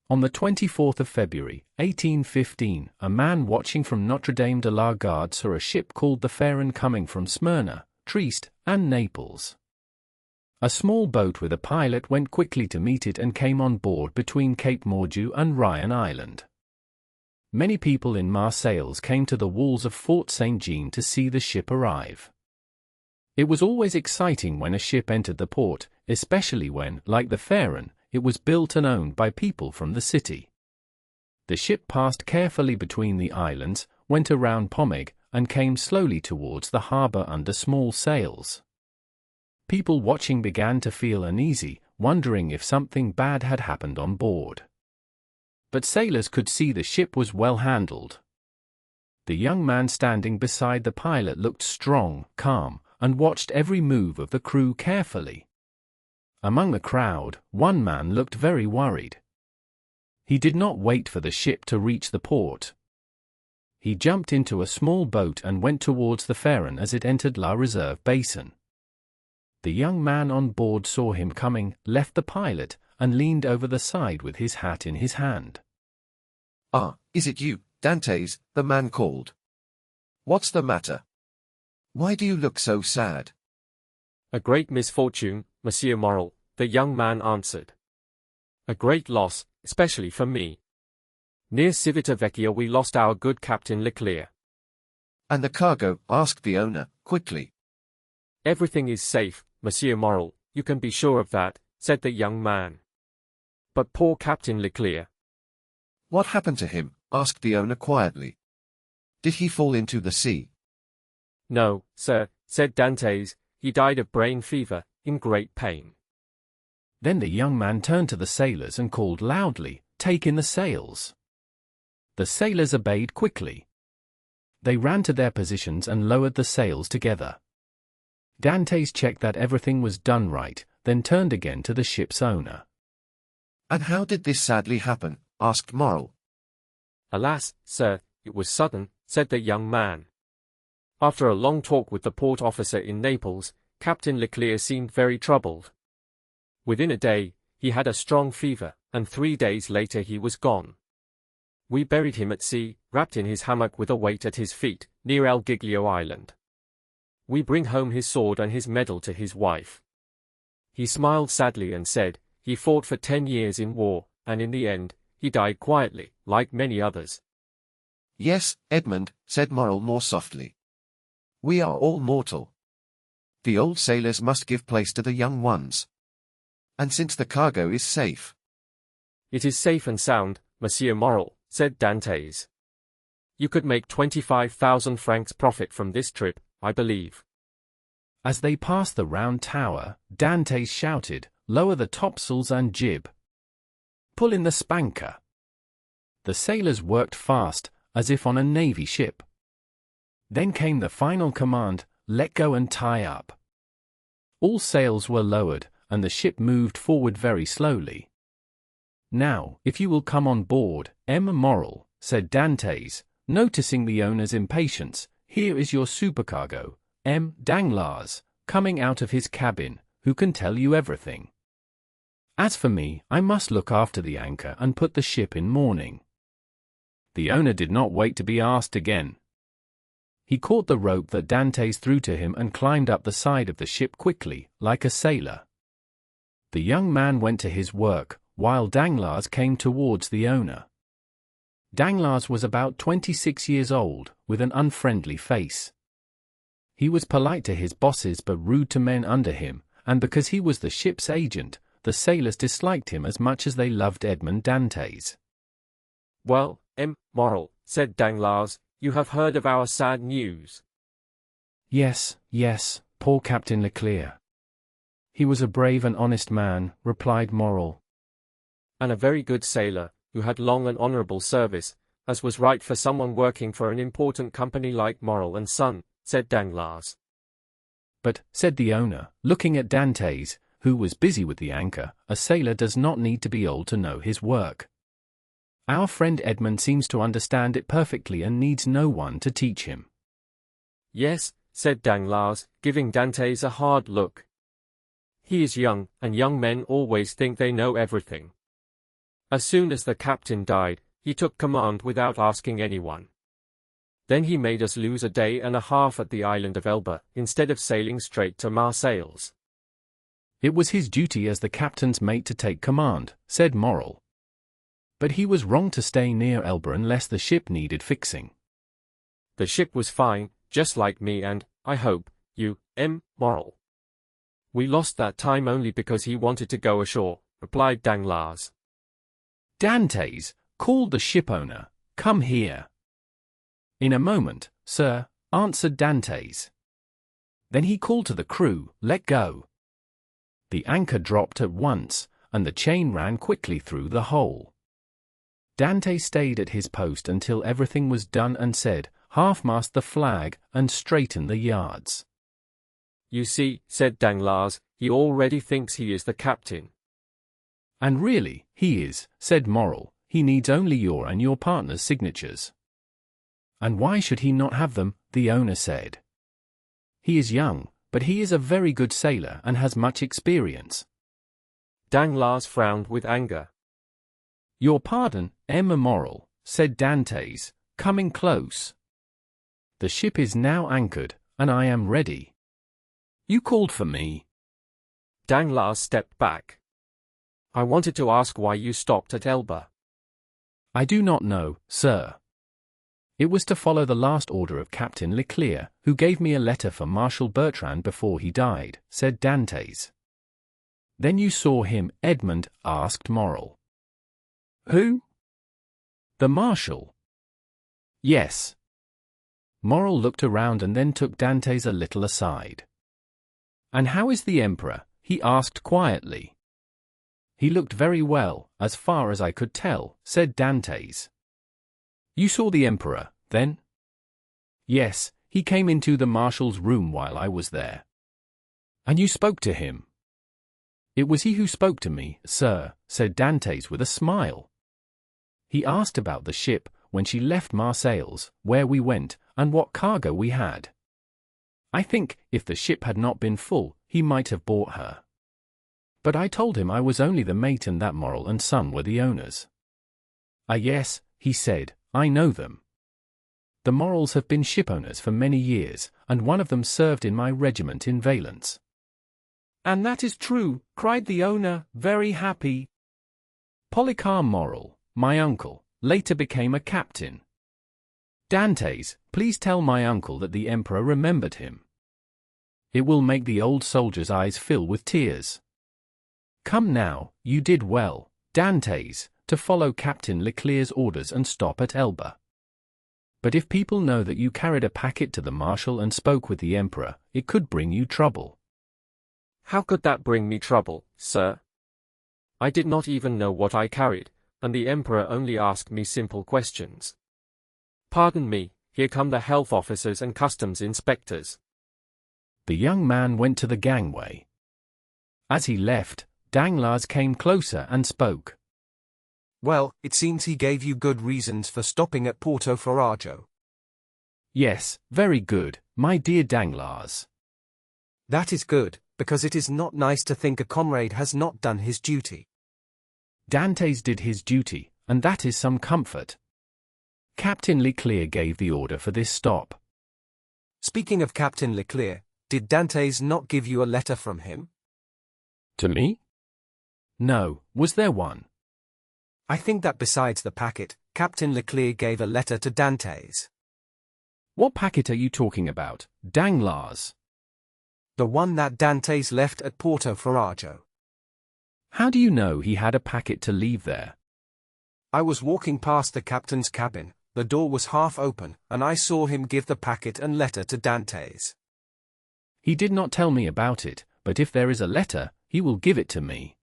On the 24th of February, 1815, a man watching from Notre Dame de la Garde saw a ship called the Phaeron coming from Smyrna, Trieste, and Naples. A small boat with a pilot went quickly to meet it and came on board between Cape Morgiou and Ryan Island. Many people in Marseilles came to the walls of Fort Saint-Jean to see the ship arrive. It was always exciting when a ship entered the port, especially when, like the Phaeron, it was built and owned by people from the city. The ship passed carefully between the islands, went around Pomègue, and came slowly towards the harbor under small sails. People watching began to feel uneasy, wondering if something bad had happened on board. But sailors could see the ship was well handled. The young man standing beside the pilot looked strong, calm, and watched every move of the crew carefully. Among the crowd, one man looked very worried. He did not wait for the ship to reach the port. He jumped into a small boat and went towards the Phaeron as it entered La Reserve Basin. The young man on board saw him coming, left the pilot, and leaned over the side with his hat in his hand. "Ah, is it you, Dantès?" the man called. "What's the matter? Why do you look so sad?" "A great misfortune, Monsieur Morel," the young man answered. "A great loss, especially for me. Near Civitavecchia we lost our good Captain Leclerc." "And the cargo?" asked the owner, quickly. "Everything is safe, Monsieur Morel, you can be sure of that," said the young man. "But poor Captain Leclerc." "What happened to him?" asked the owner quietly. "Did he fall into the sea?" "No, sir," said Dantès, "he died of brain fever, in great pain." Then the young man turned to the sailors and called loudly, "Take in the sails." The sailors obeyed quickly. They ran to their positions and lowered the sails together. Dantès checked that everything was done right, then turned again to the ship's owner. "And how did this sadly happen?" asked Morel. "Alas, sir, it was sudden," said the young man. "After a long talk with the port officer in Naples, Captain Leclerc seemed very troubled. Within a day, he had a strong fever, and 3 days later he was gone. We buried him at sea, wrapped in his hammock with a weight at his feet, near El Giglio Island. We bring home his sword and his medal to his wife." He smiled sadly and said, "He fought for 10 years in war, and in the end, he died quietly, like many others." "Yes, Edmond," said Morel more softly. "We are all mortal. The old sailors must give place to the young ones. And since the cargo is safe—" "It is safe and sound, Monsieur Morel," said Dantès. "You could make 25,000 francs profit from this trip, I believe." As they passed the round tower, Dantès shouted, "Lower the topsails and jib! Pull in the spanker!" The sailors worked fast, as if on a navy ship. Then came the final command, "Let go and tie up." All sails were lowered, and the ship moved forward very slowly. "Now, if you will come on board, M. Morel," said Dantès, noticing the owner's impatience, "here is your supercargo, M. Danglars, coming out of his cabin, who can tell you everything. As for me, I must look after the anchor and put the ship in mourning." The owner did not wait to be asked again. He caught the rope that Dantès threw to him and climbed up the side of the ship quickly, like a sailor. The young man went to his work, while Danglars came towards the owner. Danglars was about 26 years old, with an unfriendly face. He was polite to his bosses but rude to men under him, and because he was the ship's agent, the sailors disliked him as much as they loved Edmond Dantès. "Well, M. Morel," said Danglars, "you have heard of our sad news." Yes, poor Captain Leclerc. He was a brave and honest man," replied Morel. "And a very good sailor, who had long and honorable service, as was right for someone working for an important company like Morel and Son," said Danglars. "But," said the owner, looking at Dantès, who was busy with the anchor, "a sailor does not need to be old to know his work. Our friend Edmond seems to understand it perfectly and needs no one to teach him." "Yes," said Danglars, giving Dantès a hard look. "He is young, and young men always think they know everything. As soon as the captain died, he took command without asking anyone. Then he made us lose a day and a half at the island of Elba, instead of sailing straight to Marseilles. It was his duty as the captain's mate to take command, said Morel. But he was wrong to stay near Elba unless the ship needed fixing. The ship was fine, just like me and, I hope, you, Morel. We lost that time only because he wanted to go ashore, replied Danglars. Dantès, called the shipowner, come here. In a moment, sir, answered Dantès. Then he called to the crew, let go. The anchor dropped at once, and the chain ran quickly through the hole. Dantès stayed at his post until everything was done and said, half-mast the flag and straighten the yards. You see, said Danglars, he already thinks he is the captain. And really, he is, said Morel, he needs only your and your partner's signatures. And why should he not have them, the owner said. He is young, but he is a very good sailor and has much experience. Danglars frowned with anger. Your pardon, Morel, said Dantès, coming close. The ship is now anchored, and I am ready. You called for me. Danglars stepped back. I wanted to ask why you stopped at Elba. I do not know, sir. It was to follow the last order of Captain Leclerc, who gave me a letter for Marshal Bertrand before he died, said Dantès. Then you saw him, Edmond, asked Morel. Who? The Marshal. Yes. Morel looked around and then took Dantès a little aside. And how is the Emperor? He asked quietly. He looked very well, as far as I could tell, said Dantès. You saw the Emperor, then? Yes, he came into the Marshal's room while I was there. And you spoke to him? It was he who spoke to me, sir, said Dantès with a smile. He asked about the ship, when she left Marseilles, where we went, and what cargo we had. I think, if the ship had not been full, he might have bought her. But I told him I was only the mate and that Morel and son were the owners. Ah yes, he said, I know them. The Morels have been shipowners for many years, and one of them served in my regiment in Valence. And that is true, cried the owner, very happy. Policar Morel, my uncle, later became a captain. Dantès, please tell my uncle that the Emperor remembered him. It will make the old soldier's eyes fill with tears. Come now, you did well, Dantès, to follow Captain Leclerc's orders and stop at Elba. But if people know that you carried a packet to the Marshal and spoke with the Emperor, it could bring you trouble. How could that bring me trouble, sir? I did not even know what I carried, and the Emperor only asked me simple questions. Pardon me, here come the health officers and customs inspectors. The young man went to the gangway. As he left, Danglars came closer and spoke. Well, it seems he gave you good reasons for stopping at Porto Ferrajo. Yes, very good, my dear Danglars. That is good, because it is not nice to think a comrade has not done his duty. Dantès did his duty, and that is some comfort. Captain Leclerc gave the order for this stop. Speaking of Captain Leclerc, did Dantès not give you a letter from him? To me? No, was there one? I think that besides the packet, Captain Leclerc gave a letter to Dantès. What packet are you talking about, Danglars? The one that Dantès left at Porto Ferrajo. How do you know he had a packet to leave there? I was walking past the captain's cabin, the door was half open, and I saw him give the packet and letter to Dantès. He did not tell me about it, but if there is a letter, he will give it to me.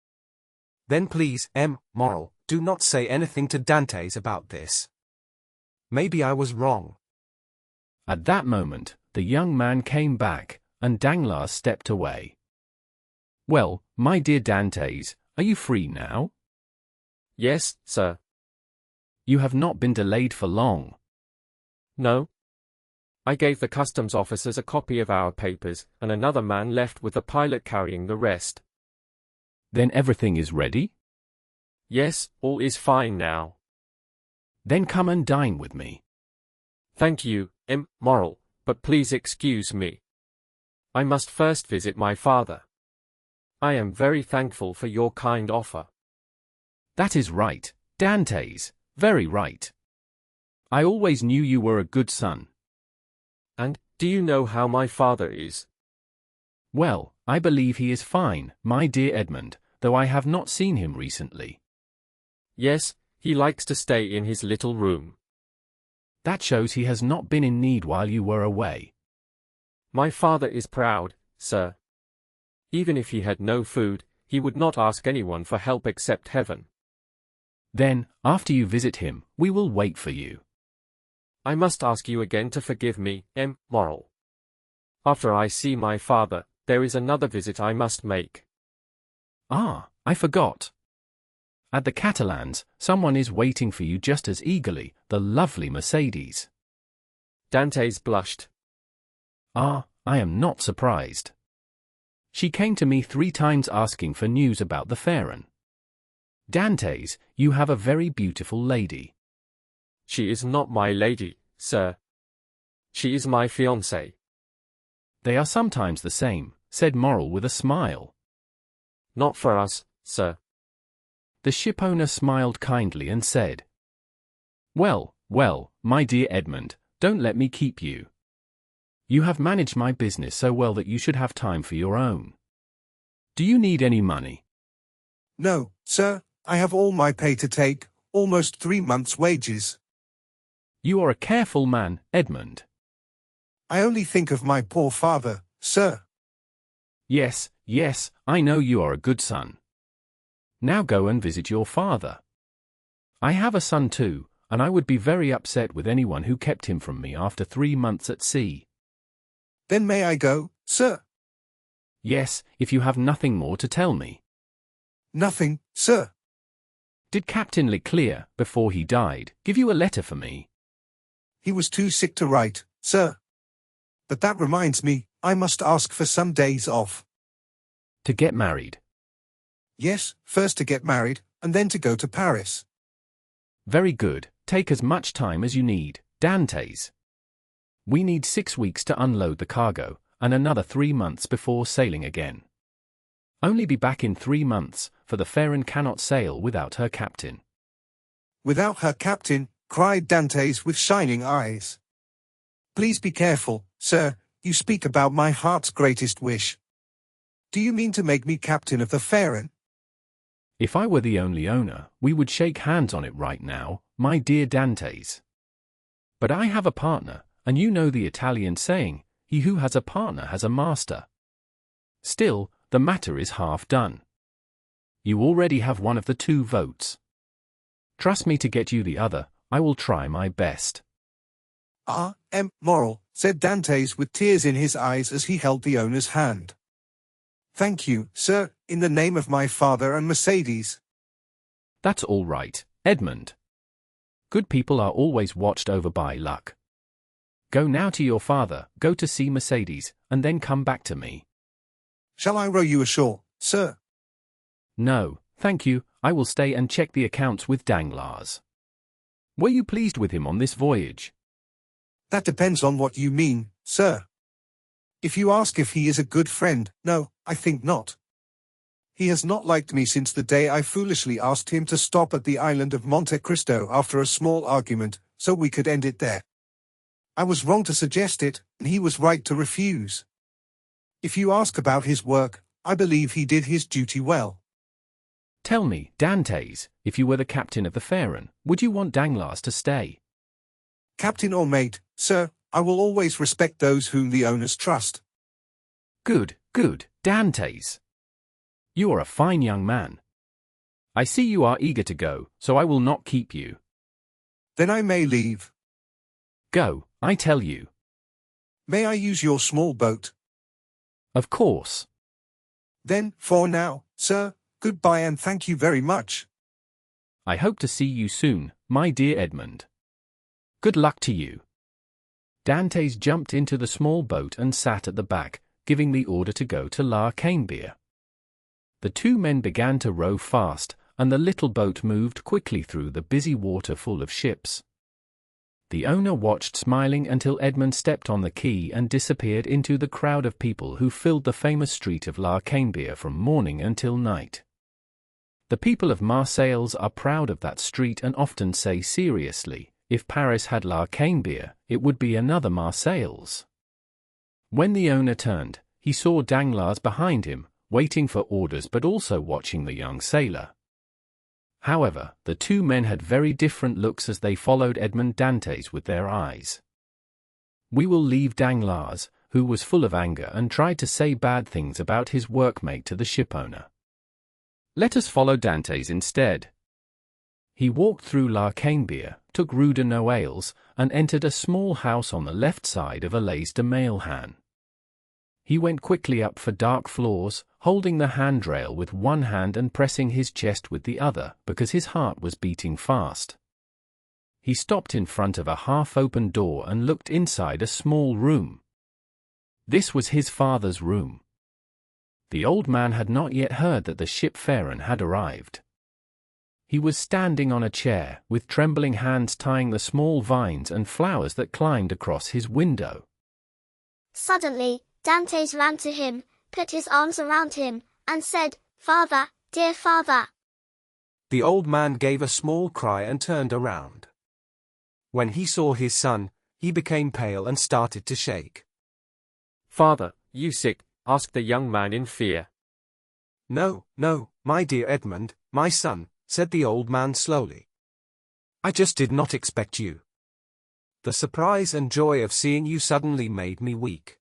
Then please, Morel, do not say anything to Dantès about this. Maybe I was wrong. At that moment, the young man came back, and Danglars stepped away. Well, my dear Dantès, are you free now? Yes, sir. You have not been delayed for long. No. I gave the customs officers a copy of our papers, and another man left with the pilot carrying the rest. Then everything is ready? Yes, all is fine now. Then come and dine with me. Thank you, Moral, but please excuse me. I must first visit my father. I am very thankful for your kind offer. That is right, Dantès, very right. I always knew you were a good son. And, do you know how my father is? Well, I believe he is fine, my dear Edmond, though I have not seen him recently. Yes, he likes to stay in his little room. That shows he has not been in need while you were away. My father is proud, sir. Even if he had no food, he would not ask anyone for help except heaven. Then, after you visit him, we will wait for you. I must ask you again to forgive me, Moral. After I see my father, there is another visit I must make. Ah, I forgot. At the Catalans, someone is waiting for you just as eagerly, the lovely Mercedes. Dantès blushed. Ah, I am not surprised. She came to me 3 times asking for news about the Pharaon. Dantès, you have a very beautiful lady. She is not my lady, sir. She is my fiancée. They are sometimes the same, said Morel with a smile. Not for us, sir. The shipowner smiled kindly and said, Well, well, my dear Edmond, don't let me keep you. You have managed my business so well that you should have time for your own. Do you need any money? No, sir, I have all my pay to take, almost 3 months' wages. You are a careful man, Edmond. I only think of my poor father, sir. Yes, yes, I know you are a good son. Now go and visit your father. I have a son too, and I would be very upset with anyone who kept him from me after 3 months at sea. Then may I go, sir? Yes, if you have nothing more to tell me. Nothing, sir. Did Captain Leclerc, before he died, give you a letter for me? He was too sick to write, sir. But that reminds me, I must ask for some days off. To get married? Yes, first to get married, and then to go to Paris. Very good, take as much time as you need, Dantès. We need 6 weeks to unload the cargo, and another 3 months before sailing again. Only be back in 3 months, for the Pharaon cannot sail without her captain. Without her captain, cried Dantès with shining eyes. Please be careful, sir, you speak about my heart's greatest wish. Do you mean to make me captain of the Pharaon? If I were the only owner, we would shake hands on it right now, my dear Dantès. But I have a partner, and you know the Italian saying, he who has a partner has a master. Still, the matter is half done. You already have one of the 2 votes. Trust me to get you the other, I will try my best. Moral, said Dantès with tears in his eyes as he held the owner's hand. Thank you, sir, in the name of my father and Mercedes. That's all right, Edmond. Good people are always watched over by luck. Go now to your father, go to see Mercedes, and then come back to me. Shall I row you ashore, sir? No, thank you, I will stay and check the accounts with Danglars. Were you pleased with him on this voyage? That depends on what you mean, sir. If you ask if he is a good friend, no, I think not. He has not liked me since the day I foolishly asked him to stop at the island of Monte Cristo after a small argument, so we could end it there. I was wrong to suggest it, and he was right to refuse. If you ask about his work, I believe he did his duty well. Tell me, Dantès, if you were the captain of the Pharaon, would you want Danglars to stay? Captain or mate, sir, I will always respect those whom the owners trust. Good, good, Dantès. You are a fine young man. I see you are eager to go, so I will not keep you. Then I may leave. Go, I tell you. May I use your small boat? Of course. Then, for now, sir, goodbye and thank you very much. I hope to see you soon, my dear Edmond. Good luck to you. Dantès jumped into the small boat and sat at the back, giving the order to go to La Canebière. The 2 men began to row fast, and the little boat moved quickly through the busy water full of ships. The owner watched smiling until Edmond stepped on the quay and disappeared into the crowd of people who filled the famous street of La Canebière from morning until night. The people of Marseilles are proud of that street and often say seriously, if Paris had La Canebière, it would be another Marseilles. When the owner turned, he saw Danglars behind him, waiting for orders but also watching the young sailor. However, the two men had very different looks as they followed Edmond Dantès with their eyes. We will leave Danglars, who was full of anger and tried to say bad things about his workmate to the shipowner. Let us follow Dantès instead. He walked through La Canebière, took Rue de Noailles, and entered a small house on the left side of Allées de Mailhan. He went quickly up for dark floors, holding the handrail with one hand and pressing his chest with the other, because his heart was beating fast. He stopped in front of a half-open door and looked inside a small room. This was his father's room. The old man had not yet heard that the ship Pharaon had arrived. He was standing on a chair, with trembling hands tying the small vines and flowers that climbed across his window. Suddenly, Dantès ran to him, put his arms around him, and said, "Father, dear father." The old man gave a small cry and turned around. When he saw his son, he became pale and started to shake. "Father, you sick?" asked the young man in fear. "No, no, my dear Edmond, my son," said the old man slowly. "I just did not expect you. The surprise and joy of seeing you suddenly made me weak.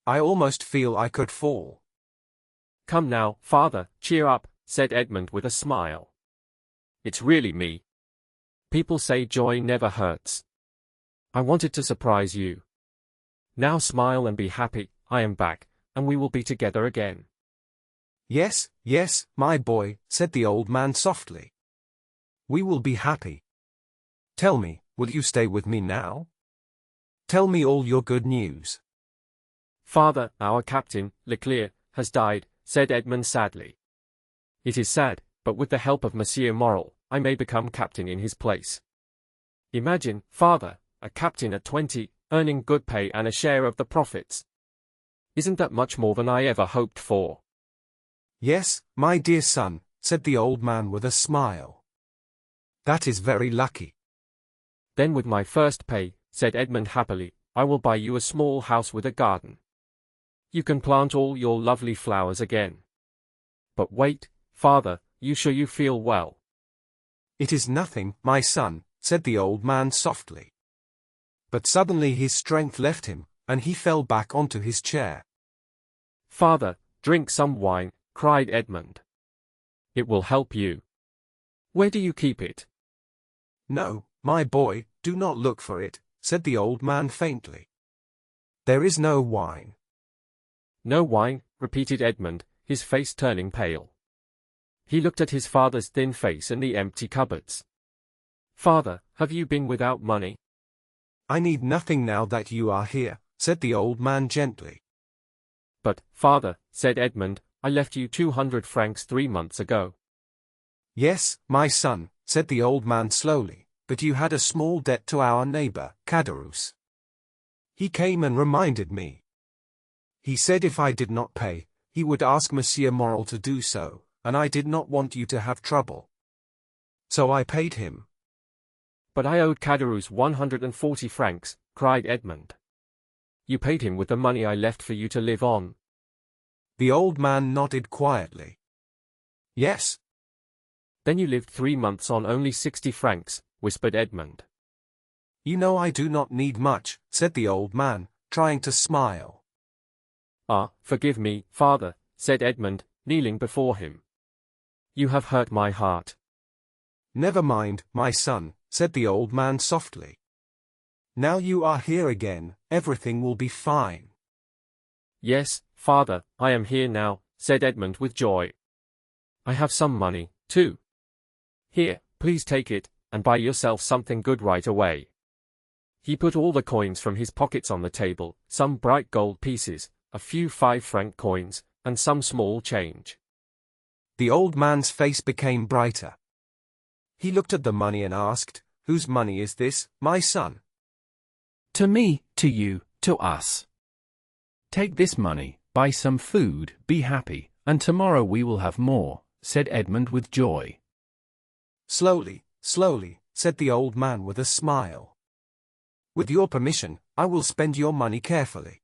I almost feel I could fall." "Come now, father, cheer up," said Edmond with a smile. "It's really me. People say joy never hurts. I wanted to surprise you. Now smile and be happy, I am back, and we will be together again." "Yes, yes, my boy," said the old man softly. "We will be happy. Tell me, will you stay with me now? Tell me all your good news." "Father, our captain, Leclerc, has died," said Edmond sadly. "It is sad, but with the help of Monsieur Morel, I may become captain in his place. Imagine, father, a captain at 20, earning good pay and a share of the profits. Isn't that much more than I ever hoped for?" "Yes, my dear son," said the old man with a smile. "That is very lucky." "Then with my first pay," said Edmond happily, "I will buy you a small house with a garden. You can plant all your lovely flowers again. But wait, father, you sure you feel well?" "It is nothing, my son," said the old man softly. But suddenly his strength left him, and he fell back onto his chair. "Father, drink some wine," cried Edmond. "It will help you. Where do you keep it?" "No, my boy, do not look for it," said the old man faintly. "There is no wine." "No wine," repeated Edmond, his face turning pale. He looked at his father's thin face and the empty cupboards. "Father, have you been without money?" "I need nothing now that you are here," said the old man gently. "But, father," said Edmond, "I left you 200 francs 3 months ago." "Yes, my son," said the old man slowly, "but you had a small debt to our neighbor, Caderousse. He came and reminded me. He said if I did not pay, he would ask Monsieur Morel to do so, and I did not want you to have trouble. So I paid him." "But I owed Caderousse 140 francs, cried Edmond. "You paid him with the money I left for you to live on." The old man nodded quietly. "Yes." "Then you lived 3 months on only 60 francs, whispered Edmond. "You know I do not need much," said the old man, trying to smile. "Ah, forgive me, father," said Edmond, kneeling before him. "You have hurt my heart." "Never mind, my son," said the old man softly. "Now you are here again, everything will be fine." "Yes, father, I am here now," said Edmond with joy. "I have some money, too. Here, please take it, and buy yourself something good right away." He put all the coins from his pockets on the table, some bright gold pieces, a few 5-franc coins, and some small change. The old man's face became brighter. He looked at the money and asked, "Whose money is this, my son?" To me, to you, to us. Take this money, buy some food, be happy, and tomorrow we will have more, said Edmond with joy. Slowly, slowly, said the old man with a smile. With your permission, I will spend your money carefully.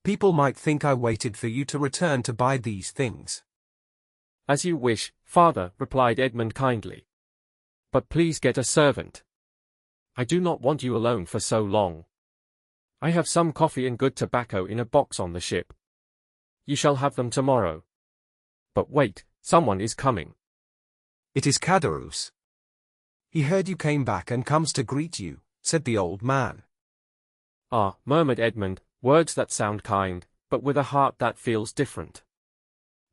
People might think I waited for you to return to buy these things. As you wish, father, replied Edmond kindly. But please get a servant. I do not want you alone for so long. I have some coffee and good tobacco in a box on the ship. You shall have them tomorrow. But wait, someone is coming. It is Caderousse. He heard you came back and comes to greet you, said the old man. Ah, murmured Edmond, words that sound kind, but with a heart that feels different.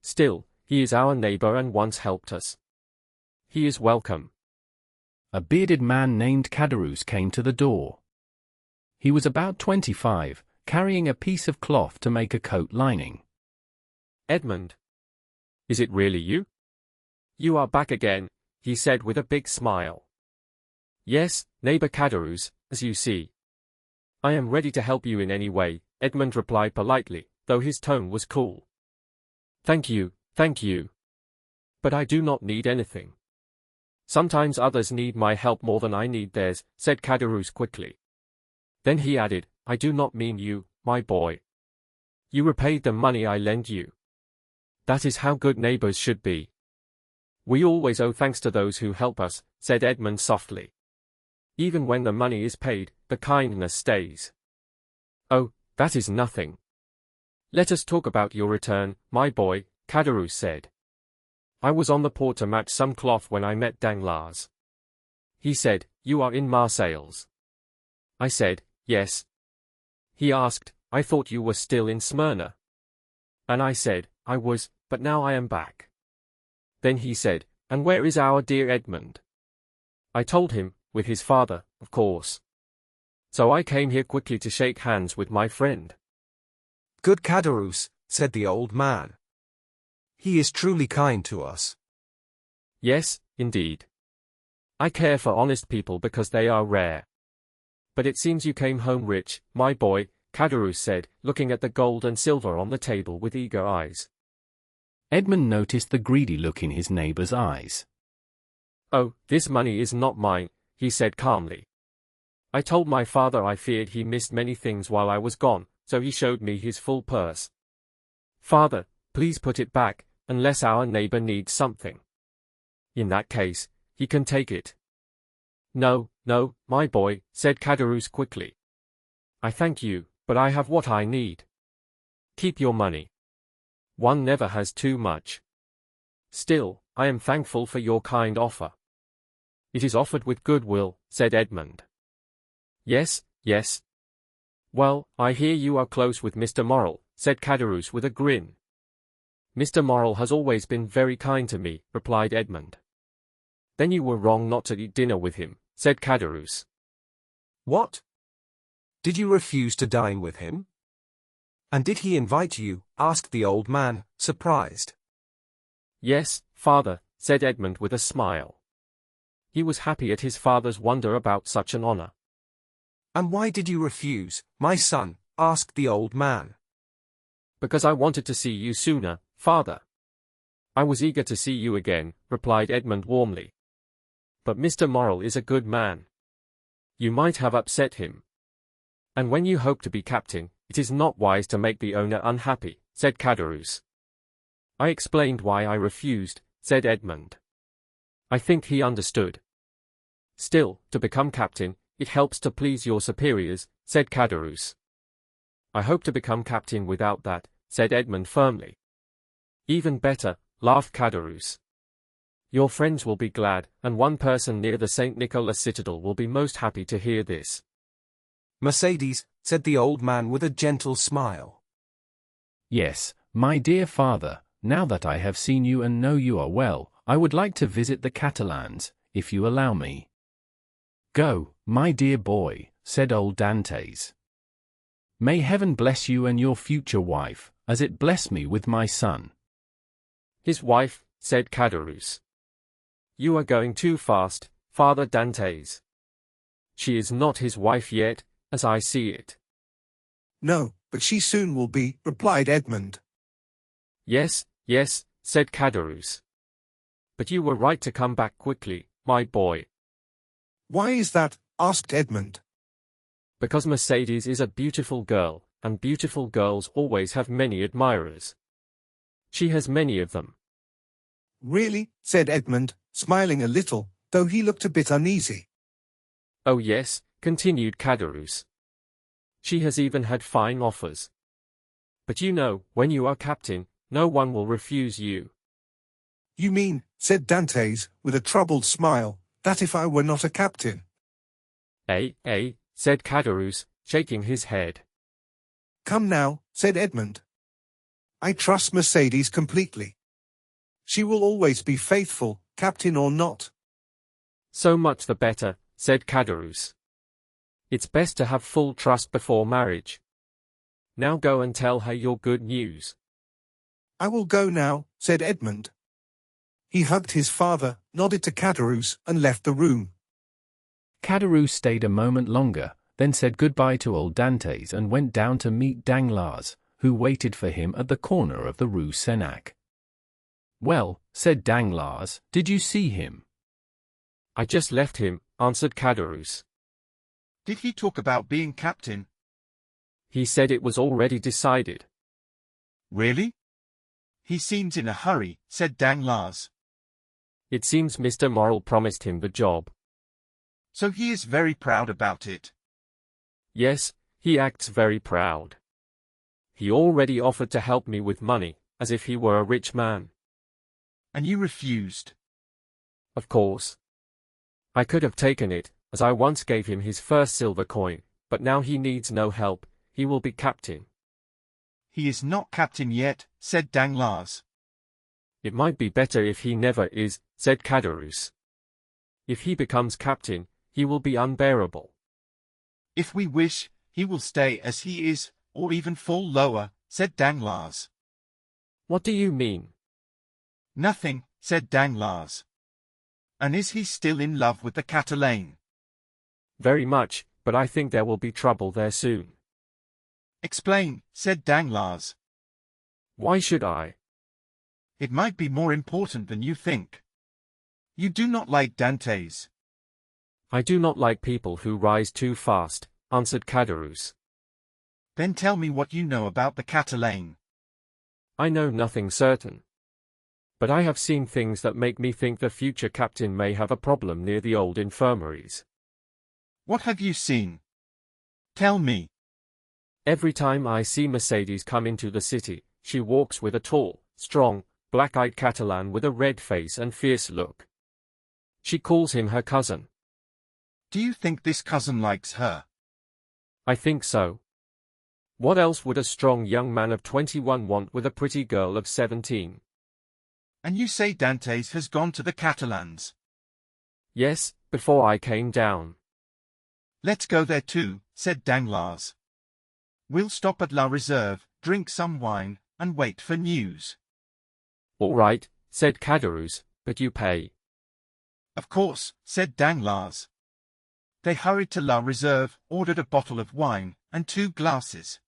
Still, he is our neighbor and once helped us. He is welcome. A bearded man named Caderousse came to the door. He was about 25, carrying a piece of cloth to make a coat lining. Edmond. Is it really you? You are back again, he said with a big smile. Yes, neighbor Caderousse, as you see. I am ready to help you in any way, Edmond replied politely, though his tone was cool. Thank you, thank you. But I do not need anything. Sometimes others need my help more than I need theirs, said Caderousse quickly. Then he added, I do not mean you, my boy. You repaid the money I lent you. That is how good neighbors should be. We always owe thanks to those who help us, said Edmond softly. Even when the money is paid, the kindness stays. Oh, that is nothing. Let us talk about your return, my boy, Caderousse said. I was on the port to match some cloth when I met Danglars. He said, You are in Marseilles. I said, Yes. He asked, I thought you were still in Smyrna. And I said, I was, but now I am back. Then he said, And where is our dear Edmond? I told him, with his father, of course. So I came here quickly to shake hands with my friend. Good Caderousse, said the old man. He is truly kind to us. Yes, indeed. I care for honest people because they are rare. But it seems you came home rich, my boy, Caderousse said, looking at the gold and silver on the table with eager eyes. Edmond noticed the greedy look in his neighbor's eyes. Oh, this money is not mine, he said calmly. I told my father I feared he missed many things while I was gone, so he showed me his full purse. Father, please put it back, unless our neighbor needs something. In that case, he can take it. No, no, my boy, said Caderousse quickly. I thank you, but I have what I need. Keep your money. One never has too much. Still, I am thankful for your kind offer. It is offered with goodwill, said Edmond. Yes, yes. Well, I hear you are close with Mr. Morel, said Caderousse with a grin. Mr. Morel has always been very kind to me, replied Edmond. Then you were wrong not to eat dinner with him, said Caderousse. What? Did you refuse to dine with him? And did he invite you? Asked the old man, surprised. Yes, father, said Edmond with a smile. He was happy at his father's wonder about such an honor. And why did you refuse, my son? Asked the old man. Because I wanted to see you sooner, father. I was eager to see you again, replied Edmond warmly. But Mr. Morel is a good man. You might have upset him. And when you hope to be captain, it is not wise to make the owner unhappy, said Caderousse. I explained why I refused, said Edmond. I think he understood. Still, to become captain, it helps to please your superiors, said Caderousse. I hope to become captain without that, said Edmond firmly. Even better, laughed Caderousse. Your friends will be glad, and one person near the St. Nicholas citadel will be most happy to hear this. Mercedes, said the old man with a gentle smile. Yes, my dear father, now that I have seen you and know you are well, I would like to visit the Catalans, if you allow me. Go, my dear boy, said old Dantès. May heaven bless you and your future wife, as it blessed me with my son. His wife, said Caderousse. You are going too fast, Father Dantès. She is not his wife yet, as I see it. No, but she soon will be, replied Edmond. Yes, yes, said Caderousse. But you were right to come back quickly, my boy. Why is that? Asked Edmond. Because Mercedes is a beautiful girl, and beautiful girls always have many admirers. She has many of them. Really? Said Edmond, smiling a little, though he looked a bit uneasy. Oh yes, continued Caderousse. She has even had fine offers. But you know, when you are captain, no one will refuse you. You mean, said Dantès, with a troubled smile, that if I were not a captain? Said Caderousse, shaking his head. Come now, said Edmond. I trust Mercedes completely. She will always be faithful, captain or not. So much the better, said Caderousse. It's best to have full trust before marriage. Now go and tell her your good news. I will go now, said Edmond. He hugged his father, nodded to Caderousse, and left the room. Caderousse stayed a moment longer, then said goodbye to old Dantès and went down to meet Danglars, who waited for him at the corner of the Rue Senac. Well, said Danglars, did you see him? I just left him, answered Caderousse. Did he talk about being captain? He said it was already decided. Really? He seems in a hurry, said Danglars. It seems Mr. Morrel promised him the job. So he is very proud about it. Yes, he acts very proud. He already offered to help me with money, as if he were a rich man. And you refused? Of course. I could have taken it, as I once gave him his first silver coin, but now he needs no help, he will be captain. He is not captain yet, said Danglars. It might be better if he never is, said Caderousse. If he becomes captain, he will be unbearable. If we wish, he will stay as he is, or even fall lower, said Danglars. What do you mean? Nothing, said Danglars. And is he still in love with the Catalane? Very much, but I think there will be trouble there soon. Explain, said Danglars. Why should I? It might be more important than you think. You do not like Dantès. I do not like people who rise too fast, answered Caderousse. Then tell me what you know about the Catalane. I know nothing certain. But I have seen things that make me think the future captain may have a problem near the old infirmaries. What have you seen? Tell me. Every time I see Mercedes come into the city, she walks with a tall, strong, black-eyed Catalan with a red face and fierce look. She calls him her cousin. Do you think this cousin likes her? I think so. What else would a strong young man of 21 want with a pretty girl of 17? And you say Dantès has gone to the Catalans? Yes, before I came down. Let's go there too, said Danglars. We'll stop at La Reserve, drink some wine, and wait for news. All right, said Caderousse, but you pay. Of course, said Danglars. They hurried to La Reserve, ordered a bottle of wine, and 2 glasses.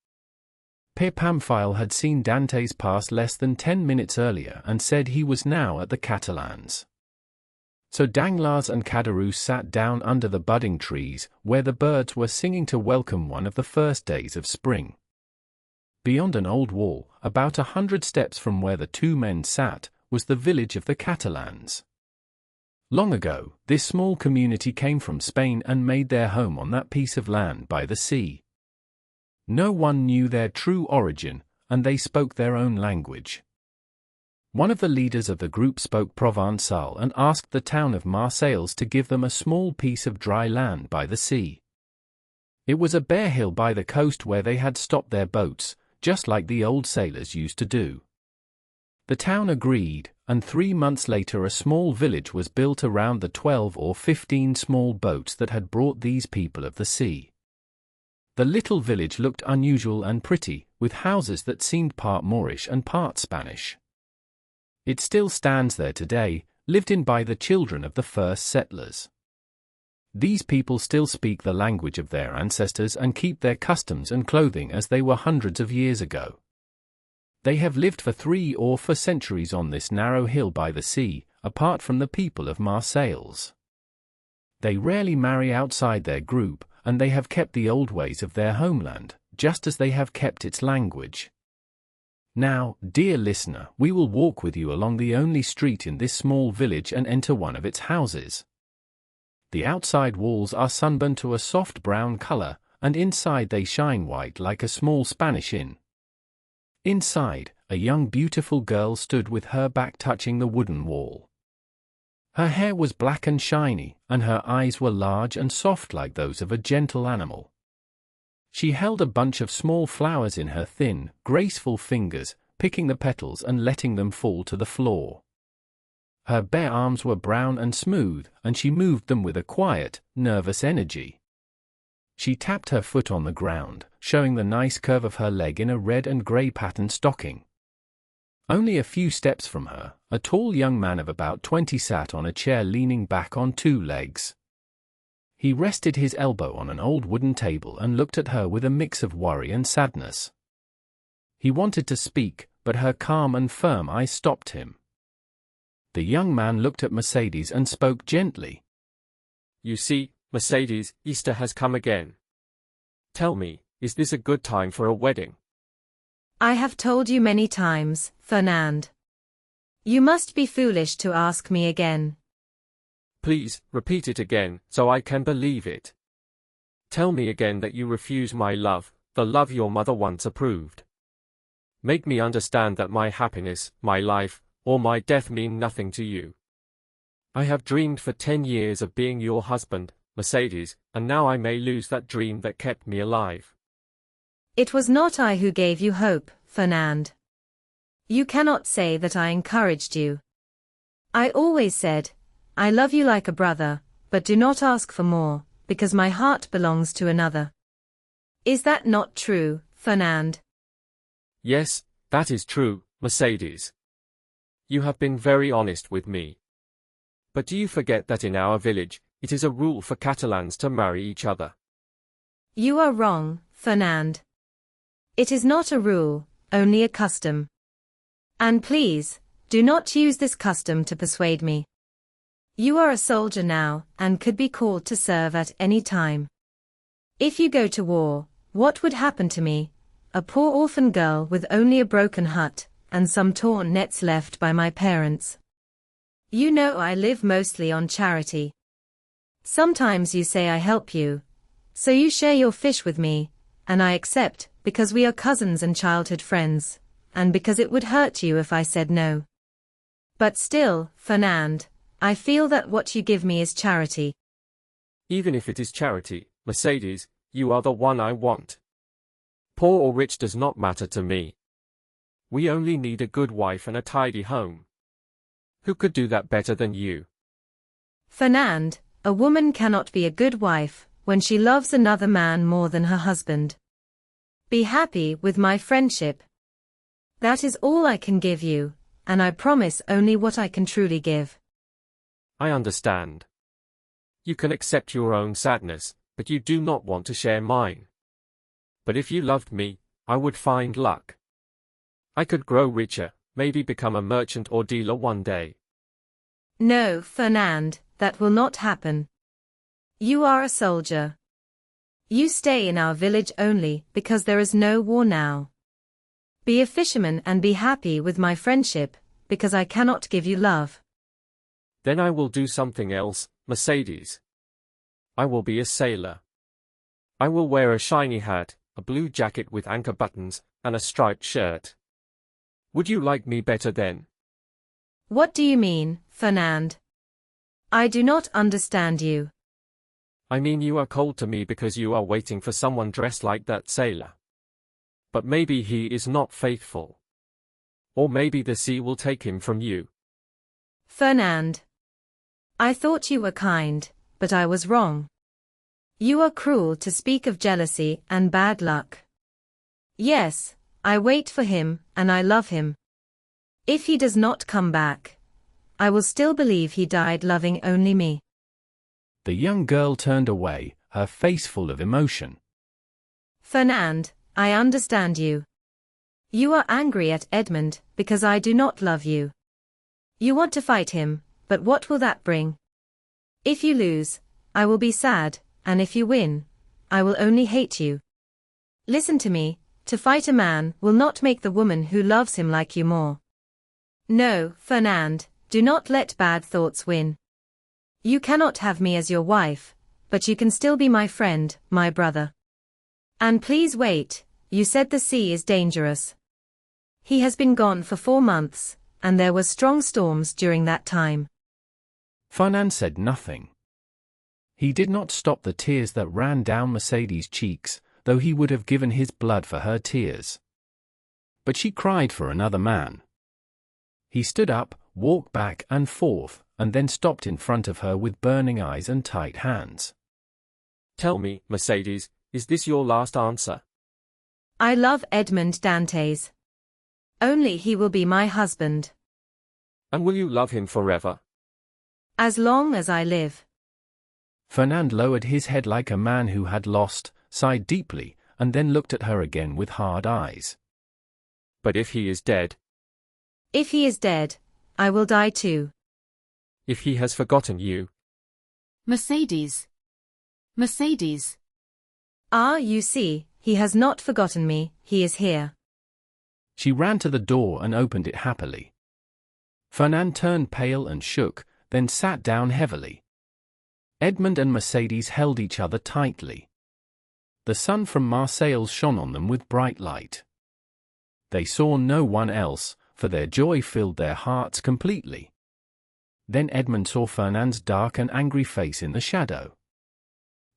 Père Pamphile had seen Dantès pass less than 10 minutes earlier and said he was now at the Catalans. So Danglars and Caderousse sat down under the budding trees, where the birds were singing to welcome one of the first days of spring. Beyond an old wall, about 100 steps from where the two men sat, was the village of the Catalans. Long ago, this small community came from Spain and made their home on that piece of land by the sea. No one knew their true origin, and they spoke their own language. One of the leaders of the group spoke Provençal and asked the town of Marseilles to give them a small piece of dry land by the sea. It was a bare hill by the coast where they had stopped their boats, just like the old sailors used to do. The town agreed, and 3 months later a small village was built around the 12 or 15 small boats that had brought these people of the sea. The little village looked unusual and pretty, with houses that seemed part Moorish and part Spanish. It still stands there today, lived in by the children of the first settlers. These people still speak the language of their ancestors and keep their customs and clothing as they were hundreds of years ago. They have lived for 3 or 4 centuries on this narrow hill by the sea, apart from the people of Marseilles. They rarely marry outside their group, and they have kept the old ways of their homeland, just as they have kept its language. Now, dear listener, we will walk with you along the only street in this small village and enter one of its houses. The outside walls are sunburned to a soft brown color, and inside they shine white like a small Spanish inn. Inside, a young beautiful girl stood with her back touching the wooden wall. Her hair was black and shiny, and her eyes were large and soft like those of a gentle animal. She held a bunch of small flowers in her thin, graceful fingers, picking the petals and letting them fall to the floor. Her bare arms were brown and smooth, and she moved them with a quiet, nervous energy. She tapped her foot on the ground, showing the nice curve of her leg in a red and grey patterned stocking. Only a few steps from her, a tall young man of about 20 sat on a chair leaning back on 2 legs. He rested his elbow on an old wooden table and looked at her with a mix of worry and sadness. He wanted to speak, but her calm and firm eyes stopped him. The young man looked at Mercedes and spoke gently. You see, Mercedes, Easter has come again. Tell me, is this a good time for a wedding? I have told you many times, Fernand. You must be foolish to ask me again. Please, repeat it again, so I can believe it. Tell me again that you refuse my love, the love your mother once approved. Make me understand that my happiness, my life, or my death mean nothing to you. I have dreamed for 10 years of being your husband, Mercedes, and now I may lose that dream that kept me alive. It was not I who gave you hope, Fernand. You cannot say that I encouraged you. I always said, I love you like a brother, but do not ask for more, because my heart belongs to another. Is that not true, Fernand? Yes, that is true, Mercedes. You have been very honest with me. But do you forget that in our village, it is a rule for Catalans to marry each other? You are wrong, Fernand. It is not a rule, only a custom. And please, do not use this custom to persuade me. You are a soldier now, and could be called to serve at any time. If you go to war, what would happen to me, a poor orphan girl with only a broken hut, and some torn nets left by my parents? You know I live mostly on charity. Sometimes you say I help you, so you share your fish with me, and I accept, because we are cousins and childhood friends, and because it would hurt you if I said no. But still, Fernand, I feel that what you give me is charity. Even if it is charity, Mercedes, you are the one I want. Poor or rich does not matter to me. We only need a good wife and a tidy home. Who could do that better than you? Fernand, a woman cannot be a good wife when she loves another man more than her husband. Be happy with my friendship. That is all I can give you, and I promise only what I can truly give. I understand. You can accept your own sadness, but you do not want to share mine. But if you loved me, I would find luck. I could grow richer, maybe become a merchant or dealer one day. No, Fernand, that will not happen. You are a soldier. You stay in our village only because there is no war now. Be a fisherman and be happy with my friendship, because I cannot give you love. Then I will do something else, Mercedes. I will be a sailor. I will wear a shiny hat, a blue jacket with anchor buttons, and a striped shirt. Would you like me better then? What do you mean, Fernand? I do not understand you. I mean you are cold to me because you are waiting for someone dressed like that sailor. But maybe he is not faithful. Or maybe the sea will take him from you. Fernand. I thought you were kind, but I was wrong. You are cruel to speak of jealousy and bad luck. Yes, I wait for him, and I love him. If he does not come back, I will still believe he died loving only me. The young girl turned away, her face full of emotion. Fernand, I understand you. You are angry at Edmond because I do not love you. You want to fight him, but what will that bring? If you lose, I will be sad, and if you win, I will only hate you. Listen to me, to fight a man will not make the woman who loves him like you more. No, Fernand, do not let bad thoughts win. You cannot have me as your wife, but you can still be my friend, my brother. And please wait, you said the sea is dangerous. He has been gone for 4 months, and there were strong storms during that time. Fernand said nothing. He did not stop the tears that ran down Mercedes' cheeks, though he would have given his blood for her tears. But she cried for another man. He stood up, walked back and forth, and then stopped in front of her with burning eyes and tight hands. Tell me, Mercedes, is this your last answer? I love Edmond Dantès. Only he will be my husband. And will you love him forever? As long as I live. Fernand lowered his head like a man who had lost, sighed deeply, and then looked at her again with hard eyes. But if he is dead? If he is dead, I will die too. If he has forgotten you? Mercedes. Mercedes. Ah, you see, he has not forgotten me, he is here. She ran to the door and opened it happily. Fernand turned pale and shook, then sat down heavily. Edmond and Mercedes held each other tightly. The sun from Marseille shone on them with bright light. They saw no one else, for their joy filled their hearts completely. Then Edmond saw Fernand's dark and angry face in the shadow.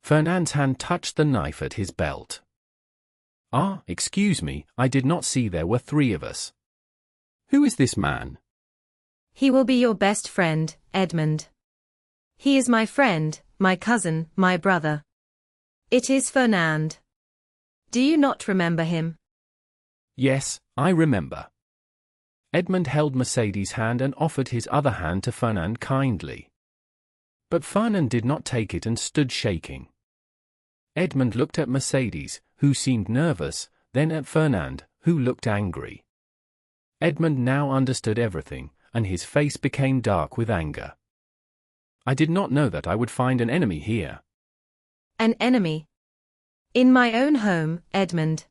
Fernand's hand touched the knife at his belt. Ah, excuse me, I did not see there were 3 of us. Who is this man? He will be your best friend, Edmond. He is my friend, my cousin, my brother. It is Fernand. Do you not remember him? Yes, I remember. Edmond held Mercedes' hand and offered his other hand to Fernand kindly. But Fernand did not take it and stood shaking. Edmond looked at Mercedes, who seemed nervous, then at Fernand, who looked angry. Edmond now understood everything, and his face became dark with anger. I did not know that I would find an enemy here. An enemy? In my own home, Edmond.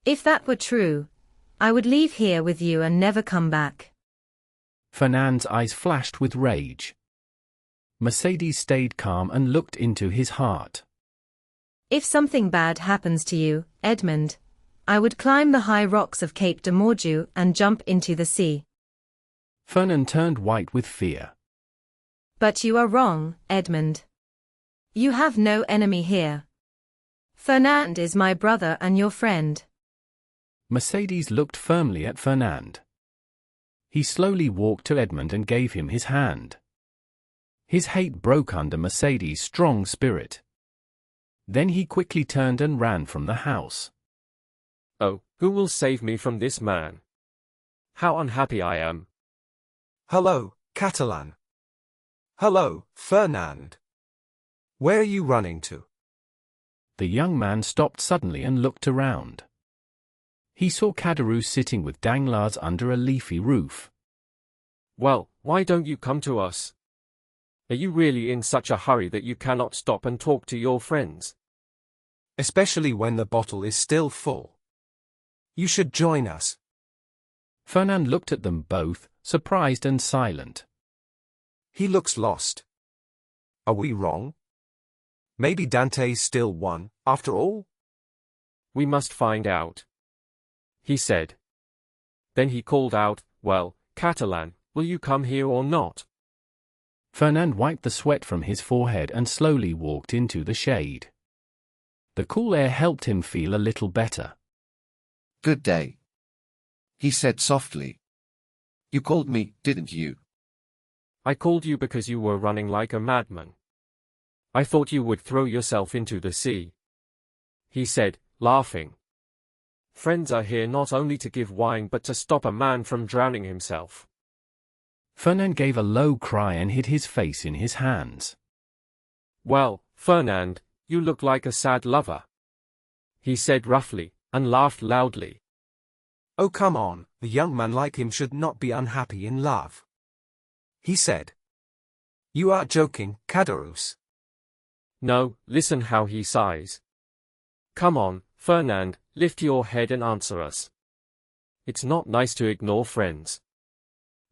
If that were true, I would leave here with you and never come back. Fernand's eyes flashed with rage. Mercedes stayed calm and looked into his heart. If something bad happens to you, Edmond, I would climb the high rocks of Cape de Morgiou and jump into the sea. Fernand turned white with fear. But you are wrong, Edmond. You have no enemy here. Fernand is my brother and your friend. Mercedes looked firmly at Fernand. He slowly walked to Edmond and gave him his hand. His hate broke under Mercedes' strong spirit. Then he quickly turned and ran from the house. Oh, who will save me from this man? How unhappy I am. Hello, Catalan. Hello, Fernand. Where are you running to? The young man stopped suddenly and looked around. He saw Caderousse sitting with Danglars under a leafy roof. Well, why don't you come to us? Are you really in such a hurry that you cannot stop and talk to your friends? Especially when the bottle is still full. You should join us. Fernand looked at them both, surprised and silent. He looks lost. Are we wrong? Maybe Dantès still won, after all? We must find out, he said. Then he called out, well, Catalan, will you come here or not? Fernand wiped the sweat from his forehead and slowly walked into the shade. The cool air helped him feel a little better. Good day, he said softly. You called me, didn't you? I called you because you were running like a madman. I thought you would throw yourself into the sea, he said, laughing. Friends are here not only to give wine but to stop a man from drowning himself. Fernand gave a low cry and hid his face in his hands. Well, Fernand, you look like a sad lover, he said roughly, and laughed loudly. Oh come on, a young man like him should not be unhappy in love, he said. You are joking, Caderousse. No, listen how he sighs. Come on, Fernand, lift your head and answer us. It's not nice to ignore friends,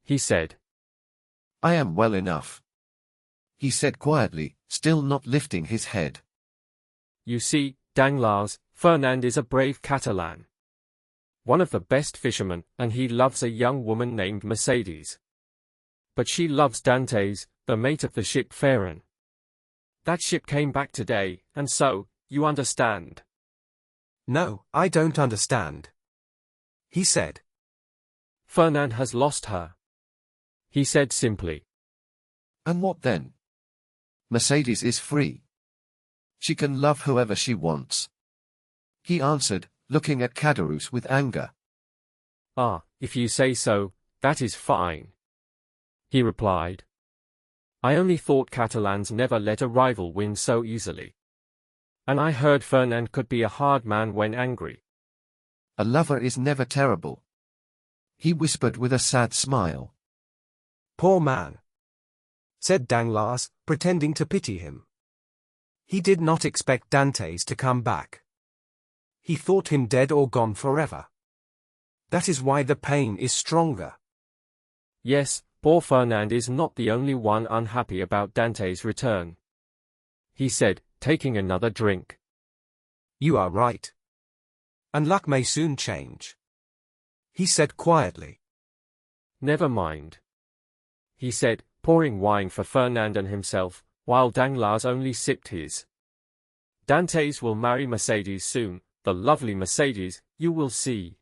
he said. I am well enough, he said quietly, still not lifting his head. You see, Danglars, Fernand is a brave Catalan, one of the best fishermen, and he loves a young woman named Mercedes. But she loves Dantès, the mate of the ship Pharaon. That ship came back today, and so, you understand. No, I don't understand, he said. Fernand has lost her, he said simply. And what then? Mercedes is free. She can love whoever she wants, he answered, looking at Caderousse with anger. Ah, if you say so, that is fine, he replied. I only thought Catalans never let a rival win so easily. And I heard Fernand could be a hard man when angry. A lover is never terrible, he whispered with a sad smile. Poor man, said Danglars, pretending to pity him. He did not expect Dantès to come back. He thought him dead or gone forever. That is why the pain is stronger. Yes, poor Fernand is not the only one unhappy about Dantès' return, he said, taking another drink. You are right. And luck may soon change, he said quietly. Never mind, he said, pouring wine for Fernand and himself, while Danglars only sipped his. Dantès will marry Mercedes soon, the lovely Mercedes, you will see.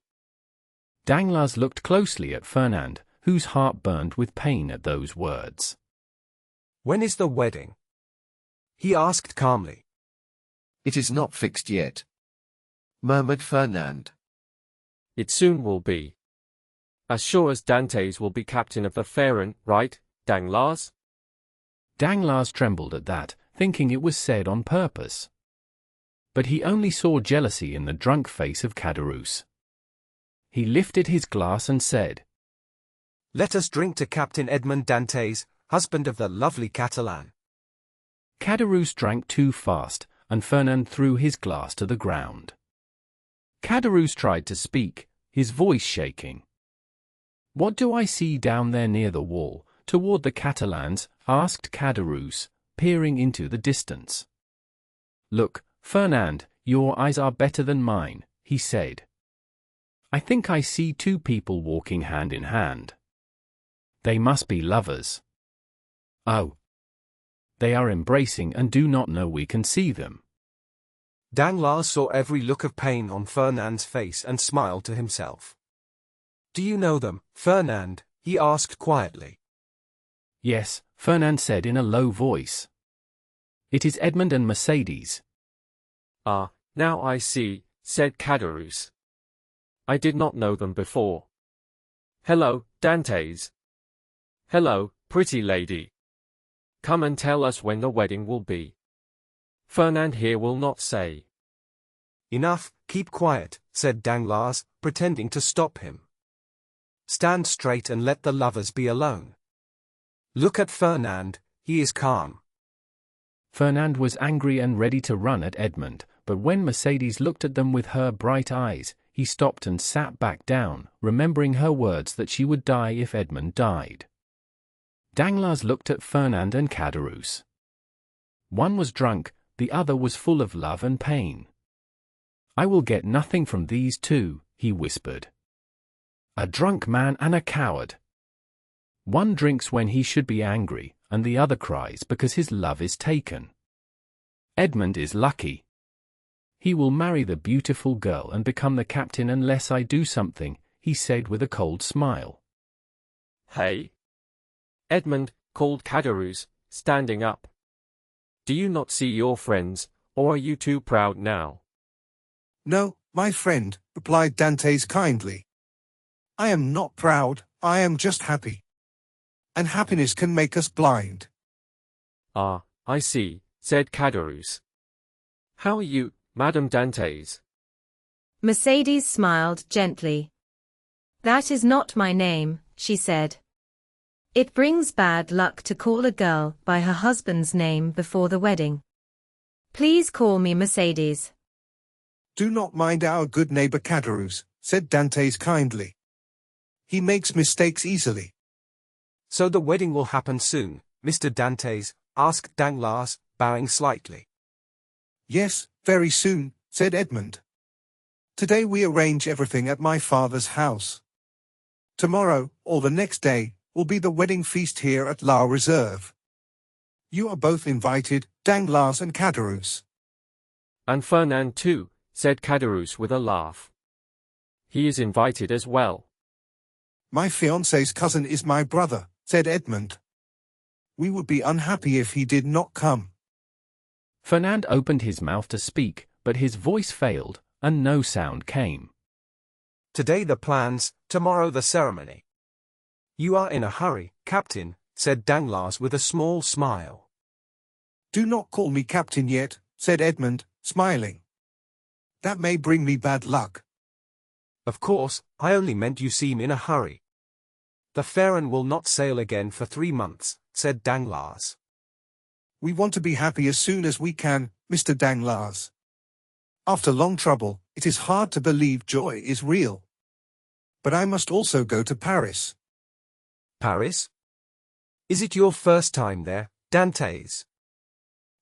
Danglars looked closely at Fernand, whose heart burned with pain at those words. When is the wedding? He asked calmly. It is not fixed yet, murmured Fernand. It soon will be. As sure as Dantès will be captain of the Pharaon, right, Danglars? Danglars trembled at that, thinking it was said on purpose. But he only saw jealousy in the drunk face of Caderousse. He lifted his glass and said, Let us drink to Captain Edmond Dantès, husband of the lovely Catalan. Caderousse drank too fast, and Fernand threw his glass to the ground. Caderousse tried to speak, his voice shaking. What do I see down there near the wall, toward the Catalans? Asked Caderousse, peering into the distance. Look, Fernand, your eyes are better than mine, he said. I think I see two people walking hand in hand. They must be lovers. Oh. They are embracing and do not know we can see them. Danglars saw every look of pain on Fernand's face and smiled to himself. Do you know them, Fernand? He asked quietly. Yes, Fernand said in a low voice. It is Edmond and Mercedes. Ah, now I see, said Caderousse. I did not know them before. Hello, Dantès. Hello, pretty lady. Come and tell us when the wedding will be. Fernand here will not say. Enough, keep quiet, said Danglars, pretending to stop him. Stand straight and let the lovers be alone. Look at Fernand, he is calm. Fernand was angry and ready to run at Edmond, but when Mercedes looked at them with her bright eyes, he stopped and sat back down, remembering her words that she would die if Edmond died. Danglars looked at Fernand and Caderousse. One was drunk, the other was full of love and pain. I will get nothing from these two, he whispered. A drunk man and a coward. One drinks when he should be angry, and the other cries because his love is taken. Edmond is lucky. He will marry the beautiful girl and become the captain unless I do something, he said with a cold smile. Hey! Edmond, called Caderousse, standing up. Do you not see your friends, or are you too proud now? No, my friend, replied Dantès kindly. I am not proud, I am just happy. And happiness can make us blind. Ah, I see, said Caderousse. How are you, Madame Dantès? Mercedes smiled gently. That is not my name, she said. It brings bad luck to call a girl by her husband's name before the wedding. Please call me Mercedes. Do not mind our good neighbor Caderousse, said Dantès kindly. He makes mistakes easily. So the wedding will happen soon, Mr. Dantès? Asked Danglars, bowing slightly. Yes, very soon, said Edmond. Today we arrange everything at my father's house. Tomorrow, or the next day, will be the wedding feast here at La Réserve. You are both invited, Danglars and Caderousse. And Fernand too, said Caderousse with a laugh. He is invited as well. My fiancé's cousin is my brother, said Edmond. We would be unhappy if he did not come. Fernand opened his mouth to speak, but his voice failed, and no sound came. Today the plans, tomorrow the ceremony. You are in a hurry, Captain, said Danglars with a small smile. Do not call me Captain yet, said Edmond, smiling. That may bring me bad luck. Of course, I only meant you seem in a hurry. The Pharaon will not sail again for 3 months, said Danglars. We want to be happy as soon as we can, Mr. Danglars. After long trouble, it is hard to believe joy is real. But I must also go to Paris. Paris? Is it your first time there, Dantès?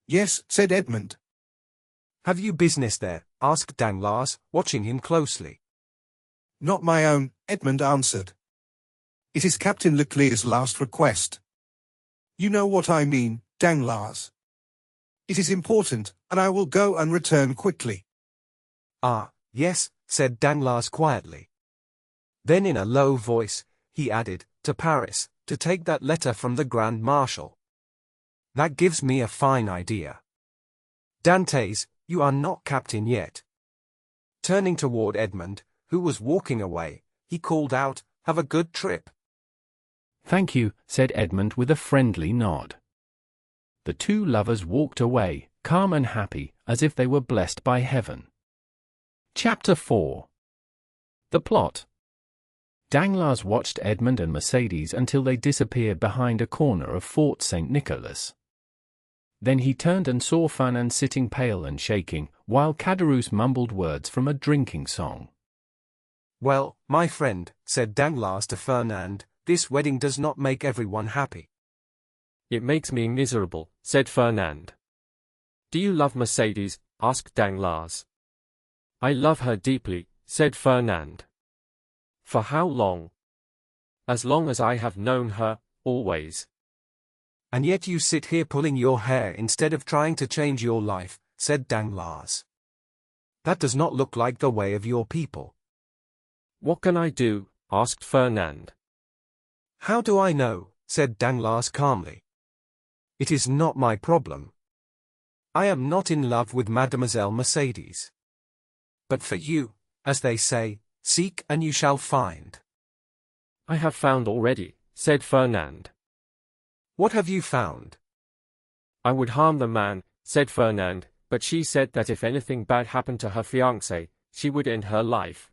Yes, said Edmond. Have you business there? Asked Danglars, watching him closely. Not my own, Edmond answered. It is Captain Leclerc's last request. You know what I mean, Danglars. It is important, and I will go and return quickly. Ah, yes, said Danglars quietly. Then in a low voice, he added, to Paris, to take that letter from the Grand Marshal. That gives me a fine idea. Dantès, you are not captain yet. Turning toward Edmond, who was walking away, he called out, have a good trip. Thank you, said Edmond with a friendly nod. The two lovers walked away, calm and happy, as if they were blessed by heaven. Chapter 4. The plot. Danglars watched Edmond and Mercedes until they disappeared behind a corner of Fort St. Nicholas. Then he turned and saw Fernand sitting pale and shaking, while Caderousse mumbled words from a drinking song. Well, my friend, said Danglars to Fernand, this wedding does not make everyone happy. It makes me miserable, said Fernand. Do you love Mercedes? Asked Danglars. I love her deeply, said Fernand. For how long? As long as I have known her, always. And yet you sit here pulling your hair instead of trying to change your life, said Danglars. That does not look like the way of your people. What can I do? Asked Fernand. How do I know? Said Danglars calmly. It is not my problem. I am not in love with Mademoiselle Mercedes. But for you, as they say, seek and you shall find. I have found already, said Fernand. What have you found? I would harm the man, said Fernand, but she said that if anything bad happened to her fiancé, she would end her life.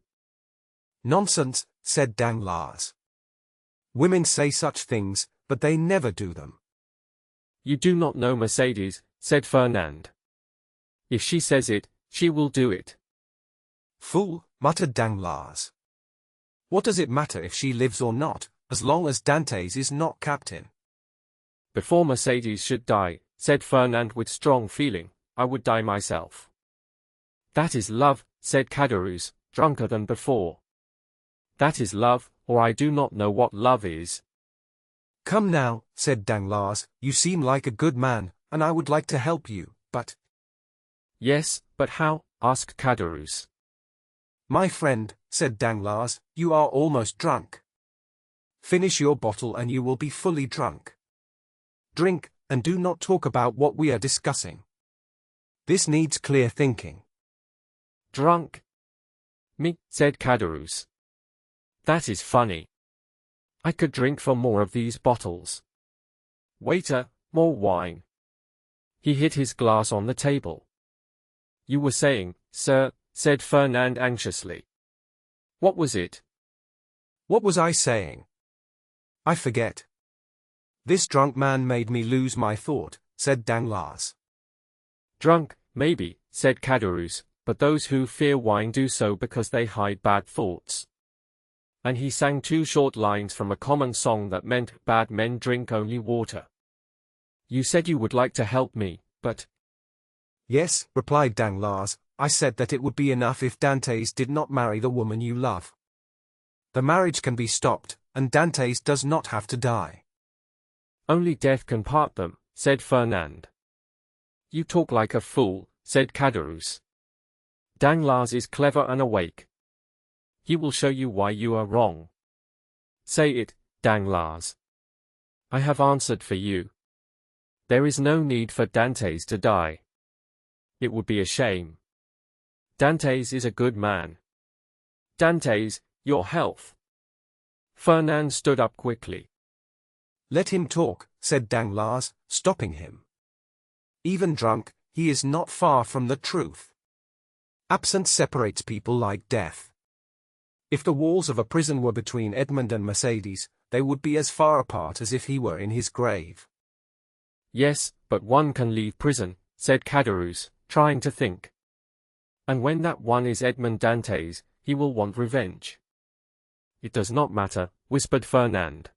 Nonsense, said Danglars. Women say such things, but they never do them. You do not know Mercedes, said Fernand. If she says it, she will do it. Fool, muttered Danglars. What does it matter if she lives or not, as long as Dantès is not captain? Before Mercedes should die, said Fernand with strong feeling, I would die myself. That is love, said Caderousse, drunker than before. That is love, or I do not know what love is. Come now, said Danglars, you seem like a good man, and I would like to help you, but... Yes, but how? Asked Caderousse. My friend, said Danglars, you are almost drunk. Finish your bottle and you will be fully drunk. Drink, and do not talk about what we are discussing. This needs clear thinking. Drunk? Me, said Caderousse. That is funny. I could drink for more of these bottles. Waiter, more wine. He hit his glass on the table. You were saying, sir, said Fernand anxiously. What was it? What was I saying? I forget. This drunk man made me lose my thought, said Danglars. Drunk, maybe, said Caderousse, but those who fear wine do so because they hide bad thoughts. And he sang 2 short lines from a common song that meant bad men drink only water. You said you would like to help me, but... Yes, replied Danglars, I said that it would be enough if Dantès did not marry the woman you love. The marriage can be stopped, and Dantès does not have to die. Only death can part them, said Fernand. You talk like a fool, said Caderousse. Danglars is clever and awake. He will show you why you are wrong. Say it, Danglars. I have answered for you. There is no need for Dantès to die. It would be a shame. Dantès is a good man. Dantès, your health. Fernand stood up quickly. Let him talk, said Danglars, stopping him. Even drunk, he is not far from the truth. Absence separates people like death. If the walls of a prison were between Edmond and Mercedes, they would be as far apart as if he were in his grave. Yes, but one can leave prison, said Caderousse, trying to think. And when that one is Edmond Dantès, he will want revenge. It does not matter, whispered Fernand.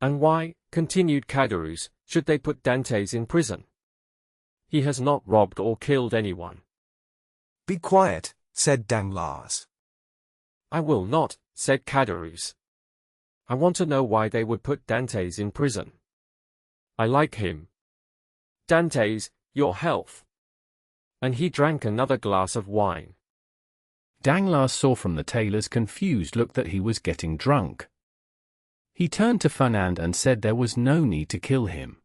And why, continued Caderousse, should they put Dantès in prison? He has not robbed or killed anyone. Be quiet, said Danglars. I will not, said Caderousse. I want to know why they would put Dantès in prison. I like him. Dantès, your health. And he drank another glass of wine. Danglars saw from the tailor's confused look that he was getting drunk. He turned to Fernand and said there was no need to kill him.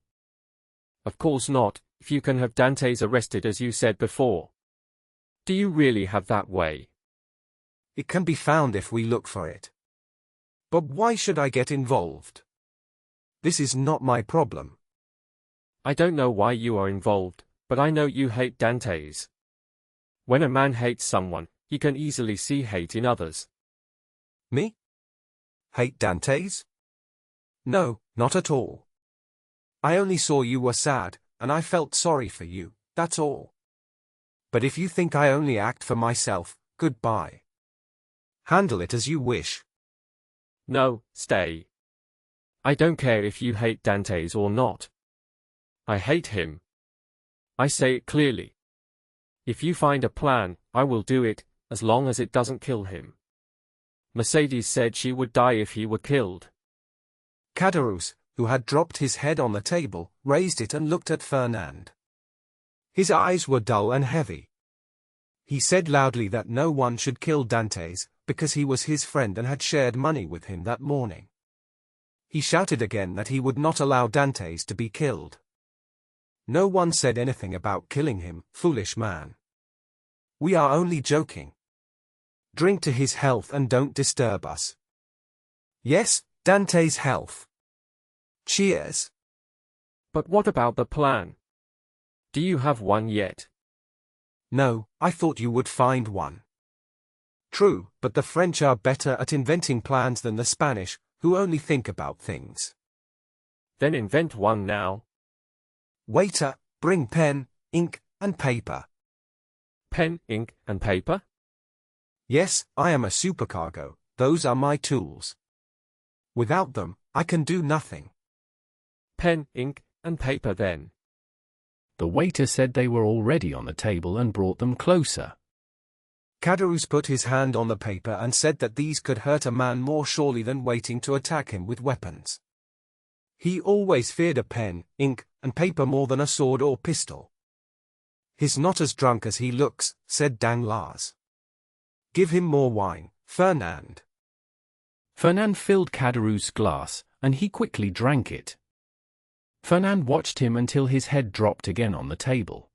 Of course not, if you can have Dantès arrested as you said before. Do you really have that way? It can be found if we look for it. But why should I get involved? This is not my problem. I don't know why you are involved, but I know you hate Dantès. When a man hates someone, he can easily see hate in others. Me? Hate Dantès? No, not at all. I only saw you were sad, and I felt sorry for you, that's all. But if you think I only act for myself, goodbye. Handle it as you wish. No, stay. I don't care if you hate Dantès or not. I hate him. I say it clearly. If you find a plan, I will do it, as long as it doesn't kill him. Mercedes said she would die if he were killed. Caderousse, who had dropped his head on the table, raised it and looked at Fernand. His eyes were dull and heavy. He said loudly that no one should kill Dantès, because he was his friend and had shared money with him that morning. He shouted again that he would not allow Dantès to be killed. No one said anything about killing him, foolish man. We are only joking. Drink to his health and don't disturb us. Yes, Dantès' health. Cheers. But what about the plan? Do you have one yet? No, I thought you would find one. True, but the French are better at inventing plans than the Spanish, who only think about things. Then invent one now. Waiter, bring pen, ink, and paper. Pen, ink, and paper? Yes, I am a supercargo, those are my tools. Without them, I can do nothing. Pen, ink, and paper then. The waiter said they were already on the table and brought them closer. Caderousse put his hand on the paper and said that these could hurt a man more surely than waiting to attack him with weapons. He always feared a pen, ink, and paper more than a sword or pistol. He's not as drunk as he looks, said Danglars. Give him more wine, Fernand. Fernand filled Caderousse's glass, and he quickly drank it. Fernand watched him until his head dropped again on the table.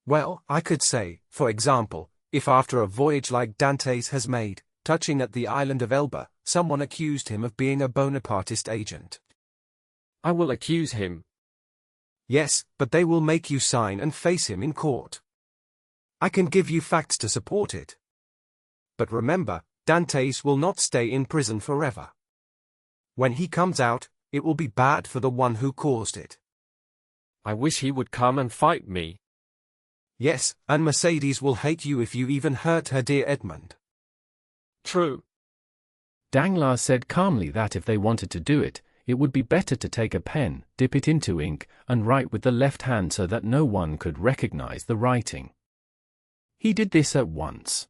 Well, I could say, for example, If after a voyage like Dantès has made, touching at the island of Elba, someone accused him of being a Bonapartist agent. I will accuse him. Yes, but they will make you sign and face him in court. I can give you facts to support it. But remember, Dantès will not stay in prison forever. When he comes out, it will be bad for the one who caused it. I wish he would come and fight me. Yes, and Mercedes will hate you if you even hurt her dear Edmond. True. Danglars said calmly that if they wanted to do it, it would be better to take a pen, dip it into ink, and write with the left hand so that no one could recognize the writing. He did this at once.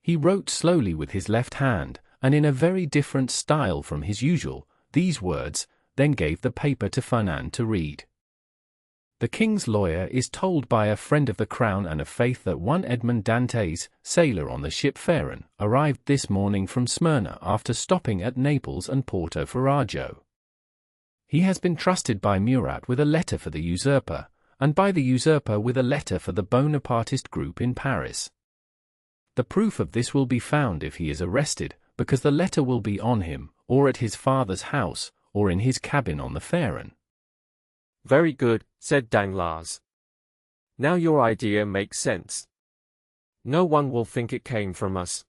He wrote slowly with his left hand, and in a very different style from his usual, these words, then gave the paper to Fernand to read. The king's lawyer is told by a friend of the crown and of faith that one Edmond Dantès, sailor on the ship Pharaon, arrived this morning from Smyrna after stopping at Naples and Porto Ferrajo. He has been trusted by Murat with a letter for the usurper, and by the usurper with a letter for the Bonapartist group in Paris. The proof of this will be found if he is arrested, because the letter will be on him, or at his father's house, or in his cabin on the Pharaon. Very good, said Danglars. Now your idea makes sense. No one will think it came from us.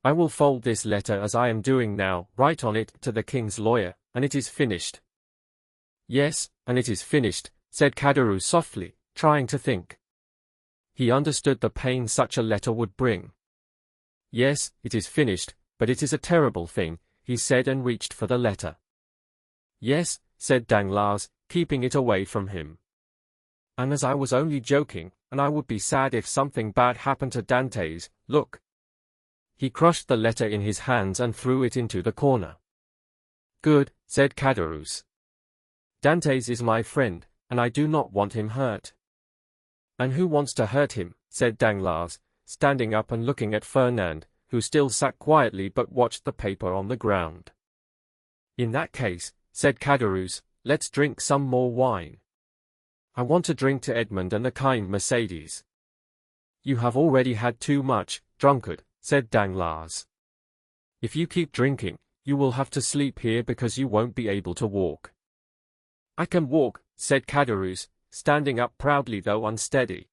I will fold this letter as I am doing now, write on it to the king's lawyer, and it is finished. Yes, and it is finished, said Caderousse softly, trying to think. He understood the pain such a letter would bring. Yes, it is finished, but it is a terrible thing, he said and reached for the letter. Yes, said Danglars, keeping it away from him. And as I was only joking, and I would be sad if something bad happened to Dantès, look. He crushed the letter in his hands and threw it into the corner. Good, said Caderousse. Dantès is my friend, and I do not want him hurt. And who wants to hurt him, said Danglars, standing up and looking at Fernand, who still sat quietly but watched the paper on the ground. In that case, said Caderousse, let's drink some more wine. I want to drink to Edmond and the kind Mercedes. You have already had too much, drunkard, said Danglars. If you keep drinking, you will have to sleep here because you won't be able to walk. I can walk, said Caderousse, standing up proudly though unsteady.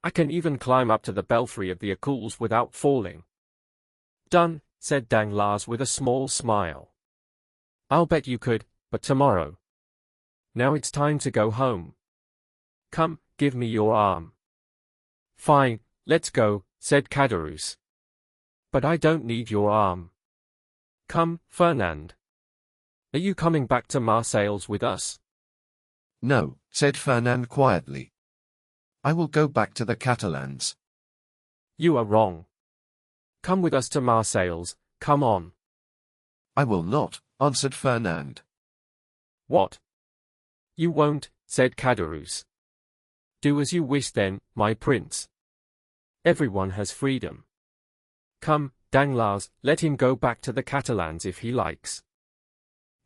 I can even climb up to the belfry of the Écoles without falling. Done, said Danglars with a small smile. I'll bet you could, but tomorrow. Now it's time to go home. Come, give me your arm. Fine, let's go, said Caderousse. But I don't need your arm. Come, Fernand. Are you coming back to Marseilles with us? No, said Fernand quietly. I will go back to the Catalans. You are wrong. Come with us to Marseilles, come on. I will not, answered Fernand. What? You won't, said Caderousse. Do as you wish then, my prince. Everyone has freedom. Come, Danglars, let him go back to the Catalans if he likes.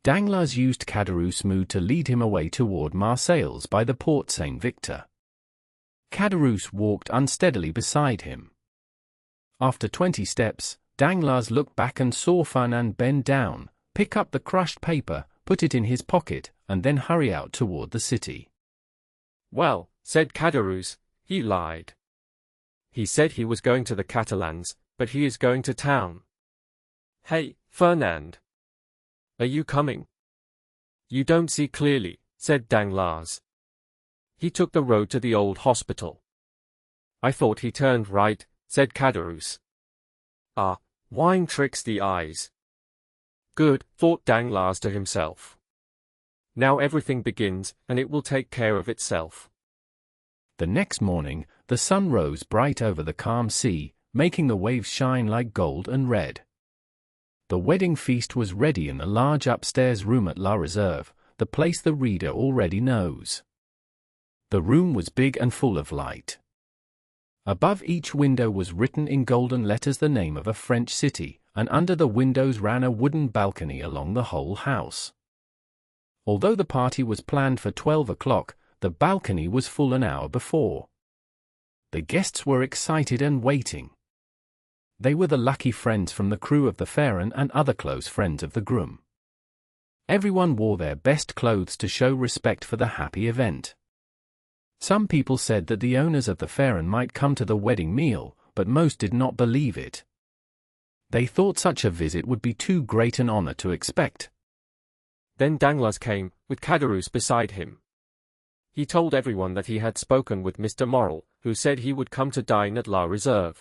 Danglars used Caderousse's mood to lead him away toward Marseilles by the Port Saint-Victor. Caderousse walked unsteadily beside him. After 20 steps, Danglars looked back and saw Fernand bend down, pick up the crushed paper, put it in his pocket, and then hurry out toward the city. Well, said Caderousse, he lied. He said he was going to the Catalans, but he is going to town. Hey, Fernand. Are you coming? You don't see clearly, said Danglars. He took the road to the old hospital. I thought he turned right, said Caderousse. Ah, wine tricks the eyes. Good, thought Danglars to himself. Now everything begins, and it will take care of itself. The next morning, the sun rose bright over the calm sea, making the waves shine like gold and red. The wedding feast was ready in the large upstairs room at La Réserve, the place the reader already knows. The room was big and full of light. Above each window was written in golden letters the name of a French city, and under the windows ran a wooden balcony along the whole house. Although the party was planned for 12 o'clock, the balcony was full an hour before. The guests were excited and waiting. They were the lucky friends from the crew of the Pharaon and other close friends of the groom. Everyone wore their best clothes to show respect for the happy event. Some people said that the owners of the Pharaon might come to the wedding meal, but most did not believe it. They thought such a visit would be too great an honor to expect. Then Danglars came, with Caderousse beside him. He told everyone that he had spoken with Mr. Morel, who said he would come to dine at La Réserve.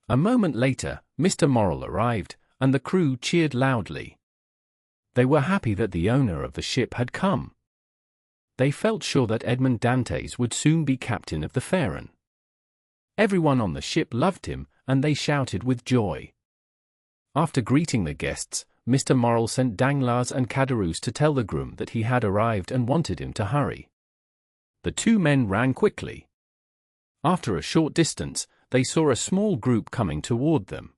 A moment later, Mr. Morel arrived, and the crew cheered loudly. They were happy that the owner of the ship had come. They felt sure that Edmond Dantès would soon be captain of the Pharaon. Everyone on the ship loved him, and they shouted with joy. After greeting the guests, Mr. Morel sent Danglars and Caderousse to tell the groom that he had arrived and wanted him to hurry. The two men ran quickly. After a short distance, they saw a small group coming toward them.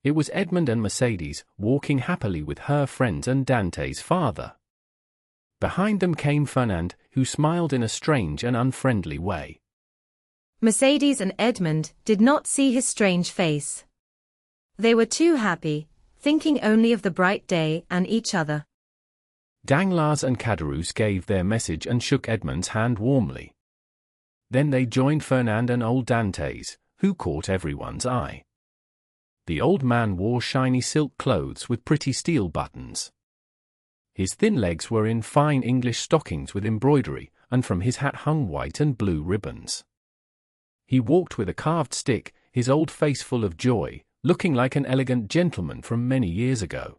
It was Edmond and Mercedes, walking happily with her friends and Dantès' father. Behind them came Fernand, who smiled in a strange and unfriendly way. Mercedes and Edmond did not see his strange face. They were too happy, thinking only of the bright day and each other. Danglars and Caderousse gave their message and shook Edmond's hand warmly. Then they joined Fernand and old Dantès, who caught everyone's eye. The old man wore shiny silk clothes with pretty steel buttons. His thin legs were in fine English stockings with embroidery, and from his hat hung white and blue ribbons. He walked with a carved stick, his old face full of joy, looking like an elegant gentleman from many years ago.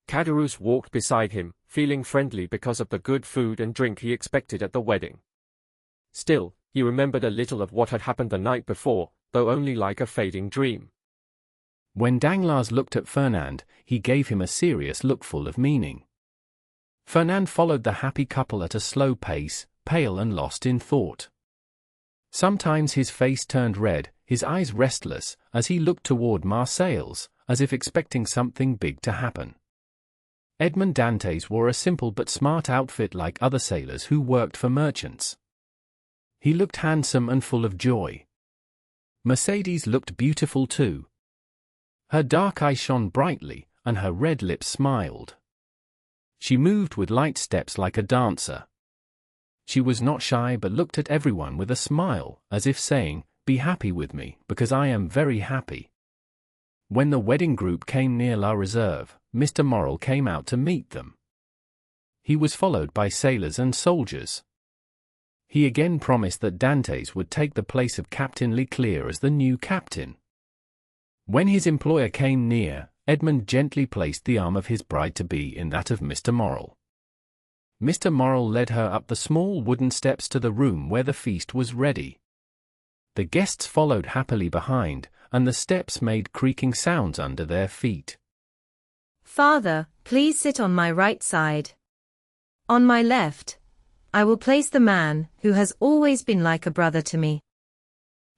Caderousse walked beside him, feeling friendly because of the good food and drink he expected at the wedding. Still, he remembered a little of what had happened the night before, though only like a fading dream. When Danglars looked at Fernand, he gave him a serious look full of meaning. Fernand followed the happy couple at a slow pace, pale and lost in thought. Sometimes his face turned red, his eyes restless, as he looked toward Marseilles, as if expecting something big to happen. Edmond Dantès wore a simple but smart outfit like other sailors who worked for merchants. He looked handsome and full of joy. Mercedes looked beautiful too. Her dark eyes shone brightly, and her red lips smiled. She moved with light steps like a dancer. She was not shy but looked at everyone with a smile, as if saying, "Be happy with me, because I am very happy." When the wedding group came near La Réserve, Mr. Morel came out to meet them. He was followed by sailors and soldiers. He again promised that Dantès would take the place of Captain Leclerc as the new captain. When his employer came near, Edmond gently placed the arm of his bride-to-be in that of Mr. Morel. Mr. Morel led her up the small wooden steps to the room where the feast was ready. The guests followed happily behind, and the steps made creaking sounds under their feet. "Father, please sit on my right side. On my left, I will place the man who has always been like a brother to me."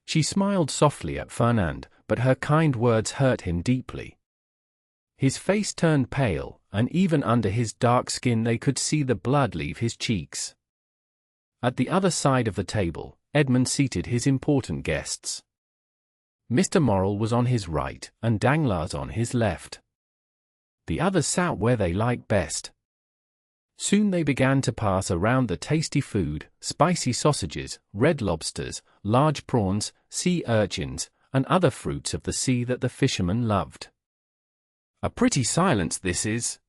She smiled softly at Fernand, but her kind words hurt him deeply. His face turned pale, and even under his dark skin they could see the blood leave his cheeks. At the other side of the table, Edmond seated his important guests. Mr. Morel was on his right, and Danglars on his left. The others sat where they liked best. Soon they began to pass around the tasty food, spicy sausages, red lobsters, large prawns, sea urchins, and other fruits of the sea that the fishermen loved. A pretty silence this is.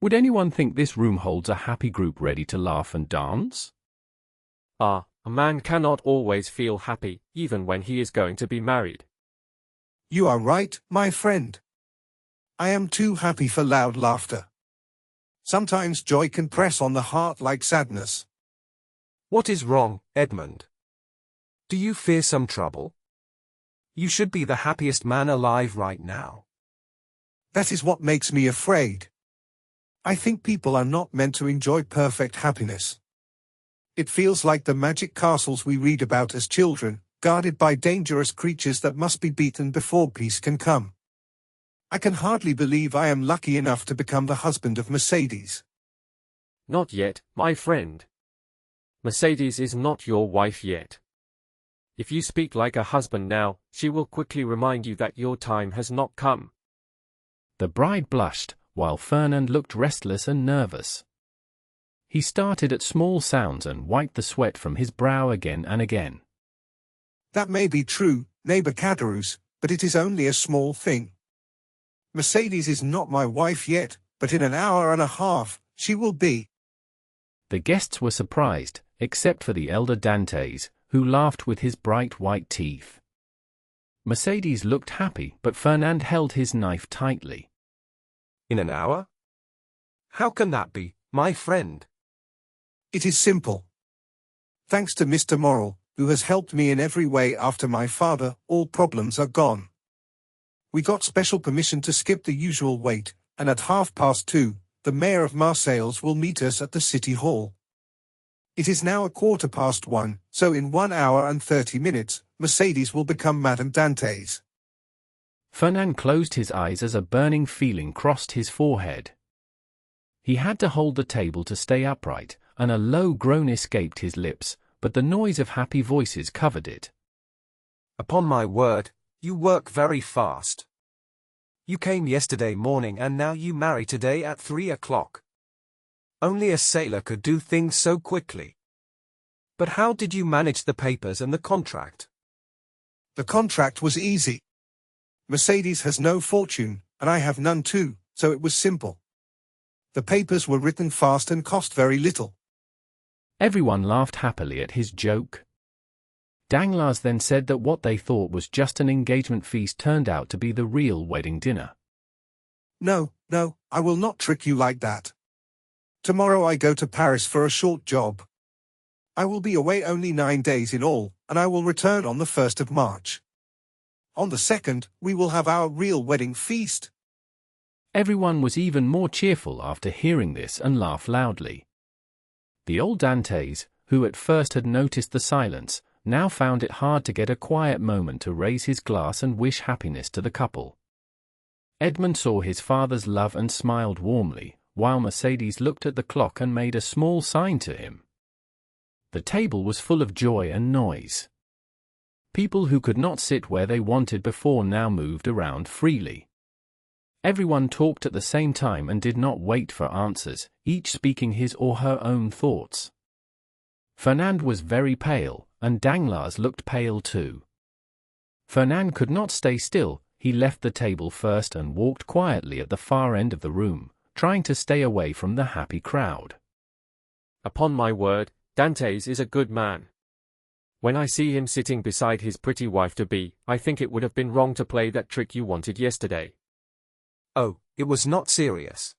Would anyone think this room holds a happy group ready to laugh and dance? Ah, a man cannot always feel happy, even when he is going to be married. You are right, my friend. I am too happy for loud laughter. Sometimes joy can press on the heart like sadness. What is wrong, Edmond? Do you fear some trouble? You should be the happiest man alive right now. That is what makes me afraid. I think people are not meant to enjoy perfect happiness. It feels like the magic castles we read about as children, guarded by dangerous creatures that must be beaten before peace can come. I can hardly believe I am lucky enough to become the husband of Mercedes. Not yet, my friend. Mercedes is not your wife yet. If you speak like a husband now, she will quickly remind you that your time has not come. The bride blushed, while Fernand looked restless and nervous. He started at small sounds and wiped the sweat from his brow again and again. That may be true, neighbor Caderousse, but it is only a small thing. Mercedes is not my wife yet, but in an hour and a half, she will be. The guests were surprised, except for the elder Dantès, who laughed with his bright white teeth. Mercedes looked happy, but Fernand held his knife tightly. In an hour? How can that be, my friend? It is simple. Thanks to Mr. Morel, who has helped me in every way after my father, all problems are gone. We got special permission to skip the usual wait, and at 2:30, the mayor of Marseilles will meet us at the city hall. It is now 1:15, so in 1 hour and 30 minutes, Mercedes will become Madame Dantès. Fernand closed his eyes as a burning feeling crossed his forehead. He had to hold the table to stay upright, and a low groan escaped his lips, but the noise of happy voices covered it. Upon my word, you work very fast. You came yesterday morning and now you marry today at 3 o'clock. Only a sailor could do things so quickly. But how did you manage the papers and the contract? The contract was easy. Mercedes has no fortune, and I have none too, so it was simple. The papers were written fast and cost very little. Everyone laughed happily at his joke. Danglars then said that what they thought was just an engagement feast turned out to be the real wedding dinner. No, I will not trick you like that. Tomorrow I go to Paris for a short job. I will be away only 9 days in all, and I will return on the 1st of March. On the 2nd, we will have our real wedding feast. Everyone was even more cheerful after hearing this and laughed loudly. The old Dantès, who at first had noticed the silence, now found it hard to get a quiet moment to raise his glass and wish happiness to the couple. Edmond saw his father's love and smiled warmly, while Mercedes looked at the clock and made a small sign to him. The table was full of joy and noise. People who could not sit where they wanted before now moved around freely. Everyone talked at the same time and did not wait for answers, each speaking his or her own thoughts. Fernand was very pale, and Danglars looked pale too. Fernand could not stay still. He left the table first and walked quietly at the far end of the room, trying to stay away from the happy crowd. Upon my word, Dantès is a good man. When I see him sitting beside his pretty wife-to-be, I think it would have been wrong to play that trick you wanted yesterday. Oh, it was not serious.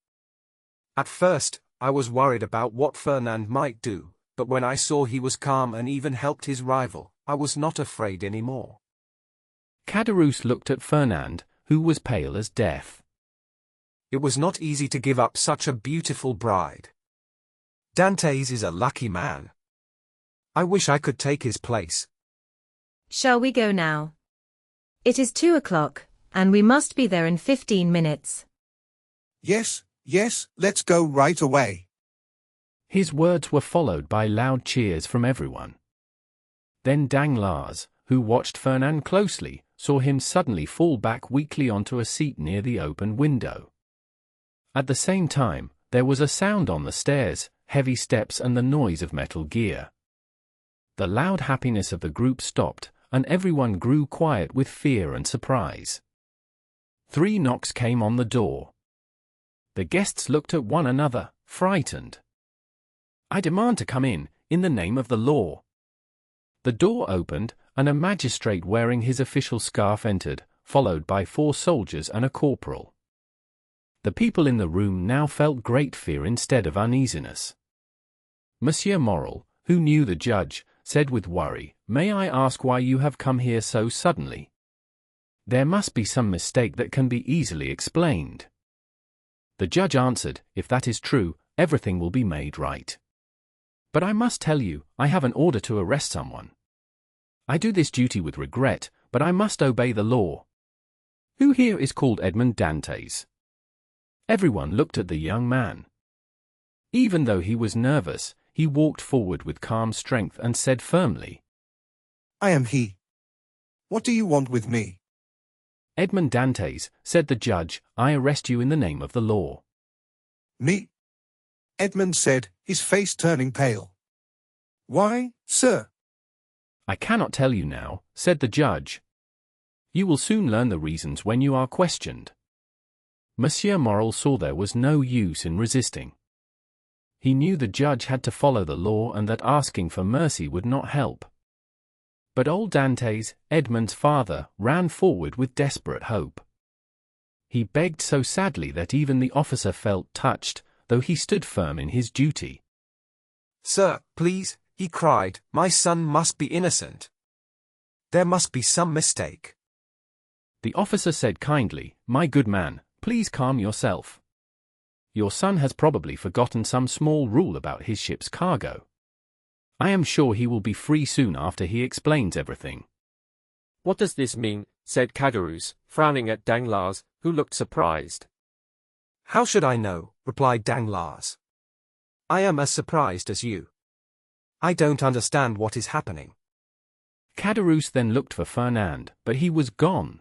At first, I was worried about what Fernand might do, but when I saw he was calm and even helped his rival, I was not afraid anymore. Caderousse looked at Fernand, who was pale as death. It was not easy to give up such a beautiful bride. Dantès is a lucky man. I wish I could take his place. Shall we go now? It is 2 o'clock, and we must be there in 15 minutes. Yes, let's go right away. His words were followed by loud cheers from everyone. Then Danglars, who watched Fernand closely, saw him suddenly fall back weakly onto a seat near the open window. At the same time, there was a sound on the stairs, heavy steps and the noise of metal gear. The loud happiness of the group stopped, and everyone grew quiet with fear and surprise. 3 knocks came on the door. The guests looked at one another, frightened. "I demand to come in the name of the law." The door opened, and a magistrate wearing his official scarf entered, followed by 4 soldiers and a corporal. The people in the room now felt great fear instead of uneasiness. Monsieur Morel, who knew the judge, said with worry, "May I ask why you have come here so suddenly? There must be some mistake that can be easily explained." The judge answered, "If that is true, everything will be made right. But I must tell you, I have an order to arrest someone. I do this duty with regret, but I must obey the law. Who here is called Edmond Dantès?" Everyone looked at the young man. Even though he was nervous, he walked forward with calm strength and said firmly, I am he. What do you want with me? Edmond Dantès, said the judge, I arrest you in the name of the law. Me? Edmond said, his face turning pale. Why, sir? I cannot tell you now, said the judge. You will soon learn the reasons when you are questioned. Monsieur Morel saw there was no use in resisting. He knew the judge had to follow the law and that asking for mercy would not help. But old Dantès, Edmond's father, ran forward with desperate hope. He begged so sadly that even the officer felt touched, though he stood firm in his duty. Sir, please, he cried, my son must be innocent. There must be some mistake. The officer said kindly, my good man, please calm yourself. Your son has probably forgotten some small rule about his ship's cargo. I am sure he will be free soon after he explains everything. What does this mean? Said Caderousse, frowning at Danglars, who looked surprised. How should I know? Replied Danglars. I am as surprised as you. I don't understand what is happening. Caderousse then looked for Fernand, but he was gone.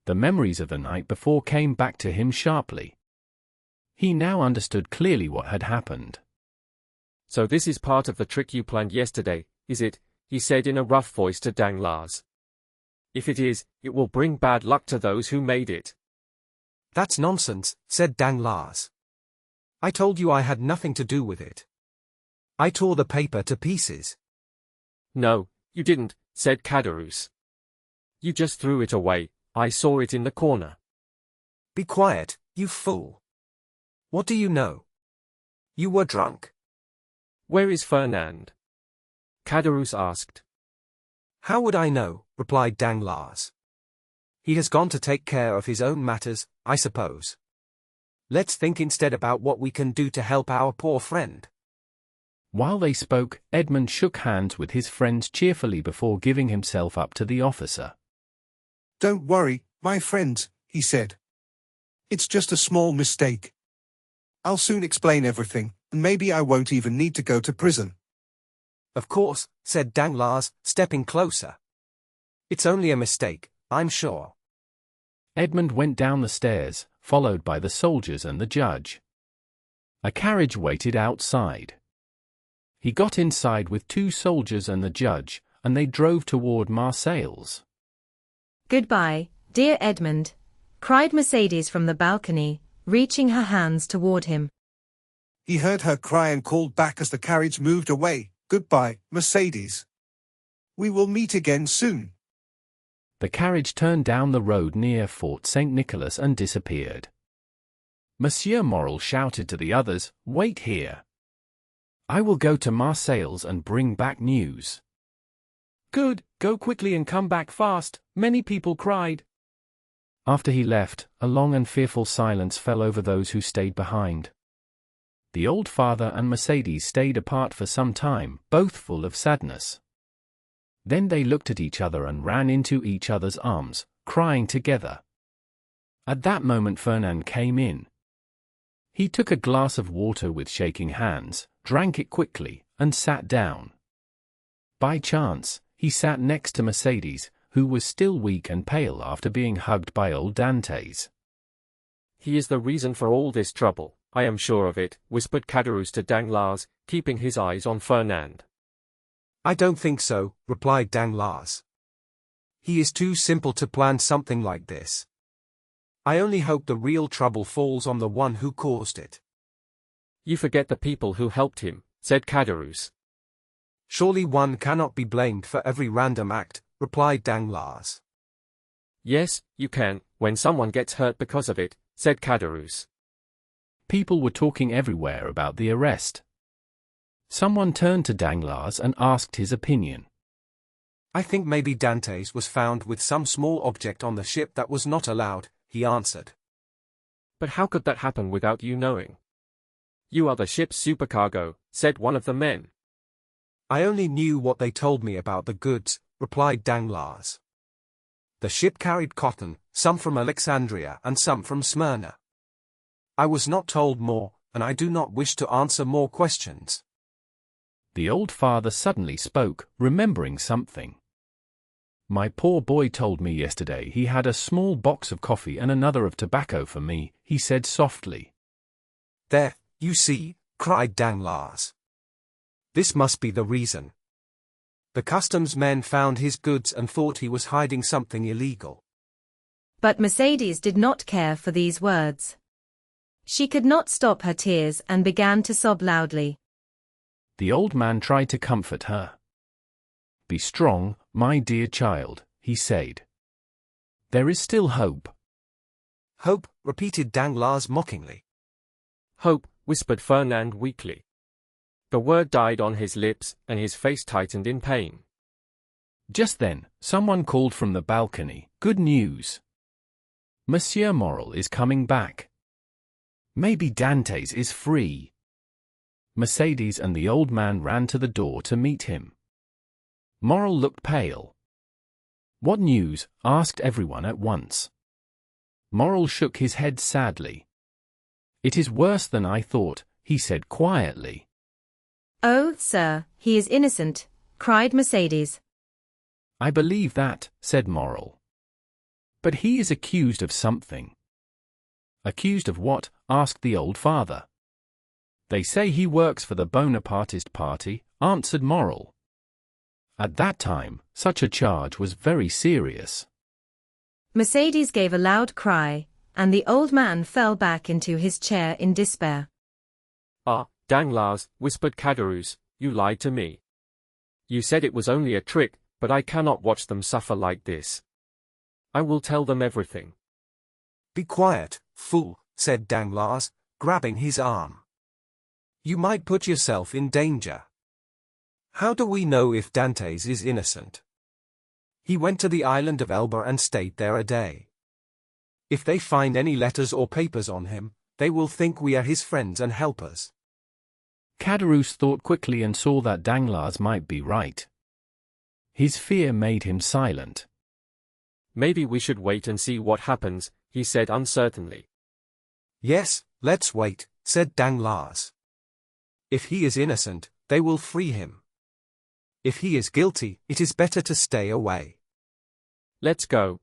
The memories of the night before came back to him sharply. He now understood clearly what had happened. So this is part of the trick you planned yesterday, is it? He said in a rough voice to Danglars. If it is, it will bring bad luck to those who made it. That's nonsense, said Danglars. I told you I had nothing to do with it. I tore the paper to pieces. No, you didn't, said Caderousse. You just threw it away. I saw it in the corner. Be quiet, you fool. What do you know? You were drunk. Where is Fernand? Caderousse asked. How would I know? Replied Danglars. He has gone to take care of his own matters, I suppose. Let's think instead about what we can do to help our poor friend. While they spoke, Edmond shook hands with his friends cheerfully before giving himself up to the officer. Don't worry, my friends, he said. It's just a small mistake. I'll soon explain everything, and maybe I won't even need to go to prison. Of course, said Danglars, stepping closer. It's only a mistake, I'm sure. Edmond went down the stairs, followed by the soldiers and the judge. A carriage waited outside. He got inside with 2 soldiers and the judge, and they drove toward Marseilles. Goodbye, dear Edmond, cried Mercedes from the balcony, reaching her hands toward him. He heard her cry and called back as the carriage moved away, Goodbye, Mercedes. We will meet again soon. The carriage turned down the road near Fort St. Nicholas and disappeared. Monsieur Morel shouted to the others, Wait here. I will go to Marseilles and bring back news. Good, go quickly and come back fast, many people cried. After he left, a long and fearful silence fell over those who stayed behind. The old father and Mercedes stayed apart for some time, both full of sadness. Then they looked at each other and ran into each other's arms, crying together. At that moment Fernand came in. He took a glass of water with shaking hands, drank it quickly, and sat down. By chance, he sat next to Mercedes, who was still weak and pale after being hugged by old Dantès. He is the reason for all this trouble, I am sure of it, whispered Caderousse to Danglars, keeping his eyes on Fernand. I don't think so, replied Danglars. He is too simple to plan something like this. I only hope the real trouble falls on the one who caused it. You forget the people who helped him, said Caderousse. Surely one cannot be blamed for every random act, replied Danglars. Yes, you can, when someone gets hurt because of it, said Caderousse. People were talking everywhere about the arrest. Someone turned to Danglars and asked his opinion. I think maybe Dantès was found with some small object on the ship that was not allowed, he answered. But how could that happen without you knowing? You are the ship's supercargo, said one of the men. I only knew what they told me about the goods, replied Danglars. The ship carried cotton, some from Alexandria and some from Smyrna. I was not told more, and I do not wish to answer more questions. The old father suddenly spoke, remembering something. My poor boy told me yesterday he had a small box of coffee and another of tobacco for me, he said softly. There, you see, cried Danglars. This must be the reason. The customs men found his goods and thought he was hiding something illegal. But Mercedes did not care for these words. She could not stop her tears and began to sob loudly. The old man tried to comfort her. Be strong, my dear child, he said. There is still hope. Hope, repeated Danglars mockingly. Hope, whispered Fernand weakly. The word died on his lips, and his face tightened in pain. Just then, someone called from the balcony, "Good news! Monsieur Morel is coming back. Maybe Dantès is free." Mercedes and the old man ran to the door to meet him. Morel looked pale. "What news?" asked everyone at once. Morel shook his head sadly. "It is worse than I thought," he said quietly. "Oh, sir, he is innocent," cried Mercedes. "I believe that," said Morel. "But he is accused of something." "Accused of what?" asked the old father. "They say he works for the Bonapartist party," answered Morel. At that time, such a charge was very serious. Mercedes gave a loud cry, and the old man fell back into his chair in despair. "Ah, Danglars," whispered Caderousse, "you lied to me. You said it was only a trick, but I cannot watch them suffer like this. I will tell them everything." "Be quiet, fool," said Danglars, grabbing his arm. "You might put yourself in danger. How do we know if Dantès is innocent? He went to the island of Elba and stayed there a day. If they find any letters or papers on him, they will think we are his friends and helpers." Caderousse thought quickly and saw that Danglars might be right. His fear made him silent. "Maybe we should wait and see what happens," he said uncertainly. "Yes, let's wait," said Danglars. "If he is innocent, they will free him. If he is guilty, it is better to stay away." "Let's go."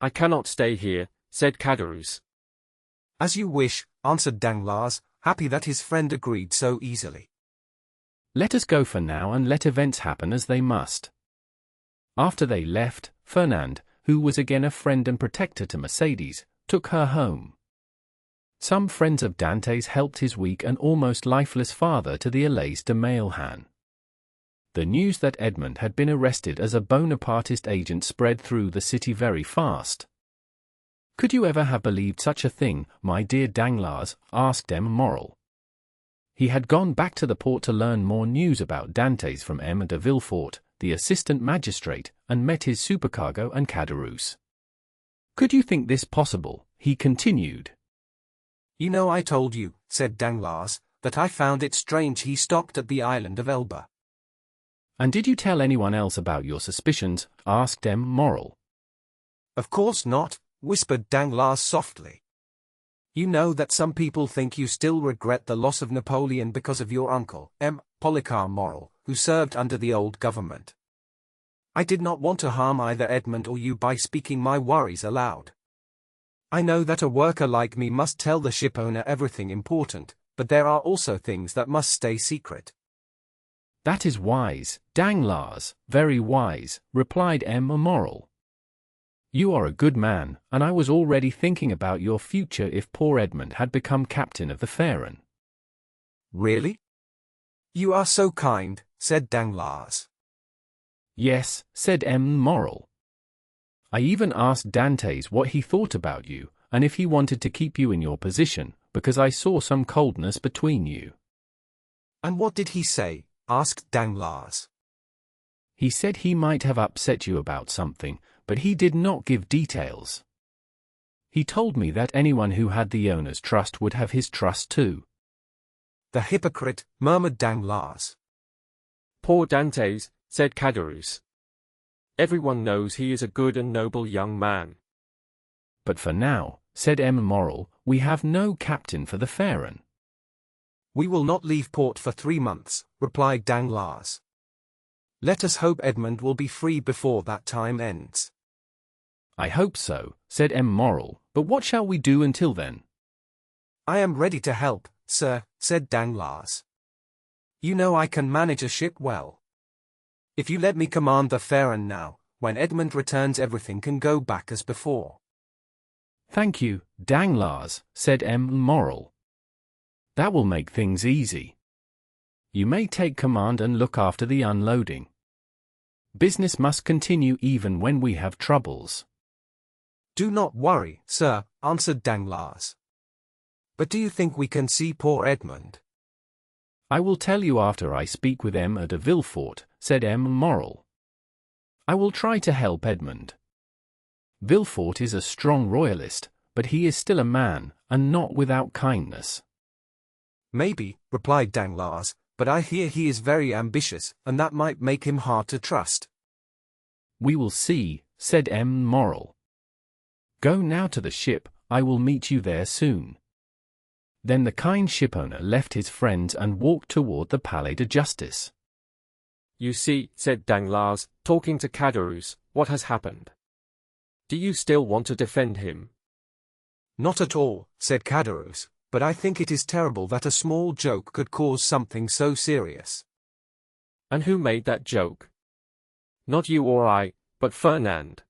"I cannot stay here," said Caderousse. "As you wish," answered Danglars, happy that his friend agreed so easily. "Let us go for now and let events happen as they must." After they left, Fernand, who was again a friend and protector to Mercedes, took her home. Some friends of Dantès helped his weak and almost lifeless father to the Allées de Mailhan. The news that Edmond had been arrested as a Bonapartist agent spread through the city very fast. "Could you ever have believed such a thing, my dear Danglars?" asked M. Morel. He had gone back to the port to learn more news about Dantès from M. de Villefort, the assistant magistrate, and met his supercargo and Caderousse. "Could you think this possible?" he continued. "You know I told you," said Danglars, "that I found it strange he stopped at the island of Elba." "And did you tell anyone else about your suspicions?" asked M. Morel. "Of course not," whispered Danglars softly. "You know that some people think you still regret the loss of Napoleon because of your uncle, M. Policar Morel, who served under the old government. I did not want to harm either Edmond or you by speaking my worries aloud. I know that a worker like me must tell the shipowner everything important, but there are also things that must stay secret." "That is wise, Danglars, very wise," replied M. Morel. "You are a good man, and I was already thinking about your future if poor Edmond had become captain of the Pharaon." "Really? You are so kind," said Danglars. "Yes," said M. Morel. "I even asked Dantès what he thought about you, and if he wanted to keep you in your position, because I saw some coldness between you." "And what did he say?" asked Danglars. "He said he might have upset you about something, but he did not give details. He told me that anyone who had the owner's trust would have his trust too." "The hypocrite," murmured Danglars. "Poor Dantès," said Caderousse. "Everyone knows he is a good and noble young man." "But for now," said M. Morel, "we have no captain for the Pharaon." "We will not leave port for 3 months," replied Danglars. Let us hope Edmond will be free before that time ends. I hope so, said M. Morrel, but what shall we do until then? I am ready to help, sir, said Danglars. You know I can manage a ship well. If you let me command the Pharaon now, when Edmond returns everything can go back as before. Thank you, Danglars, said M. Morrel. That will make things easy. You may take command and look after the unloading. Business must continue even when we have troubles. Do not worry, sir, answered Danglars. But do you think we can see poor Edmond? I will tell you after I speak with M. de Villefort, said M. Morrel. I will try to help Edmond. Villefort is a strong royalist, but he is still a man, and not without kindness. Maybe, replied Danglars, but I hear he is very ambitious, and that might make him hard to trust. We will see, said M. Morrel. Go now to the ship, I will meet you there soon. Then the kind shipowner left his friends and walked toward the Palais de Justice. You see, said Danglars, talking to Caderousse, what has happened. Do you still want to defend him? Not at all, said Caderousse, but I think it is terrible that a small joke could cause something so serious. And who made that joke? Not you or I, but Fernand.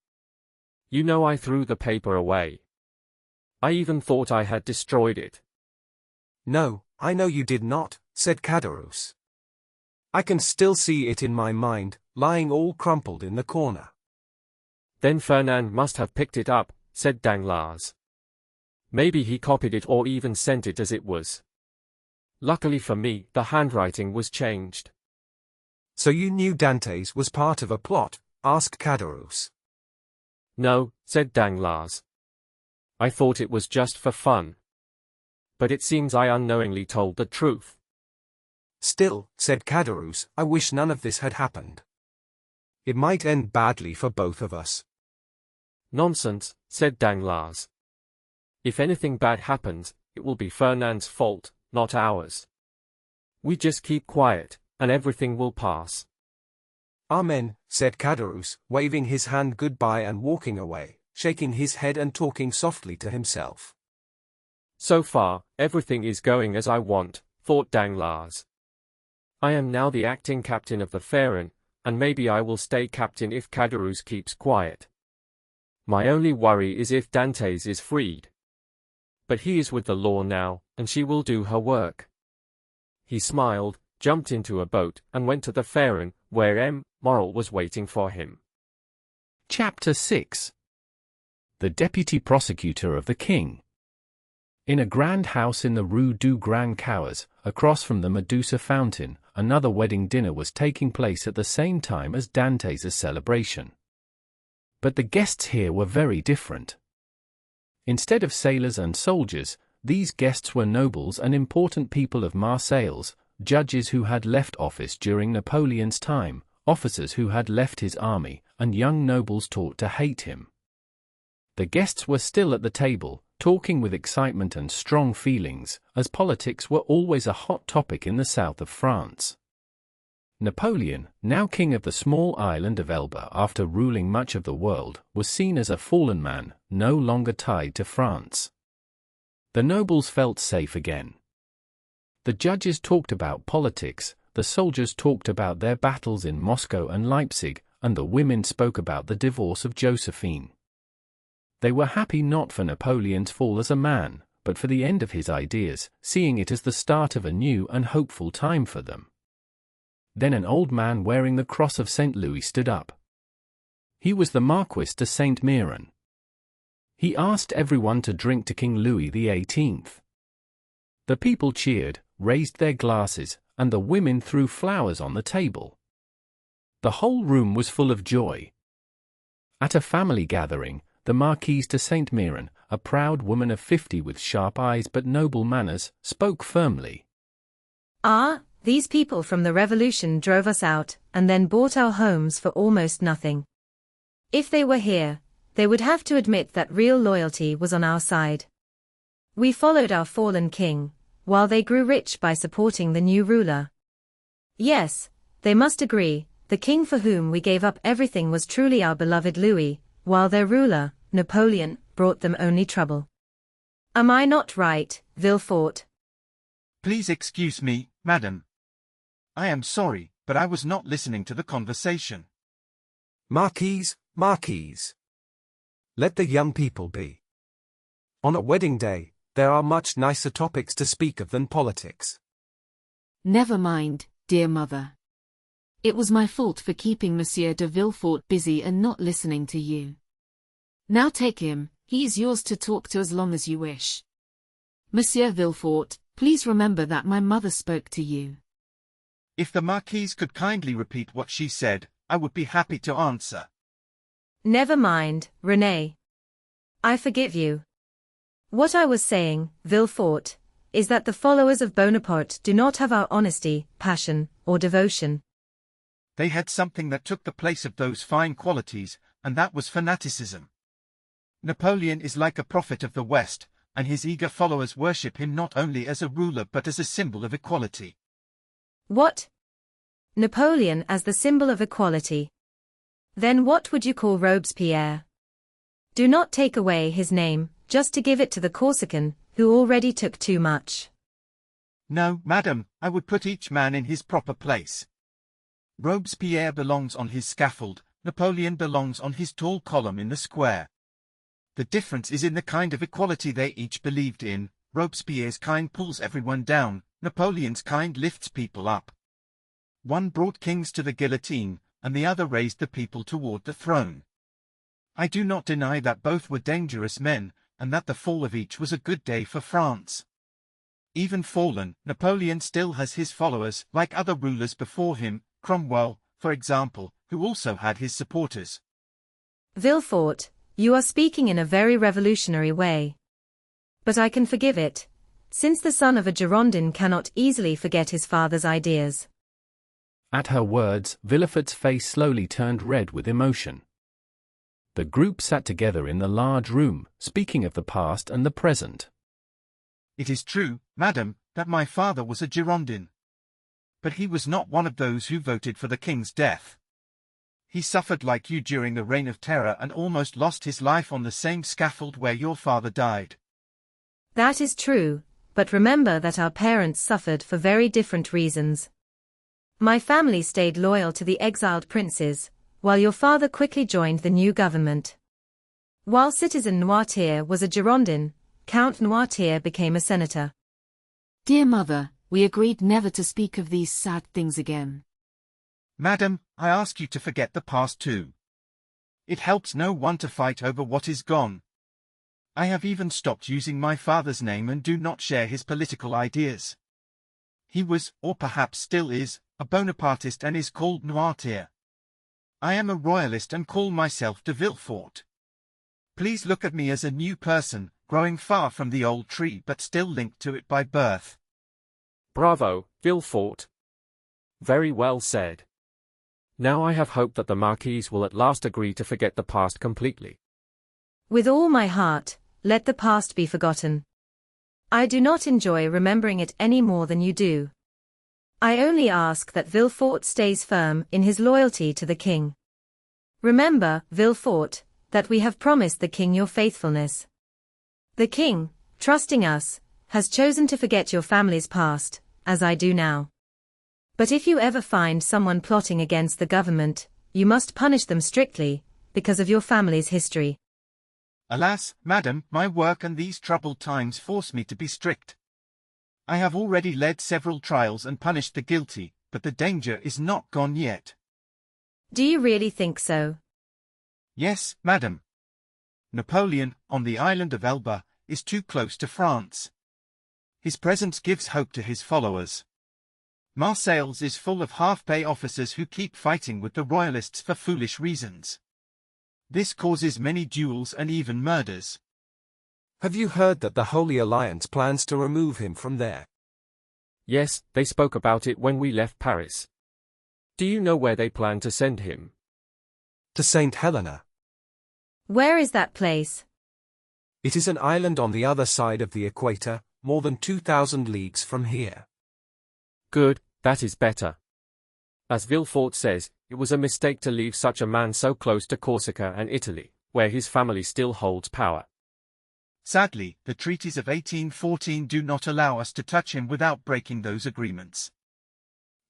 You know I threw the paper away. I even thought I had destroyed it. No, I know you did not, said Caderousse. I can still see it in my mind, lying all crumpled in the corner. Then Fernand must have picked it up, said Danglars. Maybe he copied it or even sent it as it was. Luckily for me, the handwriting was changed. So you knew Dantès was part of a plot? Asked Caderousse. No, said Danglars. I thought it was just for fun. But it seems I unknowingly told the truth. Still, said Caderousse, I wish none of this had happened. It might end badly for both of us. Nonsense, said Danglars. If anything bad happens, it will be Fernand's fault, not ours. We just keep quiet, and everything will pass. Amen, said Caderousse, waving his hand goodbye and walking away, shaking his head and talking softly to himself. So far, everything is going as I want, thought Danglars. I am now the acting captain of the Pharaon, and maybe I will stay captain if Caderousse keeps quiet. My only worry is if Dantès is freed. But he is with the law now, and she will do her work. He smiled, jumped into a boat, and went to the Pharaon, where M. Morrel was waiting for him. Chapter 6. The Deputy Prosecutor of the King. In a grand house in the Rue du Grand Cauers, across from the Medusa Fountain, another wedding dinner was taking place at the same time as Dantès' celebration. But the guests here were very different. Instead of sailors and soldiers, these guests were nobles and important people of Marseilles, judges who had left office during Napoleon's time, officers who had left his army, and young nobles taught to hate him. The guests were still at the table, talking with excitement and strong feelings, as politics were always a hot topic in the south of France. Napoleon, now king of the small island of Elba after ruling much of the world, was seen as a fallen man, no longer tied to France. The nobles felt safe again. The judges talked about politics, the soldiers talked about their battles in Moscow and Leipzig, and the women spoke about the divorce of Josephine. They were happy not for Napoleon's fall as a man, but for the end of his ideas, seeing it as the start of a new and hopeful time for them. Then an old man wearing the cross of St. Louis stood up. He was the Marquis de Saint Méran. He asked everyone to drink to King Louis XVIII. The people cheered, raised their glasses, and the women threw flowers on the table. The whole room was full of joy. At a family gathering, the Marquise de Saint Méran, a proud woman of 50 with sharp eyes but noble manners, spoke firmly. Ah, these people from the revolution drove us out, and then bought our homes for almost nothing. If they were here, they would have to admit that real loyalty was on our side. We followed our fallen king, while they grew rich by supporting the new ruler. Yes, they must agree, the king for whom we gave up everything was truly our beloved Louis, while their ruler, Napoleon, brought them only trouble. Am I not right, Villefort? Please excuse me, madam. I am sorry, but I was not listening to the conversation. Marquise, Marquise. Let the young people be. On a wedding day, there are much nicer topics to speak of than politics. Never mind, dear mother. It was my fault for keeping Monsieur de Villefort busy and not listening to you. Now take him, he is yours to talk to as long as you wish. Monsieur Villefort, please remember that my mother spoke to you. If the Marquise could kindly repeat what she said, I would be happy to answer. Never mind, Renée. I forgive you. What I was saying, Villefort, is that the followers of Bonaparte do not have our honesty, passion, or devotion. They had something that took the place of those fine qualities, and that was fanaticism. Napoleon is like a prophet of the West, and his eager followers worship him not only as a ruler but as a symbol of equality. What? Napoleon as the symbol of equality. Then what would you call Robespierre? Do not take away his name, just to give it to the Corsican, who already took too much. No, madam, I would put each man in his proper place. Robespierre belongs on his scaffold, Napoleon belongs on his tall column in the square. The difference is in the kind of equality they each believed in. Robespierre's kind pulls everyone down, Napoleon's kind lifts people up. One brought kings to the guillotine, and the other raised the people toward the throne. I do not deny that both were dangerous men, and that the fall of each was a good day for France. Even fallen, Napoleon still has his followers, like other rulers before him, Cromwell, for example, who also had his supporters. Villefort, you are speaking in a very revolutionary way. But I can forgive it, since the son of a Girondin cannot easily forget his father's ideas. At her words, Villefort's face slowly turned red with emotion. The group sat together in the large room, speaking of the past and the present. It is true, madam, that my father was a Girondin. But he was not one of those who voted for the king's death. He suffered like you during the Reign of Terror and almost lost his life on the same scaffold where your father died. That is true, but remember that our parents suffered for very different reasons. My family stayed loyal to the exiled princes, while your father quickly joined the new government. While Citizen Noirtier was a Girondin, Count Noirtier became a senator. Dear mother, we agreed never to speak of these sad things again. Madam, I ask you to forget the past too. It helps no one to fight over what is gone. I have even stopped using my father's name and do not share his political ideas. He was, or perhaps still is, a Bonapartist and is called Noirtier. I am a royalist and call myself de Villefort. Please look at me as a new person, growing far from the old tree but still linked to it by birth. Bravo, Villefort. Very well said. Now I have hope that the Marquise will at last agree to forget the past completely. With all my heart, let the past be forgotten. I do not enjoy remembering it any more than you do. I only ask that Villefort stays firm in his loyalty to the king. Remember, Villefort, that we have promised the king your faithfulness. The king, trusting us, has chosen to forget your family's past, as I do now. But if you ever find someone plotting against the government, you must punish them strictly, because of your family's history. Alas, madam, my work and these troubled times force me to be strict. I have already led several trials and punished the guilty, but the danger is not gone yet. Do you really think so? Yes, madam. Napoleon, on the island of Elba, is too close to France. His presence gives hope to his followers. Marseilles is full of half-pay officers who keep fighting with the royalists for foolish reasons. This causes many duels and even murders. Have you heard that the Holy Alliance plans to remove him from there? Yes, they spoke about it when we left Paris. Do you know where they plan to send him? To St. Helena. Where is that place? It is an island on the other side of the equator, more than 2,000 leagues from here. Good, that is better. As Villefort says, It was a mistake to leave such a man so close to Corsica and Italy, where his family still holds power. Sadly, the treaties of 1814 do not allow us to touch him without breaking those agreements.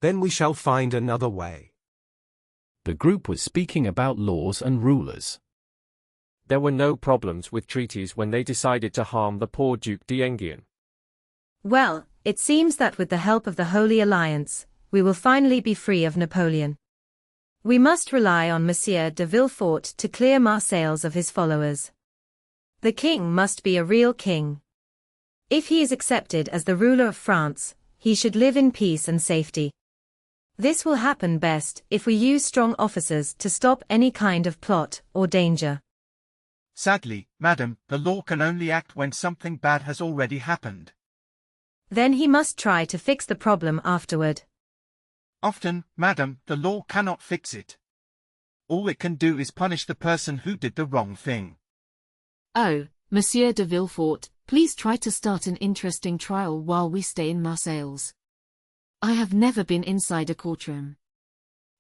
Then we shall find another way. The group was speaking about laws and rulers. There were no problems with treaties when they decided to harm the poor Duke d'Enghien. Well, it seems that with the help of the Holy Alliance, we will finally be free of Napoleon. We must rely on Monsieur de Villefort to clear Marseilles of his followers. The king must be a real king. If he is accepted as the ruler of France, he should live in peace and safety. This will happen best if we use strong officers to stop any kind of plot or danger. Sadly, madam, the law can only act when something bad has already happened. Then he must try to fix the problem afterward. Often, madam, the law cannot fix it. All it can do is punish the person who did the wrong thing. Oh, Monsieur de Villefort, please try to start an interesting trial while we stay in Marseilles. I have never been inside a courtroom.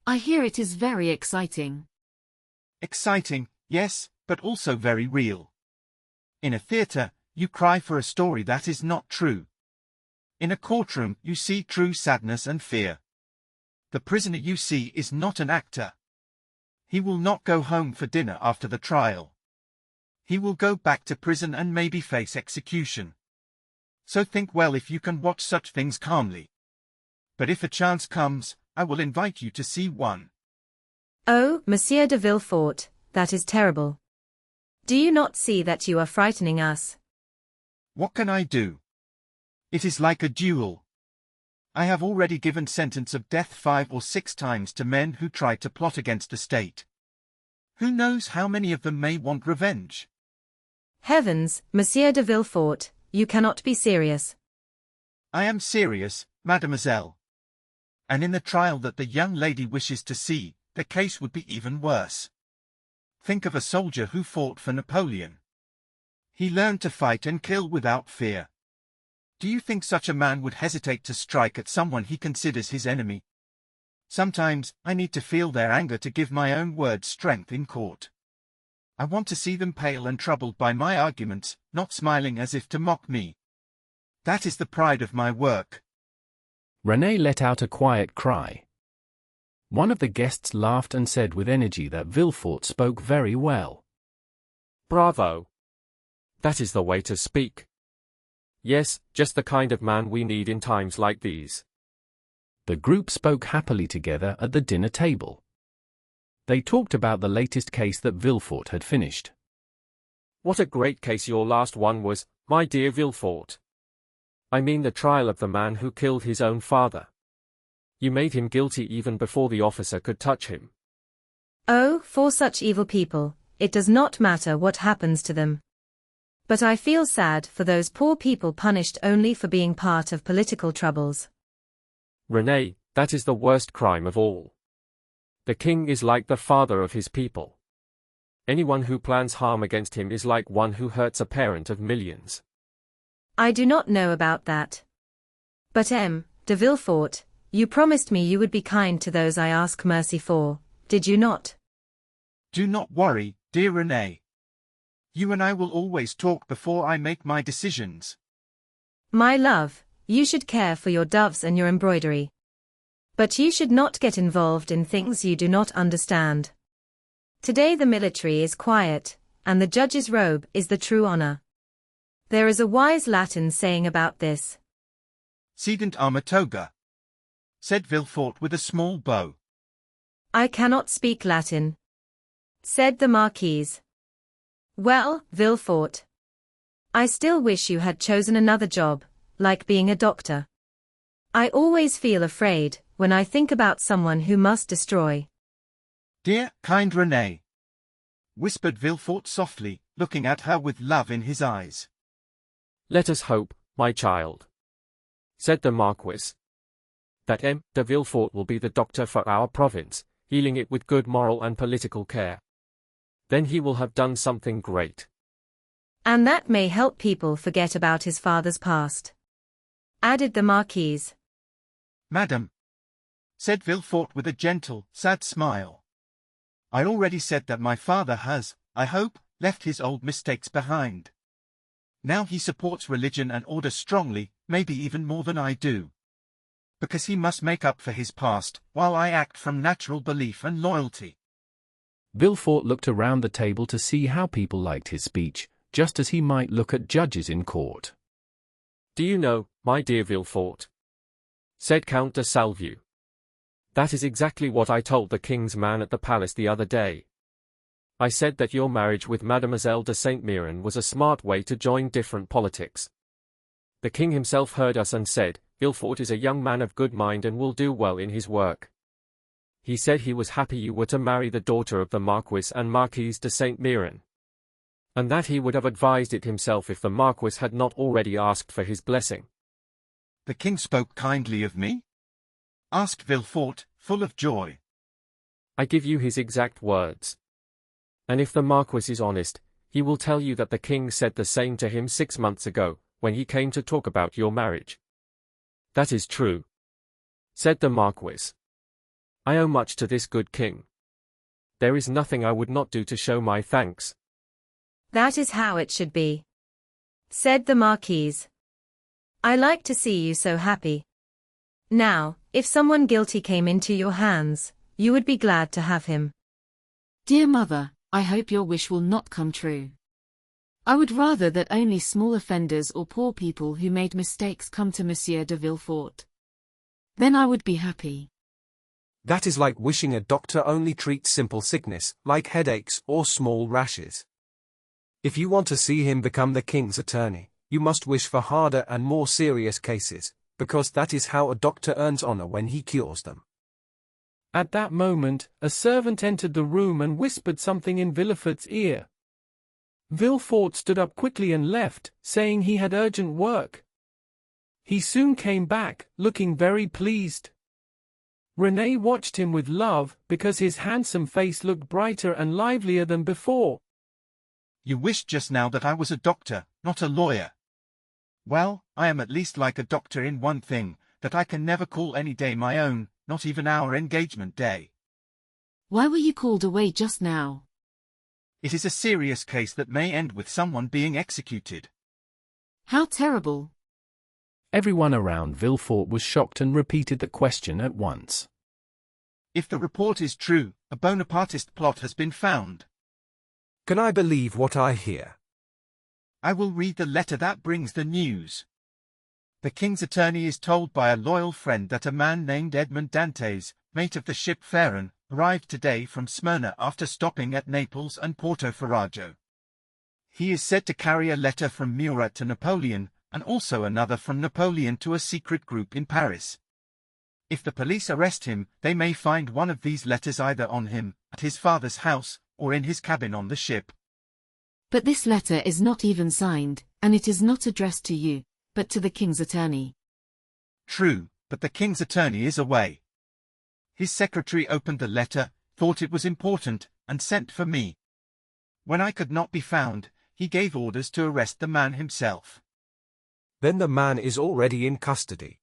I hear it is very exciting. Exciting, yes, but also very real. In a theatre, you cry for a story that is not true. In a courtroom, you see true sadness and fear. The prisoner you see is not an actor. He will not go home for dinner after the trial. He will go back to prison and maybe face execution. So think well if you can watch such things calmly. But if a chance comes, I will invite you to see one. Oh, Monsieur de Villefort, that is terrible. Do you not see that you are frightening us? What can I do? It is like a duel. I have already given sentence of death 5 or 6 times to men who tried to plot against the state. Who knows how many of them may want revenge? Heavens, Monsieur de Villefort, you cannot be serious. I am serious, mademoiselle. And in the trial that the young lady wishes to see, the case would be even worse. Think of a soldier who fought for Napoleon. He learned to fight and kill without fear. Do you think such a man would hesitate to strike at someone he considers his enemy? Sometimes, I need to feel their anger to give my own words strength in court. I want to see them pale and troubled by my arguments, not smiling as if to mock me. That is the pride of my work. René let out a quiet cry. One of the guests laughed and said with energy that Villefort spoke very well. Bravo! That is the way to speak. Yes, just the kind of man we need in times like these. The group spoke happily together at the dinner table. They talked about the latest case that Villefort had finished. What a great case your last one was, my dear Villefort. I mean the trial of the man who killed his own father. You made him guilty even before the officer could touch him. Oh, for such evil people, it does not matter what happens to them. But I feel sad for those poor people punished only for being part of political troubles. René, that is the worst crime of all. The king is like the father of his people. Anyone who plans harm against him is like one who hurts a parent of millions. I do not know about that. But de Villefort, you promised me you would be kind to those I ask mercy for, did you not? Do not worry, dear René. You and I will always talk before I make my decisions. My love, you should care for your doves and your embroidery. But you should not get involved in things you do not understand. Today the military is quiet, and the judge's robe is the true honor. There is a wise Latin saying about this. Sedent arma toga, said Villefort with a small bow. I cannot speak Latin, said the Marquise. Well, Villefort, I still wish you had chosen another job, like being a doctor. I always feel afraid when I think about someone who must destroy. Dear, kind René, whispered Villefort softly, looking at her with love in his eyes. Let us hope, my child, said the Marquis, that M. de Villefort will be the doctor for our province, healing it with good moral and political care. Then he will have done something great. And that may help people forget about his father's past, added the Marquise. Madam, said Villefort with a gentle, sad smile. I already said that my father has, I hope, left his old mistakes behind. Now he supports religion and order strongly, maybe even more than I do. Because he must make up for his past, while I act from natural belief and loyalty. Villefort looked around the table to see how people liked his speech, just as he might look at judges in court. Do you know, my dear Villefort, said Count de Salvieux, that is exactly what I told the king's man at the palace the other day. I said that your marriage with Mademoiselle de Saint-Méran was a smart way to join different politics. The king himself heard us and said, Villefort is a young man of good mind and will do well in his work. He said he was happy you were to marry the daughter of the Marquis and Marquise de Saint-Méran, and that he would have advised it himself if the Marquis had not already asked for his blessing. The king spoke kindly of me? Asked Villefort, full of joy. I give you his exact words. And if the Marquis is honest, he will tell you that the king said the same to him 6 months ago, when he came to talk about your marriage. That is true, said the Marquis. I owe much to this good king. There is nothing I would not do to show my thanks. That is how it should be, said the Marquise. I like to see you so happy. Now, if someone guilty came into your hands, you would be glad to have him. Dear mother, I hope your wish will not come true. I would rather that only small offenders or poor people who made mistakes come to Monsieur de Villefort. Then I would be happy. That is like wishing a doctor only treats simple sickness, like headaches or small rashes. If you want to see him become the king's attorney, you must wish for harder and more serious cases, because that is how a doctor earns honor when he cures them. At that moment, a servant entered the room and whispered something in Villefort's ear. Villefort stood up quickly and left, saying he had urgent work. He soon came back, looking very pleased. Renée watched him with love, because his handsome face looked brighter and livelier than before. You wished just now that I was a doctor, not a lawyer. Well, I am at least like a doctor in one thing, that I can never call any day my own, not even our engagement day. Why were you called away just now? It is a serious case that may end with someone being executed. How terrible. Everyone around Villefort was shocked and repeated the question at once. If the report is true, a Bonapartist plot has been found. Can I believe what I hear? I will read the letter that brings the news. The king's attorney is told by a loyal friend that a man named Edmond Dantès, mate of the ship Pharaon, arrived today from Smyrna after stopping at Naples and Porto Ferrajo. He is said to carry a letter from Murat to Napoleon, and also another from Napoleon to a secret group in Paris. If the police arrest him, they may find one of these letters either on him, at his father's house, or in his cabin on the ship. But this letter is not even signed, and it is not addressed to you, but to the king's attorney. True, but the king's attorney is away. His secretary opened the letter, thought it was important, and sent for me. When I could not be found, he gave orders to arrest the man himself. Then the man is already in custody.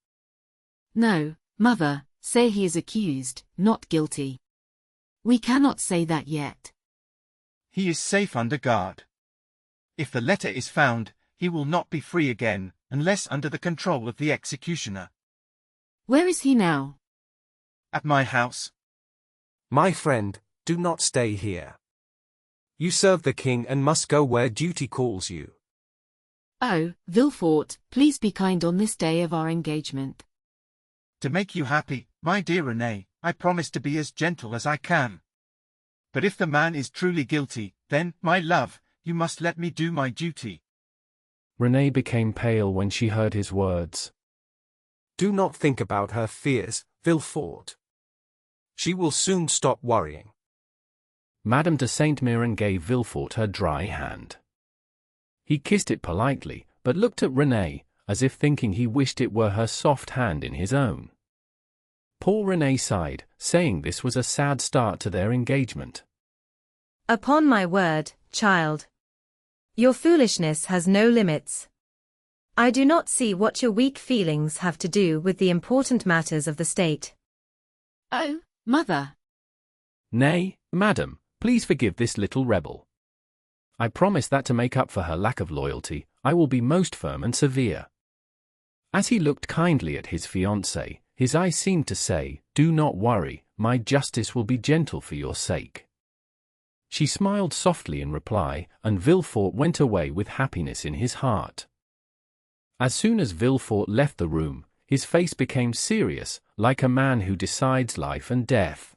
No, mother, say he is accused, not guilty. We cannot say that yet. He is safe under guard. If the letter is found, he will not be free again, unless under the control of the executioner. Where is he now? At my house. My friend, do not stay here. You serve the king and must go where duty calls you. Oh, Villefort, please be kind on this day of our engagement. To make you happy, my dear Renée, I promise to be as gentle as I can. But if the man is truly guilty, then, my love, you must let me do my duty. Renée became pale when she heard his words. Do not think about her fears, Villefort. She will soon stop worrying. Madame de Saint-Méran gave Villefort her dry hand. He kissed it politely, but looked at Renée, as if thinking he wished it were her soft hand in his own. Poor Renée sighed, saying this was a sad start to their engagement. Upon my word, child. Your foolishness has no limits. I do not see what your weak feelings have to do with the important matters of the state. Oh, mother. Nay, madam, please forgive this little rebel. I promise that to make up for her lack of loyalty, I will be most firm and severe. As he looked kindly at his fiancée, his eyes seemed to say, "Do not worry, my justice will be gentle for your sake." She smiled softly in reply, and Villefort went away with happiness in his heart. As soon as Villefort left the room, his face became serious, like a man who decides life and death.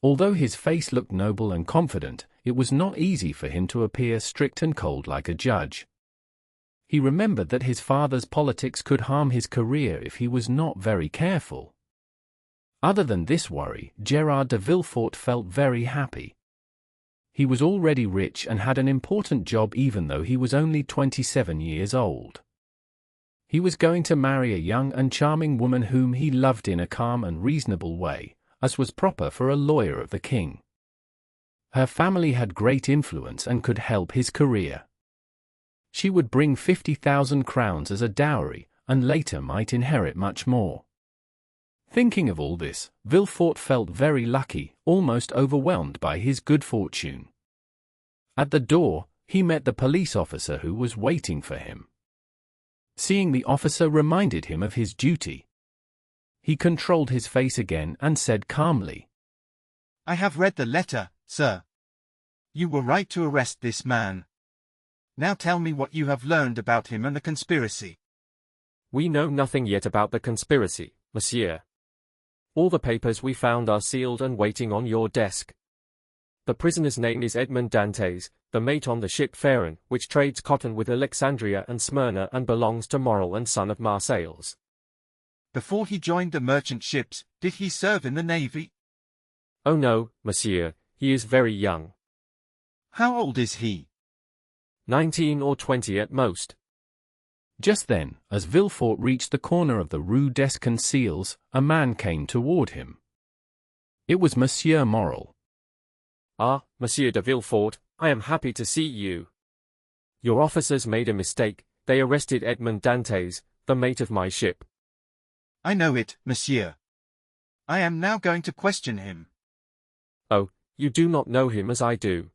Although his face looked noble and confident, it was not easy for him to appear strict and cold like a judge. He remembered that his father's politics could harm his career if he was not very careful. Other than this worry, Gérard de Villefort felt very happy. He was already rich and had an important job even though he was only 27 years old. He was going to marry a young and charming woman whom he loved in a calm and reasonable way, as was proper for a lawyer of the king. Her family had great influence and could help his career. She would bring 50,000 crowns as a dowry, and later might inherit much more. Thinking of all this, Villefort felt very lucky, almost overwhelmed by his good fortune. At the door, he met the police officer who was waiting for him. Seeing the officer reminded him of his duty. He controlled his face again and said calmly, "I have read the letter, sir. You were right to arrest this man. Now tell me what you have learned about him and the conspiracy." We know nothing yet about the conspiracy, monsieur. All the papers we found are sealed and waiting on your desk. The prisoner's name is Edmond Dantès, the mate on the ship Pharaon, which trades cotton with Alexandria and Smyrna and belongs to Morel and son of Marseilles. Before he joined the merchant ships, did he serve in the navy? Oh no, monsieur, he is very young. How old is he? 19 or 20 at most. Just then, as Villefort reached the corner of the Rue d'Escancelles, a man came toward him. It was Monsieur Morel. Ah, Monsieur de Villefort, I am happy to see you. Your officers made a mistake, they arrested Edmond Dantès, the mate of my ship. I know it, monsieur. I am now going to question him. Oh, you do not know him as I do.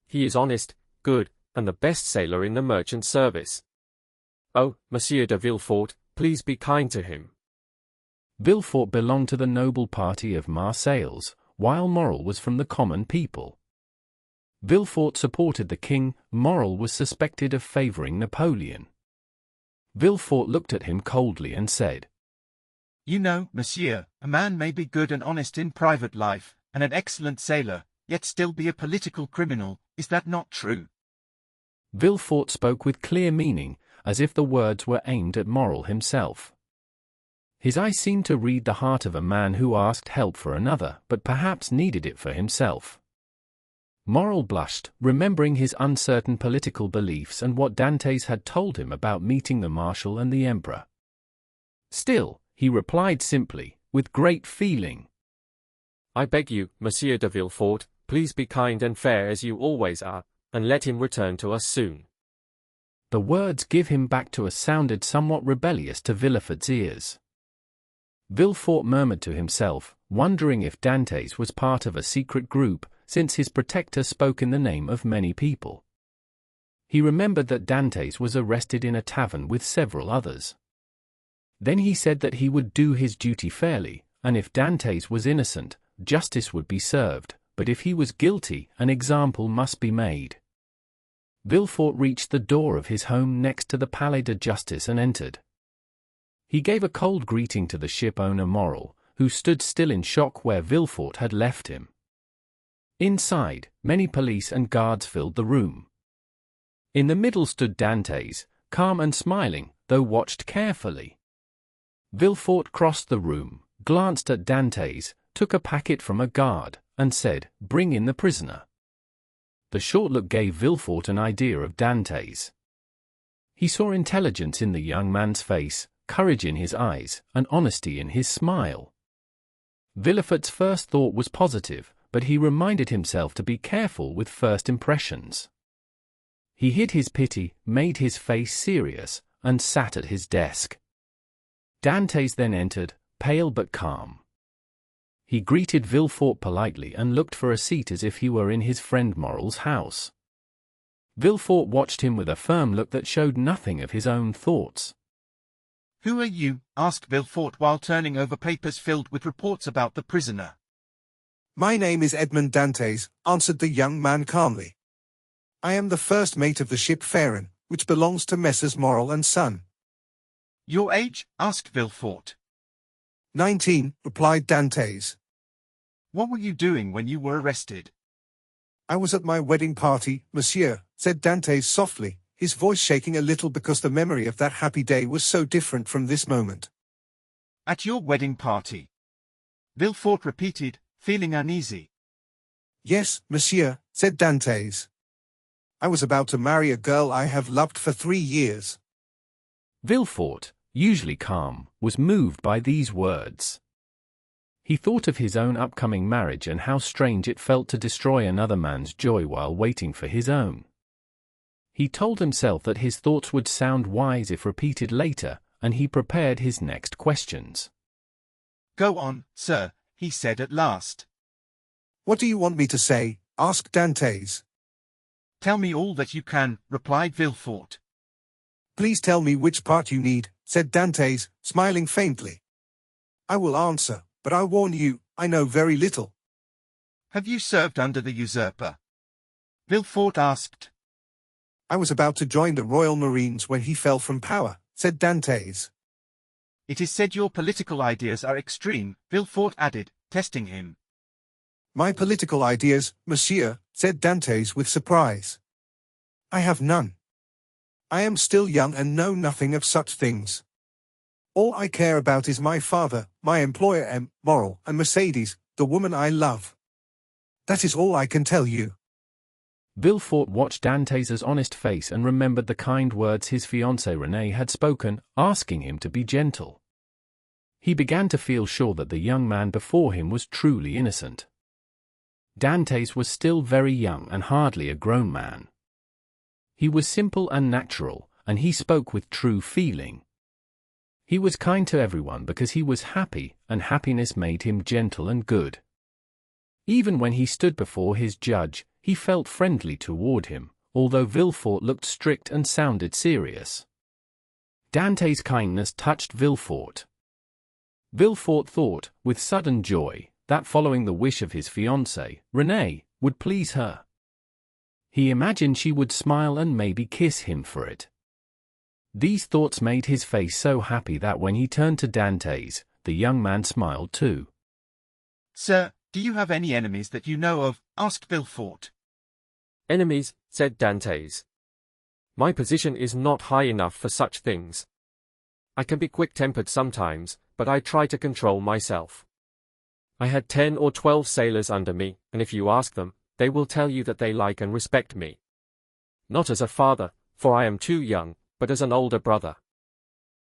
He is honest, good, and the best sailor in the merchant service. Oh, Monsieur de Villefort, please be kind to him. Villefort belonged to the noble party of Marseilles, while Morel was from the common people. Villefort supported the king, Morel was suspected of favoring Napoleon. Villefort looked at him coldly and said, "You know, monsieur, a man may be good and honest in private life, and an excellent sailor, yet still be a political criminal, is that not true?" Villefort spoke with clear meaning, as if the words were aimed at Morel himself. His eyes seemed to read the heart of a man who asked help for another, but perhaps needed it for himself. Morel blushed, remembering his uncertain political beliefs and what Dantès had told him about meeting the marshal and the emperor. Still, he replied simply, with great feeling, "I beg you, Monsieur de Villefort, please be kind and fair as you always are, and let him return to us soon." The words "give him back to us" sounded somewhat rebellious to Villefort's ears. Villefort murmured to himself, wondering if Dantès was part of a secret group, since his protector spoke in the name of many people. He remembered that Dantès was arrested in a tavern with several others. Then he said that he would do his duty fairly, and if Dantès was innocent, justice would be served, but if he was guilty, an example must be made. Villefort reached the door of his home next to the Palais de Justice and entered. He gave a cold greeting to the ship owner Morel, who stood still in shock where Villefort had left him. Inside, many police and guards filled the room. In the middle stood Dantès, calm and smiling, though watched carefully. Villefort crossed the room, glanced at Dantès, took a packet from a guard, and said, "Bring in the prisoner." The short look gave Villefort an idea of Dantès. He saw intelligence in the young man's face, courage in his eyes, and honesty in his smile. Villefort's first thought was positive, but he reminded himself to be careful with first impressions. He hid his pity, made his face serious, and sat at his desk. Dantès then entered, pale but calm. He greeted Villefort politely and looked for a seat as if he were in his friend Morrel's house. Villefort watched him with a firm look that showed nothing of his own thoughts. "Who are you?" asked Villefort while turning over papers filled with reports about the prisoner. "My name is Edmond Dantès," answered the young man calmly. "I am the first mate of the ship Pharaon, which belongs to Messrs. Morrel and Son." "Your age?" asked Villefort. 19, replied Dantès. "What were you doing when you were arrested?" "I was at my wedding party, monsieur," said Dantès softly, his voice shaking a little because the memory of that happy day was so different from this moment. "At your wedding party?" Villefort repeated, feeling uneasy. "Yes, monsieur," said Dantès. "I was about to marry a girl I have loved for 3 years." Villefort, usually calm, was moved by these words. He thought of his own upcoming marriage and how strange it felt to destroy another man's joy while waiting for his own. He told himself that his thoughts would sound wise if repeated later, and he prepared his next questions. "Go on, sir," he said at last. "What do you want me to say?" asked Dantès. "Tell me all that you can," replied Villefort. "Please tell me which part you need," said Dantès, smiling faintly. "I will answer, but I warn you, I know very little." "Have you served under the usurper?" Villefort asked. "I was about to join the Royal Marines when he fell from power," said Dantès. "It is said your political ideas are extreme," Villefort added, testing him. "My political ideas, monsieur," said Dantès with surprise. "I have none. I am still young and know nothing of such things. All I care about is my father, my employer M. Morrel, and Mercedes, the woman I love. That is all I can tell you." Villefort watched Dantès' honest face and remembered the kind words his fiancée Renée had spoken, asking him to be gentle. He began to feel sure that the young man before him was truly innocent. Dantès was still very young and hardly a grown man. He was simple and natural, and he spoke with true feeling. He was kind to everyone because he was happy, and happiness made him gentle and good. Even when he stood before his judge, he felt friendly toward him, although Villefort looked strict and sounded serious. Dantès' kindness touched Villefort. Villefort thought, with sudden joy, that following the wish of his fiancée, Renée, would please her. He imagined she would smile and maybe kiss him for it. These thoughts made his face so happy that when he turned to Dantès, the young man smiled too. "Sir, do you have any enemies that you know of?" asked Villefort. "Enemies," said Dantès. "My position is not high enough for such things. I can be quick-tempered sometimes, but I try to control myself. I had 10 or 12 sailors under me, and if you ask them, they will tell you that they like and respect me. Not as a father, for I am too young, but as an older brother."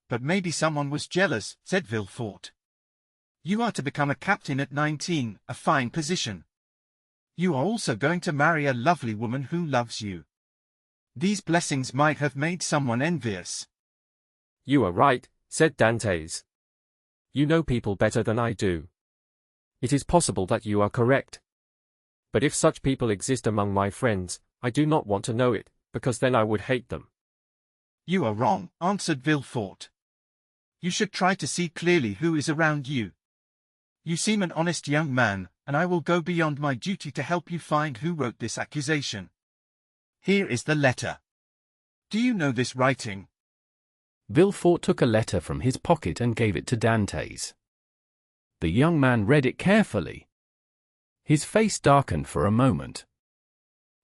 "But maybe someone was jealous," said Villefort. "You are to become a captain at 19, a fine position. You are also going to marry a lovely woman who loves you. These blessings might have made someone envious." "You are right," said Dantès. "You know people better than I do. It is possible that you are correct. But if such people exist among my friends, I do not want to know it, because then I would hate them." "You are wrong," answered Villefort. "You should try to see clearly who is around you. You seem an honest young man, and I will go beyond my duty to help you find who wrote this accusation. Here is the letter. Do you know this writing?" Villefort took a letter from his pocket and gave it to Dantès. The young man read it carefully. His face darkened for a moment.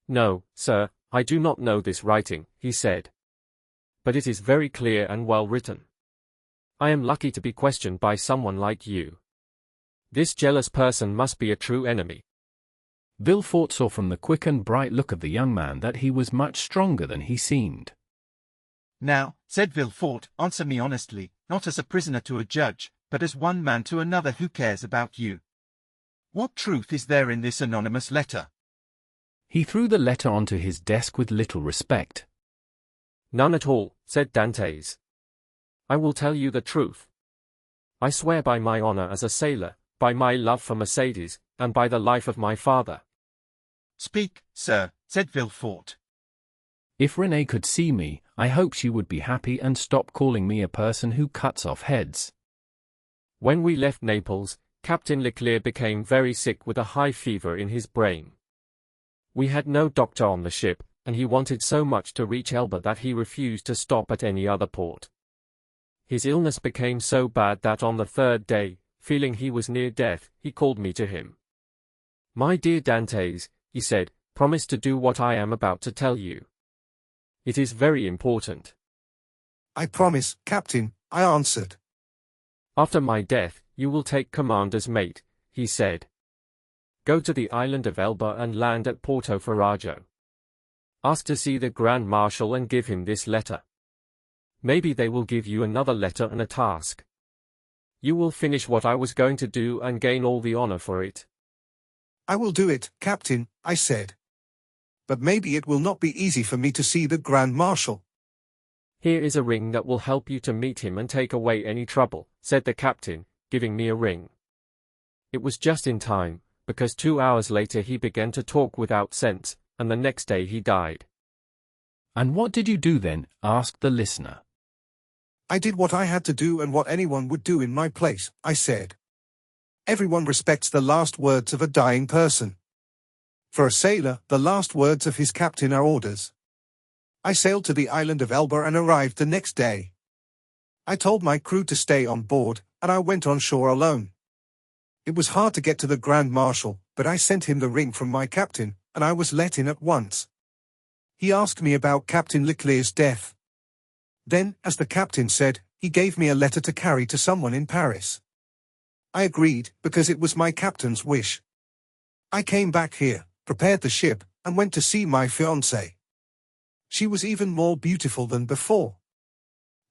"No, sir, I do not know this writing," he said. "But it is very clear and well written. I am lucky to be questioned by someone like you. This jealous person must be a true enemy." Villefort saw from the quick and bright look of the young man that he was much stronger than he seemed. "Now," said Villefort, "answer me honestly, not as a prisoner to a judge, but as one man to another who cares about you. What truth is there in this anonymous letter?" He threw the letter onto his desk with little respect. "None at all," said Dantès. "I will tell you the truth. I swear by my honor as a sailor, by my love for Mercedes, and by the life of my father. Speak, sir, said Villefort. If Renée could see me, I hope she would be happy and stop calling me a person who cuts off heads. When we left Naples, Captain Leclerc became very sick with a high fever in his brain. We had no doctor on the ship, and he wanted so much to reach Elba that he refused to stop at any other port. His illness became so bad that on the third day, feeling he was near death, he called me to him. "My dear Dantès," he said, "promise to do what I am about to tell you. It is very important." "I promise, Captain," I answered. "After my death, you will take command as mate," he said. "Go to the island of Elba and land at Porto Ferrajo. Ask to see the Grand Marshal and give him this letter. Maybe they will give you another letter and a task. You will finish what I was going to do and gain all the honor for it." "I will do it, Captain," I said. "But maybe it will not be easy for me to see the Grand Marshal." "Here is a ring that will help you to meet him and take away any trouble," said the captain, giving me a ring. It was just in time, because 2 hours later he began to talk without sense, and the next day he died. "And what did you do then?" asked the listener. "I did what I had to do and what anyone would do in my place," I said. "Everyone respects the last words of a dying person. For a sailor, the last words of his captain are orders. I sailed to the island of Elba and arrived the next day. I told my crew to stay on board, and I went on shore alone. It was hard to get to the Grand Marshal, but I sent him the ring from my captain, and I was let in at once. He asked me about Captain Leclerc's death. Then, as the captain said, he gave me a letter to carry to someone in Paris. I agreed, because it was my captain's wish. I came back here, prepared the ship, and went to see my fiancée. She was even more beautiful than before.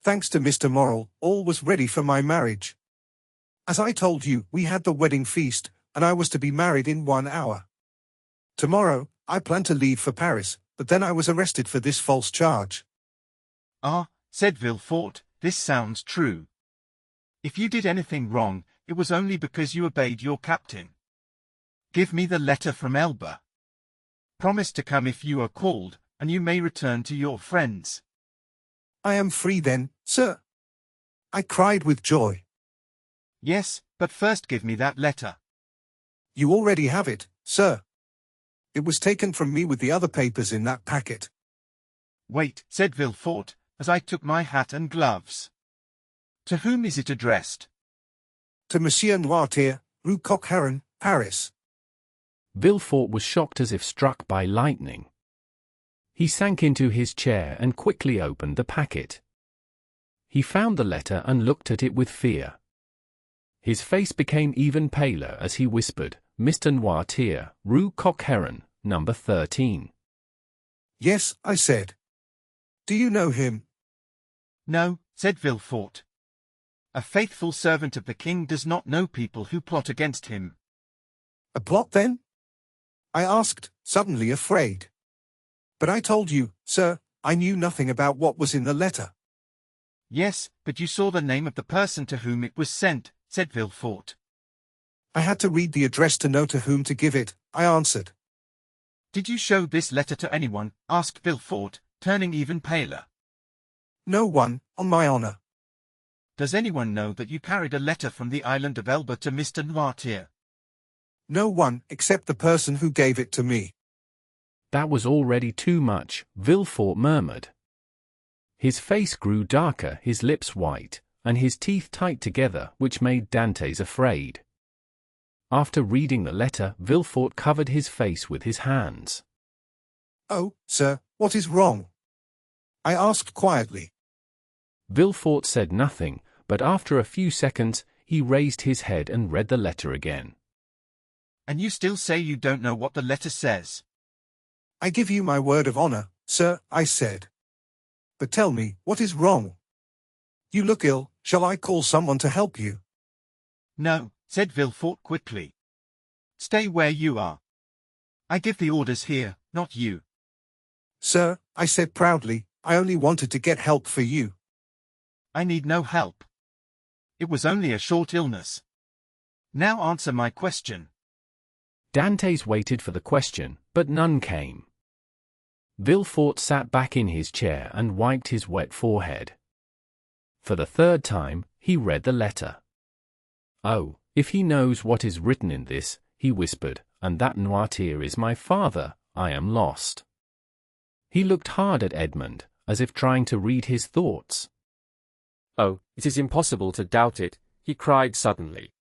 Thanks to Mr. Morrel, all was ready for my marriage. As I told you, we had the wedding feast, and I was to be married in 1 hour. Tomorrow, I planned to leave for Paris, but then I was arrested for this false charge." "Ah," said Villefort, "this sounds true. If you did anything wrong, it was only because you obeyed your captain. Give me the letter from Elba. Promise to come if you are called, and you may return to your friends." "I am free then, sir?" I cried with joy. "Yes, but first give me that letter." "You already have it, sir. It was taken from me with the other papers in that packet." "Wait," said Villefort, as I took my hat and gloves. "To whom is it addressed?" "To Monsieur Noirtier, Rue Coq-Heron, Paris." Villefort was shocked as if struck by lightning. He sank into his chair and quickly opened the packet. He found the letter and looked at it with fear. His face became even paler as he whispered, "Mr. Noirtier, Rue Coq-Heron, number 13. "Yes," I said. "Do you know him?" "No," said Villefort. "A faithful servant of the king does not know people who plot against him." "A plot then?" I asked, suddenly afraid. "But I told you, sir, I knew nothing about what was in the letter." "Yes, but you saw the name of the person to whom it was sent," said Villefort. "I had to read the address to know to whom to give it," I answered. "Did you show this letter to anyone?" asked Villefort, turning even paler. "No one, on my honor." "Does anyone know that you carried a letter from the island of Elba to Mr. Noirtier?" "No one, except the person who gave it to me." That was already too much, Villefort murmured. His face grew darker, his lips white, and his teeth tight together, which made Dantès afraid. After reading the letter, Villefort covered his face with his hands. "Oh, sir, what is wrong?" I asked quietly. Villefort said nothing, but after a few seconds, he raised his head and read the letter again. "And you still say you don't know what the letter says?" "I give you my word of honor, sir," I said. "But tell me, what is wrong? You look ill, shall I call someone to help you?" "No," said Villefort quickly. "Stay where you are. I give the orders here, not you." "Sir," I said proudly, "I only wanted to get help for you." "I need no help. It was only a short illness." Now answer my question. Dantès waited for the question, but none came. Villefort sat back in his chair and wiped his wet forehead. For the third time, he read the letter. "Oh, if he knows what is written in this," he whispered, "and that Noirtier is my father, I am lost." He looked hard at Edmond, as if trying to read his thoughts. "Oh, it is impossible to doubt it," he cried suddenly.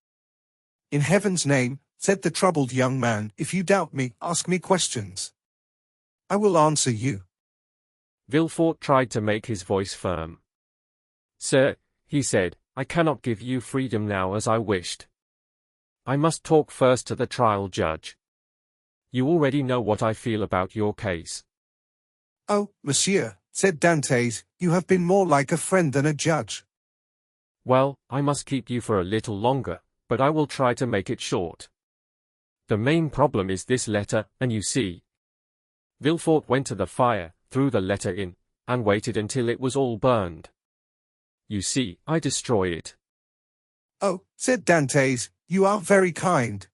In heaven's name, said the troubled young man, if you doubt me, ask me questions. I will answer you. Villefort tried to make his voice firm. "Sir," he said, "I cannot give you freedom now as I wished. I must talk first to the trial judge. You already know what I feel about your case." Oh, monsieur, said Dantès, you have been more like a friend than a judge. "Well, I must keep you for a little longer, but I will try to make it short. The main problem is this letter, and you see." Villefort went to the fire, threw the letter in, and waited until it was all burned. "You see, I destroy it." Oh, said Dantès, you are very kind.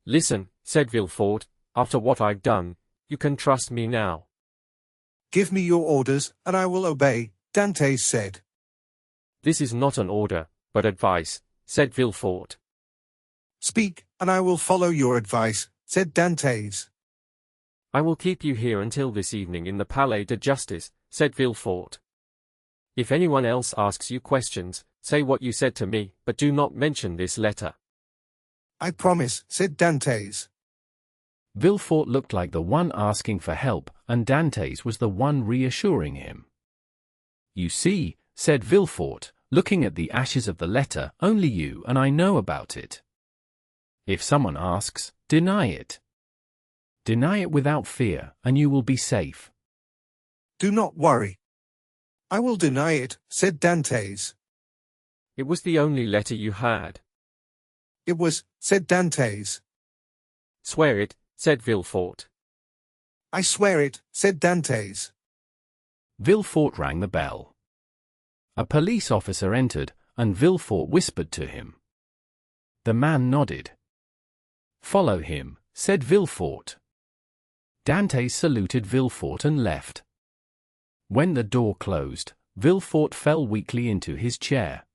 "Listen," said Villefort, "after what I've done, you can trust me now." Give me your orders, and I will obey, Dantès said. "This is not an order, but advice," said Villefort. Speak, and I will follow your advice, said Dantès. "I will keep you here until this evening in the Palais de Justice," said Villefort. "If anyone else asks you questions, say what you said to me, but do not mention this letter." I promise, said Dantès. Villefort looked like the one asking for help, and Dantès was the one reassuring him. "You see," said Villefort, looking at the ashes of the letter, "only you and I know about it. If someone asks, deny it. Deny it without fear, and you will be safe." Do not worry. I will deny it, said Dantès. "It was the only letter you had." It was, said Dantès. "Swear it," said Villefort. I swear it, said Dantès. Villefort rang the bell. A police officer entered, and Villefort whispered to him. The man nodded. "Follow him," said Villefort. Dantès saluted Villefort and left. When the door closed, Villefort fell weakly into his chair.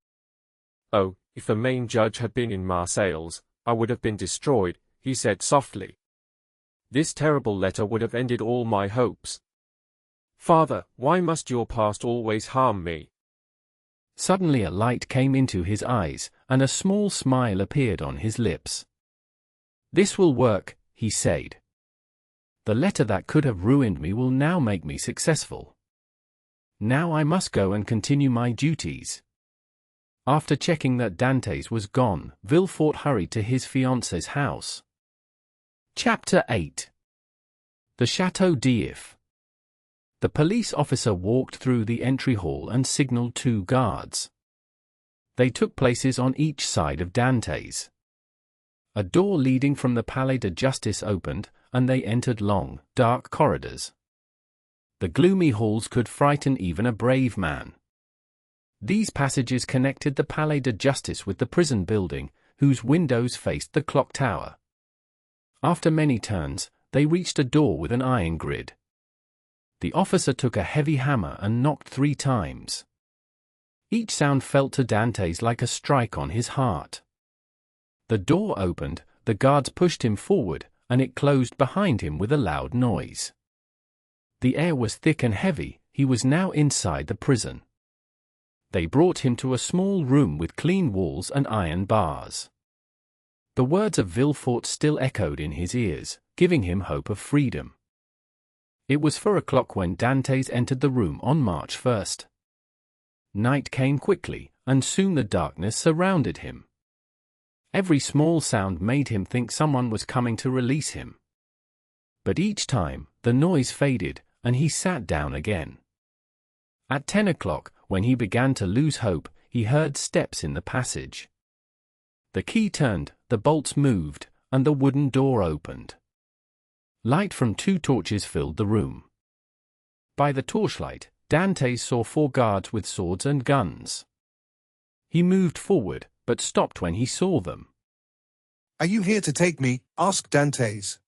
"Oh, if the main judge had been in Marseilles, I would have been destroyed," he said softly. "This terrible letter would have ended all my hopes. Father, why must your past always harm me?" Suddenly a light came into his eyes, and a small smile appeared on his lips. "This will work," he said. "The letter that could have ruined me will now make me successful. Now I must go and continue my duties." After checking that Dantès was gone, Villefort hurried to his fiancée's house. Chapter 8. The Château d'If. The police officer walked through the entry hall and signaled 2 guards. They took places on each side of Dantès. A door leading from the Palais de Justice opened, and they entered long, dark corridors. The gloomy halls could frighten even a brave man. These passages connected the Palais de Justice with the prison building, whose windows faced the clock tower. After many turns, they reached a door with an iron grid. The officer took a heavy hammer and knocked 3 times. Each sound felt to Dantès like a strike on his heart. The door opened, the guards pushed him forward, and it closed behind him with a loud noise. The air was thick and heavy, he was now inside the prison. They brought him to a small room with clean walls and iron bars. The words of Villefort still echoed in his ears, giving him hope of freedom. It was 4 o'clock when Dantès entered the room on March 1st. Night came quickly, and soon the darkness surrounded him. Every small sound made him think someone was coming to release him. But each time, the noise faded, and he sat down again. At 10 o'clock, when he began to lose hope, he heard steps in the passage. The key turned, the bolts moved, and the wooden door opened. Light from 2 torches filled the room. By the torchlight, Dantès saw 4 guards with swords and guns. He moved forward, but stopped when he saw them. Are you here to take me? Asked Dantès.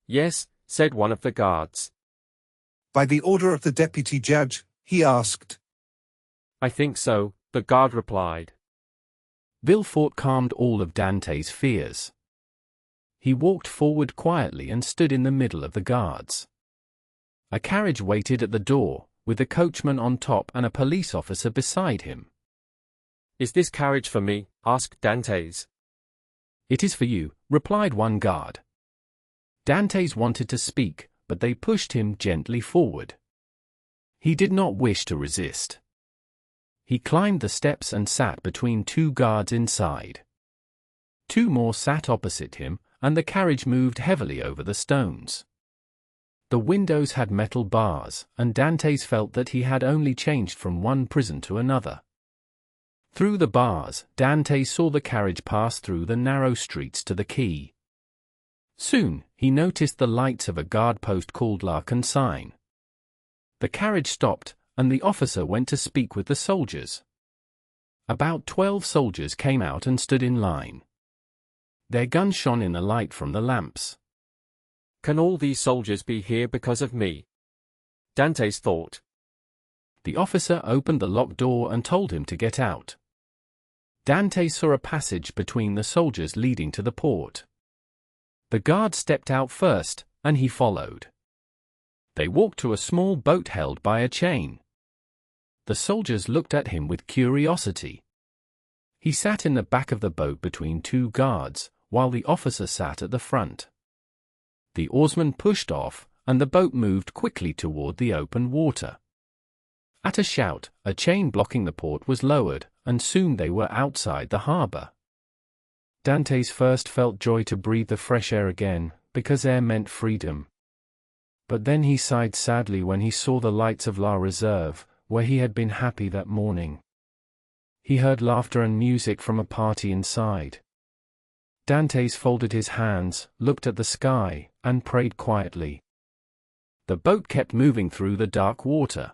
Yes, said one of the guards. By the order of the deputy judge, he asked. I think so, the guard replied. Villefort calmed all of Dantès' fears. He walked forward quietly and stood in the middle of the guards. A carriage waited at the door, with a coachman on top and a police officer beside him. Is this carriage for me? Asked Dantès. It is for you, replied one guard. Dantès wanted to speak, but they pushed him gently forward. He did not wish to resist. He climbed the steps and sat between two guards inside. Two more sat opposite him, and the carriage moved heavily over the stones. The windows had metal bars, and Dantès felt that he had only changed from one prison to another. Through the bars, Dantès saw the carriage pass through the narrow streets to the quay. Soon, he noticed the lights of a guard post called La Consigne. The carriage stopped, and the officer went to speak with the soldiers. About 12 soldiers came out and stood in line. Their guns shone in the light from the lamps. Can all these soldiers be here because of me? Dantès thought. The officer opened the locked door and told him to get out. Dantès saw a passage between the soldiers leading to the port. The guard stepped out first, and he followed. They walked to a small boat held by a chain. The soldiers looked at him with curiosity. He sat in the back of the boat between two guards, while the officer sat at the front. The oarsman pushed off, and the boat moved quickly toward the open water. At a shout, a chain blocking the port was lowered, and soon they were outside the harbor. Dantès first felt joy to breathe the fresh air again, because air meant freedom. But then he sighed sadly when he saw the lights of La Réserve, where he had been happy that morning. He heard laughter and music from a party inside. Dantès folded his hands, looked at the sky, and prayed quietly. The boat kept moving through the dark water.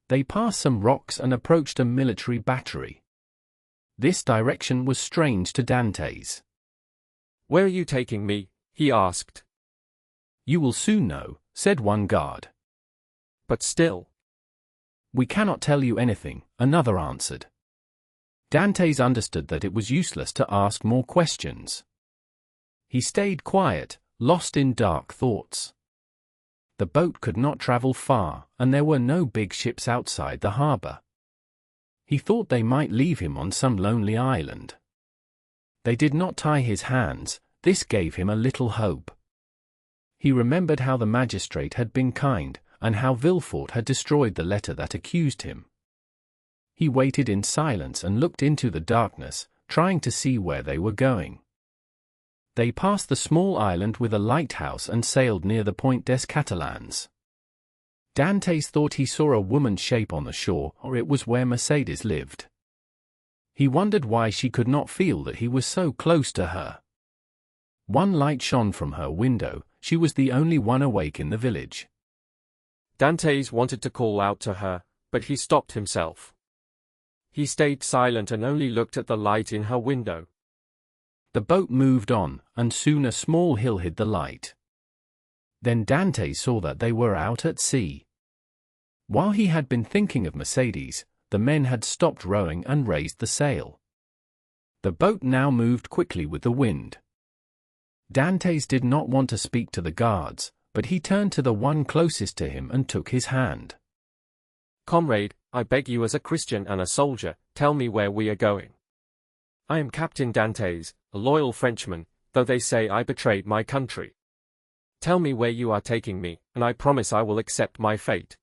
They passed some rocks and approached a military battery. This direction was strange to Dantès. Where are you taking me? He asked. You will soon know, said one guard. But still. We cannot tell you anything, another answered. Dantès understood that it was useless to ask more questions. He stayed quiet, lost in dark thoughts. The boat could not travel far, and there were no big ships outside the harbor. He thought they might leave him on some lonely island. They did not tie his hands, this gave him a little hope. He remembered how the magistrate had been kind, and how Villefort had destroyed the letter that accused him. He waited in silence and looked into the darkness, trying to see where they were going. They passed the small island with a lighthouse and sailed near the Point des Catalans. Dantès thought he saw a woman's shape on the shore, or it was where Mercedes lived. He wondered why she could not feel that he was so close to her. One light shone from her window, she was the only one awake in the village. Dantès wanted to call out to her, but he stopped himself. He stayed silent and only looked at the light in her window. The boat moved on, and soon a small hill hid the light. Then Dantès saw that they were out at sea. While he had been thinking of Mercedes, the men had stopped rowing and raised the sail. The boat now moved quickly with the wind. Dantès did not want to speak to the guards, but he turned to the one closest to him and took his hand. Comrade, I beg you as a Christian and a soldier, tell me where we are going. I am Captain Dantès, a loyal Frenchman, though they say I betrayed my country. Tell me where you are taking me, and I promise I will accept my fate.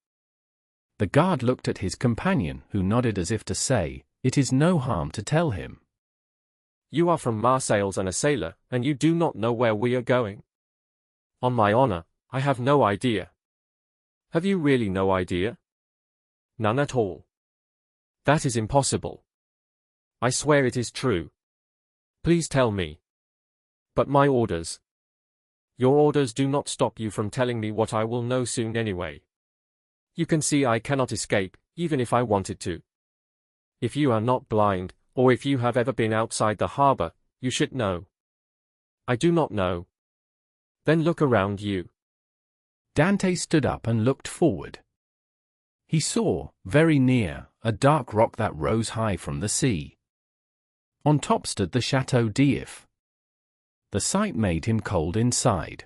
The guard looked at his companion, who nodded as if to say, it is no harm to tell him. You are from Marseilles and a sailor, and you do not know where we are going? On my honor, I have no idea. Have you really no idea? None at all. That is impossible. I swear it is true. Please tell me. But my orders. Your orders do not stop you from telling me what I will know soon anyway. You can see I cannot escape, even if I wanted to. If you are not blind, or if you have ever been outside the harbor, you should know. I do not know. Then look around you. Dante stood up and looked forward. He saw, very near, a dark rock that rose high from the sea. On top stood the Château d'If. The sight made him cold inside.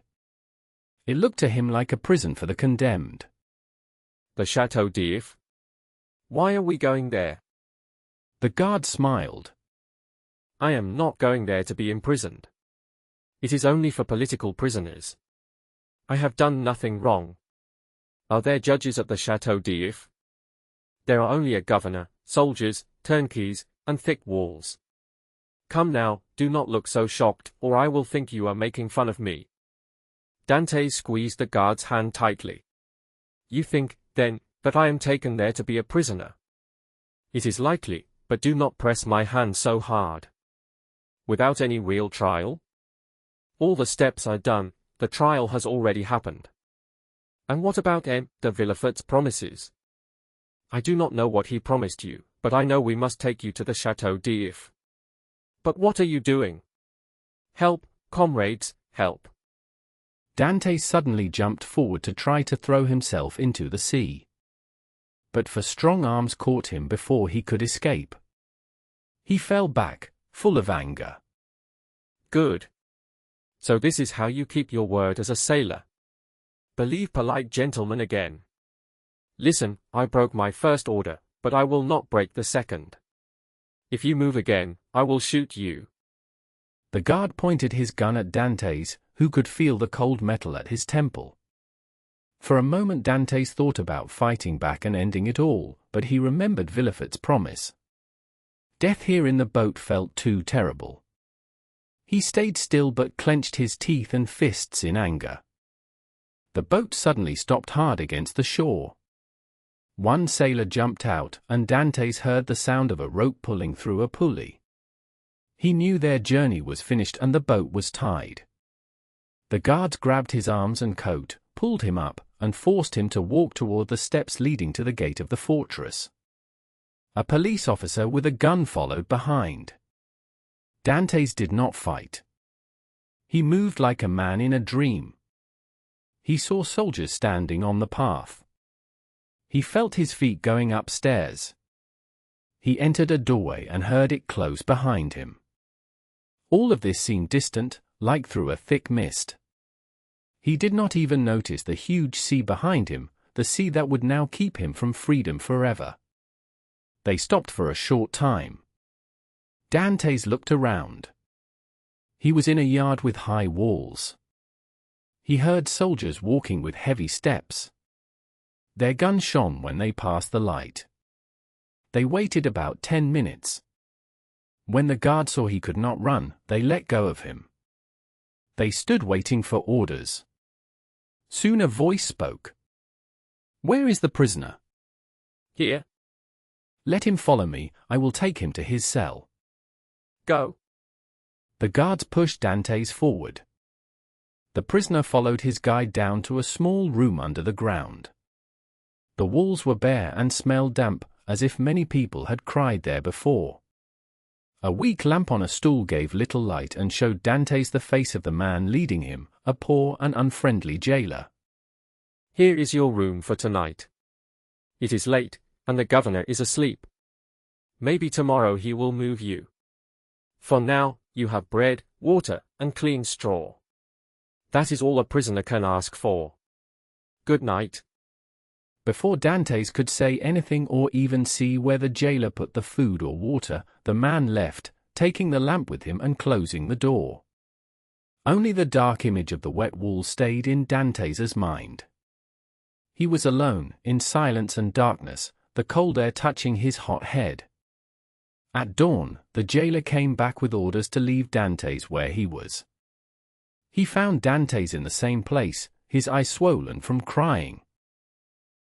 It looked to him like a prison for the condemned. The Château d'If? Why are we going there? The guard smiled. I am not going there to be imprisoned. It is only for political prisoners. I have done nothing wrong. Are there judges at the Château d'If? There are only a governor, soldiers, turnkeys, and thick walls. Come now, do not look so shocked, or I will think you are making fun of me. Dante squeezed the guard's hand tightly. You think, then, that I am taken there to be a prisoner? It is likely, but do not press my hand so hard. Without any real trial? All the steps are done, the trial has already happened. And what about M. de Villefort's promises? I do not know what he promised you, but I know we must take you to the Château d'If. But what are you doing? Help, comrades, help. Dante suddenly jumped forward to try to throw himself into the sea. But for strong arms caught him before he could escape. He fell back, full of anger. Good. So this is how you keep your word as a sailor. Believe polite gentlemen again. Listen, I broke my first order, but I will not break the second. If you move again, I will shoot you. The guard pointed his gun at Dante's, who could feel the cold metal at his temple. For a moment Dantes thought about fighting back and ending it all, but he remembered Villefort's promise. Death here in the boat felt too terrible. He stayed still but clenched his teeth and fists in anger. The boat suddenly stopped hard against the shore. One sailor jumped out, and Dantes heard the sound of a rope pulling through a pulley. He knew their journey was finished and the boat was tied. The guards grabbed his arms and coat, pulled him up, and forced him to walk toward the steps leading to the gate of the fortress. A police officer with a gun followed behind. Dantes did not fight. He moved like a man in a dream. He saw soldiers standing on the path. He felt his feet going upstairs. He entered a doorway and heard it close behind him. All of this seemed distant, like through a thick mist. He did not even notice the huge sea behind him, the sea that would now keep him from freedom forever. They stopped for a short time. Dantes looked around. He was in a yard with high walls. He heard soldiers walking with heavy steps. Their guns shone when they passed the light. They waited about 10 minutes. When the guard saw he could not run, they let go of him. They stood waiting for orders. Soon a voice spoke. "Where is the prisoner?" "Here." "Let him follow me, I will take him to his cell." "Go." The guards pushed Dantes forward. The prisoner followed his guide down to a small room under the ground. The walls were bare and smelled damp, as if many people had cried there before. A weak lamp on a stool gave little light and showed Dantes the face of the man leading him, a poor and unfriendly jailer. "Here is your room for tonight. It is late, and the governor is asleep. Maybe tomorrow he will move you. For now, you have bread, water, and clean straw. That is all a prisoner can ask for. Good night." Before Dantes could say anything or even see where the jailer put the food or water, the man left, taking the lamp with him and closing the door. Only the dark image of the wet wall stayed in Dantes's mind. He was alone, in silence and darkness, the cold air touching his hot head. At dawn, the jailer came back with orders to leave Dantes where he was. He found Dantes in the same place, his eyes swollen from crying.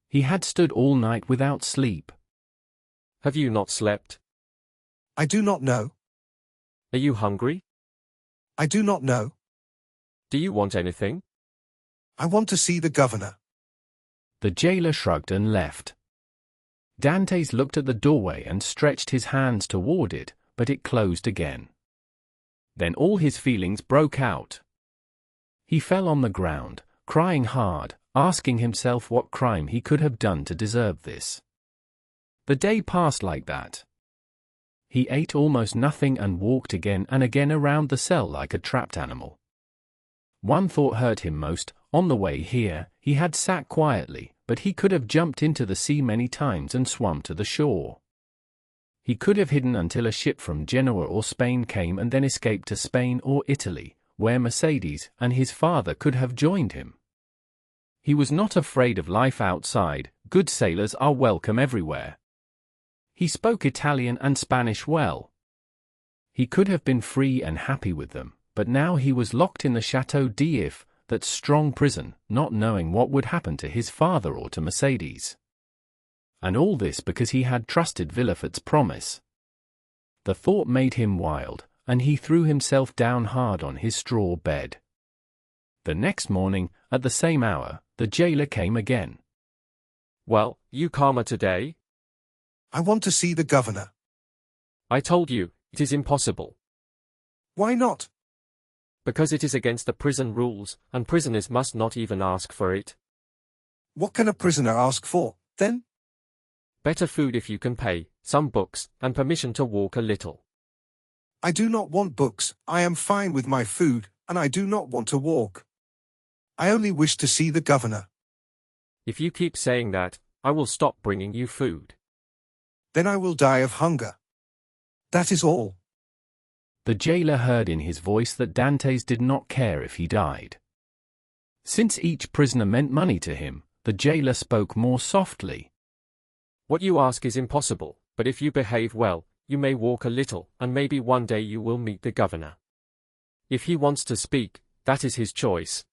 He had stood all night without sleep. "Have you not slept?" I do not know. "Are you hungry?" I do not know. "Do you want anything?" I want to see the governor. The jailer shrugged and left. Dantes looked at the doorway and stretched his hands toward it, but it closed again. Then all his feelings broke out. He fell on the ground, crying hard, asking himself what crime he could have done to deserve this. The day passed like that. He ate almost nothing and walked again and again around the cell like a trapped animal. One thought hurt him most. On the way here, he had sat quietly, but he could have jumped into the sea many times and swum to the shore. He could have hidden until a ship from Genoa or Spain came and then escaped to Spain or Italy, where Mercedes and his father could have joined him. He was not afraid of life outside. Good sailors are welcome everywhere. He spoke Italian and Spanish well. He could have been free and happy with them, but now he was locked in the Chateau d'If, that strong prison, not knowing what would happen to his father or to Mercedes. And all this because he had trusted Villefort's promise. The thought made him wild, and he threw himself down hard on his straw bed. The next morning, at the same hour, the jailer came again. "Well, you calmer today?" I want to see the governor. "I told you, it is impossible." Why not? "Because it is against the prison rules, and prisoners must not even ask for it." What can a prisoner ask for, then? "Better food if you can pay, some books, and permission to walk a little." I do not want books. I am fine with my food, and I do not want to walk. I only wish to see the governor. "If you keep saying that, I will stop bringing you food." Then I will die of hunger. That is all. The jailer heard in his voice that Dantès did not care if he died. Since each prisoner meant money to him, the jailer spoke more softly. "What you ask is impossible, but if you behave well, you may walk a little, and maybe one day you will meet the governor. If he wants to speak, that is his choice."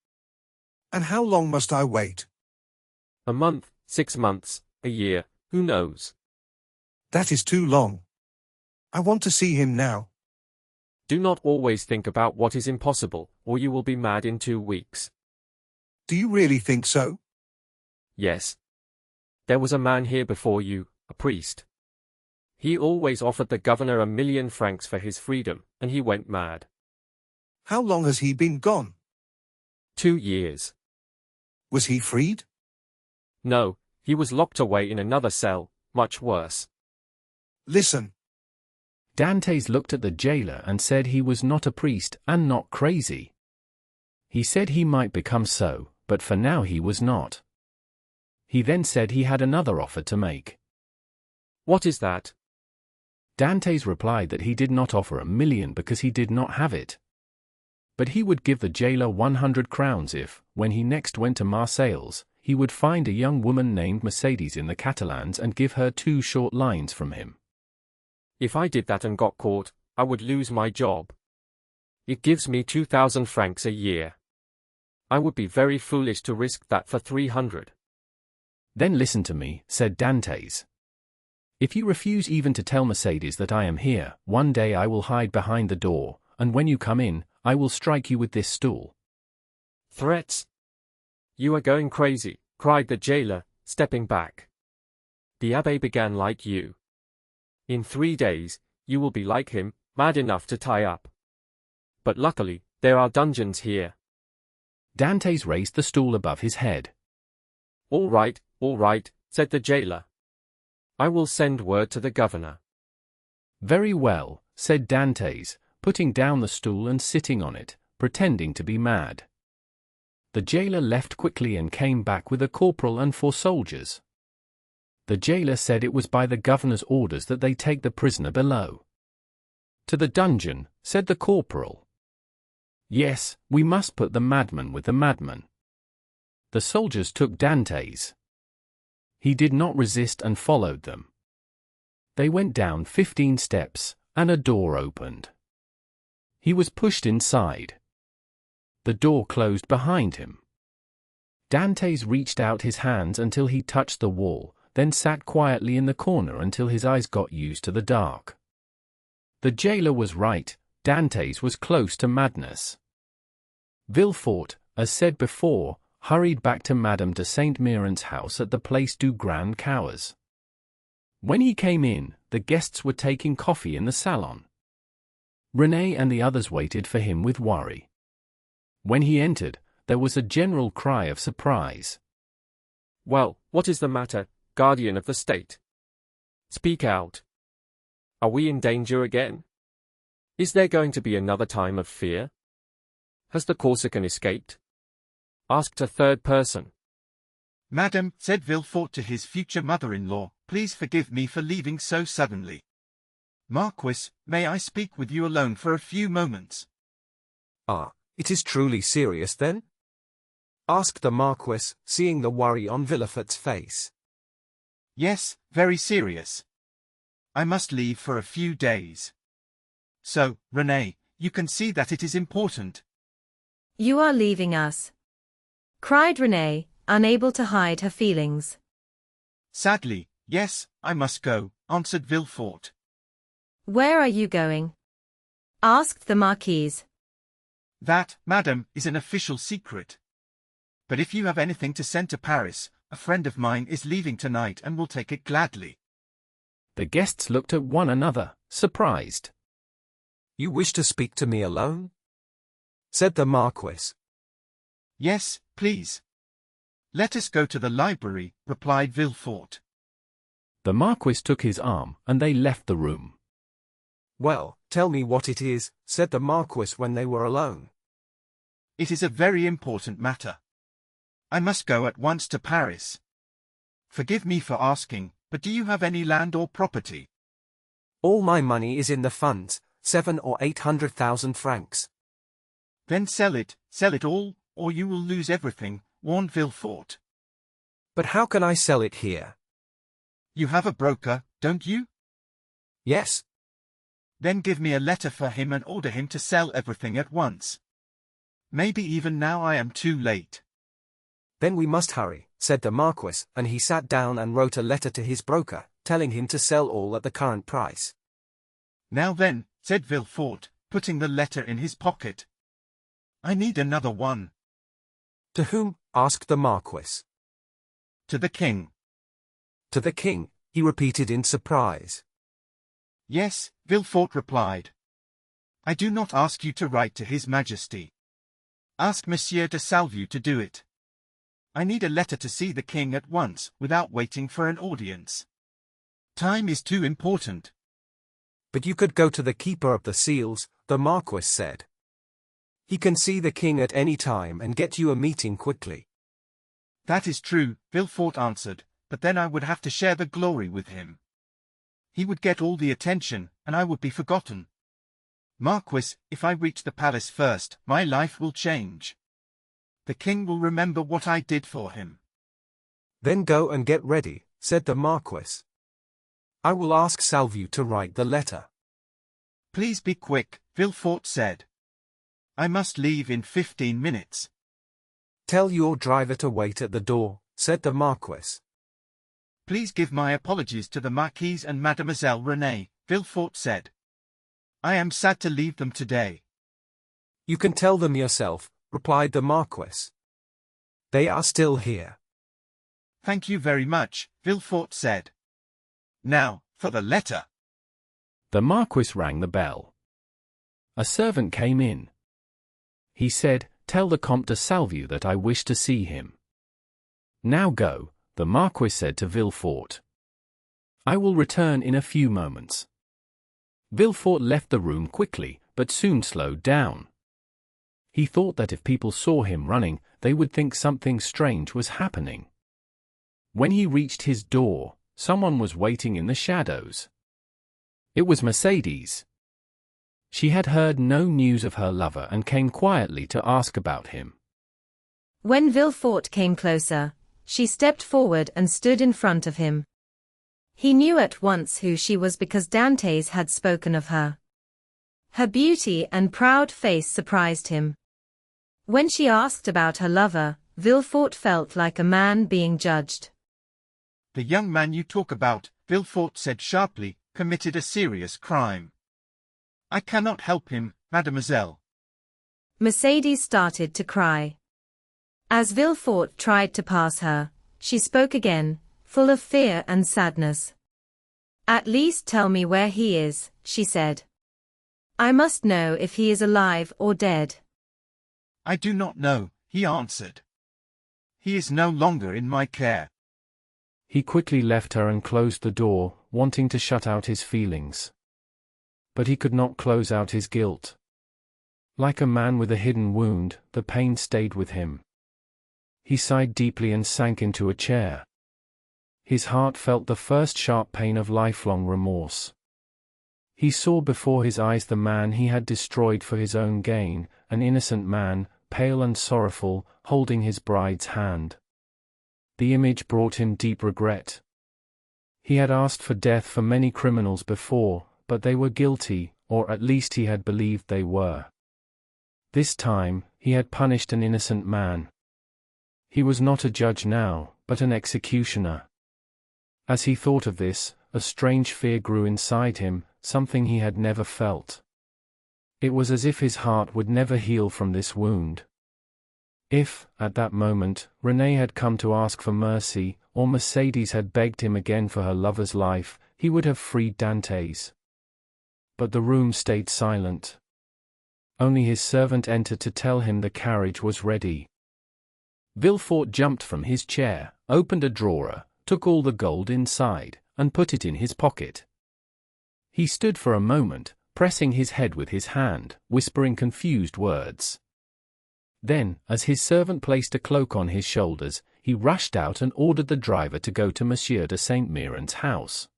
And how long must I wait? "A month, 6 months, a year, who knows?" That is too long. I want to see him now. "Do not always think about what is impossible, or you will be mad in 2 weeks. Do you really think so? "Yes. There was a man here before you, a priest. He always offered the governor 1,000,000 francs for his freedom, and he went mad." How long has he been gone? 2 years. Was he freed? "No, he was locked away in another cell, much worse." Listen. Dantès looked at the jailer and said he was not a priest and not crazy. He said he might become so, but for now he was not. He then said he had another offer to make. "What is that?" Dantès replied that he did not offer 1,000,000 because he did not have it. But he would give the jailer 100 crowns if, when he next went to Marseilles, he would find a young woman named Mercedes in the Catalans and give her 2 short lines from him. "If I did that and got caught, I would lose my job. It gives me 2,000 francs a year. I would be very foolish to risk that for 300. "Then listen to me," said Dantès. "If you refuse even to tell Mercedes that I am here, one day I will hide behind the door, and when you come in, I will strike you with this stool." "Threats? You are going crazy," cried the jailer, stepping back. "The abbé began like you. In 3 days, you will be like him, mad enough to tie up. But luckily, there are dungeons here." Dantès raised the stool above his head. All right," said the jailer. "I will send word to the governor." "Very well," said Dantès, putting down the stool and sitting on it, pretending to be mad. The jailer left quickly and came back with a corporal and 4 soldiers. The jailer said it was by the governor's orders that they take the prisoner below. "To the dungeon," said the corporal. "Yes, we must put the madman with the madman." The soldiers took Dantès. He did not resist and followed them. They went down 15 steps, and a door opened. He was pushed inside. The door closed behind him. Dantès reached out his hands until he touched the wall, then sat quietly in the corner until his eyes got used to the dark. The jailer was right, Dantès was close to madness. Villefort, as said before, hurried back to Madame de Saint-Méran's house at the Place du Grand Cowes. When he came in, the guests were taking coffee in the salon. René and the others waited for him with worry. When he entered, there was a general cry of surprise. Well, what is the matter, guardian of the state? Speak out. Are we in danger again? Is there going to be another time of fear? Has the Corsican escaped? Asked a third person. Madam, said Villefort to his future mother-in-law, please forgive me for leaving so suddenly. Marquis, may I speak with you alone for a few moments? Ah, it is truly serious then? Asked the Marquis, seeing the worry on Villefort's face. Yes, very serious. I must leave for a few days. So, René, you can see that it is important. You are leaving us, cried René, unable to hide her feelings. Sadly, yes, I must go, answered Villefort. Where are you going? Asked the Marquise. That, madam, is an official secret. But if you have anything to send to Paris, a friend of mine is leaving tonight and will take it gladly. The guests looked at one another, surprised. You wish to speak to me alone? Said the Marquis. Yes, please. Let us go to the library, replied Villefort. The Marquis took his arm, and they left the room. Well, tell me what it is, said the Marquis when they were alone. It is a very important matter. I must go at once to Paris. Forgive me for asking, but do you have any land or property? All my money is in the funds, 700,000 or 800,000 francs. Then sell it all, or you will lose everything, warned Villefort. But how can I sell it here? You have a broker, don't you? Yes. Then give me a letter for him and order him to sell everything at once. Maybe even now I am too late. Then we must hurry, said the Marquis, and he sat down and wrote a letter to his broker, telling him to sell all at the current price. Now then, said Villefort, putting the letter in his pocket. I need another one. To whom? Asked the Marquis. To the king. To the king, he repeated in surprise. Yes, Villefort replied. I do not ask you to write to His Majesty. Ask Monsieur de Salvieux to do it. I need a letter to see the king at once, without waiting for an audience. Time is too important. But you could go to the keeper of the seals, the Marquis said. He can see the king at any time and get you a meeting quickly. That is true, Villefort answered, but then I would have to share the glory with him. He would get all the attention, and I would be forgotten. Marquis, if I reach the palace first, my life will change. The king will remember what I did for him. Then go and get ready, said the Marquis. I will ask Salvieux to write the letter. Please be quick, Villefort said. I must leave in 15 minutes. Tell your driver to wait at the door, said the Marquis. Please give my apologies to the Marquise and Mademoiselle René, Villefort said. I am sad to leave them today. You can tell them yourself, replied the Marquis. They are still here. Thank you very much, Villefort said. Now, for the letter. The Marquis rang the bell. A servant came in. He said, Tell the Comte de Salvieux that I wish to see him. Now go, the Marquis said to Villefort. I will return in a few moments. Villefort left the room quickly, but soon slowed down. He thought that if people saw him running, they would think something strange was happening. When he reached his door, someone was waiting in the shadows. It was Mercedes. She had heard no news of her lover and came quietly to ask about him. When Villefort came closer, she stepped forward and stood in front of him. He knew at once who she was because Dantès had spoken of her. Her beauty and proud face surprised him. When she asked about her lover, Villefort felt like a man being judged. The young man you talk about, Villefort said sharply, committed a serious crime. I cannot help him, mademoiselle. Mercedes started to cry. As Villefort tried to pass her, she spoke again, full of fear and sadness. At least tell me where he is, she said. I must know if he is alive or dead. I do not know, he answered. He is no longer in my care. He quickly left her and closed the door, wanting to shut out his feelings. But he could not close out his guilt. Like a man with a hidden wound, the pain stayed with him. He sighed deeply and sank into a chair. His heart felt the first sharp pain of lifelong remorse. He saw before his eyes the man he had destroyed for his own gain, an innocent man, pale and sorrowful, holding his bride's hand. The image brought him deep regret. He had asked for death for many criminals before, but they were guilty, or at least he had believed they were. This time, he had punished an innocent man. He was not a judge now, but an executioner. As he thought of this, a strange fear grew inside him, something he had never felt. It was as if his heart would never heal from this wound. If, at that moment, Renée had come to ask for mercy, or Mercedes had begged him again for her lover's life, he would have freed Dantès. But the room stayed silent. Only his servant entered to tell him the carriage was ready. Villefort jumped from his chair, opened a drawer, took all the gold inside, and put it in his pocket. He stood for a moment, pressing his head with his hand, whispering confused words. Then, as his servant placed a cloak on his shoulders, he rushed out and ordered the driver to go to Monsieur de Saint-Méran's house.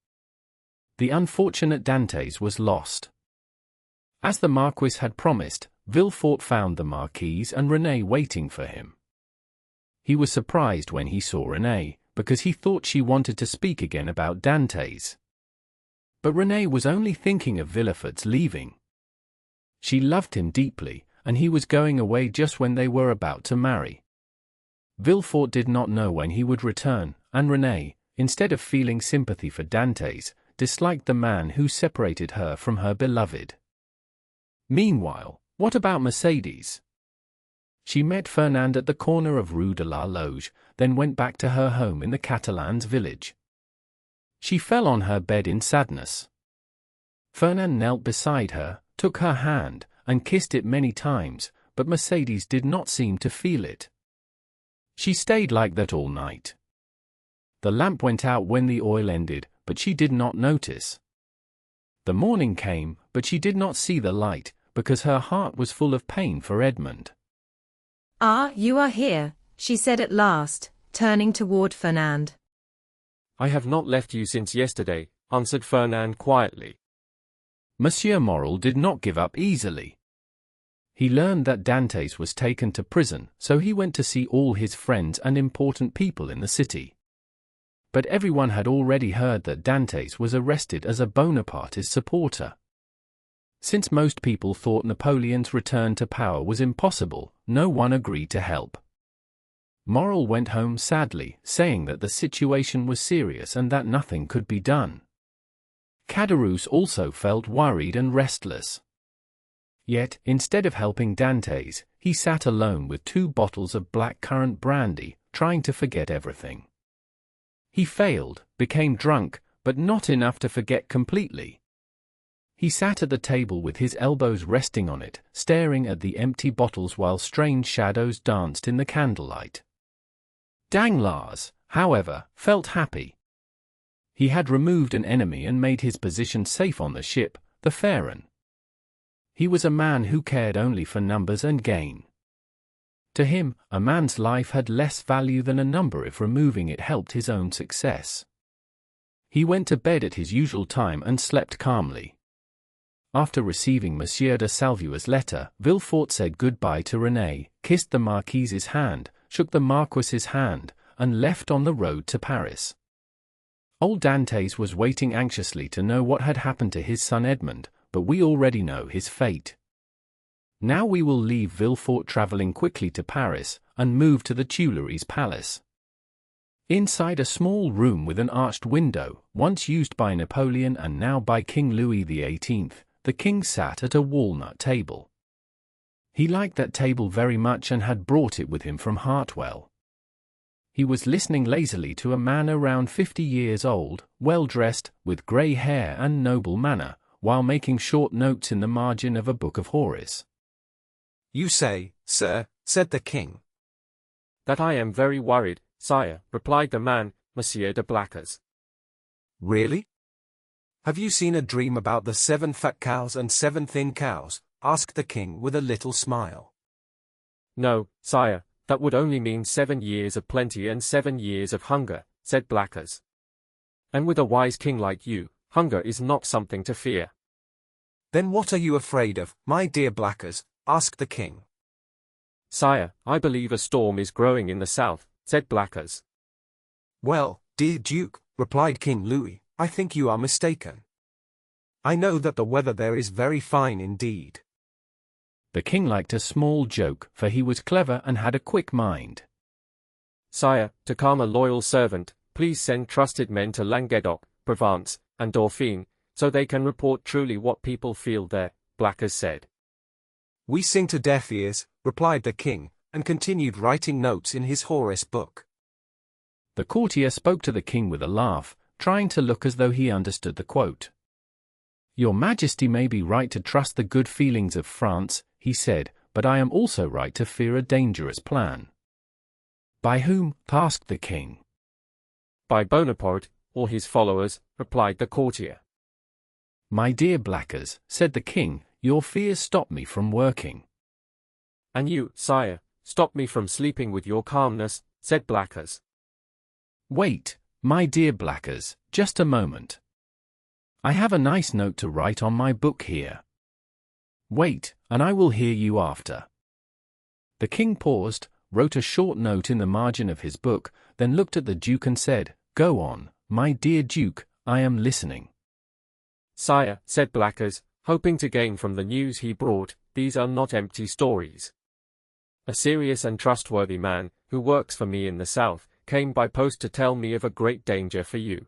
The unfortunate Dantès was lost. As the Marquis had promised, Villefort found the Marquise and Renée waiting for him. He was surprised when he saw Renée, because he thought she wanted to speak again about Dantès. But Renée was only thinking of Villefort's leaving. She loved him deeply, and he was going away just when they were about to marry. Villefort did not know when he would return, and Renée, instead of feeling sympathy for Dantès, disliked the man who separated her from her beloved. Meanwhile, what about Mercedes? She met Fernand at the corner of Rue de la Loge, then went back to her home in the Catalans' village. She fell on her bed in sadness. Fernand knelt beside her, took her hand, and kissed it many times, but Mercedes did not seem to feel it. She stayed like that all night. The lamp went out when the oil ended, but she did not notice. The morning came, but she did not see the light, because her heart was full of pain for Edmond. "Ah, you are here," she said at last, turning toward Fernand. "I have not left you since yesterday," answered Fernand quietly. Monsieur Morel did not give up easily. He learned that Dantès was taken to prison, so he went to see all his friends and important people in the city. But everyone had already heard that Dantès was arrested as a Bonapartist supporter. Since most people thought Napoleon's return to power was impossible, no one agreed to help. Morel went home sadly, saying that the situation was serious and that nothing could be done. Caderousse also felt worried and restless. Yet, instead of helping Dantès, he sat alone with 2 bottles of black-currant brandy, trying to forget everything. He failed, became drunk, but not enough to forget completely. He sat at the table with his elbows resting on it, staring at the empty bottles while strange shadows danced in the candlelight. Danglars, however, felt happy. He had removed an enemy and made his position safe on the ship, the Pharaon. He was a man who cared only for numbers and gain. To him, a man's life had less value than a number if removing it helped his own success. He went to bed at his usual time and slept calmly. After receiving Monsieur de Salvue's letter, Villefort said goodbye to Renée, kissed the Marquise's hand, shook the Marquis's hand, and left on the road to Paris. Old Dantès was waiting anxiously to know what had happened to his son Edmond, but we already know his fate. Now we will leave Villefort traveling quickly to Paris, and move to the Tuileries Palace. Inside a small room with an arched window, once used by Napoleon and now by King Louis XVIII, the king sat at a walnut table. He liked that table very much and had brought it with him from Hartwell. He was listening lazily to a man around 50 years old, well-dressed, with grey hair and noble manner, while making short notes in the margin of a book of Horace. You say, sir, said the king. That I am very worried, sire, replied the man, Monsieur de Blacas. Really? Have you seen a dream about the 7 fat cows and 7 thin cows? Asked the king with a little smile. No, sire, that would only mean 7 years of plenty and 7 years of hunger, said Blacas. And with a wise king like you, hunger is not something to fear. Then what are you afraid of, my dear Blacas? Asked the king. Sire, I believe a storm is growing in the south, said Blacas. Well, dear Duke, replied King Louis, I think you are mistaken. I know that the weather there is very fine indeed. The king liked a small joke, for he was clever and had a quick mind. Sire, to calm a loyal servant, please send trusted men to Languedoc, Provence, and Dauphine, so they can report truly what people feel there, Blacas said. We sing to deaf ears, replied the king, and continued writing notes in his Horace book. The courtier spoke to the king with a laugh, trying to look as though he understood the quote. Your Majesty may be right to trust the good feelings of France, he said, but I am also right to fear a dangerous plan. By whom? Asked the king. By Bonaparte, or his followers, replied the courtier. My dear Blacas, said the king, your fears stop me from working. And you, sire, stop me from sleeping with your calmness, said Blacas. Wait, my dear Blacas, just a moment. I have a nice note to write on my book here. Wait, and I will hear you after. The king paused, wrote a short note in the margin of his book, then looked at the Duke and said, Go on, my dear Duke, I am listening. Sire, said Blacas, hoping to gain from the news he brought, these are not empty stories. A serious and trustworthy man, who works for me in the south, came by post to tell me of a great danger for you.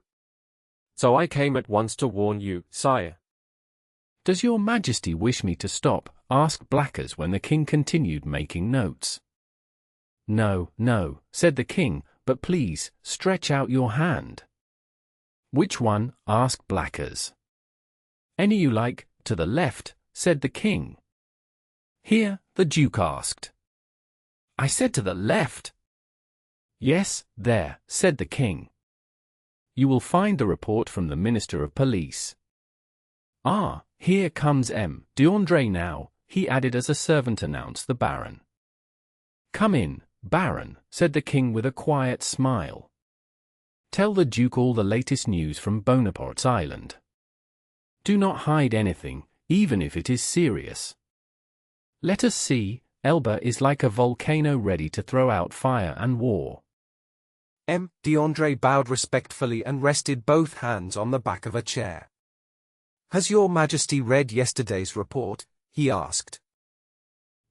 So I came at once to warn you, sire. Does your Majesty wish me to stop? Asked Blacas when the king continued making notes. No, no, said the king, but please, stretch out your hand. Which one? Asked Blacas. Any you like, to the left, said the king. Here, the Duke asked. I said to the left. Yes, there, said the king. You will find the report from the Minister of Police. Ah, here comes M. d'André now, he added as a servant announced the Baron. Come in, Baron, said the king with a quiet smile. Tell the Duke all the latest news from Bonaparte's island. Do not hide anything, even if it is serious. Let us see, Elba is like a volcano ready to throw out fire and war. M. d'André bowed respectfully and rested both hands on the back of a chair. Has your Majesty read yesterday's report? He asked.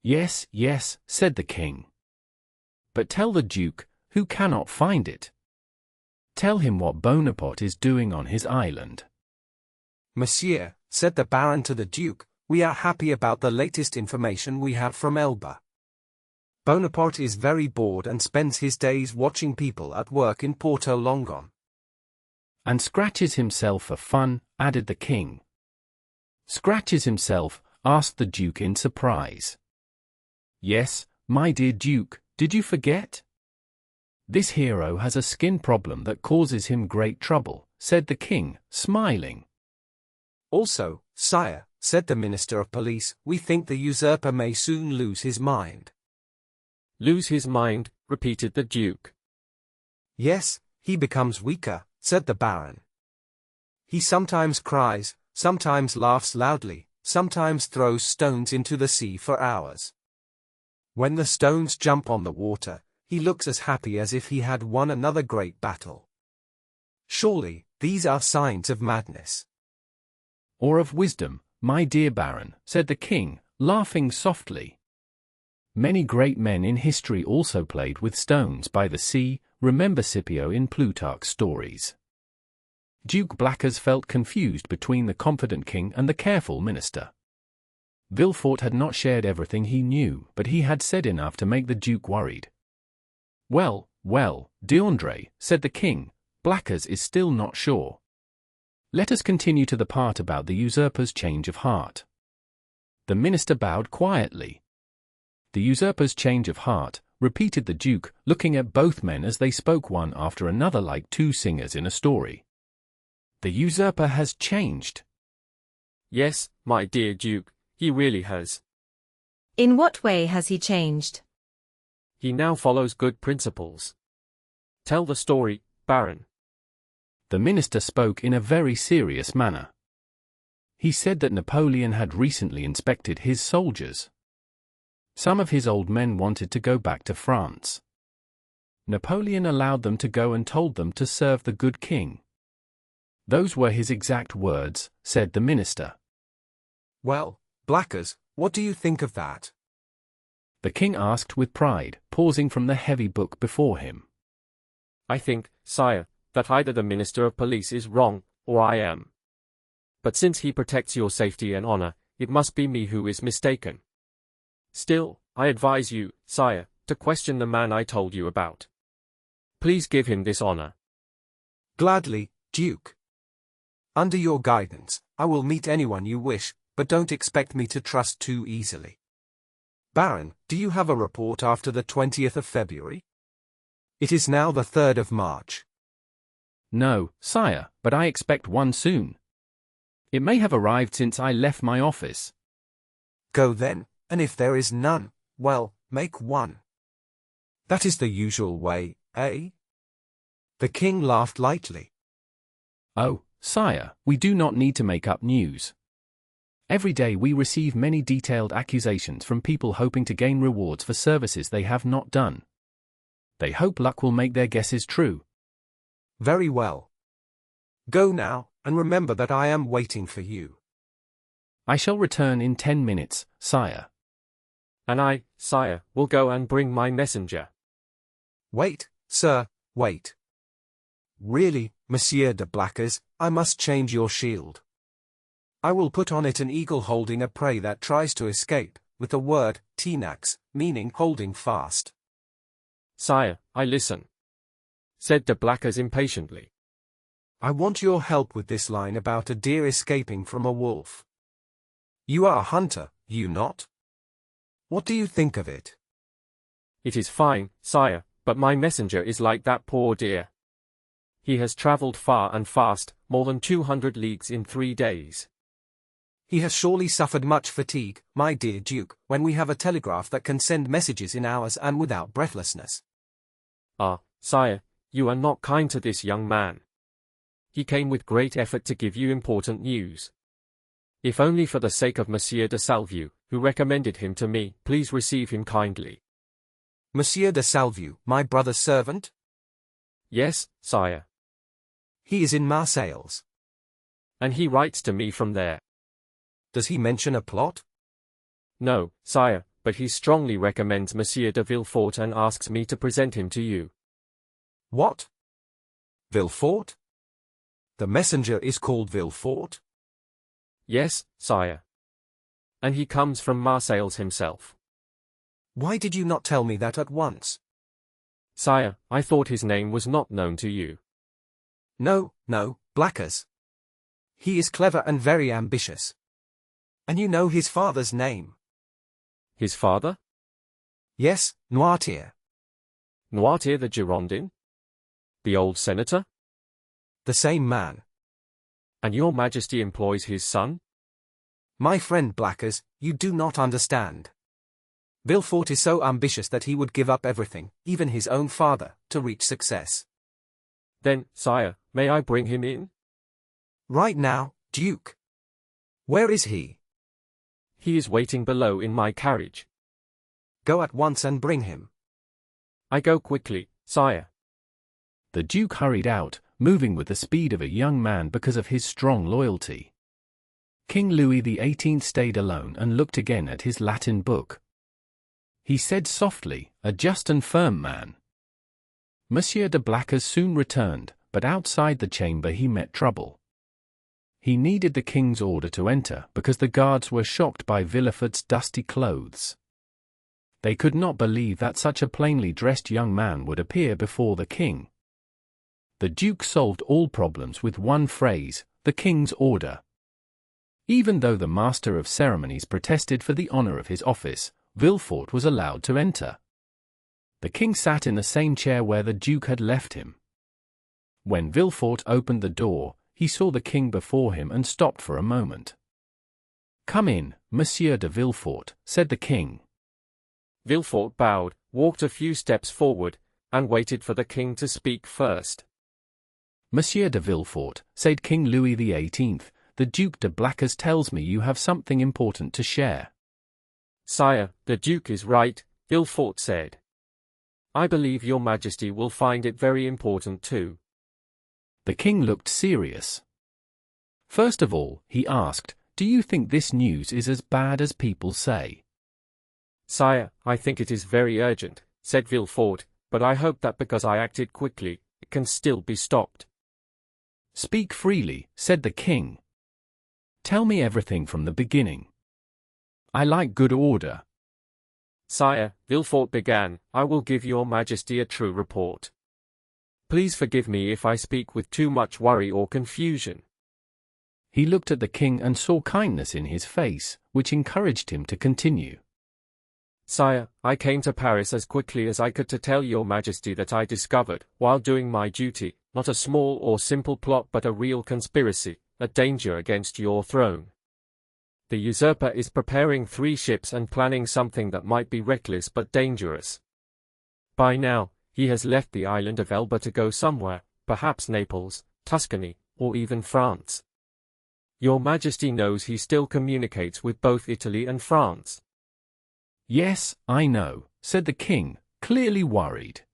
Yes, yes, said the king. But tell the Duke, who cannot find it. Tell him what Bonaparte is doing on his island. Monsieur, said the Baron to the Duke, we are happy about the latest information we have from Elba. Bonaparte is very bored and spends his days watching people at work in Porto Longon. And scratches himself for fun, added the king. Scratches himself? Asked the Duke in surprise. Yes, my dear Duke, did you forget? This hero has a skin problem that causes him great trouble, said the king, smiling. Also, sire, said the Minister of Police, we think the usurper may soon lose his mind. Lose his mind, repeated the Duke. Yes, he becomes weaker, said the Baron. He sometimes cries, sometimes laughs loudly, sometimes throws stones into the sea for hours. When the stones jump on the water, he looks as happy as if he had won another great battle. Surely, these are signs of madness. Or of wisdom, my dear Baron, said the king, laughing softly. Many great men in history also played with stones by the sea, remember Scipio in Plutarch's stories. Duke Blacas felt confused between the confident king and the careful minister. Villefort had not shared everything he knew, but he had said enough to make the Duke worried. Well, d'André, said the king, Blacas is still not sure. Let us continue to the part about the usurper's change of heart. The minister bowed quietly. The usurper's change of heart, repeated the Duke, looking at both men as they spoke one after another like two singers in a story. The usurper has changed. Yes, my dear Duke, he really has. In what way has he changed? He now follows good principles. Tell the story, Baron. The minister spoke in a very serious manner. He said that Napoleon had recently inspected his soldiers. Some of his old men wanted to go back to France. Napoleon allowed them to go and told them to serve the good king. Those were his exact words, said the minister. Well, Blackers, what do you think of that? The king asked with pride, pausing from the heavy book before him. I think, sire, that either the Minister of Police is wrong, or I am. But since he protects your safety and honor, it must be me who is mistaken. Still, I advise you, sire, to question the man I told you about. Please give him this honor. Gladly, Duke. Under your guidance, I will meet anyone you wish, but don't expect me to trust too easily. Baron, do you have a report after the 20th of February? It is now the 3rd of March. No, sire, but I expect one soon. It may have arrived since I left my office. Go then, and if there is none, well, make one. That is the usual way, eh? The king laughed lightly. Oh, sire, we do not need to make up news. Every day we receive many detailed accusations from people hoping to gain rewards for services they have not done. They hope luck will make their guesses true. Very well. Go now, and remember that I am waiting for you. I shall return in 10 minutes, sire. And I, sire, will go and bring my messenger. Wait, sir, wait. Really, Monsieur de Blackers, I must change your shield. I will put on it an eagle holding a prey that tries to escape, with the word, tenax, meaning holding fast. Sire, I listen, said de Blackers impatiently. I want your help with this line about a deer escaping from a wolf. You are a hunter, you not? What do you think of it? It is fine, sire, but my messenger is like that poor deer. He has traveled far and fast, more than 200 leagues in 3 days. He has surely suffered much fatigue, my dear Duke, when we have a telegraph that can send messages in hours and without breathlessness. Ah, sire, you are not kind to this young man. He came with great effort to give you important news. If only for the sake of Monsieur de Salvieux, who recommended him to me, please receive him kindly. Monsieur de Salvieux, my brother's servant? Yes, sire. He is in Marseilles. And he writes to me from there. Does he mention a plot? No, sire, but he strongly recommends Monsieur de Villefort and asks me to present him to you. What? Villefort? The messenger is called Villefort? Yes, sire. And he comes from Marseilles himself. Why did you not tell me that at once? Sire, I thought his name was not known to you. No, Blackers. He is clever and very ambitious. And you know his father's name. His father? Yes, Noirtier. Noirtier the Girondin? The old senator? The same man. And your majesty employs his son? My friend Blackers, you do not understand. Villefort is so ambitious that he would give up everything, even his own father, to reach success. Then, sire, may I bring him in? Right now, Duke. Where is he? He is waiting below in my carriage. Go at once and bring him. I go quickly, sire. The Duke hurried out, moving with the speed of a young man because of his strong loyalty. King Louis XVIII stayed alone and looked again at his Latin book. He said softly, a just and firm man. Monsieur de Blackers soon returned, but outside the chamber he met trouble. He needed the king's order to enter because the guards were shocked by Villefort's dusty clothes. They could not believe that such a plainly dressed young man would appear before the king. The Duke solved all problems with one phrase, the king's order. Even though the master of ceremonies protested for the honor of his office, Villefort was allowed to enter. The king sat in the same chair where the duke had left him. When Villefort opened the door, he saw the king before him and stopped for a moment. "Come in, Monsieur de Villefort," said the king. Villefort bowed, walked a few steps forward, and waited for the king to speak first. "Monsieur de Villefort," said King Louis XVIII, "the Duke de Blacas tells me you have something important to share." "Sire, the Duke is right," Villefort said. "I believe your Majesty will find it very important too." The king looked serious. First of all, he asked, "Do you think this news is as bad as people say?" "Sire, I think it is very urgent," said Villefort, "but I hope that because I acted quickly, it can still be stopped." "Speak freely," said the king. "Tell me everything from the beginning. I like good order." "Sire," Villefort began, "I will give your Majesty a true report. Please forgive me if I speak with too much worry or confusion." He looked at the king and saw kindness in his face, which encouraged him to continue. "Sire, I came to Paris as quickly as I could to tell your Majesty that I discovered, while doing my duty, not a small or simple plot but a real conspiracy, a danger against your throne. The usurper is preparing 3 ships and planning something that might be reckless but dangerous. By now, he has left the island of Elba to go somewhere, perhaps Naples, Tuscany, or even France. Your Majesty knows he still communicates with both Italy and France." "Yes, I know," said the king, clearly worried.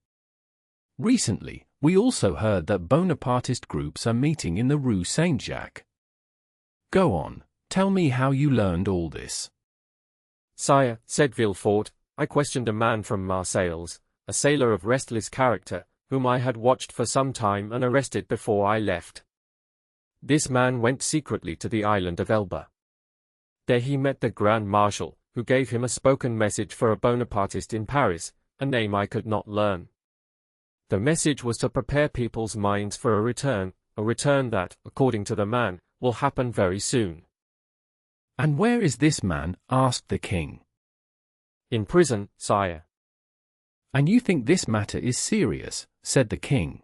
"Recently, we also heard that Bonapartist groups are meeting in the Rue Saint-Jacques. Go on, tell me how you learned all this." "Sire," said Villefort, "I questioned a man from Marseilles, a sailor of restless character, whom I had watched for some time and arrested before I left. This man went secretly to the island of Elba. There he met the Grand Marshal, who gave him a spoken message for a Bonapartist in Paris, a name I could not learn. The message was to prepare people's minds for a return that, according to the man, will happen very soon." "And where is this man?" asked the king. "In prison, sire." "And you think this matter is serious?" said the king.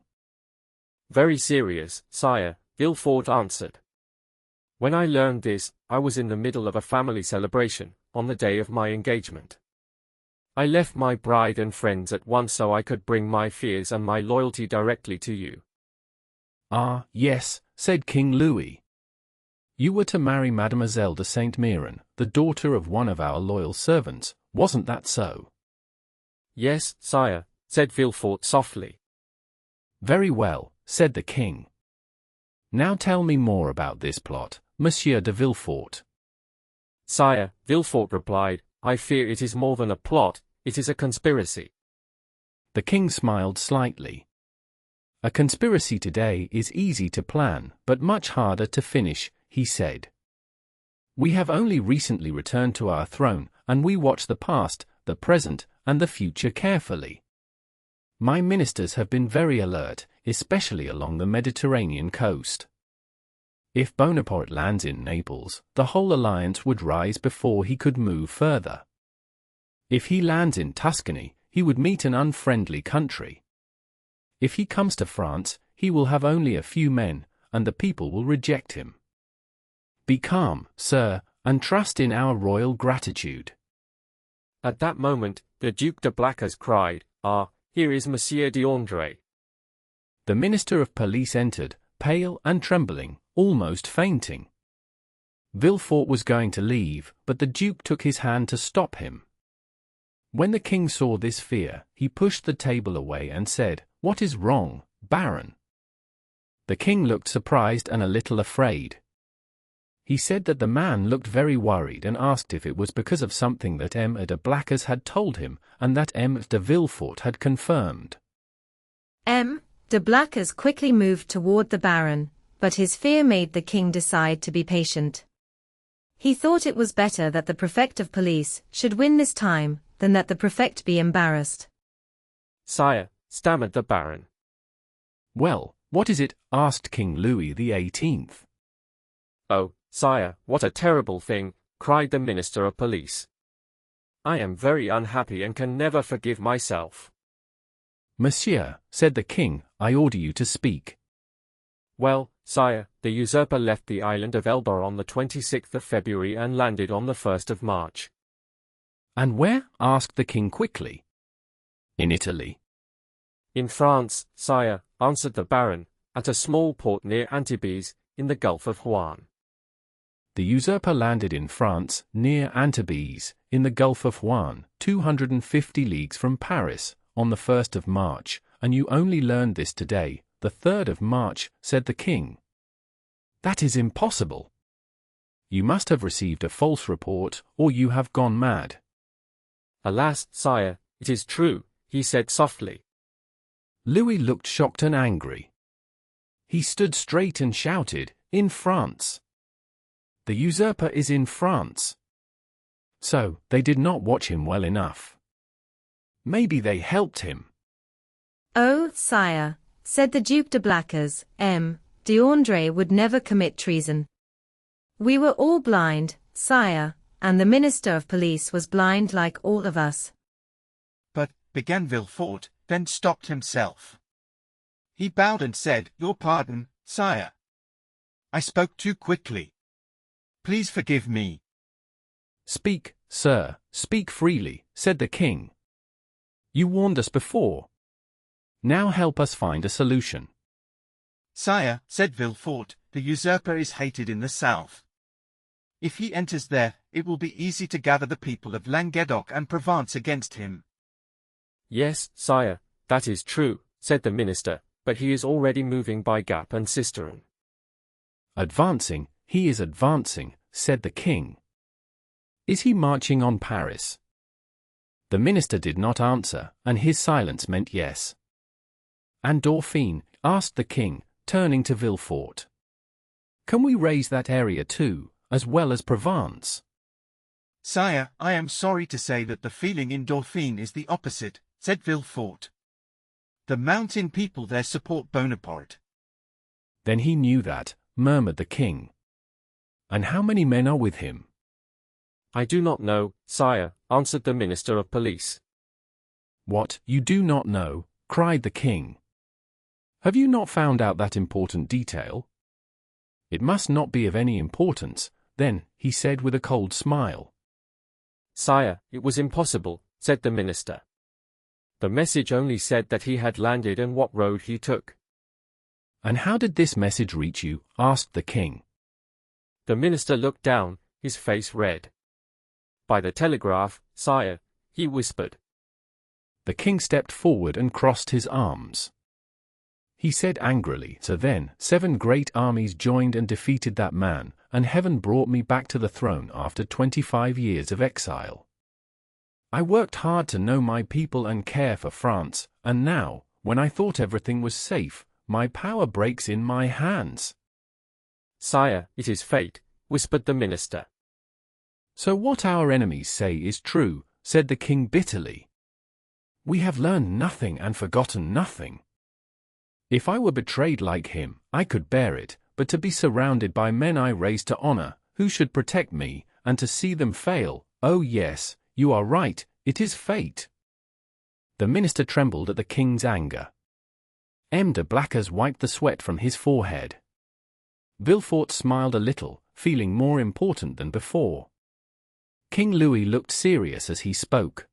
"Very serious, sire," Villefort answered. "When I learned this, I was in the middle of a family celebration, on the day of my engagement. I left my bride and friends at once so I could bring my fears and my loyalty directly to you." "Ah, yes," said King Louis. "You were to marry Mademoiselle de Saint-Méran, the daughter of one of our loyal servants, wasn't that so?" "Yes, sire," said Villefort softly. "Very well," said the king. "Now tell me more about this plot, Monsieur de Villefort." "Sire," Villefort replied, "I fear it is more than a plot, it is a conspiracy." The king smiled slightly. "A conspiracy today is easy to plan, but much harder to finish," he said. "We have only recently returned to our throne, and we watch the past, the present, and the future carefully. My ministers have been very alert, especially along the Mediterranean coast. If Bonaparte lands in Naples, the whole alliance would rise before he could move further. If he lands in Tuscany, he would meet an unfriendly country. If he comes to France, he will have only a few men, and the people will reject him. Be calm, sir, and trust in our royal gratitude." At that moment, the Duc de Blacas cried, "Ah, here is Monsieur d'André." The minister of police entered, pale and trembling, almost fainting. Villefort was going to leave, but the duke took his hand to stop him. When the king saw this fear, he pushed the table away and said, "What is wrong, Baron?" The king looked surprised and a little afraid. He said that the man looked very worried and asked if it was because of something that M. de Blacas had told him, and that M. de Villefort had confirmed. M. de Blacas quickly moved toward the Baron, but his fear made the king decide to be patient. He thought it was better that the prefect of police should win this time, than that the prefect be embarrassed. "Sire," stammered the Baron. "Well, what is it?" asked King Louis XVIII. "Oh, sire, what a terrible thing," cried the Minister of Police. "I am very unhappy and can never forgive myself." "Monsieur," said the king, "I order you to speak." "Well, sire, the usurper left the island of Elba on the 26th of February and landed on the 1st of March. "And where?" asked the king quickly. "In Italy." "In France, sire," answered the baron, "at a small port near Antibes, in the Gulf of Juan." The usurper landed in France, near Antibes, in the Gulf of Juan, 250 leagues from Paris, on the 1st of March, and you only learned this today, the 3rd of March, said the king. "That is impossible. You must have received a false report, or you have gone mad." "Alas, sire, it is true," he said softly. Louis looked shocked and angry. He stood straight and shouted, "In France! The usurper is in France!" So, they did not watch him well enough. Maybe they helped him. "Oh, sire," said the Duc de Blacas, D'André would never commit treason. "We were all blind, sire, and the Minister of Police was blind like all of us." "But," began Villefort, then stopped himself. He bowed and said, "Your pardon, sire. I spoke too quickly. Please forgive me." "Speak, sir, speak freely," said the king. "You warned us before. Now help us find a solution." "Sire," said Villefort, "the usurper is hated in the south. If he enters there, it will be easy to gather the people of Languedoc and Provence against him." "Yes, sire, that is true," said the minister, "but he is already moving by Gap and Cistern." "Advancing, he is advancing," said the king. "Is he marching on Paris?" The minister did not answer, and his silence meant yes. "And Dauphine?" asked the king, turning to Villefort. "Can we raise that area too, as well as Provence?" "Sire, I am sorry to say that the feeling in Dauphine is the opposite," said Villefort. "The mountain people there support Bonaparte." "Then he knew that," murmured the king. "And how many men are with him?" "I do not know, sire," answered the Minister of Police. "What, you do not know?" cried the king. "Have you not found out that important detail?" "It must not be of any importance, then," he said with a cold smile. "Sire, it was impossible," said the minister. "The message only said that he had landed and what road he took." "And how did this message reach you?" asked the king. The minister looked down, his face red. "By the telegraph, sire," he whispered. The king stepped forward and crossed his arms. He said angrily, "So then, 7 great armies joined and defeated that man, and heaven brought me back to the throne after 25 years of exile. I worked hard to know my people and care for France, and now, when I thought everything was safe, my power breaks in my hands." "Sire, it is fate," whispered the minister. "So what our enemies say is true," said the king bitterly. "We have learned nothing and forgotten nothing. If I were betrayed like him, I could bear it, but to be surrounded by men I raised to honor, who should protect me, and to see them fail, oh yes, you are right, it is fate." The minister trembled at the king's anger. M. de Blacas wiped the sweat from his forehead. Villefort smiled a little, feeling more important than before. King Louis looked serious as he spoke.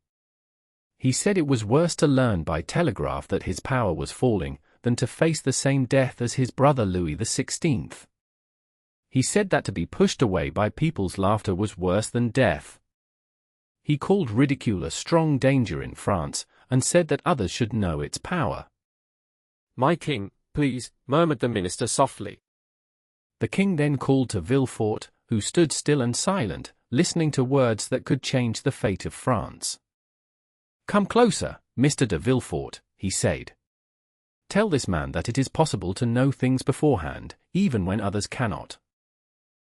He said it was worse to learn by telegraph that his power was falling, than to face the same death as his brother Louis XVI. He said that to be pushed away by people's laughter was worse than death. He called ridicule a strong danger in France, and said that others should know its power. "My king, please," murmured the minister softly. The king then called to Villefort, who stood still and silent, listening to words that could change the fate of France. "Come closer, Mr. de Villefort," he said. "Tell this man that it is possible to know things beforehand, even when others cannot."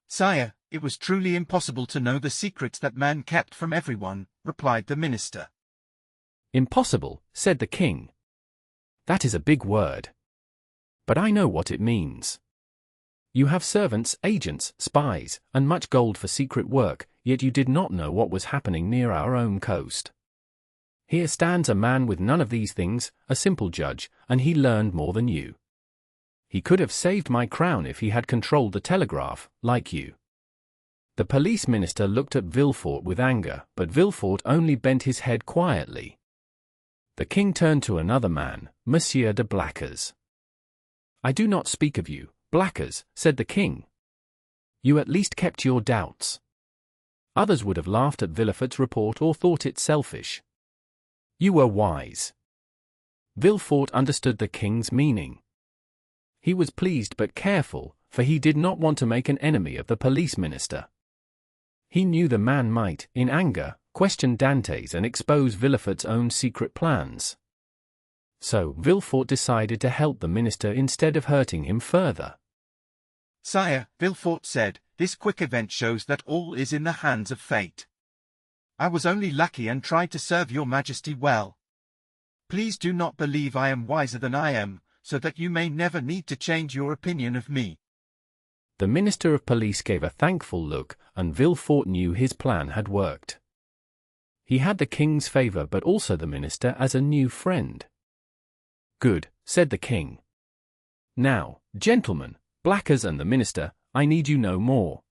"Sire, it was truly impossible to know the secrets that man kept from everyone," replied the minister. "Impossible," said the king. "That is a big word. But I know what it means. You have servants, agents, spies, and much gold for secret work, yet you did not know what was happening near our own coast. Here stands a man with none of these things, a simple judge, and he learned more than you. He could have saved my crown if he had controlled the telegraph, like you. The police minister looked at Villefort with anger, but Villefort only bent his head quietly. The king turned to another man, Monsieur de Blacas. I do not speak of you, Blacas, said the king. You at least kept your doubts. Others would have laughed at Villefort's report or thought it selfish. You were wise. Villefort understood the king's meaning. He was pleased but careful, for he did not want to make an enemy of the police minister. He knew the man might, in anger, question Dantès and expose Villefort's own secret plans. So Villefort decided to help the minister instead of hurting him further. Sire, Villefort said, this quick event shows that all is in the hands of fate. I was only lucky and tried to serve your majesty well. Please do not believe I am wiser than I am, so that you may never need to change your opinion of me. The minister of police gave a thankful look, and Villefort knew his plan had worked. He had the king's favor but also the minister as a new friend. Good, said the king. Now, gentlemen, Blacas and the minister, I need you no more.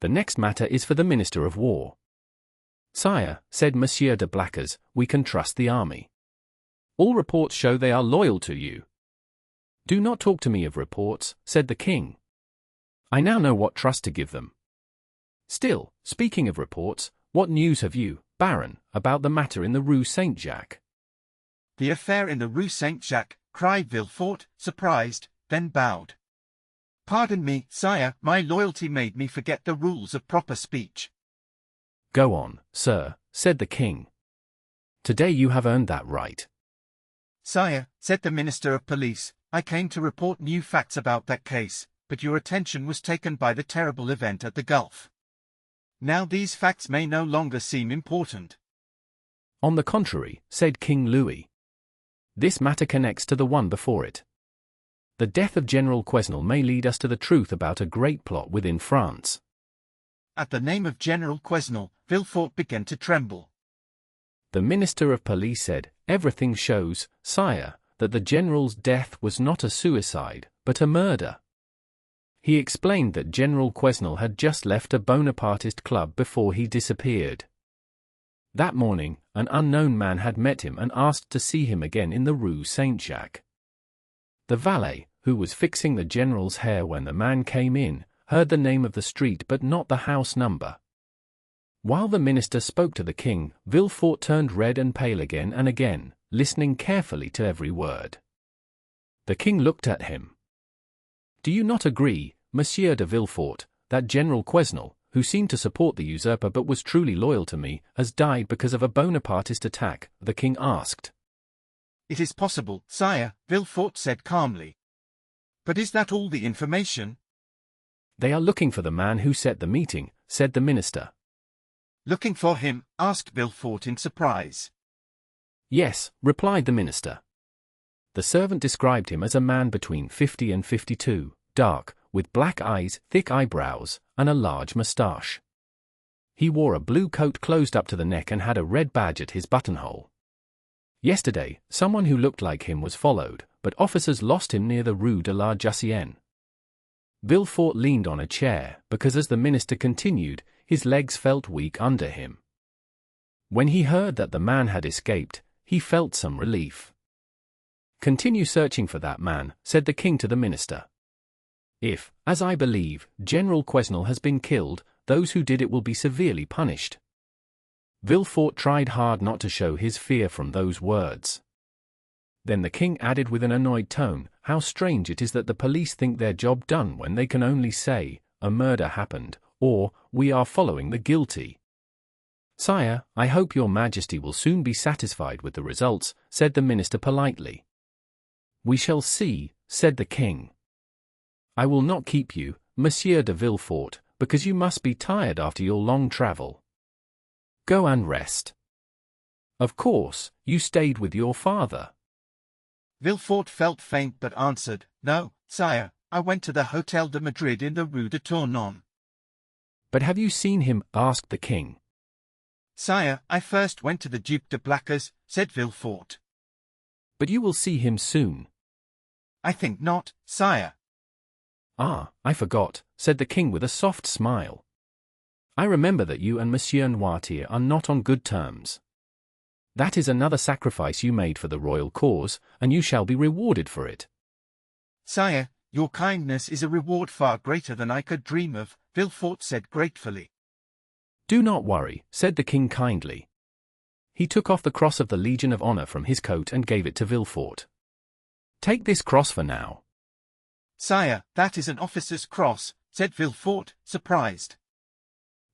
The next matter is for the minister of war. Sire, said Monsieur de Blacas, we can trust the army. All reports show they are loyal to you. Do not talk to me of reports, said the king. I now know what trust to give them. Still, speaking of reports, what news have you, Baron, about the matter in the Rue Saint-Jacques? The affair in the Rue Saint-Jacques, cried Villefort, surprised, then bowed. Pardon me, sire, my loyalty made me forget the rules of proper speech. Go on, sir, said the king. Today you have earned that right. Sire, said the minister of police, I came to report new facts about that case, but your attention was taken by the terrible event at the Gulf. Now these facts may no longer seem important. On the contrary, said King Louis. This matter connects to the one before it. The death of General Quesnel may lead us to the truth about a great plot within France. At the name of General Quesnel, Villefort began to tremble. The minister of police said, everything shows, sire, that the general's death was not a suicide, but a murder. He explained that General Quesnel had just left a Bonapartist club before he disappeared. That morning, an unknown man had met him and asked to see him again in the Rue Saint-Jacques. The valet, who was fixing the general's hair when the man came in, heard the name of the street but not the house number. While the minister spoke to the king, Villefort turned red and pale again and again, listening carefully to every word. The king looked at him. Do you not agree, Monsieur de Villefort, that General Quesnel, who seemed to support the usurper but was truly loyal to me, has died because of a Bonapartist attack? The king asked. It is possible, sire, Villefort said calmly. But is that all the information? They are looking for the man who set the meeting, said the minister. Looking for him? Asked Villefort in surprise. Yes, replied the minister. The servant described him as a man between 50 and 52, dark, with black eyes, thick eyebrows, and a large moustache. He wore a blue coat closed up to the neck and had a red badge at his buttonhole. Yesterday, someone who looked like him was followed, but officers lost him near the Rue de la Jussienne. Villefort leaned on a chair, because as the minister continued, his legs felt weak under him. When he heard that the man had escaped, he felt some relief. Continue searching for that man, said the king to the minister. If, as I believe, General Quesnel has been killed, those who did it will be severely punished. Villefort tried hard not to show his fear from those words. Then the king added with an annoyed tone, how strange it is that the police think their job done when they can only say, a murder happened, or, we are following the guilty. Sire, I hope your majesty will soon be satisfied with the results, said the minister politely. We shall see, said the king. I will not keep you, Monsieur de Villefort, because you must be tired after your long travel. Go and rest. Of course, you stayed with your father. Villefort felt faint but answered, No, sire, I went to the Hotel de Madrid in the Rue de Tournon. But have you seen him? Asked the king. Sire, I first went to the Duc de Blacas, said Villefort. But you will see him soon. I think not, sire. Ah, I forgot, said the king with a soft smile. I remember that you and Monsieur Noirtier are not on good terms. That is another sacrifice you made for the royal cause, and you shall be rewarded for it. Sire, your kindness is a reward far greater than I could dream of, Villefort said gratefully. Do not worry, said the king kindly. He took off the cross of the Legion of Honor from his coat and gave it to Villefort. Take this cross for now. Sire, that is an officer's cross, said Villefort, surprised.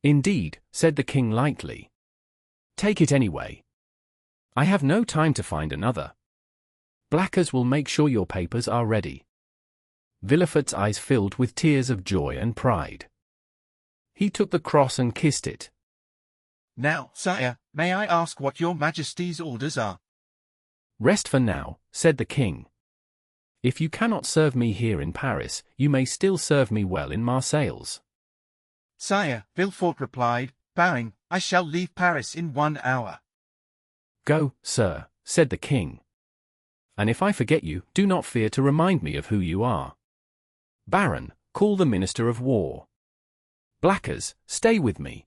Indeed, said the king lightly. Take it anyway. I have no time to find another. Blacas will make sure your papers are ready. Villefort's eyes filled with tears of joy and pride. He took the cross and kissed it. Now, sire, may I ask what your majesty's orders are? Rest for now, said the king. If you cannot serve me here in Paris, you may still serve me well in Marseilles. Sire, Villefort replied, bowing, I shall leave Paris in 1 hour. Go, sir, said the king. And if I forget you, do not fear to remind me of who you are. Baron, call the Minister of War. Blacas, stay with me.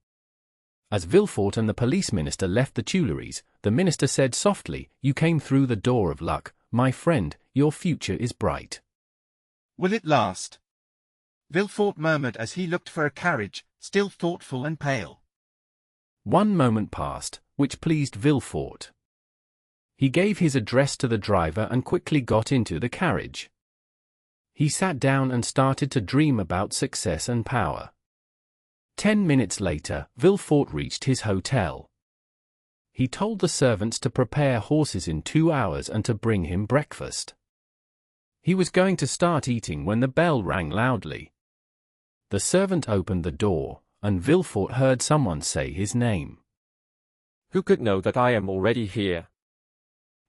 As Villefort and the police minister left the Tuileries, the minister said softly, You came through the door of luck, my friend, your future is bright. Will it last? Villefort murmured as he looked for a carriage, still thoughtful and pale. 1 moment passed, which pleased Villefort. He gave his address to the driver and quickly got into the carriage. He sat down and started to dream about success and power. 10 minutes later, Villefort reached his hotel. He told the servants to prepare horses in 2 hours and to bring him breakfast. He was going to start eating when the bell rang loudly. The servant opened the door, and Villefort heard someone say his name. Who could know that I am already here?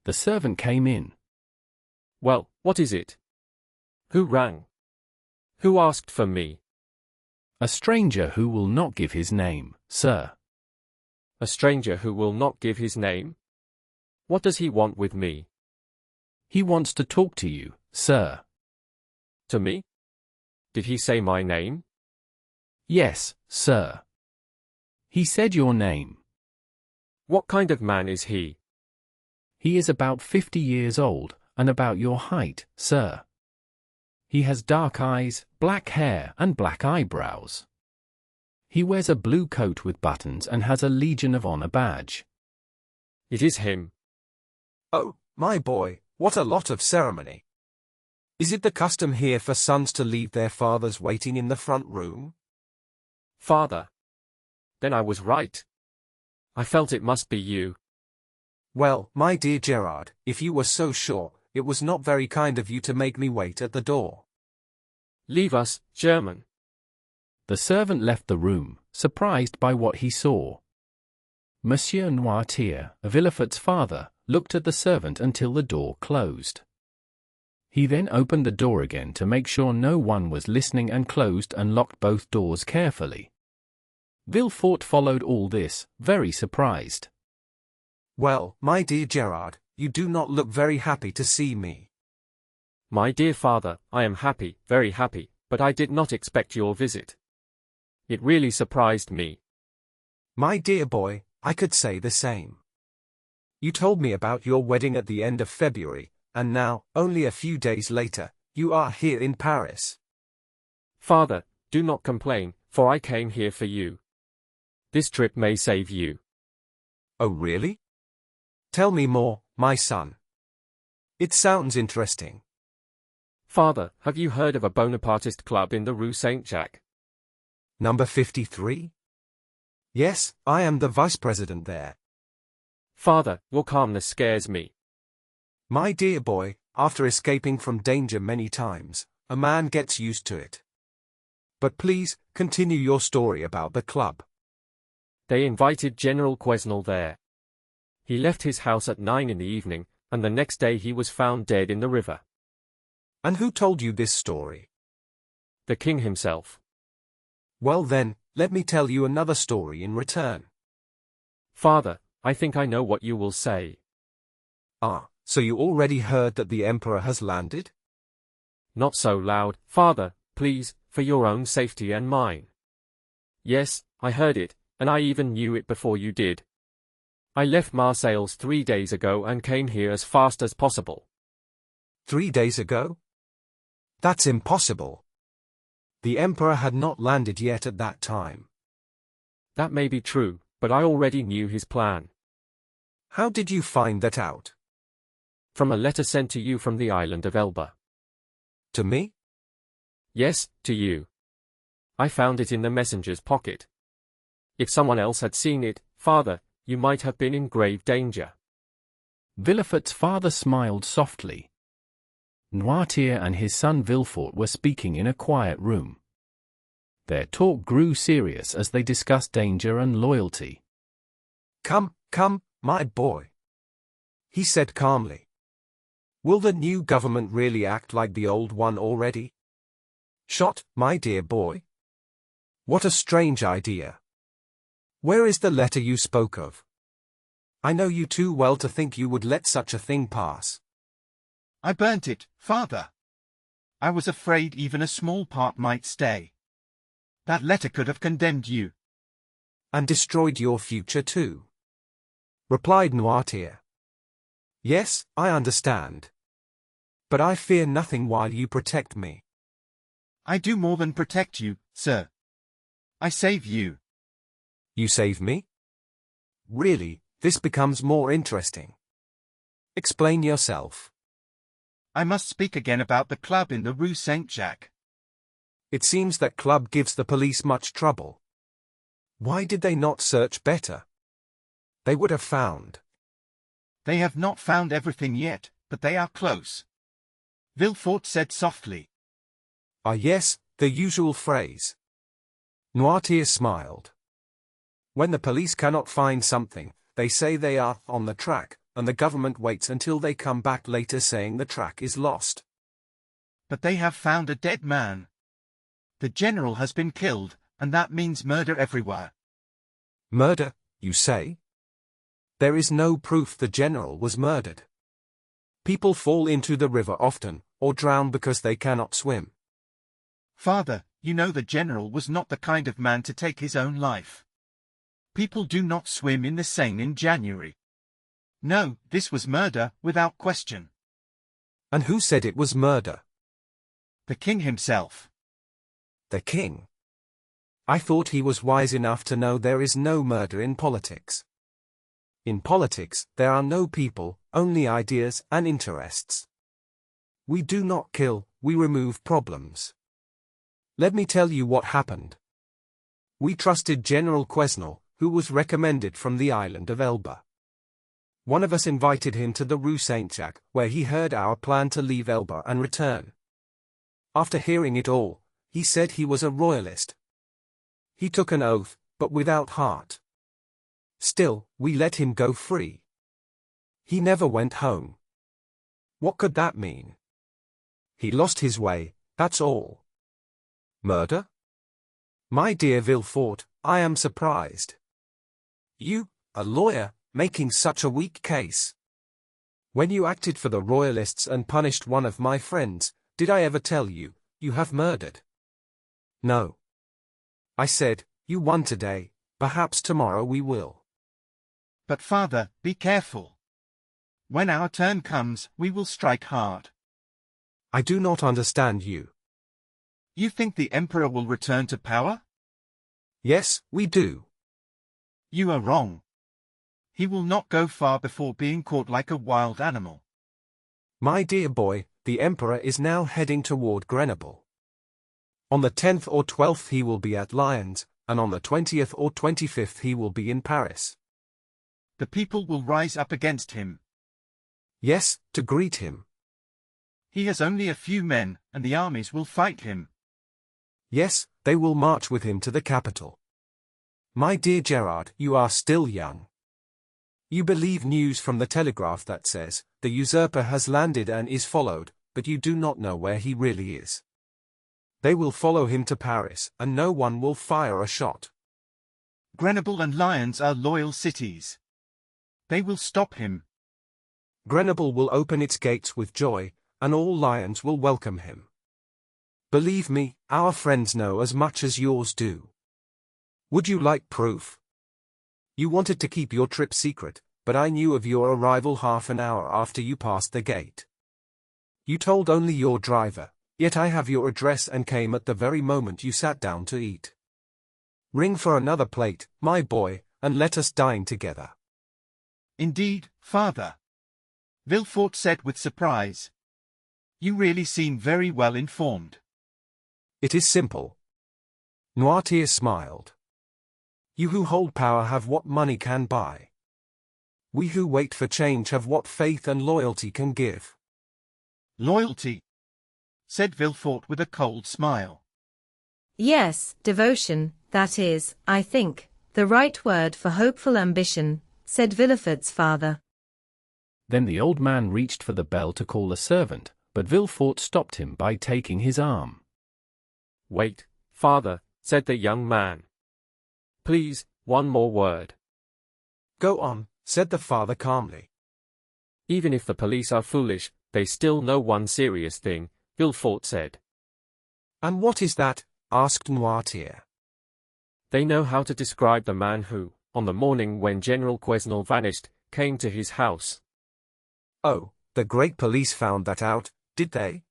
The servant came in. Well, what is it? Who rang? Who asked for me? A stranger who will not give his name, sir. A stranger who will not give his name? What does he want with me? He wants to talk to you, sir. To me? Did he say my name? Yes, sir. He said your name. What kind of man is he? He is about 50 years old, and about your height, sir. He has dark eyes, black hair, and black eyebrows. He wears a blue coat with buttons and has a Legion of Honor badge. It is him. Oh, my boy, what a lot of ceremony. Is it the custom here for sons to leave their fathers waiting in the front room? Father. Then I was right. I felt it must be you. Well, my dear Gerard, if you were so sure, it was not very kind of you to make me wait at the door. Leave us, German. The servant left the room, surprised by what he saw. Monsieur Noirtier, Villefort's father, looked at the servant until the door closed. He then opened the door again to make sure no one was listening and closed and locked both doors carefully. Villefort followed all this, very surprised. Well, my dear Gerard, you do not look very happy to see me. My dear father, I am happy, very happy, but I did not expect your visit. It really surprised me. My dear boy, I could say the same. You told me about your wedding at the end of February, and now, only a few days later, you are here in Paris. Father, do not complain, for I came here for you. This trip may save you. Oh really? Tell me more, my son. It sounds interesting. Father, have you heard of a Bonapartist club in the Rue Saint-Jacques? Number 53? Yes, I am the vice president there. Father, your calmness scares me. My dear boy, after escaping from danger many times, a man gets used to it. But please, continue your story about the club. They invited General Quesnel there. He left his house at 9 in the evening, and the next day he was found dead in the river. And who told you this story? The king himself. Well then, let me tell you another story in return. Father, I think I know what you will say. Ah, so you already heard that the emperor has landed? Not so loud, father, please, for your own safety and mine. Yes, I heard it, and I even knew it before you did. I left Marseilles 3 days ago and came here as fast as possible. 3 days ago? That's impossible. The emperor had not landed yet at that time. That may be true, but I already knew his plan. How did you find that out? From a letter sent to you from the island of Elba. To me? Yes, to you. I found it in the messenger's pocket. If someone else had seen it, father, you might have been in grave danger. Villefort's father smiled softly. Noirtier and his son Villefort were speaking in a quiet room. Their talk grew serious as they discussed danger and loyalty. Come, my boy, he said calmly. Will the new government really act like the old one already? Shot, my dear boy? What a strange idea. Where is the letter you spoke of? I know you too well to think you would let such a thing pass. I burnt it, father. I was afraid even a small part might stay. That letter could have condemned you. And destroyed your future too, replied Noirtier. Yes, I understand. But I fear nothing while you protect me. I do more than protect you, sir. I save you. You save me? Really, this becomes more interesting. Explain yourself. I must speak again about the club in the Rue Saint-Jacques. It seems that club gives the police much trouble. Why did they not search better? They would have found. They have not found everything yet, but they are close. Villefort said softly. Ah yes, the usual phrase. Noirtier smiled. When the police cannot find something, they say they are on the track, and the government waits until they come back later saying the track is lost. But they have found a dead man. The general has been killed, and that means murder everywhere. Murder, you say? There is no proof the general was murdered. People fall into the river often, or drown because they cannot swim. Father, you know the general was not the kind of man to take his own life. People do not swim in the Seine in January. No, this was murder, without question. And who said it was murder? The king himself. The king? I thought he was wise enough to know there is no murder in politics. In politics, there are no people, only ideas and interests. We do not kill, we remove problems. Let me tell you what happened. We trusted General Quesnel, who was recommended from the island of Elba. One of us invited him to the Rue Saint-Jacques, where he heard our plan to leave Elba and return. After hearing it all, he said he was a royalist. He took an oath, but without heart. Still, we let him go free. He never went home. What could that mean? He lost his way, that's all. Murder? My dear Villefort, I am surprised. You, a lawyer, making such a weak case. When you acted for the royalists and punished one of my friends, did I ever tell you, you have murdered? No. I said, you won today, perhaps tomorrow we will. But father, be careful. When our turn comes, we will strike hard. I do not understand you. You think the emperor will return to power? Yes, we do. You are wrong. He will not go far before being caught like a wild animal. My dear boy, the emperor is now heading toward Grenoble. On the 10th or 12th he will be at Lyons, and on the 20th or 25th he will be in Paris. The people will rise up against him. Yes, to greet him. He has only a few men, and the armies will fight him. Yes, they will march with him to the capital. My dear Gerard, you are still young. You believe news from the telegraph that says, the usurper has landed and is followed, but you do not know where he really is. They will follow him to Paris, and no one will fire a shot. Grenoble and Lyons are loyal cities. They will stop him. Grenoble will open its gates with joy, and all Lyons will welcome him. Believe me, our friends know as much as yours do. Would you like proof? You wanted to keep your trip secret, but I knew of your arrival half an hour after you passed the gate. You told only your driver, yet I have your address and came at the very moment you sat down to eat. Ring for another plate, my boy, and let us dine together. Indeed, father. Villefort said with surprise. You really seem very well informed. It is simple. Noirtier smiled. You who hold power have what money can buy. We who wait for change have what faith and loyalty can give. Loyalty, said Villefort with a cold smile. Yes, devotion, that is, I think, the right word for hopeful ambition, said Villefort's father. Then the old man reached for the bell to call a servant, but Villefort stopped him by taking his arm. Wait, father, said the young man. Please, one more word. Go on, said the father calmly. Even if the police are foolish, they still know one serious thing, Villefort said. And what is that? Asked Noirtier. They know how to describe the man who, on the morning when General Quesnel vanished, came to his house. Oh, the great police found that out, did they?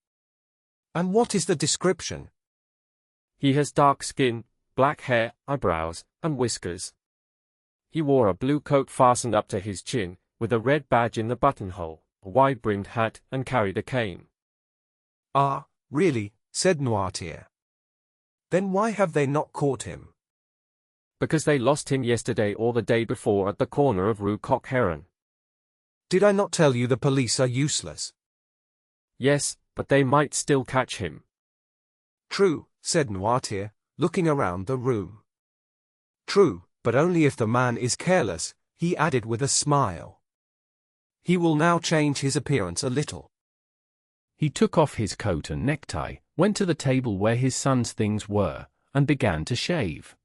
And what is the description? He has dark skin, black hair, eyebrows, and whiskers. He wore a blue coat fastened up to his chin, with a red badge in the buttonhole, a wide-brimmed hat, and carried a cane. Ah, really, said Noirtier. Then why have they not caught him? Because they lost him yesterday or the day before at the corner of Rue Coq-Heron. Did I not tell you the police are useless? Yes, but they might still catch him. True, said Noirtier, looking around the room. True, but only if the man is careless, he added with a smile. He will now change his appearance a little. He took off his coat and necktie, went to the table where his son's things were, and began to shave.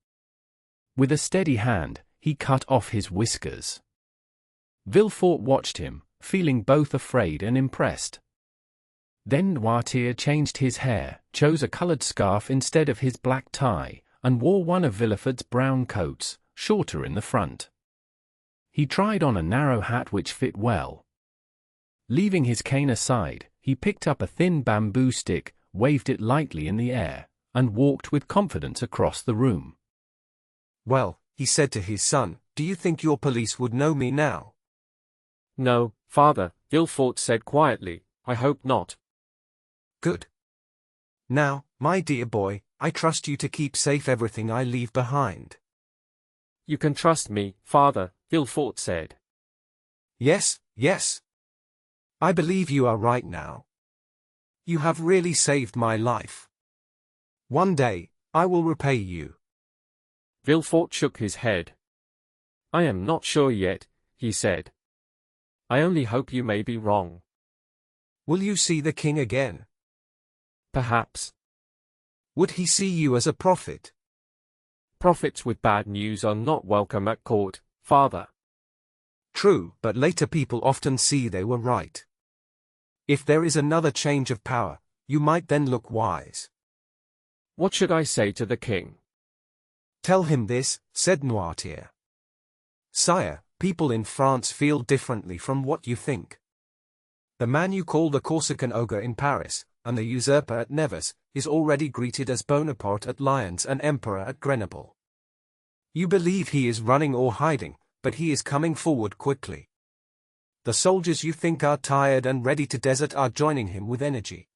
With a steady hand, he cut off his whiskers. Villefort watched him, feeling both afraid and impressed. Then Noirtier changed his hair, chose a colored scarf instead of his black tie, and wore one of Villefort's brown coats, shorter in the front. He tried on a narrow hat which fit well. Leaving his cane aside, he picked up a thin bamboo stick, waved it lightly in the air, and walked with confidence across the room. Well, he said to his son, do you think your police would know me now? No, father, Villefort said quietly, I hope not. Good. Now, my dear boy, I trust you to keep safe everything I leave behind. You can trust me, father, Villefort said. Yes, yes. I believe you are right now. You have really saved my life. One day, I will repay you. Villefort shook his head. I am not sure yet, he said. I only hope you may be wrong. Will you see the king again? Perhaps. Would he see you as a prophet? Prophets with bad news are not welcome at court, father. True, but later people often see they were right. If there is another change of power, you might then look wise. What should I say to the king? Tell him this, said Noirtier. Sire, people in France feel differently from what you think. The man you call the Corsican ogre in Paris, and the usurper at Nevers, is already greeted as Bonaparte at Lyons and Emperor at Grenoble. You believe he is running or hiding, but he is coming forward quickly. The soldiers you think are tired and ready to desert are joining him with energy.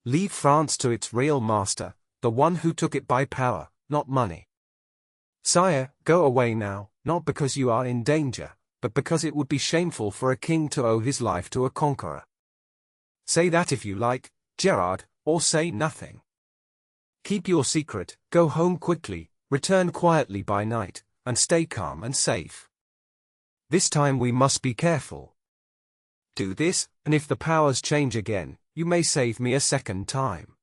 Leave France to its real master, the one who took it by power, not money. Sire, go away now, not because you are in danger, but because it would be shameful for a king to owe his life to a conqueror. Say that if you like, Gerard, or say nothing. Keep your secret, go home quickly, return quietly by night, and stay calm and safe. This time we must be careful. Do this, and if the powers change again, you may save me a second time.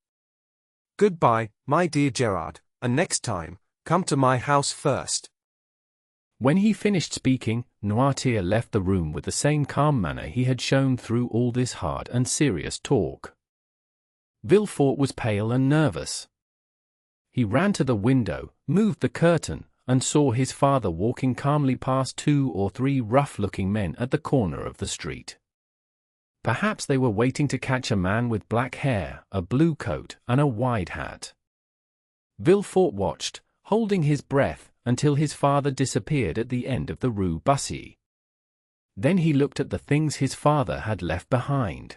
Goodbye, my dear Gerard, and next time, come to my house first. When he finished speaking, Noirtier left the room with the same calm manner he had shown through all this hard and serious talk. Villefort was pale and nervous. He ran to the window, moved the curtain, and saw his father walking calmly past 2 or 3 rough-looking men at the corner of the street. Perhaps they were waiting to catch a man with black hair, a blue coat, and a wide hat. Villefort watched, holding his breath, until his father disappeared at the end of the Rue Bussy. Then he looked at the things his father had left behind.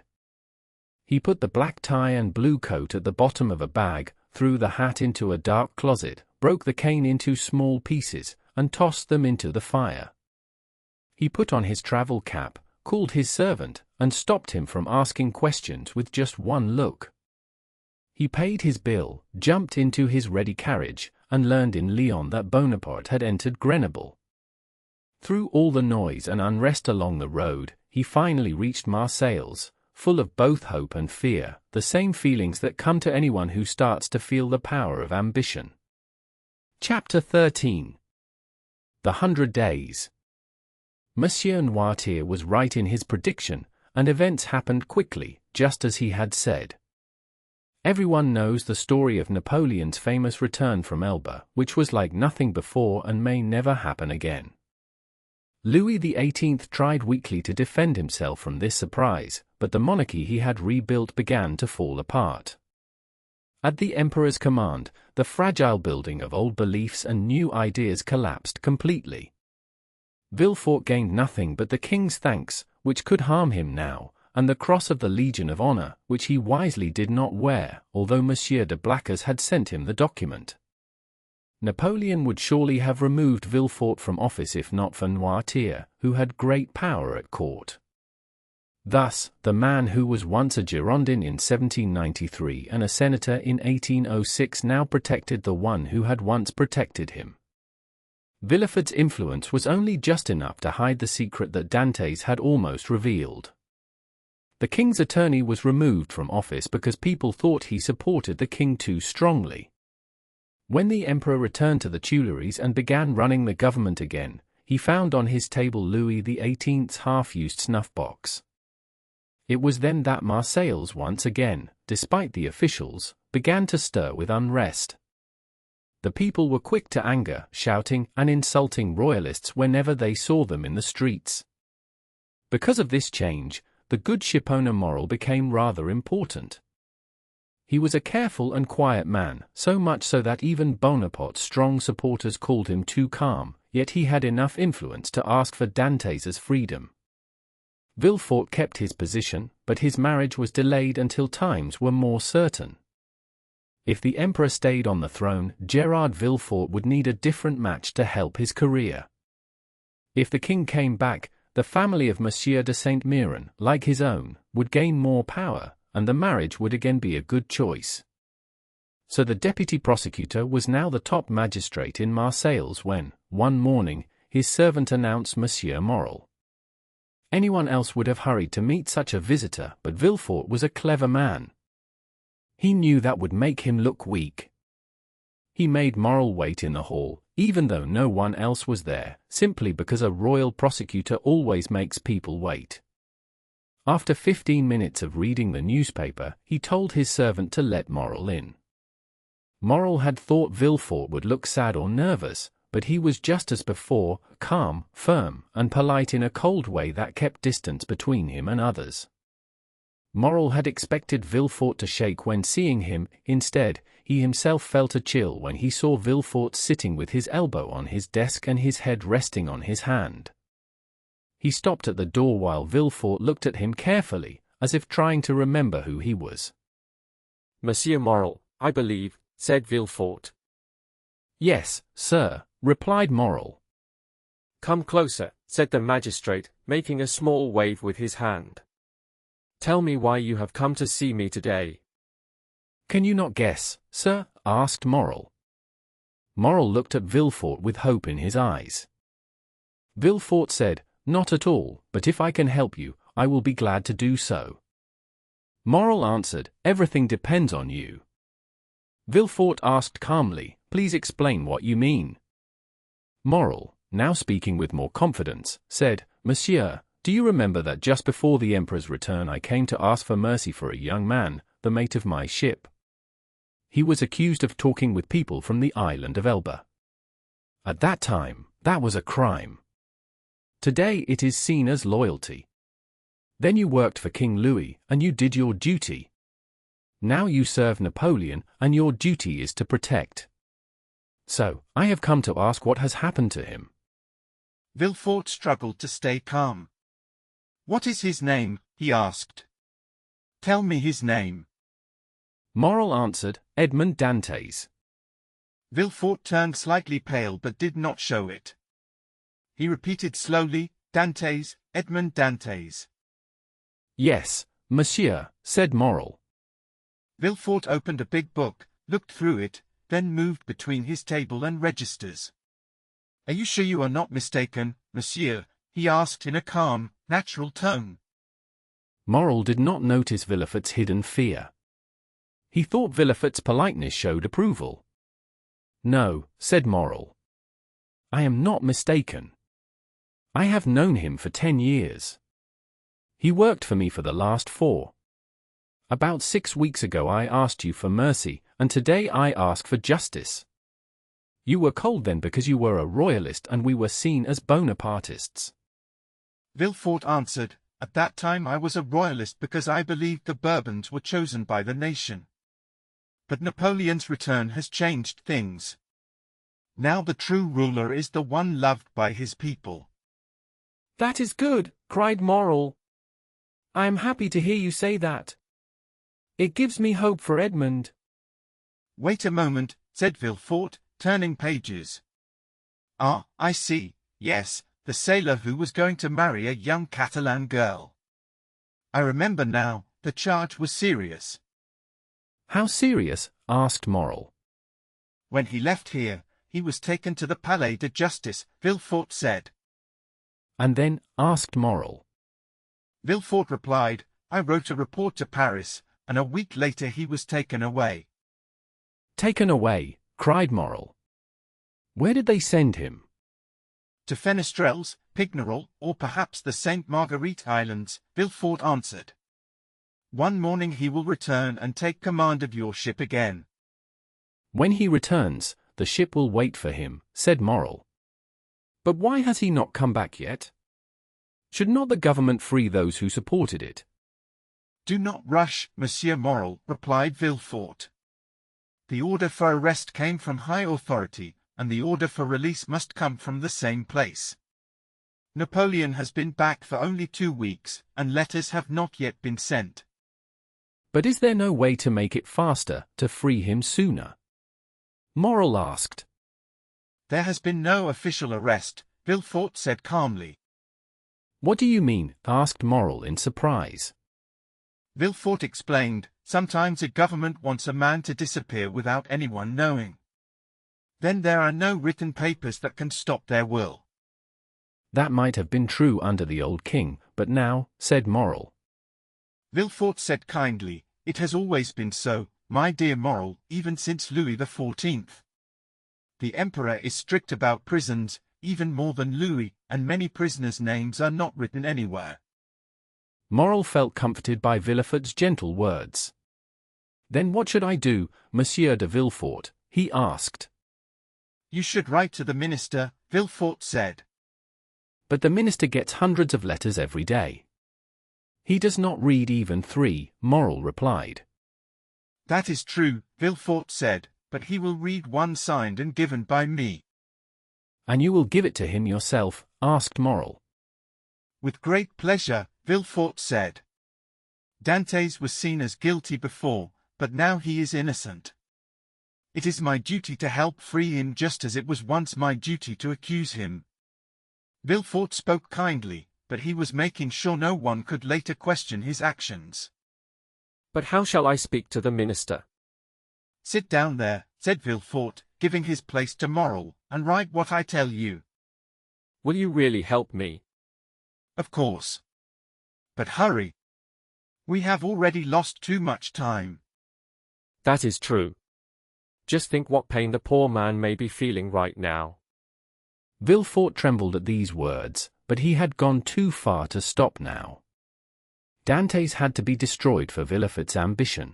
He put the black tie and blue coat at the bottom of a bag, threw the hat into a dark closet, broke the cane into small pieces, and tossed them into the fire. He put on his travel cap, called his servant, and stopped him from asking questions with just one look. He paid his bill, jumped into his ready carriage, and learned in Lyon that Bonaparte had entered Grenoble. Through all the noise and unrest along the road, he finally reached Marseilles, full of both hope and fear, the same feelings that come to anyone who starts to feel the power of ambition. Chapter 13. The 100 Days. Monsieur Noirtier was right in his prediction, and events happened quickly, just as he had said. Everyone knows the story of Napoleon's famous return from Elba, which was like nothing before and may never happen again. Louis XVIII tried weakly to defend himself from this surprise, but the monarchy he had rebuilt began to fall apart. At the emperor's command, the fragile building of old beliefs and new ideas collapsed completely. Villefort gained nothing but the king's thanks, which could harm him now, and the cross of the Legion of Honor, which he wisely did not wear, although Monsieur de Blacas had sent him the document. Napoleon would surely have removed Villefort from office if not for Noirtier, who had great power at court. Thus, the man who was once a Girondin in 1793 and a senator in 1806 now protected the one who had once protected him. Villefort's influence was only just enough to hide the secret that Dantès had almost revealed. The king's attorney was removed from office because people thought he supported the king too strongly. When the emperor returned to the Tuileries and began running the government again, he found on his table Louis XVIII's half-used snuff-box. It was then that Marseilles once again, despite the officials, began to stir with unrest. The people were quick to anger, shouting and insulting royalists whenever they saw them in the streets. Because of this change, the good shipowner Morel became rather important. He was a careful and quiet man, so much so that even Bonaparte's strong supporters called him too calm, yet he had enough influence to ask for Dantès' freedom. Villefort kept his position, but his marriage was delayed until times were more certain. If the emperor stayed on the throne, Gerard Villefort would need a different match to help his career. If the king came back, the family of Monsieur de Saint-Méran, like his own, would gain more power, and the marriage would again be a good choice. So the deputy prosecutor was now the top magistrate in Marseilles when, one morning, his servant announced Monsieur Morel. Anyone else would have hurried to meet such a visitor, but Villefort was a clever man. He knew that would make him look weak. He made Morel wait in the hall, even though no one else was there, simply because a royal prosecutor always makes people wait. After 15 minutes of reading the newspaper, he told his servant to let Morel in. Morel had thought Villefort would look sad or nervous, but he was just as before, calm, firm, and polite in a cold way that kept distance between him and others. Morel had expected Villefort to shake when seeing him. Instead, he himself felt a chill when he saw Villefort sitting with his elbow on his desk and his head resting on his hand. He stopped at the door while Villefort looked at him carefully, as if trying to remember who he was. Monsieur Morel, I believe, said Villefort. Yes, sir, replied Morel. Come closer, said the magistrate, making a small wave with his hand. Tell me why you have come to see me today. Can you not guess, sir? Asked Morel. Morel looked at Villefort with hope in his eyes. Villefort said, Not at all, but if I can help you, I will be glad to do so. Morel answered, Everything depends on you. Villefort asked calmly, please explain what you mean. Moral, now speaking with more confidence, said, Monsieur, do you remember that just before the Emperor's return I came to ask for mercy for a young man, the mate of my ship? He was accused of talking with people from the island of Elba. At that time, that was a crime. Today it is seen as loyalty. Then you worked for King Louis, and you did your duty. Now you serve Napoleon, and your duty is to protect. So, I have come to ask what has happened to him. Villefort struggled to stay calm. What is his name? He asked. Tell me his name. Moral answered, Edmond Dantès. Villefort turned slightly pale but did not show it. He repeated slowly, Dantès, Edmond Dantès. Yes, monsieur, said Moral. Villefort opened a big book, looked through it, then moved between his table and registers. Are you sure you are not mistaken, monsieur? He asked in a calm, natural tone. Moral did not notice Villefort's hidden fear. He thought Villefort's politeness showed approval. No, said Moral. I am not mistaken. I have known him for 10 years. He worked for me for the last 4. About 6 weeks ago I asked you for mercy, and today I ask for justice. You were cold then because you were a royalist and we were seen as Bonapartists. Villefort answered, at that time I was a royalist because I believed the Bourbons were chosen by the nation. But Napoleon's return has changed things. Now the true ruler is the one loved by his people. That is good, cried Moral. I am happy to hear you say that. It gives me hope for Edmond. Wait a moment, said Villefort, turning pages. Ah, I see, yes, the sailor who was going to marry a young Catalan girl. I remember now, the charge was serious. How serious? Asked Moral. When he left here, he was taken to the Palais de Justice, Villefort said. And then, asked Moral. Villefort replied, I wrote a report to Paris, and a week later he was taken away. Taken away, cried Moral. Where did they send him? To Fenestrelles, Pignerol, or perhaps the Sainte Marguerite Islands, Villefort answered. One morning he will return and take command of your ship again. When he returns, the ship will wait for him, said Moral. But why has he not come back yet? Should not the government free those who supported it? Do not rush, Monsieur Moral, replied Villefort. The order for arrest came from high authority, and the order for release must come from the same place. Napoleon has been back for only 2 weeks, and letters have not yet been sent. But is there no way to make it faster, to free him sooner? Moral asked. There has been no official arrest, Villefort said calmly. What do you mean? Asked Moral in surprise. Villefort explained, sometimes a government wants a man to disappear without anyone knowing. Then there are no written papers that can stop their will. That might have been true under the old king, but now, said Moral. Villefort said kindly, it has always been so, my dear Moral, even since Louis XIV. The emperor is strict about prisons, even more than Louis, and many prisoners' names are not written anywhere. Moral felt comforted by Villefort's gentle words. Then what should I do, Monsieur de Villefort? He asked. You should write to the minister, Villefort said. But the minister gets hundreds of letters every day. He does not read even 3, Moral replied. That is true, Villefort said, but he will read one signed and given by me. And you will give it to him yourself? Asked Moral. With great pleasure, Villefort said. Dantès was seen as guilty before, but now he is innocent. It is my duty to help free him just as it was once my duty to accuse him. Villefort spoke kindly, but he was making sure no one could later question his actions. But how shall I speak to the minister? Sit down there, said Villefort, giving his place to Moral, and write what I tell you. Will you really help me? Of course. But hurry. We have already lost too much time. That is true. Just think what pain the poor man may be feeling right now. Villefort trembled at these words, but he had gone too far to stop now. Dantès had to be destroyed for Villefort's ambition.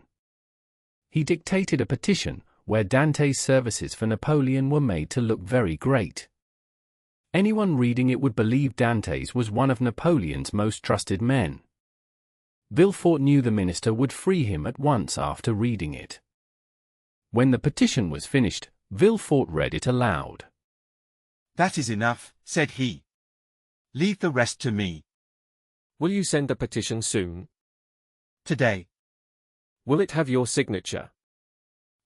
He dictated a petition, where Dantès' services for Napoleon were made to look very great. Anyone reading it would believe Dantès was one of Napoleon's most trusted men. Villefort knew the minister would free him at once after reading it. When the petition was finished, Villefort read it aloud. "That is enough," said he. "Leave the rest to me. Will you send the petition soon? Today. Will it have your signature?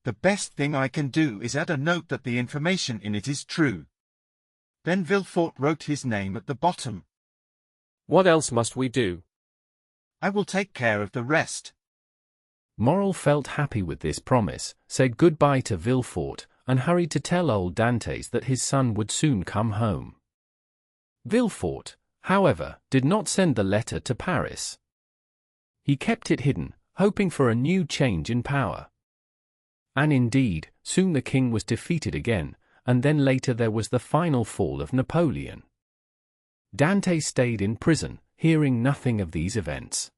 The best thing I can do is add a note that the information in it is true." Then Villefort wrote his name at the bottom. What else must we do? "I will take care of the rest." Morrel felt happy with this promise, said goodbye to Villefort, and hurried to tell old Dantès that his son would soon come home. Villefort, however, did not send the letter to Paris. He kept it hidden, hoping for a new change in power. And indeed, soon the king was defeated again, and then later there was the final fall of Napoleon. Dantès stayed in prison, hearing nothing of these events.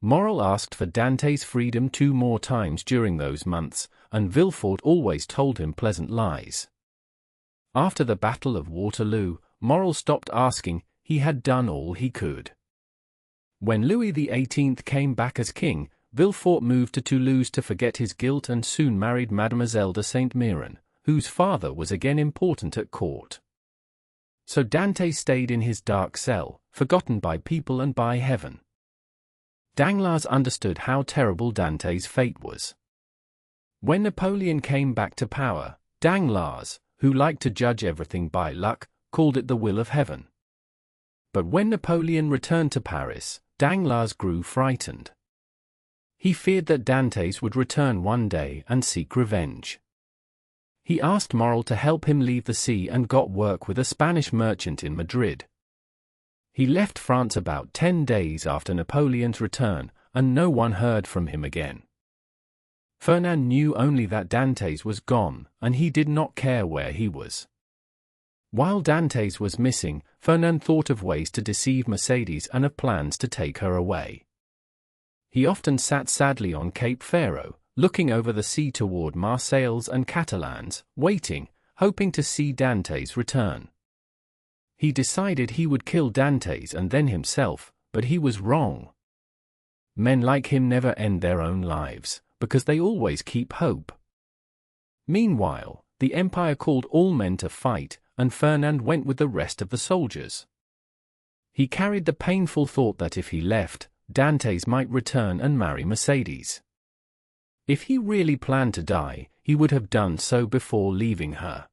Morrel asked for Dantès' freedom 2 more times during those months, and Villefort always told him pleasant lies. After the Battle of Waterloo, Morrel stopped asking. He had done all he could. When Louis XVIII came back as king, Villefort moved to Toulouse to forget his guilt and soon married Mademoiselle de Saint-Méran, whose father was again important at court. So Dantès stayed in his dark cell, forgotten by people and by heaven. Danglars understood how terrible Dantès' fate was. When Napoleon came back to power, Danglars, who liked to judge everything by luck, called it the will of heaven. But when Napoleon returned to Paris, Danglars grew frightened. He feared that Dantès would return one day and seek revenge. He asked Morrel to help him leave the sea and got work with a Spanish merchant in Madrid. He left France about 10 days after Napoleon's return, and no one heard from him again. Fernand knew only that Dantès was gone, and he did not care where he was. While Dantès was missing, Fernand thought of ways to deceive Mercedes and of plans to take her away. He often sat sadly on Cape Pharaoh, looking over the sea toward Marseilles and Catalans, waiting, hoping to see Dantès return. He decided he would kill Dantès and then himself, but he was wrong. Men like him never end their own lives, because they always keep hope. Meanwhile, the Empire called all men to fight, and Fernand went with the rest of the soldiers. He carried the painful thought that if he left, Dantès might return and marry Mercedes. If he really planned to die, he would have done so before leaving her.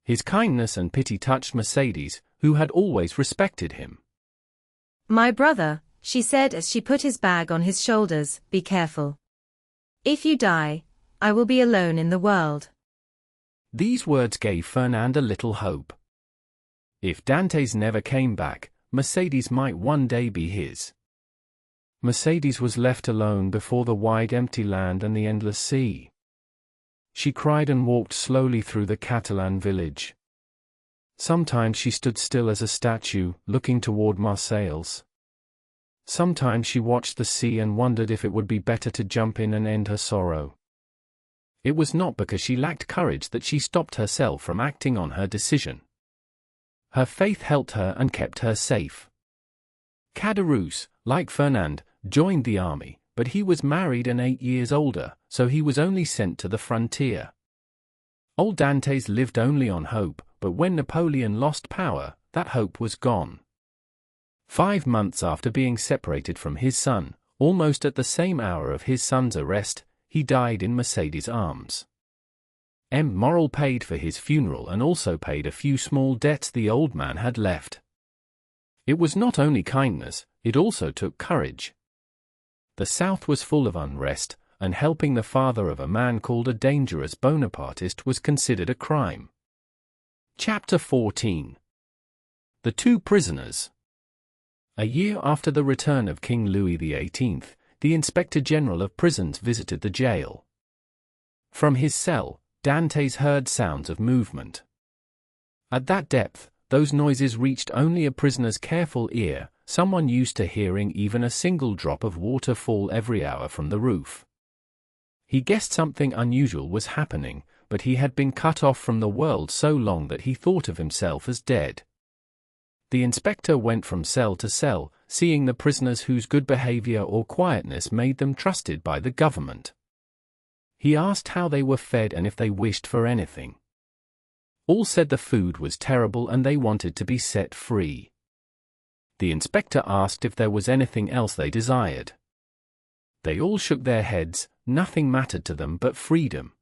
His kindness and pity touched Mercedes, who had always respected him. "My brother," she said as she put his bag on his shoulders, "be careful. If you die, I will be alone in the world." These words gave Fernand a little hope. If Dantès never came back, Mercedes might one day be his. Mercedes was left alone before the wide empty land and the endless sea. She cried and walked slowly through the Catalan village. Sometimes she stood still as a statue, looking toward Marseilles. Sometimes she watched the sea and wondered if it would be better to jump in and end her sorrow. It was not because she lacked courage that she stopped herself from acting on her decision. Her faith helped her and kept her safe. Caderousse, like Fernand, joined the army, but he was married and 8 years older, so he was only sent to the frontier. Old Dantès lived only on hope, but when Napoleon lost power, that hope was gone. 5 months after being separated from his son, almost at the same hour of his son's arrest, he died in Mercedes' arms. Morrel paid for his funeral and also paid a few small debts the old man had left. It was not only kindness, it also took courage. The South was full of unrest, and helping the father of a man called a dangerous Bonapartist was considered a crime. Chapter 14. The Two Prisoners. A year after the return of King Louis XVIII, the Inspector General of Prisons visited the jail. From his cell, Dantès heard sounds of movement. At that depth, those noises reached only a prisoner's careful ear, someone used to hearing even a single drop of water fall every hour from the roof. He guessed something unusual was happening, but he had been cut off from the world so long that he thought of himself as dead. The inspector went from cell to cell, seeing the prisoners whose good behavior or quietness made them trusted by the government. He asked how they were fed and if they wished for anything. All said the food was terrible and they wanted to be set free. The inspector asked if there was anything else they desired. They all shook their heads, nothing mattered to them but freedom.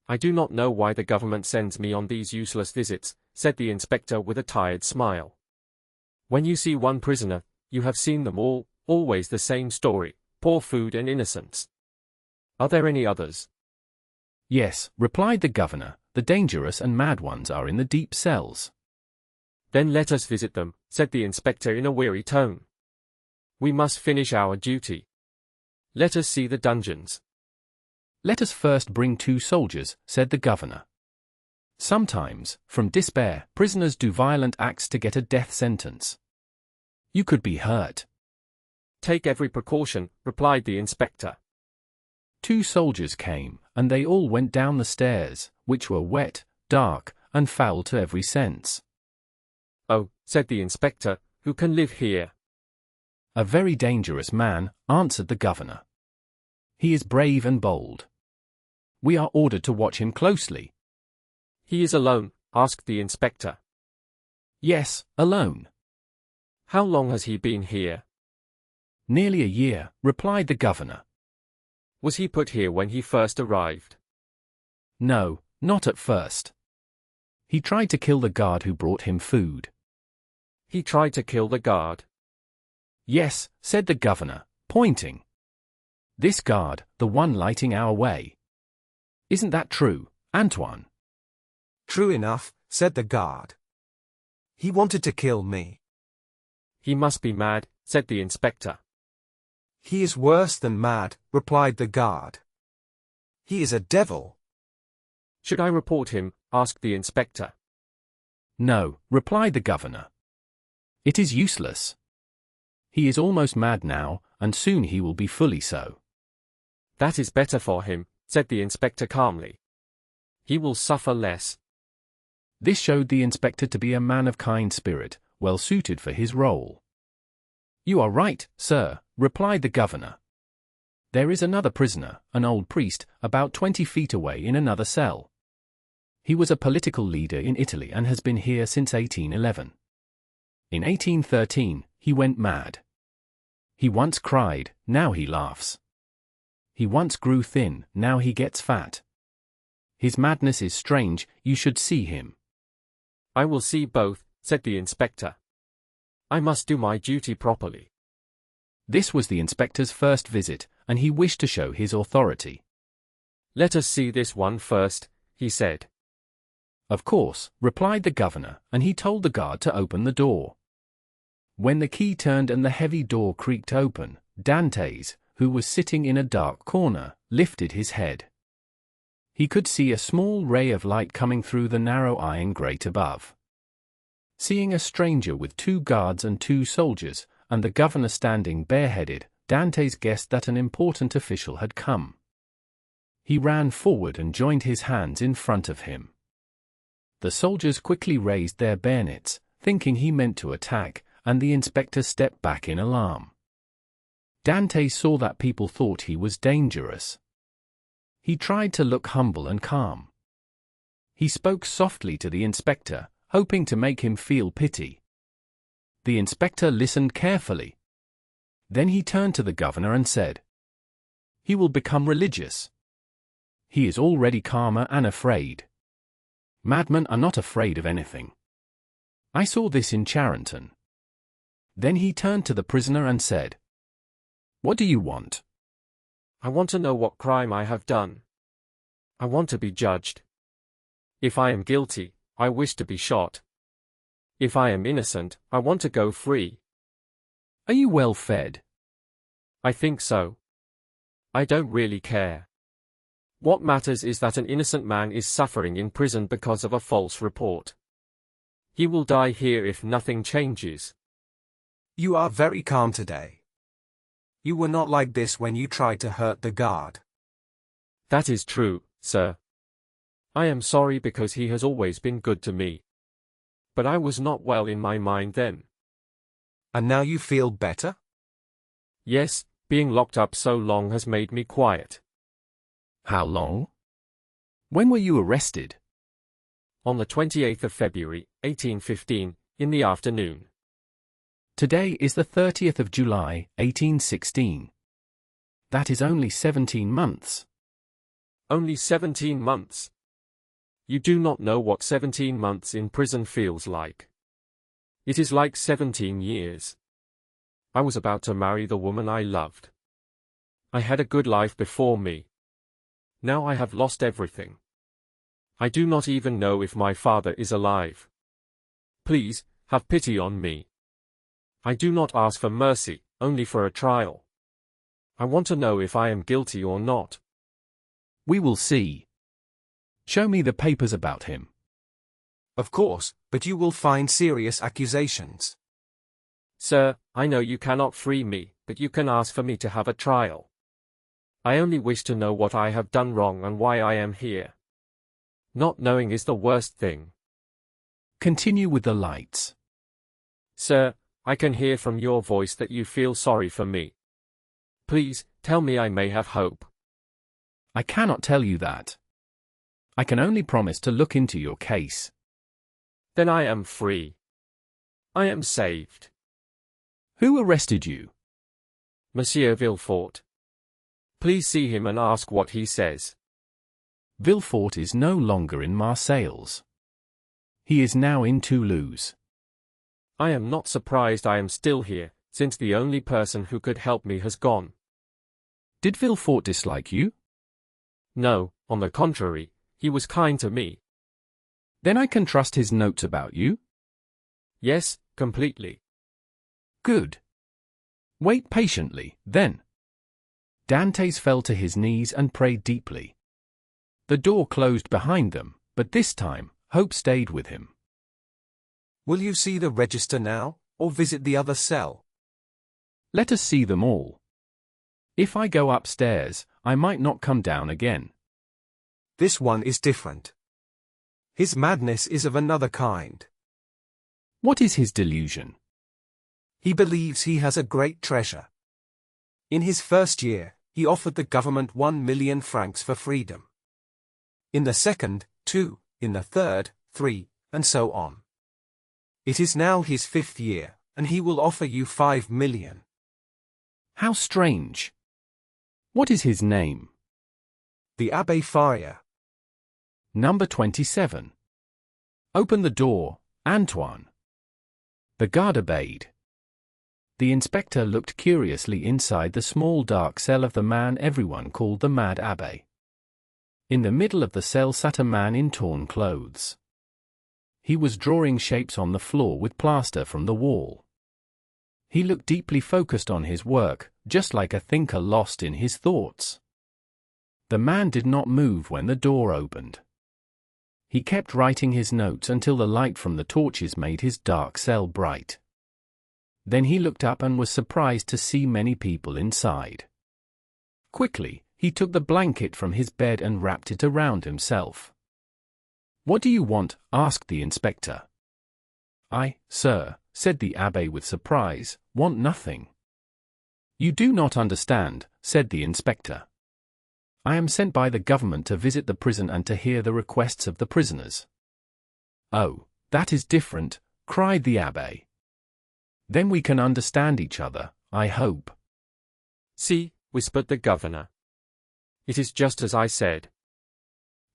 I do not know why the government sends me on these useless visits, said the inspector with a tired smile. When you see one prisoner, you have seen them all, always the same story, poor food and innocence. Are there any others? Yes, replied the governor, the dangerous and mad ones are in the deep cells. Then let us visit them, said the inspector in a weary tone. We must finish our duty. Let us see the dungeons. Let us first bring 2 soldiers, said the governor. Sometimes, from despair, prisoners do violent acts to get a death sentence. You could be hurt. Take every precaution, replied the inspector. 2 soldiers came, and they all went down the stairs, which were wet, dark, and foul to every sense. Oh, said the inspector, who can live here? A very dangerous man, answered the governor. He is brave and bold. We are ordered to watch him closely. He is alone, asked the inspector. Yes, alone. How long has he been here? Nearly a year, replied the governor. Was he put here when he first arrived? No, not at first. He tried to kill the guard who brought him food. He tried to kill the guard? Yes, said the governor, pointing. This guard, the one lighting our way. Isn't that true, Antoine? True enough, said the guard. He wanted to kill me. He must be mad, said the inspector. He is worse than mad, replied the guard. He is a devil. Should I report him? Asked the inspector. No, replied the governor. It is useless. He is almost mad now, and soon he will be fully so. That is better for him, said the inspector calmly. He will suffer less. This showed the inspector to be a man of kind spirit, well suited for his role. You are right, sir, replied the governor. There is another prisoner, an old priest, about 20 feet away in another cell. He was a political leader in Italy and has been here since 1811. In 1813, he went mad. He once cried, now he laughs. He once grew thin, now he gets fat. His madness is strange, you should see him. I will see both, said the inspector. I must do my duty properly. This was the inspector's first visit, and he wished to show his authority. Let us see this one first, he said. Of course, replied the governor, and he told the guard to open the door. When the key turned and the heavy door creaked open, Dantès, who was sitting in a dark corner, lifted his head. He could see a small ray of light coming through the narrow iron grate above. Seeing a stranger with 2 guards and 2 soldiers, and the governor standing bareheaded, Dantès guessed that an important official had come. He ran forward and joined his hands in front of him. The soldiers quickly raised their bayonets, thinking he meant to attack, and the inspector stepped back in alarm. Dantès saw that people thought he was dangerous. He tried to look humble and calm. He spoke softly to the inspector, hoping to make him feel pity. The inspector listened carefully. Then he turned to the governor and said, "He will become religious. He is already calmer and afraid. Madmen are not afraid of anything. I saw this in Charenton." Then he turned to the prisoner and said, "What do you want?" I want to know what crime I have done. I want to be judged. If I am guilty, I wish to be shot. If I am innocent, I want to go free. Are you well fed? I think so. I don't really care. What matters is that an innocent man is suffering in prison because of a false report. He will die here if nothing changes. You are very calm today. You were not like this when you tried to hurt the guard. That is true, sir. I am sorry because he has always been good to me. But I was not well in my mind then. And now you feel better? Yes, being locked up so long has made me quiet. How long? When were you arrested? On the 28th of February, 1815, in the afternoon. Today is the 30th of July, 1816. That is only 17 months. Only 17 months. You do not know what 17 months in prison feels like. It is like 17 years. I was about to marry the woman I loved. I had a good life before me. Now I have lost everything. I do not even know if my father is alive. Please, have pity on me. I do not ask for mercy, only for a trial. I want to know if I am guilty or not. We will see. Show me the papers about him. Of course, but you will find serious accusations. Sir, I know you cannot free me, but you can ask for me to have a trial. I only wish to know what I have done wrong and why I am here. Not knowing is the worst thing. Continue with the lights. Sir, I can hear from your voice that you feel sorry for me. Please, tell me I may have hope. I cannot tell you that. I can only promise to look into your case. Then I am free. I am saved. Who arrested you? Monsieur Villefort. Please see him and ask what he says. Villefort is no longer in Marseilles. He is now in Toulouse. I am not surprised I am still here, since the only person who could help me has gone. Did Villefort dislike you? No, on the contrary, he was kind to me. Then I can trust his notes about you? Yes, completely. Good. Wait patiently, then. Dantès fell to his knees and prayed deeply. The door closed behind them, but this time, hope stayed with him. Will you see the register now, or visit the other cell? Let us see them all. If I go upstairs, I might not come down again. This one is different. His madness is of another kind. What is his delusion? He believes he has a great treasure. In his first year, he offered the government 1 million francs for freedom. In the second, 2, in the third, 3, and so on. It is now his 5th year, and he will offer you 5 million. How strange. What is his name? The Abbé Faria. Number 27. Open the door, Antoine. The guard obeyed. The inspector looked curiously inside the small dark cell of the man everyone called the Mad Abbé. In the middle of the cell sat a man in torn clothes. He was drawing shapes on the floor with plaster from the wall. He looked deeply focused on his work, just like a thinker lost in his thoughts. The man did not move when the door opened. He kept writing his notes until the light from the torches made his dark cell bright. Then he looked up and was surprised to see many people inside. Quickly, he took the blanket from his bed and wrapped it around himself. "What do you want?" asked the inspector. "I, sir," said the abbé with surprise, "want nothing." "You do not understand," said the inspector. "I am sent by the government to visit the prison and to hear the requests of the prisoners." "Oh, that is different," cried the abbé. "Then we can understand each other, I hope." "See," whispered the governor. "It is just as I said."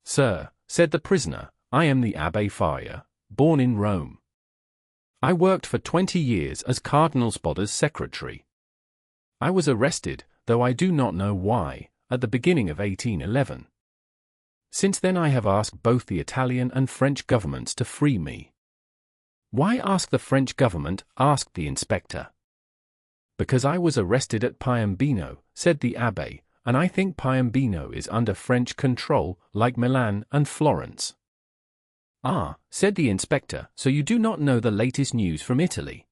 "Sir," said the prisoner, "I am the Abbé Faria, born in Rome. I worked for 20 years as Cardinal Spadda's secretary. I was arrested, though I do not know why, at the beginning of 1811. Since then I have asked both the Italian and French governments to free me." "Why ask the French government?" asked the inspector. "Because I was arrested at Piombino," said the abbé, and I think Piombino is under French control, like Milan and Florence. Ah, said the inspector, so you do not know the latest news from Italy?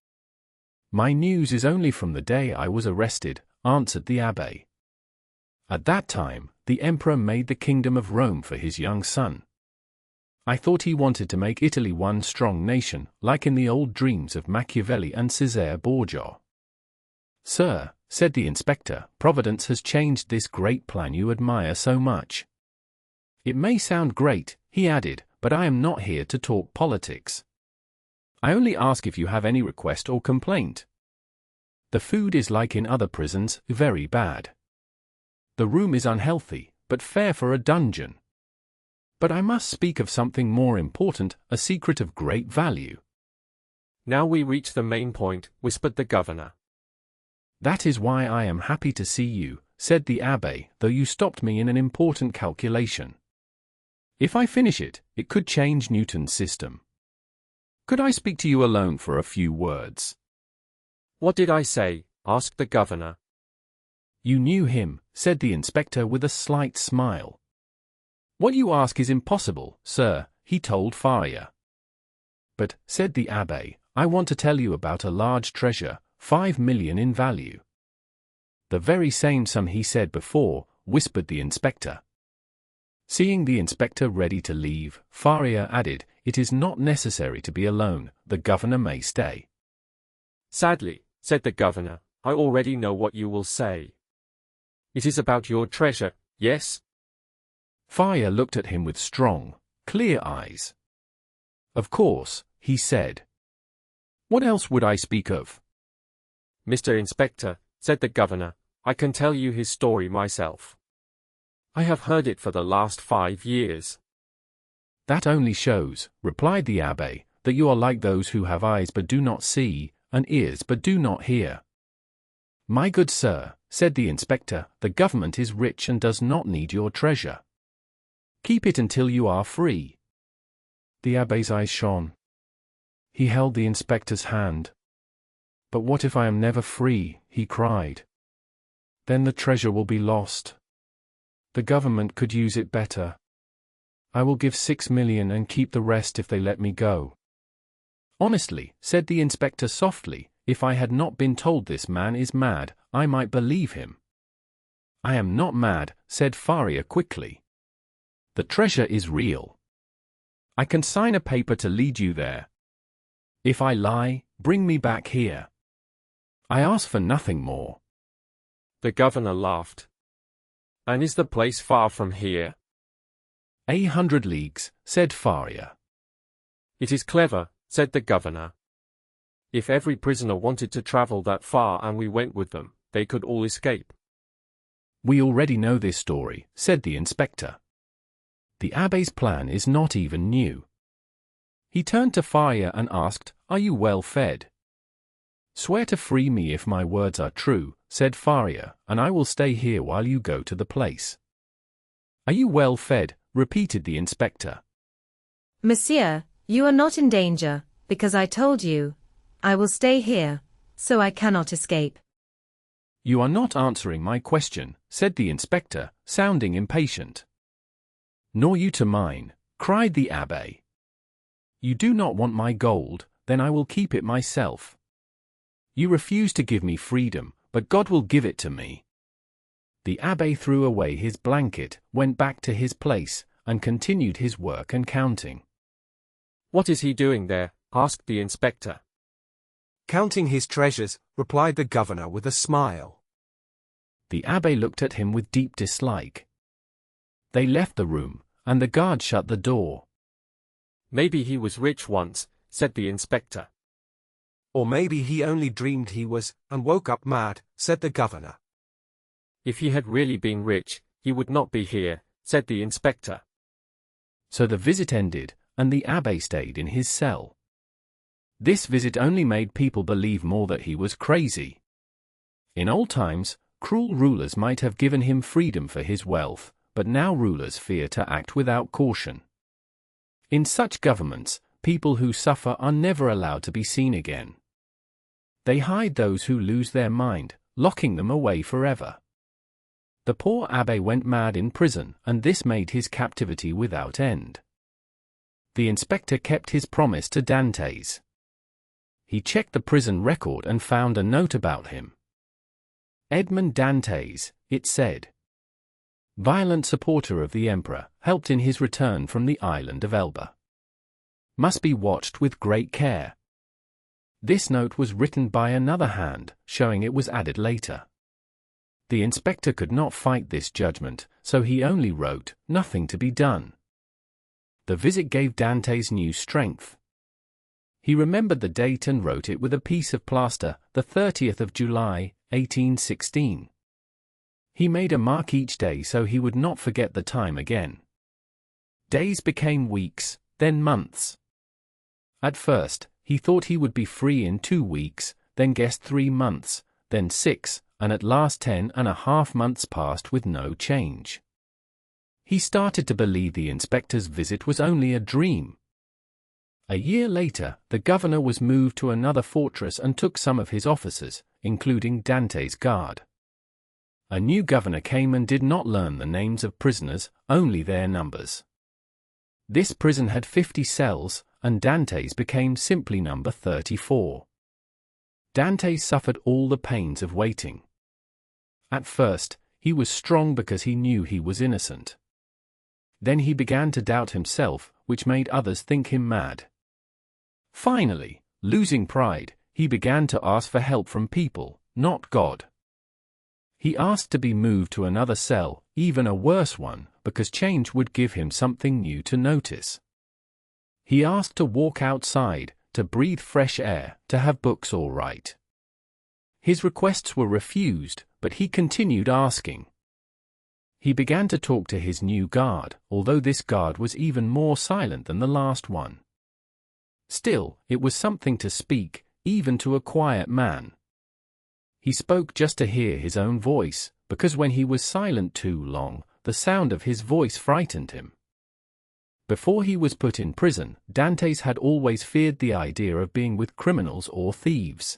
My news is only from the day I was arrested, answered the abbé. At that time, the emperor made the kingdom of Rome for his young son. I thought he wanted to make Italy one strong nation, like in the old dreams of Machiavelli and Cesare Borgia. Sir, said the inspector, Providence has changed this great plan you admire so much. It may sound great, he added, but I am not here to talk politics. I only ask if you have any request or complaint. The food is like in other prisons, very bad. The room is unhealthy, but fair for a dungeon. But I must speak of something more important, a secret of great value. Now we reach the main point, whispered the governor. That is why I am happy to see you, said the abbé, though you stopped me in an important calculation. If I finish it, it could change Newton's system. Could I speak to you alone for a few words? What did I say? Asked the governor. You knew him, said the inspector with a slight smile. What you ask is impossible, sir, he told Faria. But, said the abbé, I want to tell you about a large treasure, 5 million in value. The very same sum he said before, whispered the inspector. Seeing the inspector ready to leave, Faria added, it is not necessary to be alone, the governor may stay. Sadly, said the governor, I already know what you will say. It is about your treasure, yes? Faria looked at him with strong, clear eyes. Of course, he said. What else would I speak of? Mr. Inspector, said the governor, I can tell you his story myself. I have heard it for the last 5 years. That only shows, replied the abbé, that you are like those who have eyes but do not see, and ears but do not hear. My good sir, said the inspector, the government is rich and does not need your treasure. Keep it until you are free. The abbé's eyes shone. He held the inspector's hand. But what if I am never free, he cried. Then the treasure will be lost. The government could use it better. I will give 6 million and keep the rest if they let me go. Honestly, said the inspector softly, if I had not been told this man is mad, I might believe him. I am not mad, said Faria quickly. The treasure is real. I can sign a paper to lead you there. If I lie, bring me back here. I ask for nothing more. The governor laughed. And is the place far from here? 100 leagues, said Faria. It is clever, said the governor. If every prisoner wanted to travel that far and we went with them, they could all escape. We already know this story, said the inspector. The abbé's plan is not even new. He turned to Faria and asked, Are you well fed? Swear to free me if my words are true, said Faria, and I will stay here while you go to the place. Are you well fed? Repeated the inspector. Monsieur, you are not in danger, because I told you, I will stay here, so I cannot escape. You are not answering my question, said the inspector, sounding impatient. Nor you to mine, cried the abbé. You do not want my gold, then I will keep it myself. You refuse to give me freedom, but God will give it to me. The abbé threw away his blanket, went back to his place, and continued his work and counting. What is he doing there? Asked the inspector. Counting his treasures, replied the governor with a smile. The abbé looked at him with deep dislike. They left the room, and the guard shut the door. Maybe he was rich once, said the inspector. Or maybe he only dreamed he was, and woke up mad, said the governor. If he had really been rich, he would not be here, said the inspector. So the visit ended, and the abbé stayed in his cell. This visit only made people believe more that he was crazy. In old times, cruel rulers might have given him freedom for his wealth, but now rulers fear to act without caution. In such governments, people who suffer are never allowed to be seen again. They hide those who lose their mind, locking them away forever. The poor abbé went mad in prison, and this made his captivity without end. The inspector kept his promise to Dantès. He checked the prison record and found a note about him. Edmond Dantès, it said. Violent supporter of the emperor, helped in his return from the island of Elba. Must be watched with great care. This note was written by another hand, showing it was added later. The inspector could not fight this judgment, so he only wrote, "Nothing to be done." The visit gave Dantès new strength. He remembered the date and wrote it with a piece of plaster, the 30th of July, 1816. He made a mark each day so he would not forget the time again. Days became weeks, then months. At first, he thought he would be free in 2 weeks, then guessed 3 months, then 6, and at last 10.5 months passed with no change. He started to believe the inspector's visit was only a dream. A year later, the governor was moved to another fortress and took some of his officers, including Dantès' guard. A new governor came and did not learn the names of prisoners, only their numbers. This prison had 50 cells, and Dantès became simply number 34. Dantès suffered all the pains of waiting. At first, he was strong because he knew he was innocent. Then he began to doubt himself, which made others think him mad. Finally, losing pride, he began to ask for help from people, not God. He asked to be moved to another cell, even a worse one, because change would give him something new to notice. He asked to walk outside, to breathe fresh air, to have books all right. His requests were refused, but he continued asking. He began to talk to his new guard, although this guard was even more silent than the last one. Still, it was something to speak, even to a quiet man. He spoke just to hear his own voice, because when he was silent too long, the sound of his voice frightened him. Before he was put in prison, Dantès had always feared the idea of being with criminals or thieves.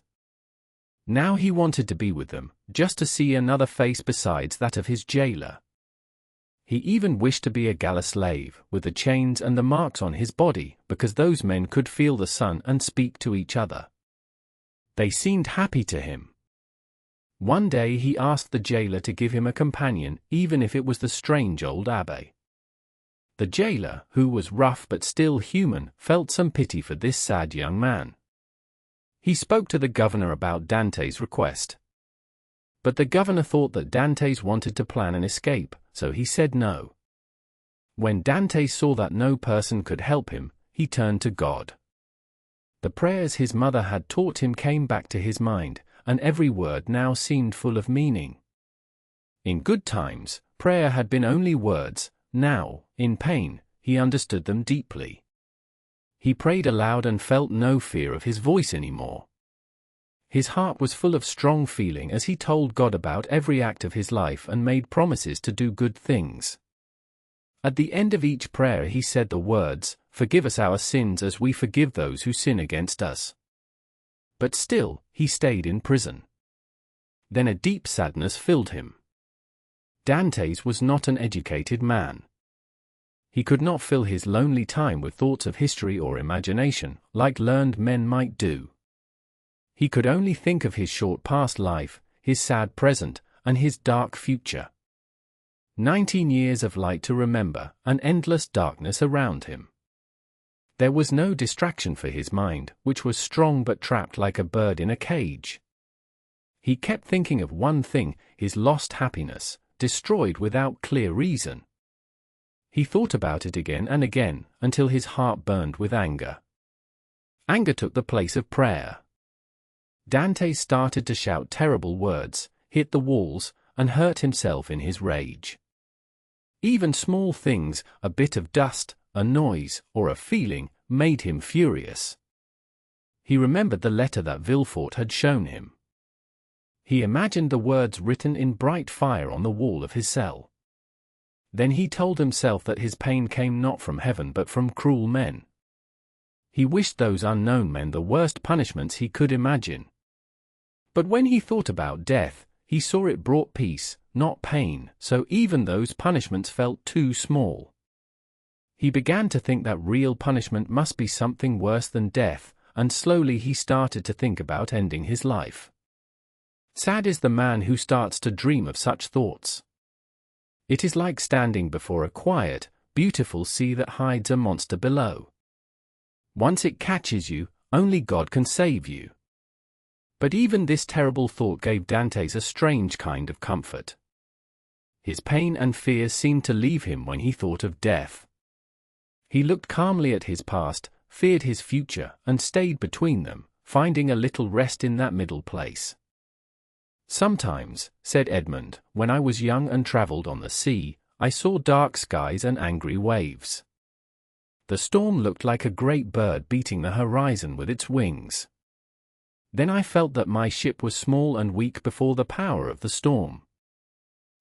Now he wanted to be with them, just to see another face besides that of his jailer. He even wished to be a galley slave, with the chains and the marks on his body, because those men could feel the sun and speak to each other. They seemed happy to him. One day he asked the jailer to give him a companion, even if it was the strange old abbé. The jailer, who was rough but still human, felt some pity for this sad young man. He spoke to the governor about Dantès' request. But the governor thought that Dantès wanted to plan an escape, so he said no. When Dantès saw that no person could help him, he turned to God. The prayers his mother had taught him came back to his mind, and every word now seemed full of meaning. In good times, prayer had been only words. Now, in pain, he understood them deeply. He prayed aloud and felt no fear of his voice anymore. His heart was full of strong feeling as he told God about every act of his life and made promises to do good things. At the end of each prayer he said the words, "Forgive us our sins as we forgive those who sin against us." But still, he stayed in prison. Then a deep sadness filled him. Dantès was not an educated man. He could not fill his lonely time with thoughts of history or imagination, like learned men might do. He could only think of his short past life, his sad present, and his dark future. 19 years of light to remember, and endless darkness around him. There was no distraction for his mind, which was strong but trapped like a bird in a cage. He kept thinking of one thing, his lost happiness, destroyed without clear reason. He thought about it again and again, until his heart burned with anger. Anger took the place of prayer. Dantès started to shout terrible words, hit the walls, and hurt himself in his rage. Even small things, a bit of dust, a noise, or a feeling, made him furious. He remembered the letter that Villefort had shown him. He imagined the words written in bright fire on the wall of his cell. Then he told himself that his pain came not from heaven but from cruel men. He wished those unknown men the worst punishments he could imagine. But when he thought about death, he saw it brought peace, not pain, so even those punishments felt too small. He began to think that real punishment must be something worse than death, and slowly he started to think about ending his life. Sad is the man who starts to dream of such thoughts. It is like standing before a quiet, beautiful sea that hides a monster below. Once it catches you, only God can save you. But even this terrible thought gave Dantès a strange kind of comfort. His pain and fear seemed to leave him when he thought of death. He looked calmly at his past, feared his future, and stayed between them, finding a little rest in that middle place. "Sometimes," said Edmond, "when I was young and travelled on the sea, I saw dark skies and angry waves. The storm looked like a great bird beating the horizon with its wings. Then I felt that my ship was small and weak before the power of the storm.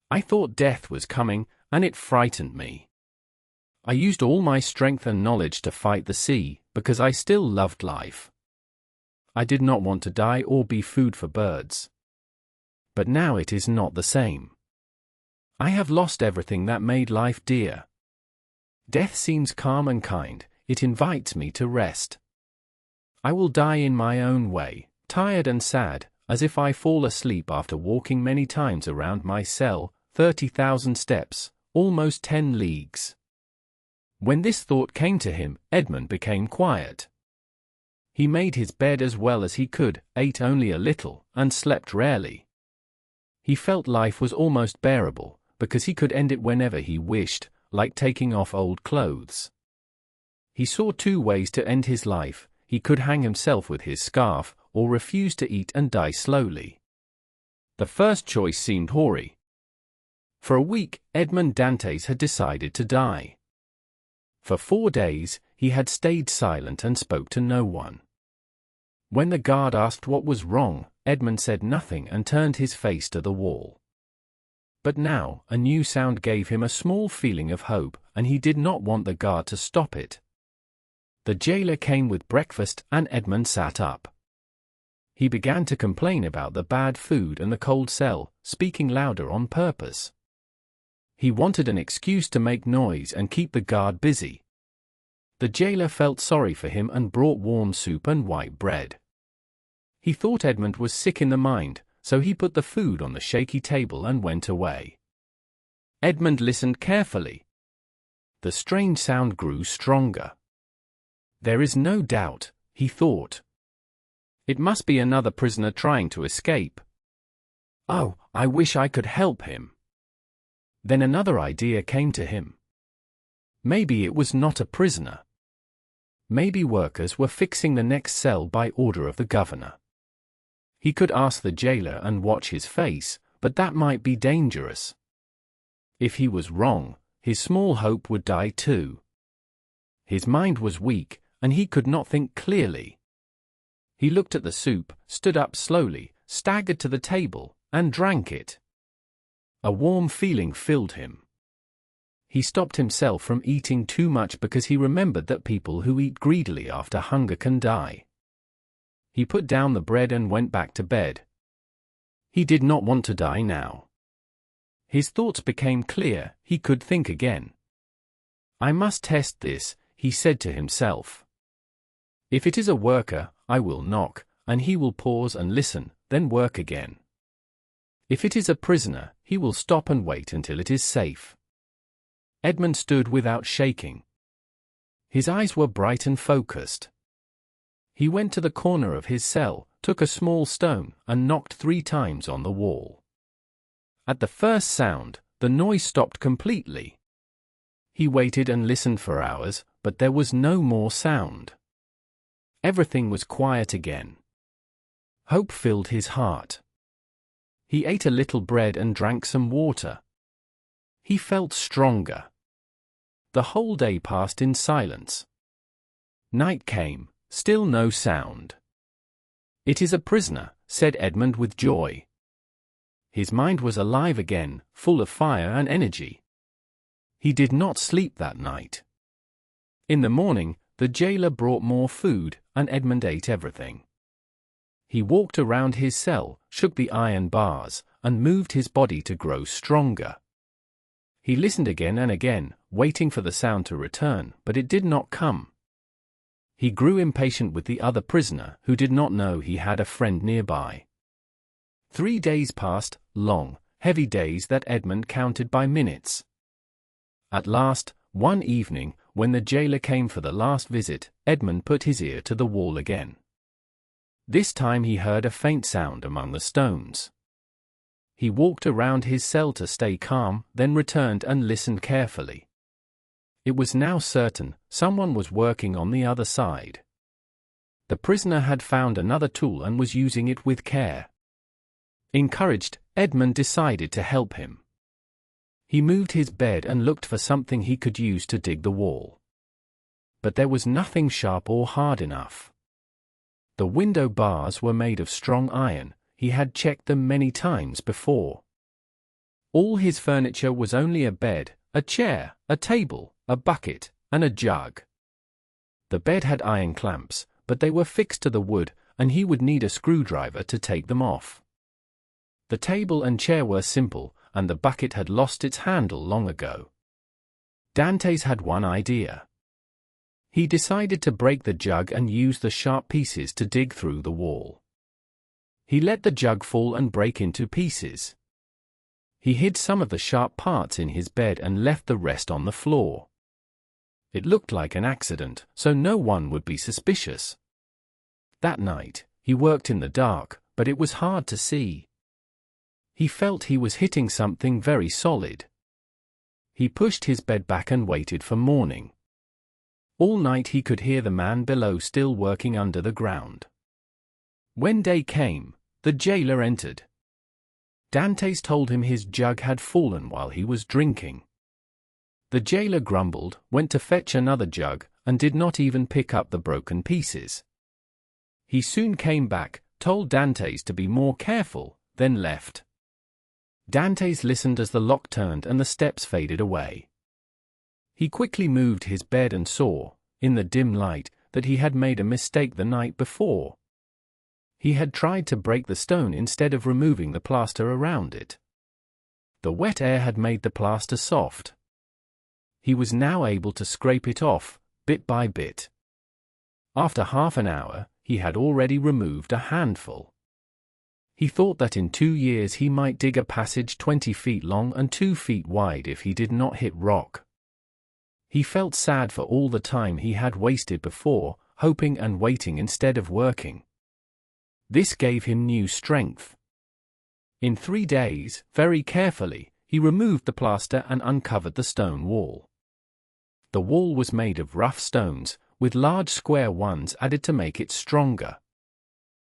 I thought death was coming, and it frightened me. I used all my strength and knowledge to fight the sea, because I still loved life. I did not want to die or be food for birds. But now it is not the same. I have lost everything that made life dear. Death seems calm and kind, it invites me to rest. I will die in my own way, tired and sad, as if I fall asleep after walking many times around my cell, 30,000 steps, almost 10 leagues. When this thought came to him, Edmond became quiet. He made his bed as well as he could, ate only a little, and slept rarely. He felt life was almost bearable, because he could end it whenever he wished, like taking off old clothes. He saw 2 ways to end his life: he could hang himself with his scarf, or refuse to eat and die slowly. The first choice seemed hoary. For a week, Edmond Dantès had decided to die. For 4 days, he had stayed silent and spoke to no one. When the guard asked what was wrong, Edmond said nothing and turned his face to the wall. But now, a new sound gave him a small feeling of hope, and he did not want the guard to stop it. The jailer came with breakfast, and Edmond sat up. He began to complain about the bad food and the cold cell, speaking louder on purpose. He wanted an excuse to make noise and keep the guard busy. The jailer felt sorry for him and brought warm soup and white bread. He thought Edmond was sick in the mind, so he put the food on the shaky table and went away. Edmond listened carefully. The strange sound grew stronger. There is no doubt, he thought. It must be another prisoner trying to escape. Oh, I wish I could help him. Then another idea came to him. Maybe it was not a prisoner. Maybe workers were fixing the next cell by order of the governor. He could ask the jailer and watch his face, but that might be dangerous. If he was wrong, his small hope would die too. His mind was weak, and he could not think clearly. He looked at the soup, stood up slowly, staggered to the table, and drank it. A warm feeling filled him. He stopped himself from eating too much because he remembered that people who eat greedily after hunger can die. He put down the bread and went back to bed. He did not want to die now. His thoughts became clear, he could think again. I must test this, he said to himself. If it is a worker, I will knock, and he will pause and listen, then work again. If it is a prisoner, he will stop and wait until it is safe. Edmond stood without shaking. His eyes were bright and focused. He went to the corner of his cell, took a small stone, and knocked 3 times on the wall. At the first sound, the noise stopped completely. He waited and listened for hours, but there was no more sound. Everything was quiet again. Hope filled his heart. He ate a little bread and drank some water. He felt stronger. The whole day passed in silence. Night came, still no sound. It is a prisoner, said Edmond with joy. His mind was alive again, full of fire and energy. He did not sleep that night. In the morning, the jailer brought more food, and Edmond ate everything. He walked around his cell, shook the iron bars, and moved his body to grow stronger. He listened again and again, waiting for the sound to return, but it did not come. He grew impatient with the other prisoner, who did not know he had a friend nearby. 3 days passed, long, heavy days that Edmond counted by minutes. At last, one evening, when the jailer came for the last visit, Edmond put his ear to the wall again. This time he heard a faint sound among the stones. He walked around his cell to stay calm, then returned and listened carefully. It was now certain someone was working on the other side. The prisoner had found another tool and was using it with care. Encouraged, Edmond decided to help him. He moved his bed and looked for something he could use to dig the wall. But there was nothing sharp or hard enough. The window bars were made of strong iron. He had checked them many times before. All his furniture was only a bed, a chair, a table, a bucket, and a jug. The bed had iron clamps, but they were fixed to the wood, and he would need a screwdriver to take them off. The table and chair were simple, and the bucket had lost its handle long ago. Dantès had one idea. He decided to break the jug and use the sharp pieces to dig through the wall. He let the jug fall and break into pieces. He hid some of the sharp parts in his bed and left the rest on the floor. It looked like an accident, so no one would be suspicious. That night, he worked in the dark, but it was hard to see. He felt he was hitting something very solid. He pushed his bed back and waited for morning. All night he could hear the man below still working under the ground. When day came, the jailer entered. Dantès told him his jug had fallen while he was drinking. The jailer grumbled, went to fetch another jug, and did not even pick up the broken pieces. He soon came back, told Dantès to be more careful, then left. Dantès listened as the lock turned and the steps faded away. He quickly moved his bed and saw, in the dim light, that he had made a mistake the night before. He had tried to break the stone instead of removing the plaster around it. The wet air had made the plaster soft. He was now able to scrape it off, bit by bit. After half an hour, he had already removed a handful. He thought that in 2 years he might dig a passage 20 feet long and 2 feet wide if he did not hit rock. He felt sad for all the time he had wasted before, hoping and waiting instead of working. This gave him new strength. In 3 days, very carefully, he removed the plaster and uncovered the stone wall. The wall was made of rough stones, with large square ones added to make it stronger.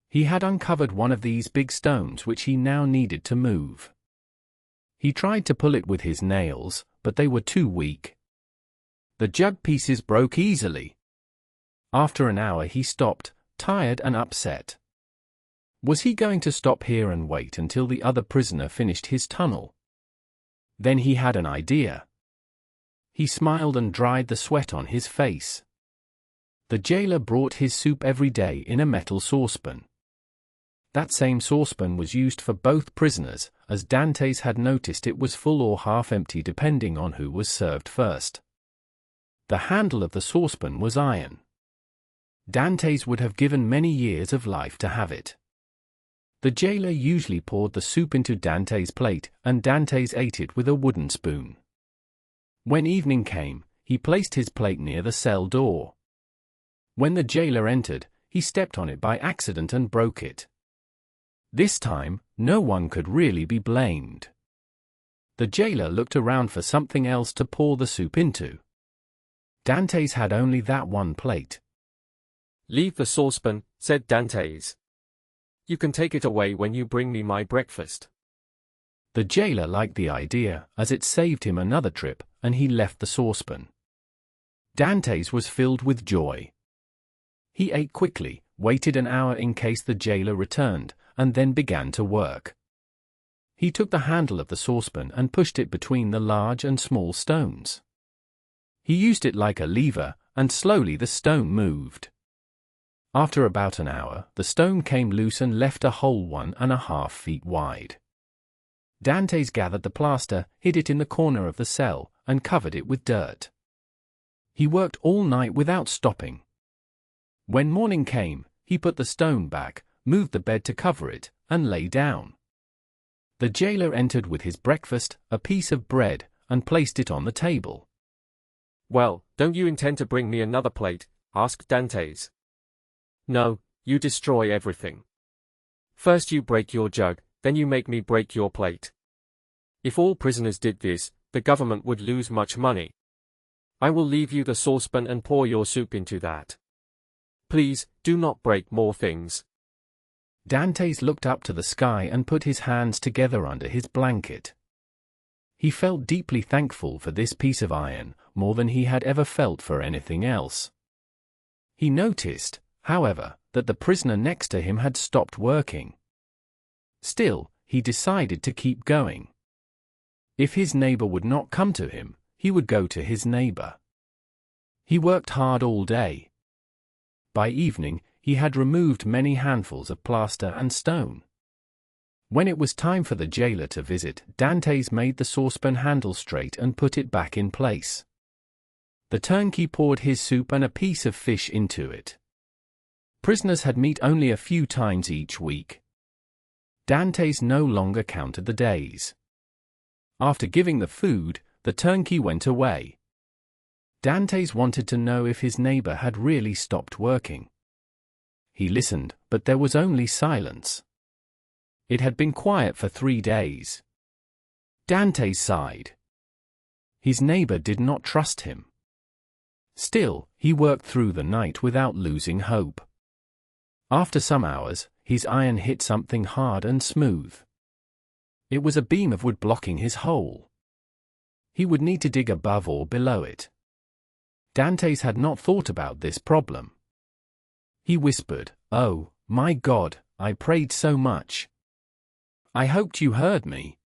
He had uncovered one of these big stones which he now needed to move. He tried to pull it with his nails, but they were too weak. The jug pieces broke easily. After an hour he stopped, tired and upset. Was he going to stop here and wait until the other prisoner finished his tunnel? Then he had an idea. He smiled and dried the sweat on his face. The jailer brought his soup every day in a metal saucepan. That same saucepan was used for both prisoners, as Dantès had noticed it was full or half empty depending on who was served first. The handle of the saucepan was iron. Dantès would have given many years of life to have it. The jailer usually poured the soup into Dantès' plate, and Dantès ate it with a wooden spoon. When evening came, he placed his plate near the cell door. When the jailer entered, he stepped on it by accident and broke it. This time, no one could really be blamed. The jailer looked around for something else to pour the soup into. Dantès had only that one plate. "Leave the saucepan," said Dantès. "You can take it away when you bring me my breakfast." The jailer liked the idea, as it saved him another trip, and he left the saucepan. Dantès was filled with joy. He ate quickly, waited an hour in case the jailer returned, and then began to work. He took the handle of the saucepan and pushed it between the large and small stones. He used it like a lever, and slowly the stone moved. After about an hour, the stone came loose and left a hole 1.5 feet wide. Dantès gathered the plaster, hid it in the corner of the cell, and covered it with dirt. He worked all night without stopping. When morning came, he put the stone back, moved the bed to cover it, and lay down. The jailer entered with his breakfast, a piece of bread, and placed it on the table. "Well, don't you intend to bring me another plate?" asked Dantès. "No, you destroy everything. First you break your jug, then you make me break your plate. If all prisoners did this, the government would lose much money. I will leave you the saucepan and pour your soup into that. Please, do not break more things." Dantès looked up to the sky and put his hands together under his blanket. He felt deeply thankful for this piece of iron, more than he had ever felt for anything else. He noticed, however, that the prisoner next to him had stopped working. Still, he decided to keep going. If his neighbor would not come to him, he would go to his neighbor. He worked hard all day. By evening, he had removed many handfuls of plaster and stone. When it was time for the jailer to visit, Dantès made the saucepan handle straight and put it back in place. The turnkey poured his soup and a piece of fish into it. Prisoners had meat only a few times each week. Dantès no longer counted the days. After giving the food, the turnkey went away. Dantès wanted to know if his neighbor had really stopped working. He listened, but there was only silence. It had been quiet for 3 days. Dantès sighed. His neighbor did not trust him. Still, he worked through the night without losing hope. After some hours, his iron hit something hard and smooth. It was a beam of wood blocking his hole. He would need to dig above or below it. Dantès had not thought about this problem. He whispered, "Oh, my God, I prayed so much. I hoped you heard me.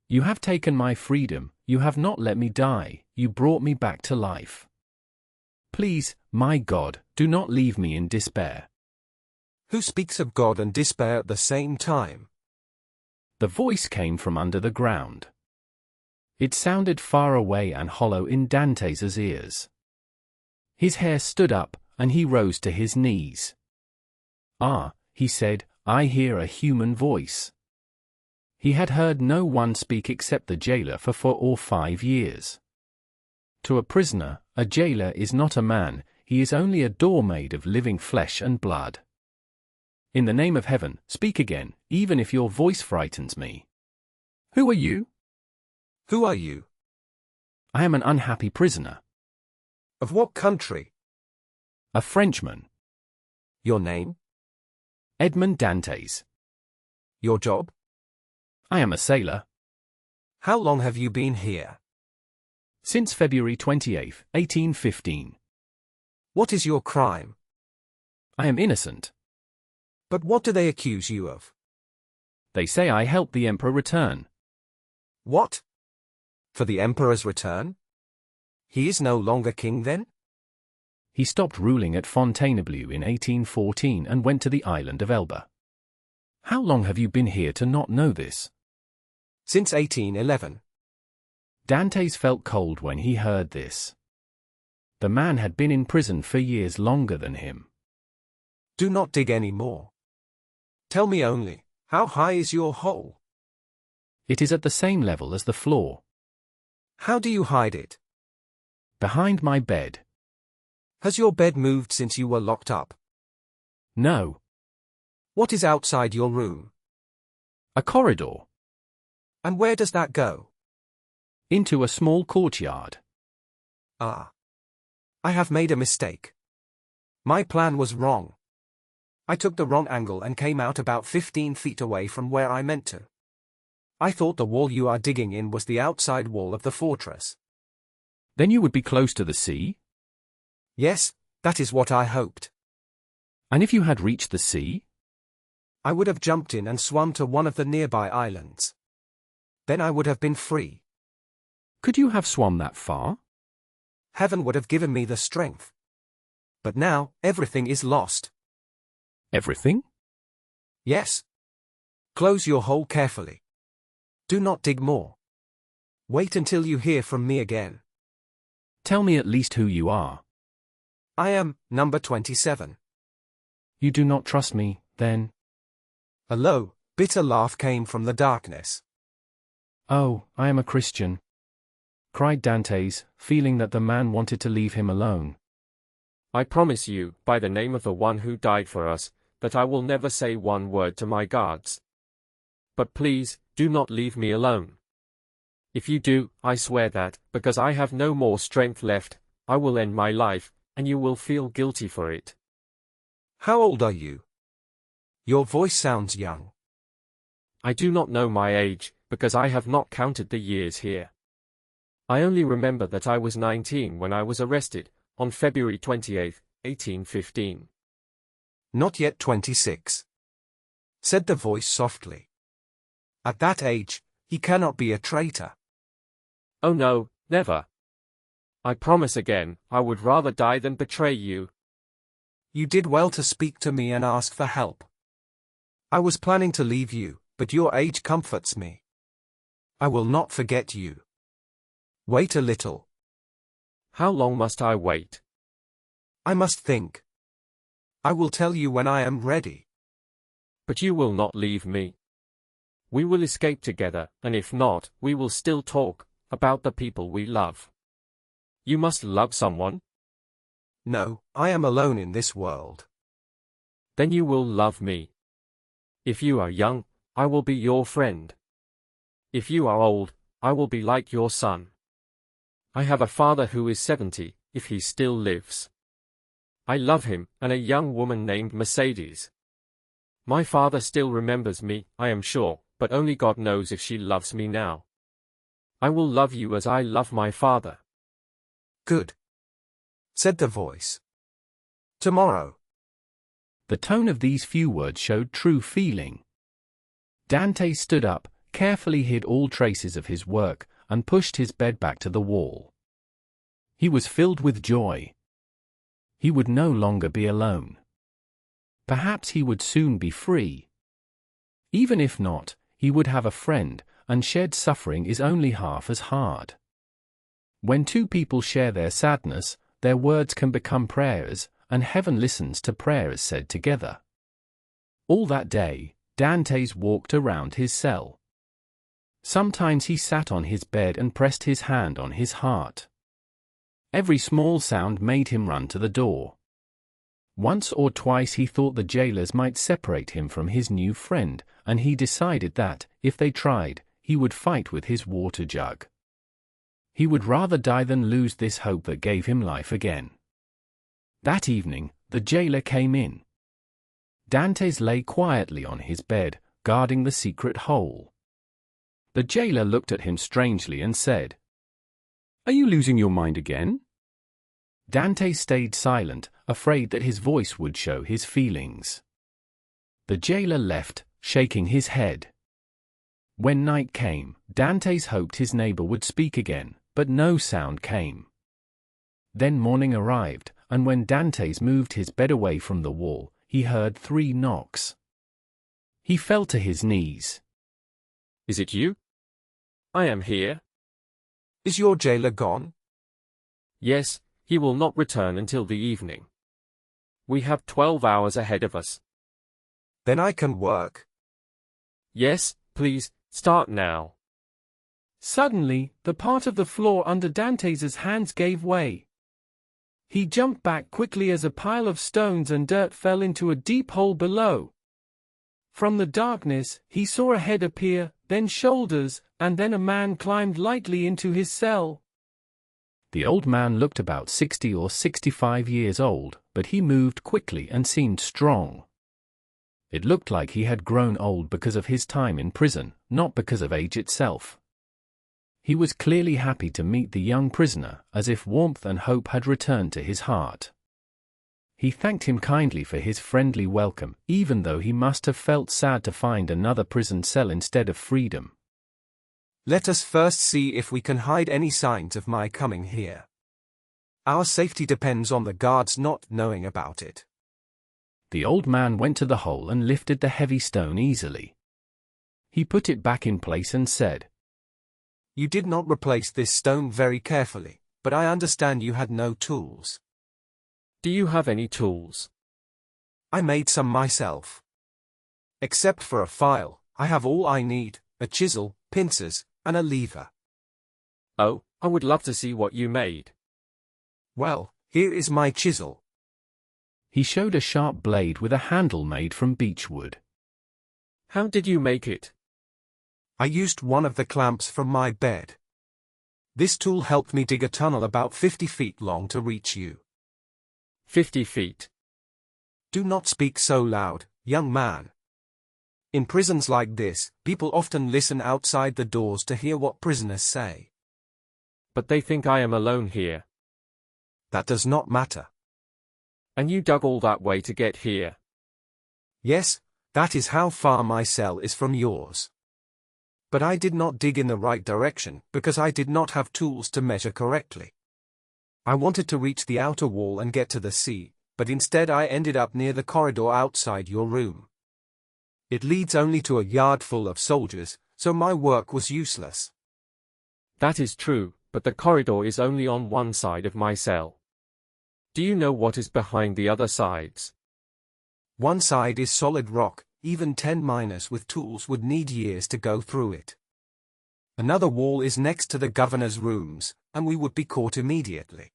You have taken my freedom, you have not let me die, you brought me back to life. Please, my God, do not leave me in despair." Who speaks of God and despair at the same time? The voice came from under the ground. It sounded far away and hollow in Dantès' ears. His hair stood up, and he rose to his knees. "Ah," he said, "I hear a human voice." He had heard no one speak except the jailer for 4 or 5 years. To a prisoner, a jailer is not a man, he is only a door made of living flesh and blood. "In the name of heaven, speak again, even if your voice frightens me. Who are you?" Who are you? "I am an unhappy prisoner." Of what country? "A Frenchman." Your name? "Edmond Dantès." Your job? "I am a sailor." How long have you been here? "Since February 28, 1815. What is your crime? "I am innocent. But what do they accuse you of? They say I helped the emperor return." What? For the emperor's return? He is no longer king then? He stopped ruling at Fontainebleau in 1814 and went to the island of Elba. How long have you been here to not know this? Since 1811. Dantès felt cold when he heard this. The man had been in prison for years longer than him. Do not dig any more. Tell me only, how high is your hole? It is at the same level as the floor. How do you hide it? Behind my bed. Has your bed moved since you were locked up? No. What is outside your room? A corridor. And where does that go? Into a small courtyard. Ah. I have made a mistake. My plan was wrong. I took the wrong angle and came out about 15 feet away from where I meant to. I thought the wall you are digging in was the outside wall of the fortress. Then you would be close to the sea? Yes, that is what I hoped. And if you had reached the sea? I would have jumped in and swum to one of the nearby islands. Then I would have been free. Could you have swum that far? Heaven would have given me the strength. But now, everything is lost. Everything? Yes. Close your hole carefully. Do not dig more. Wait until you hear from me again. Tell me at least who you are. I am number 27. You do not trust me, then? A low, bitter laugh came from the darkness. Oh, I am a Christian, cried Dantès, feeling that the man wanted to leave him alone. I promise you, by the name of the one who died for us, that I will never say one word to my guards. But please, do not leave me alone. If you do, I swear that, because I have no more strength left, I will end my life, and you will feel guilty for it. How old are you? Your voice sounds young. I do not know my age, because I have not counted the years here. I only remember that I was 19 when I was arrested, on February 28, 1815. Not yet 26, said the voice softly. At that age, he cannot be a traitor. Oh no, never. I promise again, I would rather die than betray you. You did well to speak to me and ask for help. I was planning to leave you, but your age comforts me. I will not forget you. Wait a little. How long must I wait? I must think. I will tell you when I am ready. But you will not leave me. We will escape together, and if not, we will still talk about the people we love. You must love someone? No, I am alone in this world. Then you will love me. If you are young, I will be your friend. If you are old, I will be like your son. I have a father who is 70, if he still lives. I love him, and a young woman named Mercedes. My father still remembers me, I am sure, but only God knows if she loves me now. I will love you as I love my father. Good, said the voice. Tomorrow. The tone of these few words showed true feeling. Dantès stood up, carefully hid all traces of his work, and pushed his bed back to the wall. He was filled with joy. He would no longer be alone. Perhaps he would soon be free. Even if not, he would have a friend, and shared suffering is only half as hard. When two people share their sadness, their words can become prayers, and heaven listens to prayers said together. All that day, Dantès walked around his cell. Sometimes he sat on his bed and pressed his hand on his heart. Every small sound made him run to the door. Once or twice he thought the jailers might separate him from his new friend, and he decided that, if they tried, he would fight with his water jug. He would rather die than lose this hope that gave him life again. That evening, the jailer came in. Dantès lay quietly on his bed, guarding the secret hole. The jailer looked at him strangely and said, "Are you losing your mind again?" Dantès stayed silent, afraid that his voice would show his feelings. The jailer left, shaking his head. When night came, Dantès hoped his neighbor would speak again, but no sound came. Then morning arrived, and when Dantès moved his bed away from the wall, he heard 3 knocks. He fell to his knees. Is it you? I am here. Is your jailer gone? Yes, he will not return until the evening. We have 12 hours ahead of us. Then I can work. Yes, please, start now. Suddenly, the part of the floor under Dantès' hands gave way. He jumped back quickly as a pile of stones and dirt fell into a deep hole below. From the darkness, he saw a head appear, then shoulders, and then a man climbed lightly into his cell. The old man looked about 60 or 65 years old, but he moved quickly and seemed strong. It looked like he had grown old because of his time in prison, not because of age itself. He was clearly happy to meet the young prisoner, as if warmth and hope had returned to his heart. He thanked him kindly for his friendly welcome, even though he must have felt sad to find another prison cell instead of freedom. Let us first see if we can hide any signs of my coming here. Our safety depends on the guards not knowing about it. The old man went to the hole and lifted the heavy stone easily. He put it back in place and said, You did not replace this stone very carefully, but I understand you had no tools. Do you have any tools? I made some myself. Except for a file, I have all I need, a chisel, pincers, and a lever. Oh, I would love to see what you made. Well, here is my chisel. He showed a sharp blade with a handle made from beechwood. How did you make it? I used one of the clamps from my bed. This tool helped me dig a tunnel about 50 feet long to reach you. 50 feet. Do not speak so loud, young man. In prisons like this, people often listen outside the doors to hear what prisoners say. But they think I am alone here. That does not matter. And you dug all that way to get here? Yes, that is how far my cell is from yours. But I did not dig in the right direction because I did not have tools to measure correctly. I wanted to reach the outer wall and get to the sea, but instead I ended up near the corridor outside your room. It leads only to a yard full of soldiers, so my work was useless. That is true, but the corridor is only on one side of my cell. Do you know what is behind the other sides? One side is solid rock, even 10 miners with tools would need years to go through it. Another wall is next to the governor's rooms, and we would be caught immediately.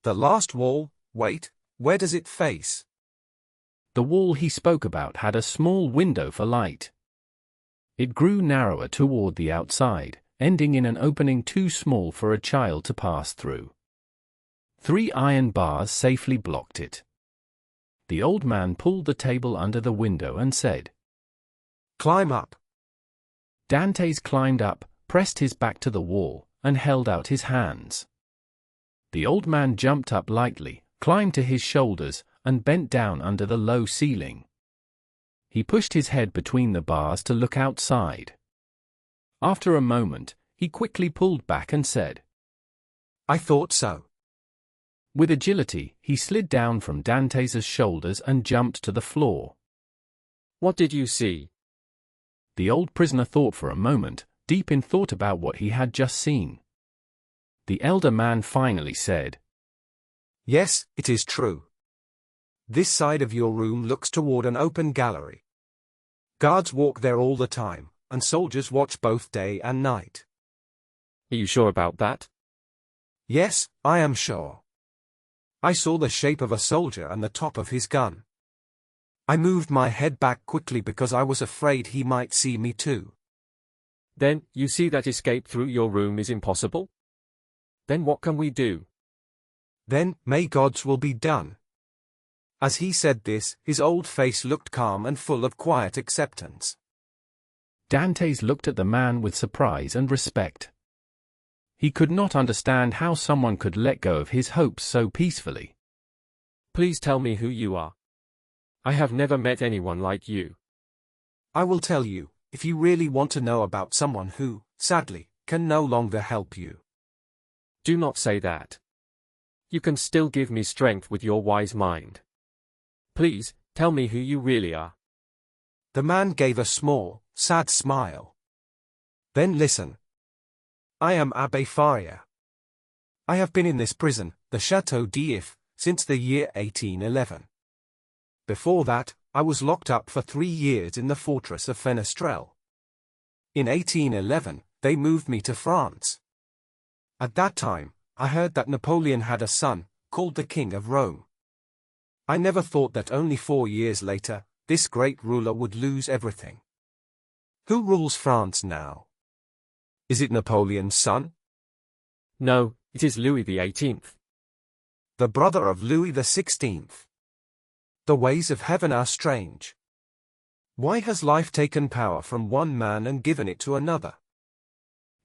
The last wall, wait, where does it face? The wall he spoke about had a small window for light. It grew narrower toward the outside, ending in an opening too small for a child to pass through. 3 iron bars safely blocked it. The old man pulled the table under the window and said, Climb up. Dantès climbed up, pressed his back to the wall, and held out his hands. The old man jumped up lightly, climbed to his shoulders, and bent down under the low ceiling. He pushed his head between the bars to look outside. After a moment, he quickly pulled back and said, I thought so. With agility, he slid down from Dantès' shoulders and jumped to the floor. What did you see? The old prisoner thought for a moment, deep in thought about what he had just seen. The elder man finally said, Yes, it is true. This side of your room looks toward an open gallery. Guards walk there all the time, and soldiers watch both day and night. Are you sure about that? Yes, I am sure. I saw the shape of a soldier and the top of his gun. I moved my head back quickly because I was afraid he might see me too. Then, you see that escape through your room is impossible? Then what can we do? Then, may God's will be done. As he said this, his old face looked calm and full of quiet acceptance. Dantès looked at the man with surprise and respect. He could not understand how someone could let go of his hopes so peacefully. Please tell me who you are. I have never met anyone like you. I will tell you, if you really want to know about someone who, sadly, can no longer help you. Do not say that. You can still give me strength with your wise mind. Please, tell me who you really are. The man gave a small, sad smile. Then listen. I am Abbé Faria. I have been in this prison, the Château d'If, since the year 1811. Before that, I was locked up for 3 years in the fortress of Fenestrelle. In 1811, they moved me to France. At that time, I heard that Napoleon had a son, called the King of Rome. I never thought that only 4 years later, this great ruler would lose everything. Who rules France now? Is it Napoleon's son? No, it is Louis XVIII. The brother of Louis XVI. The ways of heaven are strange. Why has life taken power from one man and given it to another?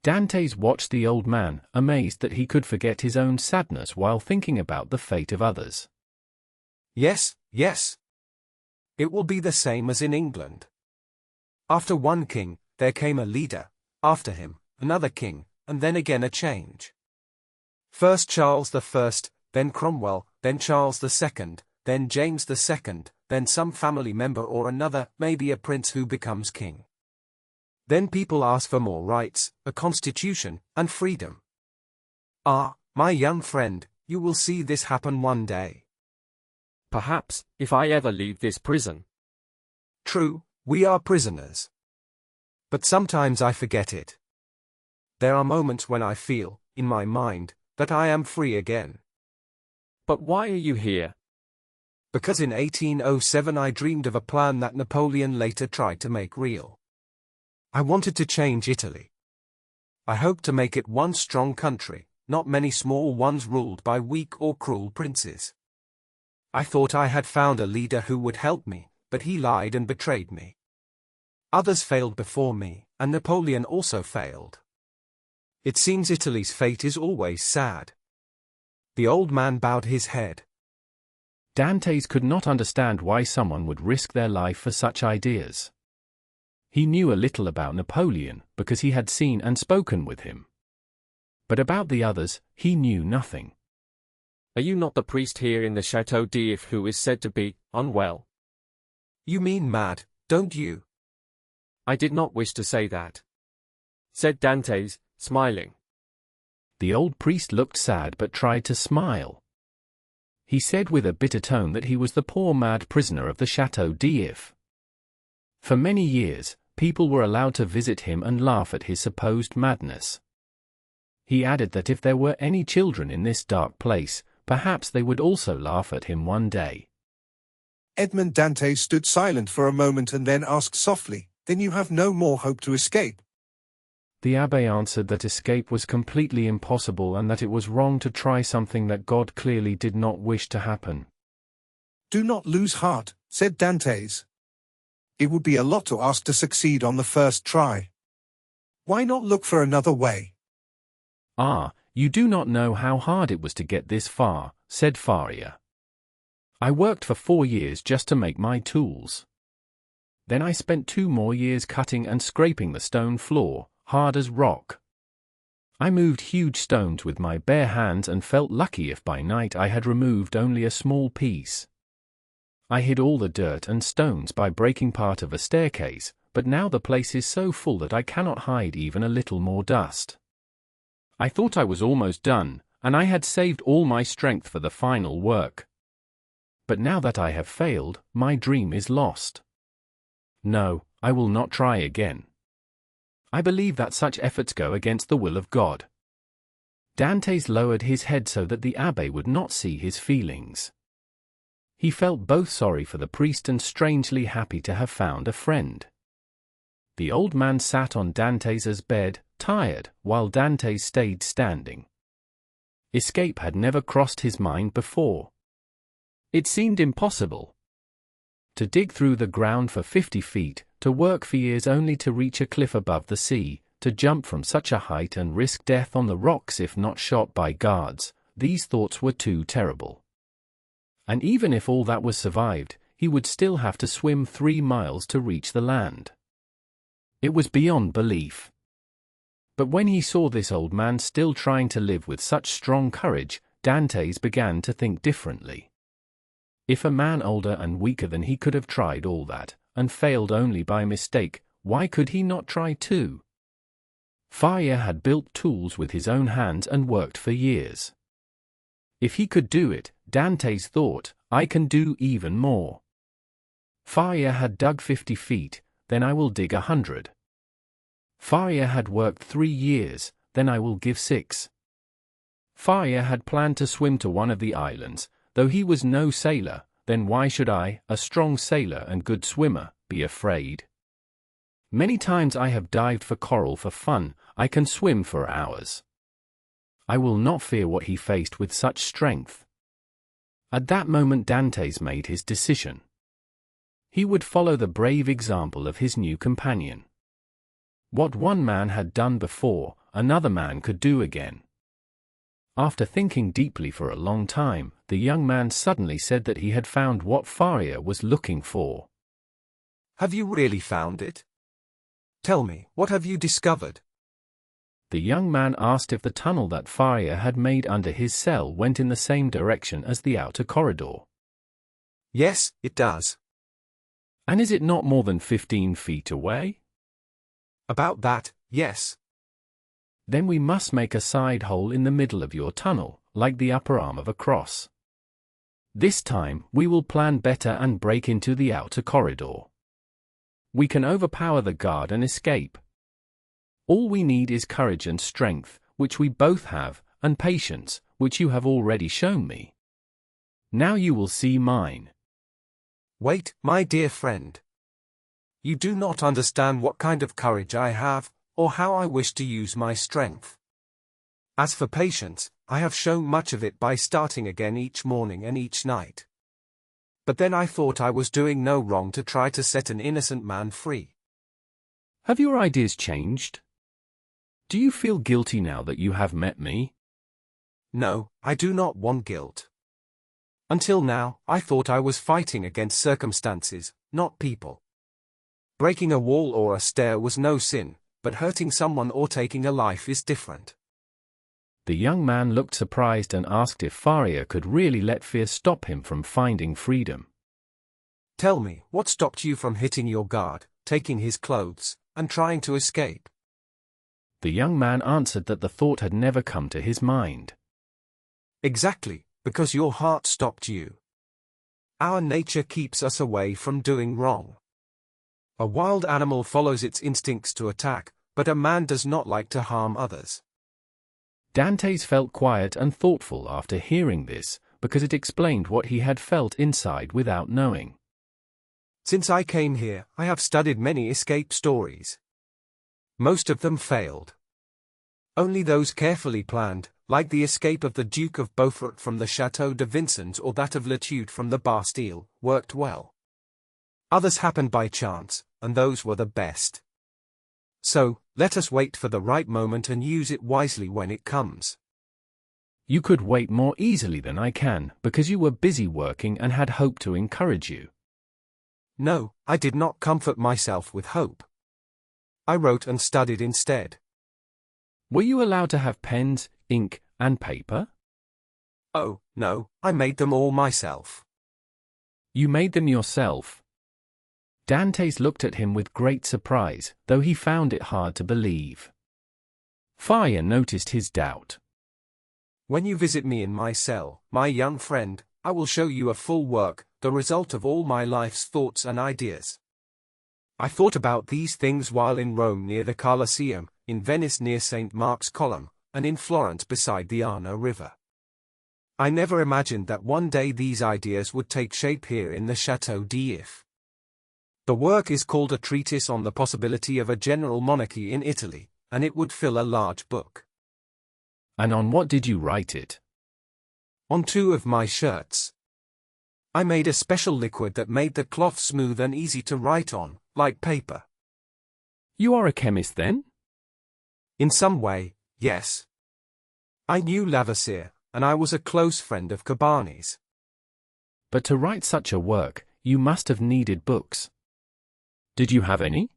Dantès watched the old man, amazed that he could forget his own sadness while thinking about the fate of others. Yes, yes. It will be the same as in England. After one king, there came a leader, after him, another king, and then again a change. First Charles I, then Cromwell, then Charles II, then James II, then some family member or another, maybe a prince who becomes king. Then people ask for more rights, a constitution, and freedom. Ah, my young friend, you will see this happen one day. Perhaps, if I ever leave this prison. True, we are prisoners. But sometimes I forget it. There are moments when I feel, in my mind, that I am free again. But why are you here? Because in 1807 I dreamed of a plan that Napoleon later tried to make real. I wanted to change Italy. I hoped to make it one strong country, not many small ones ruled by weak or cruel princes. I thought I had found a leader who would help me, but he lied and betrayed me. Others failed before me, and Napoleon also failed. It seems Italy's fate is always sad. The old man bowed his head. Dantès could not understand why someone would risk their life for such ideas. He knew a little about Napoleon because he had seen and spoken with him. But about the others, he knew nothing. Are you not the priest here in the Château d'If who is said to be unwell? You mean mad, don't you? I did not wish to say that, said Dantès, smiling. The old priest looked sad but tried to smile. He said with a bitter tone that he was the poor mad prisoner of the Château d'If. For many years, people were allowed to visit him and laugh at his supposed madness. He added that if there were any children in this dark place, perhaps they would also laugh at him one day. Edmond Dantès stood silent for a moment and then asked softly, "Then you have no more hope to escape?" The abbé answered that escape was completely impossible and that it was wrong to try something that God clearly did not wish to happen. "Do not lose heart," said Dantès. "It would be a lot to ask to succeed on the first try. Why not look for another way?" "Ah, you do not know how hard it was to get this far," said Faria. "I worked for 4 years just to make my tools. Then I spent 2 more years cutting and scraping the stone floor, hard as rock. I moved huge stones with my bare hands and felt lucky if by night I had removed only a small piece. I hid all the dirt and stones by breaking part of a staircase, but now the place is so full that I cannot hide even a little more dust. I thought I was almost done, and I had saved all my strength for the final work. But now that I have failed, my dream is lost. No, I will not try again. I believe that such efforts go against the will of God." Dantès lowered his head so that the abbé would not see his feelings. He felt both sorry for the priest and strangely happy to have found a friend. The old man sat on Dantès' bed, tired, while Dantès stayed standing. Escape had never crossed his mind before. It seemed impossible. To dig through the ground for 50 feet, to work for years only to reach a cliff above the sea, to jump from such a height and risk death on the rocks if not shot by guards, these thoughts were too terrible. And even if all that was survived, he would still have to swim 3 miles to reach the land. It was beyond belief. But when he saw this old man still trying to live with such strong courage, Dantès began to think differently. If a man older and weaker than he could have tried all that, and failed only by mistake, why could he not try too? Faria had built tools with his own hands and worked for years. If he could do it, Dantès thought, I can do even more. Faria had dug 50 feet, then I will dig 100. Faria had worked 3 years, then I will give 6. Faria had planned to swim to one of the islands, though he was no sailor, then why should I, a strong sailor and good swimmer, be afraid? Many times I have dived for coral for fun, I can swim for hours. I will not fear what he faced with such strength. At that moment Dantès made his decision. He would follow the brave example of his new companion. What one man had done before, another man could do again. After thinking deeply for a long time, the young man suddenly said that he had found what Faria was looking for. Have you really found it? Tell me, what have you discovered? The young man asked if the tunnel that Faria had made under his cell went in the same direction as the outer corridor. Yes, it does. And is it not more than 15 feet away? About that, yes. Then we must make a side hole in the middle of your tunnel, like the upper arm of a cross. This time, we will plan better and break into the outer corridor. We can overpower the guard and escape. All we need is courage and strength, which we both have, and patience, which you have already shown me. Now you will see mine. Wait, my dear friend. You do not understand what kind of courage I have, or how I wish to use my strength. As for patience, I have shown much of it by starting again each morning and each night. But then I thought I was doing no wrong to try to set an innocent man free. Have your ideas changed? Do you feel guilty now that you have met me? No, I do not want guilt. Until now, I thought I was fighting against circumstances, not people. Breaking a wall or a stair was no sin, but hurting someone or taking a life is different. The young man looked surprised and asked if Faria could really let fear stop him from finding freedom. Tell me, what stopped you from hitting your guard, taking his clothes, and trying to escape? The young man answered that the thought had never come to his mind. Exactly, because your heart stopped you. Our nature keeps us away from doing wrong. A wild animal follows its instincts to attack, but a man does not like to harm others. Dantès felt quiet and thoughtful after hearing this, because it explained what he had felt inside without knowing. Since I came here, I have studied many escape stories. Most of them failed. Only those carefully planned, like the escape of the Duke of Beaufort from the Château de Vincennes or that of Latude from the Bastille, worked well. Others happened by chance, and those were the best. So, let us wait for the right moment and use it wisely when it comes. You could wait more easily than I can, because you were busy working and had hope to encourage you. No, I did not comfort myself with hope. I wrote and studied instead. Were you allowed to have pens, ink, and paper? Oh, no, I made them all myself. You made them yourself? Dantès looked at him with great surprise, though he found it hard to believe. Faria noticed his doubt. When you visit me in my cell, my young friend, I will show you a full work, the result of all my life's thoughts and ideas. I thought about these things while in Rome near the Colosseum, in Venice near St. Mark's Column, and in Florence beside the Arno River. I never imagined that one day these ideas would take shape here in the Château d'If. The work is called A Treatise on the Possibility of a General Monarchy in Italy, and it would fill a large book. And on what did you write it? On 2 of my shirts. I made a special liquid that made the cloth smooth and easy to write on, like paper. You are a chemist then? In some way, yes. I knew Lavoisier, and I was a close friend of Cabanis. But to write such a work, you must have needed books. Did you have any?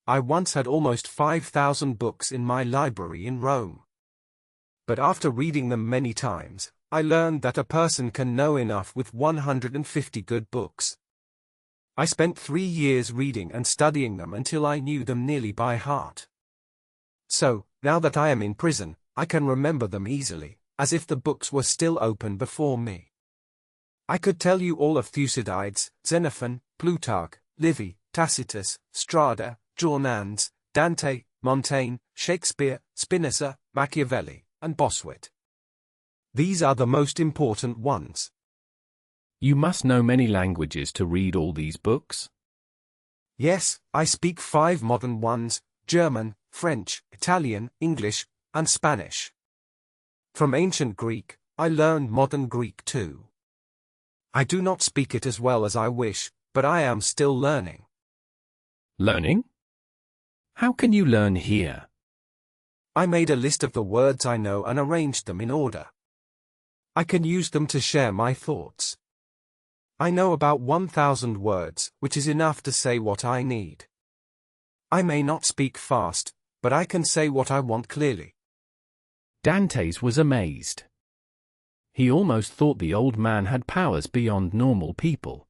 I once had almost 5,000 books in my library in Rome. But after reading them many times, I learned that a person can know enough with 150 good books. I spent 3 years reading and studying them until I knew them nearly by heart. So, now that I am in prison, I can remember them easily, as if the books were still open before me. I could tell you all of Thucydides, Xenophon, Plutarch, Livy, Tacitus, Strada, Journans, Dante, Montaigne, Shakespeare, Spinoza, Machiavelli, and Bossuet. These are the most important ones. You must know many languages to read all these books? Yes, I speak 5 modern ones: German, French, Italian, English, and Spanish. From ancient Greek, I learned modern Greek too. I do not speak it as well as I wish, but I am still learning. Learning? How can you learn here? I made a list of the words I know and arranged them in order. I can use them to share my thoughts. I know about 1,000 words, which is enough to say what I need. I may not speak fast, but I can say what I want clearly. Dantès was amazed. He almost thought the old man had powers beyond normal people.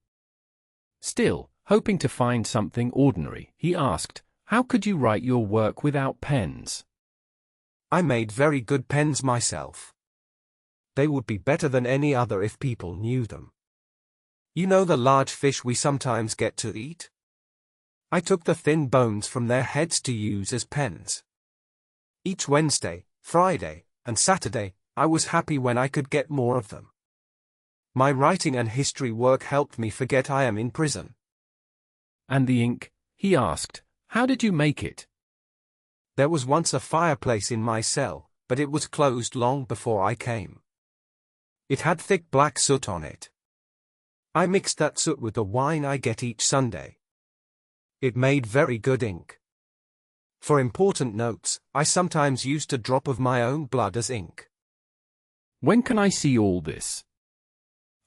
Still, hoping to find something ordinary, he asked, how could you write your work without pens? I made very good pens myself. They would be better than any other if people knew them. You know the large fish we sometimes get to eat? I took the thin bones from their heads to use as pens. Each Wednesday, Friday, and Saturday, I was happy when I could get more of them. My writing and history work helped me forget I am in prison. And the ink? He asked. How did you make it? There was once a fireplace in my cell, but it was closed long before I came. It had thick black soot on it. I mixed that soot with the wine I get each Sunday. It made very good ink. For important notes, I sometimes used a drop of my own blood as ink. When can I see all this?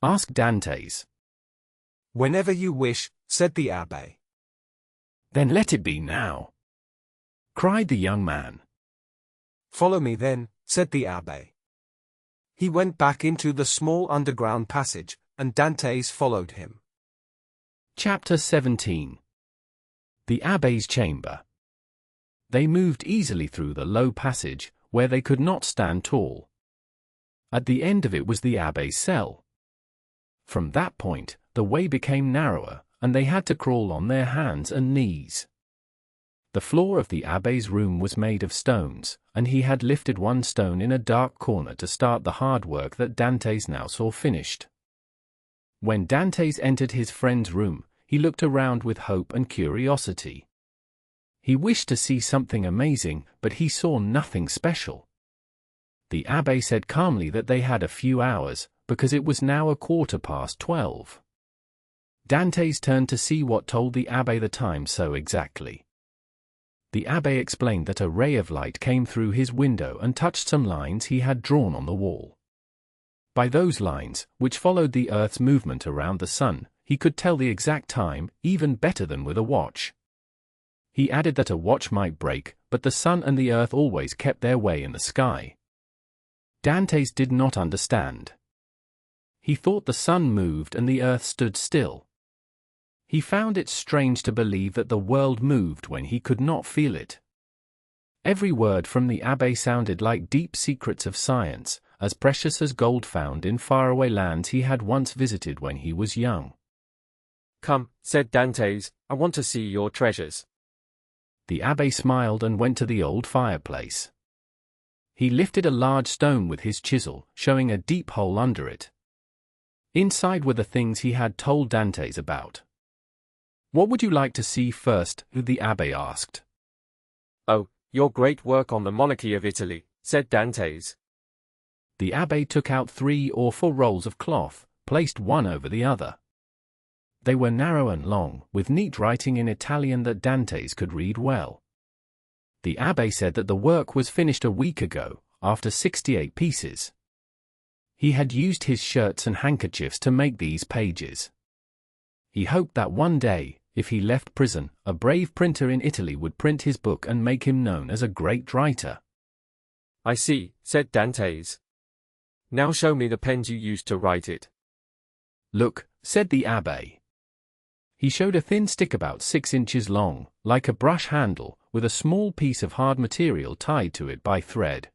Asked Dantès. Whenever you wish, said the abbé. Then let it be now, cried the young man. Follow me then, said the abbé. He went back into the small underground passage, and Dantès followed him. Chapter 17. The abbé's chamber. They moved easily through the low passage, where they could not stand tall. At the end of it was the abbé's cell. From that point, the way became narrower, and they had to crawl on their hands and knees. The floor of the abbé's room was made of stones, and he had lifted one stone in a dark corner to start the hard work that Dantès now saw finished. When Dantès entered his friend's room, he looked around with hope and curiosity. He wished to see something amazing, but he saw nothing special. The abbé said calmly that they had a few hours, because it was now 12:15. Dantès turned to see what told the abbé the time so exactly. The abbé explained that a ray of light came through his window and touched some lines he had drawn on the wall. By those lines, which followed the Earth's movement around the sun, he could tell the exact time, even better than with a watch. He added that a watch might break, but the sun and the Earth always kept their way in the sky. Dantès did not understand. He thought the sun moved and the Earth stood still. He found it strange to believe that the world moved when he could not feel it. Every word from the abbé sounded like deep secrets of science, as precious as gold found in faraway lands he had once visited when he was young. Come, said Dantès, I want to see your treasures. The abbé smiled and went to the old fireplace. He lifted a large stone with his chisel, showing a deep hole under it. Inside were the things he had told Dantès about. What would you like to see first? The abbé asked. Oh, your great work on the monarchy of Italy, said Dantès. The abbé took out 3 or 4 rolls of cloth, placed one over the other. They were narrow and long, with neat writing in Italian that Dantès could read well. The abbé said that the work was finished a week ago, after 68 pieces. He had used his shirts and handkerchiefs to make these pages. He hoped that one day, if he left prison, a brave printer in Italy would print his book and make him known as a great writer. I see, said Dantès. Now show me the pens you used to write it. Look, said the abbé. He showed a thin stick about 6 inches long, like a brush handle, with a small piece of hard material tied to it by thread.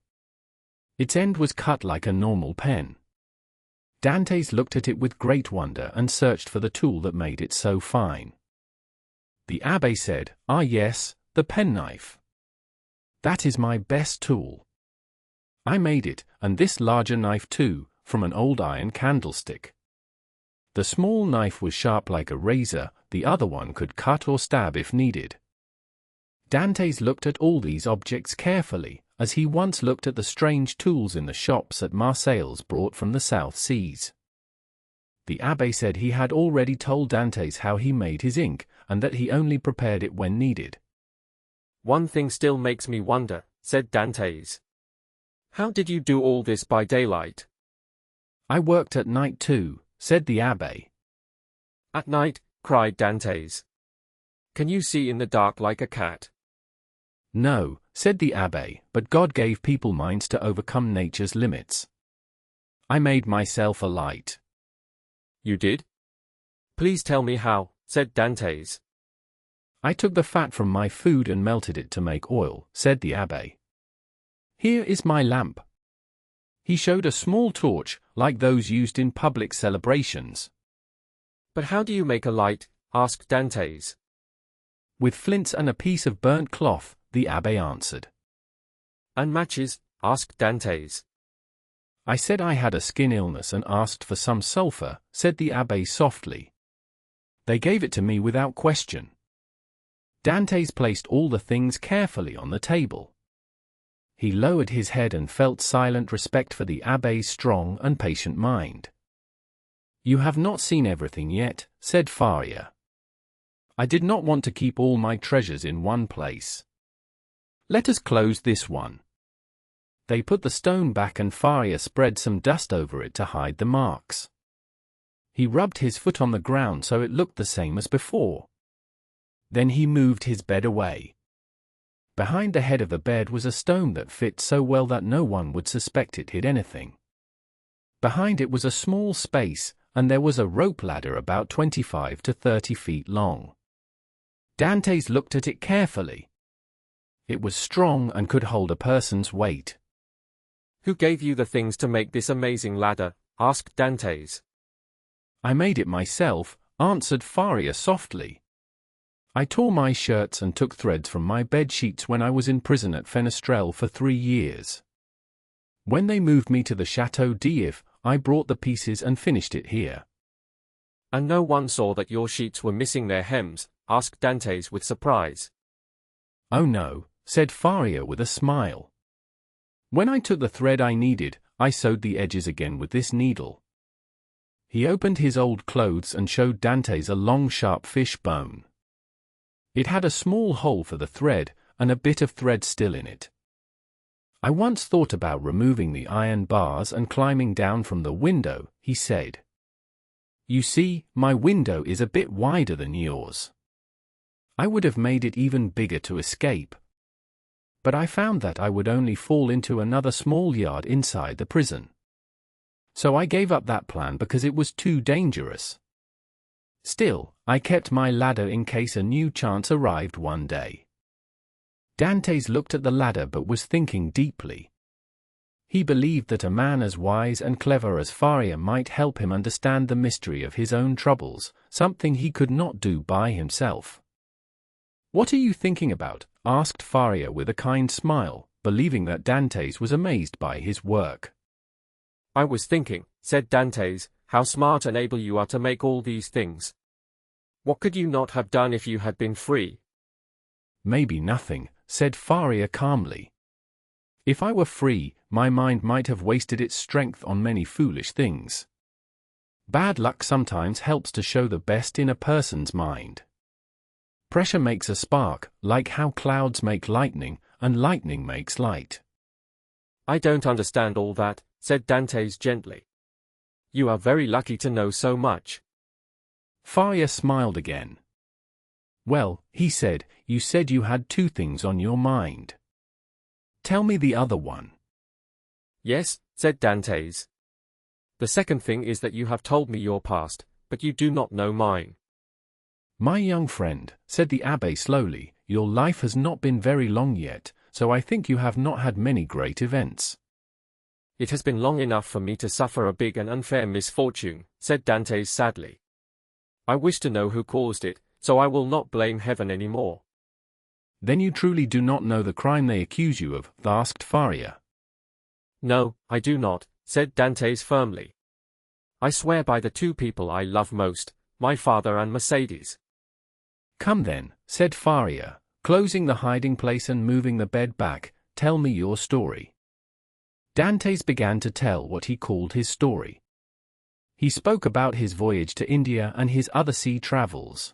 Its end was cut like a normal pen. Dantès looked at it with great wonder and searched for the tool that made it so fine. The abbé said, "Ah yes, the penknife. That is my best tool. I made it, and this larger knife too, from an old iron candlestick. The small knife was sharp like a razor, the other one could cut or stab if needed." Dantès looked at all these objects carefully, as he once looked at the strange tools in the shops at Marseilles brought from the South Seas. The abbé said he had already told Dantès how he made his ink, and that he only prepared it when needed. One thing still makes me wonder, said Dantès. How did you do all this by daylight? I worked at night too, said the abbé. At night, cried Dantès. Can you see in the dark like a cat? No, said the abbé, but God gave people minds to overcome nature's limits. I made myself a light. You did? Please tell me how, said Dantès. I took the fat from my food and melted it to make oil, said the abbé. Here is my lamp. He showed a small torch, like those used in public celebrations. But how do you make a light? Asked Dantès. With flints and a piece of burnt cloth, the abbé answered. And matches? Asked Dantès. I said I had a skin illness and asked for some sulphur, said the abbé softly. They gave it to me without question. Dantès placed all the things carefully on the table. He lowered his head and felt silent respect for the abbé's strong and patient mind. You have not seen everything yet, said Faria. I did not want to keep all my treasures in one place. Let us close this one. They put the stone back and Faria spread some dust over it to hide the marks. He rubbed his foot on the ground so it looked the same as before. Then he moved his bed away. Behind the head of the bed was a stone that fit so well that no one would suspect it hid anything. Behind it was a small space, and there was a rope ladder about 25 to 30 feet long. Dantès looked at it carefully. It was strong and could hold a person's weight. Who gave you the things to make this amazing ladder? Asked Dantès. I made it myself, answered Faria softly. I tore my shirts and took threads from my bed sheets when I was in prison at Fenestrelle for 3 years. When they moved me to the Château d'If, I brought the pieces and finished it here. And no one saw that your sheets were missing their hems? Asked Dantès with surprise. Oh no, said Faria with a smile. When I took the thread I needed, I sewed the edges again with this needle. He opened his old clothes and showed Dantès a long sharp fish bone. It had a small hole for the thread, and a bit of thread still in it. I once thought about removing the iron bars and climbing down from the window, he said. You see, my window is a bit wider than yours. I would have made it even bigger to escape. But I found that I would only fall into another small yard inside the prison. So I gave up that plan because it was too dangerous. Still, I kept my ladder in case a new chance arrived one day. Dantès looked at the ladder but was thinking deeply. He believed that a man as wise and clever as Faria might help him understand the mystery of his own troubles, something he could not do by himself. What are you thinking about? Asked Faria with a kind smile, believing that Dantès was amazed by his work. I was thinking, said Dantès, how smart and able you are to make all these things. What could you not have done if you had been free? Maybe nothing, said Faria calmly. If I were free, my mind might have wasted its strength on many foolish things. Bad luck sometimes helps to show the best in a person's mind. Pressure makes a spark, like how clouds make lightning, and lightning makes light. I don't understand all that, said Dantès gently. You are very lucky to know so much. Faria smiled again. Well, he said, you said you had 2 things on your mind. Tell me the other one. Yes, said Dantès. The second thing is that you have told me your past, but you do not know mine. My young friend, said the abbé slowly, your life has not been very long yet, so I think you have not had many great events. It has been long enough for me to suffer a big and unfair misfortune, said Dantès sadly. I wish to know who caused it, so I will not blame heaven any more. Then you truly do not know the crime they accuse you of? Asked Faria. No, I do not, said Dantès firmly. I swear by the 2 people I love most, my father and Mercedes. Come then, said Faria, closing the hiding place and moving the bed back, tell me your story. Dantès began to tell what he called his story. He spoke about his voyage to India and his other sea travels.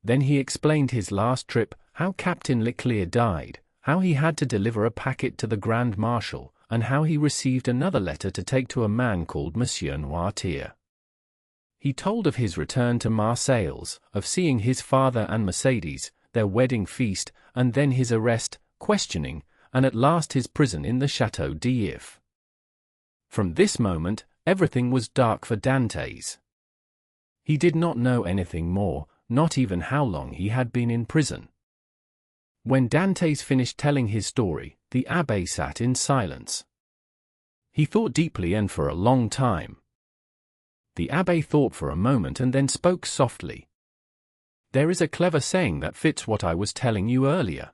Then he explained his last trip, how Captain Leclerc died, how he had to deliver a packet to the Grand Marshal, and how he received another letter to take to a man called Monsieur Noirtier. He told of his return to Marseilles, of seeing his father and Mercedes, their wedding feast, and then his arrest, questioning, and at last his prison in the Château d'If. From this moment, everything was dark for Dantès. He did not know anything more, not even how long he had been in prison. When Dantès finished telling his story, the abbé sat in silence. He thought deeply and for a long time. The abbé thought for a moment and then spoke softly. "There is a clever saying that fits what I was telling you earlier.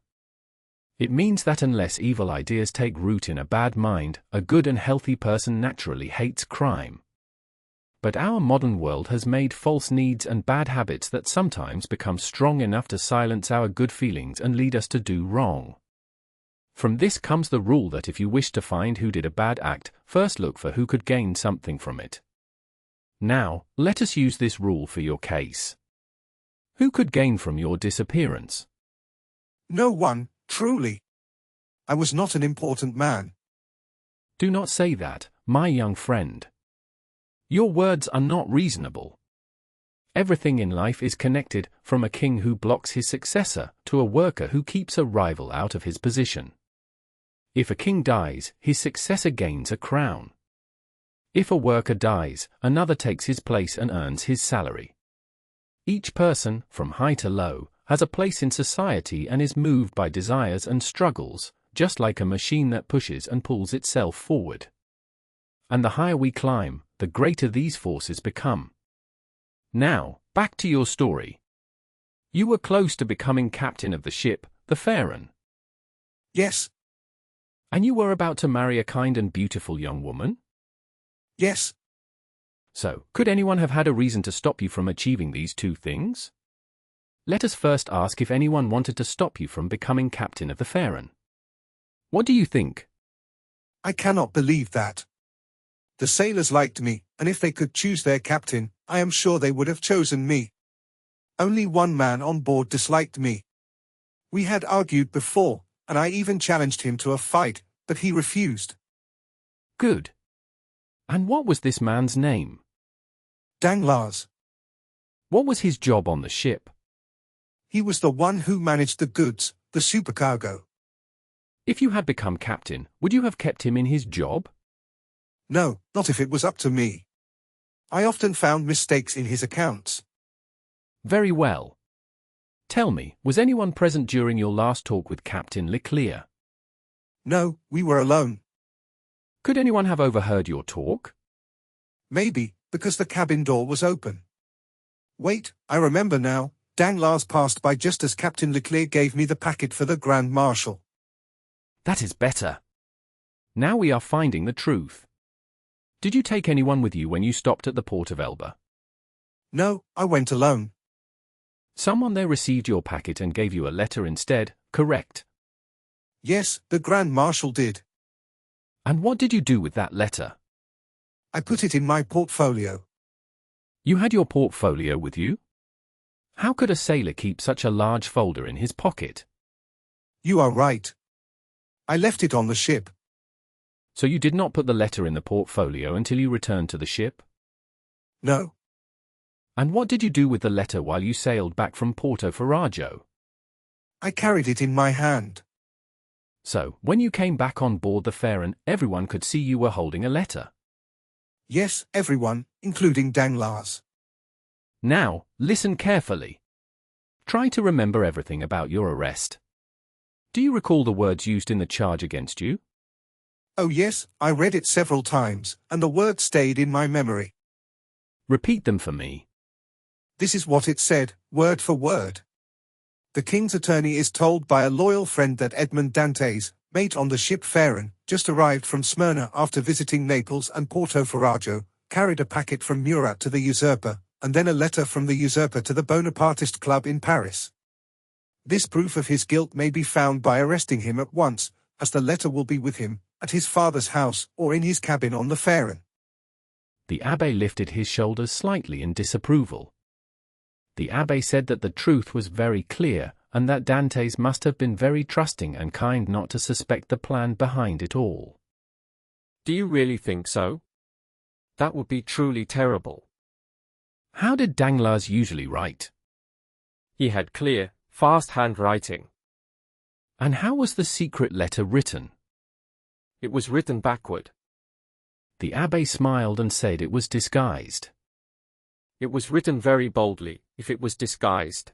It means that unless evil ideas take root in a bad mind, a good and healthy person naturally hates crime. But our modern world has made false needs and bad habits that sometimes become strong enough to silence our good feelings and lead us to do wrong. From this comes the rule that if you wish to find who did a bad act, first look for who could gain something from it. Now, let us use this rule for your case. Who could gain from your disappearance?" No one, truly. I was not an important man. "Do not say that, my young friend. Your words are not reasonable. Everything in life is connected, from a king who blocks his successor, to a worker who keeps a rival out of his position. If a king dies, his successor gains a crown. If a worker dies, another takes his place and earns his salary. Each person, from high to low, has a place in society and is moved by desires and struggles, just like a machine that pushes and pulls itself forward. And the higher we climb, the greater these forces become. Now, back to your story. You were close to becoming captain of the ship, the Pharaon. Yes, And you were about to marry a kind and beautiful young woman? yes, So, could anyone have had a reason to stop you from achieving these two things? Let us first ask if anyone wanted to stop you from becoming captain of the Pharaon. What do you think? I cannot believe that. The sailors liked me, and if they could choose their captain, I am sure they would have chosen me. Only one man on board disliked me. We had argued before, and I even challenged him to a fight, but he refused. Good. And what was this man's name? Danglars. What was his job on the ship? He was the one who managed the goods, the supercargo. If you had become captain, would you have kept him in his job? No, not if it was up to me. I often found mistakes in his accounts. Very well. Tell me, was anyone present during your last talk with Captain Leclerc? No, we were alone. Could anyone have overheard your talk? Maybe, because the cabin door was open. Wait, I remember now. Danglars passed by just as Captain Leclerc gave me the packet for the Grand Marshal. That is better. Now we are finding the truth. Did you take anyone with you when you stopped at the port of Elba? No, I went alone. Someone there received your packet and gave you a letter instead, correct? Yes, the Grand Marshal did. And what did you do with that letter? I put it in my portfolio. You had your portfolio with you? How could a sailor keep such a large folder in his pocket? You are right. I left it on the ship. So you did not put the letter in the portfolio until you returned to the ship? No. And what did you do with the letter while you sailed back from Porto Ferrajo? I carried it in my hand. So, when you came back on board the Pharaon, everyone could see you were holding a letter? Yes, everyone, including Danglars. Now, listen carefully. Try to remember everything about your arrest. Do you recall the words used in the charge against you? Oh yes, I read it several times, and the words stayed in my memory. Repeat them for me. This is what it said, word for word. The king's attorney is told by a loyal friend that Edmond Dantès, mate on the ship Pharaon, just arrived from Smyrna after visiting Naples and Porto Ferrajo, carried a packet from Murat to the usurper, and then a letter from the usurper to the Bonapartist club in Paris. This proof of his guilt may be found by arresting him at once, as the letter will be with him, at his father's house or in his cabin on the Pharaon. The abbé lifted his shoulders slightly in disapproval. The abbé said that the truth was very clear, and that Dantès must have been very trusting and kind not to suspect the plan behind it all. Do you really think so? That would be truly terrible. How did Danglars usually write? He had clear, fast handwriting. And how was the secret letter written? It was written backward. The abbé smiled and said it was disguised. It was written very boldly, if it was disguised.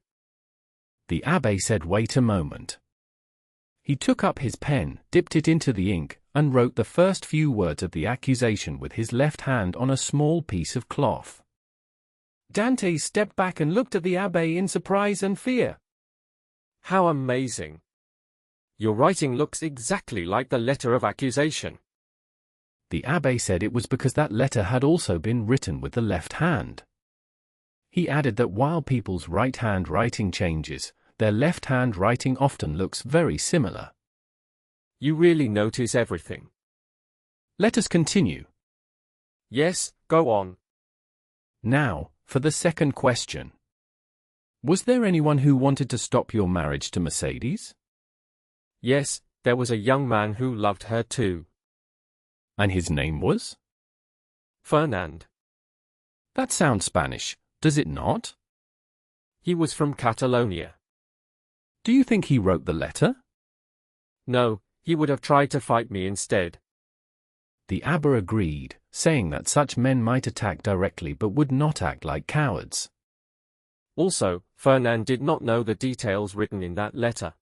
The abbé said, "Wait a moment." He took up his pen, dipped it into the ink, and wrote the first few words of the accusation with his left hand on a small piece of cloth. Dantès stepped back and looked at the abbé in surprise and fear. How amazing! Your writing looks exactly like the letter of accusation. The abbé said it was because that letter had also been written with the left hand. He added that while people's right-hand writing changes, their left-hand writing often looks very similar. You really notice everything. Let us continue. Yes, go on. Now, for the second question. Was there anyone who wanted to stop your marriage to Mercedes? Yes, there was a young man who loved her too. And his name was? Fernand. That sounds Spanish, does it not? He was from Catalonia. Do you think he wrote the letter? No, he would have tried to fight me instead. The abbé agreed, saying that such men might attack directly but would not act like cowards. Also, Fernand did not know the details written in that letter.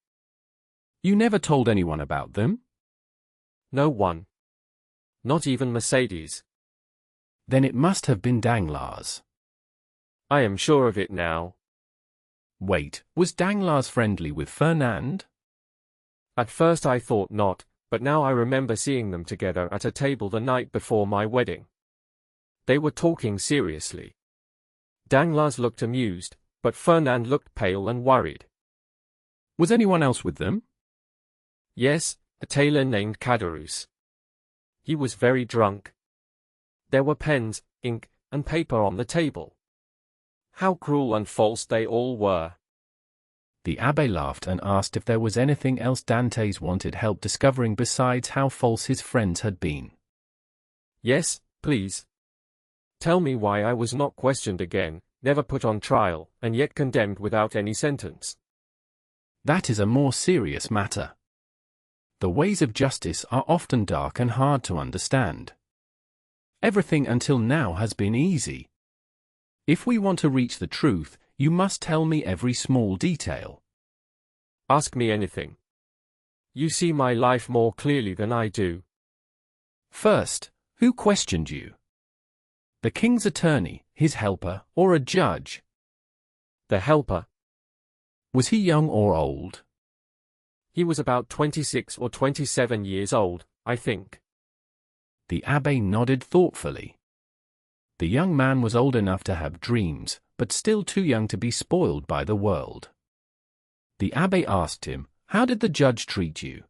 You never told anyone about them? No one. Not even Mercedes. Then it must have been Danglars. I am sure of it now. Wait, was Danglars friendly with Fernand? At first I thought not, but now I remember seeing them together at a table the night before my wedding. They were talking seriously. Danglars looked amused, but Fernand looked pale and worried. Was anyone else with them? Yes, a tailor named Caderousse. He was very drunk. There were pens, ink, and paper on the table. How cruel and false they all were. The abbé laughed and asked if there was anything else Dantès wanted help discovering besides how false his friends had been. Yes, please. Tell me why I was not questioned again, never put on trial, and yet condemned without any sentence. That is a more serious matter. The ways of justice are often dark and hard to understand. Everything until now has been easy. If we want to reach the truth, you must tell me every small detail. Ask me anything. You see my life more clearly than I do. First, who questioned you? The king's attorney, his helper, or a judge? The helper. Was he young or old? He was about 26 or 27 years old, I think. The abbé nodded thoughtfully. The young man was old enough to have dreams, but still too young to be spoiled by the world. The abbé asked him, "How did the judge treat you?"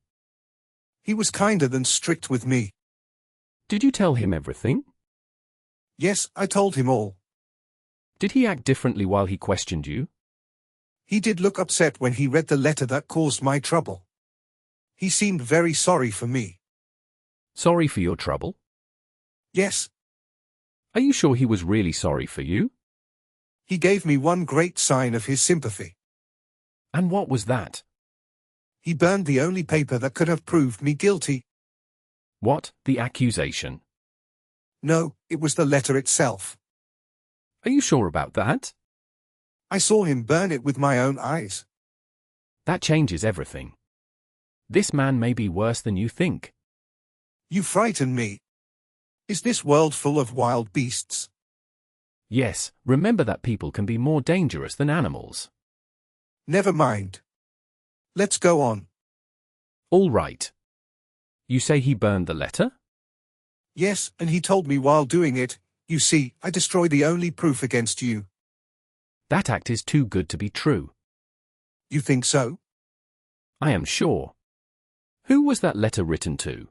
He was kinder than strict with me. Did you tell him everything? Yes, I told him all. Did he act differently while he questioned you? He did look upset when he read the letter that caused my trouble. He seemed very sorry for me. Sorry for your trouble? Yes. Are you sure he was really sorry for you? He gave me one great sign of his sympathy. And what was that? He burned the only paper that could have proved me guilty. What, the accusation? No, it was the letter itself. Are you sure about that? I saw him burn it with my own eyes. That changes everything. This man may be worse than you think. You frighten me. Is this world full of wild beasts? Yes, remember that people can be more dangerous than animals. Never mind. Let's go on. All right. You say he burned the letter? Yes, and he told me while doing it, "You see, I destroyed the only proof against you." That act is too good to be true. You think so? I am sure. Who was that letter written to?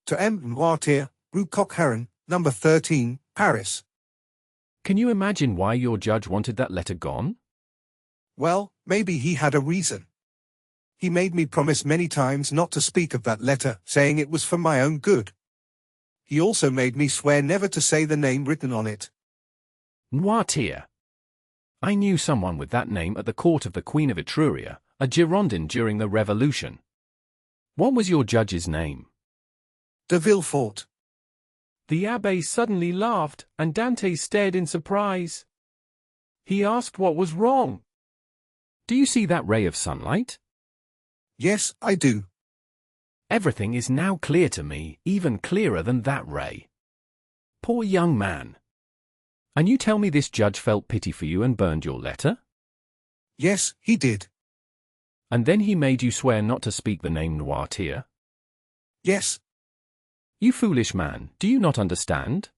To M. Noirtier, Rue Coq-Heron, number 13, Paris. Can you imagine why your judge wanted that letter gone? Well, maybe he had a reason. He made me promise many times not to speak of that letter, saying it was for my own good. He also made me swear never to say the name written on it. Noirtier. I knew someone with that name at the court of the Queen of Etruria, a Girondin during the Revolution. What was your judge's name? De Villefort. The abbé suddenly laughed, and Dantès stared in surprise. He asked what was wrong. Do you see that ray of sunlight? Yes, I do. Everything is now clear to me, even clearer than that ray. Poor young man. And you tell me this judge felt pity for you and burned your letter? Yes, he did. And then he made you swear not to speak the name Noirtier? Yes. You foolish man, do you not understand?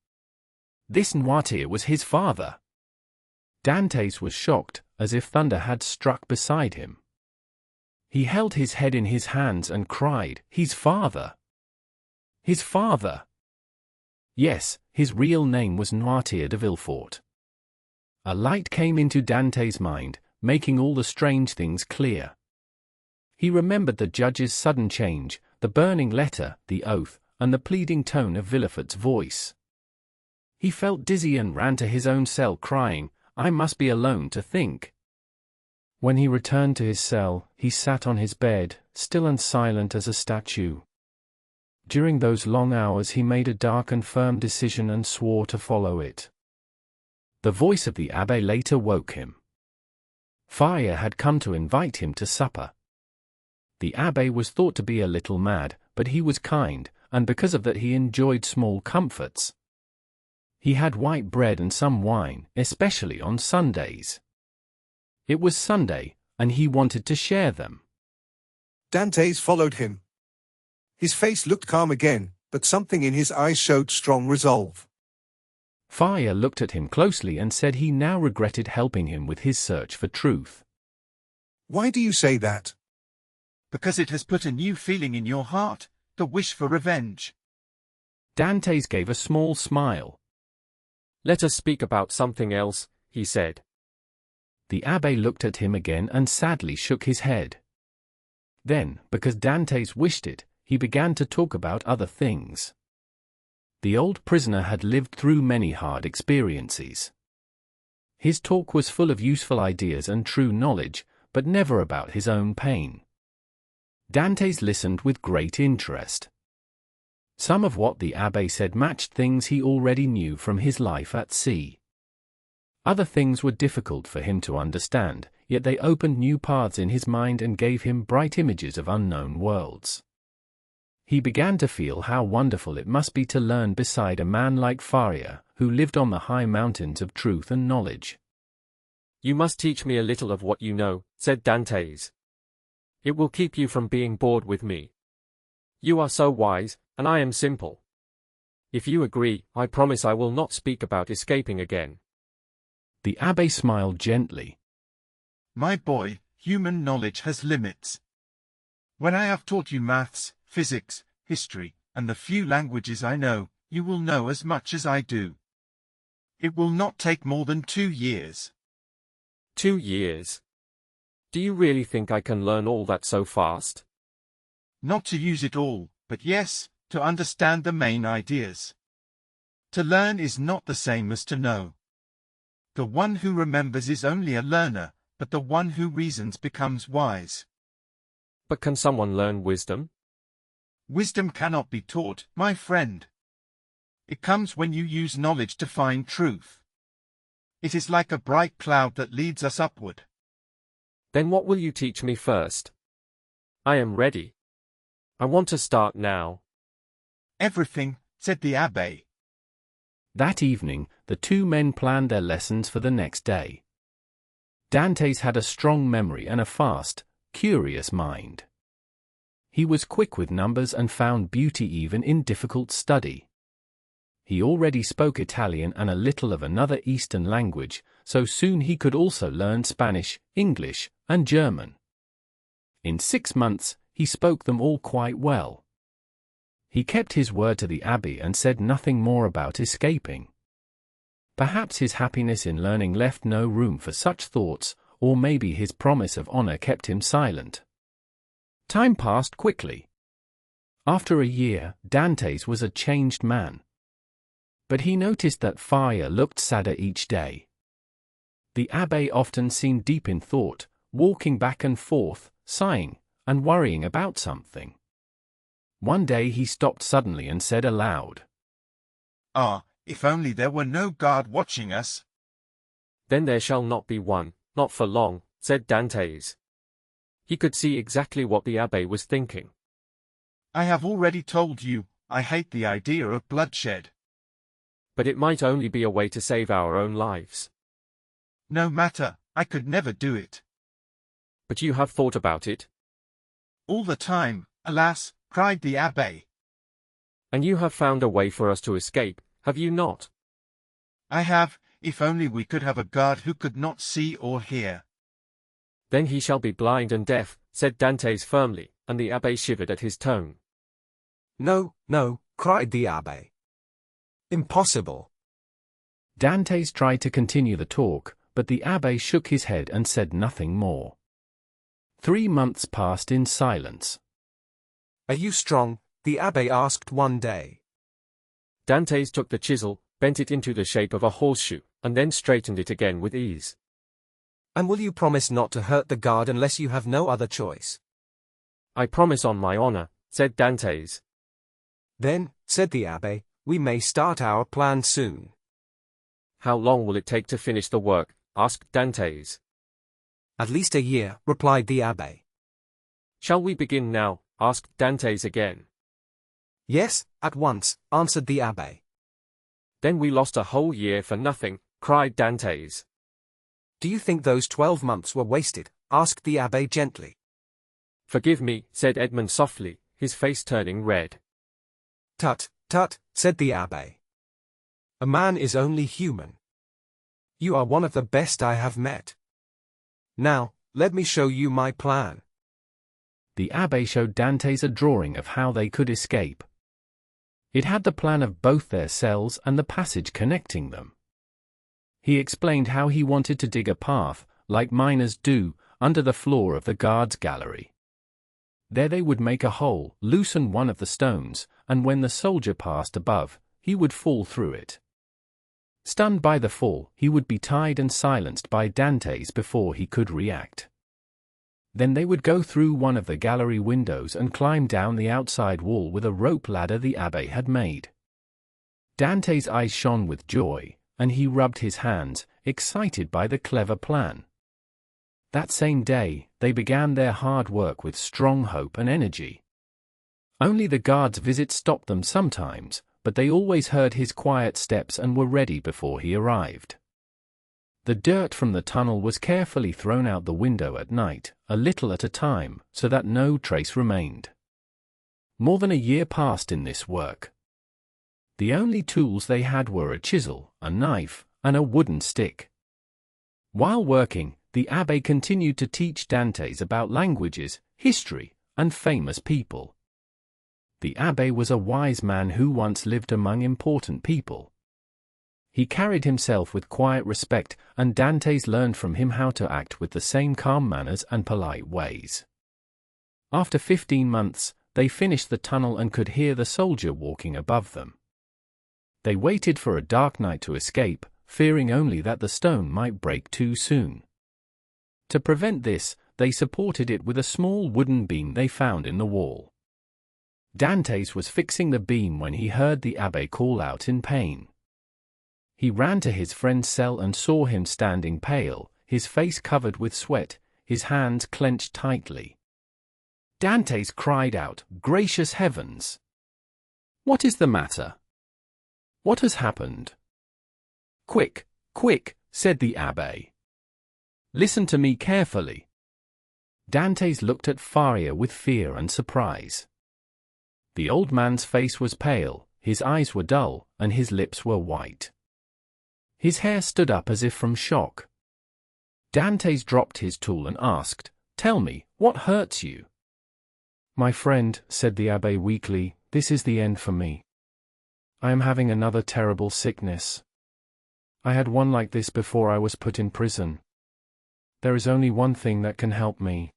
This Noirtier was his father. Dantès was shocked, as if thunder had struck beside him. He held his head in his hands and cried, "His father! His father!" Yes, his real name was Noirtier de Villefort. A light came into Dantès' mind, making all the strange things clear. He remembered the judge's sudden change, the burning letter, the oath, and the pleading tone of Villefort's voice. He felt dizzy and ran to his own cell crying, "I must be alone to think." When he returned to his cell, he sat on his bed, still and silent as a statue. During those long hours he made a dark and firm decision and swore to follow it. The voice of the abbé later woke him. Faria had come to invite him to supper. The abbé was thought to be a little mad, but he was kind, and because of that he enjoyed small comforts. He had white bread and some wine, especially on Sundays. It was Sunday, and he wanted to share them. Dantès followed him. His face looked calm again, but something in his eyes showed strong resolve. Faria looked at him closely and said he now regretted helping him with his search for truth. Why do you say that? Because it has put a new feeling in your heart, the wish for revenge. Dantès gave a small smile. Let us speak about something else, he said. The abbé looked at him again and sadly shook his head. Then, because Dantès wished it, he began to talk about other things. The old prisoner had lived through many hard experiences. His talk was full of useful ideas and true knowledge, but never about his own pain. Dantès listened with great interest. Some of what the abbé said matched things he already knew from his life at sea. Other things were difficult for him to understand, yet they opened new paths in his mind and gave him bright images of unknown worlds. He began to feel how wonderful it must be to learn beside a man like Faria, who lived on the high mountains of truth and knowledge. You must teach me a little of what you know, said Dantès. It will keep you from being bored with me. You are so wise, and I am simple. If you agree, I promise I will not speak about escaping again. The abbé smiled gently. My boy, human knowledge has limits. When I have taught you maths, physics, history, and the few languages I know, you will know as much as I do. It will not take more than 2 years. 2 years? Do you really think I can learn all that so fast? Not to use it all, but yes, to understand the main ideas. To learn is not the same as to know. The one who remembers is only a learner, but the one who reasons becomes wise. But can someone learn wisdom? Wisdom cannot be taught, my friend. It comes when you use knowledge to find truth. It is like a bright cloud that leads us upward. Then what will you teach me first? I am ready. I want to start now. Everything, said the abbé. That evening, the two men planned their lessons for the next day. Dantès had a strong memory and a fast, curious mind. He was quick with numbers and found beauty even in difficult study. He already spoke Italian and a little of another Eastern language, so soon he could also learn Spanish, English, and German. In 6 months, he spoke them all quite well. He kept his word to the abbé and said nothing more about escaping. Perhaps his happiness in learning left no room for such thoughts, or maybe his promise of honor kept him silent. Time passed quickly. After a year, Dantès was a changed man. But he noticed that Faria looked sadder each day. The abbé often seemed deep in thought, walking back and forth, sighing, and worrying about something. One day he stopped suddenly and said aloud, Ah, if only there were no guard watching us. Then there shall not be one, not for long, said Dantès. He could see exactly what the abbé was thinking. I have already told you, I hate the idea of bloodshed. But it might only be a way to save our own lives. No matter, I could never do it. But you have thought about it? All the time, alas, cried the abbé. And you have found a way for us to escape, have you not? I have, if only we could have a guard who could not see or hear. Then he shall be blind and deaf, said Dantès firmly, and the abbé shivered at his tone. No, no, cried the abbé. Impossible. Dantès tried to continue the talk, but the abbé shook his head and said nothing more. 3 months passed in silence. Are you strong? The abbé asked one day. Dantès took the chisel, bent it into the shape of a horseshoe, and then straightened it again with ease. And will you promise not to hurt the guard unless you have no other choice? I promise on my honor, said Dantès. Then, said the abbé, we may start our plan soon. How long will it take to finish the work? Asked Dantès. At least a year, replied the abbé. Shall we begin now? Asked Dantès again. Yes, at once, answered the abbé. Then we lost a whole year for nothing, cried Dantès. Do you think those 12 months were wasted? Asked the abbé gently. Forgive me, said Edmond softly, his face turning red. Tut, tut, said the abbé. A man is only human. You are one of the best I have met. Now, let me show you my plan. The abbé showed Dantès a drawing of how they could escape. It had the plan of both their cells and the passage connecting them. He explained how he wanted to dig a path, like miners do, under the floor of the guards' gallery. There they would make a hole, loosen one of the stones, and when the soldier passed above, he would fall through it. Stunned by the fall, he would be tied and silenced by Dantès before he could react. Then they would go through one of the gallery windows and climb down the outside wall with a rope ladder the abbé had made. Dantès' eyes shone with joy, and he rubbed his hands, excited by the clever plan. That same day, they began their hard work with strong hope and energy. Only the guard's visit stopped them sometimes, but they always heard his quiet steps and were ready before he arrived. The dirt from the tunnel was carefully thrown out the window at night, a little at a time, so that no trace remained. More than a year passed in this work. The only tools they had were a chisel, a knife, and a wooden stick. While working, the abbé continued to teach Dantès about languages, history, and famous people. The abbé was a wise man who once lived among important people. He carried himself with quiet respect, and Dantès learned from him how to act with the same calm manners and polite ways. After 15 months, they finished the tunnel and could hear the soldier walking above them. They waited for a dark night to escape, fearing only that the stone might break too soon. To prevent this, they supported it with a small wooden beam they found in the wall. Dantès was fixing the beam when he heard the abbé call out in pain. He ran to his friend's cell and saw him standing pale, his face covered with sweat, his hands clenched tightly. Dantès cried out, "Gracious heavens! What is the matter? What has happened?" "Quick, quick," said the abbé. "Listen to me carefully." Dantès looked at Faria with fear and surprise. The old man's face was pale, his eyes were dull, and his lips were white. His hair stood up as if from shock. Dantès dropped his tool and asked, "Tell me, what hurts you?" "My friend," said the abbé weakly, "this is the end for me. I am having another terrible sickness. I had one like this before I was put in prison. There is only one thing that can help me.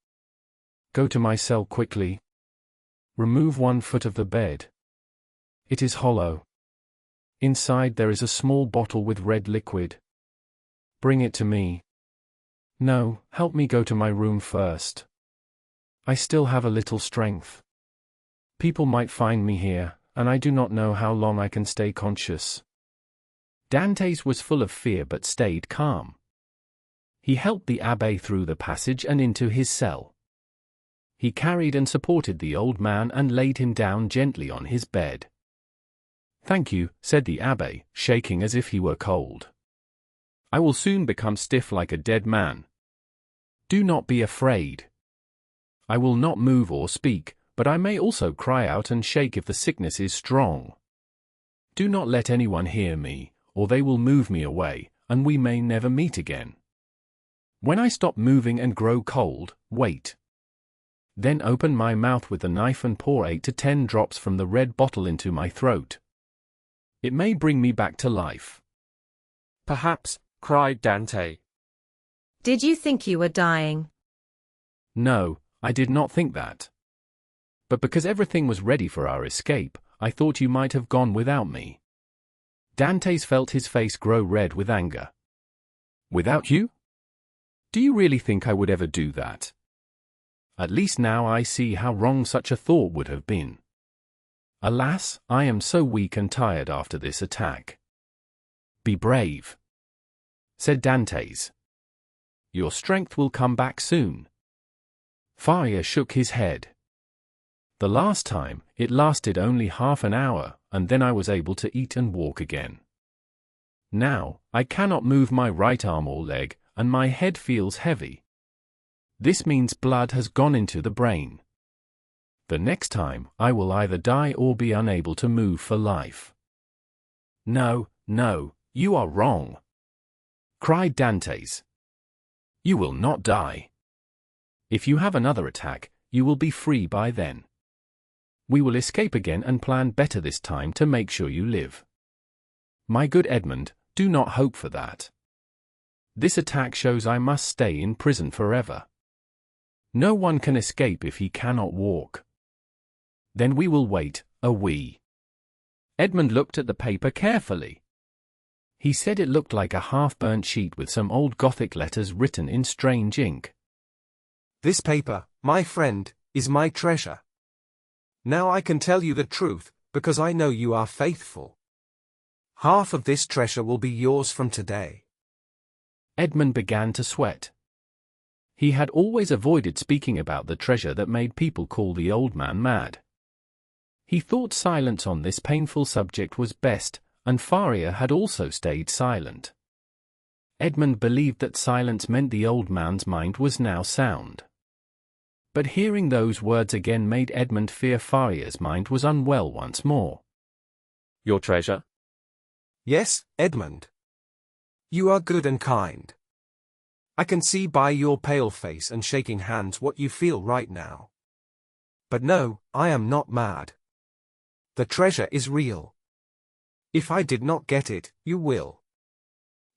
Go to my cell quickly. Remove 1 foot of the bed. It is hollow. Inside there is a small bottle with red liquid. Bring it to me. No, help me go to my room first. I still have a little strength. People might find me here, and I do not know how long I can stay conscious." Dantès was full of fear but stayed calm. He helped the abbé through the passage and into his cell. He carried and supported the old man and laid him down gently on his bed. "Thank you," said the abbé, shaking as if he were cold. "I will soon become stiff like a dead man. Do not be afraid. I will not move or speak, but I may also cry out and shake if the sickness is strong. Do not let anyone hear me, or they will move me away, and we may never meet again. When I stop moving and grow cold, wait. Then open my mouth with the knife and pour 8 to 10 drops from the red bottle into my throat. It may bring me back to life." Perhaps, cried Dante. Did you think you were dying? No, I did not think that. But because everything was ready for our escape, I thought you might have gone without me. Dantès felt his face grow red with anger. "Without you? Do you really think I would ever do that? At least now I see how wrong such a thought would have been. Alas, I am so weak and tired after this attack." "Be brave," said Dantès. "Your strength will come back soon." Faria shook his head. "The last time, it lasted only half an hour, and then I was able to eat and walk again. Now, I cannot move my right arm or leg, and my head feels heavy. This means blood has gone into the brain. The next time, I will either die or be unable to move for life." "No, no, you are wrong," cried Dantès. "You will not die. If you have another attack, you will be free by then. We will escape again and plan better this time to make sure you live. My good Edmond, do not hope for that. This attack shows I must stay in prison forever. No one can escape if he cannot walk. Then we will wait, a wee." Edmond looked at the paper carefully. He said it looked like a half-burnt sheet with some old Gothic letters written in strange ink. This paper, my friend, is my treasure. Now I can tell you the truth, because I know you are faithful. Half of this treasure will be yours from today." Edmond began to sweat. He had always avoided speaking about the treasure that made people call the old man mad. He thought silence on this painful subject was best, and Faria had also stayed silent. Edmond believed that silence meant the old man's mind was now sound. But hearing those words again made Edmond fear Faria's mind was unwell once more. "Your treasure?" "Yes, Edmond. You are good and kind. I can see by your pale face and shaking hands what you feel right now. But no, I am not mad. The treasure is real. If I did not get it, you will.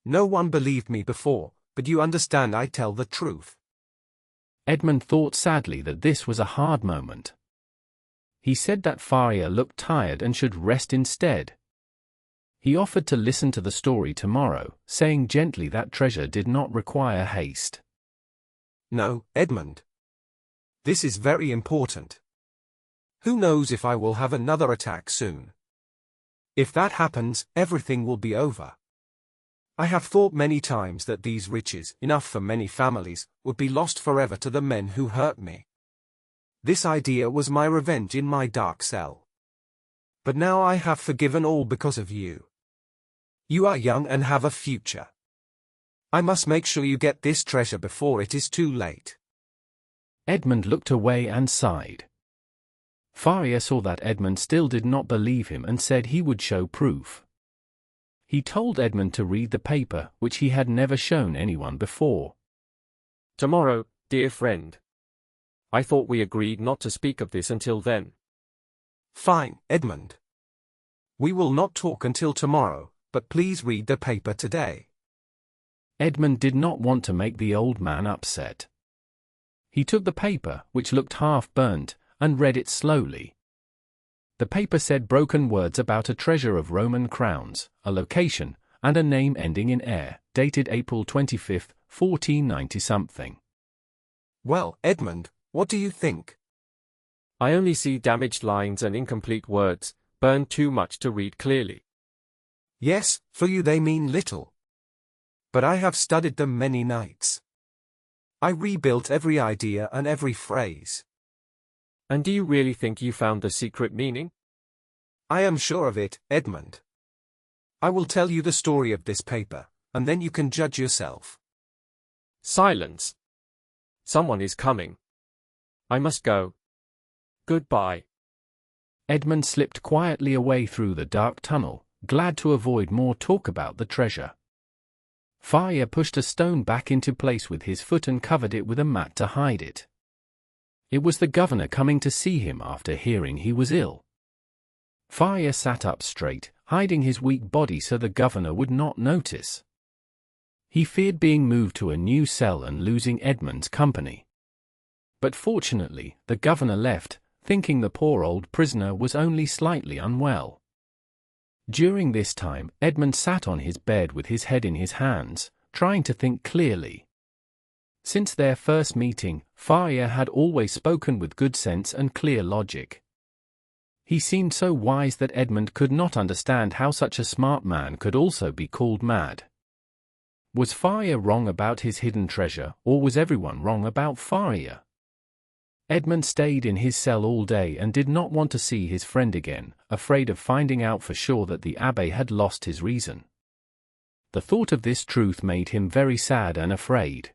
No one believed me before, but you understand I tell the truth." Edmond thought sadly that this was a hard moment. He said that Faria looked tired and should rest instead. He offered to listen to the story tomorrow, saying gently that treasure did not require haste. "No, Edmond. This is very important. Who knows if I will have another attack soon? If that happens, everything will be over. I have thought many times that these riches, enough for many families, would be lost forever to the men who hurt me. This idea was my revenge in my dark cell. But now I have forgiven all because of you. You are young and have a future. I must make sure you get this treasure before it is too late." Edmond looked away and sighed. Faria saw that Edmond still did not believe him and said he would show proof. He told Edmond to read the paper, which he had never shown anyone before. "Tomorrow, dear friend. I thought we agreed not to speak of this until then." "Fine, Edmond. We will not talk until tomorrow, but please read the paper today." Edmond did not want to make the old man upset. He took the paper, which looked half-burnt, and read it slowly. The paper said broken words about a treasure of Roman crowns, a location, and a name ending in "air," dated April 25, 1490-something. "Well, Edmond, what do you think?" "I only see damaged lines and incomplete words, burned too much to read clearly." "Yes, for you they mean little. But I have studied them many nights. I rebuilt every idea and every phrase. And do you really think you found the secret meaning? I am sure of it, Edmond. I will tell you the story of this paper, and then you can judge yourself. Silence. Someone is coming. I must go. Goodbye. Edmond slipped quietly away through the dark tunnel, glad to avoid more talk about the treasure. Faria pushed a stone back into place with his foot and covered it with a mat to hide it. It was the governor coming to see him after hearing he was ill. Faria sat up straight, hiding his weak body so the governor would not notice. He feared being moved to a new cell and losing Edmond's company. But fortunately, the governor left, thinking the poor old prisoner was only slightly unwell. During this time, Edmond sat on his bed with his head in his hands, trying to think clearly. Since their first meeting, Faria had always spoken with good sense and clear logic. He seemed so wise that Edmond could not understand how such a smart man could also be called mad. Was Faria wrong about his hidden treasure, or was everyone wrong about Faria? Edmond stayed in his cell all day and did not want to see his friend again, afraid of finding out for sure that the abbé had lost his reason. The thought of this truth made him very sad and afraid.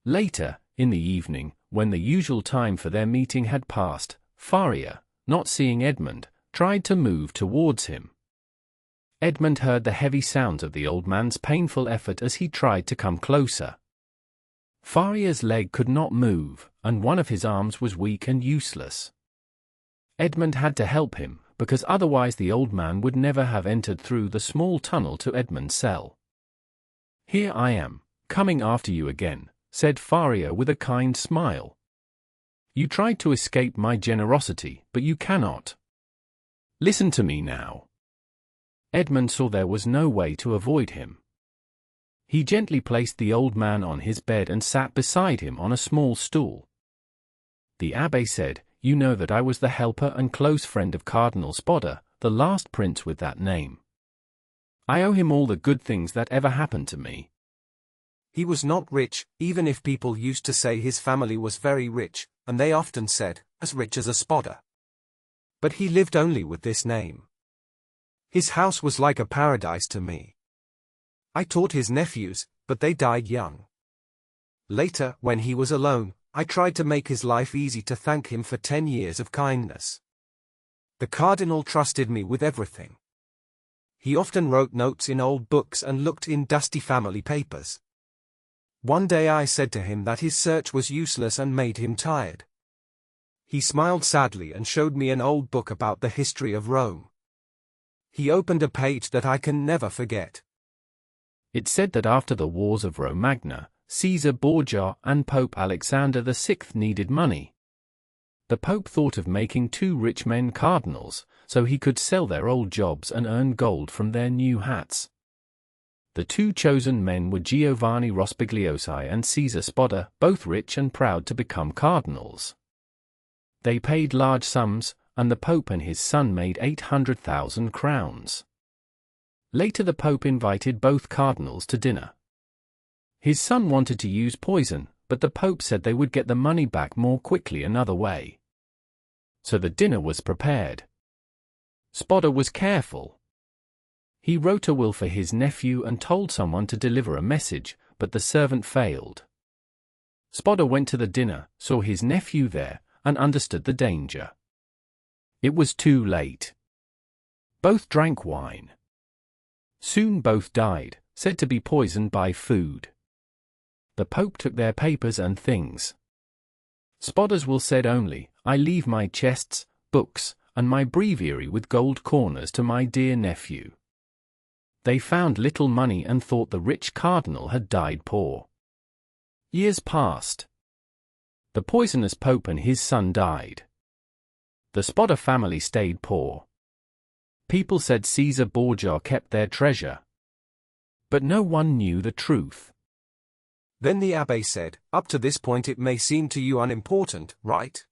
Later, in the evening, when the usual time for their meeting had passed, Faria, not seeing Edmond, tried to move towards him. Edmond heard the heavy sounds of the old man's painful effort as he tried to come closer. Faria's leg could not move, and one of his arms was weak and useless. Edmond had to help him, because otherwise the old man would never have entered through the small tunnel to Edmond's cell. "Here I am, coming after you again," said Faria with a kind smile. "You tried to escape my generosity, but you cannot. Listen to me now." Edmond saw there was no way to avoid him. He gently placed the old man on his bed and sat beside him on a small stool. The abbé said, "You know that I was the helper and close friend of Cardinal Spada, the last prince with that name. I owe him all the good things that ever happened to me." He was not rich, even if people used to say his family was very rich, and they often said, as rich as a Spada. But he lived only with this name. His house was like a paradise to me. I taught his nephews, but they died young. Later, when he was alone, I tried to make his life easy to thank him for 10 years of kindness. The cardinal trusted me with everything. He often wrote notes in old books and looked in dusty family papers. One day I said to him that his search was useless and made him tired. He smiled sadly and showed me an old book about the history of Rome. He opened a page that I can never forget. It said that after the wars of Romagna, Caesar Borgia and Pope Alexander VI needed money. The Pope thought of making 2 rich men cardinals, so he could sell their old jobs and earn gold from their new hats. The 2 chosen men were Giovanni Rospigliosi and Caesar Spada, both rich and proud to become cardinals. They paid large sums, and the Pope and his son made 800,000 crowns. Later the Pope invited both cardinals to dinner. His son wanted to use poison, but the Pope said they would get the money back more quickly another way. So the dinner was prepared. Spada was careful. He wrote a will for his nephew and told someone to deliver a message, but the servant failed. Spada went to the dinner, saw his nephew there, and understood the danger. It was too late. Both drank wine. Soon both died, said to be poisoned by food. The Pope took their papers and things. Spada's will said only, "I leave my chests, books, and my breviary with gold corners to my dear nephew." They found little money and thought the rich cardinal had died poor. Years passed. The poisonous Pope and his son died. The Spada family stayed poor. People said Caesar Borgia kept their treasure. But no one knew the truth. Then the abbé said, "Up to this point it may seem to you unimportant, right?"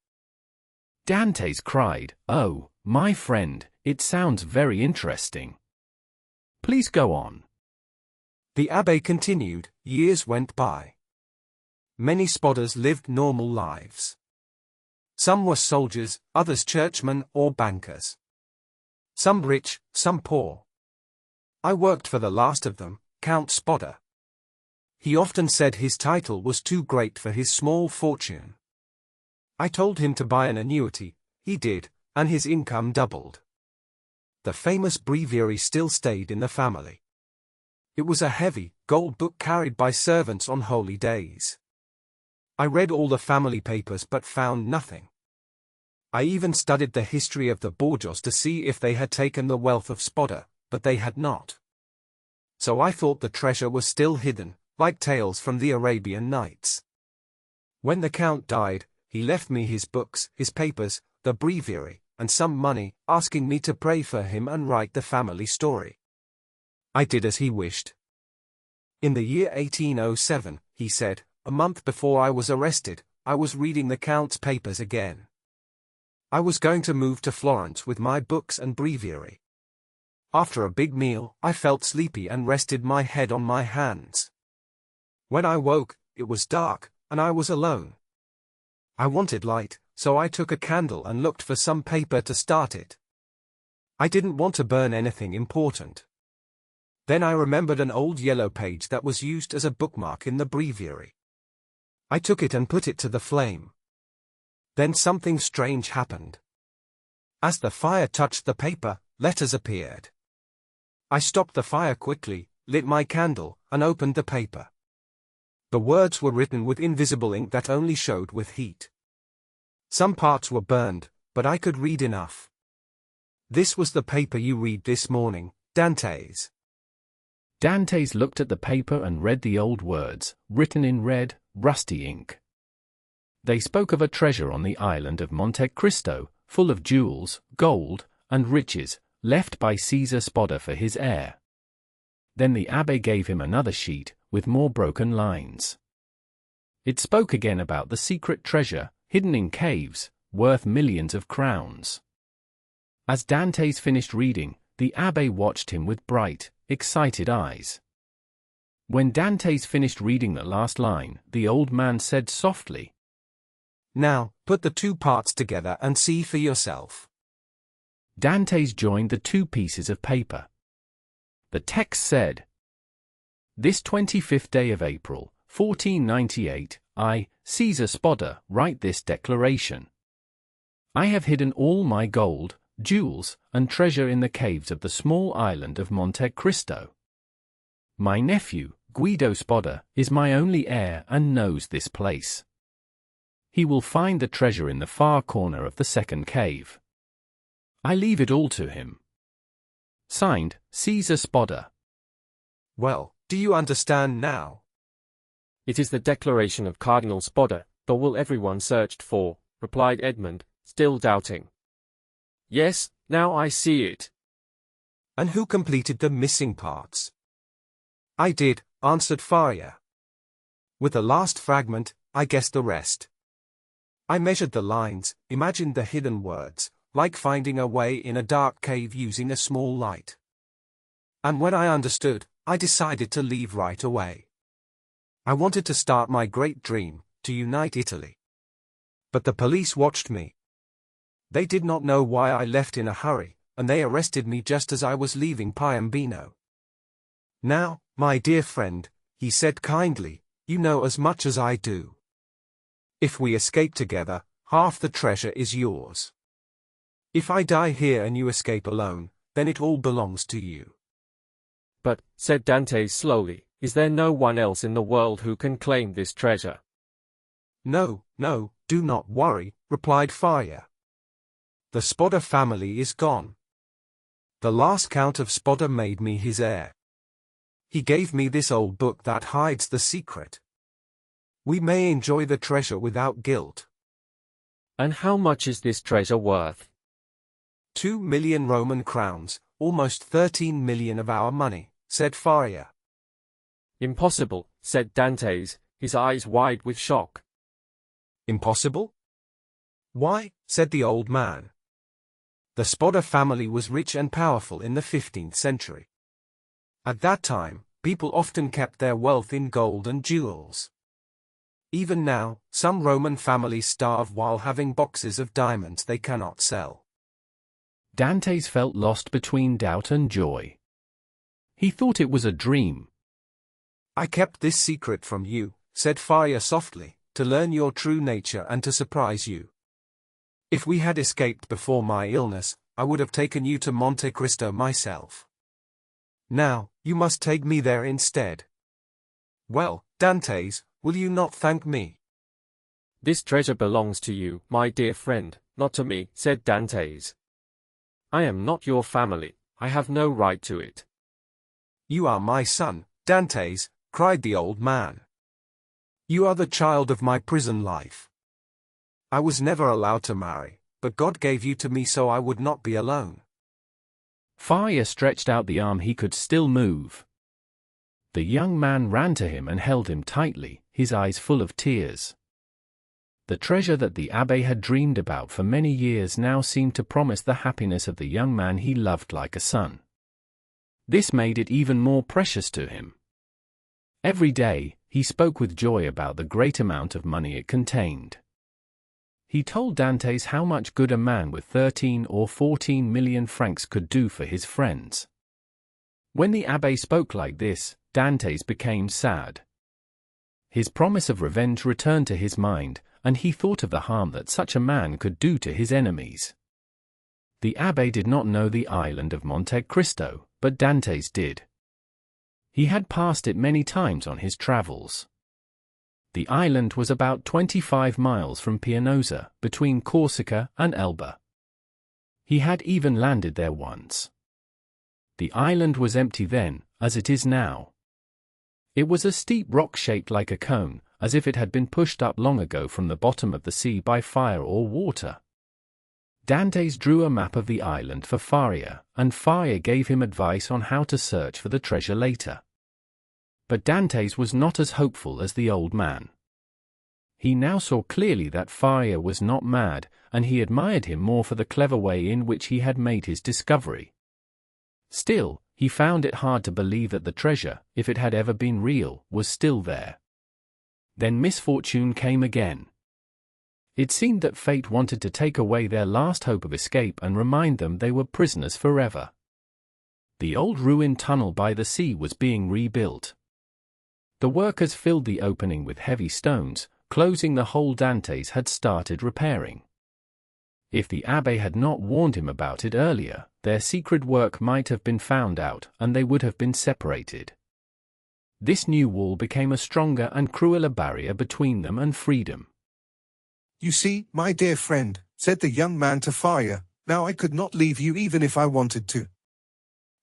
Dantès cried, "Oh, my friend, it sounds very interesting. Please go on." The abbé continued. Years went by. Many spotters lived normal lives. Some were soldiers, others churchmen or bankers. Some rich, some poor. I worked for the last of them, Count Spotter. He often said his title was too great for his small fortune. I told him to buy an annuity, he did, and his income doubled. The famous breviary still stayed in the family. It was a heavy, gold book carried by servants on holy days. I read all the family papers but found nothing. I even studied the history of the Borgias to see if they had taken the wealth of Spotter, but they had not. So I thought the treasure was still hidden, like tales from the Arabian Nights. When the Count died, he left me his books, his papers, the breviary, and some money, asking me to pray for him and write the family story. I did as he wished. In the year 1807, he said, a month before I was arrested, I was reading the Count's papers again. I was going to move to Florence with my books and breviary. After a big meal, I felt sleepy and rested my head on my hands. When I woke, it was dark, and I was alone. I wanted light, so I took a candle and looked for some paper to start it. I didn't want to burn anything important. Then I remembered an old yellow page that was used as a bookmark in the breviary. I took it and put it to the flame. Then something strange happened. As the fire touched the paper, letters appeared. I stopped the fire quickly, lit my candle, and opened the paper. The words were written with invisible ink that only showed with heat. Some parts were burned, but I could read enough. This was the paper you read this morning, Dantès. Dantès looked at the paper and read the old words, written in red, rusty ink. They spoke of a treasure on the island of Monte Cristo, full of jewels, gold, and riches, left by Caesar Spotter for his heir. Then the abbé gave him another sheet, with more broken lines. It spoke again about the secret treasure, hidden in caves, worth millions of crowns. As Dantès finished reading, the abbé watched him with bright, excited eyes. When Dantès finished reading the last line, the old man said softly, "Now, put the two parts together and see for yourself." Dantès joined the two pieces of paper. The text said, "This 25th day of April, 1498, I, Caesar Spotter, write this declaration. I have hidden all my gold, jewels, and treasure in the caves of the small island of Monte Cristo. My nephew, Guido Spotter, is my only heir and knows this place. He will find the treasure in the far corner of the second cave. I leave it all to him. Signed, Caesar Spotter." Well, do you understand now? It is the declaration of Cardinal Spotter, the will everyone searched for, replied Edmond, still doubting. Yes, now I see it. And who completed the missing parts? I did, answered Faria. With the last fragment, I guessed the rest. I measured the lines, imagined the hidden words, like finding a way in a dark cave using a small light. And when I understood, I decided to leave right away. I wanted to start my great dream, to unite Italy. But the police watched me. They did not know why I left in a hurry, and they arrested me just as I was leaving Piombino. Now, my dear friend, he said kindly, you know as much as I do. If we escape together, half the treasure is yours. If I die here and you escape alone, then it all belongs to you. But, said Dantès slowly, is there no one else in the world who can claim this treasure? No, do not worry, replied Faria. The Spotter family is gone. The last Count of Spotter made me his heir. He gave me this old book that hides the secret. We may enjoy the treasure without guilt. And how much is this treasure worth? 2 million Roman crowns, almost 13 million of our money, said Faria. Impossible, said Dantès, his eyes wide with shock. Impossible? Why, said the old man. The Spotter family was rich and powerful in the 15th century. At that time, people often kept their wealth in gold and jewels. Even now, some Roman families starve while having boxes of diamonds they cannot sell. Dantès felt lost between doubt and joy. He thought it was a dream. I kept this secret from you, said Faria softly, to learn your true nature and to surprise you. If we had escaped before my illness, I would have taken you to Monte Cristo myself. Now, you must take me there instead. Well, Dantès, will you not thank me? This treasure belongs to you, my dear friend, not to me, said Dantès. I am not your family, I have no right to it. You are my son, Dantès, cried the old man. You are the child of my prison life. I was never allowed to marry, but God gave you to me so I would not be alone. Faria stretched out the arm he could still move. The young man ran to him and held him tightly, his eyes full of tears. The treasure that the abbé had dreamed about for many years now seemed to promise the happiness of the young man he loved like a son. This made it even more precious to him. Every day, he spoke with joy about the great amount of money it contained. He told Dantès how much good a man with 13 or 14 million francs could do for his friends. When the abbé spoke like this, Dantès became sad. His promise of revenge returned to his mind, and he thought of the harm that such a man could do to his enemies. The abbé did not know the island of Monte Cristo, but Dantès did. He had passed it many times on his travels. The island was about 25 miles from Pianosa, between Corsica and Elba. He had even landed there once. The island was empty then, as it is now. It was a steep rock shaped like a cone, as if it had been pushed up long ago from the bottom of the sea by fire or water. Dantès drew a map of the island for Faria, and Faria gave him advice on how to search for the treasure later. But Dantès was not as hopeful as the old man. He now saw clearly that Faria was not mad, and he admired him more for the clever way in which he had made his discovery. Still, he found it hard to believe that the treasure, if it had ever been real, was still there. Then misfortune came again. It seemed that fate wanted to take away their last hope of escape and remind them they were prisoners forever. The old ruined tunnel by the sea was being rebuilt. The workers filled the opening with heavy stones, closing the hole Dantès had started repairing. If the abbé had not warned him about it earlier, their secret work might have been found out and they would have been separated. This new wall became a stronger and crueler barrier between them and freedom. You see, my dear friend, said the young man to Faria, now I could not leave you even if I wanted to.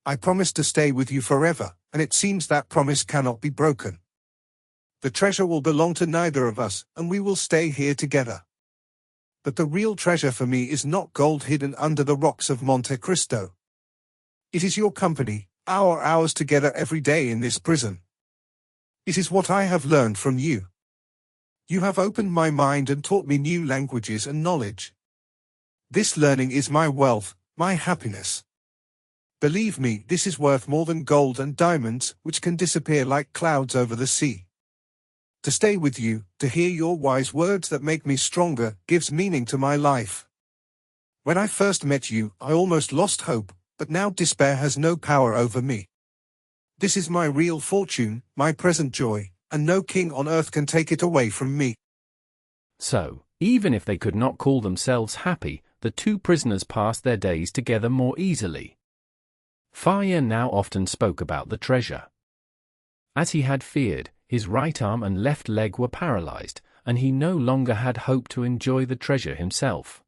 I promised to stay with you forever, and it seems that promise cannot be broken. The treasure will belong to neither of us, and we will stay here together. But the real treasure for me is not gold hidden under the rocks of Monte Cristo. It is your company, our hours together every day in this prison. It is what I have learned from you. You have opened my mind and taught me new languages and knowledge. This learning is my wealth, my happiness. Believe me, this is worth more than gold and diamonds, which can disappear like clouds over the sea. To stay with you, to hear your wise words that make me stronger, gives meaning to my life. When I first met you, I almost lost hope, but now despair has no power over me. This is my real fortune, my present joy, and no king on earth can take it away from me. So, even if they could not call themselves happy, the two prisoners passed their days together more easily. Faria now often spoke about the treasure. As he had feared, his right arm and left leg were paralyzed, and he no longer had hope to enjoy the treasure himself.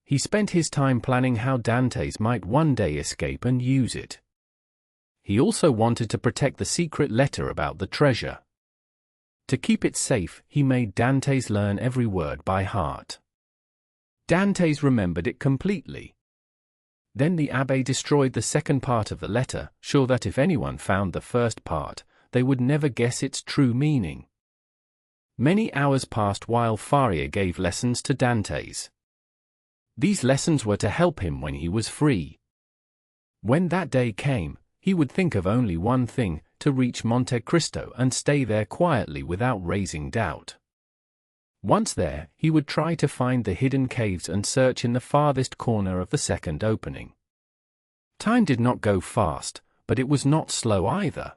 He spent his time planning how Dantès might one day escape and use it. He also wanted to protect the secret letter about the treasure. To keep it safe, he made Dantès learn every word by heart. Dantès remembered it completely. Then the abbé destroyed the second part of the letter, sure that if anyone found the first part, they would never guess its true meaning. Many hours passed while Faria gave lessons to Dantès. These lessons were to help him when he was free. When that day came, he would think of only one thing, to reach Monte Cristo and stay there quietly without raising doubt. Once there, he would try to find the hidden caves and search in the farthest corner of the second opening. Time did not go fast, but it was not slow either.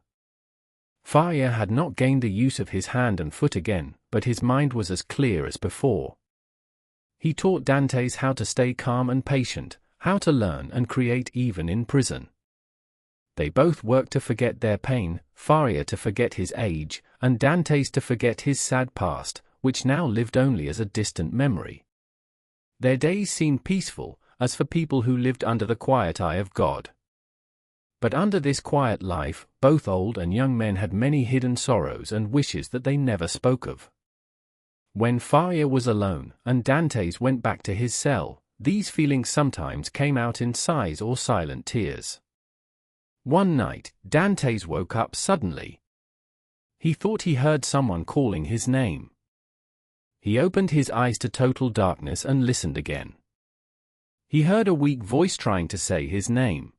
Faria had not gained the use of his hand and foot again, but his mind was as clear as before. He taught Dantès how to stay calm and patient, how to learn and create even in prison. They both worked to forget their pain, Faria to forget his age, and Dantès to forget his sad past, which now lived only as a distant memory. Their days seemed peaceful, as for people who lived under the quiet eye of God. But under this quiet life, both old and young men had many hidden sorrows and wishes that they never spoke of. When Faria was alone, and Dantès went back to his cell, these feelings sometimes came out in sighs or silent tears. One night, Dantès woke up suddenly. He thought he heard someone calling his name. He opened his eyes to total darkness and listened again. He heard a weak voice trying to say his name.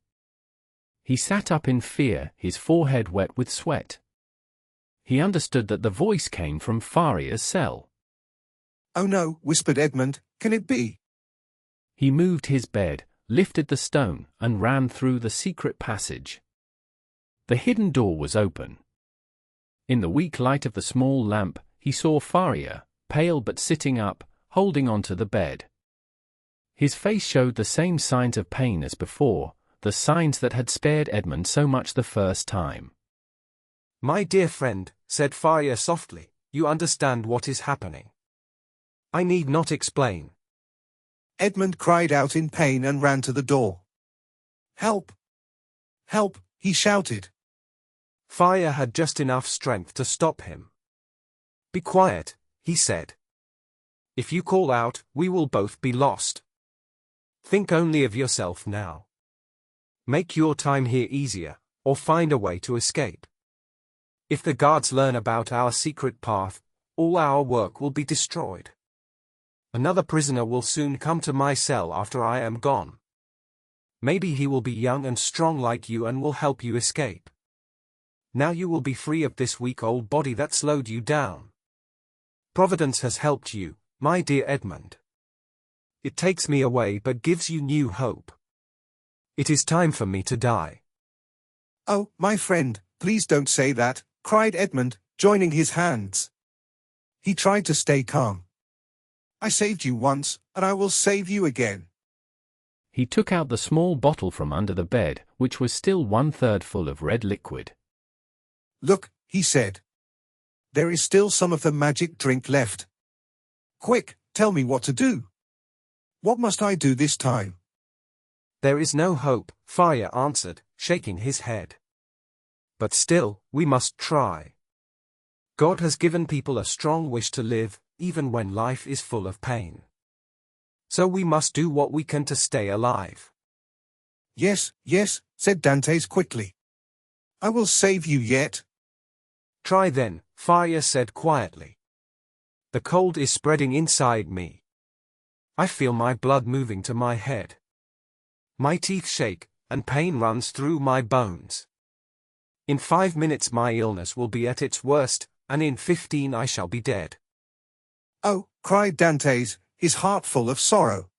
He sat up in fear, his forehead wet with sweat. He understood that the voice came from Faria's cell. "Oh no," whispered Edmond, "can it be?" He moved his bed, lifted the stone, and ran through the secret passage. The hidden door was open. In the weak light of the small lamp, he saw Faria, pale but sitting up, holding onto the bed. His face showed the same signs of pain as before, the signs that had spared Edmond so much the first time. "My dear friend," said Faria softly, "you understand what is happening. I need not explain." Edmond cried out in pain and ran to the door. "Help! Help!" he shouted. Faria had just enough strength to stop him. "Be quiet," he said. "If you call out, we will both be lost. Think only of yourself now. Make your time here easier, or find a way to escape. If the guards learn about our secret path, all our work will be destroyed. Another prisoner will soon come to my cell after I am gone. Maybe he will be young and strong like you and will help you escape. Now you will be free of this weak-old body that slowed you down. Providence has helped you, my dear Edmond. It takes me away but gives you new hope. It is time for me to die." "Oh, my friend, please don't say that," cried Edmond, joining his hands. He tried to stay calm. "I saved you once, and I will save you again." He took out the small bottle from under the bed, which was still 1/3 full of red liquid. "Look," he said. "There is still some of the magic drink left. Quick, tell me what to do. What must I do this time?" "There is no hope," Faria answered, shaking his head. "But still, we must try. God has given people a strong wish to live, even when life is full of pain. So we must do what we can to stay alive." Yes, yes," said Dantès quickly. "I will save you yet." "Try then," Faria said quietly. "The cold is spreading inside me. I feel my blood moving to my head. My teeth shake, and pain runs through my bones. In 5 minutes my illness will be at its worst, and in 15 I shall be dead." "Oh," cried Dantès, his heart full of sorrow.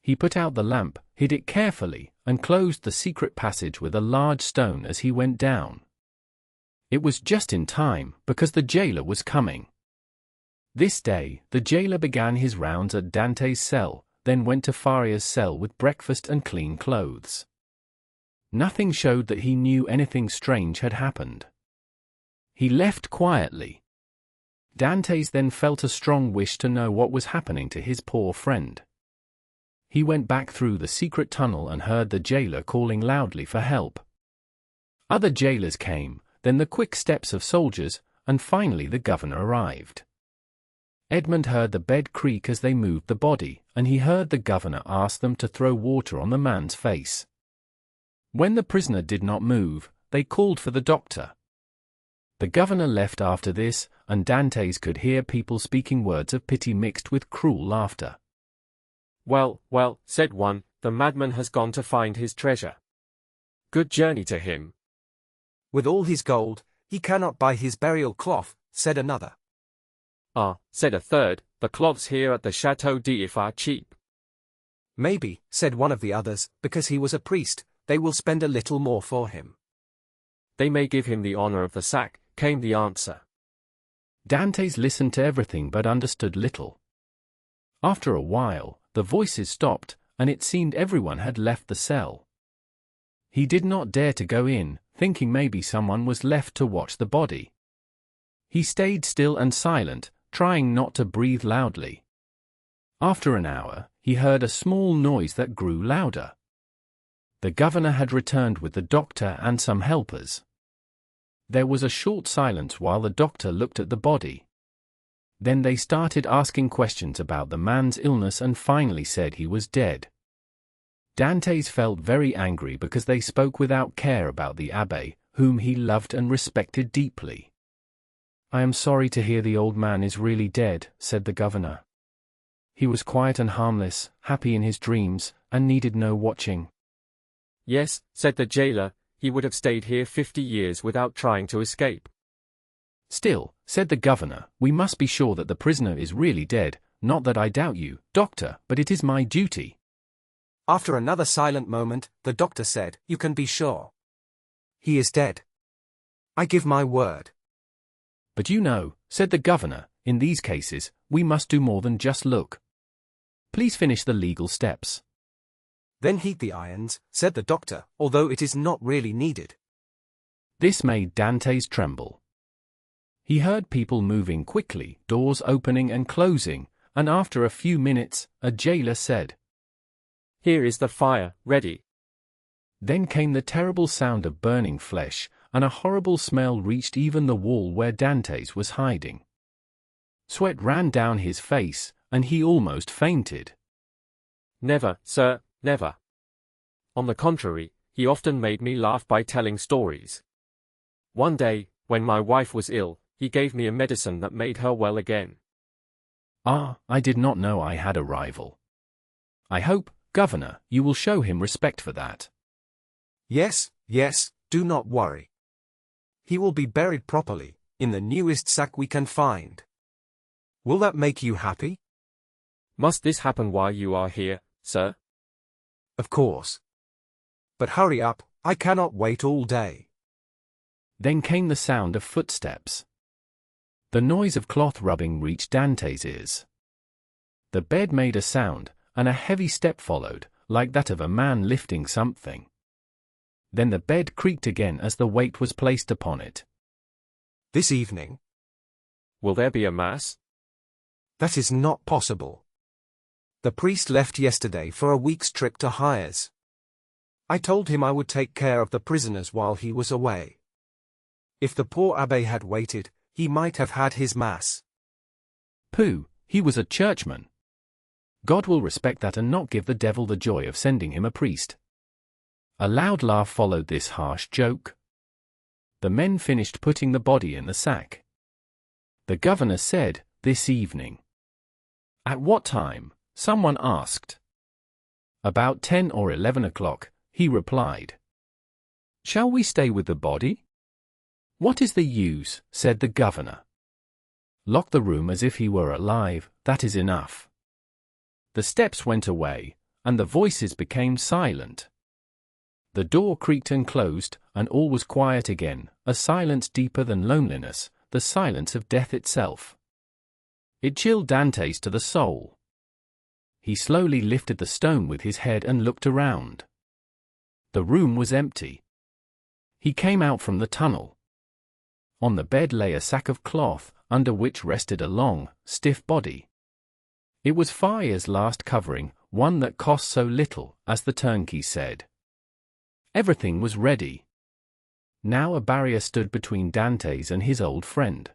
He put out the lamp, hid it carefully, and closed the secret passage with a large stone as he went down. It was just in time, because the jailer was coming. This day, the jailer began his rounds at Dantès' cell, then went to Faria's cell with breakfast and clean clothes. Nothing showed that he knew anything strange had happened. He left quietly. Dantès then felt a strong wish to know what was happening to his poor friend. He went back through the secret tunnel and heard the jailer calling loudly for help. Other jailers came, then the quick steps of soldiers, and finally the governor arrived. Edmond heard the bed creak as they moved the body, and he heard the governor ask them to throw water on the man's face. When the prisoner did not move, they called for the doctor. The governor left after this, and Dantès could hear people speaking words of pity mixed with cruel laughter. "Well, well," said one, "the madman has gone to find his treasure. Good journey to him." With all his gold, he cannot buy his burial cloth, said another. Ah, said a third, the cloths here at the Chateau d'If are cheap. Maybe, said one of the others, because he was a priest, they will spend a little more for him. They may give him the honor of the sack, came the answer. Dantès listened to everything but understood little. After a while, the voices stopped, and it seemed everyone had left the cell. He did not dare to go in, thinking maybe someone was left to watch the body. He stayed still and silent, trying not to breathe loudly. After an hour, he heard a small noise that grew louder. The governor had returned with the doctor and some helpers. There was a short silence while the doctor looked at the body. Then they started asking questions about the man's illness and finally said he was dead. Dantès felt very angry because they spoke without care about the abbé, whom he loved and respected deeply. "I am sorry to hear the old man is really dead," said the governor. "He was quiet and harmless, happy in his dreams, and needed no watching." "Yes," said the jailer, "he would have stayed here 50 years without trying to escape." "Still," said the governor, "we must be sure that the prisoner is really dead, not that I doubt you, doctor, but it is my duty." After another silent moment, the doctor said, "You can be sure. He is dead. I give my word." "But you know," said the governor, "in these cases, we must do more than just look. Please finish the legal steps." "Then heat the irons," said the doctor, "although it is not really needed." This made Dantès tremble. He heard people moving quickly, doors opening and closing, and after a few minutes, a jailer said, "Here is the fire, ready." Then came the terrible sound of burning flesh, and a horrible smell reached even the wall where Dantès was hiding. Sweat ran down his face, and he almost fainted. "Never, sir, never. On the contrary, he often made me laugh by telling stories. One day, when my wife was ill, he gave me a medicine that made her well again." "Ah, I did not know I had a rival. I hope, Governor, you will show him respect for that." "Yes, yes, do not worry. He will be buried properly, in the newest sack we can find. Will that make you happy?" "Must this happen while you are here, sir?" "Of course. But hurry up, I cannot wait all day." Then came the sound of footsteps. The noise of cloth rubbing reached Dantès' ears. The bed made a sound, and a heavy step followed, like that of a man lifting something. Then the bed creaked again as the weight was placed upon it. "This evening?" "Will there be a mass?" "That is not possible. The priest left yesterday for a week's trip to Hyères. I told him I would take care of the prisoners while he was away. If the poor abbé had waited, he might have had his mass." "Pooh, he was a churchman. God will respect that and not give the devil the joy of sending him a priest." A loud laugh followed this harsh joke. The men finished putting the body in the sack. The governor said, "This evening." "At what time?" someone asked. "About 10 or 11 o'clock, he replied. "Shall we stay with the body?" "What is the use?" said the governor. "Lock the room as if he were alive, that is enough." The steps went away, and the voices became silent. The door creaked and closed, and all was quiet again, a silence deeper than loneliness, the silence of death itself. It chilled Dantès to the soul. He slowly lifted the stone with his head and looked around. The room was empty. He came out from the tunnel. On the bed lay a sack of cloth, under which rested a long, stiff body. It was Faria's last covering, one that cost so little, as the turnkey said. Everything was ready. Now a barrier stood between Dantès and his old friend.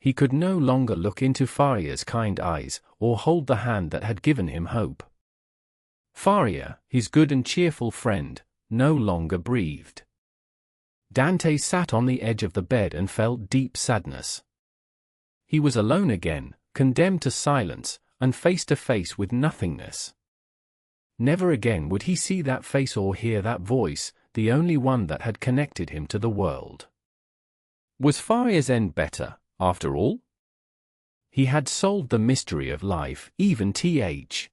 He could no longer look into Faria's kind eyes, or hold the hand that had given him hope. Faria, his good and cheerful friend, no longer breathed. Dantès sat on the edge of the bed and felt deep sadness. He was alone again, condemned to silence, and face to face with nothingness. Never again would he see that face or hear that voice, the only one that had connected him to the world. Was Faria's end better, after all? He had solved the mystery of life, even th.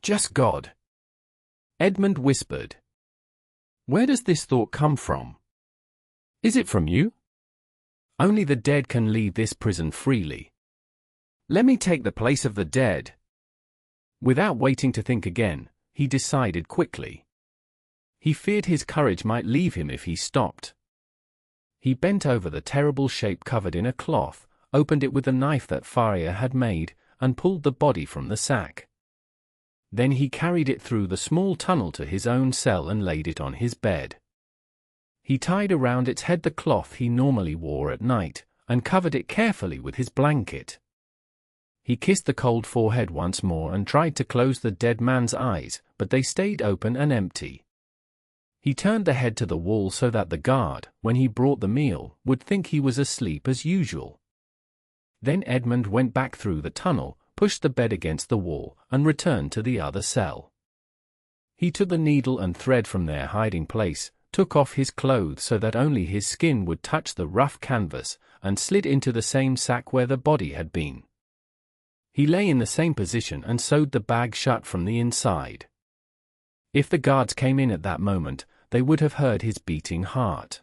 Just God. Edmond whispered. Where does this thought come from? Is it from you? Only the dead can leave this prison freely. Let me take the place of the dead. Without waiting to think again, he decided quickly. He feared his courage might leave him if he stopped. He bent over the terrible shape covered in a cloth, opened it with the knife that Faria had made, and pulled the body from the sack. Then he carried it through the small tunnel to his own cell and laid it on his bed. He tied around its head the cloth he normally wore at night, and covered it carefully with his blanket. He kissed the cold forehead once more and tried to close the dead man's eyes, but they stayed open and empty. He turned the head to the wall so that the guard, when he brought the meal, would think he was asleep as usual. Then Edmond went back through the tunnel, pushed the bed against the wall, and returned to the other cell. He took the needle and thread from their hiding place, took off his clothes so that only his skin would touch the rough canvas, and slid into the same sack where the body had been. He lay in the same position and sewed the bag shut from the inside. If the guards came in at that moment, they would have heard his beating heart.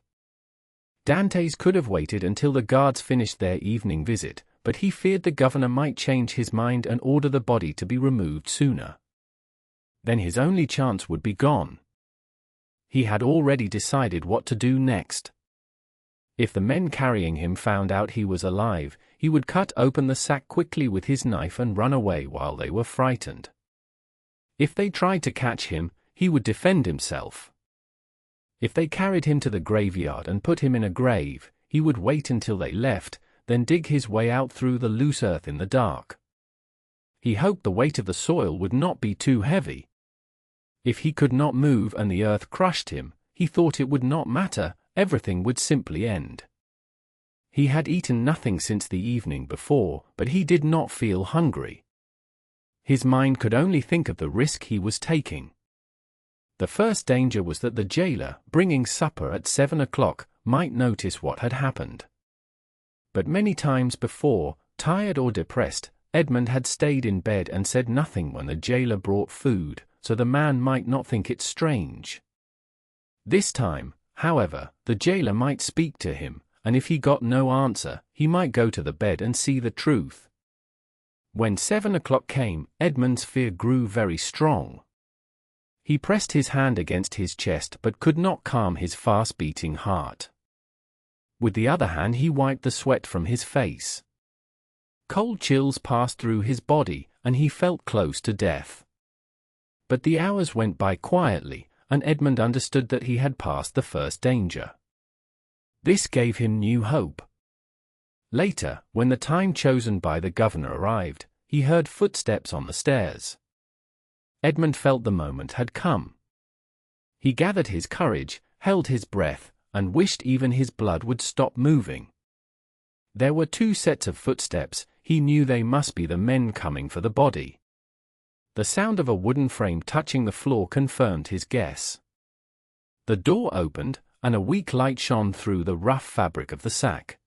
Dantès could have waited until the guards finished their evening visit, but he feared the governor might change his mind and order the body to be removed sooner. Then his only chance would be gone. He had already decided what to do next. If the men carrying him found out he was alive, he would cut open the sack quickly with his knife and run away while they were frightened. If they tried to catch him, he would defend himself. If they carried him to the graveyard and put him in a grave, he would wait until they left, then dig his way out through the loose earth in the dark. He hoped the weight of the soil would not be too heavy. If he could not move and the earth crushed him, he thought it would not matter, everything would simply end. He had eaten nothing since the evening before, but he did not feel hungry. His mind could only think of the risk he was taking. The first danger was that the jailer, bringing supper at 7 o'clock, might notice what had happened. But many times before, tired or depressed, Edmond had stayed in bed and said nothing when the jailer brought food, so the man might not think it strange. This time, however, the jailer might speak to him, and if he got no answer, he might go to the bed and see the truth. When 7 o'clock came, Edmond's fear grew very strong. He pressed his hand against his chest but could not calm his fast-beating heart. With the other hand he wiped the sweat from his face. Cold chills passed through his body, and he felt close to death. But the hours went by quietly, and Edmond understood that he had passed the first danger. This gave him new hope. Later, when the time chosen by the governor arrived, he heard footsteps on the stairs. Edmond felt the moment had come. He gathered his courage, held his breath, and wished even his blood would stop moving. There were 2 sets of footsteps. He knew they must be the men coming for the body. The sound of a wooden frame touching the floor confirmed his guess. The door opened, and a weak light shone through the rough fabric of the sack.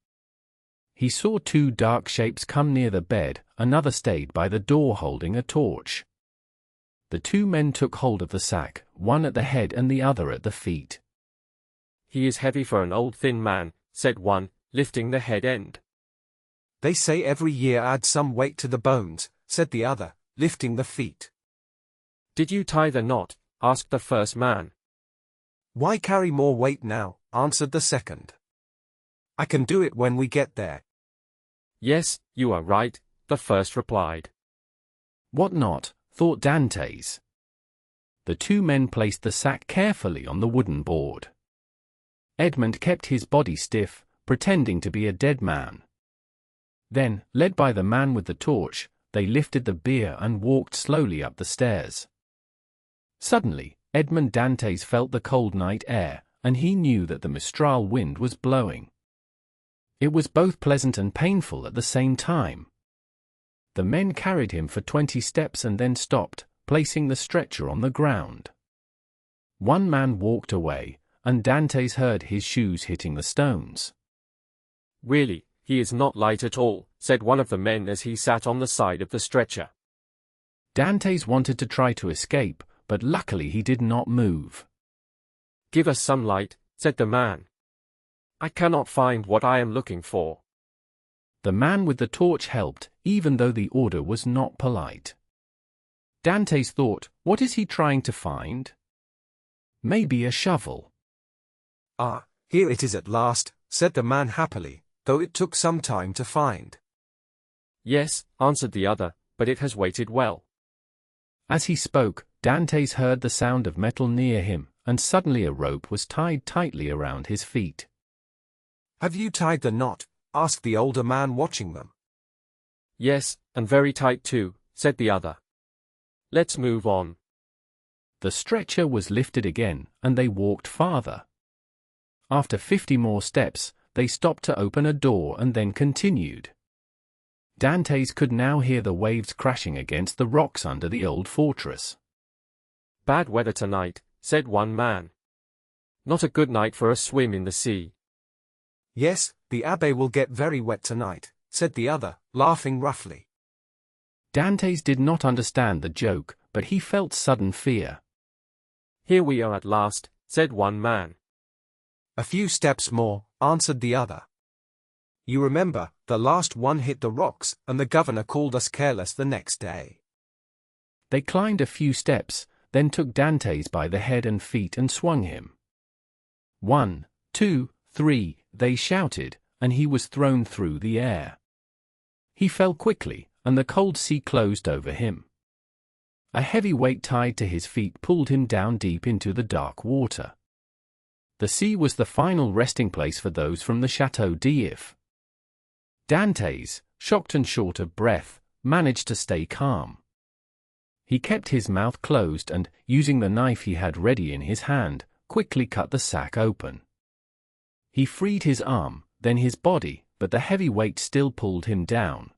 He saw 2 dark shapes come near the bed, another stayed by the door holding a torch. The 2 men took hold of the sack, one at the head and the other at the feet. "He is heavy for an old thin man," said one, lifting the head end. "They say every year adds some weight to the bones," said the other, lifting the feet. "Did you tie the knot?" asked the first man. "Why carry more weight now?" answered the second. "I can do it when we get there." "Yes, you are right," the first replied. What not, thought Dantès. The 2 men placed the sack carefully on the wooden board. Edmond kept his body stiff, pretending to be a dead man. Then, led by the man with the torch, they lifted the bier and walked slowly up the stairs. Suddenly, Edmond Dantès felt the cold night air, and he knew that the Mistral wind was blowing. It was both pleasant and painful at the same time. The men carried him for 20 steps and then stopped, placing the stretcher on the ground. One man walked away, and Dantès heard his shoes hitting the stones. Really, he is not light at all, said one of the men as he sat on the side of the stretcher. Dantès wanted to try to escape, but luckily he did not move. Give us some light, said the man. I cannot find what I am looking for. The man with the torch helped, even though the order was not polite. Dantès thought, what is he trying to find? Maybe a shovel. Ah, here it is at last, said the man happily, though it took some time to find. Yes, answered the other, but it has waited well. As he spoke, Dantès heard the sound of metal near him, and suddenly a rope was tied tightly around his feet. Have you tied the knot? Asked the older man watching them. Yes, and very tight too, said the other. Let's move on. The stretcher was lifted again, and they walked farther. After 50 more steps, they stopped to open a door and then continued. Dantès could now hear the waves crashing against the rocks under the old fortress. Bad weather tonight, said one man. Not a good night for a swim in the sea. Yes, the abbé will get very wet tonight, said the other, laughing roughly. Dantès did not understand the joke, but he felt sudden fear. Here we are at last, said one man. A few steps more, answered the other. You remember, the last one hit the rocks, and the governor called us careless the next day. They climbed a few steps, then took Dantès by the head and feet and swung him. 1, 2, 3, they shouted, and he was thrown through the air. He fell quickly, and the cold sea closed over him. A heavy weight tied to his feet pulled him down deep into the dark water. The sea was the final resting place for those from the Château d'If. Dantès, shocked and short of breath, managed to stay calm. He kept his mouth closed and, using the knife he had ready in his hand, quickly cut the sack open. He freed his arm, then his body, but the heavy weight still pulled him down.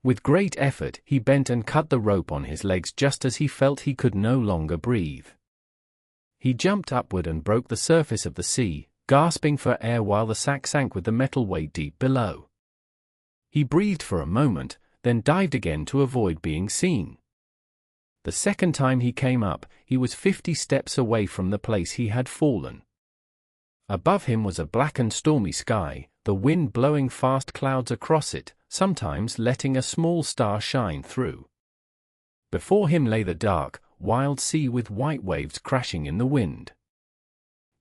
With great effort he bent and cut the rope on his legs just as he felt he could no longer breathe. He jumped upward and broke the surface of the sea, gasping for air while the sack sank with the metal weight deep below. He breathed for a moment, then dived again to avoid being seen. The second time he came up, he was 50 steps away from the place he had fallen. Above him was a black and stormy sky, the wind blowing fast clouds across it, sometimes letting a small star shine through. Before him lay the dark, wild sea with white waves crashing in the wind.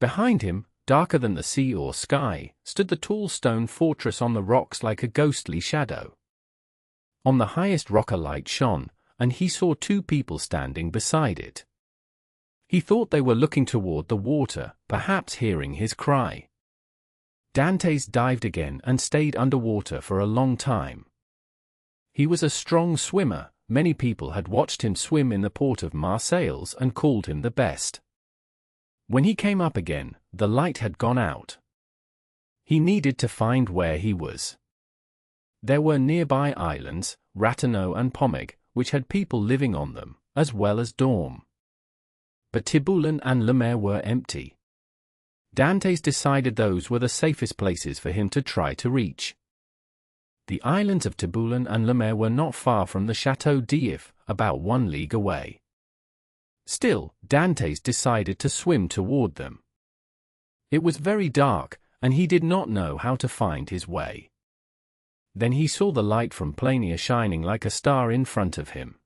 Behind him, darker than the sea or sky, stood the tall stone fortress on the rocks like a ghostly shadow. On the highest rock a light shone, and he saw two people standing beside it. He thought they were looking toward the water, perhaps hearing his cry. Dantès dived again and stayed underwater for a long time. He was a strong swimmer, many people had watched him swim in the port of Marseilles and called him the best. When he came up again, the light had gone out. He needed to find where he was. There were nearby islands, Ratonneau and Pomègue, which had people living on them, as well as Dorme. But Tiboulen and Le Maire were empty. Dantès decided those were the safest places for him to try to reach. The islands of Tiboulen and Le Maire were not far from the Château d'If, about 1 league away. Still, Dantès decided to swim toward them. It was very dark, and he did not know how to find his way. Then he saw the light from Plania shining like a star in front of him.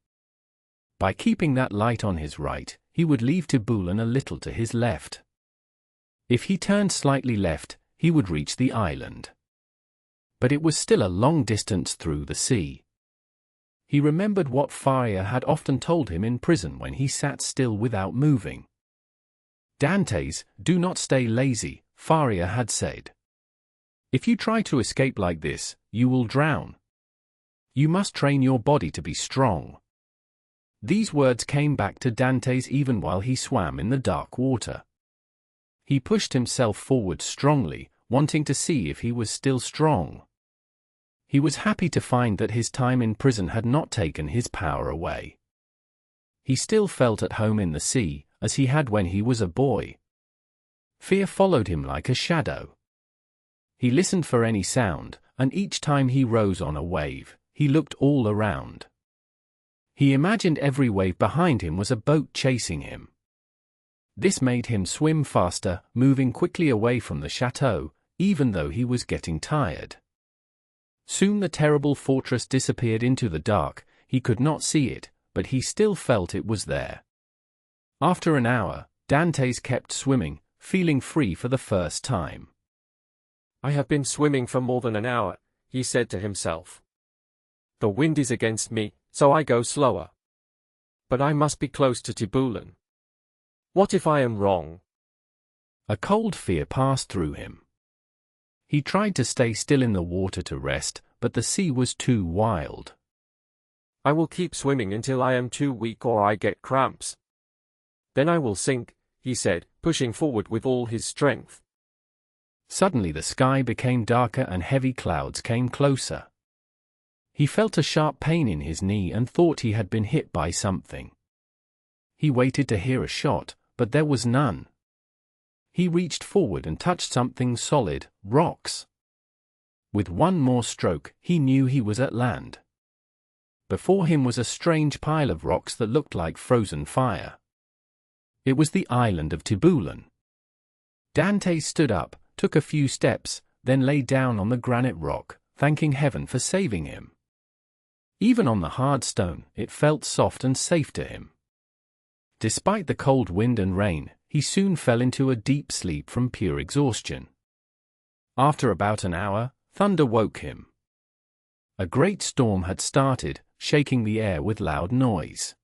By keeping that light on his right, he would leave Tiboulen a little to his left. If he turned slightly left, he would reach the island. But it was still a long distance through the sea. He remembered what Faria had often told him in prison when he sat still without moving. Dantès, do not stay lazy, Faria had said. If you try to escape like this, you will drown. You must train your body to be strong. These words came back to Dantès even while he swam in the dark water. He pushed himself forward strongly, wanting to see if he was still strong. He was happy to find that his time in prison had not taken his power away. He still felt at home in the sea, as he had when he was a boy. Fear followed him like a shadow. He listened for any sound, and each time he rose on a wave, he looked all around. He imagined every wave behind him was a boat chasing him. This made him swim faster, moving quickly away from the chateau, even though he was getting tired. Soon the terrible fortress disappeared into the dark. He could not see it, but he still felt it was there. After an hour, Dantès kept swimming, feeling free for the first time. I have been swimming for more than an hour, he said to himself. The wind is against me, so I go slower. But I must be close to Tiburon. What if I am wrong? A cold fear passed through him. He tried to stay still in the water to rest, but the sea was too wild. I will keep swimming until I am too weak or I get cramps. Then I will sink, he said, pushing forward with all his strength. Suddenly the sky became darker and heavy clouds came closer. He felt a sharp pain in his knee and thought he had been hit by something. He waited to hear a shot, but there was none. He reached forward and touched something solid, rocks. With one more stroke, he knew he was at land. Before him was a strange pile of rocks that looked like frozen fire. It was the island of Tiburon. Dantès stood up, took a few steps, then lay down on the granite rock, thanking heaven for saving him. Even on the hard stone, it felt soft and safe to him. Despite the cold wind and rain, he soon fell into a deep sleep from pure exhaustion. After about an hour, thunder woke him. A great storm had started, shaking the air with loud noise.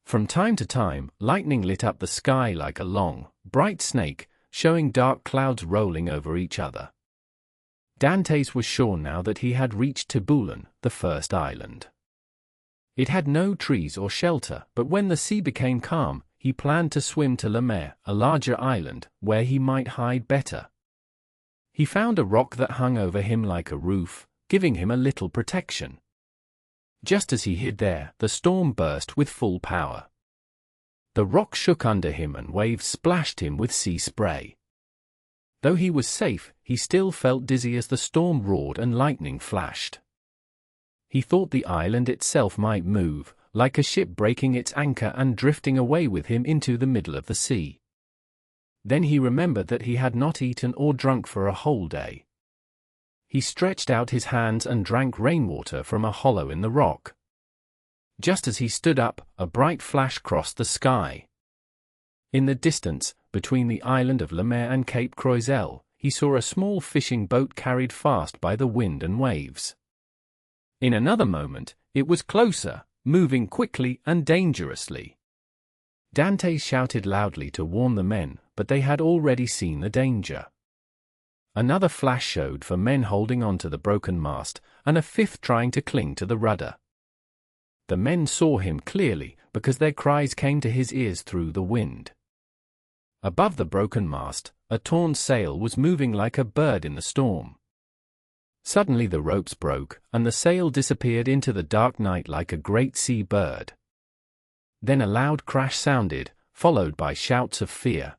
From time to time, lightning lit up the sky like a long, bright snake, showing dark clouds rolling over each other. Dantès was sure now that he had reached Tiburon, the first island. It had no trees or shelter, but when the sea became calm, he planned to swim to Le Maire, a larger island, where he might hide better. He found a rock that hung over him like a roof, giving him a little protection. Just as he hid there, the storm burst with full power. The rock shook under him and waves splashed him with sea spray. Though he was safe, he still felt dizzy as the storm roared and lightning flashed. He thought the island itself might move, like a ship breaking its anchor and drifting away with him into the middle of the sea. Then he remembered that he had not eaten or drunk for a whole day. He stretched out his hands and drank rainwater from a hollow in the rock. Just as he stood up, a bright flash crossed the sky. In the distance, between the island of Le Maire and Cape Croiselle, he saw a small fishing boat carried fast by the wind and waves. In another moment, it was closer, moving quickly and dangerously. Dantès shouted loudly to warn the men, but they had already seen the danger. Another flash showed for men holding on to the broken mast, and a fifth trying to cling to the rudder. The men saw him clearly, because their cries came to his ears through the wind. Above the broken mast, a torn sail was moving like a bird in the storm. Suddenly the ropes broke, and the sail disappeared into the dark night like a great sea bird. Then a loud crash sounded, followed by shouts of fear.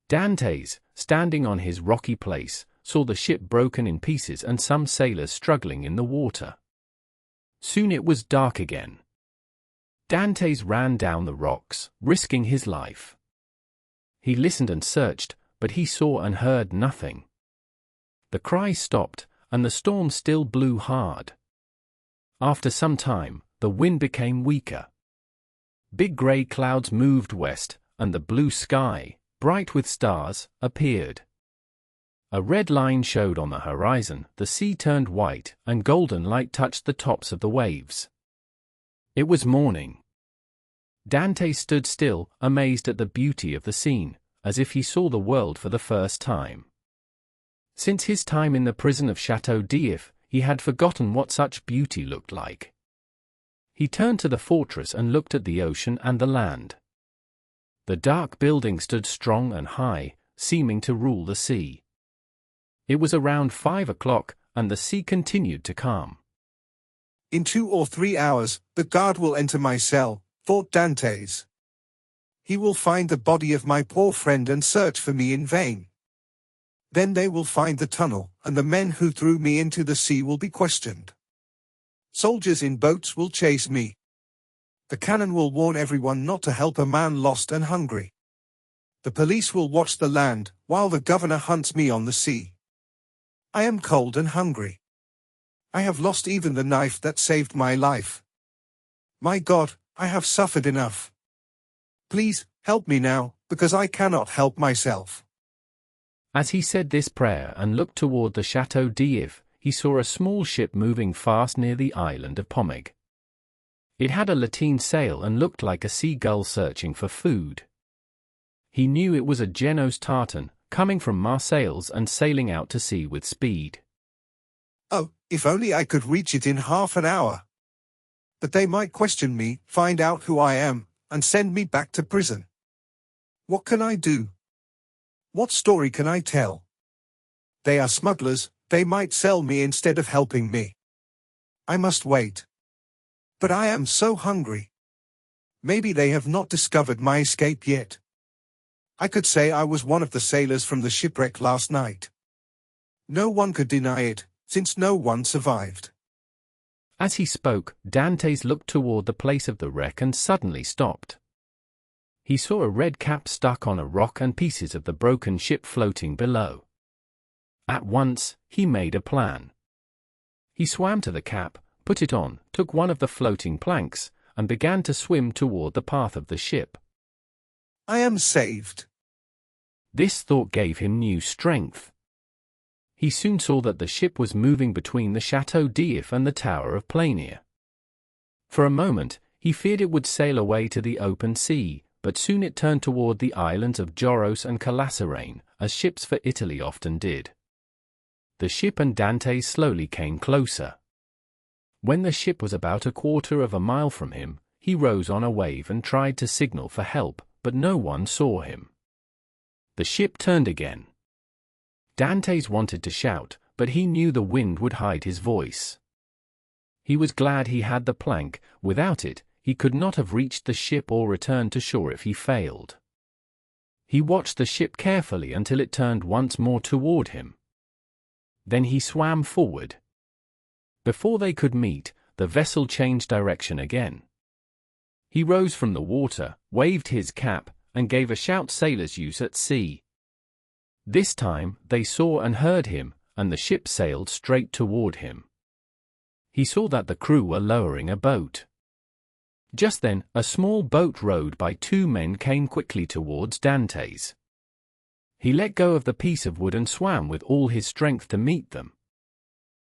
Dantès, standing on his rocky place, saw the ship broken in pieces and some sailors struggling in the water. Soon it was dark again. Dantès ran down the rocks, risking his life. He listened and searched, but he saw and heard nothing. The cries stopped, and the storm still blew hard. After some time, the wind became weaker. Big grey clouds moved west, and the blue sky, bright with stars, appeared. A red line showed on the horizon, the sea turned white, and golden light touched the tops of the waves. It was morning. Dantès stood still, amazed at the beauty of the scene, as if he saw the world for the first time. Since his time in the prison of Château d'If, he had forgotten what such beauty looked like. He turned to the fortress and looked at the ocean and the land. The dark building stood strong and high, seeming to rule the sea. It was around 5 o'clock, and the sea continued to calm. In 2 or 3 hours, the guard will enter my cell, thought Dantès. He will find the body of my poor friend and search for me in vain. Then they will find the tunnel, and the men who threw me into the sea will be questioned. Soldiers in boats will chase me. The cannon will warn everyone not to help a man lost and hungry. The police will watch the land, while the governor hunts me on the sea. I am cold and hungry. I have lost even the knife that saved my life. My God, I have suffered enough. Please, help me now, because I cannot help myself. As he said this prayer and looked toward the Chateau d'If, he saw a small ship moving fast near the island of Pomègue. It had a lateen sail and looked like a seagull searching for food. He knew it was a Genos tartan, coming from Marseilles and sailing out to sea with speed. Oh, if only I could reach it in half an hour. But they might question me, find out who I am, and send me back to prison. What can I do? What story can I tell? They are smugglers, they might sell me instead of helping me. I must wait. But I am so hungry. Maybe they have not discovered my escape yet. I could say I was one of the sailors from the shipwreck last night. No one could deny it, since no one survived. As he spoke, Dantès looked toward the place of the wreck and suddenly stopped. He saw a red cap stuck on a rock and pieces of the broken ship floating below. At once, he made a plan. He swam to the cap, put it on, took one of the floating planks, and began to swim toward the path of the ship. I am saved. This thought gave him new strength. He soon saw that the ship was moving between the Chateau d'If and the Tower of Planier. For a moment, he feared it would sail away to the open sea, but soon it turned toward the islands of Joros and Calaserane, as ships for Italy often did. The ship and Dantès slowly came closer. When the ship was about a quarter of a mile from him, he rose on a wave and tried to signal for help, but no one saw him. The ship turned again. Dantès wanted to shout, but he knew the wind would hide his voice. He was glad he had the plank. Without it, he could not have reached the ship or returned to shore if he failed. He watched the ship carefully until it turned once more toward him. Then he swam forward. Before they could meet, the vessel changed direction again. He rose from the water, waved his cap, and gave a shout sailors use at sea. This time, they saw and heard him, and the ship sailed straight toward him. He saw that the crew were lowering a boat. Just then, a small boat rowed by two men came quickly towards Dantès. He let go of the piece of wood and swam with all his strength to meet them.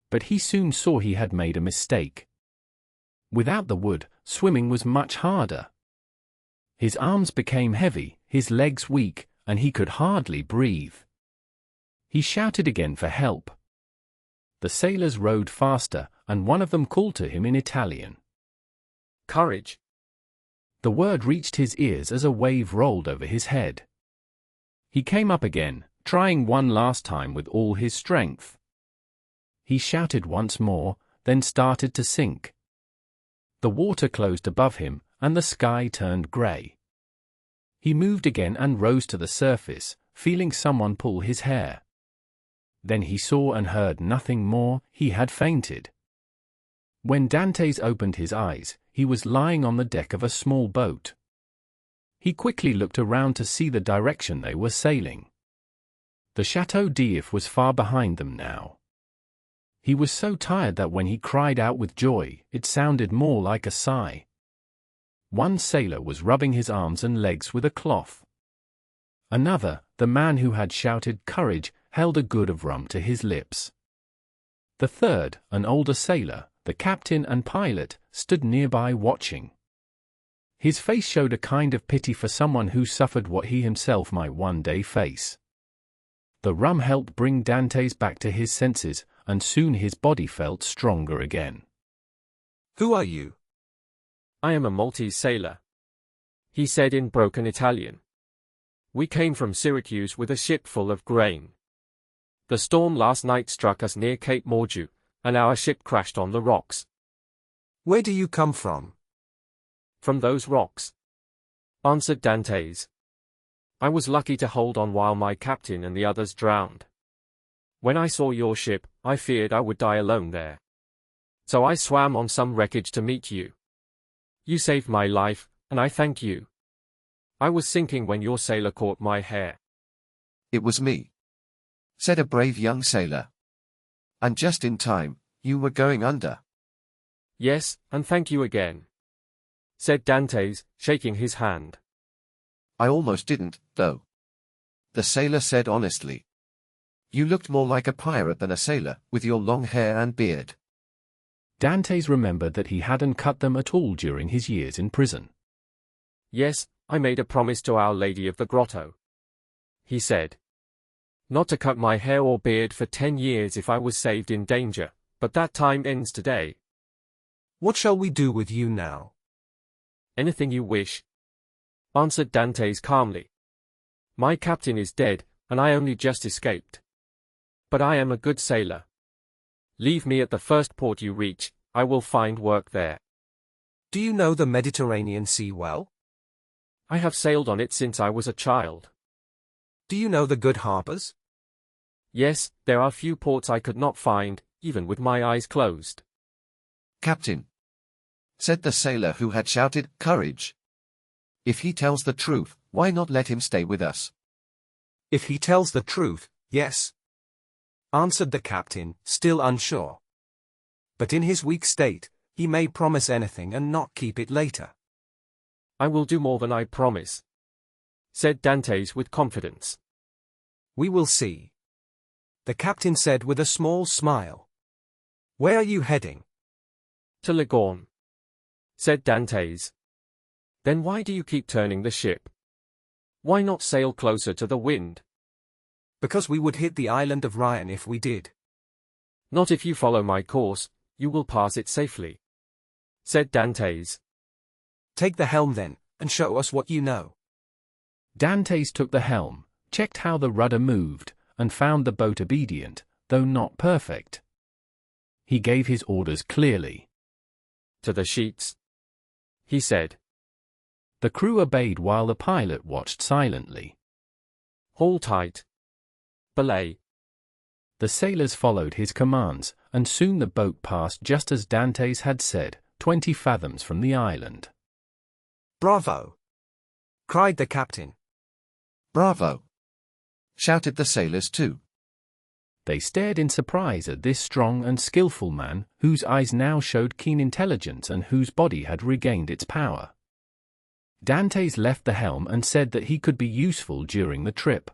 But he soon saw he had made a mistake. Without the wood, swimming was much harder. His arms became heavy, his legs weak, and he could hardly breathe. He shouted again for help. The sailors rowed faster, and one of them called to him in Italian. Courage! The word reached his ears as a wave rolled over his head. He came up again, trying one last time with all his strength. He shouted once more, then started to sink. The water closed above him, and the sky turned grey. He moved again and rose to the surface, feeling someone pull his hair. Then he saw and heard nothing more. He had fainted. When Dantès opened his eyes, he was lying on the deck of a small boat. He quickly looked around to see the direction they were sailing. The Chateau d'If was far behind them now. He was so tired that when he cried out with joy, it sounded more like a sigh. One sailor was rubbing his arms and legs with a cloth. Another, the man who had shouted "Courage," held a gourd of rum to his lips. The third, an older sailor, the captain and pilot, stood nearby watching. His face showed a kind of pity for someone who suffered what he himself might one day face. The rum helped bring Dantès back to his senses, and soon his body felt stronger again. Who are you? I am a Maltese sailor, he said in broken Italian. We came from Syracuse with a ship full of grain. The storm last night struck us near Cape Morgiou, and our ship crashed on the rocks. Where do you come from? From those rocks. answered Dantès. I was lucky to hold on while my captain and the others drowned. When I saw your ship, I feared I would die alone there. So I swam on some wreckage to meet you. You saved my life, and I thank you. I was sinking when your sailor caught my hair. It was me, said a brave young sailor. And just in time, you were going under. Yes, and thank you again, said Dantès, shaking his hand. I almost didn't, though. The sailor said honestly. You looked more like a pirate than a sailor, with your long hair and beard. Dantès remembered that he hadn't cut them at all during his years in prison. Yes, I made a promise to Our Lady of the Grotto, he said. Not to cut my hair or beard for 10 years if I was saved in danger, but that time ends today. What shall we do with you now? Anything you wish, answered Dantès calmly. My captain is dead, and I only just escaped. But I am a good sailor. Leave me at the first port you reach, I will find work there. Do you know the Mediterranean Sea well? I have sailed on it since I was a child. Do you know the good harbors? Yes, there are few ports I could not find, even with my eyes closed. Captain, said the sailor who had shouted, "Courage! If he tells the truth, why not let him stay with us?" If he tells the truth, yes, answered the captain, still unsure. But in his weak state, he may promise anything and not keep it later. I will do more than I promise, said Dantès with confidence. We will see, the captain said with a small smile. Where are you heading? To Leghorn, said Dantès. Then why do you keep turning the ship? Why not sail closer to the wind? Because we would hit the island of Ryan if we did. Not if you follow my course, you will pass it safely, said Dantès. Take the helm then, and show us what you know. Dantès took the helm, checked how the rudder moved, and found the boat obedient, though not perfect. He gave his orders clearly. To the sheets, he said. The crew obeyed while the pilot watched silently. Haul tight. Belay. The sailors followed his commands, and soon the boat passed just as Dantès had said, 20 fathoms from the island. Bravo! Cried the captain. Bravo! Shouted the sailors too. They stared in surprise at this strong and skillful man, whose eyes now showed keen intelligence and whose body had regained its power. Dantès left the helm and said that he could be useful during the trip.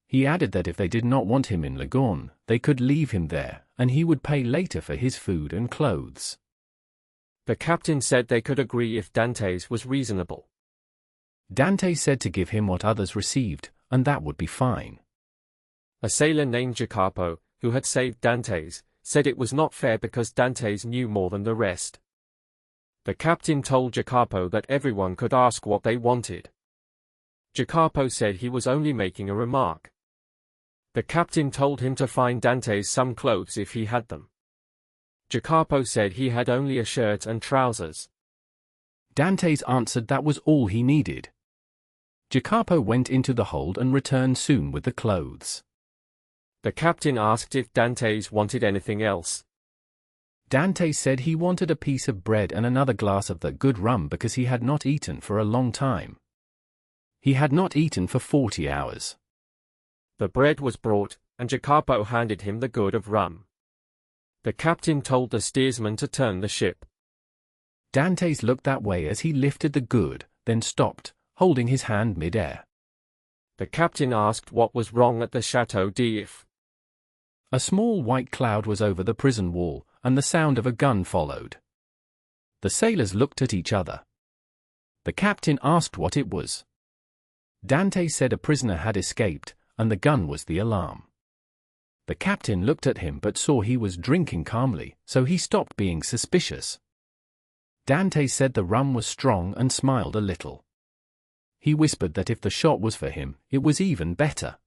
He added that if they did not want him in Leghorn, they could leave him there, and he would pay later for his food and clothes. The captain said they could agree if Dantès was reasonable. Dantès said to give him what others received, and that would be fine. A sailor named Jacopo, who had saved Dantès, said it was not fair because Dantès knew more than the rest. The captain told Jacopo that everyone could ask what they wanted. Jacopo said he was only making a remark. The captain told him to find Dantès some clothes if he had them. Jacopo said he had only a shirt and trousers. Dantès answered that was all he needed. Jacopo went into the hold and returned soon with the clothes. The captain asked if Dantès wanted anything else. Dantès said he wanted a piece of bread and another glass of the good rum because he had not eaten for a long time. He had not eaten for 40 hours. The bread was brought, and Jacopo handed him the gourd of rum. The captain told the steersman to turn the ship. Dantès looked that way as he lifted the gourd, then stopped, holding his hand mid-air. The captain asked what was wrong at the Château d'If. A small white cloud was over the prison wall, and the sound of a gun followed. The sailors looked at each other. The captain asked what it was. Dantès said a prisoner had escaped, and the gun was the alarm. The captain looked at him but saw he was drinking calmly, so he stopped being suspicious. Dantès said the rum was strong and smiled a little. He whispered that if the shot was for him, it was even better.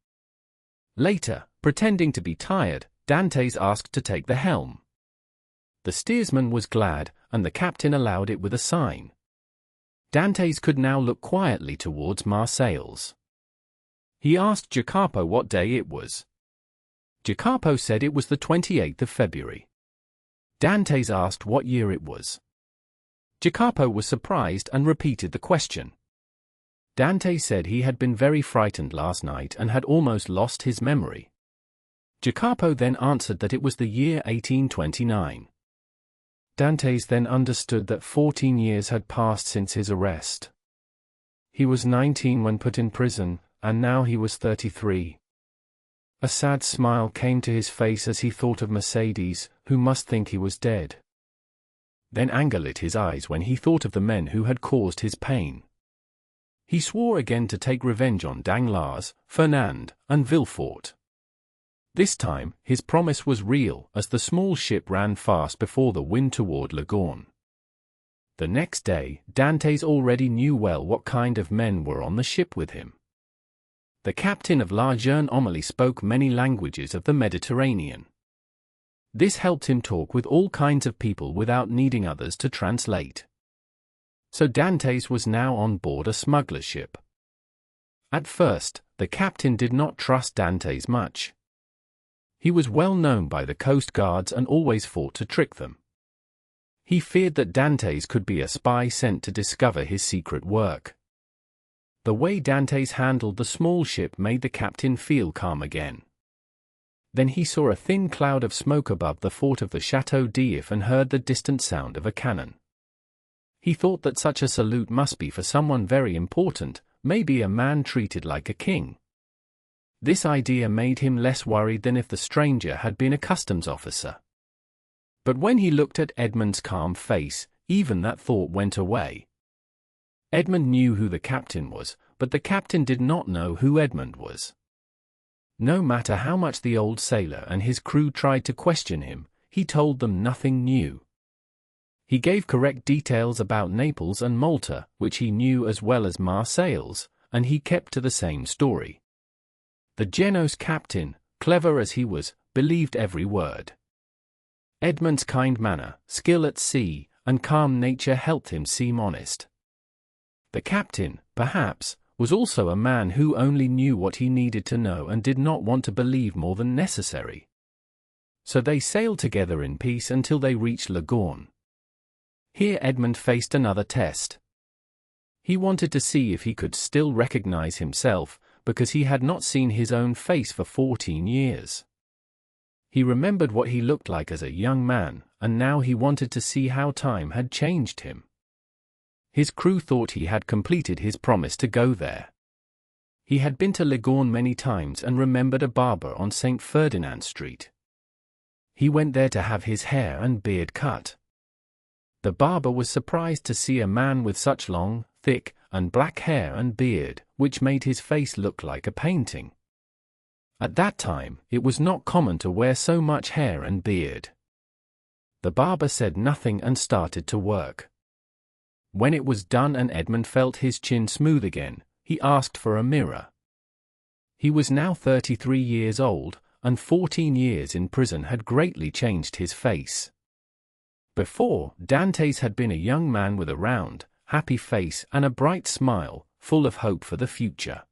Later, pretending to be tired, Dantès asked to take the helm. The steersman was glad, and the captain allowed it with a sign. Dantès could now look quietly towards Marseilles. He asked Jacopo what day it was. Jacopo said it was the 28th of February. Dantès asked what year it was. Jacopo was surprised and repeated the question. Dantès said he had been very frightened last night and had almost lost his memory. Jacopo then answered that it was the year 1829. Dantès then understood that 14 years had passed since his arrest. He was 19 when put in prison, and now he was 33. A sad smile came to his face as he thought of Mercedes, who must think he was dead. Then anger lit his eyes when he thought of the men who had caused his pain. He swore again to take revenge on Danglars, Fernand, and Villefort. This time, his promise was real as the small ship ran fast before the wind toward Leghorn. The next day, Dantès already knew well what kind of men were on the ship with him. The captain of La Jeune Homélie spoke many languages of the Mediterranean. This helped him talk with all kinds of people without needing others to translate. So Dantès was now on board a smuggler ship. At first, the captain did not trust Dantès much. He was well known by the coast guards and always fought to trick them. He feared that Dantès could be a spy sent to discover his secret work. The way Dantès handled the small ship made the captain feel calm again. Then he saw a thin cloud of smoke above the fort of the Château d'If and heard the distant sound of a cannon. He thought that such a salute must be for someone very important, maybe a man treated like a king. This idea made him less worried than if the stranger had been a customs officer. But when he looked at Edmond's calm face, even that thought went away. Edmond knew who the captain was, but the captain did not know who Edmond was. No matter how much the old sailor and his crew tried to question him, he told them nothing new. He gave correct details about Naples and Malta, which he knew as well as Marseilles, and he kept to the same story. The Genoese captain, clever as he was, believed every word. Edmond's kind manner, skill at sea, and calm nature helped him seem honest. The captain, perhaps, was also a man who only knew what he needed to know and did not want to believe more than necessary. So they sailed together in peace until they reached Leghorn. Here Edmond faced another test. He wanted to see if he could still recognize himself, because he had not seen his own face for 14 years. He remembered what he looked like as a young man, and now he wanted to see how time had changed him. His crew thought he had completed his promise to go there. He had been to Leghorn many times and remembered a barber on St. Ferdinand Street. He went there to have his hair and beard cut. The barber was surprised to see a man with such long, thick, and black hair and beard, which made his face look like a painting. At that time, it was not common to wear so much hair and beard. The barber said nothing and started to work. When it was done and Edmond felt his chin smooth again, he asked for a mirror. He was now 33 years old, and 14 years in prison had greatly changed his face. Before, Dantès had been a young man with a round, happy face and a bright smile, full of hope for the future.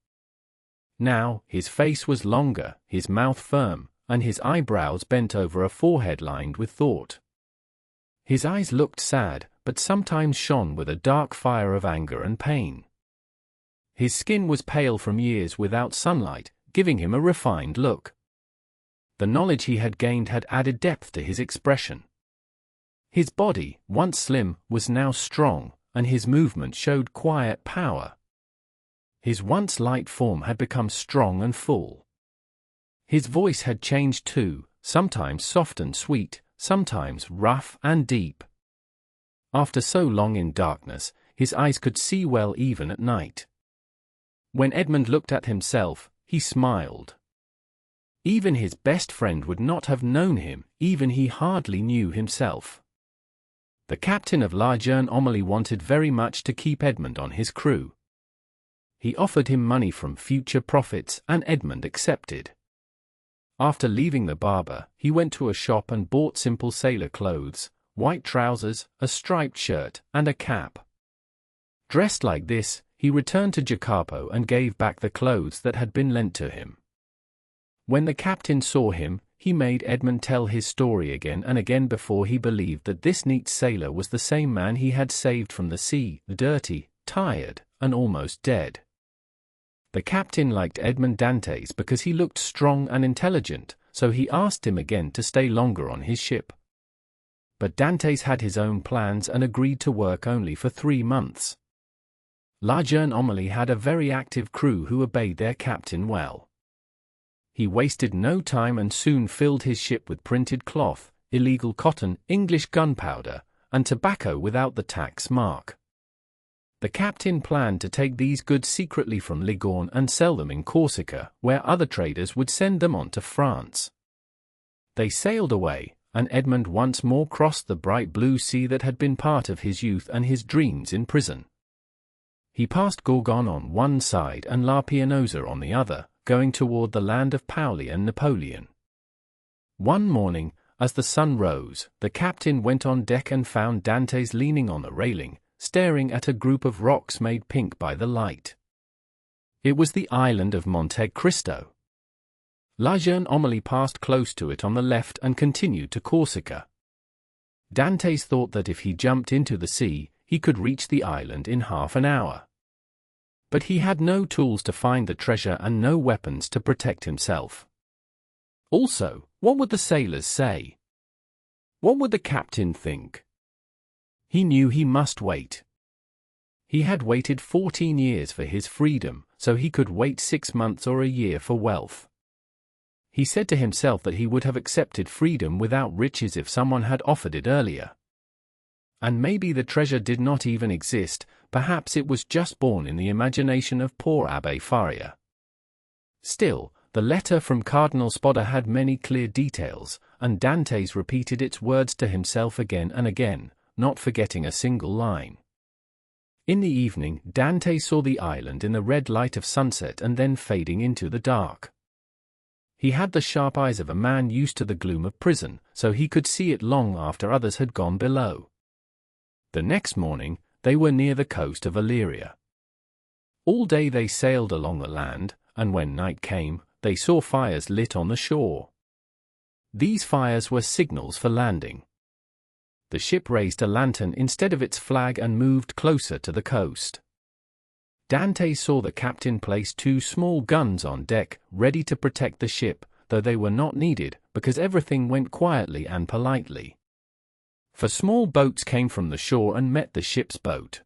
Now, his face was longer, his mouth firm, and his eyebrows bent over a forehead lined with thought. His eyes looked sad, but sometimes shone with a dark fire of anger and pain. His skin was pale from years without sunlight, giving him a refined look. The knowledge he had gained had added depth to his expression. His body, once slim, was now strong, and his movement showed quiet power. His once light form had become strong and full. His voice had changed too, sometimes soft and sweet, sometimes rough and deep. After so long in darkness, his eyes could see well even at night. When Edmond looked at himself, he smiled. Even his best friend would not have known him, even he hardly knew himself. The captain of La Jeune Homélie wanted very much to keep Edmond on his crew. He offered him money from future profits and Edmond accepted. After leaving the barber, he went to a shop and bought simple sailor clothes, white trousers, a striped shirt, and a cap. Dressed like this, he returned to Jacopo and gave back the clothes that had been lent to him. When the captain saw him, he made Edmond tell his story again and again before he believed that this neat sailor was the same man he had saved from the sea, dirty, tired, and almost dead. The captain liked Edmond Dantès because he looked strong and intelligent, so he asked him again to stay longer on his ship. But Dantès had his own plans and agreed to work only for 3 months. La Jeune Amélie had a very active crew who obeyed their captain well. He wasted no time and soon filled his ship with printed cloth, illegal cotton, English gunpowder, and tobacco without the tax mark. The captain planned to take these goods secretly from Ligourne and sell them in Corsica, where other traders would send them on to France. They sailed away, and Edmond once more crossed the bright blue sea that had been part of his youth and his dreams in prison. He passed Gorgone on one side and La Pianosa on the other, going toward the land of Paoli and Napoleon. One morning, as the sun rose, the captain went on deck and found Dantès leaning on the railing, staring at a group of rocks made pink by the light. It was the island of Monte Cristo. La Jeune Amélie passed close to it on the left and continued to Corsica. Dantès thought that if he jumped into the sea, he could reach the island in half an hour. But he had no tools to find the treasure and no weapons to protect himself. Also, what would the sailors say? What would the captain think? He knew he must wait. He had waited 14 years for his freedom, so he could wait 6 months or a year for wealth. He said to himself that he would have accepted freedom without riches if someone had offered it earlier. And maybe the treasure did not even exist, perhaps it was just born in the imagination of poor Abbé Faria. Still, the letter from Cardinal Spada had many clear details, and Dantès repeated its words to himself again and again, not forgetting a single line. In the evening, Dantès saw the island in the red light of sunset and then fading into the dark. He had the sharp eyes of a man used to the gloom of prison, so he could see it long after others had gone below. The next morning, they were near the coast of Illyria. All day they sailed along the land, and when night came, they saw fires lit on the shore. These fires were signals for landing. The ship raised a lantern instead of its flag and moved closer to the coast. Dantès saw the captain place 2 small guns on deck, ready to protect the ship, though they were not needed, because everything went quietly and politely. For small boats came from the shore and met the ship's boat.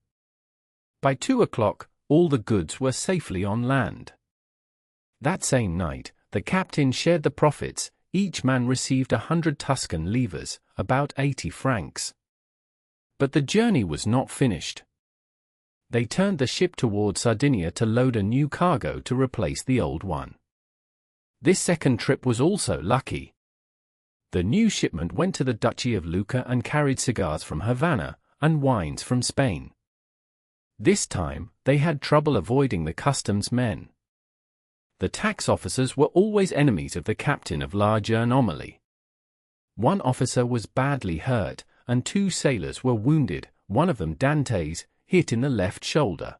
By 2 o'clock, all the goods were safely on land. That same night, the captain shared the profits. Each man received 100 Tuscan livres, about 80 francs. But the journey was not finished. They turned the ship toward Sardinia to load a new cargo to replace the old one. This second trip was also lucky. The new shipment went to the Duchy of Lucca and carried cigars from Havana and wines from Spain. This time, they had trouble avoiding the customs men. The tax officers were always enemies of the captain of La Jeune Amélie. One officer was badly hurt, and 2 sailors were wounded, one of them Dantès, hit in the left shoulder.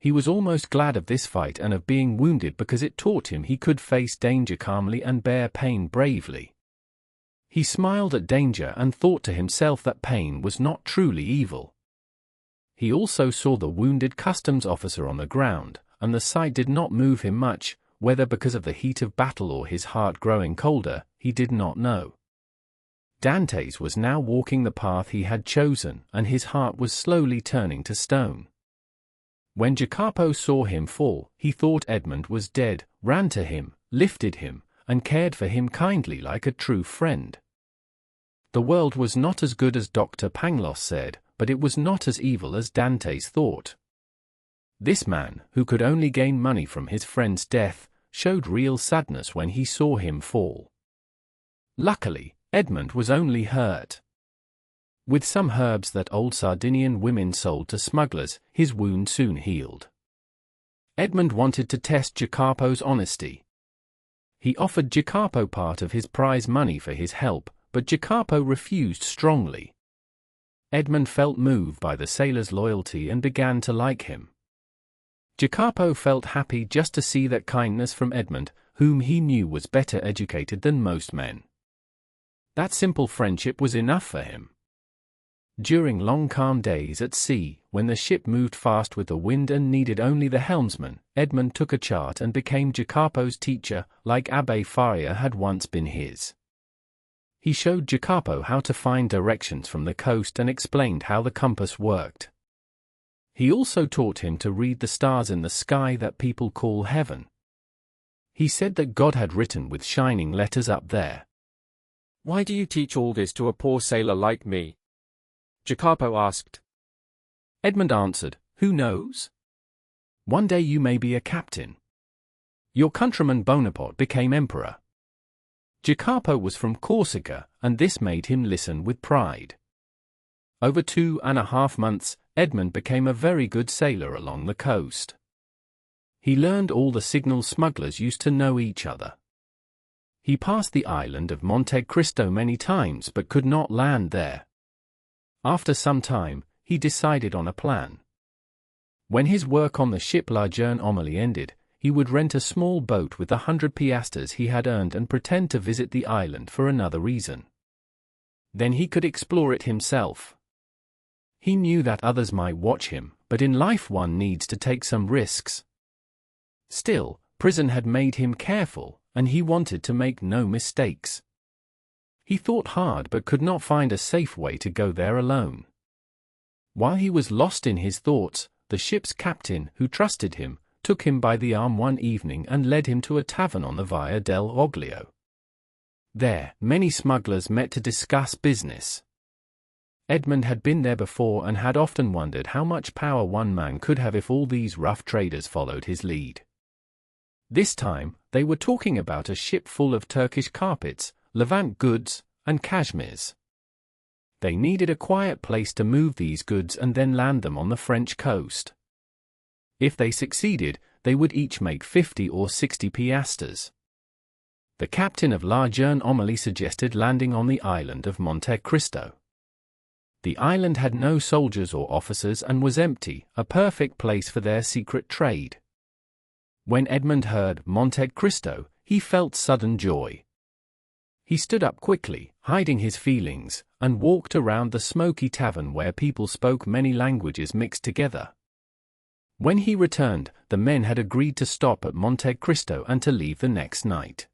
He was almost glad of this fight and of being wounded because it taught him he could face danger calmly and bear pain bravely. He smiled at danger and thought to himself that pain was not truly evil. He also saw the wounded customs officer on the ground, and the sight did not move him much, whether because of the heat of battle or his heart growing colder, he did not know. Dantès was now walking the path he had chosen, and his heart was slowly turning to stone. When Jacopo saw him fall, he thought Edmond was dead, ran to him, lifted him, and cared for him kindly like a true friend. The world was not as good as Dr. Pangloss said, but it was not as evil as Dantès thought. This man, who could only gain money from his friend's death, showed real sadness when he saw him fall. Luckily, Edmond was only hurt. With some herbs that old Sardinian women sold to smugglers, his wound soon healed. Edmond wanted to test Jacopo's honesty. He offered Jacopo part of his prize money for his help, but Jacopo refused strongly. Edmond felt moved by the sailor's loyalty and began to like him. Jacopo felt happy just to see that kindness from Edmond, whom he knew was better educated than most men. That simple friendship was enough for him. During long calm days at sea, when the ship moved fast with the wind and needed only the helmsman, Edmond took a chart and became Jacopo's teacher, like Abbé Faria had once been his. He showed Jacopo how to find directions from the coast and explained how the compass worked. He also taught him to read the stars in the sky that people call heaven. He said that God had written with shining letters up there. "Why do you teach all this to a poor sailor like me?" Jacopo asked. Edmond answered, "Who knows? One day you may be a captain. Your countryman Bonaparte became emperor." Jacopo was from Corsica, and this made him listen with pride. Over 2.5 months, Edmond became a very good sailor along the coast. He learned all the signal smugglers used to know each other. He passed the island of Monte Cristo many times but could not land there. After some time, he decided on a plan. When his work on the ship La Jeune Homme ended, he would rent a small boat with 100 piastres he had earned and pretend to visit the island for another reason. Then he could explore it himself. He knew that others might watch him, but in life one needs to take some risks. Still, prison had made him careful, and he wanted to make no mistakes. He thought hard but could not find a safe way to go there alone. While he was lost in his thoughts, the ship's captain, who trusted him, took him by the arm one evening and led him to a tavern on the Via del Oglio. There, many smugglers met to discuss business. Edmond had been there before and had often wondered how much power one man could have if all these rough traders followed his lead. This time, they were talking about a ship full of Turkish carpets, Levant goods, and cashmeres. They needed a quiet place to move these goods and then land them on the French coast. If they succeeded, they would each make 50 or 60 piastres. The captain of La Jeune Homme suggested landing on the island of Monte Cristo. The island had no soldiers or officers and was empty, a perfect place for their secret trade. When Edmond heard Monte Cristo, he felt sudden joy. He stood up quickly, hiding his feelings, and walked around the smoky tavern where people spoke many languages mixed together. When he returned, the men had agreed to stop at Monte Cristo and to leave the next night.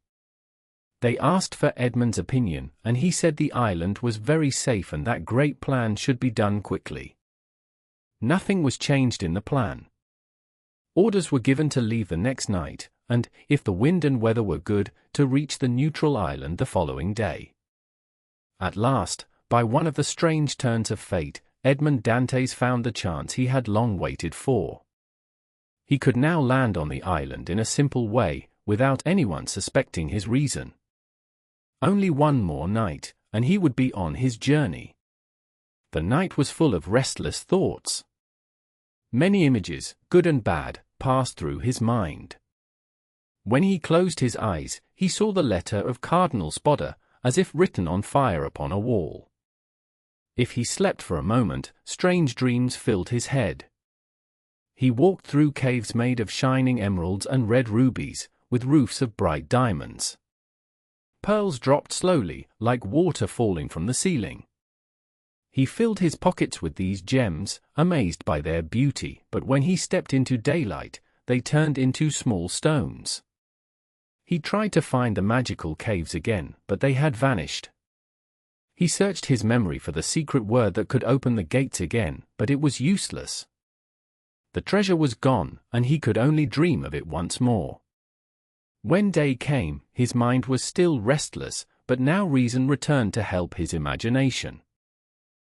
They asked for Edmond's opinion, and he said the island was very safe and that great plan should be done quickly. Nothing was changed in the plan. Orders were given to leave the next night, and, if the wind and weather were good, to reach the neutral island the following day. At last, by one of the strange turns of fate, Edmond Dantès found the chance he had long waited for. He could now land on the island in a simple way, without anyone suspecting his reason. Only one more night, and he would be on his journey. The night was full of restless thoughts. Many images, good and bad, passed through his mind. When he closed his eyes, he saw the letter of Cardinal Spada, as if written on fire upon a wall. If he slept for a moment, strange dreams filled his head. He walked through caves made of shining emeralds and red rubies, with roofs of bright diamonds. Pearls dropped slowly, like water falling from the ceiling. He filled his pockets with these gems, amazed by their beauty, but when he stepped into daylight, they turned into small stones. He tried to find the magical caves again, but they had vanished. He searched his memory for the secret word that could open the gates again, but it was useless. The treasure was gone, and he could only dream of it once more. When day came, his mind was still restless, but now reason returned to help his imagination.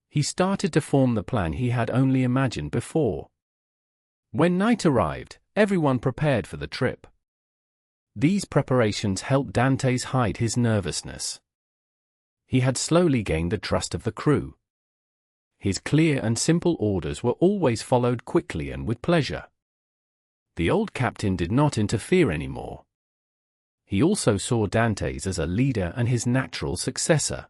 He started to form the plan he had only imagined before. When night arrived, everyone prepared for the trip. These preparations helped Dantès hide his nervousness. He had slowly gained the trust of the crew. His clear and simple orders were always followed quickly and with pleasure. The old captain did not interfere anymore. He also saw Dantès as a leader and his natural successor.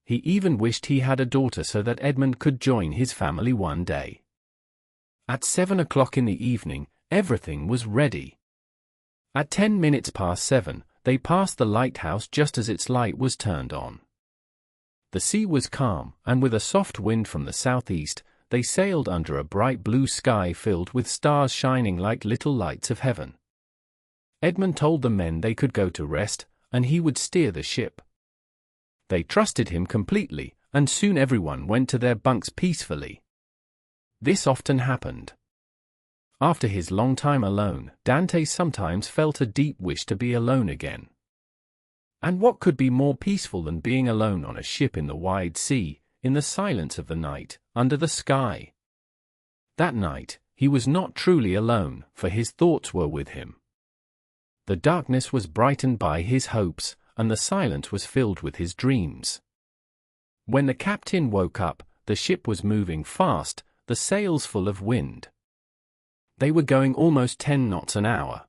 He even wished he had a daughter so that Edmond could join his family one day. At 7 o'clock in the evening, everything was ready. At 10 minutes past 7, they passed the lighthouse just as its light was turned on. The sea was calm, and with a soft wind from the southeast, they sailed under a bright blue sky filled with stars shining like little lights of heaven. Edmond told the men they could go to rest, and he would steer the ship. They trusted him completely, and soon everyone went to their bunks peacefully. This often happened. After his long time alone, Dantès sometimes felt a deep wish to be alone again. And what could be more peaceful than being alone on a ship in the wide sea, in the silence of the night, under the sky? That night, he was not truly alone, for his thoughts were with him. The darkness was brightened by his hopes, and the silence was filled with his dreams. When the captain woke up, the ship was moving fast, the sails full of wind. They were going almost 10 knots an hour.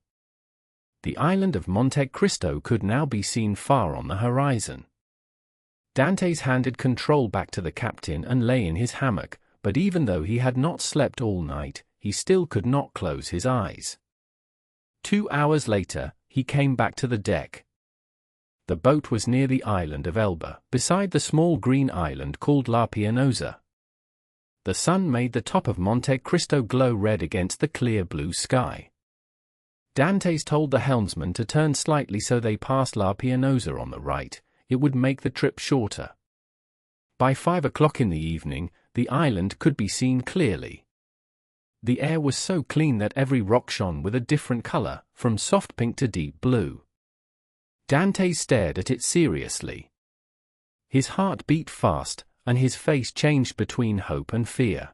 The island of Monte Cristo could now be seen far on the horizon. Dantès handed control back to the captain and lay in his hammock, but even though he had not slept all night, he still could not close his eyes. 2 hours later, he came back to the deck. The boat was near the island of Elba, beside the small green island called La Pianosa. The sun made the top of Monte Cristo glow red against the clear blue sky. Dantès told the helmsman to turn slightly so they passed La Pianosa on the right. It would make the trip shorter. By 5 o'clock in the evening, the island could be seen clearly. The air was so clean that every rock shone with a different color, from soft pink to deep blue. Dantès stared at it seriously. His heart beat fast, and his face changed between hope and fear.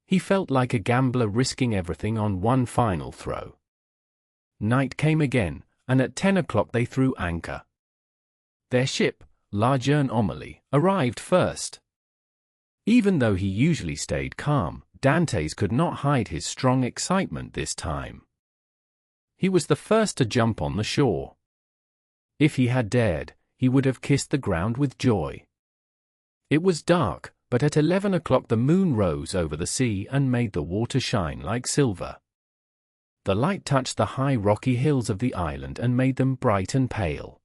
He felt like a gambler risking everything on one final throw. Night came again, and at 10 o'clock they threw anchor. Their ship, La Jeune Homme, arrived first. Even though he usually stayed calm, Dantès could not hide his strong excitement this time. He was the first to jump on the shore. If he had dared, he would have kissed the ground with joy. It was dark, but at 11 o'clock the moon rose over the sea and made the water shine like silver. The light touched the high rocky hills of the island and made them bright and pale.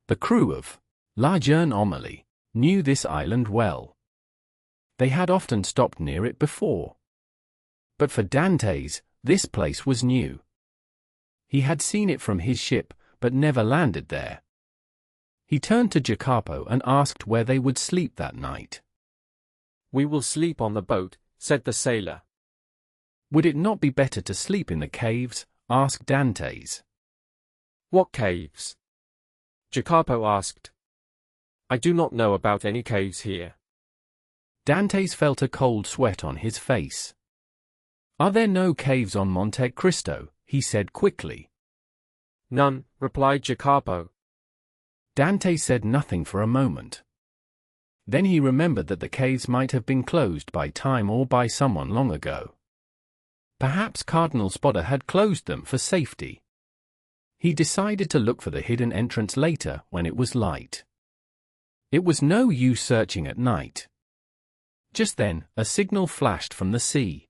The crew of La Jeune Homme knew this island well. They had often stopped near it before. But for Dantès, this place was new. He had seen it from his ship, but never landed there. He turned to Jacopo and asked where they would sleep that night. "We will sleep on the boat," said the sailor. "Would it not be better to sleep in the caves?" asked Dantès. "What caves?" Jacopo asked. "I do not know about any caves here." Dantès felt a cold sweat on his face. "Are there no caves on Monte Cristo?" he said quickly. "None," replied Jacopo. Dantès said nothing for a moment. Then he remembered that the caves might have been closed by time or by someone long ago. Perhaps Cardinal Spotter had closed them for safety. He decided to look for the hidden entrance later when it was light. It was no use searching at night. Just then, a signal flashed from the sea.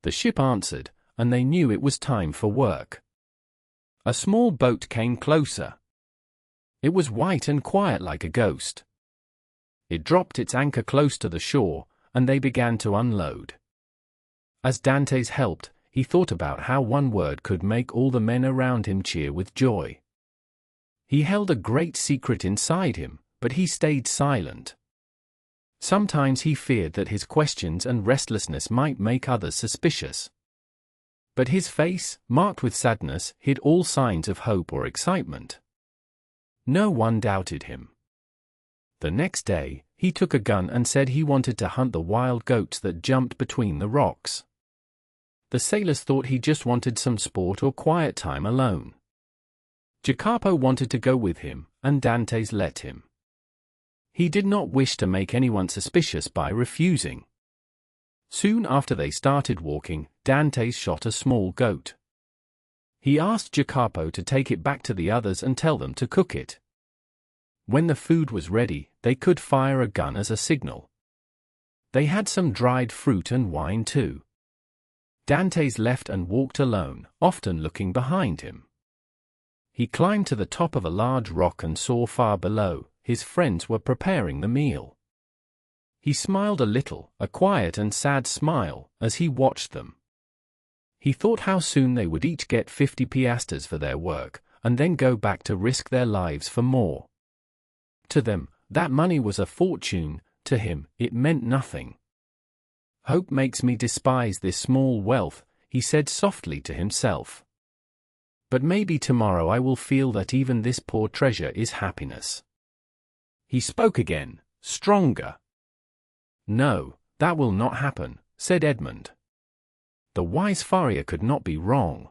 The ship answered, and they knew it was time for work. A small boat came closer. It was white and quiet like a ghost. It dropped its anchor close to the shore, and they began to unload. As Dantès helped, he thought about how one word could make all the men around him cheer with joy. He held a great secret inside him, but he stayed silent. Sometimes he feared that his questions and restlessness might make others suspicious. But his face, marked with sadness, hid all signs of hope or excitement. No one doubted him. The next day, he took a gun and said he wanted to hunt the wild goats that jumped between the rocks. The sailors thought he just wanted some sport or quiet time alone. Jacopo wanted to go with him, and Dantès let him. He did not wish to make anyone suspicious by refusing. Soon after they started walking, Dantès shot a small goat. He asked Jacopo to take it back to the others and tell them to cook it. When the food was ready, they could fire a gun as a signal. They had some dried fruit and wine too. Dantès left and walked alone, often looking behind him. He climbed to the top of a large rock and saw far below, his friends were preparing the meal. He smiled a little, a quiet and sad smile, as he watched them. He thought how soon they would each get 50 piastres for their work, and then go back to risk their lives for more. To them, that money was a fortune, to him, it meant nothing. Hope makes me despise this small wealth, he said softly to himself. But maybe tomorrow I will feel that even this poor treasure is happiness. He spoke again, stronger. No, that will not happen, said Edmond. The wise farrier could not be wrong.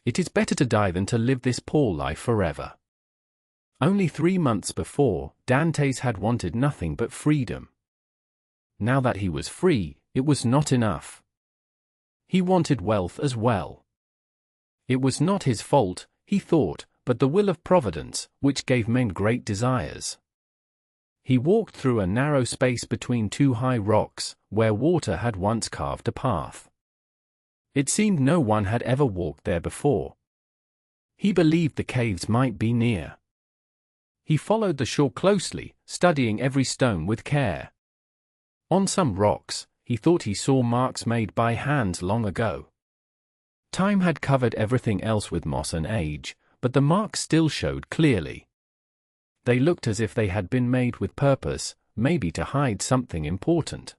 It is better to die than to live this poor life forever. Only 3 months before, Dantès had wanted nothing but freedom. Now that he was free, it was not enough. He wanted wealth as well. It was not his fault, he thought, but the will of Providence, which gave men great desires. He walked through a narrow space between 2 high rocks, where water had once carved a path. It seemed no one had ever walked there before. He believed the caves might be near. He followed the shore closely, studying every stone with care. On some rocks, he thought he saw marks made by hands long ago. Time had covered everything else with moss and age, but the marks still showed clearly. They looked as if they had been made with purpose, maybe to hide something important.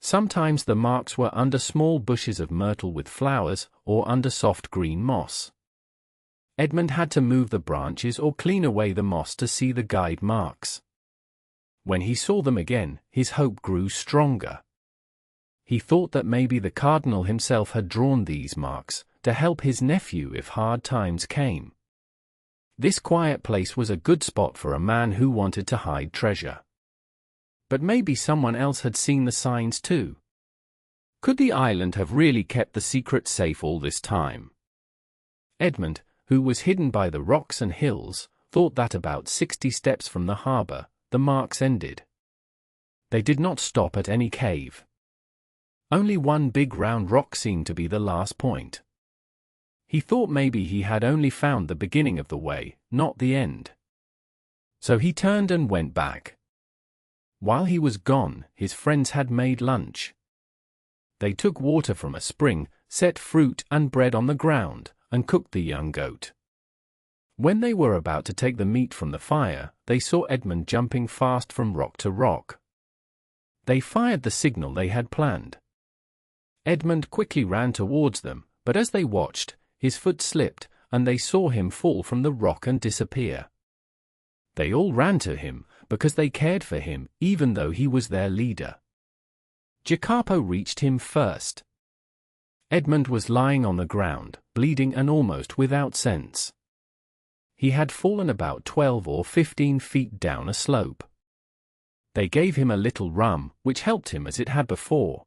Sometimes the marks were under small bushes of myrtle with flowers, or under soft green moss. Edmond had to move the branches or clean away the moss to see the guide marks. When he saw them again, his hope grew stronger. He thought that maybe the cardinal himself had drawn these marks, to help his nephew if hard times came. This quiet place was a good spot for a man who wanted to hide treasure. But maybe someone else had seen the signs too. Could the island have really kept the secret safe all this time? Edmond, who was hidden by the rocks and hills, thought that about 60 steps from the harbor, the marks ended. They did not stop at any cave. Only one big round rock seemed to be the last point. He thought maybe he had only found the beginning of the way, not the end. So he turned and went back. While he was gone, his friends had made lunch. They took water from a spring, set fruit and bread on the ground, and cooked the young goat. When they were about to take the meat from the fire, they saw Edmond jumping fast from rock to rock. They fired the signal they had planned. Edmond quickly ran towards them, but as they watched, his foot slipped, and they saw him fall from the rock and disappear. They all ran to him, because they cared for him, even though he was their leader. Jacopo reached him first. Edmond was lying on the ground, bleeding and almost without sense. He had fallen about 12 or 15 feet down a slope. They gave him a little rum, which helped him as it had before.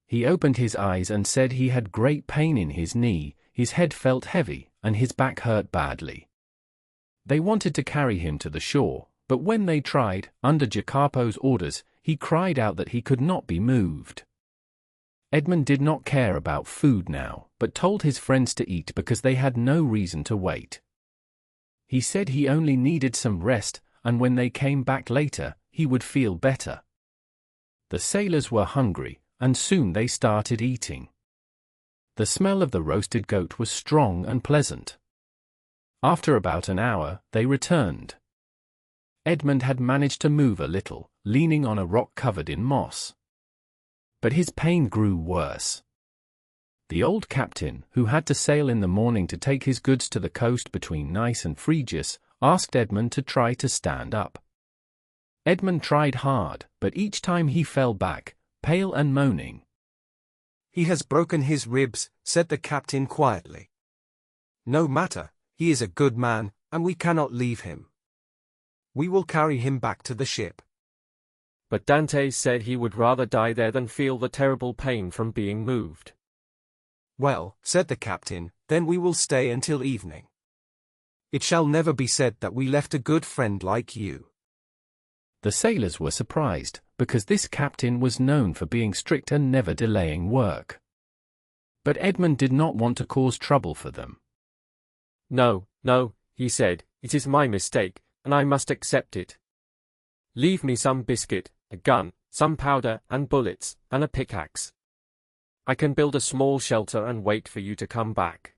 He opened his eyes and said he had great pain in his knee, his head felt heavy, and his back hurt badly. They wanted to carry him to the shore, but when they tried, under Jacopo's orders, he cried out that he could not be moved. Edmond did not care about food now, but told his friends to eat because they had no reason to wait. He said he only needed some rest, and when they came back later, he would feel better. The sailors were hungry, and soon they started eating. The smell of the roasted goat was strong and pleasant. After about an hour, they returned. Edmond had managed to move a little, leaning on a rock covered in moss. But his pain grew worse. The old captain, who had to sail in the morning to take his goods to the coast between Nice and Frejus, asked Edmond to try to stand up. Edmond tried hard, but each time he fell back, pale and moaning. "He has broken his ribs," said the captain quietly. "No matter, he is a good man, and we cannot leave him. We will carry him back to the ship." But Dantès said he would rather die there than feel the terrible pain from being moved. "Well," said the captain, "then we will stay until evening. It shall never be said that we left a good friend like you." The sailors were surprised, because this captain was known for being strict and never delaying work. But Edmond did not want to cause trouble for them. No, no, he said, it is my mistake, and I must accept it. Leave me some biscuit, a gun, some powder and bullets, and a pickaxe. I can build a small shelter and wait for you to come back.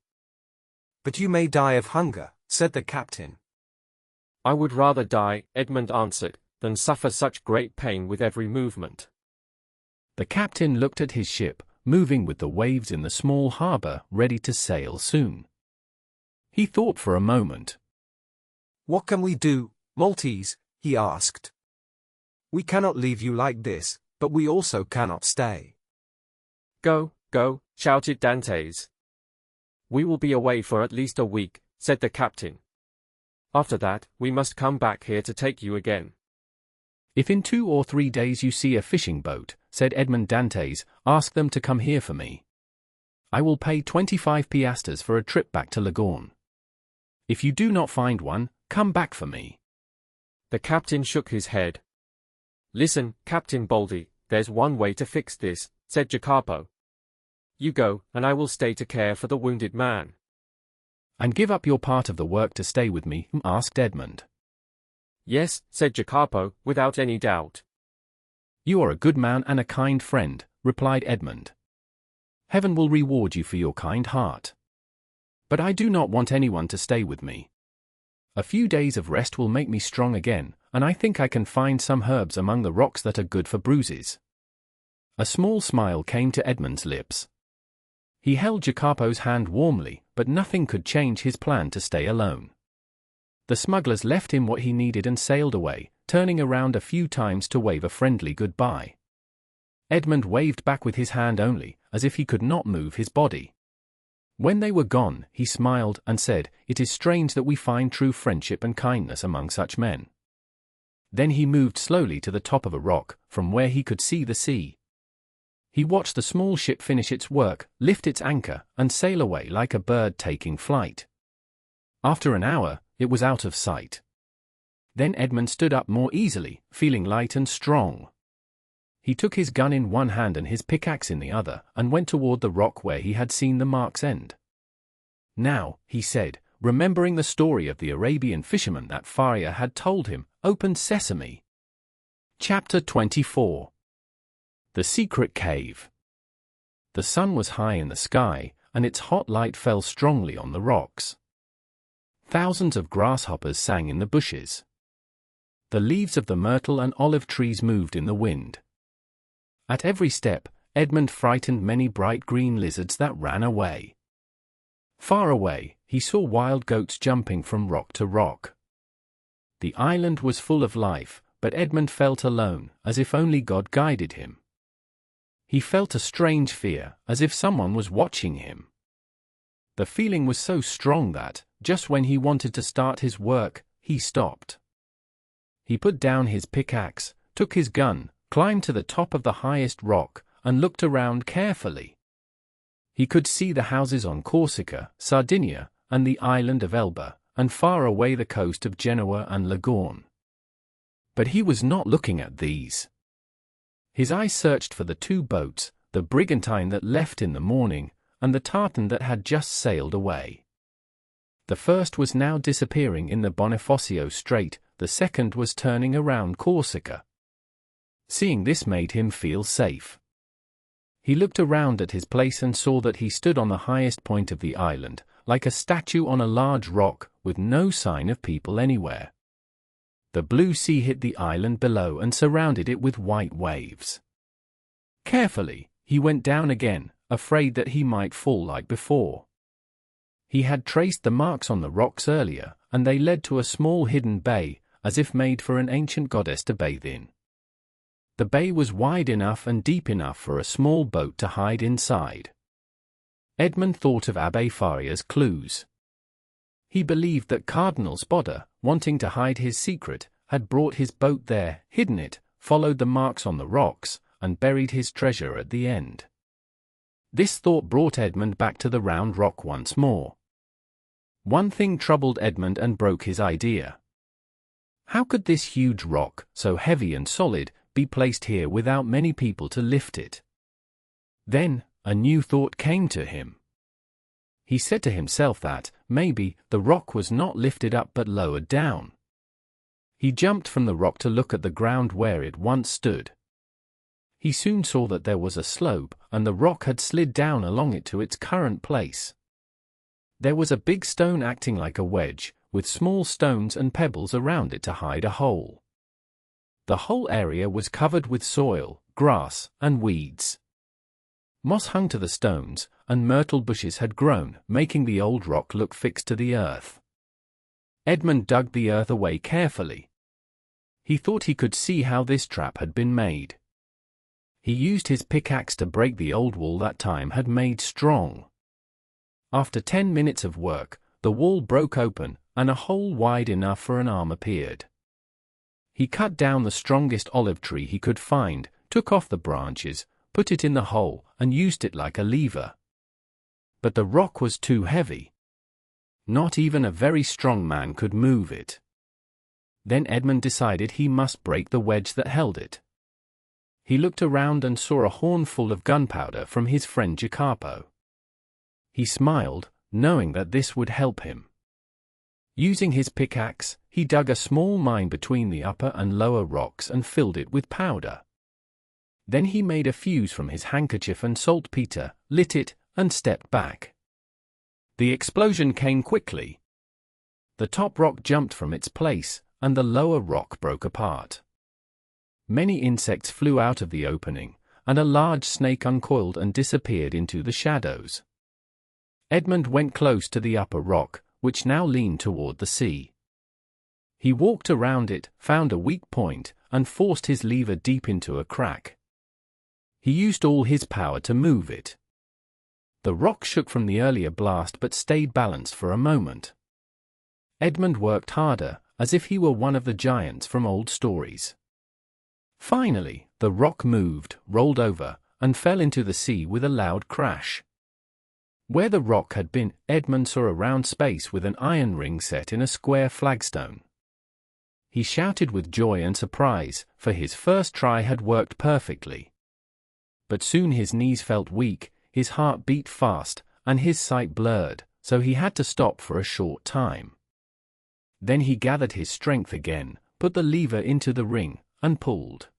But you may die of hunger, said the captain. I would rather die, Edmond answered, than suffer such great pain with every movement. The captain looked at his ship, moving with the waves in the small harbor, ready to sail soon. He thought for a moment. What can we do, Maltese? He asked. We cannot leave you like this, but we also cannot stay. Go, go, shouted Dantès. We will be away for at least a week, said the captain. After that, we must come back here to take you again. If in 2 or 3 days you see a fishing boat, said Edmond Dantès, ask them to come here for me. I will pay 25 piastres for a trip back to Leghorn. If you do not find one, come back for me. The captain shook his head. Listen, Captain Baldy, there's one way to fix this, said Jacopo. You go, and I will stay to care for the wounded man. And give up your part of the work to stay with me? Asked Edmond. Yes, said Jacopo, without any doubt. You are a good man and a kind friend, replied Edmond. Heaven will reward you for your kind heart. But I do not want anyone to stay with me. A few days of rest will make me strong again, and I think I can find some herbs among the rocks that are good for bruises. A small smile came to Edmond's lips. He held Jacopo's hand warmly, but nothing could change his plan to stay alone. The smugglers left him what he needed and sailed away, turning around a few times to wave a friendly goodbye. Edmond waved back with his hand only, as if he could not move his body. When they were gone, he smiled and said, "It is strange that we find true friendship and kindness among such men." Then he moved slowly to the top of a rock, from where he could see the sea. He watched the small ship finish its work, lift its anchor, and sail away like a bird taking flight. After an hour, it was out of sight. Then Edmond stood up more easily, feeling light and strong. He took his gun in one hand and his pickaxe in the other, and went toward the rock where he had seen the mark's end. Now, he said, remembering the story of the Arabian fisherman that Faria had told him, "Open sesame." Chapter 24. The Secret Cave. The sun was high in the sky, and its hot light fell strongly on the rocks. Thousands of grasshoppers sang in the bushes. The leaves of the myrtle and olive trees moved in the wind. At every step, Edmond frightened many bright green lizards that ran away. Far away, he saw wild goats jumping from rock to rock. The island was full of life, but Edmond felt alone, as if only God guided him. He felt a strange fear, as if someone was watching him. The feeling was so strong that, just when he wanted to start his work, he stopped. He put down his pickaxe, took his gun, climbed to the top of the highest rock, and looked around carefully. He could see the houses on Corsica, Sardinia, and the island of Elba, and far away the coast of Genoa and Leghorn. But he was not looking at these. His eyes searched for the 2 boats, the brigantine that left in the morning, and the tartan that had just sailed away. The first was now disappearing in the Bonifacio Strait, the second was turning around Corsica. Seeing this made him feel safe. He looked around at his place and saw that he stood on the highest point of the island, like a statue on a large rock, with no sign of people anywhere. The blue sea hit the island below and surrounded it with white waves. Carefully, he went down again, afraid that he might fall like before. He had traced the marks on the rocks earlier, and they led to a small hidden bay, as if made for an ancient goddess to bathe in. The bay was wide enough and deep enough for a small boat to hide inside. Edmond thought of Abbé Faria's clues. He believed that Cardinal Spada, wanting to hide his secret, had brought his boat there, hidden it, followed the marks on the rocks, and buried his treasure at the end. This thought brought Edmond back to the round rock once more. One thing troubled Edmond and broke his idea. How could this huge rock, so heavy and solid, be placed here without many people to lift it? Then, a new thought came to him. He said to himself that, maybe, the rock was not lifted up but lowered down. He jumped from the rock to look at the ground where it once stood. He soon saw that there was a slope, and the rock had slid down along it to its current place. There was a big stone acting like a wedge, with small stones and pebbles around it to hide a hole. The whole area was covered with soil, grass, and weeds. Moss hung to the stones, and myrtle bushes had grown, making the old rock look fixed to the earth. Edmond dug the earth away carefully. He thought he could see how this trap had been made. He used his pickaxe to break the old wall that time had made strong. After 10 minutes of work, the wall broke open, and a hole wide enough for an arm appeared. He cut down the strongest olive tree he could find, took off the branches, put it in the hole, and used it like a lever. But the rock was too heavy. Not even a very strong man could move it. Then Edmond decided he must break the wedge that held it. He looked around and saw a horn full of gunpowder from his friend Jacopo. He smiled, knowing that this would help him. Using his pickaxe, he dug a small mine between the upper and lower rocks and filled it with powder. Then he made a fuse from his handkerchief and saltpeter, lit it, and stepped back. The explosion came quickly. The top rock jumped from its place, and the lower rock broke apart. Many insects flew out of the opening, and a large snake uncoiled and disappeared into the shadows. Edmond went close to the upper rock, which now leaned toward the sea. He walked around it, found a weak point, and forced his lever deep into a crack. He used all his power to move it. The rock shook from the earlier blast but stayed balanced for a moment. Edmond worked harder, as if he were one of the giants from old stories. Finally, the rock moved, rolled over, and fell into the sea with a loud crash. Where the rock had been, Edmond saw a round space with an iron ring set in a square flagstone. He shouted with joy and surprise, for his first try had worked perfectly. But soon his knees felt weak, his heart beat fast, and his sight blurred, so he had to stop for a short time. Then he gathered his strength again, put the lever into the ring, and pulled.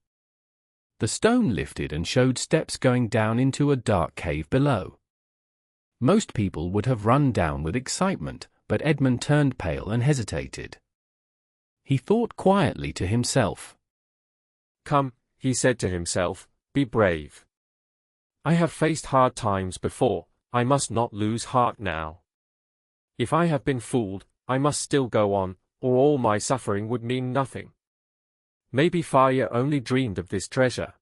The stone lifted and showed steps going down into a dark cave below. Most people would have run down with excitement, but Edmond turned pale and hesitated. He thought quietly to himself. "Come," he said to himself, "be brave. I have faced hard times before, I must not lose heart now. If I have been fooled, I must still go on, or all my suffering would mean nothing. Maybe Faria only dreamed of this treasure.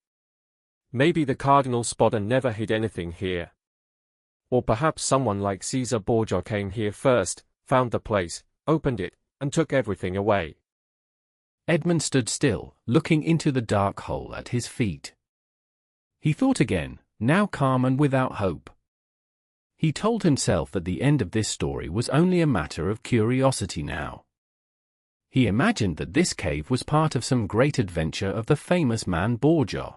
Maybe the Cardinal Spada never hid anything here. Or perhaps someone like Caesar Borgia came here first, found the place, opened it, and took everything away." Edmond stood still, looking into the dark hole at his feet. He thought again, now calm and without hope. He told himself that the end of this story was only a matter of curiosity now. He imagined that this cave was part of some great adventure of the famous man Borgia.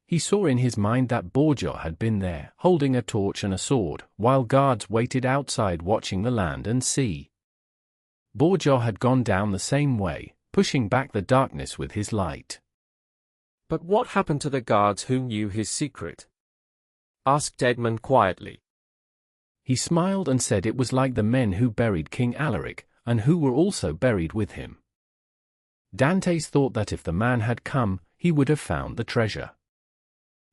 He saw in his mind that Borgia had been there, holding a torch and a sword, while guards waited outside watching the land and sea. Borgia had gone down the same way, pushing back the darkness with his light. "But what happened to the guards who knew his secret?" asked Edmond quietly. He smiled and said it was like the men who buried King Alaric, and who were also buried with him. Dantès thought that if the man had come, he would have found the treasure.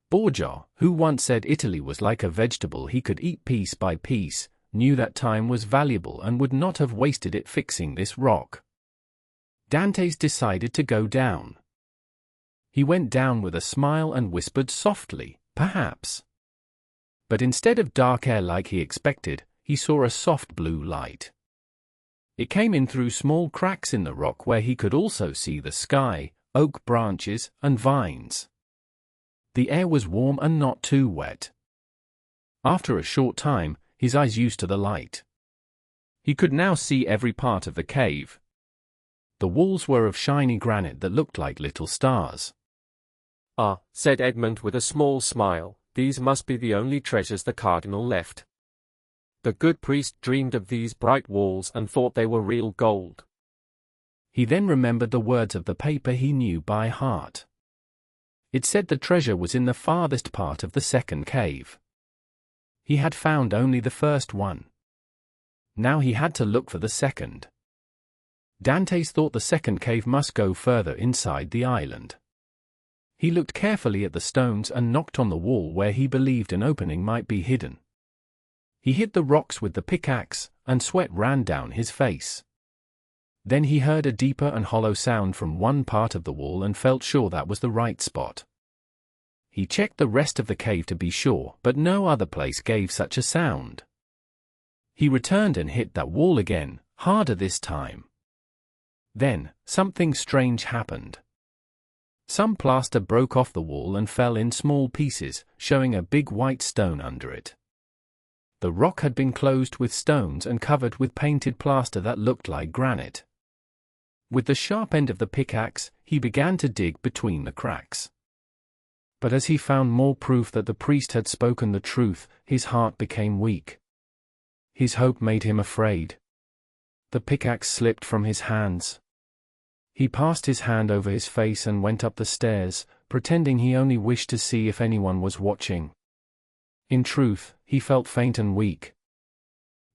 Borgia, who once said Italy was like a vegetable he could eat piece by piece, knew that time was valuable and would not have wasted it fixing this rock. Dantès decided to go down. He went down with a smile and whispered softly, "Perhaps." But instead of dark air like he expected, he saw a soft blue light. It came in through small cracks in the rock where he could also see the sky, oak branches, and vines. The air was warm and not too wet. After a short time, his eyes used to the light. He could now see every part of the cave. The walls were of shiny granite that looked like little stars. "Ah," said Edmond with a small smile, "these must be the only treasures the cardinal left." The good priest dreamed of these bright walls and thought they were real gold. He then remembered the words of the paper he knew by heart. It said the treasure was in the farthest part of the second cave. He had found only the first one. Now he had to look for the second. Dantès thought the second cave must go further inside the island. He looked carefully at the stones and knocked on the wall where he believed an opening might be hidden. He hit the rocks with the pickaxe, and sweat ran down his face. Then he heard a deeper and hollow sound from one part of the wall and felt sure that was the right spot. He checked the rest of the cave to be sure, but no other place gave such a sound. He returned and hit that wall again, harder this time. Then, something strange happened. Some plaster broke off the wall and fell in small pieces, showing a big white stone under it. The rock had been closed with stones and covered with painted plaster that looked like granite. With the sharp end of the pickaxe, he began to dig between the cracks. But as he found more proof that the priest had spoken the truth, his heart became weak. His hope made him afraid. The pickaxe slipped from his hands. He passed his hand over his face and went up the stairs, pretending he only wished to see if anyone was watching. In truth, he felt faint and weak.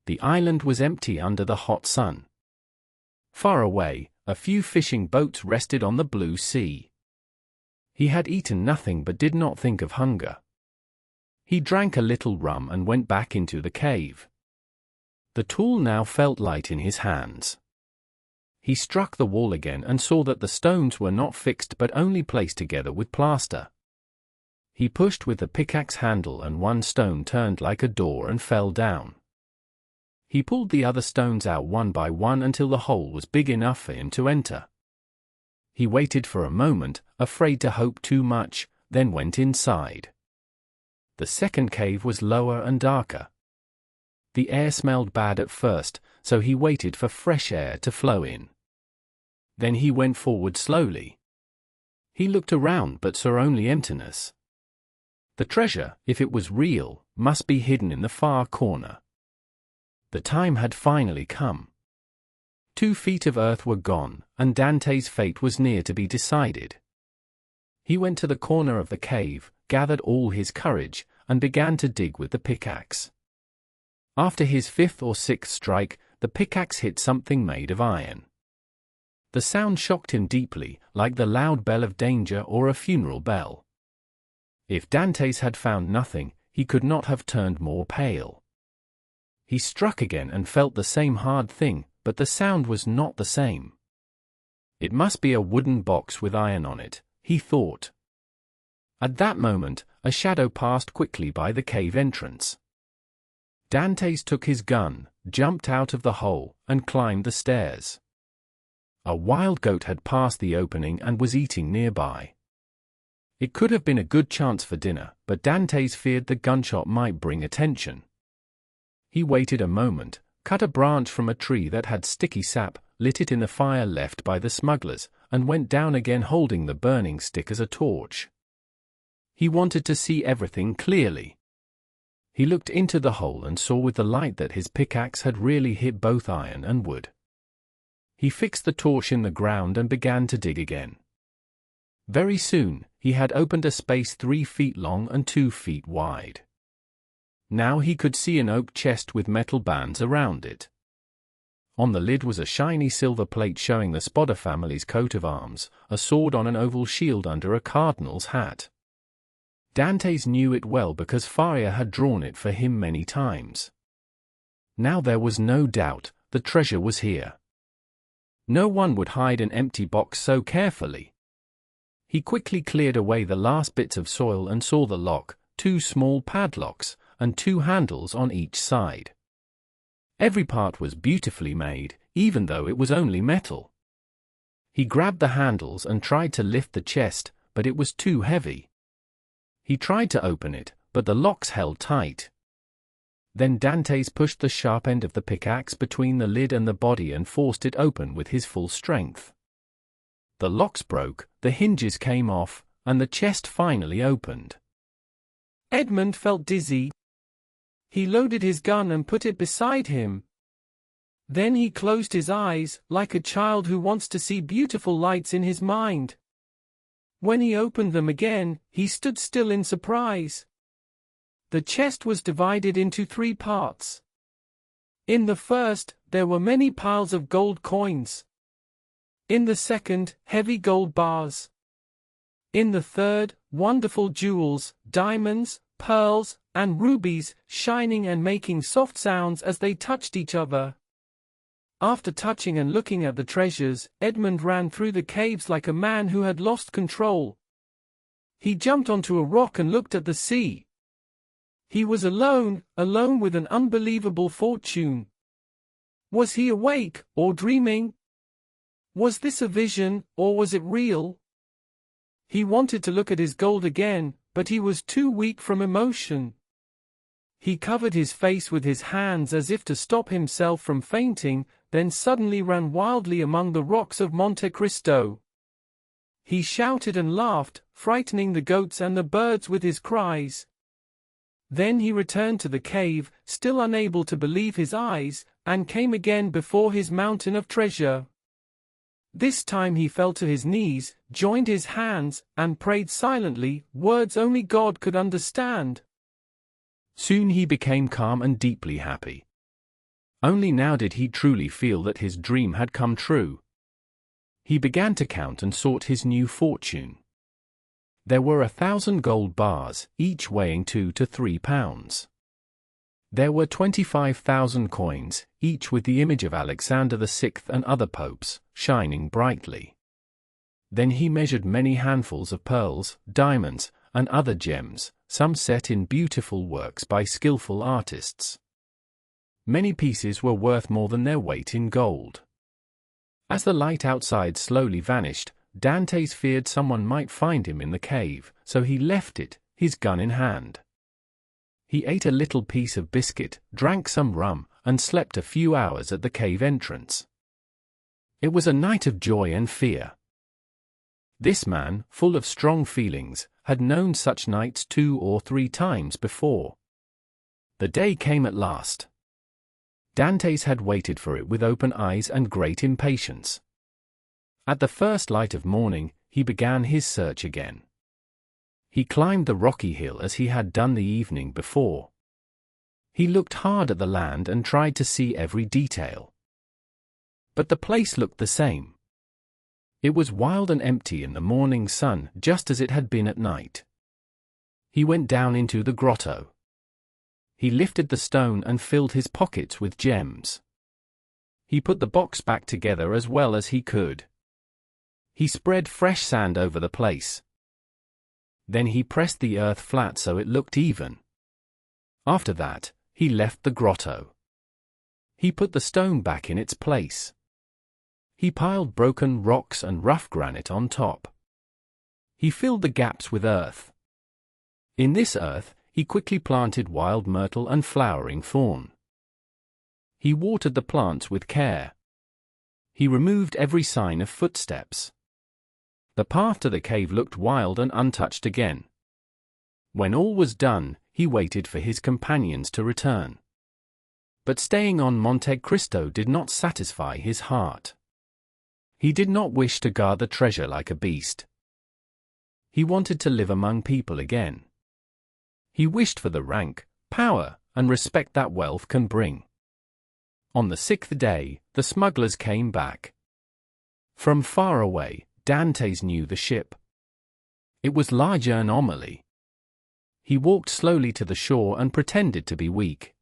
The island was empty under the hot sun. Far away, a few fishing boats rested on the blue sea. He had eaten nothing but did not think of hunger. He drank a little rum and went back into the cave. The tool now felt light in his hands. He struck the wall again and saw that the stones were not fixed but only placed together with plaster. He pushed with the pickaxe handle and one stone turned like a door and fell down. He pulled the other stones out one by one until the hole was big enough for him to enter. He waited for a moment, afraid to hope too much, then went inside. The second cave was lower and darker. The air smelled bad at first, so he waited for fresh air to flow in. Then he went forward slowly. He looked around but saw only emptiness. The treasure, if it was real, must be hidden in the far corner. The time had finally come. 2 feet of earth were gone, and Dantès' fate was near to be decided. He went to the corner of the cave, gathered all his courage, and began to dig with the pickaxe. After his 5th or 6th strike, the pickaxe hit something made of iron. The sound shocked him deeply, like the loud bell of danger or a funeral bell. If Dantès had found nothing, he could not have turned more pale. He struck again and felt the same hard thing, but the sound was not the same. It must be a wooden box with iron on it, he thought. At that moment, a shadow passed quickly by the cave entrance. Dantès took his gun, jumped out of the hole, and climbed the stairs. A wild goat had passed the opening and was eating nearby. It could have been a good chance for dinner, but Dantès feared the gunshot might bring attention. He waited a moment, cut a branch from a tree that had sticky sap, lit it in the fire left by the smugglers, and went down again holding the burning stick as a torch. He wanted to see everything clearly. He looked into the hole and saw with the light that his pickaxe had really hit both iron and wood. He fixed the torch in the ground and began to dig again. Very soon, he had opened a space 3 feet long and 2 feet wide. Now he could see an oak chest with metal bands around it. On the lid was a shiny silver plate showing the Spada family's coat of arms, a sword on an oval shield under a cardinal's hat. Dantès knew it well because Faria had drawn it for him many times. Now there was no doubt, the treasure was here. No one would hide an empty box so carefully. He quickly cleared away the last bits of soil and saw the lock, 2 small padlocks, and 2 handles on each side. Every part was beautifully made, even though it was only metal. He grabbed the handles and tried to lift the chest, but it was too heavy. He tried to open it, but the locks held tight. Then Dantès pushed the sharp end of the pickaxe between the lid and the body and forced it open with his full strength. The locks broke, the hinges came off, and the chest finally opened. Edmond felt dizzy. He loaded his gun and put it beside him. Then he closed his eyes, like a child who wants to see beautiful lights in his mind. When he opened them again, he stood still in surprise. The chest was divided into 3 parts. In the first, there were many piles of gold coins. In the second, heavy gold bars. In the third, wonderful jewels, diamonds, pearls, and rubies, shining and making soft sounds as they touched each other. After touching and looking at the treasures, Edmond ran through the caves like a man who had lost control. He jumped onto a rock and looked at the sea. He was alone with an unbelievable fortune. Was he awake, or dreaming? Was this a vision, or was it real? He wanted to look at his gold again, but he was too weak from emotion. He covered his face with his hands as if to stop himself from fainting, then suddenly ran wildly among the rocks of Monte Cristo. He shouted and laughed, frightening the goats and the birds with his cries. Then he returned to the cave, still unable to believe his eyes, and came again before his mountain of treasure. This time he fell to his knees, joined his hands, and prayed silently, words only God could understand. Soon he became calm and deeply happy. Only now did he truly feel that his dream had come true. He began to count and sort his new fortune. There were 1,000 gold bars, each weighing 2 to 3 pounds. There were 25,000 coins, each with the image of Alexander VI and other popes, shining brightly. Then he measured many handfuls of pearls, diamonds, and other gems, some set in beautiful works by skillful artists. Many pieces were worth more than their weight in gold. As the light outside slowly vanished, Dantès feared someone might find him in the cave, so he left it, his gun in hand. He ate a little piece of biscuit, drank some rum, and slept a few hours at the cave entrance. It was a night of joy and fear. This man, full of strong feelings, had known such nights 2 or 3 times before. The day came at last. Dantès had waited for it with open eyes and great impatience. At the first light of morning, he began his search again. He climbed the rocky hill as he had done the evening before. He looked hard at the land and tried to see every detail. But the place looked the same. It was wild and empty in the morning sun, just as it had been at night. He went down into the grotto. He lifted the stone and filled his pockets with gems. He put the box back together as well as he could. He spread fresh sand over the place. Then he pressed the earth flat so it looked even. After that, he left the grotto. He put the stone back in its place. He piled broken rocks and rough granite on top. He filled the gaps with earth. In this earth, he quickly planted wild myrtle and flowering thorn. He watered the plants with care. He removed every sign of footsteps. The path to the cave looked wild and untouched again. When all was done, he waited for his companions to return. But staying on Monte Cristo did not satisfy his heart. He did not wish to guard the treasure like a beast. He wanted to live among people again. He wished for the rank, power, and respect that wealth can bring. On the 6th day, the smugglers came back. From far away, Dantès knew the ship. It was larger than Amelie. He walked slowly to the shore and pretended to be weak.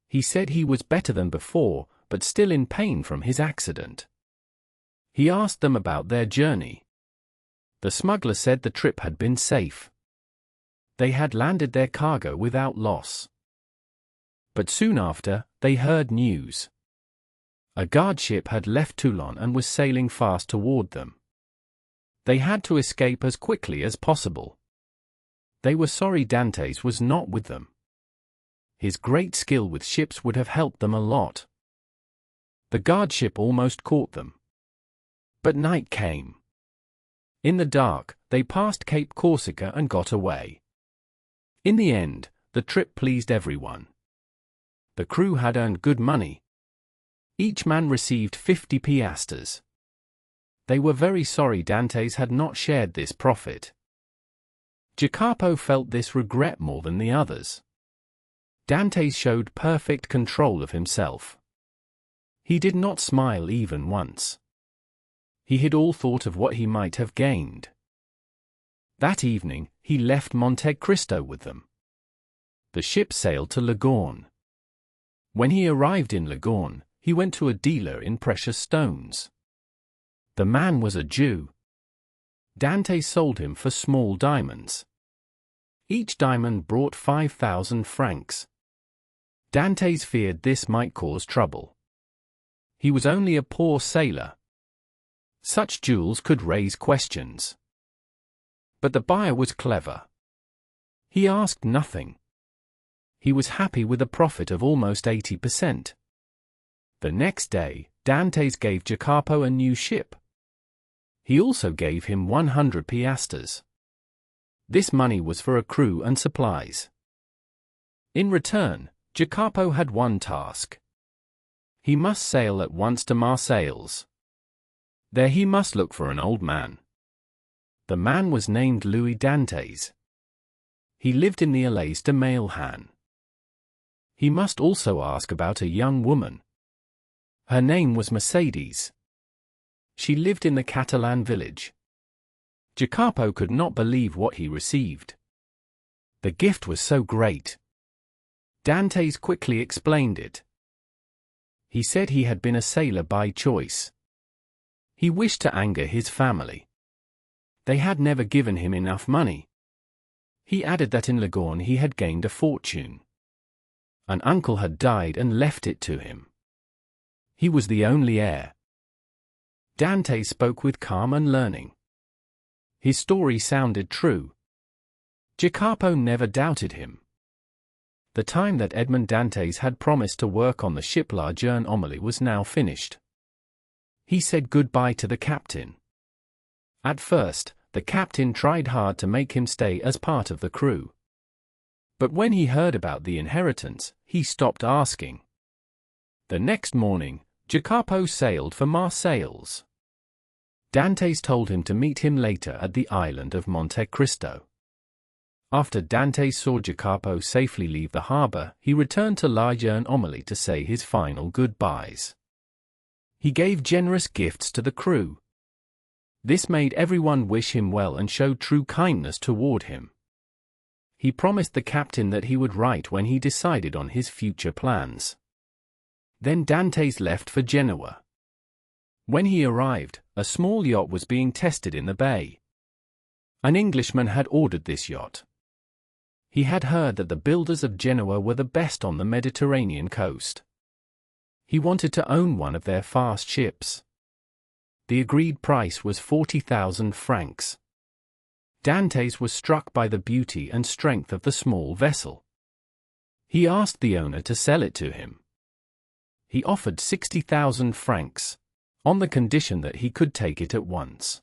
He said he was better than before, but still in pain from his accident. He asked them about their journey. The smuggler said the trip had been safe. They had landed their cargo without loss. But soon after, they heard news. A guard ship had left Toulon and was sailing fast toward them. They had to escape as quickly as possible. They were sorry Dantès was not with them. his great skill with ships would have helped them a lot. The guard ship almost caught them. But night came. In the dark, they passed Cape Corsica and got away. In the end, the trip pleased everyone. The crew had earned good money. Each man received 50 piastres. They were very sorry Dantès had not shared this profit. Jacopo felt this regret more than the others. Dantès showed perfect control of himself. He did not smile even once. He had all thought of what he might have gained. That evening, he left Monte Cristo with them. The ship sailed to Leghorn. When he arrived in Leghorn, he went to a dealer in precious stones. The man was a Jew. Dantès sold him for small diamonds. Each diamond brought 5,000 francs. Dantès feared this might cause trouble. He was only a poor sailor. Such jewels could raise questions. But the buyer was clever. He asked nothing. He was happy with a profit of almost 80%. The next day, Dantès gave Jacopo a new ship. He also gave him 100 piastres. This money was for a crew and supplies. In return, Jacopo had one task. He must sail at once to Marseilles. There he must look for an old man. The man was named Louis Dantès. He lived in the Allées de Mailhan. He must also ask about a young woman. Her name was Mercedes. She lived in the Catalan village. Jacopo could not believe what he received. The gift was so great. Dantès quickly explained it. He said he had been a sailor by choice. He wished to anger his family. They had never given him enough money. He added that in Leghorn he had gained a fortune. An uncle had died and left it to him. He was the only heir. Dantès spoke with calm and learning. His story sounded true. Jacopo never doubted him. The time that Edmond Dantès had promised to work on the ship La Jeune Amélie was now finished. He said goodbye to the captain. At first, the captain tried hard to make him stay as part of the crew. But when he heard about the inheritance, he stopped asking. The next morning, Jacopo sailed for Marseilles. Dantès told him to meet him later at the island of Monte Cristo. After Dantès saw Jacopo safely leave the harbor, he returned to La Jeune Amélie to say his final goodbyes. He gave generous gifts to the crew. This made everyone wish him well and showed true kindness toward him. He promised the captain that he would write when he decided on his future plans. Then Dantès left for Genoa. When he arrived, a small yacht was being tested in the bay. An Englishman had ordered this yacht. He had heard that the builders of Genoa were the best on the Mediterranean coast. He wanted to own one of their fast ships. The agreed price was 40,000 francs. Dantès was struck by the beauty and strength of the small vessel. He asked the owner to sell it to him. He offered 60,000 francs, on the condition that he could take it at once.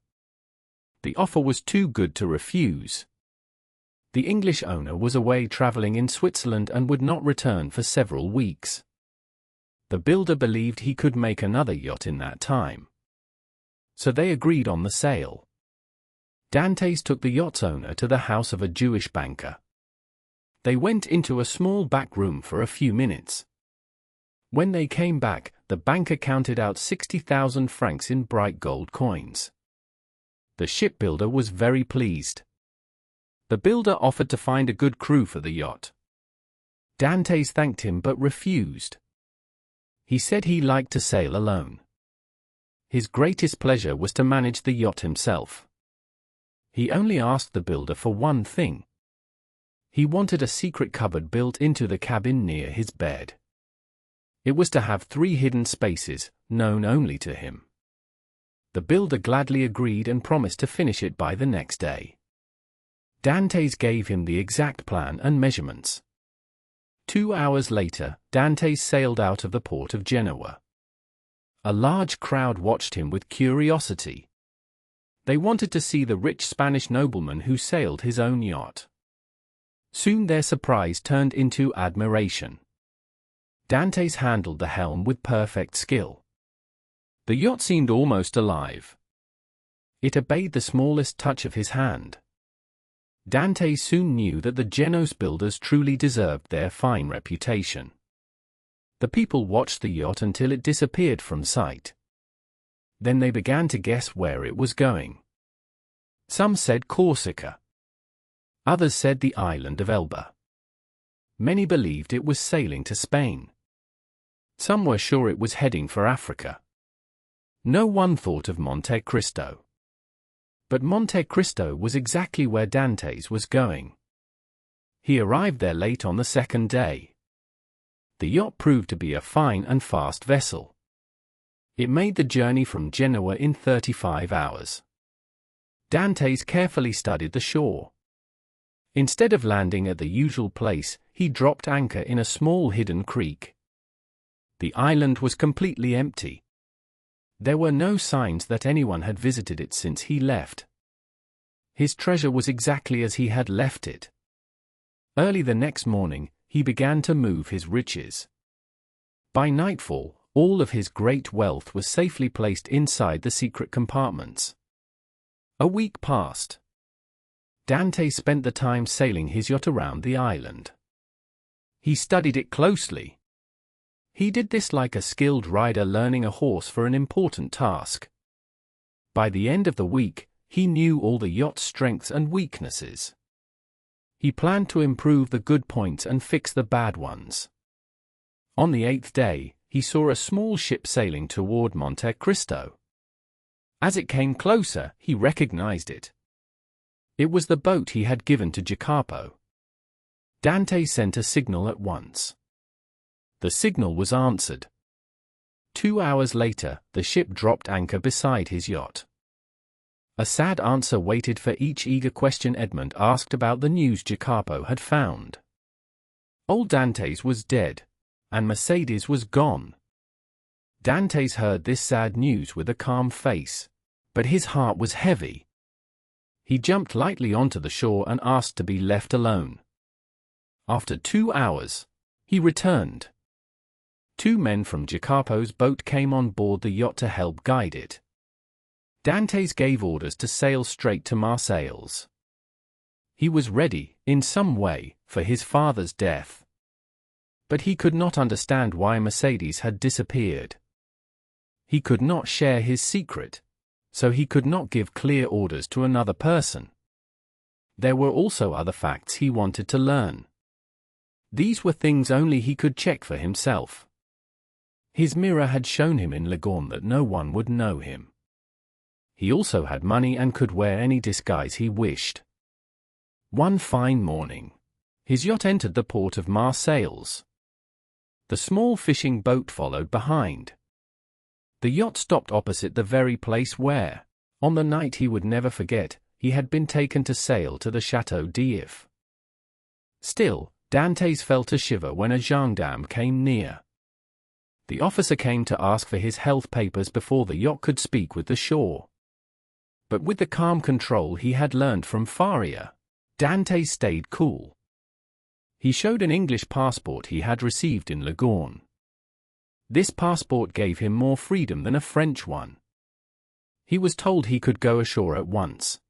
The offer was too good to refuse. The English owner was away traveling in Switzerland and would not return for several weeks. The builder believed he could make another yacht in that time. So they agreed on the sale. Dantès took the yacht's owner to the house of a Jewish banker. They went into a small back room for a few minutes. When they came back, the banker counted out 60,000 francs in bright gold coins. The shipbuilder was very pleased. The builder offered to find a good crew for the yacht. Dantès thanked him but refused. He said he liked to sail alone. His greatest pleasure was to manage the yacht himself. He only asked the builder for one thing. He wanted a secret cupboard built into the cabin near his bed. It was to have 3 hidden spaces, known only to him. The builder gladly agreed and promised to finish it by the next day. Dantès gave him the exact plan and measurements. 2 hours later, Dantès sailed out of the port of Genoa. A large crowd watched him with curiosity. They wanted to see the rich Spanish nobleman who sailed his own yacht. Soon their surprise turned into admiration. Dantès handled the helm with perfect skill. The yacht seemed almost alive. It obeyed the smallest touch of his hand. Dantès soon knew that the Genoese builders truly deserved their fine reputation. The people watched the yacht until it disappeared from sight. Then they began to guess where it was going. Some said Corsica. Others said the island of Elba. Many believed it was sailing to Spain. Some were sure it was heading for Africa. No one thought of Monte Cristo. But Monte Cristo was exactly where Dantès was going. He arrived there late on the second day. The yacht proved to be a fine and fast vessel. It made the journey from Genoa in 35 hours. Dantès carefully studied the shore. Instead of landing at the usual place, he dropped anchor in a small hidden creek. The island was completely empty. There were no signs that anyone had visited it since he left. His treasure was exactly as he had left it. Early the next morning, he began to move his riches. By nightfall, all of his great wealth was safely placed inside the secret compartments. A week passed. Dantès spent the time sailing his yacht around the island. He studied it closely. He did this like a skilled rider learning a horse for an important task. By the end of the week, he knew all the yacht's strengths and weaknesses. He planned to improve the good points and fix the bad ones. On the 8th day, he saw a small ship sailing toward Monte Cristo. As it came closer, he recognized it. It was the boat he had given to Jacopo. Dantès sent a signal at once. The signal was answered. 2 hours later, the ship dropped anchor beside his yacht. A sad answer waited for each eager question Edmond asked about the news Jacopo had found. Old Dantès was dead, and Mercedes was gone. Dantès heard this sad news with a calm face, but his heart was heavy. He jumped lightly onto the shore and asked to be left alone. After 2 hours, he returned. 2 men from Jacopo's boat came on board the yacht to help guide it. Dantès gave orders to sail straight to Marseilles. He was ready, in some way, for his father's death. But he could not understand why Mercedes had disappeared. He could not share his secret, so he could not give clear orders to another person. There were also other facts he wanted to learn. These were things only he could check for himself. His mirror had shown him in Leghorn that no one would know him. He also had money and could wear any disguise he wished. One fine morning, his yacht entered the port of Marseilles. The small fishing boat followed behind. The yacht stopped opposite the very place where, on the night he would never forget, he had been taken to sail to the Château d'If. Still, Dantès felt a shiver when a gendarme came near. The officer came to ask for his health papers before the yacht could speak with the shore. But with the calm control he had learned from Faria, Dantès stayed cool. He showed an English passport he had received in Leghorn. This passport gave him more freedom than a French one. He was told he could go ashore at once.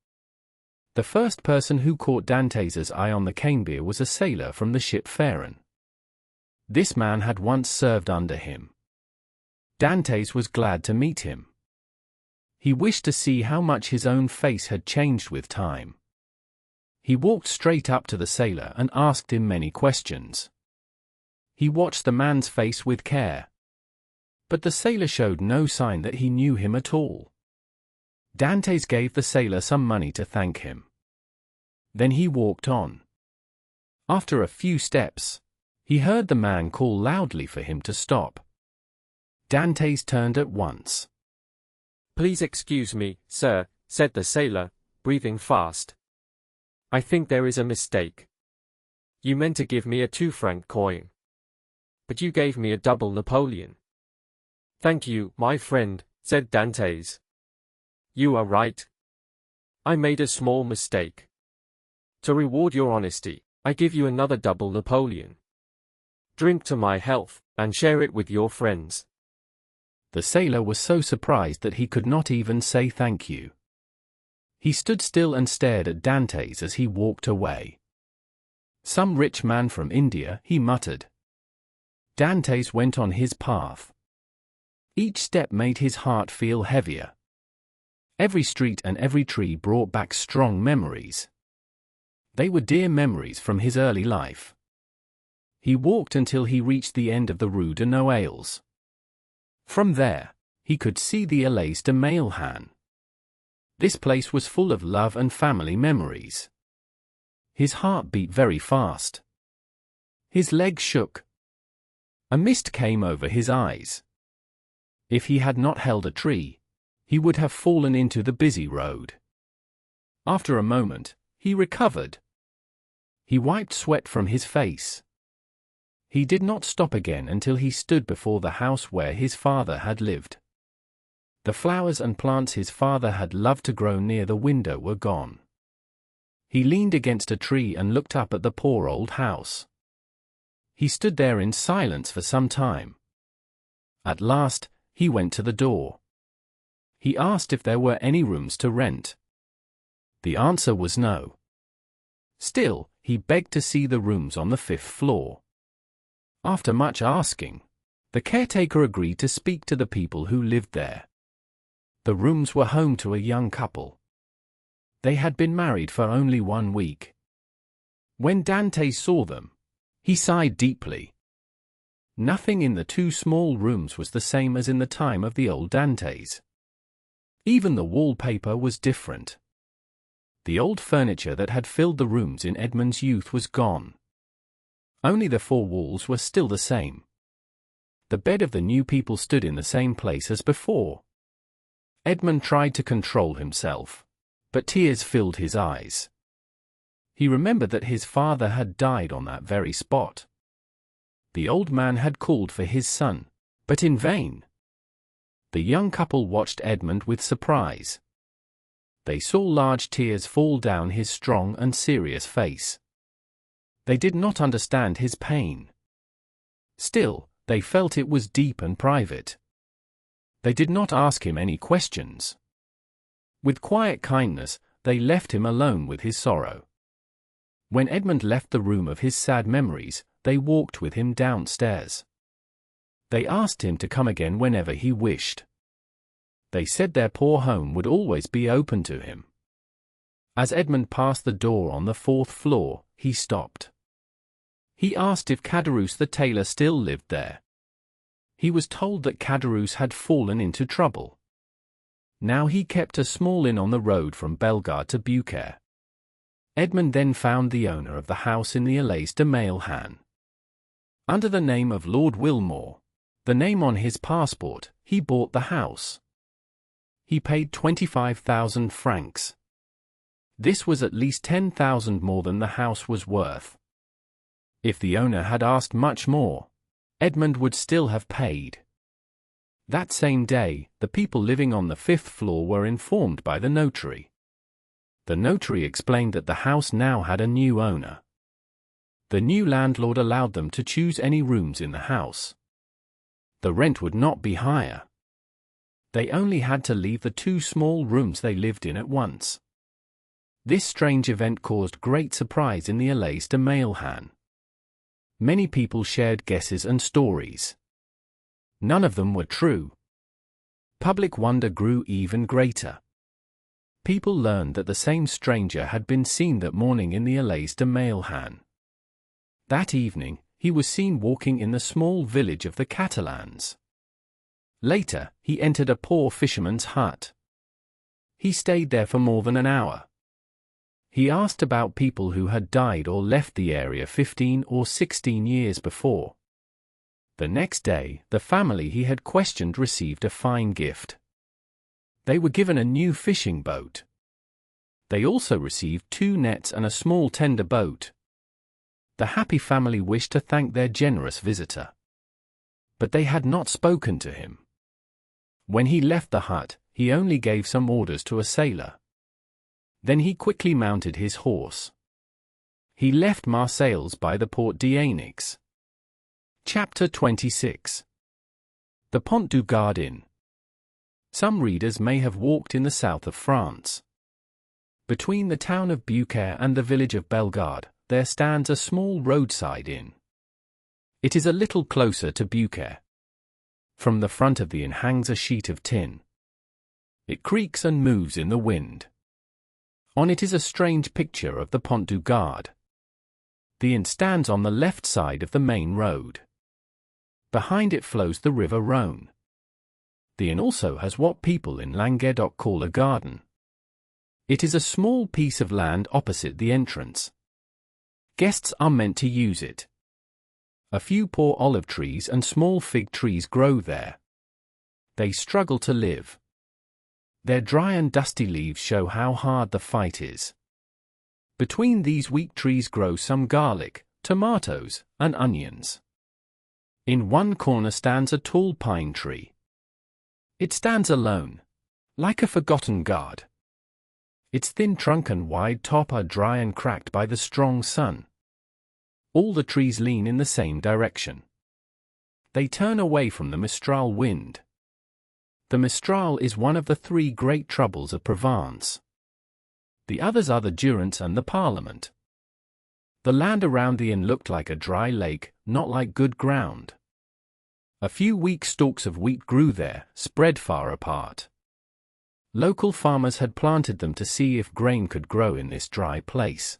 The first person who caught Dantès' eye on the Canebier was a sailor from the ship Pharaon. This man had once served under him. Dantès was glad to meet him. He wished to see how much his own face had changed with time. He walked straight up to the sailor and asked him many questions. He watched the man's face with care. But the sailor showed no sign that he knew him at all. Dantès gave the sailor some money to thank him. Then he walked on. After a few steps, he heard the man call loudly for him to stop. Dantès turned at once. "Please excuse me, sir," said the sailor, breathing fast. "I think there is a mistake." You meant to give me a 2-franc coin. But you gave me a double Napoleon. Thank you, my friend, said Dantès. You are right. I made a small mistake. To reward your honesty, I give you another double Napoleon. Drink to my health, and share it with your friends. The sailor was so surprised that he could not even say thank you. He stood still and stared at Dantès as he walked away. Some rich man from India, he muttered. Dantès went on his path. Each step made his heart feel heavier. Every street and every tree brought back strong memories. They were dear memories from his early life. He walked until he reached the end of the Rue de Noailles. From there, he could see the Allées de Mailhan. This place was full of love and family memories. His heart beat very fast. His legs shook. A mist came over his eyes. If he had not held a tree, he would have fallen into the busy road. After a moment, he recovered. He wiped sweat from his face. He did not stop again until he stood before the house where his father had lived. The flowers and plants his father had loved to grow near the window were gone. He leaned against a tree and looked up at the poor old house. He stood there in silence for some time. At last, he went to the door. He asked if there were any rooms to rent. The answer was no. Still, he begged to see the rooms on the 5th floor. After much asking, the caretaker agreed to speak to the people who lived there. The rooms were home to a young couple. They had been married for only 1 week. When Dantès saw them, he sighed deeply. Nothing in the 2 small rooms was the same as in the time of the old Dantès. Even the wallpaper was different. The old furniture that had filled the rooms in Edmond's youth was gone. Only the 4 walls were still the same. The bed of the new people stood in the same place as before. Edmond tried to control himself, but tears filled his eyes. He remembered that his father had died on that very spot. The old man had called for his son, but in vain. The young couple watched Edmond with surprise. They saw large tears fall down his strong and serious face. They did not understand his pain. Still, they felt it was deep and private. They did not ask him any questions. With quiet kindness, they left him alone with his sorrow. When Edmond left the room of his sad memories, they walked with him downstairs. They asked him to come again whenever he wished. They said their poor home would always be open to him. As Edmond passed the door on the 4th floor, he stopped. He asked if Caderousse the tailor still lived there. He was told that Caderousse had fallen into trouble. Now he kept a small inn on the road from Bellegarde to Beaucaire. Edmond then found the owner of the house in the Allées de Mailhan. Under the name of Lord Wilmore, the name on his passport, he bought the house. He paid 25,000 francs. This was at least 10,000 more than the house was worth. If the owner had asked much more, Edmond would still have paid. That same day, the people living on the 5th floor were informed by the notary. The notary explained that the house now had a new owner. The new landlord allowed them to choose any rooms in the house. The rent would not be higher. They only had to leave the 2 small rooms they lived in at once. This strange event caused great surprise in the Allées de Mailhan. Many people shared guesses and stories. None of them were true. Public wonder grew even greater. People learned that the same stranger had been seen that morning in the Allées de Mailhan. That evening, he was seen walking in the small village of the Catalans. Later, he entered a poor fisherman's hut. He stayed there for more than an hour. He asked about people who had died or left the area 15 or 16 years before. The next day, the family he had questioned received a fine gift. They were given a new fishing boat. They also received 2 nets and a small tender boat. The happy family wished to thank their generous visitor. But they had not spoken to him. When he left the hut, he only gave some orders to a sailor. Then he quickly mounted his horse. He left Marseilles by the Port d'Anix. Chapter 26. The Pont du Gardin. Some readers may have walked in the south of France. Between the town of Beaucaire and the village of Bellegarde, there stands a small roadside inn. It is a little closer to Beaucaire. From the front of the inn hangs a sheet of tin. It creaks and moves in the wind. On it is a strange picture of the Pont du Gard. The inn stands on the left side of the main road. Behind it flows the river Rhône. The inn also has what people in Languedoc call a garden. It is a small piece of land opposite the entrance. Guests are meant to use it. A few poor olive trees and small fig trees grow there. They struggle to live. Their dry and dusty leaves show how hard the fight is. Between these weak trees grow some garlic, tomatoes, and onions. In one corner stands a tall pine tree. It stands alone, like a forgotten god. Its thin trunk and wide top are dry and cracked by the strong sun. All the trees lean in the same direction. They turn away from the Mistral wind. The Mistral is one of the three great troubles of Provence. The others are the Durance and the Parliament. The land around the inn looked like a dry lake, not like good ground. A few weak stalks of wheat grew there, spread far apart. Local farmers had planted them to see if grain could grow in this dry place.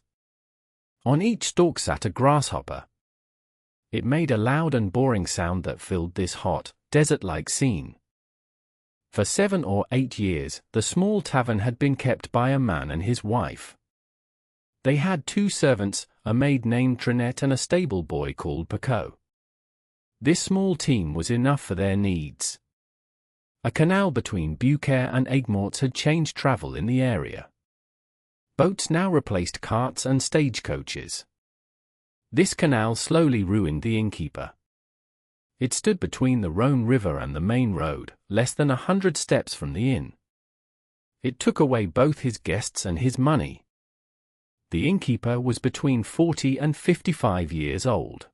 On each stalk sat a grasshopper. It made a loud and boring sound that filled this hot, desert-like scene. For 7 or 8 years, the small tavern had been kept by a man and his wife. They had 2 servants, a maid named Trinette and a stable boy called Picot. This small team was enough for their needs. A canal between Beaucaire and Aiguemortes had changed travel in the area. Boats now replaced carts and stagecoaches. This canal slowly ruined the innkeeper. It stood between the Rhône River and the main road, less than 100 steps from the inn. It took away both his guests and his money. The innkeeper was between 40 and 55 years old.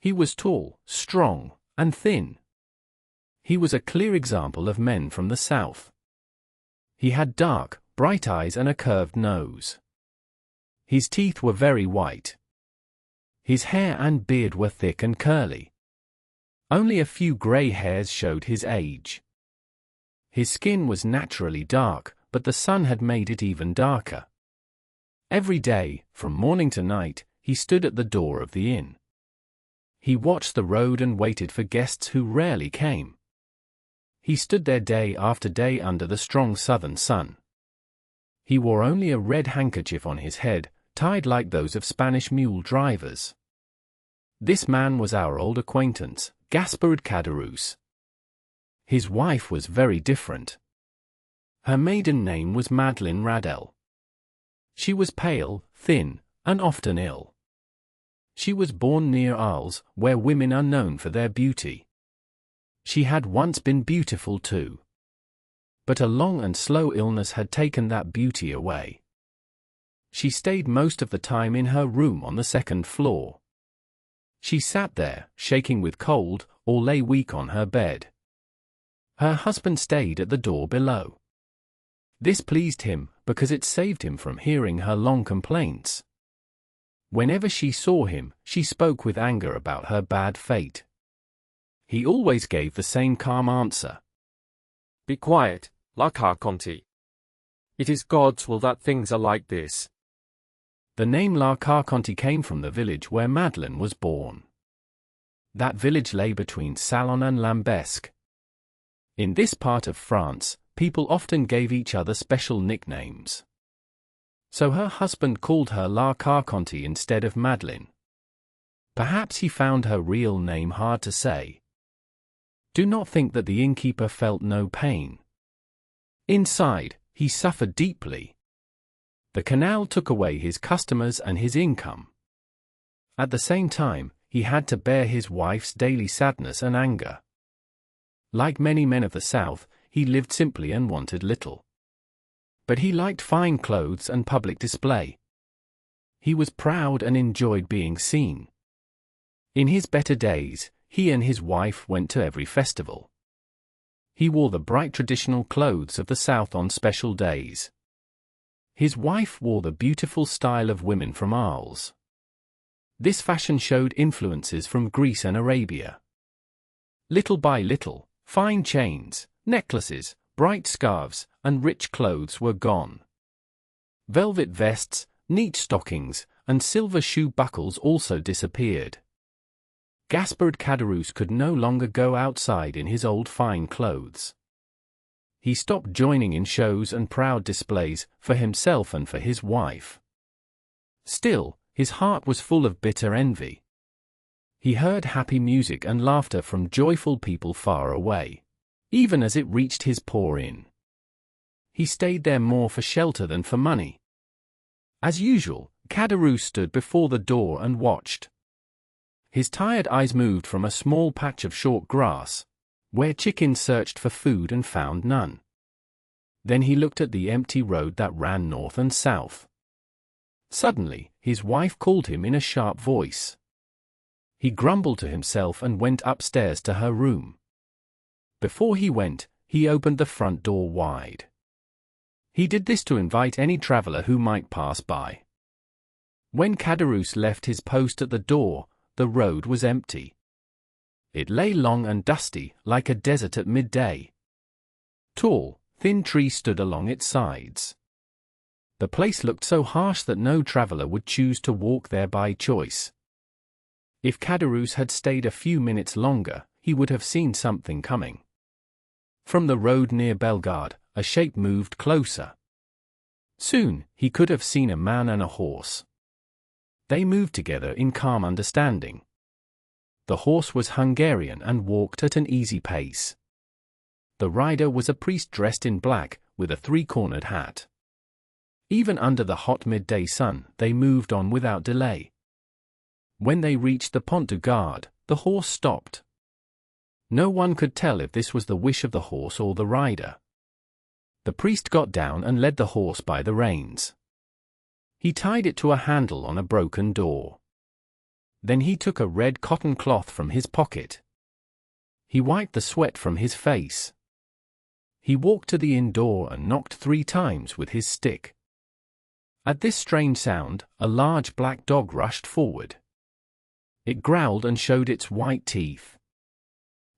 He was tall, strong, and thin. He was a clear example of men from the south. He had dark, bright eyes and a curved nose. His teeth were very white. His hair and beard were thick and curly. Only a few grey hairs showed his age. His skin was naturally dark, but the sun had made it even darker. Every day, from morning to night, he stood at the door of the inn. He watched the road and waited for guests who rarely came. He stood there day after day under the strong southern sun. He wore only a red handkerchief on his head, tied like those of Spanish mule drivers. This man was our old acquaintance, Gaspard Caderousse. His wife was very different. Her maiden name was Madeleine Radel. She was pale, thin, and often ill. She was born near Arles, where women are known for their beauty. She had once been beautiful too. But a long and slow illness had taken that beauty away. She stayed most of the time in her room on the 2nd floor. She sat there, shaking with cold, or lay weak on her bed. Her husband stayed at the door below. This pleased him, because it saved him from hearing her long complaints. Whenever she saw him, she spoke with anger about her bad fate. He always gave the same calm answer. Be quiet, La Carconte. It is God's will that things are like this. The name La Carconte came from the village where Madeleine was born. That village lay between Salon and Lambesc. In this part of France, people often gave each other special nicknames. So her husband called her La Carconte instead of Madeleine. Perhaps he found her real name hard to say. Do not think that the innkeeper felt no pain. Inside, he suffered deeply. The canal took away his customers and his income. At the same time, he had to bear his wife's daily sadness and anger. Like many men of the South, he lived simply and wanted little. But he liked fine clothes and public display. He was proud and enjoyed being seen. In his better days, he and his wife went to every festival. He wore the bright traditional clothes of the South on special days. His wife wore the beautiful style of women from Arles. This fashion showed influences from Greece and Arabia. Little by little, fine chains, necklaces, bright scarves, and rich clothes were gone. Velvet vests, neat stockings, and silver shoe buckles also disappeared. Gaspard Caderousse could no longer go outside in his old fine clothes. He stopped joining in shows and proud displays for himself and for his wife. Still, his heart was full of bitter envy. He heard happy music and laughter from joyful people far away, even as it reached his poor inn. He stayed there more for shelter than for money. As usual, Caderousse stood before the door and watched. His tired eyes moved from a small patch of short grass, where chickens searched for food and found none. Then he looked at the empty road that ran north and south. Suddenly, his wife called him in a sharp voice. He grumbled to himself and went upstairs to her room. Before he went, he opened the front door wide. He did this to invite any traveler who might pass by. When Caderousse left his post at the door, the road was empty. It lay long and dusty, like a desert at midday. Tall, thin trees stood along its sides. The place looked so harsh that no traveler would choose to walk there by choice. If Caderousse had stayed a few minutes longer, he would have seen something coming. From the road near Bellegarde, a shape moved closer. Soon, he could have seen a man and a horse. They moved together in calm understanding. The horse was Hungarian and walked at an easy pace. The rider was a priest dressed in black, with a three-cornered hat. Even under the hot midday sun, they moved on without delay. When they reached the Pont du Gard, the horse stopped. No one could tell if this was the wish of the horse or the rider. The priest got down and led the horse by the reins. He tied it to a handle on a broken door. Then he took a red cotton cloth from his pocket. He wiped the sweat from his face. He walked to the inn door and knocked 3 times with his stick. At this strange sound, a large black dog rushed forward. It growled and showed its white teeth.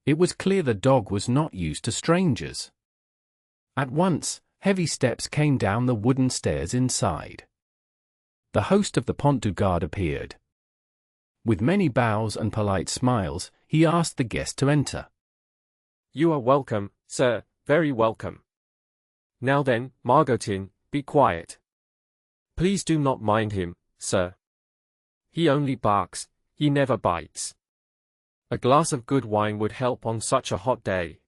It was clear the dog was not used to strangers. At once, heavy steps came down the wooden stairs inside. The host of the Pont du Gard appeared. With many bows and polite smiles, he asked the guest to enter. "You are welcome, sir, very welcome. Now then, Margotin, be quiet. Please do not mind him, sir. He only barks, he never bites. A glass of good wine would help on such a hot day.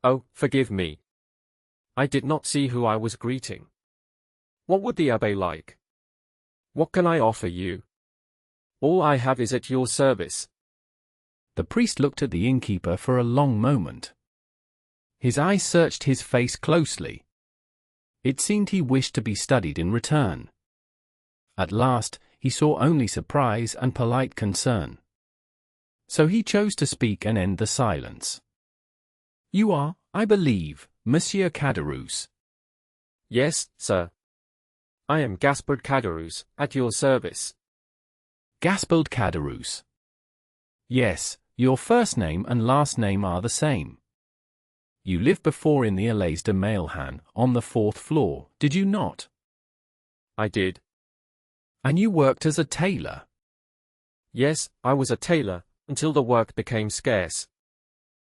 Oh, forgive me. I did not see who I was greeting. What would the abbé like? What can I offer you? All I have is at your service." The priest looked at the innkeeper for a long moment. His eyes searched his face closely. It seemed he wished to be studied in return. At last, he saw only surprise and polite concern. So he chose to speak and end the silence. "You are, I believe, Monsieur Caderousse." "Yes, sir. I am Gaspard Caderousse, at your service." Gaspard Caderousse. Yes, your first name and last name are the same. You lived before in the Allées de Mailhan, on the 4th floor, did you not? I did. And you worked as a tailor? Yes, I was a tailor, until the work became scarce.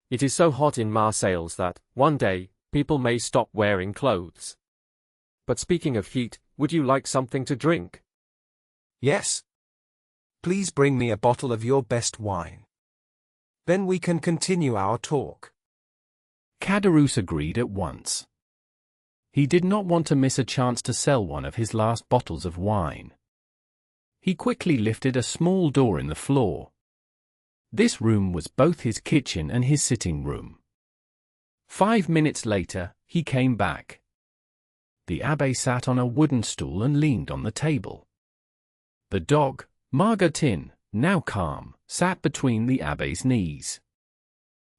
It is so hot in Marseilles that, one day, people may stop wearing clothes. But speaking of heat, would you like something to drink? Yes. Please bring me a bottle of your best wine. Then we can continue our talk. Caderousse agreed at once. He did not want to miss a chance to sell one of his last bottles of wine. He quickly lifted a small door in the floor. This room was both his kitchen and his sitting room. 5 minutes later, he came back. The abbé sat on a wooden stool and leaned on the table. The dog, Margotin, now calm, sat between the abbé's knees.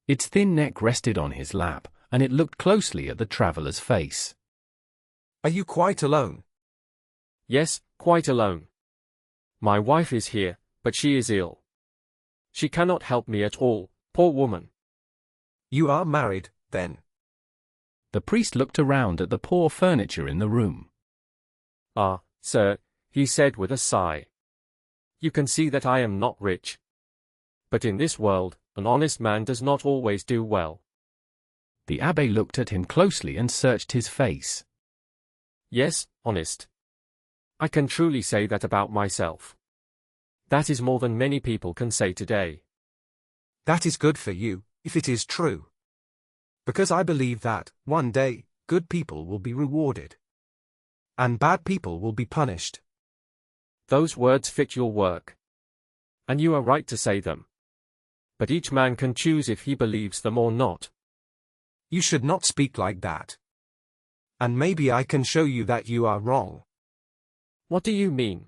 Its thin neck rested on his lap, and it looked closely at the traveller's face. Are you quite alone? Yes, quite alone. My wife is here, but she is ill. She cannot help me at all, poor woman. You are married, then? The priest looked around at the poor furniture in the room. Ah, sir, he said with a sigh. You can see that I am not rich. But in this world, an honest man does not always do well. The abbé looked at him closely and searched his face. Yes, honest. I can truly say that about myself. That is more than many people can say today. That is good for you, if it is true. Because I believe that, one day, good people will be rewarded. And bad people will be punished. Those words fit your work. And you are right to say them. But each man can choose if he believes them or not. You should not speak like that. And maybe I can show you that you are wrong. What do you mean?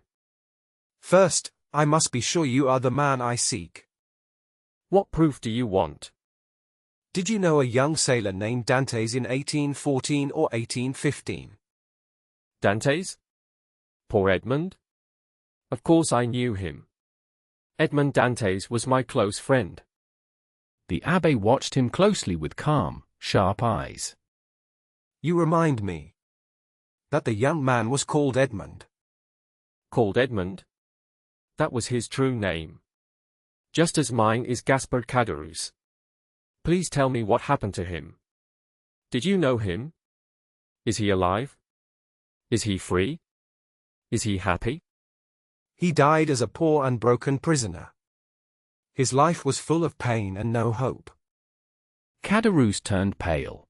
First, I must be sure you are the man I seek. What proof do you want? Did you know a young sailor named Dantès in 1814 or 1815? Dantès? Poor Edmond? Of course I knew him. Edmond Dantès was my close friend. The abbé watched him closely with calm, sharp eyes. You remind me that the young man was called Edmond. Called Edmond? That was his true name. Just as mine is Gaspard Caderousse. Please tell me what happened to him. Did you know him? Is he alive? Is he free? Is he happy? He died as a poor and broken prisoner. His life was full of pain and no hope. Caderousse turned pale.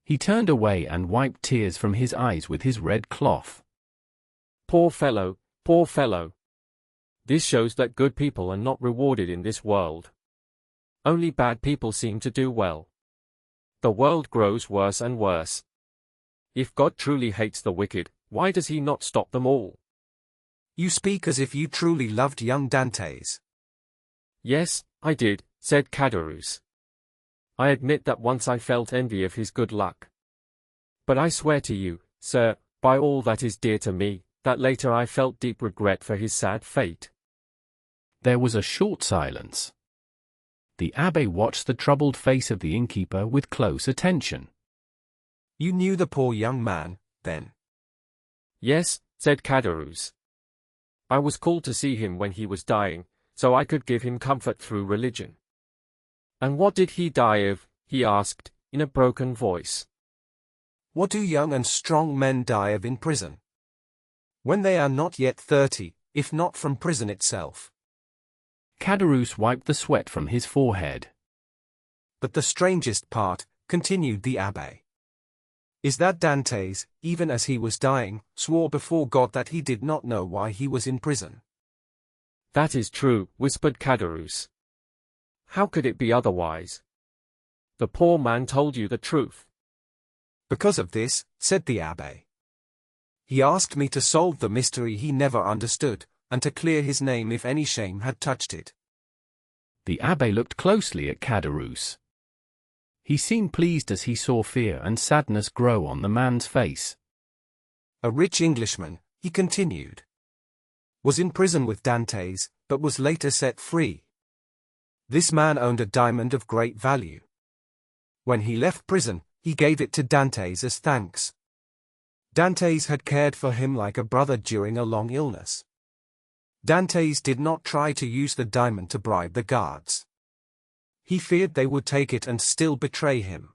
He turned away and wiped tears from his eyes with his red cloth. Poor fellow, poor fellow. This shows that good people are not rewarded in this world. Only bad people seem to do well. The world grows worse and worse. If God truly hates the wicked, why does he not stop them all? You speak as if you truly loved young Dantès. Yes, I did, said Caderousse. I admit that once I felt envy of his good luck. But I swear to you, sir, by all that is dear to me, that later I felt deep regret for his sad fate. There was a short silence. The abbé watched the troubled face of the innkeeper with close attention. You knew the poor young man, then? Yes, said Caderousse. I was called to see him when he was dying, so I could give him comfort through religion. And what did he die of? He asked, in a broken voice. What do young and strong men die of in prison? When they are not yet 30, if not from prison itself. Caderousse wiped the sweat from his forehead. But the strangest part, continued the abbé, is that Dantès, even as he was dying, swore before God that he did not know why he was in prison. That is true, whispered Caderousse. How could it be otherwise? The poor man told you the truth. Because of this, said the abbé. He asked me to solve the mystery he never understood, and to clear his name if any shame had touched it. The abbé looked closely at Caderousse. He seemed pleased as he saw fear and sadness grow on the man's face. A rich Englishman, he continued, was in prison with Dantès, but was later set free. This man owned a diamond of great value. When he left prison, he gave it to Dantès as thanks. Dantès had cared for him like a brother during a long illness. Dantès did not try to use the diamond to bribe the guards. He feared they would take it and still betray him.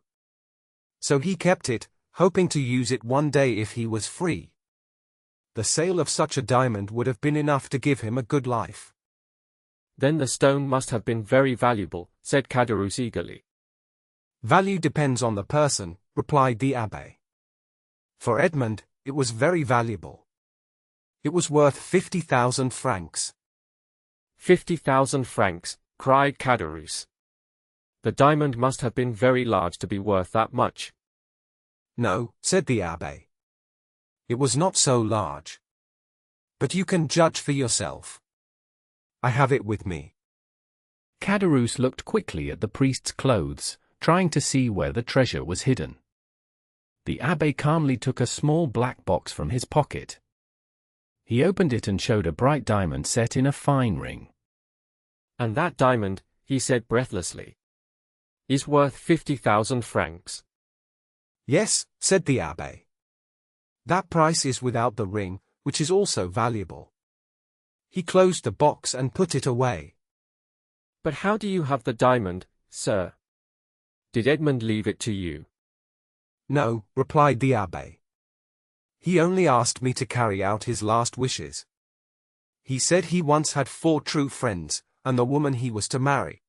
So he kept it, hoping to use it one day if he was free. The sale of such a diamond would have been enough to give him a good life. Then the stone must have been very valuable, said Caderousse eagerly. Value depends on the person, replied the abbé. For Edmond, it was very valuable. It was worth 50,000 francs. 50,000 francs, cried Caderousse. The diamond must have been very large to be worth that much. No, said the abbé. It was not so large. But you can judge for yourself. I have it with me. Caderousse looked quickly at the priest's clothes, trying to see where the treasure was hidden. The abbé calmly took a small black box from his pocket. He opened it and showed a bright diamond set in a fine ring. And that diamond, he said breathlessly, is worth 50,000 francs. Yes, said the abbé. That price is without the ring, which is also valuable. He closed the box and put it away. But how do you have the diamond, sir? Did Edmond leave it to you? No, replied the abbé. He only asked me to carry out his last wishes. He said he once had 4 true friends, and the woman he was to marry.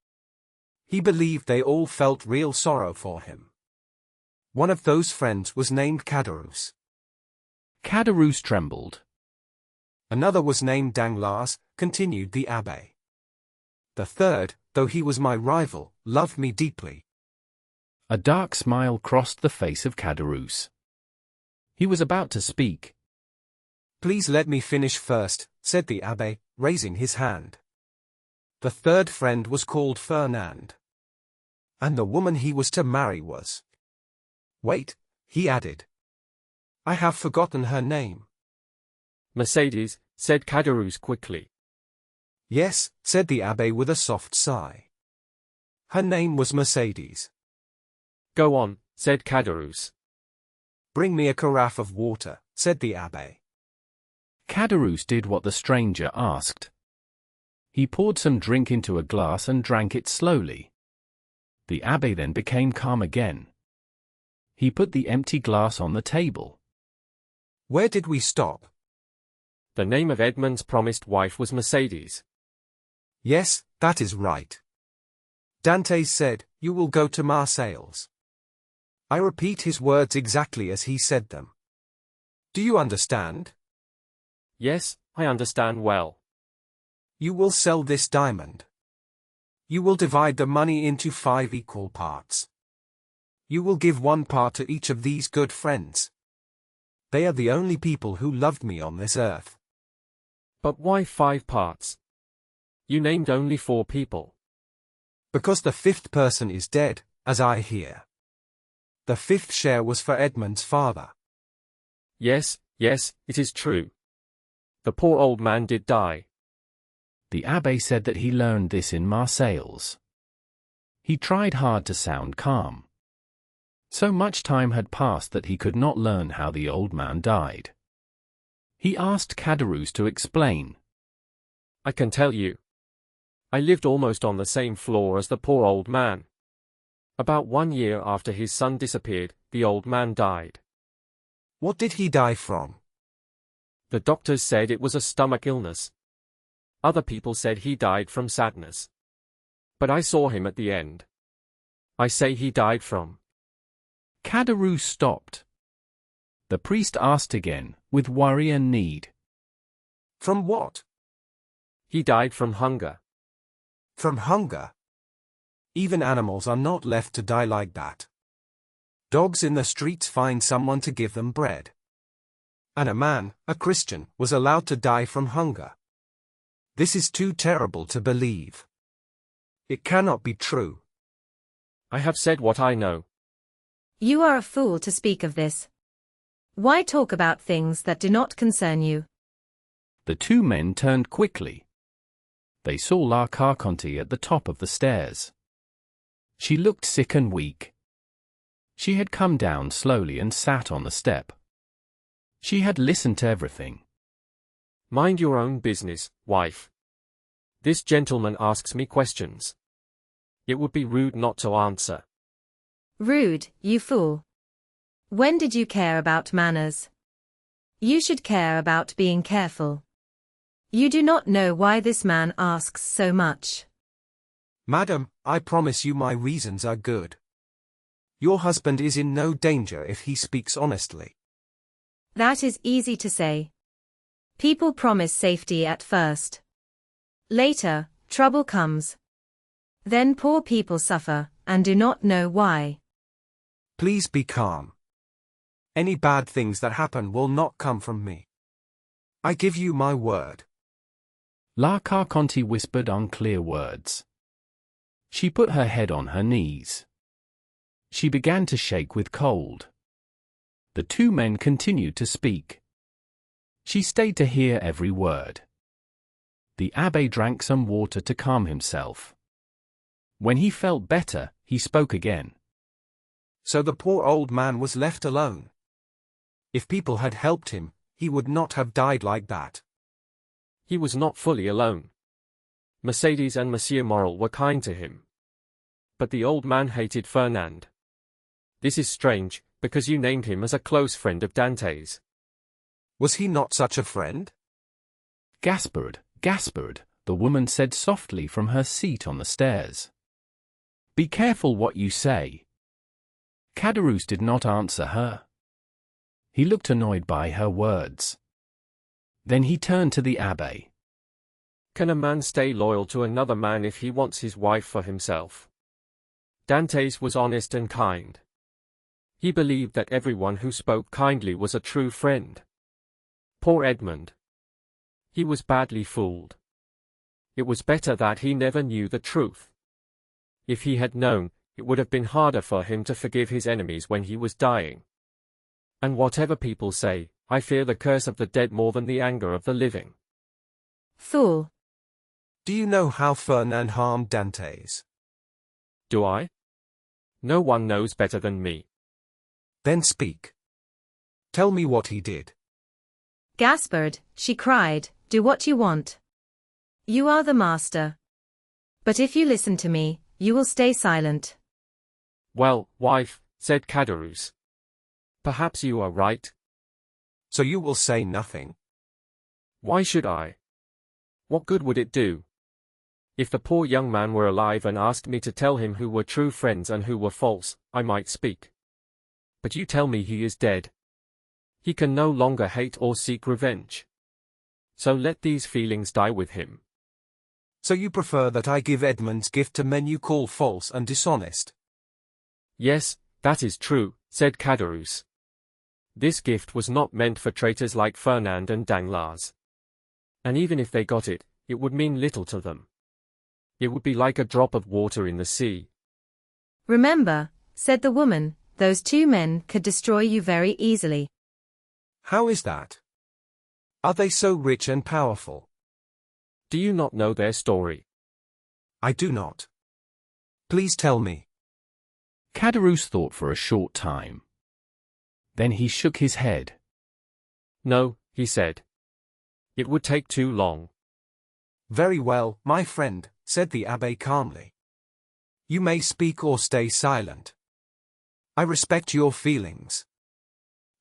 He believed they all felt real sorrow for him. One of those friends was named Caderousse. Caderousse trembled. Another was named Danglars, continued the abbé. The third, though he was my rival, loved me deeply. A dark smile crossed the face of Caderousse. He was about to speak. Please let me finish first, said the abbé, raising his hand. The third friend was called Fernand. And the woman he was to marry was... Wait, he added. I have forgotten her name. Mercedes, said Caderousse quickly. Yes, said the abbé with a soft sigh. Her name was Mercedes. Go on, said Caderousse. Bring me a carafe of water, said the abbé. Caderousse did what the stranger asked. He poured some drink into a glass and drank it slowly. The abbé then became calm again. He put the empty glass on the table. Where did we stop? The name of Edmond's promised wife was Mercedes. Yes, that is right. Dantès said, you will go to Marseilles. I repeat his words exactly as he said them. Do you understand? Yes, I understand well. You will sell this diamond. You will divide the money into 5 equal parts. You will give 1 part to each of these good friends. They are the only people who loved me on this earth. But why 5 parts? You named only 4 people. Because the 5th person is dead, as I hear. The 5th share was for Edmond's father. Yes, it is true. The poor old man did die. The abbé said that he learned this in Marseilles. He tried hard to sound calm. So much time had passed that he could not learn how the old man died. He asked Caderousse to explain. I can tell you. I lived almost on the same floor as the poor old man. About 1 year after his son disappeared, the old man died. What did he die from? The doctors said it was a stomach illness. Other people said he died from sadness. But I saw him at the end. I say he died from... Caderousse stopped. The priest asked again, with worry and need. From what? He died from hunger. From hunger? Even animals are not left to die like that. Dogs in the streets find someone to give them bread. And a man, a Christian, was allowed to die from hunger. This is too terrible to believe. It cannot be true. I have said what I know. You are a fool to speak of this. Why talk about things that do not concern you? The 2 men turned quickly. They saw La Carconte at the top of the stairs. She looked sick and weak. She had come down slowly and sat on the step. She had listened to everything. Mind your own business, wife. This gentleman asks me questions. It would be rude not to answer. Rude, you fool. When did you care about manners? You should care about being careful. You do not know why this man asks so much. Madam, I promise you my reasons are good. Your husband is in no danger if he speaks honestly. That is easy to say. People promise safety at first. Later, trouble comes. Then poor people suffer, and do not know why. Please be calm. Any bad things that happen will not come from me. I give you my word. La Carconte whispered unclear words. She put her head on her knees. She began to shake with cold. The two men continued to speak. She stayed to hear every word. The abbé drank some water to calm himself. When he felt better, he spoke again. So the poor old man was left alone. If people had helped him, he would not have died like that. He was not fully alone. Mercedes and Monsieur Morel were kind to him. But the old man hated Fernand. This is strange, because you named him as a close friend of Dantès. Was he not such a friend? Gaspard, the woman said softly from her seat on the stairs. Be careful what you say. Caderousse did not answer her. He looked annoyed by her words. Then he turned to the abbé. Can a man stay loyal to another man if he wants his wife for himself? Dantès was honest and kind. He believed that everyone who spoke kindly was a true friend. Poor Edmond. He was badly fooled. It was better that he never knew the truth. If he had known, it would have been harder for him to forgive his enemies when he was dying. And whatever people say, I fear the curse of the dead more than the anger of the living. Fool. Do you know how Fernand harmed Dantès? Do I? No one knows better than me. Then speak. Tell me what he did. Gaspard, she cried, do what you want. You are the master. But if you listen to me, you will stay silent. Well, wife, said Caderousse. Perhaps you are right. So you will say nothing? Why should I? What good would it do? If the poor young man were alive and asked me to tell him who were true friends and who were false, I might speak. But you tell me he is dead. He can no longer hate or seek revenge. So let these feelings die with him. So you prefer that I give Edmond's gift to men you call false and dishonest? Yes, that is true, said Caderousse. This gift was not meant for traitors like Fernand and Danglars. And even if they got it, it would mean little to them. It would be like a drop of water in the sea. Remember, said the woman, those two men could destroy you very easily. How is that? Are they so rich and powerful? Do you not know their story? I do not. Please tell me. Caderousse thought for a short time. Then he shook his head. No, he said. It would take too long. Very well, my friend, said the abbé calmly. You may speak or stay silent. I respect your feelings.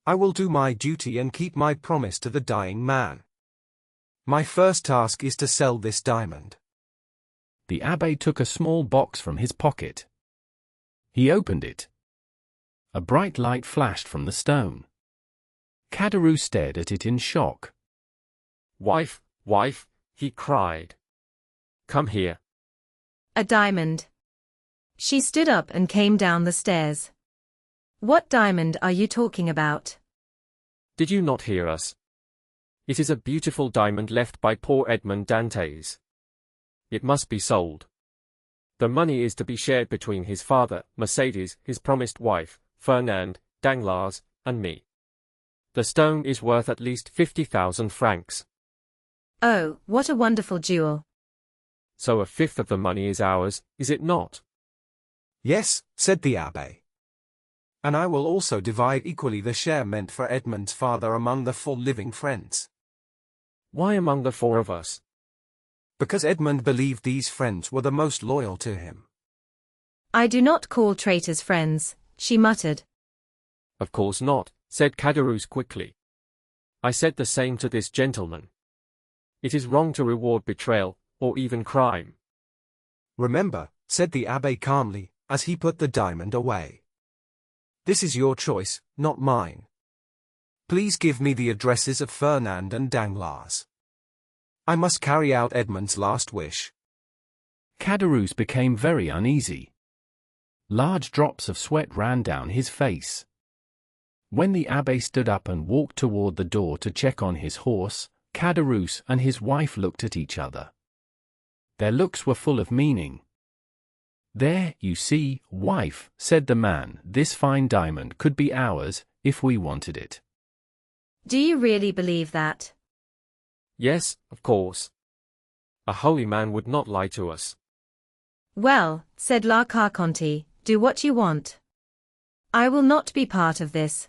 I will do my duty and keep my promise to the dying man. My first task is to sell this diamond. The abbé took a small box from his pocket. He opened it. A bright light flashed from the stone. Caderousse stared at it in shock. Wife, he cried. Come here. A diamond. She stood up and came down the stairs. What diamond are you talking about? Did you not hear us? It is a beautiful diamond left by poor Edmond Dantès. It must be sold. The money is to be shared between his father, Mercedes, his promised wife, Fernand, Danglars, and me. The stone is worth at least 50,000 francs. Oh, what a wonderful jewel. So a fifth of the money is ours, is it not? Yes, said the abbé. And I will also divide equally the share meant for Edmond's father among the 4 living friends. Why among the 4 of us? Because Edmond believed these friends were the most loyal to him. I do not call traitors friends, she muttered. Of course not, said Caderousse quickly. I said the same to this gentleman. It is wrong to reward betrayal, or even crime. Remember, said the abbé calmly, as he put the diamond away. This is your choice, not mine. Please give me the addresses of Fernand and Danglars. I must carry out Edmond's last wish. Caderousse became very uneasy. Large drops of sweat ran down his face. When the abbé stood up and walked toward the door to check on his horse, Caderousse and his wife looked at each other. Their looks were full of meaning. "There, you see, wife," said the man, "this fine diamond could be ours, if we wanted it." Do you really believe that? Yes, of course. A holy man would not lie to us. Well, said La Carconte, do what you want. I will not be part of this.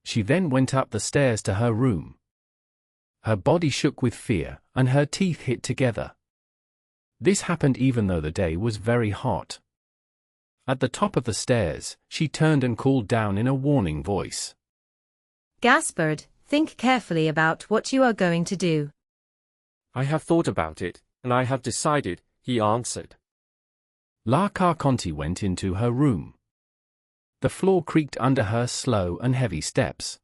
She then went up the stairs to her room. Her body shook with fear, and her teeth hit together. This happened even though the day was very hot. At the top of the stairs, she turned and called down in a warning voice. Gaspard, think carefully about what you are going to do. I have thought about it, and I have decided, he answered. La Carconte went into her room. The floor creaked under her slow and heavy steps.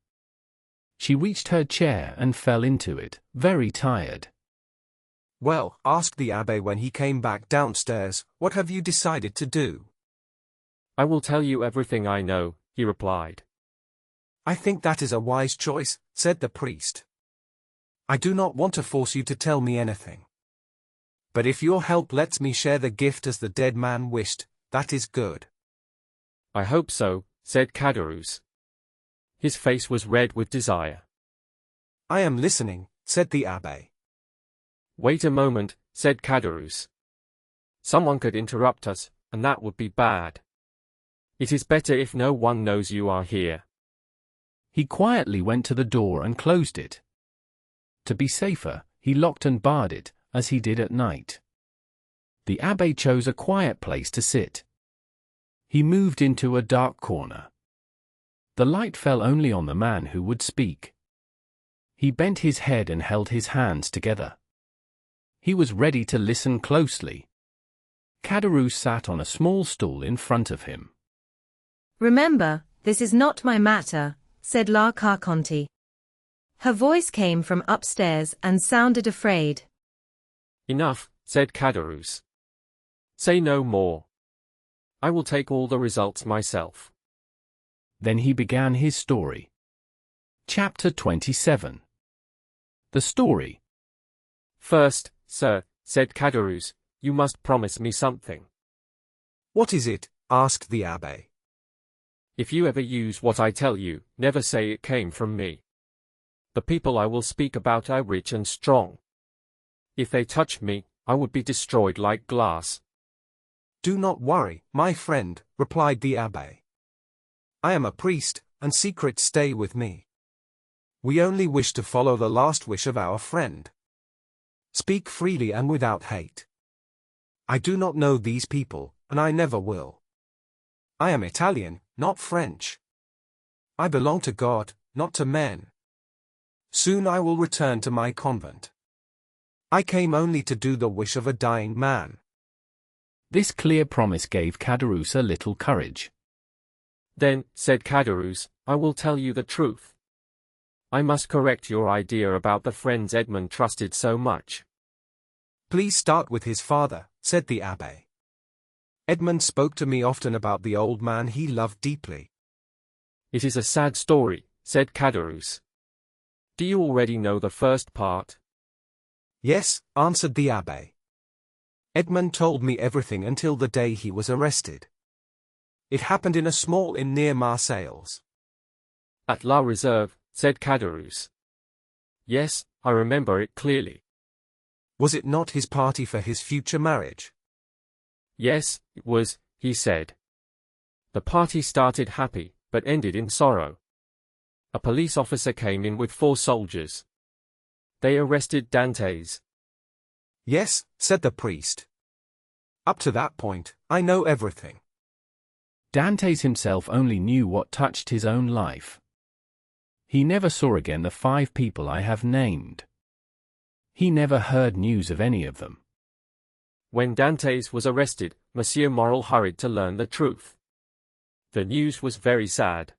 She reached her chair and fell into it, very tired. Well, asked the abbé when he came back downstairs, what have you decided to do? I will tell you everything I know, he replied. I think that is a wise choice, said the priest. I do not want to force you to tell me anything. But if your help lets me share the gift as the dead man wished, that is good. I hope so, said Caderousse. His face was red with desire. I am listening, said the abbé. Wait a moment, said Caderousse. Someone could interrupt us, and that would be bad. It is better if no one knows you are here. He quietly went to the door and closed it. To be safer, he locked and barred it, as he did at night. The abbé chose a quiet place to sit. He moved into a dark corner. The light fell only on the man who would speak. He bent his head and held his hands together. He was ready to listen closely. Caderousse sat on a small stool in front of him. Remember, this is not my matter, said La Carconte. Her voice came from upstairs and sounded afraid. Enough, said Caderousse. Say no more. I will take all the results myself. Then he began his story. Chapter 27. The story. First, sir, said Caderousse, you must promise me something. What is it? Asked the abbé. If you ever use what I tell you, never say it came from me. The people I will speak about are rich and strong. If they touch me, I would be destroyed like glass. Do not worry, my friend, replied the abbé. I am a priest, and secrets stay with me. We only wish to follow the last wish of our friend. Speak freely and without hate. I do not know these people, and I never will. I am Italian, not French. I belong to God, not to men. Soon I will return to my convent. I came only to do the wish of a dying man. This clear promise gave Caderousse a little courage. Then, said Caderousse, I will tell you the truth. I must correct your idea about the friends Edmond trusted so much. Please start with his father, said the abbé. Edmond spoke to me often about the old man he loved deeply. It is a sad story, said Caderousse. Do you already know the first part? Yes, answered the abbé. Edmond told me everything until the day he was arrested. It happened in a small inn near Marseilles. At La Réserve, said Caderousse. Yes, I remember it clearly. Was it not his party for his future marriage? Yes, it was, he said. The party started happy, but ended in sorrow. A police officer came in with 4 soldiers. They arrested Dantès. Yes, said the priest. Up to that point, I know everything. Dantès himself only knew what touched his own life. He never saw again the 5 people I have named. He never heard news of any of them. When Dantès was arrested, Monsieur Morel hurried to learn the truth. The news was very sad.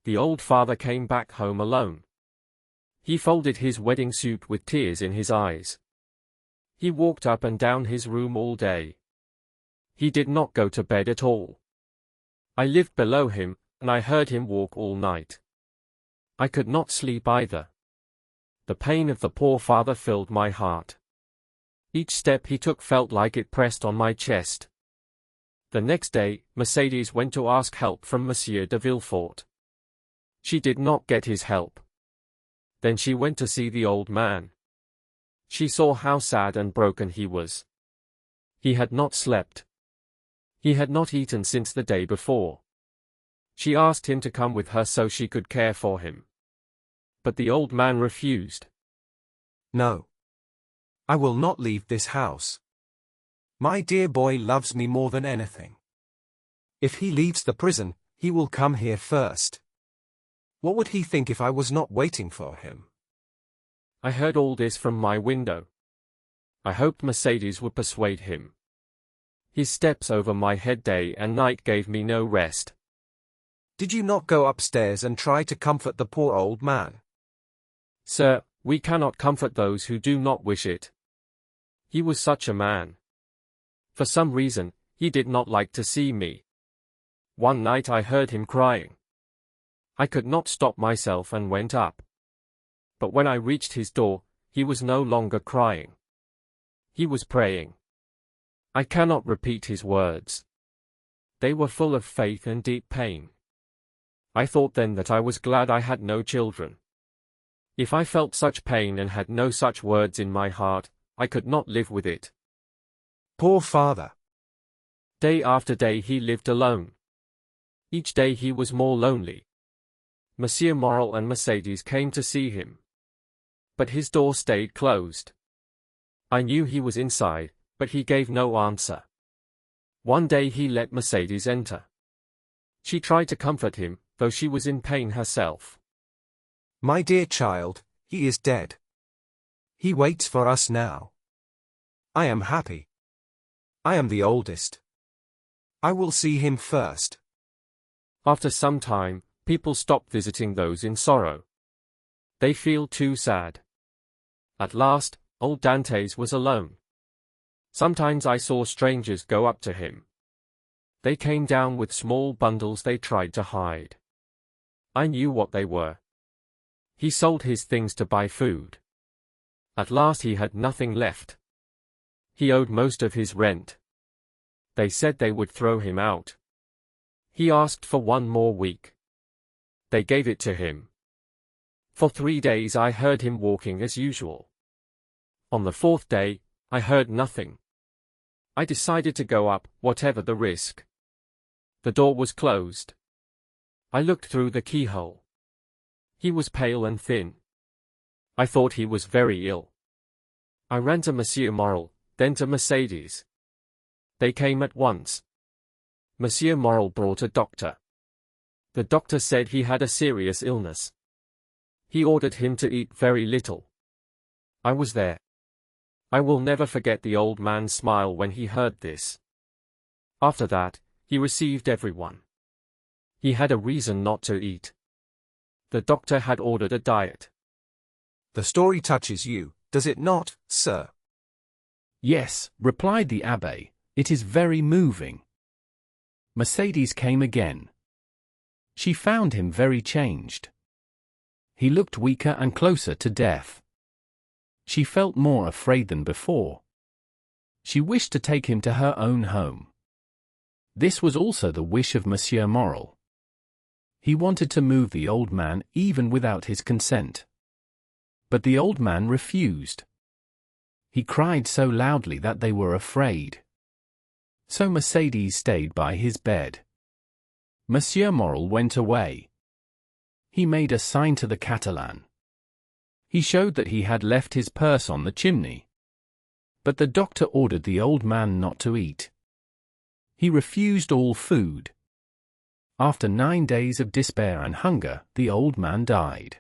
the old father came back home alone. He folded his wedding suit with tears in his eyes. He walked up and down his room all day. He did not go to bed at all. I lived below him, and I heard him walk all night. I could not sleep either. The pain of the poor father filled my heart. Each step he took felt like it pressed on my chest. The next day, Mercedes went to ask help from Monsieur de Villefort. She did not get his help. Then she went to see the old man. She saw how sad and broken he was. He had not slept. He had not eaten since the day before. She asked him to come with her so she could care for him. But the old man refused. No. I will not leave this house. My dear boy loves me more than anything. If he leaves the prison, he will come here first. What would he think if I was not waiting for him? I heard all this from my window. I hoped Mercedes would persuade him. His steps over my head day and night gave me no rest. Did you not go upstairs and try to comfort the poor old man? Sir, we cannot comfort those who do not wish it. He was such a man. For some reason, he did not like to see me. One night I heard him crying. I could not stop myself and went up. But when I reached his door, he was no longer crying. He was praying. I cannot repeat his words. They were full of faith and deep pain. I thought then that I was glad I had no children. If I felt such pain and had no such words in my heart, I could not live with it. Poor father. Day after day he lived alone. Each day he was more lonely. Monsieur Morel and Mercedes came to see him. But his door stayed closed. I knew he was inside, but he gave no answer. One day he let Mercedes enter. She tried to comfort him, though she was in pain herself. My dear child, he is dead. He waits for us now. I am happy. I am the oldest. I will see him first. After some time, people stop visiting those in sorrow. They feel too sad. At last, old Dantès was alone. Sometimes I saw strangers go up to him. They came down with small bundles they tried to hide. I knew what they were. He sold his things to buy food. At last he had nothing left. He owed most of his rent. They said they would throw him out. He asked for 1 more week. They gave it to him. For 3 days I heard him walking as usual. On the 4th day, I heard nothing. I decided to go up, whatever the risk. The door was closed. I looked through the keyhole. He was pale and thin. I thought he was very ill. I ran to Monsieur Morel, then to Mercedes. They came at once. Monsieur Morel brought a doctor. The doctor said he had a serious illness. He ordered him to eat very little. I was there. I will never forget the old man's smile when he heard this. After that, he received everyone. He had a reason not to eat. The doctor had ordered a diet. The story touches you, does it not, sir? Yes, replied the abbé, it is very moving. Mercedes came again. She found him very changed. He looked weaker and closer to death. She felt more afraid than before. She wished to take him to her own home. This was also the wish of Monsieur Morel. He wanted to move the old man even without his consent. But the old man refused. He cried so loudly that they were afraid. So Mercedes stayed by his bed. Monsieur Morel went away. He made a sign to the Catalan. He showed that he had left his purse on the chimney. But the doctor ordered the old man not to eat. He refused all food. After 9 days of despair and hunger, the old man died.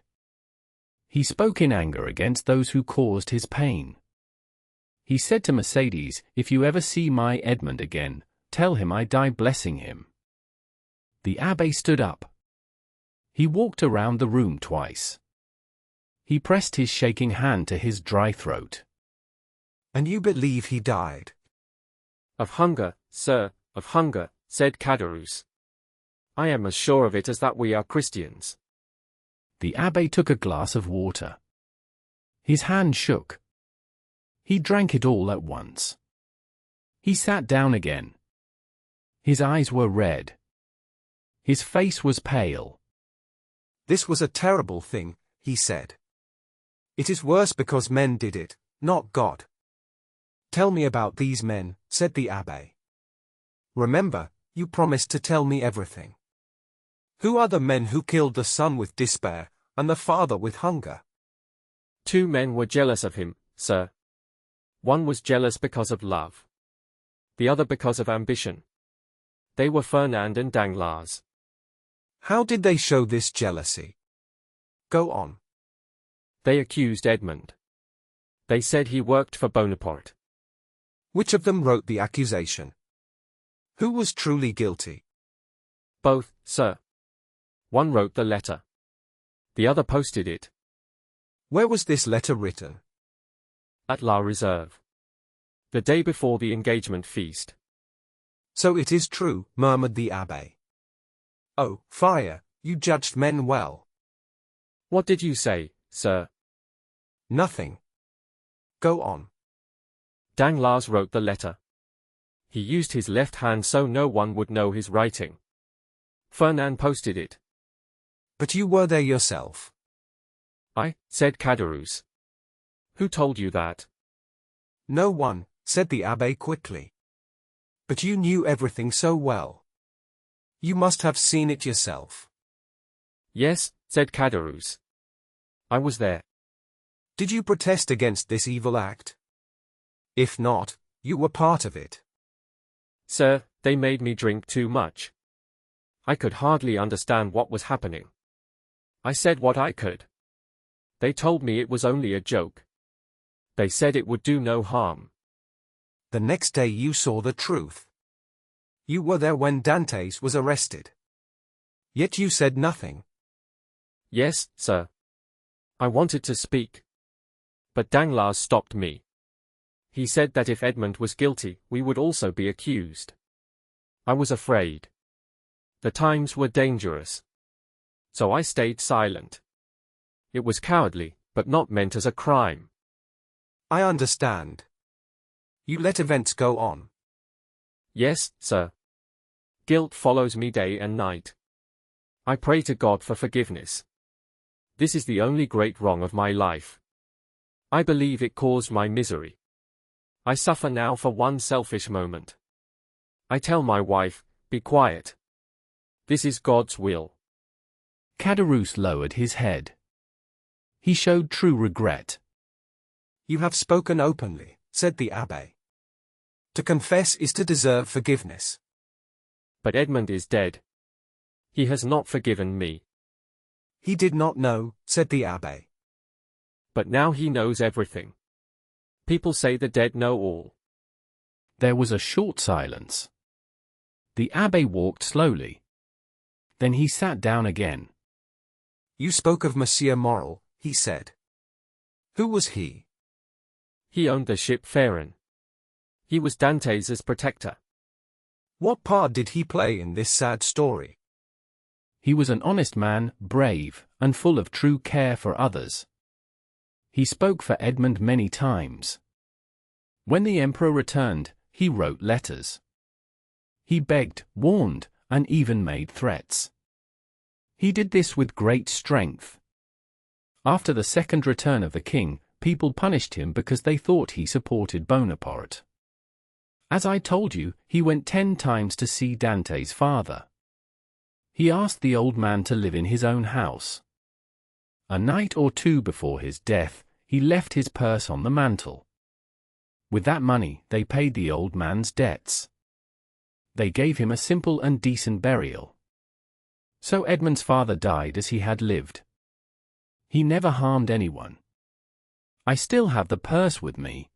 He spoke in anger against those who caused his pain. He said to Mercedes, "If you ever see my Edmond again, tell him I die blessing him." The abbé stood up. He walked around the room twice. He pressed his shaking hand to his dry throat. And you believe he died? Of hunger, sir, of hunger, said Caderousse. I am as sure of it as that we are Christians. The abbé took a glass of water. His hand shook. He drank it all at once. He sat down again. His eyes were red. His face was pale. This was a terrible thing, he said. It is worse because men did it, not God. Tell me about these men, said the abbé. Remember, you promised to tell me everything. Who are the men who killed the son with despair, and the father with hunger? 2 men were jealous of him, sir. One was jealous because of love. The other because of ambition. They were Fernand and Danglars. How did they show this jealousy? Go on. They accused Edmond. They said he worked for Bonaparte. Which of them wrote the accusation? Who was truly guilty? Both, sir. One wrote the letter. The other posted it. Where was this letter written? At La Réserve. The day before the engagement feast. So it is true, murmured the abbé. Oh, fire, you judged men well. What did you say, sir? Nothing. Go on. Danglars wrote the letter. He used his left hand so no one would know his writing. Fernand posted it. But you were there yourself. I, said Caderousse. Who told you that? No one, said the abbé quickly. But you knew everything so well. You must have seen it yourself. Yes, said Caderousse. I was there. Did you protest against this evil act? If not, you were part of it. Sir, they made me drink too much. I could hardly understand what was happening. I said what I could. They told me it was only a joke. They said it would do no harm. The next day you saw the truth. You were there when Dantès was arrested. Yet you said nothing. Yes, sir. I wanted to speak. But Danglars stopped me. He said that if Edmond was guilty, we would also be accused. I was afraid. The times were dangerous. So I stayed silent. It was cowardly, but not meant as a crime. I understand. You let events go on. Yes, sir. Guilt follows me day and night. I pray to God for forgiveness. This is the only great wrong of my life. I believe it caused my misery. I suffer now for one selfish moment. I tell my wife, be quiet. This is God's will. Caderousse lowered his head. He showed true regret. You have spoken openly, said the abbé. To confess is to deserve forgiveness. But Edmond is dead. He has not forgiven me. He did not know, said the abbé. But now he knows everything. People say the dead know all. There was a short silence. The abbé walked slowly. Then he sat down again. You spoke of Monsieur Morel, he said. Who was he? He owned the ship Pharaon. He was Dantès' protector. What part did he play in this sad story? He was an honest man, brave, and full of true care for others. He spoke for Edmond many times. When the emperor returned, he wrote letters. He begged, warned, and even made threats. He did this with great strength. After the second return of the king, people punished him because they thought he supported Bonaparte. As I told you, he went 10 times to see Dantès' father. He asked the old man to live in his own house. A night or two before his death, he left his purse on the mantel. With that money, they paid the old man's debts. They gave him a simple and decent burial. So Edmond's father died as he had lived. He never harmed anyone. I still have the purse with me.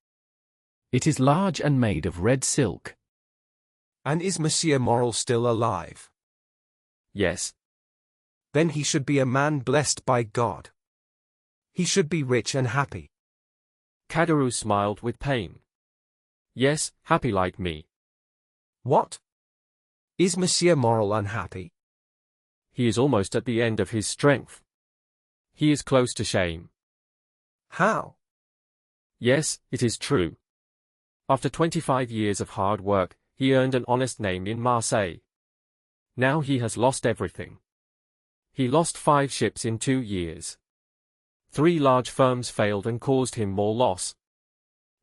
It is large and made of red silk. And is Monsieur Morel still alive? Yes. Then he should be a man blessed by God. He should be rich and happy. Caderousse smiled with pain. Yes, happy like me. What? Is Monsieur Morel unhappy? He is almost at the end of his strength. He is close to shame. How? Yes, it is true. After 25 years of hard work, he earned an honest name in Marseille. Now he has lost everything. He lost 5 ships in 2 years. 3 large firms failed and caused him more loss.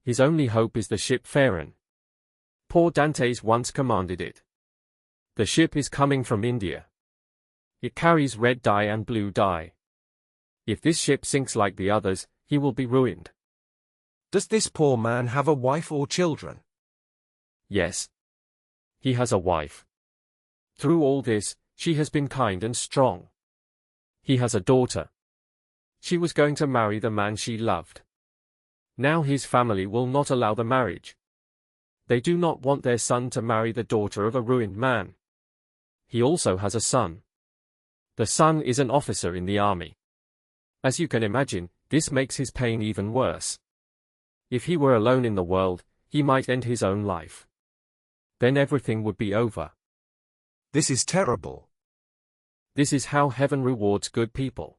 His only hope is the ship Pharaon. Poor Dantès once commanded it. The ship is coming from India. It carries red dye and blue dye. If this ship sinks like the others, he will be ruined. Does this poor man have a wife or children? Yes. He has a wife. Through all this, she has been kind and strong. He has a daughter. She was going to marry the man she loved. Now his family will not allow the marriage. They do not want their son to marry the daughter of a ruined man. He also has a son. The son is an officer in the army. As you can imagine, this makes his pain even worse. If he were alone in the world, he might end his own life. Then everything would be over. This is terrible. This is how heaven rewards good people.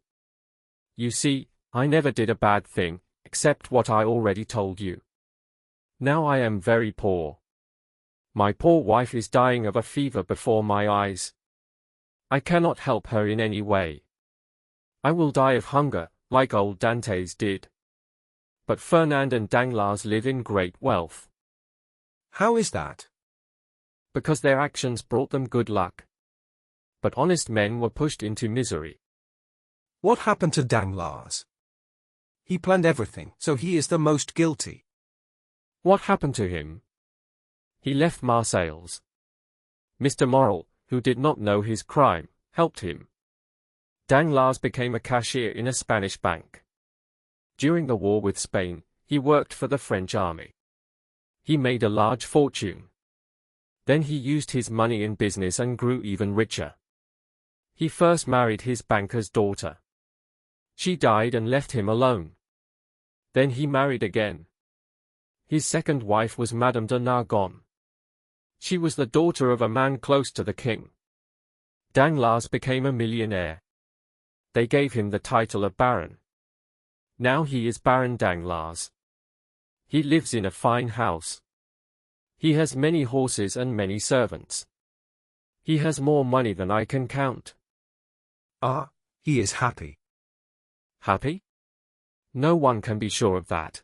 You see, I never did a bad thing, except what I already told you. Now I am very poor. My poor wife is dying of a fever before my eyes. I cannot help her in any way. I will die of hunger, like old Dantès did. But Fernand and Danglars live in great wealth. How is that? Because their actions brought them good luck. But honest men were pushed into misery. What happened to Danglars? He planned everything, so he is the most guilty. What happened to him? He left Marseilles. Mr. Morel, who did not know his crime, helped him. Danglars became a cashier in a Spanish bank. During the war with Spain, he worked for the French army. He made a large fortune. Then he used his money in business and grew even richer. He first married his banker's daughter. She died and left him alone. Then he married again. His second wife was Madame de Nargon. She was the daughter of a man close to the king. Danglars became a millionaire. They gave him the title of Baron. Now he is Baron Danglars. He lives in a fine house. He has many horses and many servants. He has more money than I can count. Ah, he is happy. Happy? No one can be sure of that.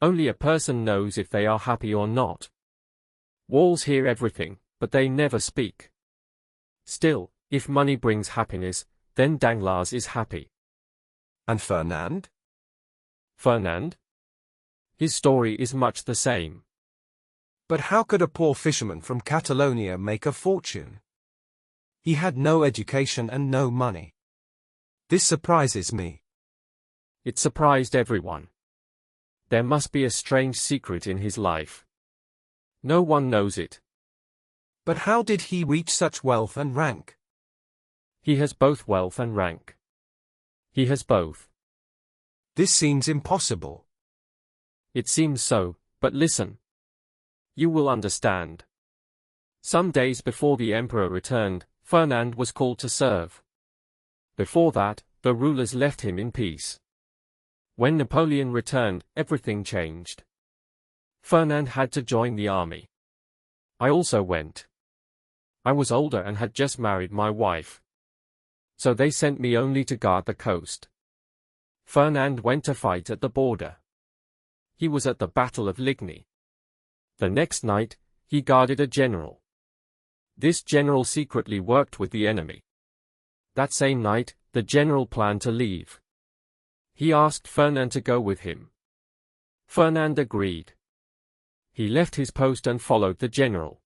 Only a person knows if they are happy or not. Walls hear everything, but they never speak. Still, if money brings happiness, then Danglars is happy. And Fernand? Fernand? His story is much the same. But how could a poor fisherman from Catalonia make a fortune? He had no education and no money. This surprises me. It surprised everyone. There must be a strange secret in his life. No one knows it. But how did he reach such wealth and rank? He has both wealth and rank. He has both. This seems impossible. It seems so, but listen. You will understand. Some days before the emperor returned, Fernand was called to serve. Before that, the rulers left him in peace. When Napoleon returned, everything changed. Fernand had to join the army. I also went. I was older and had just married my wife. So they sent me only to guard the coast. Fernand went to fight at the border. He was at the Battle of Ligny. The next night, he guarded a general. This general secretly worked with the enemy. That same night, the general planned to leave. He asked Fernand to go with him. Fernand agreed. He left his post and followed the general.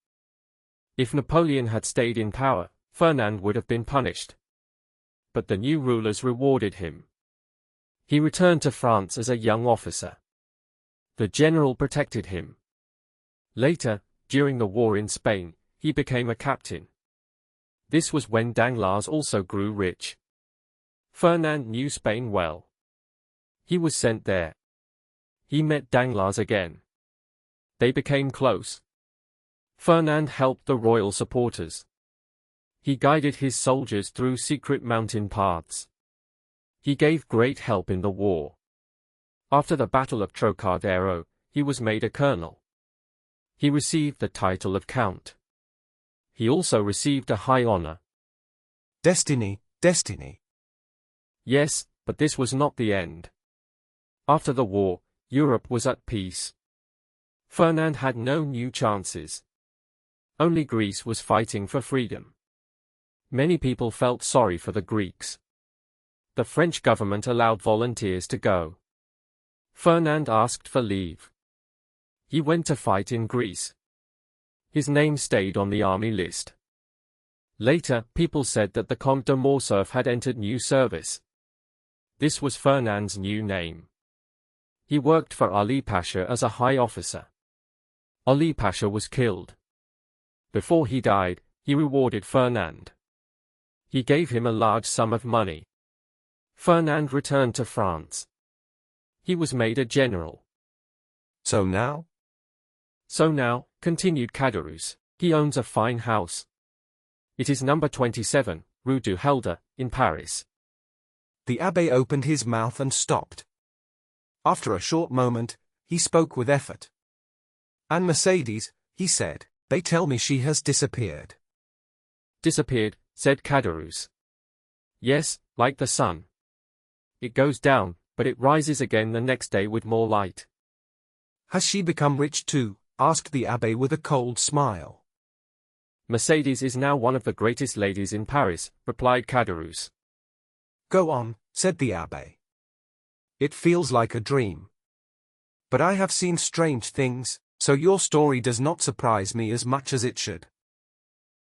If Napoleon had stayed in power, Fernand would have been punished. But the new rulers rewarded him. He returned to France as a young officer. The general protected him. Later, during the war in Spain, he became a captain. This was when Danglars also grew rich. Fernand knew Spain well. He was sent there. He met Danglars again. They became close. Fernand helped the royal supporters. He guided his soldiers through secret mountain paths. He gave great help in the war. After the Battle of Trocadero, he was made a colonel. He received the title of Count. He also received a high honor. Destiny, destiny. Yes, but this was not the end. After the war, Europe was at peace. Fernand had no new chances. Only Greece was fighting for freedom. Many people felt sorry for the Greeks. The French government allowed volunteers to go. Fernand asked for leave. He went to fight in Greece. His name stayed on the army list. Later, people said that the Comte de Morcerf had entered new service. This was Fernand's new name. He worked for Ali Pasha as a high officer. Ali Pasha was killed. Before he died, he rewarded Fernand. He gave him a large sum of money. Fernand returned to France. He was made a general. So now, continued Caderousse, he owns a fine house. It is number 27, Rue du Helder, in Paris. The abbé opened his mouth and stopped. After a short moment, he spoke with effort. And Mercedes, he said, they tell me she has disappeared. Disappeared, said Caderousse. Yes, like the sun. It goes down, but it rises again the next day with more light. Has she become rich too? Asked the abbé with a cold smile. Mercedes is now one of the greatest ladies in Paris, replied Caderousse. Go on, said the abbé. It feels like a dream. But I have seen strange things, so your story does not surprise me as much as it should.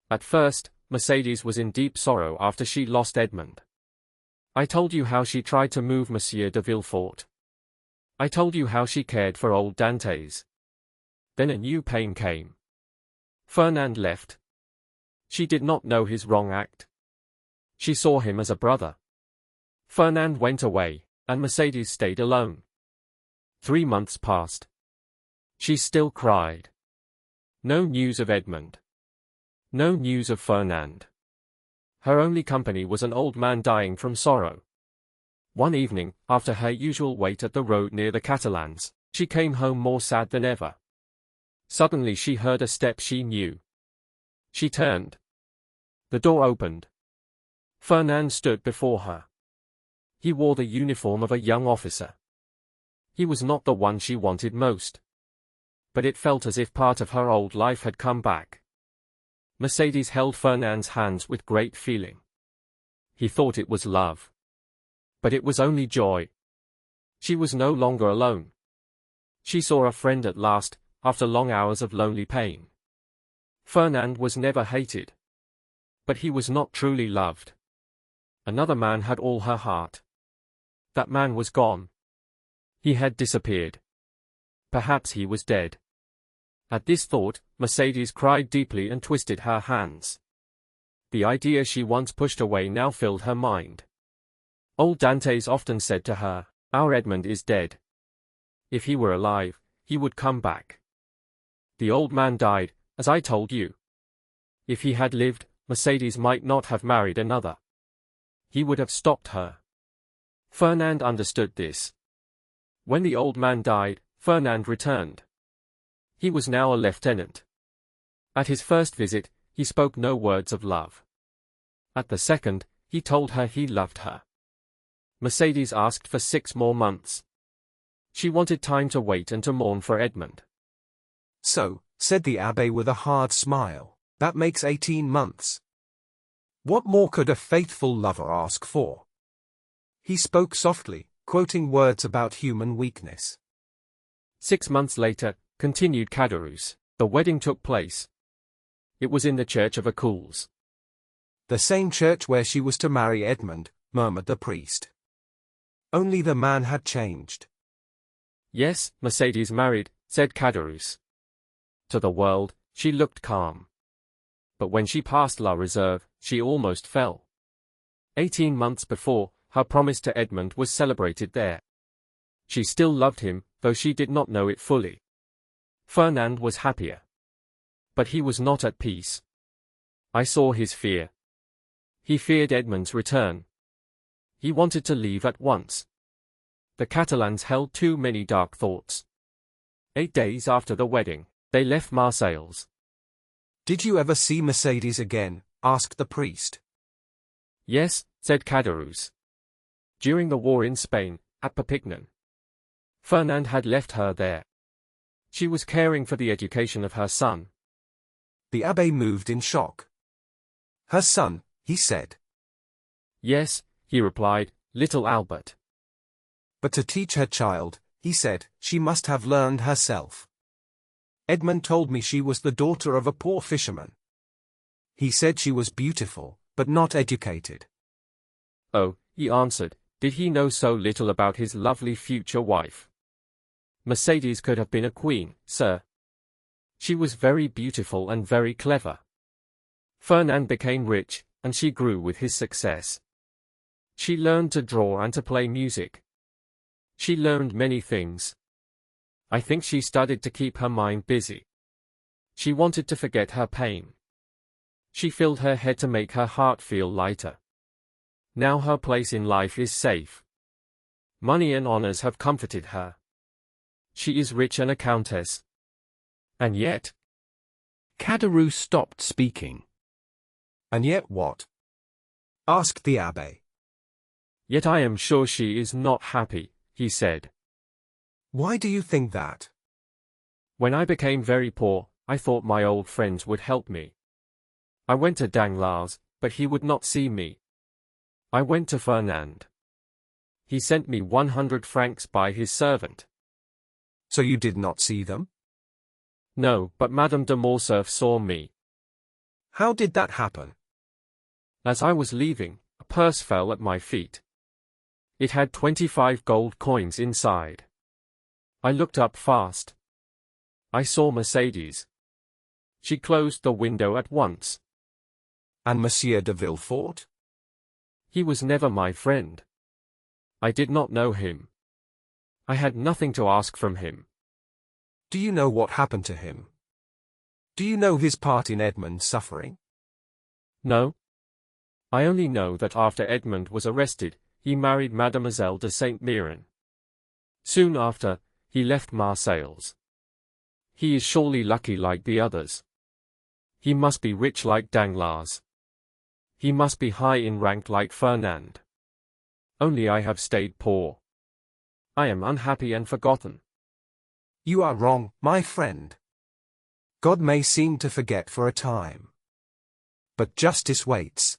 At first, Mercedes was in deep sorrow after she lost Edmond. I told you how she tried to move Monsieur de Villefort. I told you how she cared for old Dantès. Then a new pain came. Fernand left. She did not know his wrong act. She saw him as a brother. Fernand went away, and Mercedes stayed alone. 3 months passed. She still cried. No news of Edmond. No news of Fernand. Her only company was an old man dying from sorrow. One evening, after her usual wait at the road near the Catalans, she came home more sad than ever. Suddenly she heard a step she knew. She turned. The door opened. Fernand stood before her. He wore the uniform of a young officer. He was not the one she wanted most. But it felt as if part of her old life had come back. Mercedes held Fernand's hands with great feeling. He thought it was love. But it was only joy. She was no longer alone. She saw a friend at last, after long hours of lonely pain. Fernand was never hated. But he was not truly loved. Another man had all her heart. That man was gone. He had disappeared. Perhaps he was dead. At this thought, Mercedes cried deeply and twisted her hands. The idea she once pushed away now filled her mind. Old Dantès often said to her, "Our Edmond is dead. If he were alive, he would come back. The old man died, as I told you. If he had lived, Mercedes might not have married another. He would have stopped her." Fernand understood this. When the old man died, Fernand returned. He was now a lieutenant. At his first visit, he spoke no words of love. At the second, he told her he loved her. Mercedes asked for 6 more months. She wanted time to wait and to mourn for Edmond. So, said the abbé with a hard smile, that makes 18 months. What more could a faithful lover ask for? He spoke softly, quoting words about human weakness. 6 months later, continued Caderousse, the wedding took place. It was in the church of Écoles. The same church where she was to marry Edmond, murmured the priest. Only the man had changed. Yes, Mercedes married, said Caderousse. To the world, she looked calm. But when she passed La Reserve, she almost fell. 18 months before, her promise to Edmond was celebrated there. She still loved him, though she did not know it fully. Fernand was happier. But he was not at peace. I saw his fear. He feared Edmond's return. He wanted to leave at once. The Catalans held too many dark thoughts. 8 days after the wedding, they left Marseilles. Did you ever see Mercedes again? Asked the priest. Yes, said Caderousse. During the war in Spain, at Perpignan. Fernand had left her there. She was caring for the education of her son. The abbé moved in shock. Her son, he said. Yes, he replied, little Albert. But to teach her child, he said, she must have learned herself. Edmond told me she was the daughter of a poor fisherman. He said she was beautiful, but not educated. Oh, he answered, did he know so little about his lovely future wife? Mercedes could have been a queen, sir. She was very beautiful and very clever. Fernand became rich, and she grew with his success. She learned to draw and to play music. She learned many things. I think she studied to keep her mind busy. She wanted to forget her pain. She filled her head to make her heart feel lighter. Now her place in life is safe. Money and honors have comforted her. She is rich and a countess. And yet... Caderousse stopped speaking. And yet what? Asked the abbé. Yet I am sure she is not happy, he said. Why do you think that? When I became very poor, I thought my old friends would help me. I went to Danglars, but he would not see me. I went to Fernand. He sent me 100 francs by his servant. So you did not see them? No, but Madame de Morcerf saw me. How did that happen? As I was leaving, a purse fell at my feet. It had 25 gold coins inside. I looked up fast. I saw Mercedes. She closed the window at once. And Monsieur de Villefort? He was never my friend. I did not know him. I had nothing to ask from him. Do you know what happened to him? Do you know his part in Edmond's suffering? No. I only know that after Edmond was arrested, he married Mademoiselle de Saint-Méran. Soon after, he left Marseilles. He is surely lucky like the others. He must be rich like Danglars. He must be high in rank like Fernand. Only I have stayed poor. I am unhappy and forgotten. You are wrong, my friend. God may seem to forget for a time. But justice waits.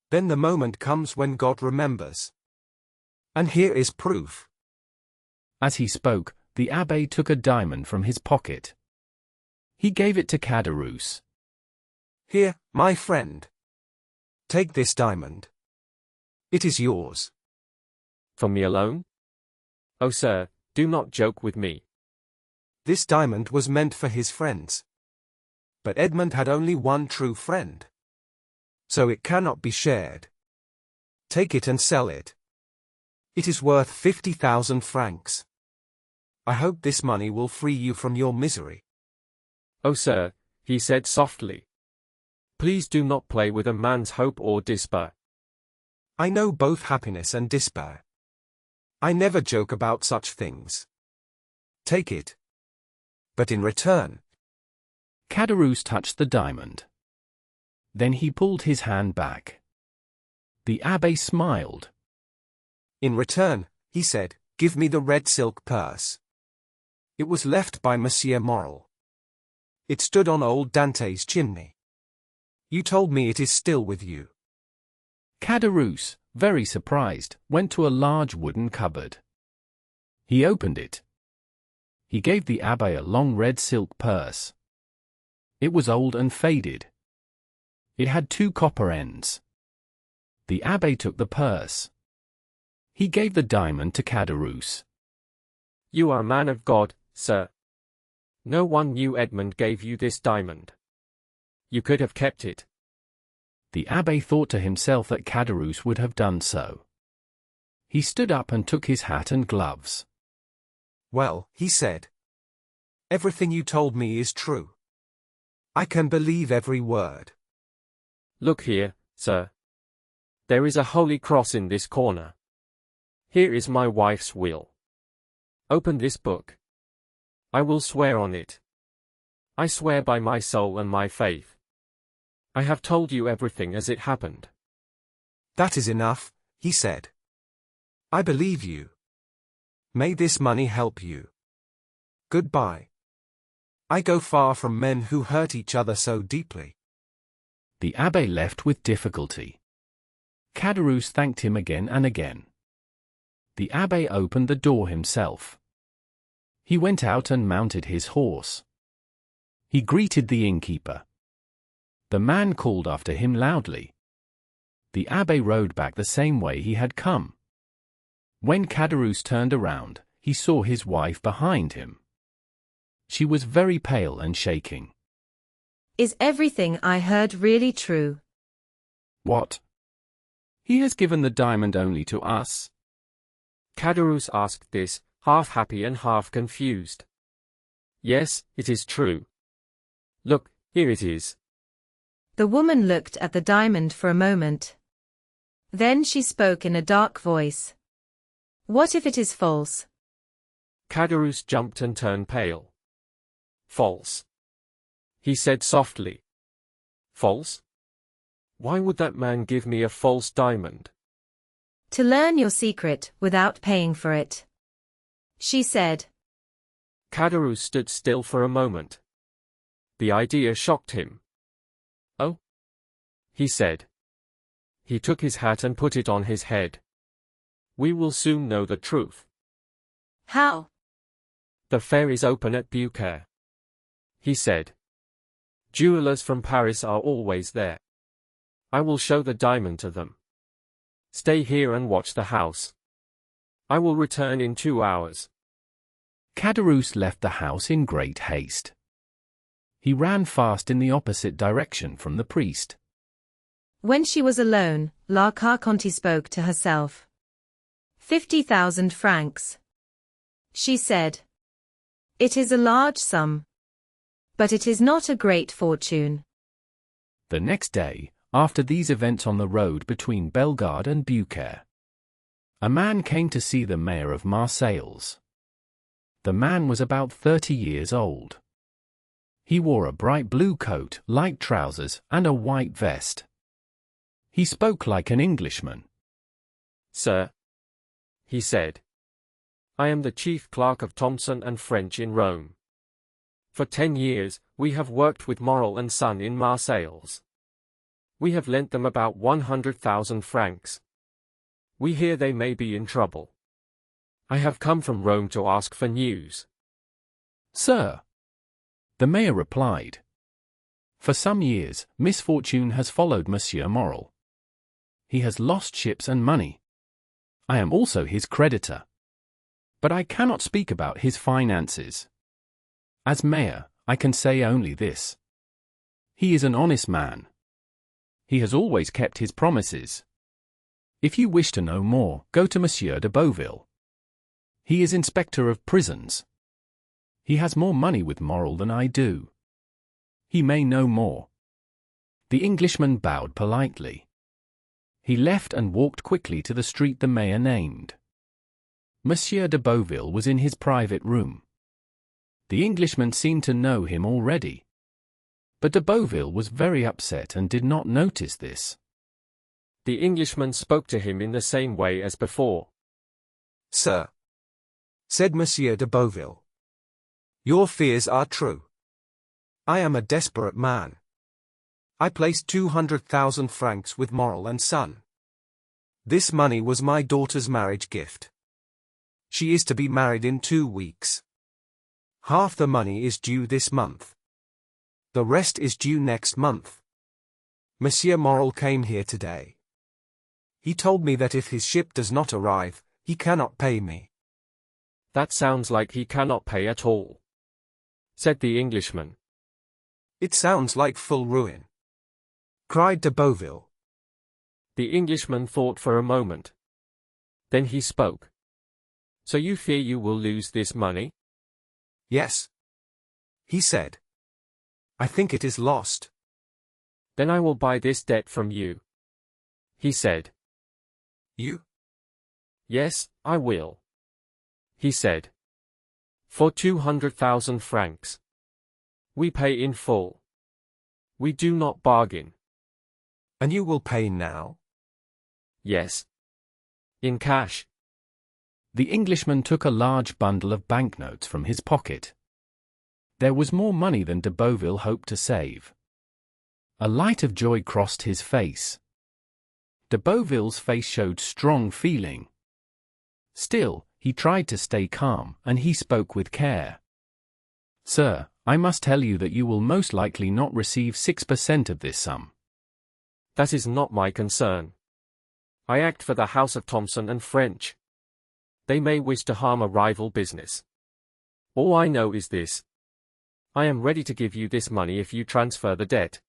Then the moment comes when God remembers. And here is proof. As he spoke, the abbé took a diamond from his pocket. He gave it to Caderousse. Here, my friend. Take this diamond. It is yours. For me alone? Oh, sir, do not joke with me. This diamond was meant for his friends. But Edmond had only one true friend. So it cannot be shared. Take it and sell it. It is worth 50,000 francs. I hope this money will free you from your misery. Oh, sir, he said softly. Please do not play with a man's hope or despair. I know both happiness and despair. I never joke about such things. Take it. But in return... Caderousse touched the diamond. Then he pulled his hand back. The abbé smiled. In return, he said, give me the red silk purse. It was left by Monsieur Morel. It stood on old Dantès' chimney. You told me it is still with you. Caderousse, very surprised, went to a large wooden cupboard. He opened it. He gave the abbé a long red silk purse. It was old and faded. It had 2 copper ends. The abbé took the purse. He gave the diamond to Caderousse. You are a man of God, sir. No one knew Edmond gave you this diamond. You could have kept it. The abbé thought to himself that Caderousse would have done so. He stood up and took his hat and gloves. Well, he said, everything you told me is true. I can believe every word. Look here, sir. There is a holy cross in this corner. Here is my wife's will. Open this book. I will swear on it. I swear by my soul and my faith. I have told you everything as it happened. That is enough, he said. I believe you. May this money help you. Goodbye. I go far from men who hurt each other so deeply. The abbé left with difficulty. Caderousse thanked him again and again. The abbé opened the door himself. He went out and mounted his horse. He greeted the innkeeper. The man called after him loudly. The abbé rode back the same way he had come. When Caderousse turned around, he saw his wife behind him. She was very pale and shaking. Is everything I heard really true? What? He has given the diamond only to us? Caderousse asked this, half happy and half confused. Yes, it is true. Look, here it is. The woman looked at the diamond for a moment. Then she spoke in a dark voice. What if it is false? Caderousse jumped and turned pale. False. He said softly. False? Why would that man give me a false diamond? To learn your secret without paying for it, she said. Caderousse stood still for a moment. The idea shocked him. Oh? He said. He took his hat and put it on his head. We will soon know the truth. How? The fair is open at Beaucaire. He said. Jewelers from Paris are always there. I will show the diamond to them. Stay here and watch the house. I will return in 2 hours. Caderousse left the house in great haste. He ran fast in the opposite direction from the priest. When she was alone, La Carconte spoke to herself. 50,000 francs. She said. It is a large sum. But it is not a great fortune. The next day, after these events on the road between Bellegarde and Beaucaire, a man came to see the mayor of Marseilles. The man was about 30 years old. He wore a bright blue coat, light trousers, and a white vest. He spoke like an Englishman. Sir, he said, I am the chief clerk of Thomson and French in Rome. For 10 years, we have worked with Morel and Son in Marseilles. We have lent them about 100,000 francs. We hear they may be in trouble. I have come from Rome to ask for news. Sir, the mayor replied, for some years, misfortune has followed Monsieur Morel. He has lost ships and money. I am also his creditor. But I cannot speak about his finances. As mayor, I can say only this. He is an honest man. He has always kept his promises. If you wish to know more, go to Monsieur de Beauville. He is inspector of prisons. He has more money with Morel than I do. He may know more. The Englishman bowed politely. He left and walked quickly to the street the mayor named. Monsieur de Beauville was in his private room. The Englishman seemed to know him already. But de Beauville was very upset and did not notice this. The Englishman spoke to him in the same way as before. Sir, said Monsieur de Beauville, your fears are true. I am a desperate man. I placed 200,000 francs with Morel and Son. This money was my daughter's marriage gift. She is to be married in 2 weeks. Half the money is due this month. The rest is due next month. Monsieur Morel came here today. He told me that if his ship does not arrive, he cannot pay me. That sounds like he cannot pay at all, said the Englishman. It sounds like full ruin. cried de Beauville. The Englishman thought for a moment. Then he spoke. So you fear you will lose this money? Yes, he said. I think it is lost. Then I will buy this debt from you, he said. You? Yes, I will, he said. For 200,000 francs. We pay in full. We do not bargain. And you will pay now? Yes. In cash. The Englishman took a large bundle of banknotes from his pocket. There was more money than de Beauville hoped to save. A light of joy crossed his face. De Beauville's face showed strong feeling. Still, he tried to stay calm, and he spoke with care. Sir, I must tell you that you will most likely not receive 6% of this sum. That is not my concern. I act for the House of Thomson and French. They may wish to harm a rival business. All I know is this. I am ready to give you this money if you transfer the debt.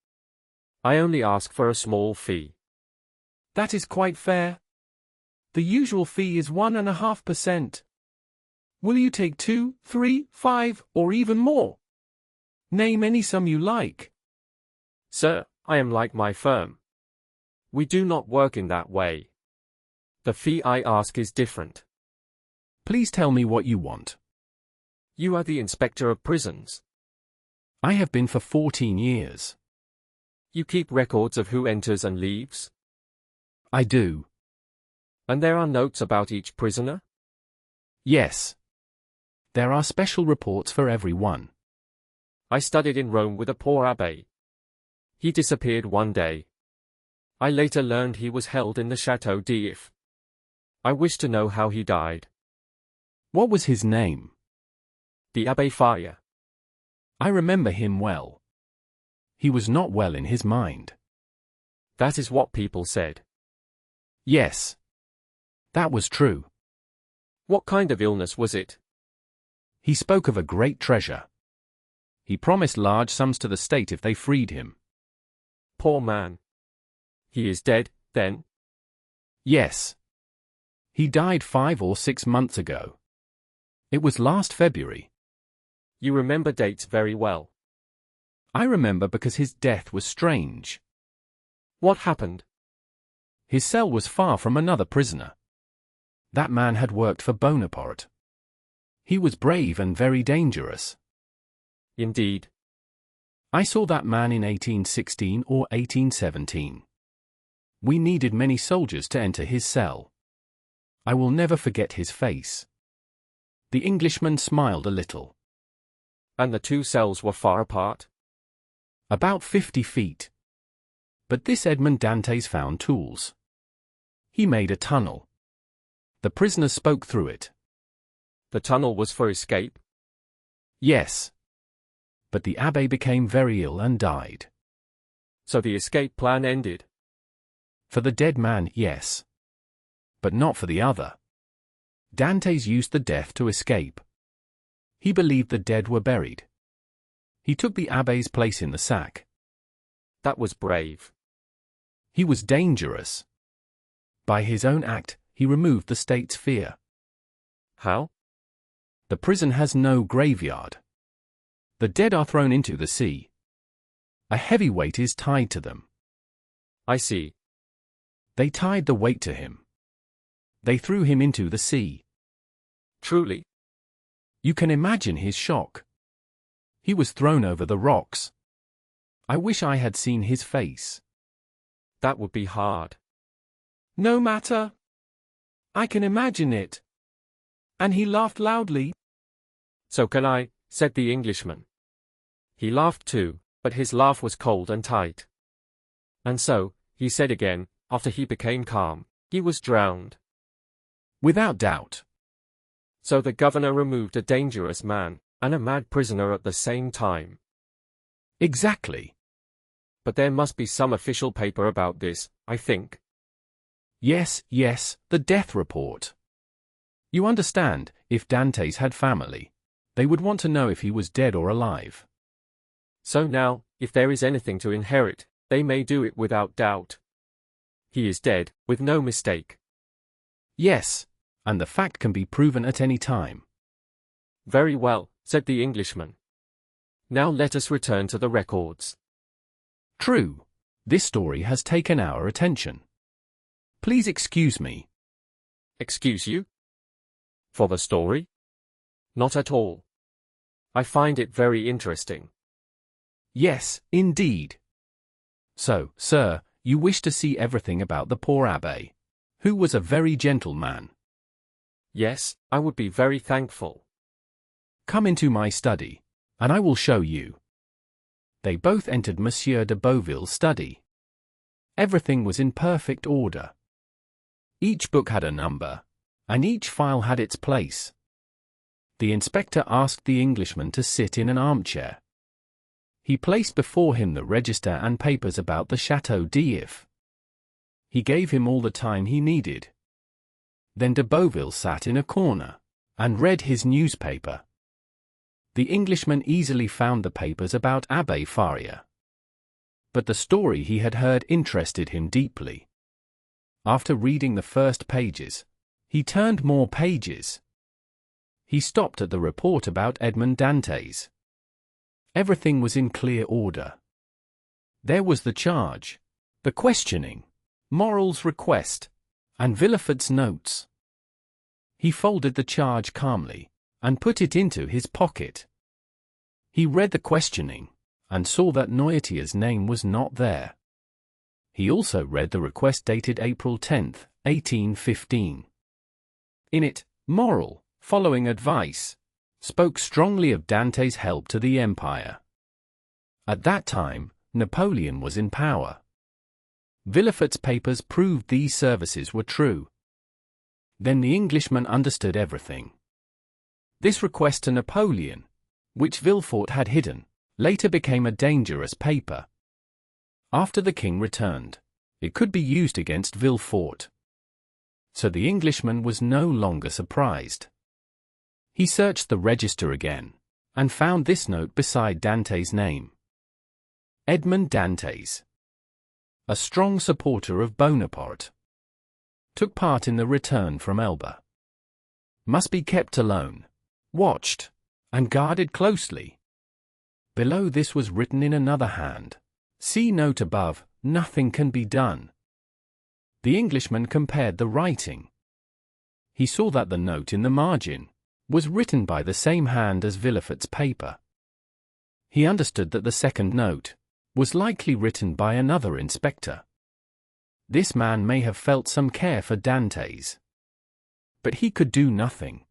I only ask for a small fee. That is quite fair. The usual fee is 1.5%. Will you take 2, 3, 5, or even more? Name any sum you like. Sir, I am like my firm. We do not work in that way. The fee I ask is different. Please tell me what you want. You are the inspector of prisons. I have been for 14 years. You keep records of who enters and leaves? I do. And there are notes about each prisoner? Yes. There are special reports for every one. I studied in Rome with a poor abbé. He disappeared one day. I later learned he was held in the Château d'If. I wish to know how he died. What was his name? The Abbé Fire. I remember him well. He was not well in his mind. That is what people said. Yes. That was true. What kind of illness was it? He spoke of a great treasure. He promised large sums to the state if they freed him. Poor man. He is dead, then? Yes. He died 5 or 6 months ago. It was last February. You remember dates very well. I remember because his death was strange. What happened? His cell was far from another prisoner. That man had worked for Bonaparte. He was brave and very dangerous. Indeed. I saw that man in 1816 or 1817. We needed many soldiers to enter his cell. I will never forget his face. The Englishman smiled a little. And the two cells were far apart? About 50 feet. But this Edmond Dantès found tools. He made a tunnel. The prisoners spoke through it. The tunnel was for escape? Yes. But the abbé became very ill and died. So the escape plan ended? For the dead man, yes. But not for the other. Dantès used the death to escape. He believed the dead were buried. He took the abbé's place in the sack. That was brave. He was dangerous. By his own act, he removed the state's fear. How? The prison has no graveyard. The dead are thrown into the sea. A heavy weight is tied to them. I see. They tied the weight to him. They threw him into the sea. Truly? You can imagine his shock. He was thrown over the rocks. I wish I had seen his face. That would be hard. No matter. I can imagine it. And he laughed loudly. So can I, said the Englishman. He laughed too, but his laugh was cold and tight. And so, he said again, after he became calm, he was drowned. Without doubt. So the governor removed a dangerous man, and a mad prisoner at the same time. Exactly. But there must be some official paper about this, I think. Yes, the death report. You understand, if Dantès had family, they would want to know if he was dead or alive. So now, if there is anything to inherit, they may do it without doubt. He is dead, with no mistake. Yes, and the fact can be proven at any time. Very well, said the Englishman. Now let us return to the records. True. This story has taken our attention. Please excuse me. Excuse you? For the story? Not at all. I find it very interesting. Yes, indeed. So, sir, you wish to see everything about the poor abbé, who was a very gentle man. Yes, I would be very thankful. Come into my study, and I will show you. They both entered Monsieur de Beauville's study. Everything was in perfect order. Each book had a number, and each file had its place. The inspector asked the Englishman to sit in an armchair. He placed before him the register and papers about the Chateau d'If. He gave him all the time he needed. Then de Beauville sat in a corner and read his newspaper. The Englishman easily found the papers about Abbé Faria. But the story he had heard interested him deeply. After reading the first pages, he turned more pages. He stopped at the report about Edmond Dantès. Everything was in clear order. There was the charge, the questioning, Morel's request, and Villefort's notes. He folded the charge calmly and put it into his pocket. He read the questioning and saw that Noirtier's name was not there. He also read the request dated April 10, 1815. In it, Morel, following advice, spoke strongly of Dante's help to the empire. At that time, Napoleon was in power. Villefort's papers proved these services were true. Then the Englishman understood everything. This request to Napoleon, which Villefort had hidden, later became a dangerous paper. After the king returned, it could be used against Villefort. So the Englishman was no longer surprised. He searched the register again, and found this note beside Dante's name. Edmond Dantès, a strong supporter of Bonaparte, took part in the return from Elba. Must be kept alone, watched, and guarded closely. Below this was written in another hand, see note above, nothing can be done. The Englishman compared the writing. He saw that the note in the margin was written by the same hand as Villefort's paper. He understood that the second note was likely written by another inspector. This man may have felt some care for Dantès. But he could do nothing.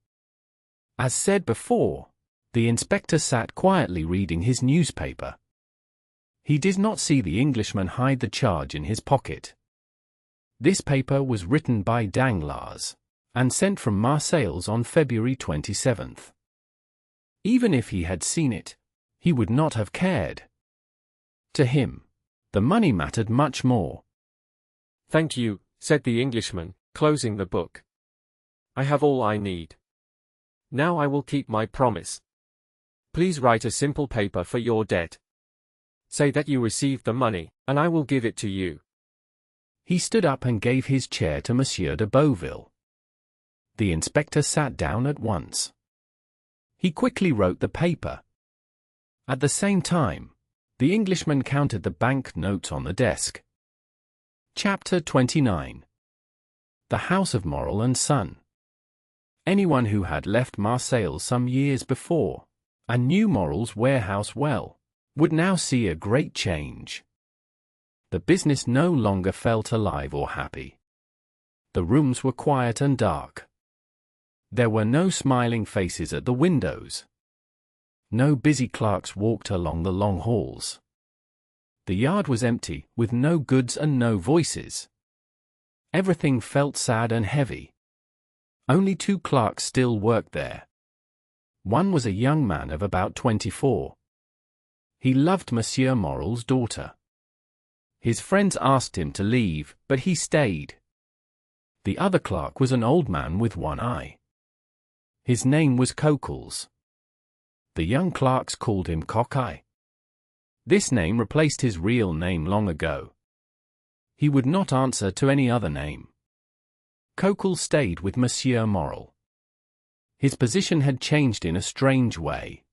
As said before, the inspector sat quietly reading his newspaper. He did not see the Englishman hide the charge in his pocket. This paper was written by Danglars, and sent from Marseilles on February 27th. Even if he had seen it, he would not have cared. To him, the money mattered much more. Thank you, said the Englishman, closing the book. I have all I need. Now I will keep my promise. Please write a simple paper for your debt. Say that you received the money, and I will give it to you. He stood up and gave his chair to Monsieur de Beauville. The inspector sat down at once. He quickly wrote the paper. At the same time, the Englishman counted the bank notes on the desk. Chapter 29. The House of Morel and Son. Anyone who had left Marseilles some years before, and knew Morel's warehouse well, would now see a great change. The business no longer felt alive or happy. The rooms were quiet and dark. There were no smiling faces at the windows. No busy clerks walked along the long halls. The yard was empty, with no goods and no voices. Everything felt sad and heavy. Only 2 clerks still worked there. One was a young man of about 24. He loved Monsieur Morel's daughter. His friends asked him to leave, but he stayed. The other clerk was an old man with one eye. His name was Coquels. The young clerks called him Coquille. This name replaced his real name long ago. He would not answer to any other name. Coquel stayed with Monsieur Morel. His position had changed in a strange way.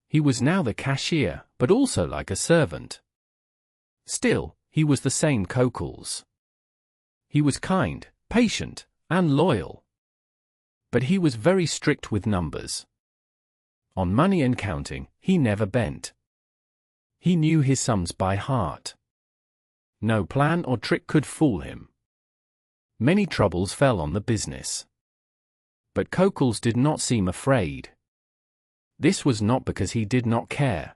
He was now the cashier, but also like a servant. Still, he was the same Coquel's. He was kind, patient, and loyal. But he was very strict with numbers. On money and counting, he never bent. He knew his sums by heart. No plan or trick could fool him. Many troubles fell on the business. But Coquel's did not seem afraid. This was not because he did not care.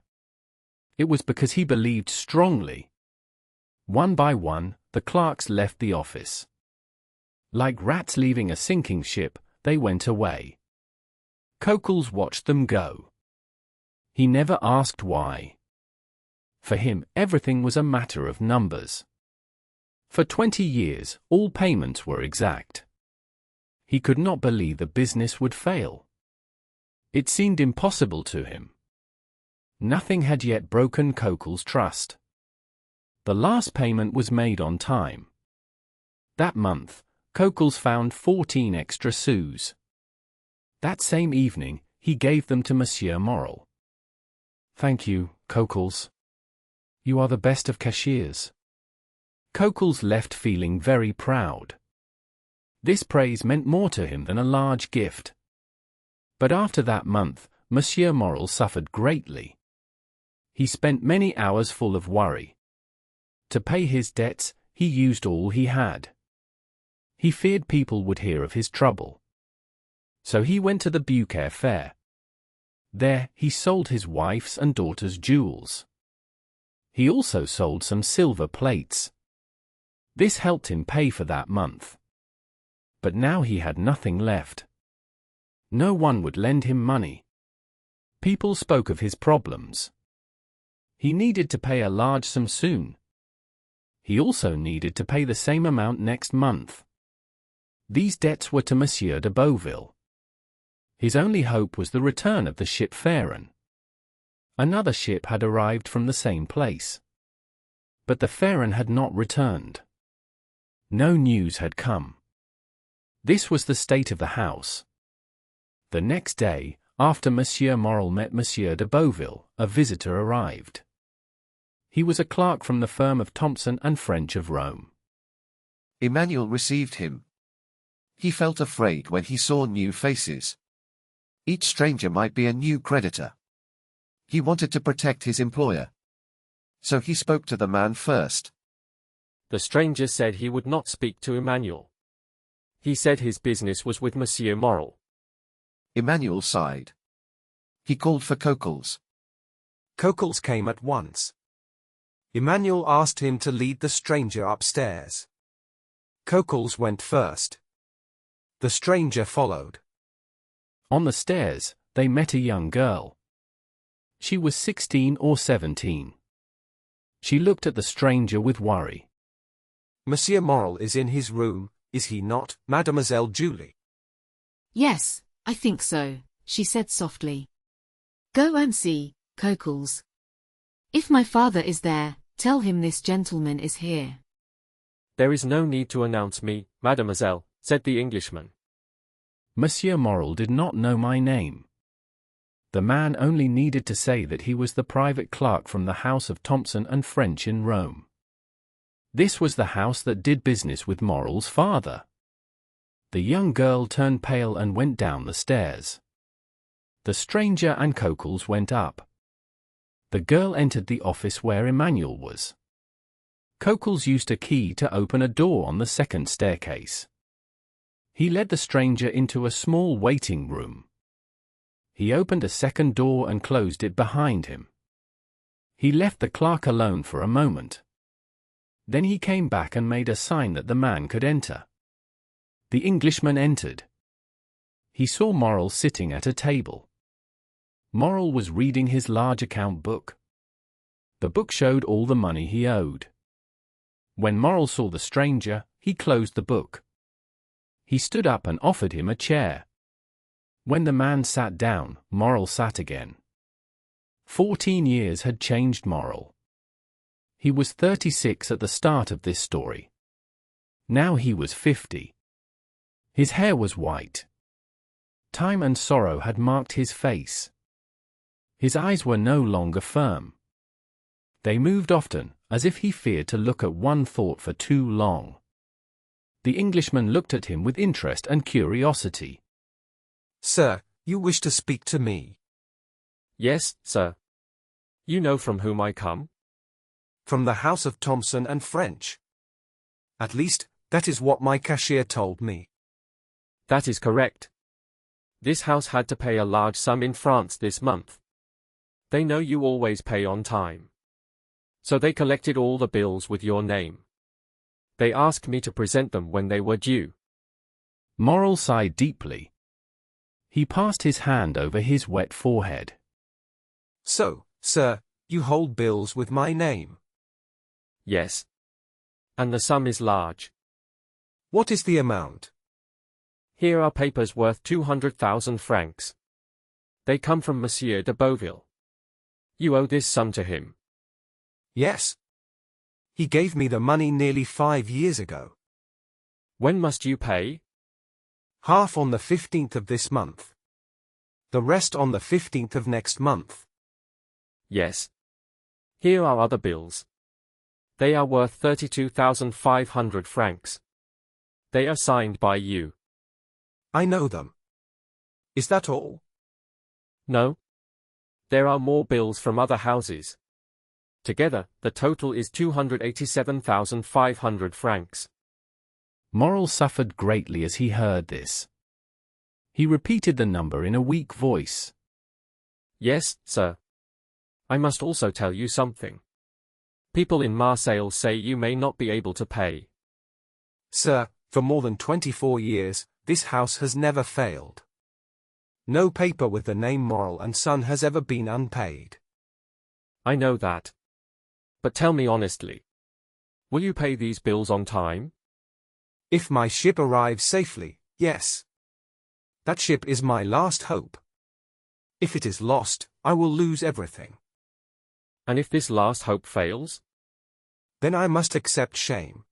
It was because he believed strongly. One by one, the clerks left the office. Like rats leaving a sinking ship, they went away. Coquel's watched them go. He never asked why. For him, everything was a matter of numbers. For 20 years, all payments were exact. He could not believe the business would fail. It seemed impossible to him. Nothing had yet broken Coquel's trust. The last payment was made on time. That month, Coquel's found 14 extra sous. That same evening, he gave them to Monsieur Morel. "Thank you, Coquel's. You are the best of cashiers." Coquel's left feeling very proud. This praise meant more to him than a large gift. But after that month, Monsieur Morel suffered greatly. He spent many hours full of worry. To pay his debts, he used all he had. He feared people would hear of his trouble. So he went to the Beaucaire fair. There, he sold his wife's and daughter's jewels. He also sold some silver plates. This helped him pay for that month. But now he had nothing left. No one would lend him money. People spoke of his problems. He needed to pay a large sum soon. He also needed to pay the same amount next month. These debts were to Monsieur de Beauville. His only hope was the return of the ship Pharaon. Another ship had arrived from the same place. But the Pharaon had not returned. No news had come. This was the state of the house. The next day, after Monsieur Morel met Monsieur de Beauville, a visitor arrived. He was a clerk from the firm of Thompson and French of Rome. Emmanuel received him. He felt afraid when he saw new faces. Each stranger might be a new creditor. He wanted to protect his employer. So he spoke to the man first. The stranger said he would not speak to Emmanuel. He said his business was with Monsieur Morel. Emmanuel sighed. He called for Coquel's. Coquel's came at once. Emmanuel asked him to lead the stranger upstairs. Coquel's went first. The stranger followed. On the stairs, they met a young girl. She was 16 or 17. She looked at the stranger with worry. "Monsieur Morel is in his room, is he not, Mademoiselle Julie?" Yes, I think so, she said softly. Go and see, Coquel's. If my father is there, tell him this gentleman is here. There is no need to announce me, mademoiselle, said the Englishman. Monsieur Morel did not know my name. The man only needed to say that he was the private clerk from the house of Thompson and French in Rome. This was the house that did business with Morel's father. The young girl turned pale and went down the stairs. The stranger and Coquel's went up. The girl entered the office where Emmanuel was. Coquel's used a key to open a door on the second staircase. He led the stranger into a small waiting room. He opened a second door and closed it behind him. He left the clerk alone for a moment. Then he came back and made a sign that the man could enter. The Englishman entered. He saw Morel sitting at a table. Morel was reading his large account book. The book showed all the money he owed. When Morel saw the stranger, he closed the book. He stood up and offered him a chair. When the man sat down, Morel sat again. 14 years had changed Moral. He was 36 at the start of this story. Now he was 50. His hair was white. Time and sorrow had marked his face. His eyes were no longer firm. They moved often, as if he feared to look at one thought for too long. The Englishman looked at him with interest and curiosity. Sir, you wish to speak to me? Yes, sir. You know from whom I come? From the house of Thomson and French. At least, that is what my cashier told me. That is correct. This house had to pay a large sum in France this month. They know you always pay on time. So they collected all the bills with your name. They asked me to present them when they were due. Moral sighed deeply. He passed his hand over his wet forehead. So, sir, you hold bills with my name? Yes. And the sum is large. What is the amount? Here are papers worth 200,000 francs. They come from Monsieur de Beauville. You owe this sum to him. Yes. He gave me the money nearly 5 years ago. When must you pay? Half on the 15th of this month. The rest on the 15th of next month. Yes. Here are other bills. They are worth 32,500 francs. They are signed by you. I know them. Is that all? No. There are more bills from other houses. Together, the total is 287,500 francs. Moral suffered greatly as he heard this. He repeated the number in a weak voice. Yes, sir. I must also tell you something. People in Marseille say you may not be able to pay. Sir, for more than 24 years, this house has never failed. No paper with the name Moral and Son has ever been unpaid. I know that. But tell me honestly. Will you pay these bills on time? If my ship arrives safely, yes. That ship is my last hope. If it is lost, I will lose everything. And if this last hope fails? Then I must accept shame.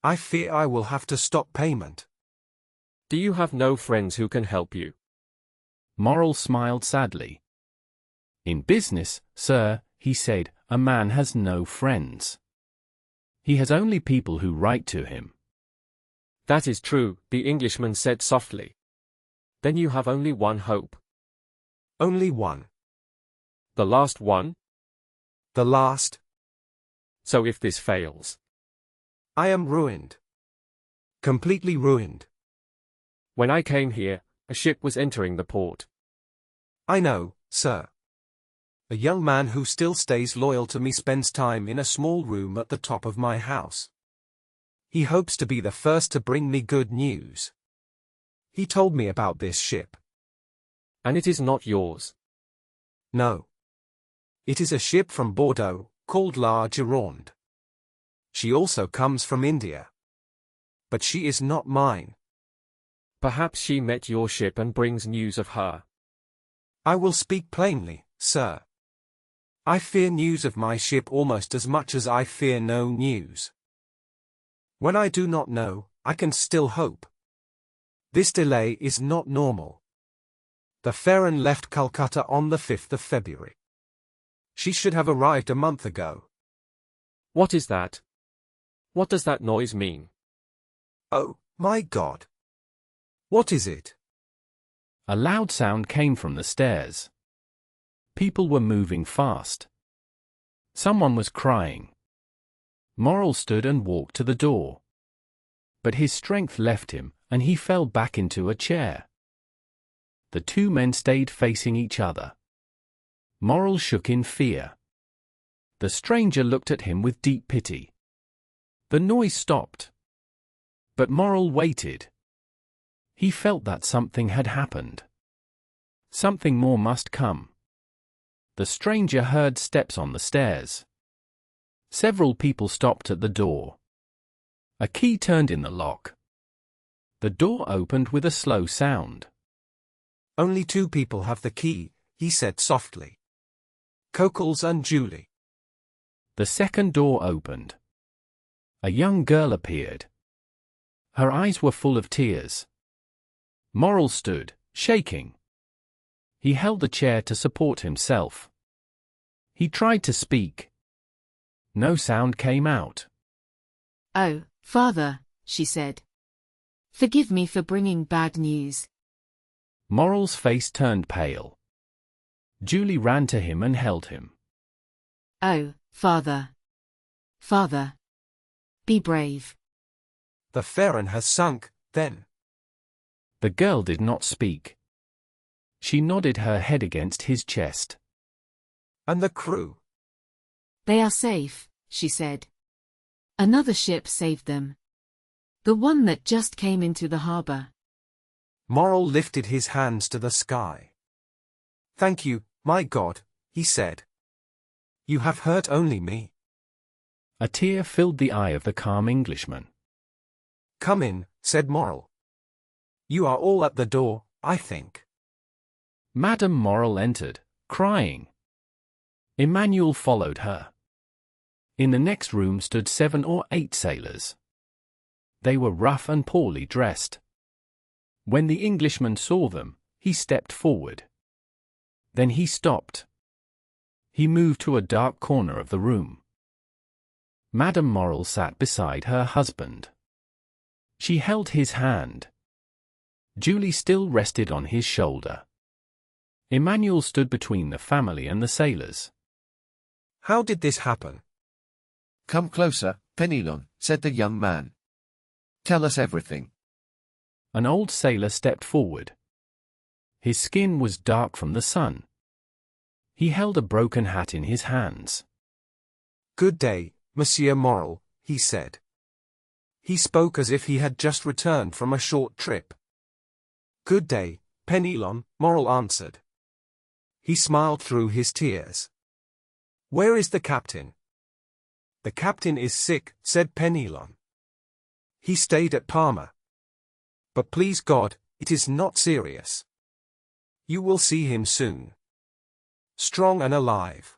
I fear I will have to stop payment. Do you have no friends who can help you? Moral smiled sadly. In business, sir, he said, a man has no friends. He has only people who write to him. That is true, the Englishman said softly. Then you have only one hope. Only one. The last one? The last. So if this fails? I am ruined. Completely ruined. When I came here, a ship was entering the port. I know, sir. A young man who still stays loyal to me spends time in a small room at the top of my house. He hopes to be the first to bring me good news. He told me about this ship. And it is not yours? No. It is a ship from Bordeaux, called La Gironde. She also comes from India. But she is not mine. Perhaps she met your ship and brings news of her. I will speak plainly, sir. I fear news of my ship almost as much as I fear no news. When I do not know, I can still hope. This delay is not normal. The Farron left Calcutta on the 5th of February. She should have arrived a month ago. What is that? What does that noise mean? Oh, my God. What is it? A loud sound came from the stairs. People were moving fast. Someone was crying. Moral stood and walked to the door. But his strength left him, and he fell back into a chair. The two men stayed facing each other. Moral shook in fear. The stranger looked at him with deep pity. The noise stopped. But Moral waited. He felt that something had happened. Something more must come. The stranger heard steps on the stairs. Several people stopped at the door. A key turned in the lock. The door opened with a slow sound. Only 2 people have the key, he said softly. Cockles and Julie. The second door opened. A young girl appeared. Her eyes were full of tears. Morel stood, shaking. He held the chair to support himself. He tried to speak. No sound came out. "Oh, father," she said. "Forgive me for bringing bad news." Morel's face turned pale. Julie ran to him and held him. "Oh, father. Father. Be brave." The Farron has sunk, then. The girl did not speak. She nodded her head against his chest. And the crew? "They are safe," she said. "Another ship saved them. The one that just came into the harbor." Morel lifted his hands to the sky. "Thank you, my God," he said. "You have hurt only me." A tear filled the eye of the calm Englishman. "Come in," said Morel. "You are all at the door, I think." Madame Morel entered, crying. Emmanuel followed her. In the next room stood 7 or 8 sailors. They were rough and poorly dressed. When the Englishman saw them, he stepped forward. Then he stopped. He moved to a dark corner of the room. Madame Morel sat beside her husband. She held his hand. Julie still rested on his shoulder. Emmanuel stood between the family and the sailors. "How did this happen?" "Come closer, Penelon," said the young man. "Tell us everything." An old sailor stepped forward. His skin was dark from the sun. He held a broken hat in his hands. "Good day, Monsieur Morel," he said. He spoke as if he had just returned from a short trip. "Good day, Penelon," Morel answered. He smiled through his tears. "Where is the captain?" "The captain is sick," said Penelon. "He stayed at Parma. But please God, it is not serious. You will see him soon. Strong and alive.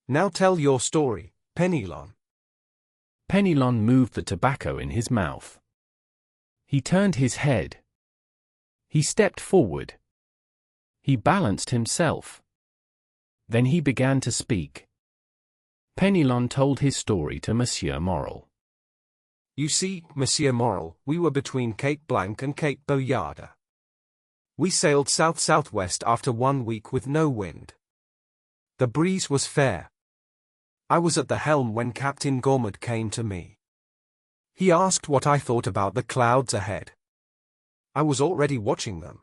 Now tell your story, Penelon." Penelon moved the tobacco in his mouth. He turned his head. He stepped forward. He balanced himself. Then he began to speak. Penelon told his story to Monsieur Morel. "You see, Monsieur Morel, we were between Cape Blanc and Cape Boyarda. We sailed south-southwest after 1 week with no wind. The breeze was fair. I was at the helm when Captain Gourmand came to me. He asked what I thought about the clouds ahead. I was already watching them.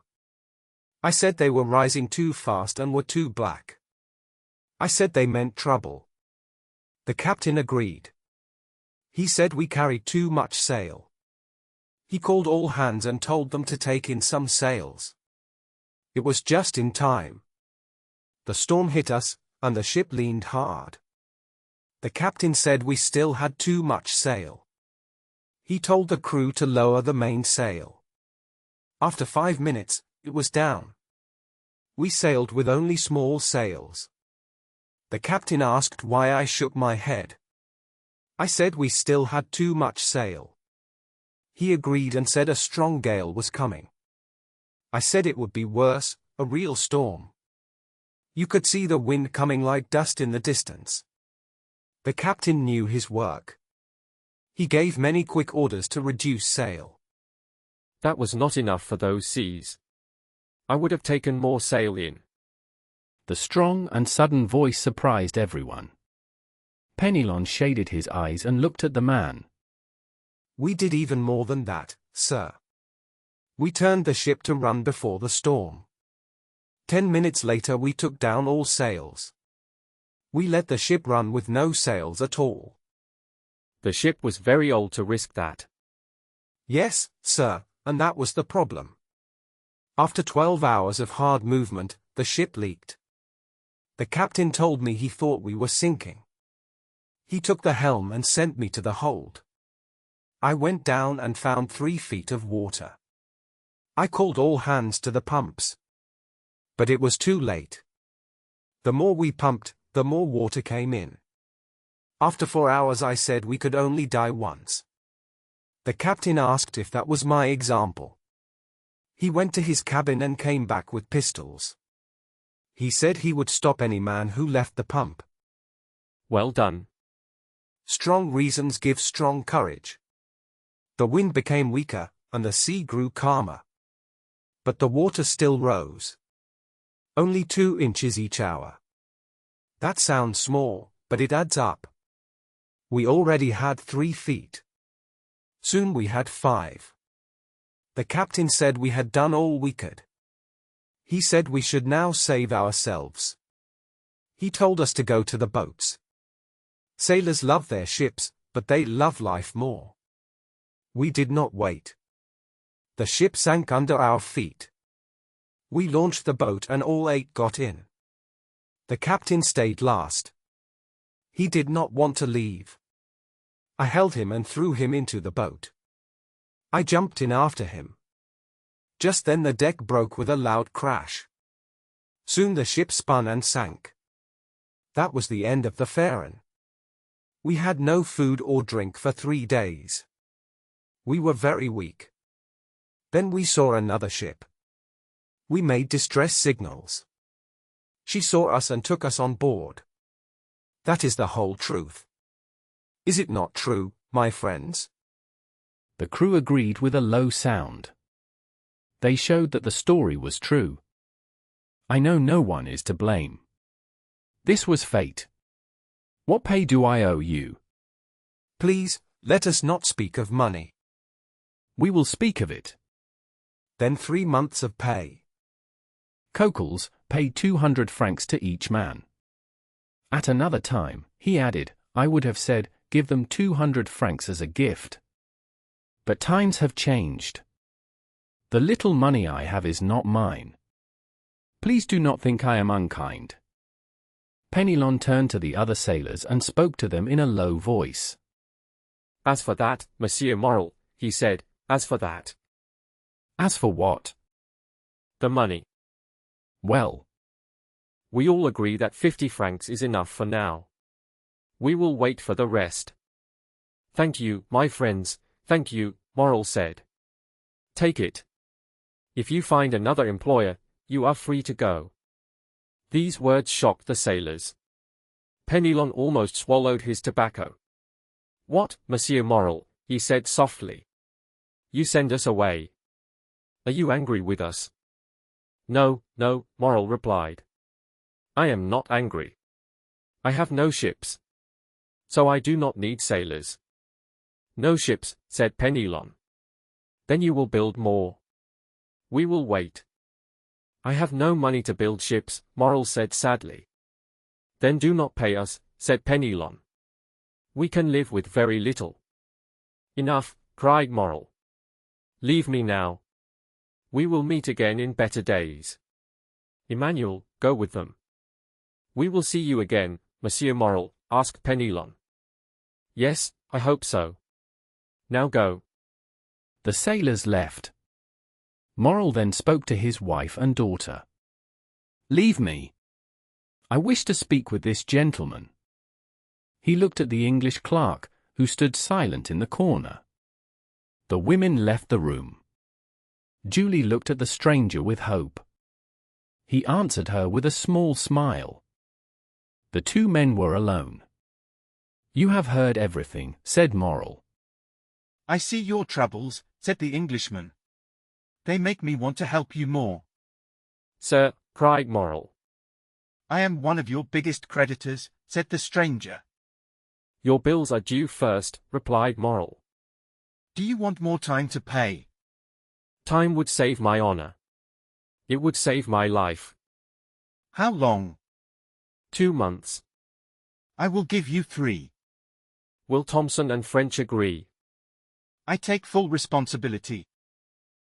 I said they were rising too fast and were too black. I said they meant trouble. The captain agreed. He said we carried too much sail. He called all hands and told them to take in some sails. It was just in time. The storm hit us, and the ship leaned hard. The captain said we still had too much sail. He told the crew to lower the mainsail. After 5 minutes, it was down. We sailed with only small sails. The captain asked why I shook my head. I said we still had too much sail. He agreed and said a strong gale was coming. I said it would be worse, a real storm. You could see the wind coming like dust in the distance. The captain knew his work. He gave many quick orders to reduce sail. That was not enough for those seas. I would have taken more sail in. The strong and sudden voice surprised everyone. Penelon shaded his eyes and looked at the man. We did even more than that, sir. We turned the ship to run before the storm. 10 minutes later we took down all sails. We let the ship run with no sails at all. The ship was very old to risk that. Yes, sir, and that was the problem. After 12 hours of hard movement, the ship leaked. The captain told me he thought we were sinking. He took the helm and sent me to the hold. I went down and found 3 feet of water. I called all hands to the pumps. But it was too late. The more we pumped, the more water came in. After 4 hours I said we could only die once. The captain asked if that was my example. He went to his cabin and came back with pistols. He said he would stop any man who left the pump. Well done. Strong reasons give strong courage. The wind became weaker, and the sea grew calmer. But the water still rose. Only 2 inches each hour. That sounds small, but it adds up. We already had 3 feet. Soon we had 5. The captain said we had done all we could. He said we should now save ourselves. He told us to go to the boats. Sailors love their ships, but they love life more. We did not wait. The ship sank under our feet. We launched the boat and all 8 got in. The captain stayed last. He did not want to leave. I held him and threw him into the boat. I jumped in after him. Just then the deck broke with a loud crash. Soon the ship spun and sank. That was the end of the Pharaon. We had no food or drink for 3 days. We were very weak. Then we saw another ship. We made distress signals. She saw us and took us on board. That is the whole truth. Is it not true, my friends? The crew agreed with a low sound. They showed that the story was true. I know no one is to blame. This was fate. What pay do I owe you? Please, let us not speak of money. We will speak of it. Then 3 months of pay. Coquels paid 200 francs to each man. At another time, he added, I would have said, give them 200 francs as a gift. But times have changed. The little money I have is not mine. Please do not think I am unkind. Penelon turned to the other sailors and spoke to them in a low voice. As for that, Monsieur Morel, he said, as for that. As for what? The money. Well. We all agree that 50 francs is enough for now. We will wait for the rest. Thank you, my friends, thank you, Morel said. Take it. If you find another employer, you are free to go. These words shocked the sailors. Penelon almost swallowed his tobacco. What, Monsieur Morel, he said softly. You send us away. Are you angry with us? No, no, Morel replied. I am not angry. I have no ships. So I do not need sailors. No ships, said Penelon. Then you will build more. We will wait. I have no money to build ships, Morel said sadly. Then do not pay us, said Penelon. We can live with very little. Enough, cried Morel. Leave me now. We will meet again in better days. Emmanuel, go with them. We will see you again, Monsieur Morel, asked Penelon. Yes, I hope so. Now go. The sailors left. Morel then spoke to his wife and daughter. Leave me. I wish to speak with this gentleman. He looked at the English clerk, who stood silent in the corner. The women left the room. Julie looked at the stranger with hope. He answered her with a small smile. The 2 men were alone. You have heard everything, said Morel. I see your troubles, said the Englishman. They make me want to help you more. Sir, cried Morel. I am one of your biggest creditors, said the stranger. Your bills are due first, replied Morel. Do you want more time to pay? Time would save my honor. It would save my life. How long? 2 months. I will give you 3. Will Thompson and French agree? I take full responsibility.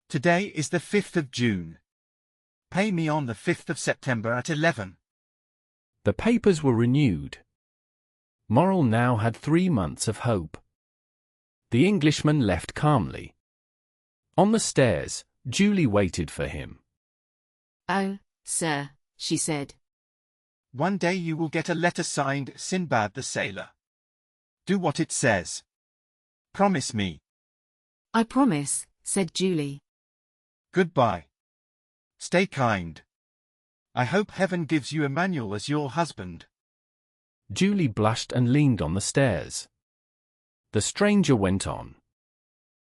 Today is the 5th of June. Pay me on the 5th of September at 11. The papers were renewed. Morel now had 3 months of hope. The Englishman left calmly. On the stairs, Julie waited for him. Oh, sir, she said. One day you will get a letter signed Sinbad the Sailor. Do what it says. Promise me. I promise, said Julie. Goodbye. Stay kind. I hope heaven gives you Emmanuel as your husband. Julie blushed and leaned on the stairs. The stranger went on.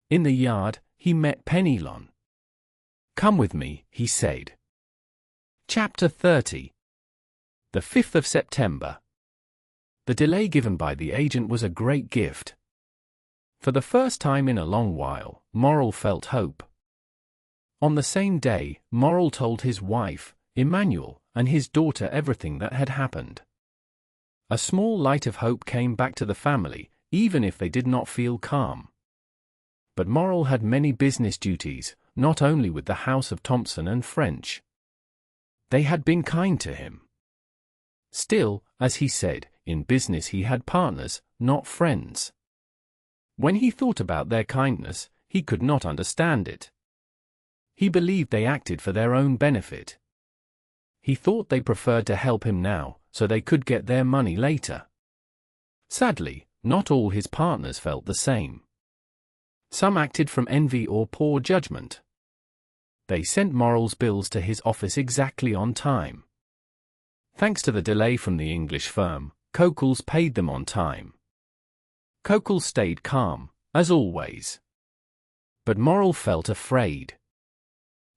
In the yard, he met Penelon. Come with me, he said. Chapter 30. The 5th of September. The delay given by the agent was a great gift. For the first time in a long while, Morel felt hope. On the same day, Morel told his wife, Emmanuel, and his daughter everything that had happened. A small light of hope came back to the family, even if they did not feel calm. But Morel had many business duties, not only with the house of Thompson and French. They had been kind to him. Still, as he said, in business he had partners, not friends. When he thought about their kindness, he could not understand it. He believed they acted for their own benefit. He thought they preferred to help him now, so they could get their money later. Sadly, not all his partners felt the same. Some acted from envy or poor judgment. They sent Morel's bills to his office exactly on time. Thanks to the delay from the English firm, Cockles paid them on time. Cockles stayed calm, as always. But Morel felt afraid.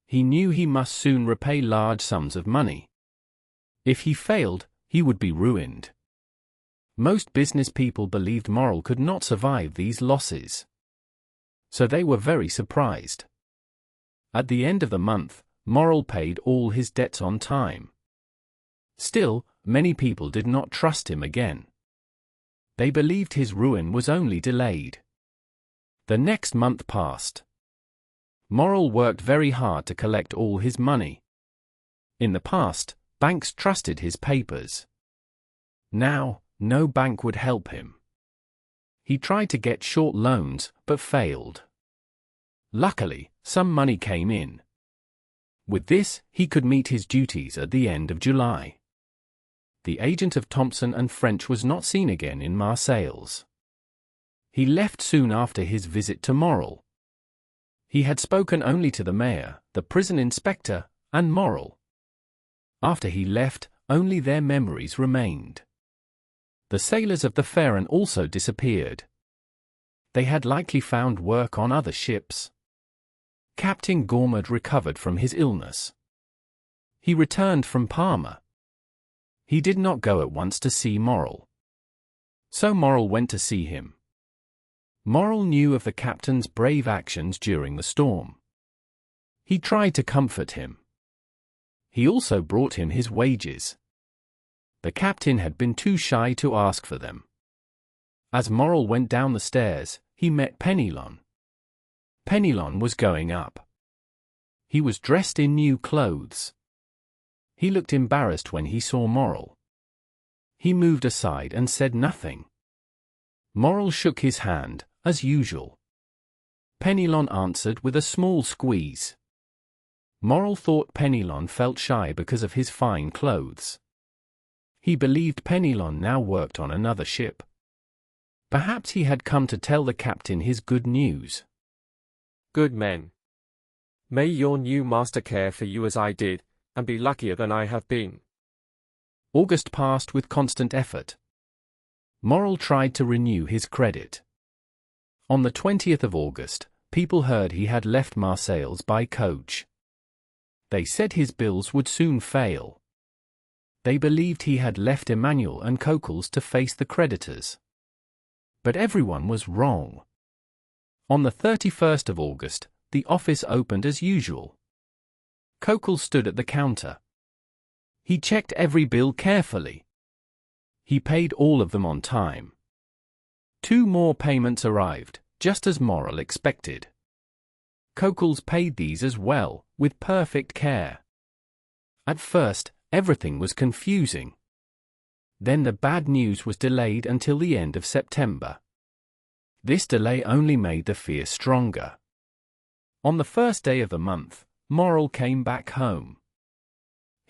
He knew he must soon repay large sums of money. If he failed, he would be ruined. Most business people believed Morel could not survive these losses. So they were very surprised. At the end of the month, Morel paid all his debts on time. Still, many people did not trust him again. They believed his ruin was only delayed. The next month passed. Morel worked very hard to collect all his money. In the past, banks trusted his papers. Now, no bank would help him. He tried to get short loans, but failed. Luckily, some money came in. With this, he could meet his duties at the end of July. The agent of Thompson and French was not seen again in Marseilles. He left soon after his visit to Morel. He had spoken only to the mayor, the prison inspector, and Morel. After he left, only their memories remained. The sailors of the Pharaon also disappeared. They had likely found work on other ships. Captain Gourmand recovered from his illness. He returned from Parma. He did not go at once to see Morel. So Morel went to see him. Morel knew of the captain's brave actions during the storm. He tried to comfort him. He also brought him his wages. The captain had been too shy to ask for them. As Morel went down the stairs, he met Penelon. Penelon was going up. He was dressed in new clothes. He looked embarrassed when he saw Morel. He moved aside and said nothing. Morel shook his hand, as usual. Penelon answered with a small squeeze. Morel thought Penelon felt shy because of his fine clothes. He believed Penelon now worked on another ship. Perhaps he had come to tell the captain his good news. Good men. May your new master care for you as I did, and be luckier than I have been. August passed with constant effort. Morel tried to renew his credit. On the 20th of August, people heard he had left Marseilles by coach. They said his bills would soon fail. They believed he had left Emmanuel and Cockles to face the creditors. But everyone was wrong. On the 31st of August, the office opened as usual. Cockles stood at the counter. He checked every bill carefully. He paid all of them on time. 2 more payments arrived, just as Morel expected. Cockles paid these as well, with perfect care. At first, everything was confusing. Then the bad news was delayed until the end of September. This delay only made the fear stronger. On the first day of the month, Morel came back home.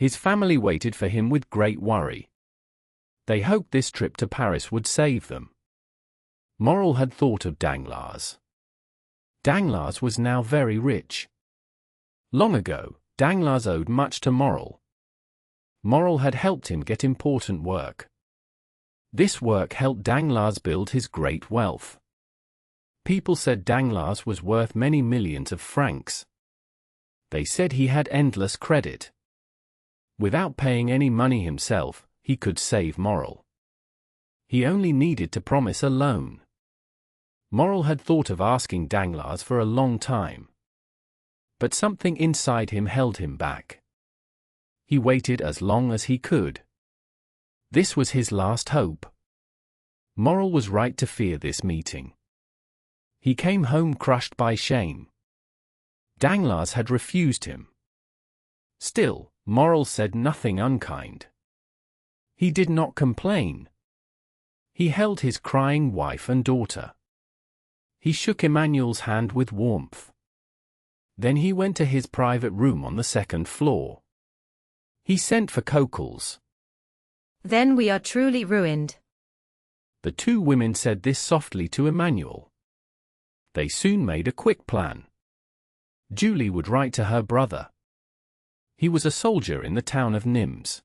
His family waited for him with great worry. They hoped this trip to Paris would save them. Morel had thought of Danglars. Danglars was now very rich. Long ago, Danglars owed much to Morel. Morel had helped him get important work. This work helped Danglars build his great wealth. People said Danglars was worth many millions of francs. They said he had endless credit. Without paying any money himself, he could save Morel. He only needed to promise a loan. Morel had thought of asking Danglars for a long time. But something inside him held him back. He waited as long as he could. This was his last hope. Morel was right to fear this meeting. He came home crushed by shame. Danglars had refused him. Still, Morel said nothing unkind. He did not complain. He held his crying wife and daughter. He shook Emmanuel's hand with warmth. Then he went to his private room on the second floor. He sent for Coquels. Then we are truly ruined. The two women said this softly to Emmanuel. They soon made a quick plan. Julie would write to her brother. He was a soldier in the town of Nimes.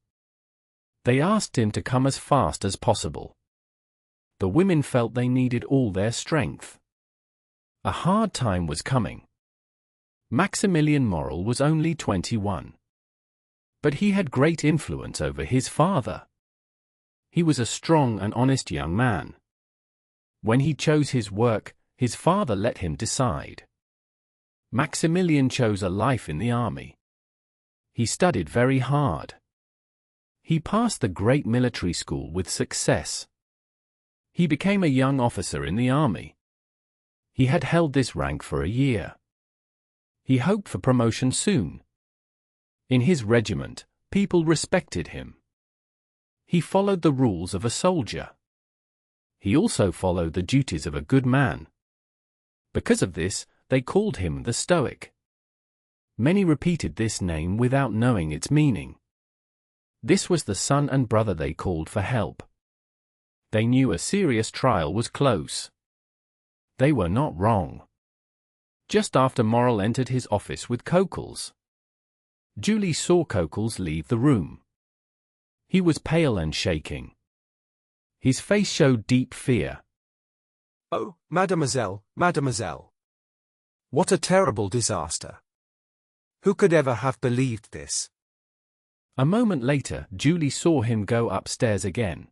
They asked him to come as fast as possible. The women felt they needed all their strength. A hard time was coming. Maximilian Morel was only 21. But he had great influence over his father. He was a strong and honest young man. When he chose his work, his father let him decide. Maximilian chose a life in the army. He studied very hard. He passed the great military school with success. He became a young officer in the army. He had held this rank for a year. He hoped for promotion soon. In his regiment, people respected him. He followed the rules of a soldier. He also followed the duties of a good man. Because of this, they called him the Stoic. Many repeated this name without knowing its meaning. This was the son and brother they called for help. They knew a serious trial was close. They were not wrong. Just after Morel entered his office with Coquels, Julie saw Coquels leave the room. He was pale and shaking. His face showed deep fear. Oh, mademoiselle, mademoiselle. What a terrible disaster. Who could ever have believed this? A moment later, Julie saw him go upstairs again.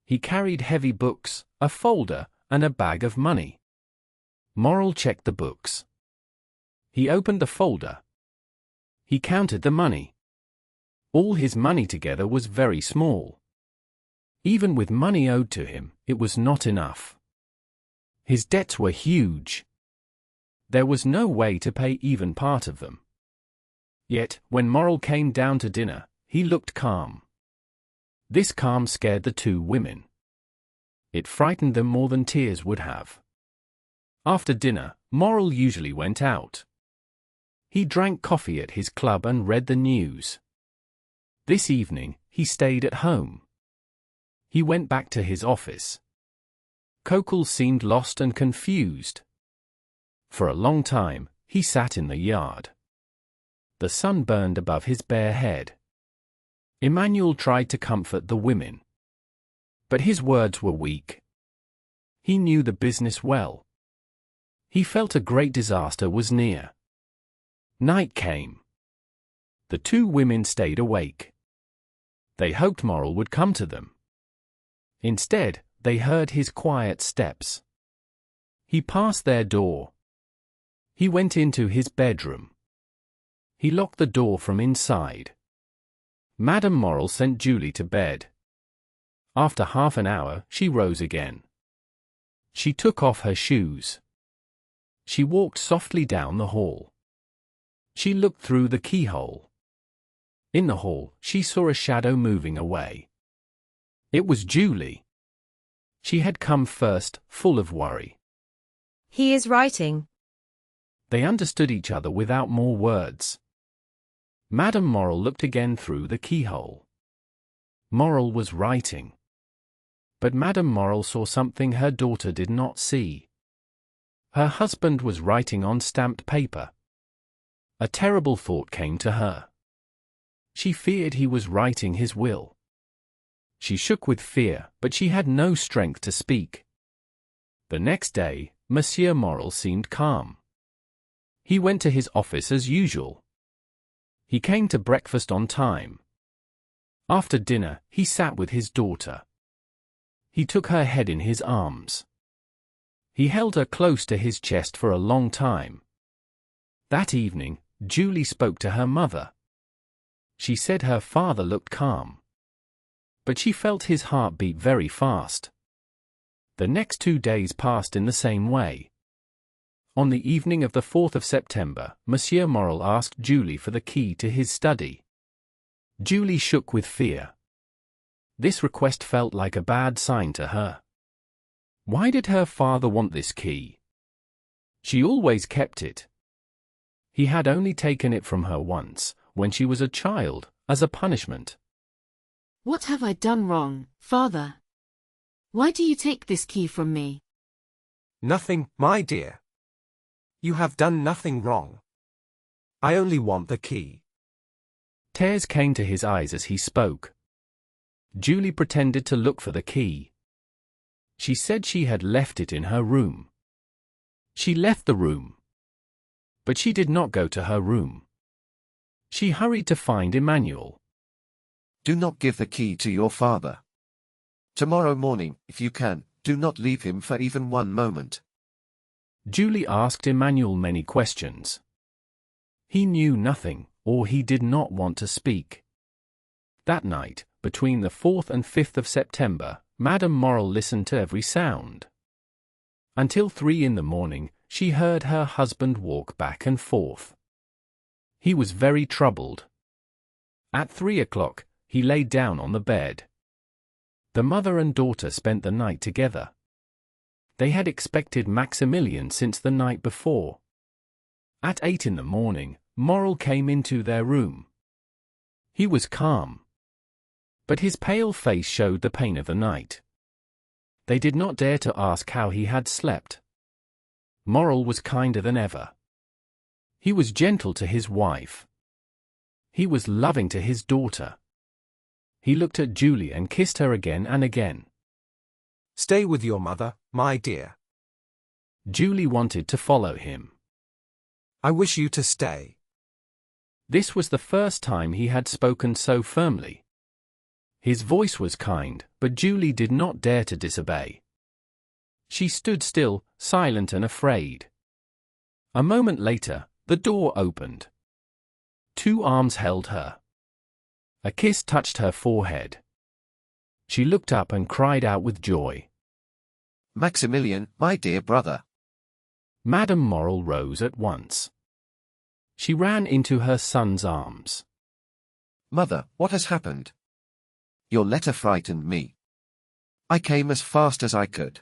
He carried heavy books, a folder, and a bag of money. Morel checked the books. He opened the folder. He counted the money. All his money together was very small. Even with money owed to him, it was not enough. His debts were huge. There was no way to pay even part of them. Yet, when Morel came down to dinner, he looked calm. This calm scared the two women. It frightened them more than tears would have. After dinner, Morel usually went out. He drank coffee at his club and read the news. This evening, he stayed at home. He went back to his office. Coquels seemed lost and confused. For a long time, he sat in the yard. The sun burned above his bare head. Emmanuel tried to comfort the women. But his words were weak. He knew the business well. He felt a great disaster was near. Night came. The two women stayed awake. They hoped Morel would come to them. Instead, they heard his quiet steps. He passed their door. He went into his bedroom. He locked the door from inside. Madame Morel sent Julie to bed. After half an hour, she rose again. She took off her shoes. She walked softly down the hall. She looked through the keyhole. In the hall, she saw a shadow moving away. It was Julie. She had come first, full of worry. He is writing. They understood each other without more words. Madame Morel looked again through the keyhole. Morel was writing. But Madame Morel saw something her daughter did not see. Her husband was writing on stamped paper. A terrible thought came to her. She feared he was writing his will. She shook with fear, but she had no strength to speak. The next day, Monsieur Morel seemed calm. He went to his office as usual. He came to breakfast on time. After dinner, he sat with his daughter. He took her head in his arms. He held her close to his chest for a long time. That evening, Julie spoke to her mother. She said her father looked calm. But she felt his heart beat very fast. The next 2 days passed in the same way. On the evening of the 4th of September, Monsieur Morel asked Julie for the key to his study. Julie shook with fear. This request felt like a bad sign to her. Why did her father want this key? She always kept it. He had only taken it from her once, when she was a child, as a punishment. What have I done wrong, father? Why do you take this key from me? Nothing, my dear. You have done nothing wrong. I only want the key. Tears came to his eyes as he spoke. Julie pretended to look for the key. She said she had left it in her room. She left the room. But she did not go to her room. She hurried to find Emmanuel. Do not give the key to your father. Tomorrow morning, if you can, do not leave him for even one moment. Julie asked Emmanuel many questions. He knew nothing, or he did not want to speak. That night, between the 4th and 5th of September, Madame Morel listened to every sound. Until 3 in the morning, she heard her husband walk back and forth. He was very troubled. At 3 o'clock, he lay down on the bed. The mother and daughter spent the night together. They had expected Maximilian since the night before. At 8 in the morning, Morel came into their room. He was calm. But his pale face showed the pain of the night. They did not dare to ask how he had slept. Morel was kinder than ever. He was gentle to his wife. He was loving to his daughter. He looked at Julie and kissed her again and again. Stay with your mother, my dear. Julie wanted to follow him. I wish you to stay. This was the first time he had spoken so firmly. His voice was kind, but Julie did not dare to disobey. She stood still, silent and afraid. A moment later, the door opened. 2 arms held her. A kiss touched her forehead. She looked up and cried out with joy. Maximilian, my dear brother. Madame Morel rose at once. She ran into her son's arms. Mother, what has happened? Your letter frightened me. I came as fast as I could.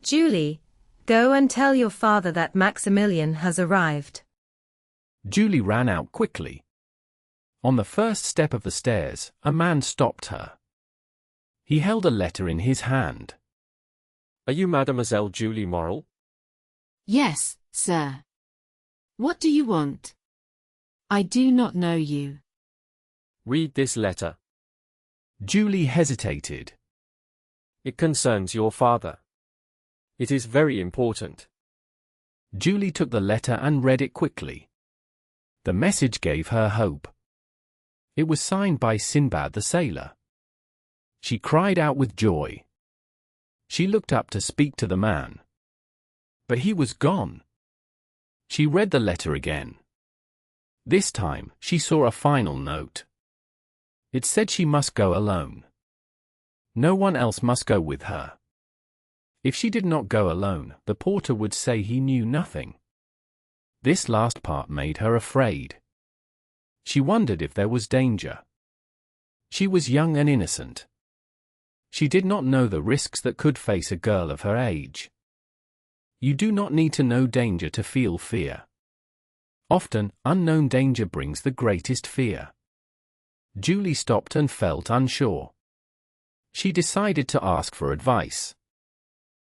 Julie, go and tell your father that Maximilian has arrived. Julie ran out quickly. On the first step of the stairs, a man stopped her. He held a letter in his hand. Are you Mademoiselle Julie Morel? Yes, sir. What do you want? I do not know you. Read this letter. Julie hesitated. It concerns your father. It is very important. Julie took the letter and read it quickly. The message gave her hope. It was signed by Sinbad the sailor. She cried out with joy. She looked up to speak to the man. But he was gone. She read the letter again. This time, she saw a final note. It said she must go alone. No one else must go with her. If she did not go alone, the porter would say he knew nothing. This last part made her afraid. She wondered if there was danger. She was young and innocent. She did not know the risks that could face a girl of her age. You do not need to know danger to feel fear. Often, unknown danger brings the greatest fear. Julie stopped and felt unsure. She decided to ask for advice.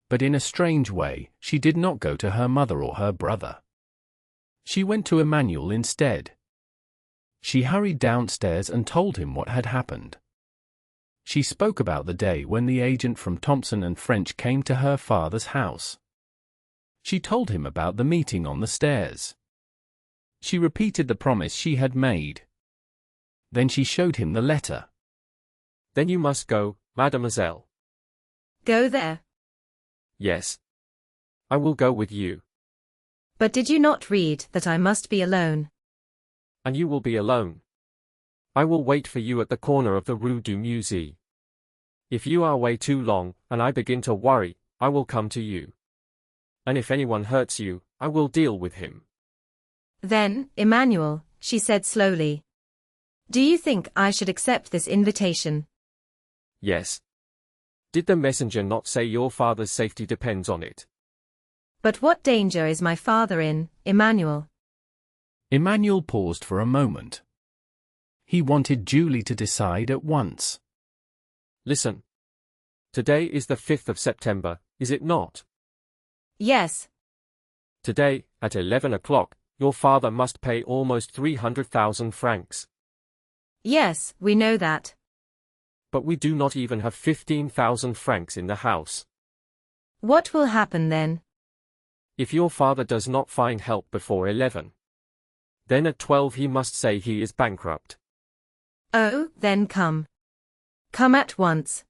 But in a strange way, she did not go to her mother or her brother. She went to Emmanuel instead. She hurried downstairs and told him what had happened. She spoke about the day when the agent from Thompson and French came to her father's house. She told him about the meeting on the stairs. She repeated the promise she had made. Then she showed him the letter. Then you must go, mademoiselle. Go there. Yes. I will go with you. But did you not read that I must be alone? And you will be alone. I will wait for you at the corner of the Rue du Musée. If you are away too long, and I begin to worry, I will come to you. And if anyone hurts you, I will deal with him. Then, Emmanuel, she said slowly. Do you think I should accept this invitation? Yes. Did the messenger not say your father's safety depends on it? But what danger is my father in, Emmanuel? Emmanuel paused for a moment. He wanted Julie to decide at once. Listen. Today is the 5th of September, is it not? Yes. Today, at 11 o'clock, your father must pay almost 300,000 francs. Yes, we know that. But we do not even have 15,000 francs in the house. What will happen then? If your father does not find help before 11. Then at 12 he must say he is bankrupt. Oh, then come. Come at once.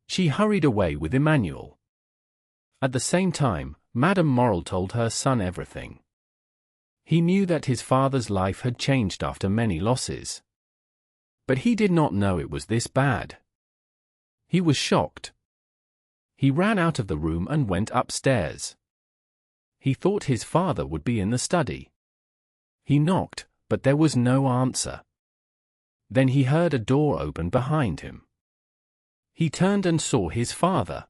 She hurried away with Emmanuel. At the same time, Madame Morel told her son everything. He knew that his father's life had changed after many losses. But he did not know it was this bad. He was shocked. He ran out of the room and went upstairs. He thought his father would be in the study. He knocked, but there was no answer. Then he heard a door open behind him. He turned and saw his father.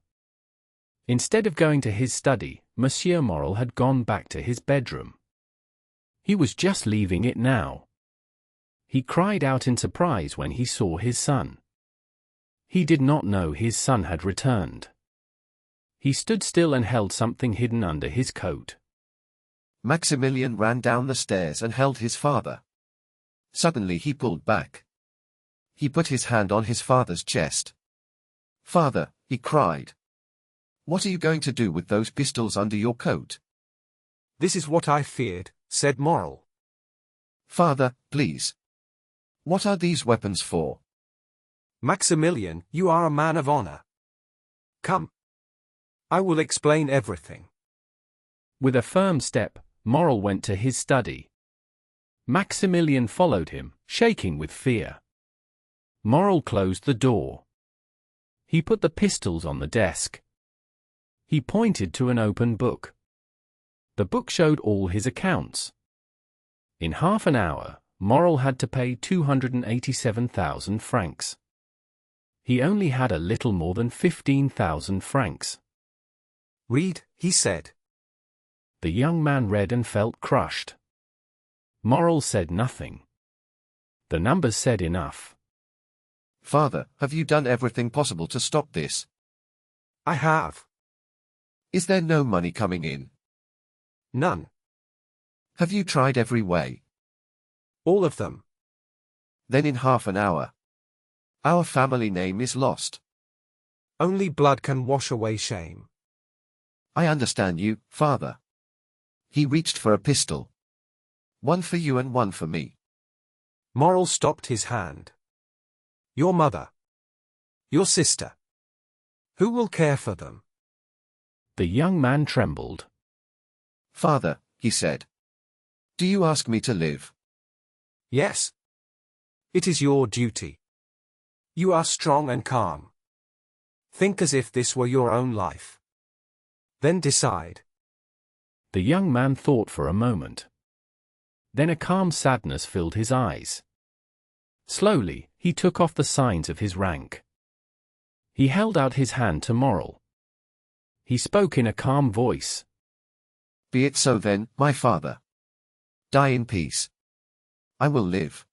Instead of going to his study, Monsieur Morel had gone back to his bedroom. He was just leaving it now. He cried out in surprise when he saw his son. He did not know his son had returned. He stood still and held something hidden under his coat. Maximilian ran down the stairs and held his father. Suddenly he pulled back. He put his hand on his father's chest. "Father," he cried. "What are you going to do with those pistols under your coat?" This is what I feared, said Morel. "Father, please. What are these weapons for?" Maximilian, you are a man of honor. Come. I will explain everything. With a firm step, Morel went to his study. Maximilian followed him, shaking with fear. Morel closed the door. He put the pistols on the desk. He pointed to an open book. The book showed all his accounts. In half an hour, Morel had to pay 287,000 francs. He only had a little more than 15,000 francs. Read, he said. The young man read and felt crushed. Morel said nothing. The numbers said enough. "Father, have you done everything possible to stop this?" I have. "Is there no money coming in?" None. "Have you tried every way?" All of them. "Then in half an hour. Our family name is lost." Only blood can wash away shame. "I understand you, father." He reached for a pistol. "One for you and one for me." Morel stopped his hand. Your mother. Your sister. Who will care for them? The young man trembled. "Father," he said. "Do you ask me to live?" Yes. It is your duty. You are strong and calm. Think as if this were your own life. Then decide. The young man thought for a moment. Then a calm sadness filled his eyes. Slowly, he took off the signs of his rank. He held out his hand to Morel. He spoke in a calm voice. "Be it so then, my father. Die in peace. I will live.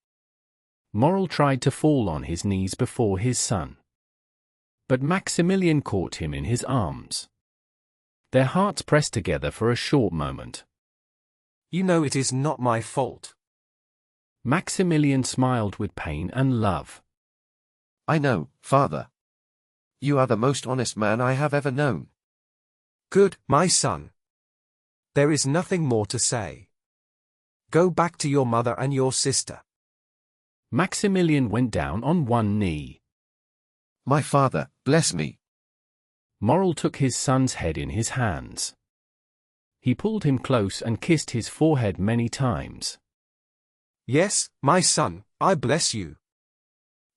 Moral tried to fall on his knees before his son. But Maximilian caught him in his arms. Their hearts pressed together for a short moment. You know it is not my fault. Maximilian smiled with pain and love. I know, father. You are the most honest man I have ever known. Good, my son. There is nothing more to say. Go back to your mother and your sister. Maximilian went down on one knee. My father, bless me. Moral took his son's head in his hands. He pulled him close and kissed his forehead many times. Yes, my son, I bless you.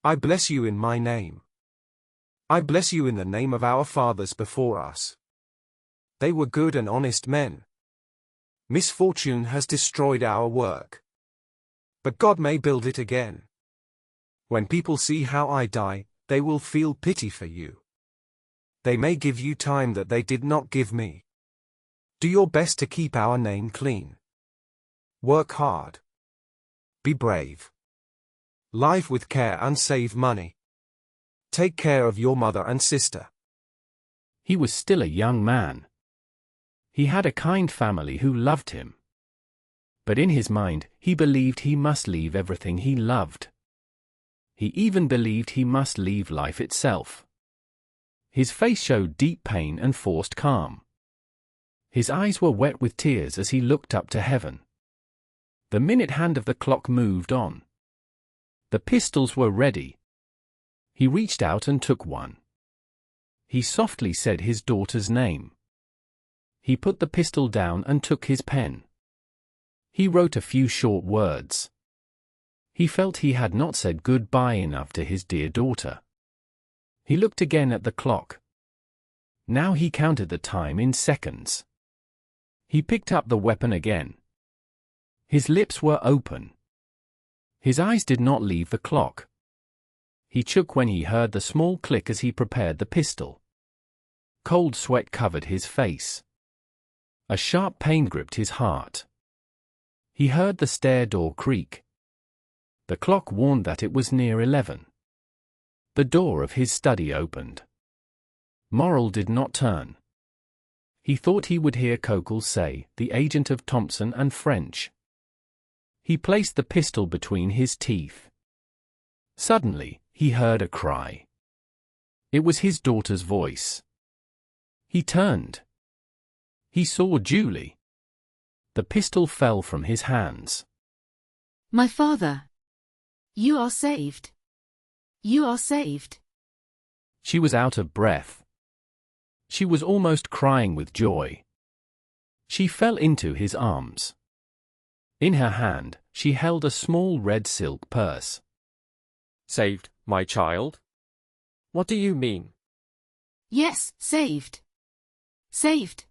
I bless you in my name. I bless you in the name of our fathers before us. They were good and honest men. Misfortune has destroyed our work. But God may build it again. When people see how I die, they will feel pity for you. They may give you time that they did not give me. Do your best to keep our name clean. Work hard. Be brave. Live with care and save money. Take care of your mother and sister. He was still a young man. He had a kind family who loved him. But in his mind, he believed he must leave everything he loved. He even believed he must leave life itself. His face showed deep pain and forced calm. His eyes were wet with tears as he looked up to heaven. The minute hand of the clock moved on. The pistols were ready. He reached out and took one. He softly said his daughter's name. He put the pistol down and took his pen. He wrote a few short words. He felt he had not said goodbye enough to his dear daughter. He looked again at the clock. Now he counted the time in seconds. He picked up the weapon again. His lips were open. His eyes did not leave the clock. He shook when he heard the small click as he prepared the pistol. Cold sweat covered his face. A sharp pain gripped his heart. He heard the stair door creak. The clock warned that it was near 11. The door of his study opened. Moral did not turn. He thought he would hear Coquel say, "The agent of Thompson and French." He placed the pistol between his teeth. Suddenly, he heard a cry. It was his daughter's voice. He turned. He saw Julie. The pistol fell from his hands. My father. You are saved. You are saved. She was out of breath. She was almost crying with joy. She fell into his arms. In her hand, she held a small red silk purse. Saved, my child? What do you mean? Yes, saved. Saved.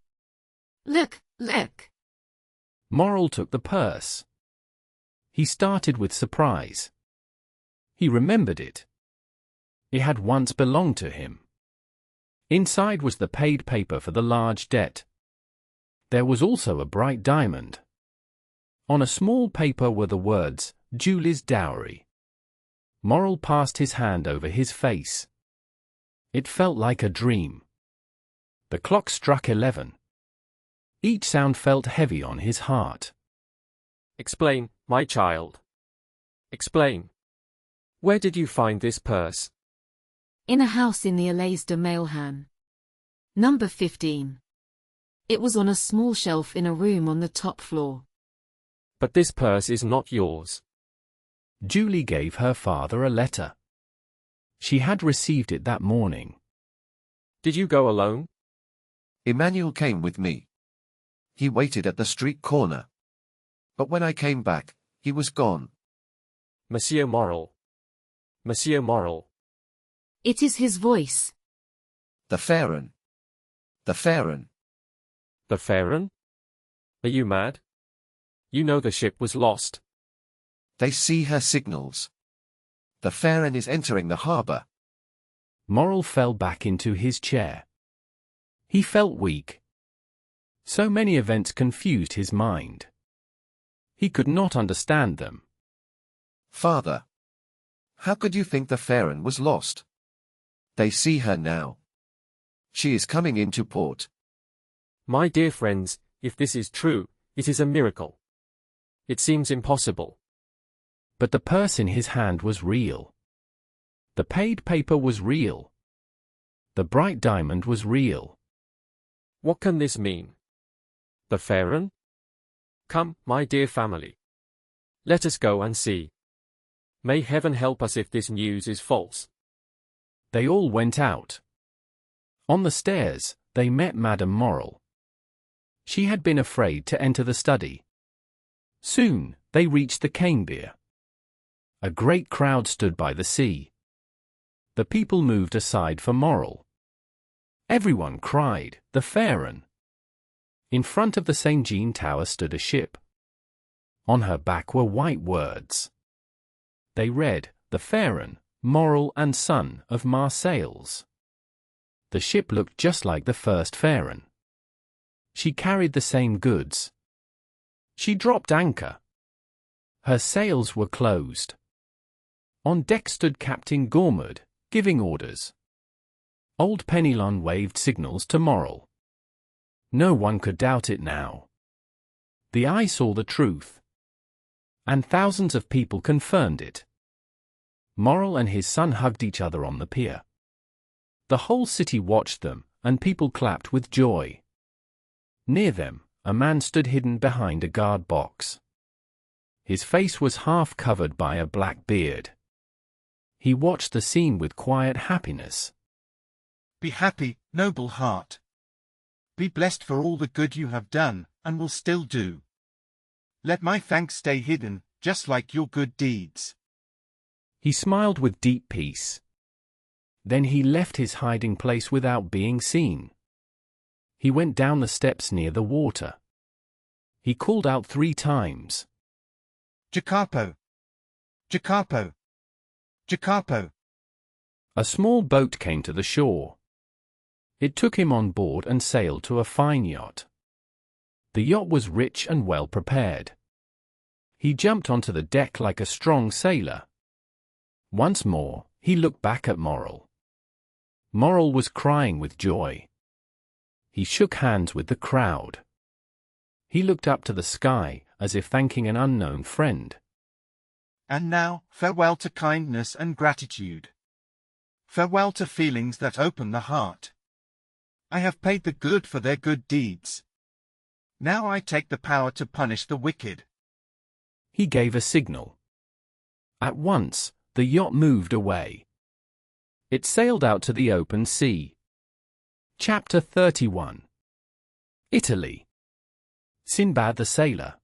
Look, look. Moral took the purse. He started with surprise. He remembered it. It had once belonged to him. Inside was the paid paper for the large debt. There was also a bright diamond. On a small paper were the words, "Julie's dowry." Moral passed his hand over his face. It felt like a dream. The clock struck 11. Each sound felt heavy on his heart. Explain, my child. Explain. Where did you find this purse? In a house in the Allées de Mailhan. Number 15. It was on a small shelf in a room on the top floor. But this purse is not yours. Julie gave her father a letter. She had received it that morning. Did you go alone? Emmanuel came with me. He waited at the street corner. But when I came back, he was gone. Monsieur Moral. Monsieur Moral. It is his voice. The Pharaon. The Pharaon. The Pharaon? Are you mad? You know the ship was lost. They see her signals. The Pharaon is entering the harbor. Moral fell back into his chair. He felt weak. So many events confused his mind. He could not understand them. Father, how could you think the Pharaon was lost? They see her now. She is coming into port. My dear friends, if this is true, it is a miracle. It seems impossible. But the purse in his hand was real. The paid paper was real. The bright diamond was real. What can this mean? The Pharaon? Come, my dear family. Let us go and see. May heaven help us if this news is false. They all went out. On the stairs, they met Madame Morrel. She had been afraid to enter the study. Soon, they reached the cane-beer. A great crowd stood by the sea. The people moved aside for Morrel. Everyone cried, "The Pharaon!" In front of the St. Jean Tower stood a ship. On her back were white words. They read, "The Pharaon, Morrel and son of Marseilles." The ship looked just like the first Pharaon. She carried the same goods. She dropped anchor. Her sails were closed. On deck stood Captain Gourmaud, giving orders. Old Penelon waved signals to Morrel. No one could doubt it now. The eye saw the truth. And thousands of people confirmed it. Morrel and his son hugged each other on the pier. The whole city watched them, and people clapped with joy. Near them, a man stood hidden behind a guard box. His face was half covered by a black beard. He watched the scene with quiet happiness. Be happy, noble heart. Be blessed for all the good you have done, and will still do. Let my thanks stay hidden, just like your good deeds. He smiled with deep peace. Then he left his hiding place without being seen. He went down the steps near the water. He called out 3 times. Jacopo! Jacopo! Jacopo! A small boat came to the shore. It took him on board and sailed to a fine yacht. The yacht was rich and well prepared. He jumped onto the deck like a strong sailor. Once more, he looked back at Morrel. Morrel was crying with joy. He shook hands with the crowd. He looked up to the sky, as if thanking an unknown friend. And now, farewell to kindness and gratitude. Farewell to feelings that open the heart. I have paid the good for their good deeds. Now I take the power to punish the wicked. He gave a signal. At once, the yacht moved away. It sailed out to the open sea. Chapter 31. Italy. Sinbad the Sailor.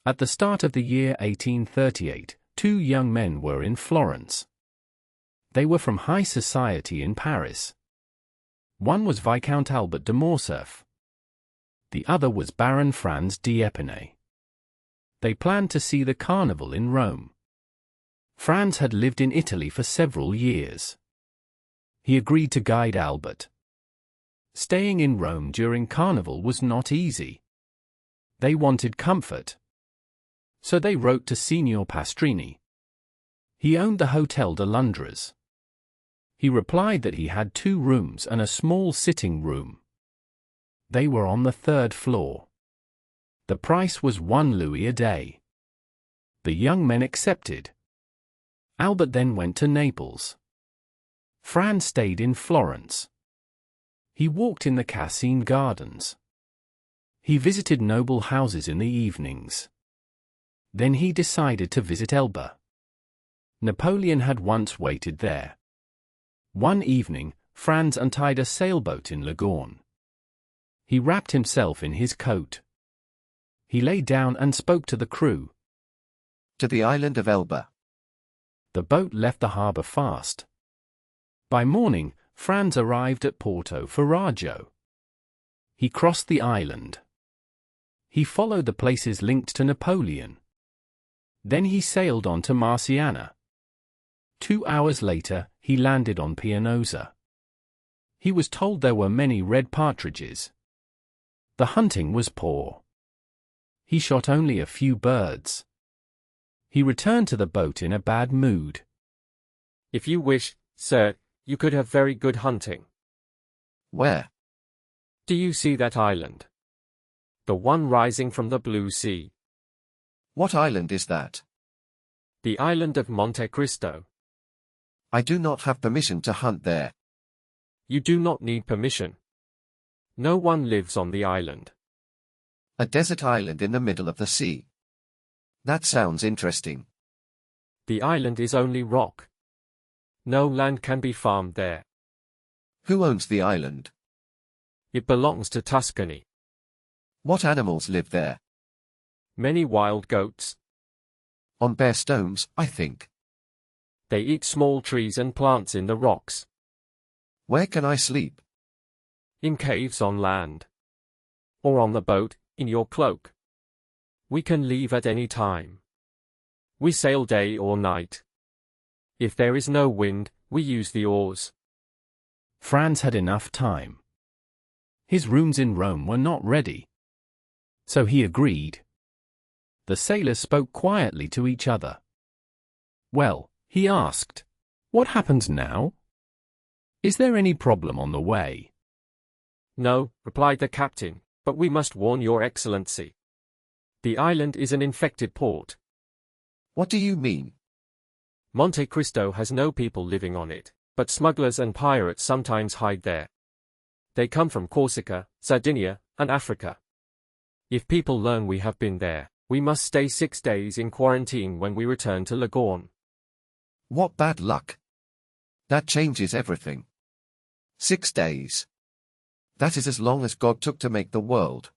At the start of the year 1838, 2 young men were in Florence. They were from high society in Paris. One was Viscount Albert de Morcerf. The other was Baron Franz d'Épinay. They planned to see the carnival in Rome. Franz had lived in Italy for several years. He agreed to guide Albert. Staying in Rome during carnival was not easy. They wanted comfort. So they wrote to Signor Pastrini. He owned the Hotel de Londres. He replied that he had 2 rooms and a small sitting room. They were on the 3rd floor. The price was 1 louis a day. The young men accepted. Albert then went to Naples. Franz stayed in Florence. He walked in the Cascine Gardens. He visited noble houses in the evenings. Then he decided to visit Elba. Napoleon had once waited there. One evening, Franz untied a sailboat in Leghorn. He wrapped himself in his coat. He lay down and spoke to the crew. To the island of Elba. The boat left the harbor fast. By morning, Franz arrived at Porto Ferrajo. He crossed the island. He followed the places linked to Napoleon. Then he sailed on to Marciana. 2 hours later, he landed on Pianosa. He was told there were many red partridges. The hunting was poor. he shot only a few birds. He returned to the boat in a bad mood. If you wish, sir, you could have very good hunting. Where? Do you see that island? The one rising from the blue sea. What island is that? The island of Monte Cristo. I do not have permission to hunt there. You do not need permission. No one lives on the island. A desert island in the middle of the sea. That sounds interesting. The island is only rock. No land can be farmed there. Who owns the island? It belongs to Tuscany. What animals live there? Many wild goats. On bare stones, I think. They eat small trees and plants in the rocks. Where can I sleep? In caves on land. Or on the boat, in your cloak. We can leave at any time. We sail day or night. If there is no wind, we use the oars. Franz had enough time. His rooms in Rome were not ready. So he agreed. The sailors spoke quietly to each other. Well, he asked, what happens now? Is there any problem on the way? No, replied the captain, but we must warn your excellency. The island is an infected port. What do you mean? Monte Cristo has no people living on it, but smugglers and pirates sometimes hide there. They come from Corsica, Sardinia, and Africa. If people learn we have been there, we must stay 6 days in quarantine when we return to Leghorn. What bad luck. That changes everything. 6 days. That is as long as God took to make the world.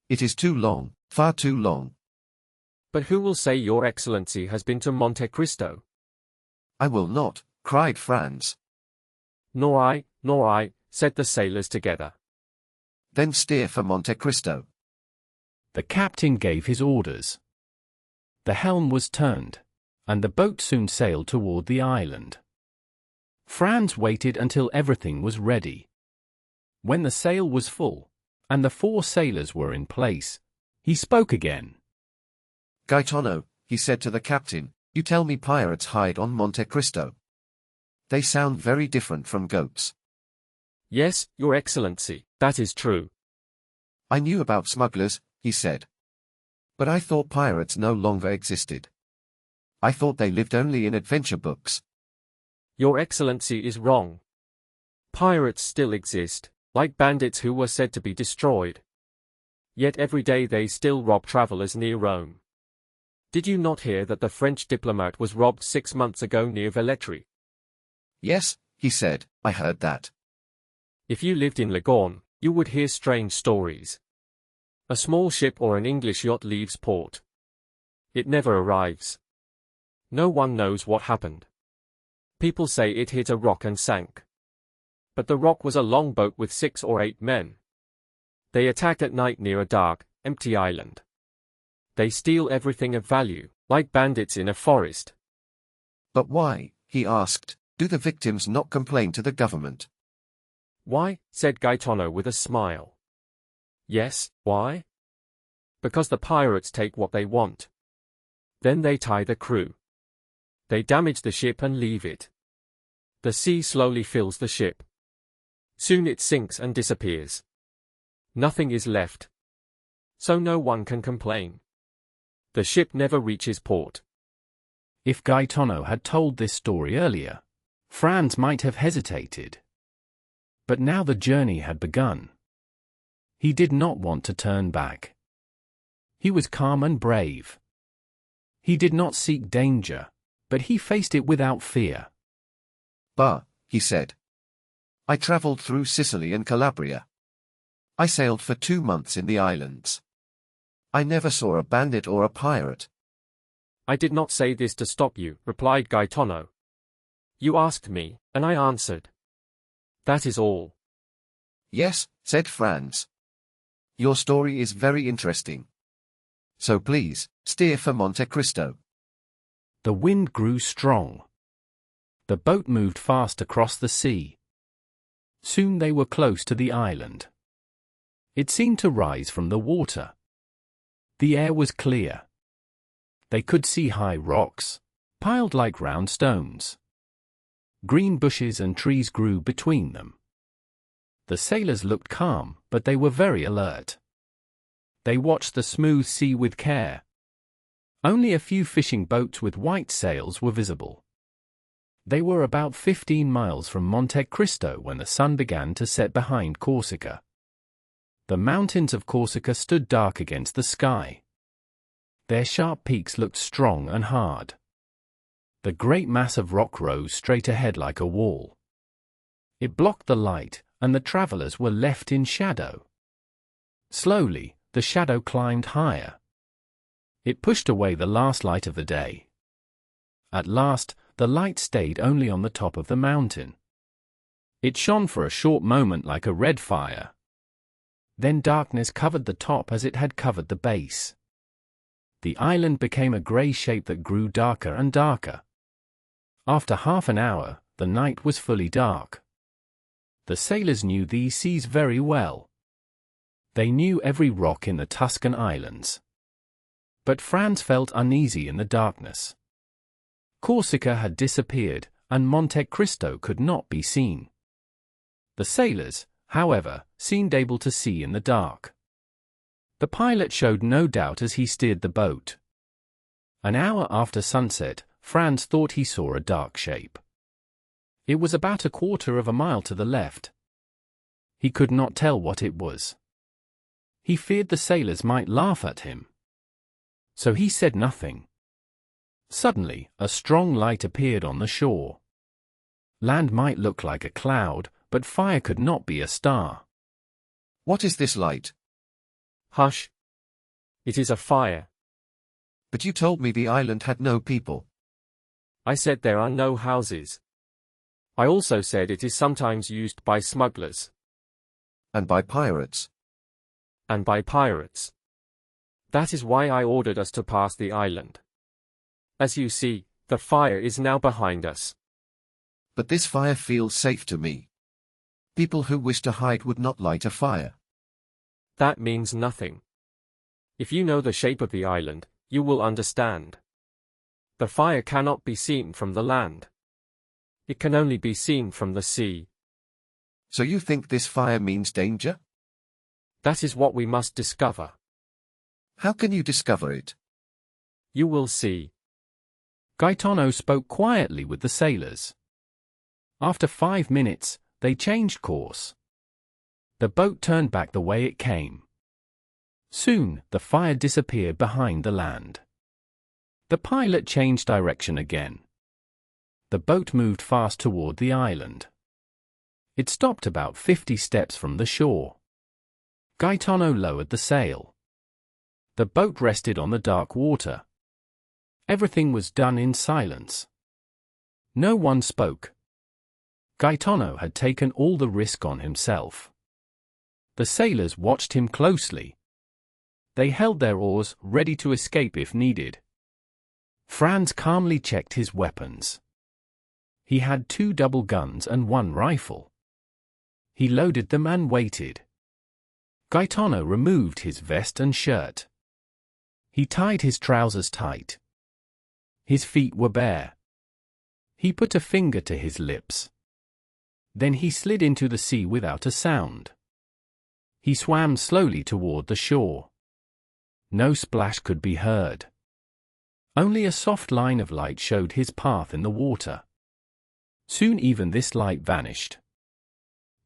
It is too long, far too long. But who will say your excellency has been to Monte Cristo? I will not, cried Franz. Nor I, said the sailors together. Then steer for Monte Cristo. The captain gave his orders. The helm was turned, and the boat soon sailed toward the island. Franz waited until everything was ready. When the sail was full, and the 4 sailors were in place, he spoke again. Gaetano, he said to the captain, you tell me pirates hide on Monte Cristo. They sound very different from goats. Yes, your excellency, that is true. I knew about smugglers, he said. But I thought pirates no longer existed. I thought they lived only in adventure books. Your excellency is wrong. Pirates still exist, like bandits who were said to be destroyed. Yet every day they still rob travelers near Rome. Did you not hear that the French diplomat was robbed 6 months ago near Velletri? Yes, he said, I heard that. If you lived in Leghorn, you would hear strange stories. A small ship or an English yacht leaves port. It never arrives. No one knows what happened. People say it hit a rock and sank. But the rock was a longboat with 6 or 8 men. They attack at night near a dark, empty island. They steal everything of value, like bandits in a forest. But why, he asked, do the victims not complain to the government? Why, said Gaetano with a smile. Yes, why? Because the pirates take what they want. Then they tie the crew. They damage the ship and leave it. The sea slowly fills the ship. Soon it sinks and disappears. Nothing is left. So no one can complain. The ship never reaches port. If Gaetano had told this story earlier, Franz might have hesitated. But now the journey had begun. He did not want to turn back. He was calm and brave. He did not seek danger, but he faced it without fear. Bah, he said. I traveled through Sicily and Calabria. I sailed for 2 months in the islands. I never saw a bandit or a pirate. I did not say this to stop you, replied Gaetano. You asked me, and I answered. That is all. Yes, said Franz. Your story is very interesting. So please, steer for Monte Cristo. The wind grew strong. The boat moved fast across the sea. Soon they were close to the island. It seemed to rise from the water. The air was clear. They could see high rocks, piled like round stones. Green bushes and trees grew between them. The sailors looked calm, but they were very alert. They watched the smooth sea with care. Only a few fishing boats with white sails were visible. They were about 15 miles from Monte Cristo when the sun began to set behind Corsica. The mountains of Corsica stood dark against the sky. Their sharp peaks looked strong and hard. The great mass of rock rose straight ahead like a wall. It blocked the light, and the travelers were left in shadow. Slowly, the shadow climbed higher. It pushed away the last light of the day. At last, the light stayed only on the top of the mountain. It shone for a short moment like a red fire. Then darkness covered the top as it had covered the base. The island became a grey shape that grew darker and darker. After half an hour, the night was fully dark. The sailors knew these seas very well. They knew every rock in the Tuscan islands. But Franz felt uneasy in the darkness. Corsica had disappeared, and Monte Cristo could not be seen. The sailors, however, seemed able to see in the dark. The pilot showed no doubt as he steered the boat. An hour after sunset, Franz thought he saw a dark shape. It was about a quarter of a mile to the left. He could not tell what it was. He feared the sailors might laugh at him. So he said nothing. Suddenly, a strong light appeared on the shore. Land might look like a cloud, but fire could not be a star. What is this light? Hush. It is a fire. But you told me the island had no people. I said there are no houses. I also said it is sometimes used by smugglers. And by pirates. And by pirates. That is why I ordered us to pass the island. As you see, the fire is now behind us. But this fire feels safe to me. People who wish to hide would not light a fire. That means nothing. If you know the shape of the island, you will understand. The fire cannot be seen from the land. It can only be seen from the sea. So you think this fire means danger? That is what we must discover. How can you discover it? You will see. Gaetano spoke quietly with the sailors. After 5 minutes, they changed course. The boat turned back the way it came. Soon, the fire disappeared behind the land. The pilot changed direction again. The boat moved fast toward the island. It stopped about 50 steps from the shore. Gaetano lowered the sail. The boat rested on the dark water. Everything was done in silence. No one spoke. Gaetano had taken all the risk on himself. The sailors watched him closely. They held their oars, ready to escape if needed. Franz calmly checked his weapons. He had 2 double guns and 1 rifle. He loaded them and waited. Gaetano removed his vest and shirt. He tied his trousers tight. His feet were bare. He put a finger to his lips. Then he slid into the sea without a sound. He swam slowly toward the shore. No splash could be heard. Only a soft line of light showed his path in the water. Soon even this light vanished.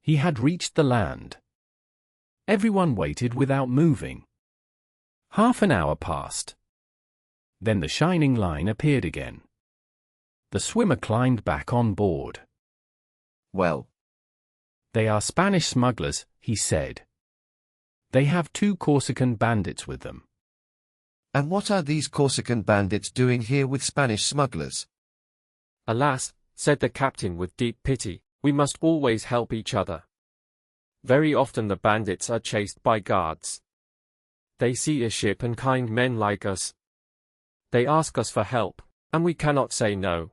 He had reached the land. Everyone waited without moving. Half an hour passed. Then the shining line appeared again. The swimmer climbed back on board. Well, "They are Spanish smugglers," he said. "They have 2 Corsican bandits with them." And what are these Corsican bandits doing here with Spanish smugglers? Alas, said the captain with deep pity, we must always help each other. Very often the bandits are chased by guards. They see a ship and kind men like us. They ask us for help, and we cannot say no.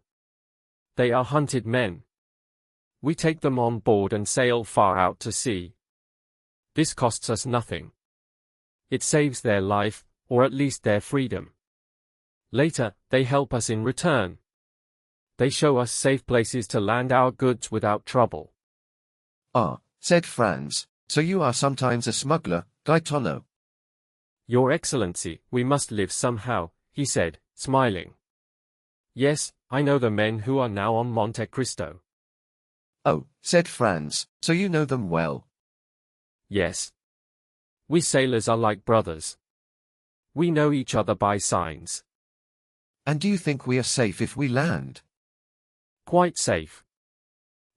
They are hunted men. We take them on board and sail far out to sea. This costs us nothing. It saves their life, or at least their freedom. Later, they help us in return. They show us safe places to land our goods without trouble. Ah, said Franz, so you are sometimes a smuggler, Gaetano. Your Excellency, we must live somehow, he said, smiling. Yes, I know the men who are now on Monte Cristo. Oh, said Franz, so you know them well. Yes. We sailors are like brothers. We know each other by signs. And do you think we are safe if we land? Quite safe.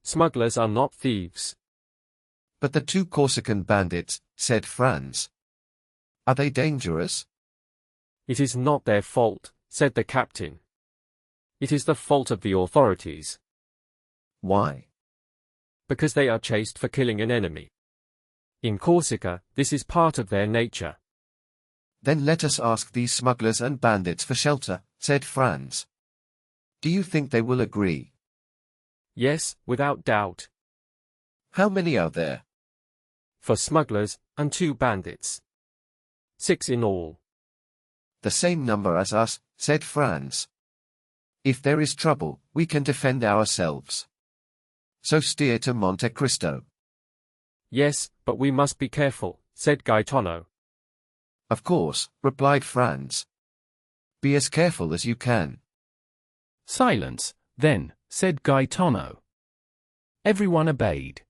Smugglers are not thieves. But the two Corsican bandits, said Franz. Are they dangerous? It is not their fault, said the captain. It is the fault of the authorities. Why? Because they are chased for killing an enemy. In Corsica, this is part of their nature. Then let us ask these smugglers and bandits for shelter, said Franz. Do you think they will agree? Yes, without doubt. How many are there? For smugglers, and 2 bandits. 6 in all. The same number as us, said Franz. If there is trouble, we can defend ourselves. So steer to Monte Cristo. Yes, but we must be careful, said Gaetano. Of course, replied Franz. Be as careful as you can. Silence, then, said Gaetano. Everyone obeyed.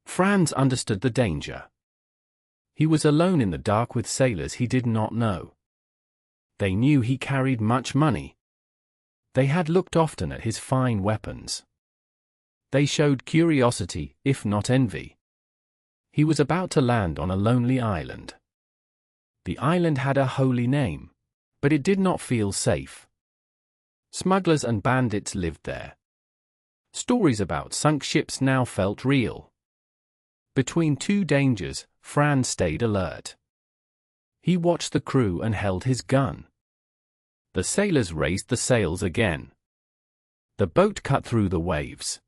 Franz understood the danger. He was alone in the dark with sailors he did not know. They knew he carried much money. They had looked often at his fine weapons. They showed curiosity, if not envy. He was about to land on a lonely island. The island had a holy name, but it did not feel safe. Smugglers and bandits lived there. Stories about sunk ships now felt real. Between 2 dangers, Franz stayed alert. He watched the crew and held his gun. The sailors raised the sails again. The boat cut through the waves.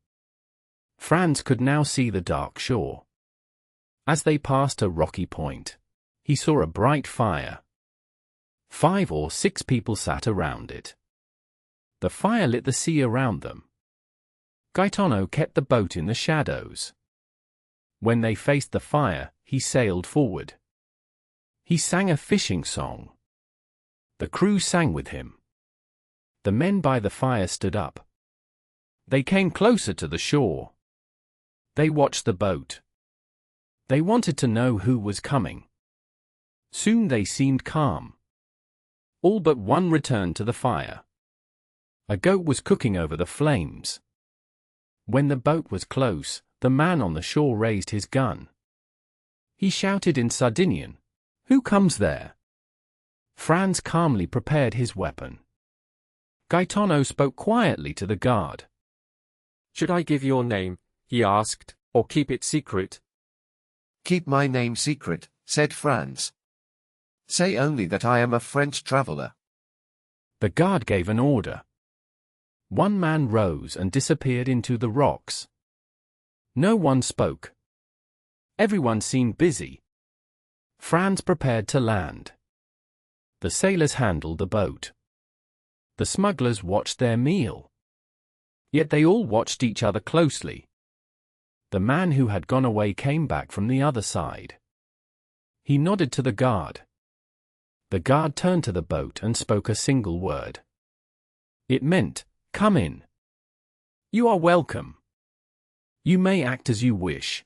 Franz could now see the dark shore. As they passed a rocky point, he saw a bright fire. 5 or 6 people sat around it. The fire lit the sea around them. Gaetano kept the boat in the shadows. When they faced the fire, he sailed forward. He sang a fishing song. The crew sang with him. The men by the fire stood up. They came closer to the shore. They watched the boat. They wanted to know who was coming. Soon they seemed calm. All but one returned to the fire. A goat was cooking over the flames. When the boat was close, the man on the shore raised his gun. He shouted in Sardinian, "Who comes there?" Franz calmly prepared his weapon. Gaetano spoke quietly to the guard. Should I give your name, he asked, or keep it secret? Keep my name secret, said Franz. Say only that I am a French traveler. The guard gave an order. One man rose and disappeared into the rocks. No one spoke. Everyone seemed busy. Franz prepared to land. The sailors handled the boat. The smugglers watched their meal. Yet they all watched each other closely. The man who had gone away came back from the other side. He nodded to the guard. The guard turned to the boat and spoke a single word. It meant, "Come in. You are welcome. You may act as you wish."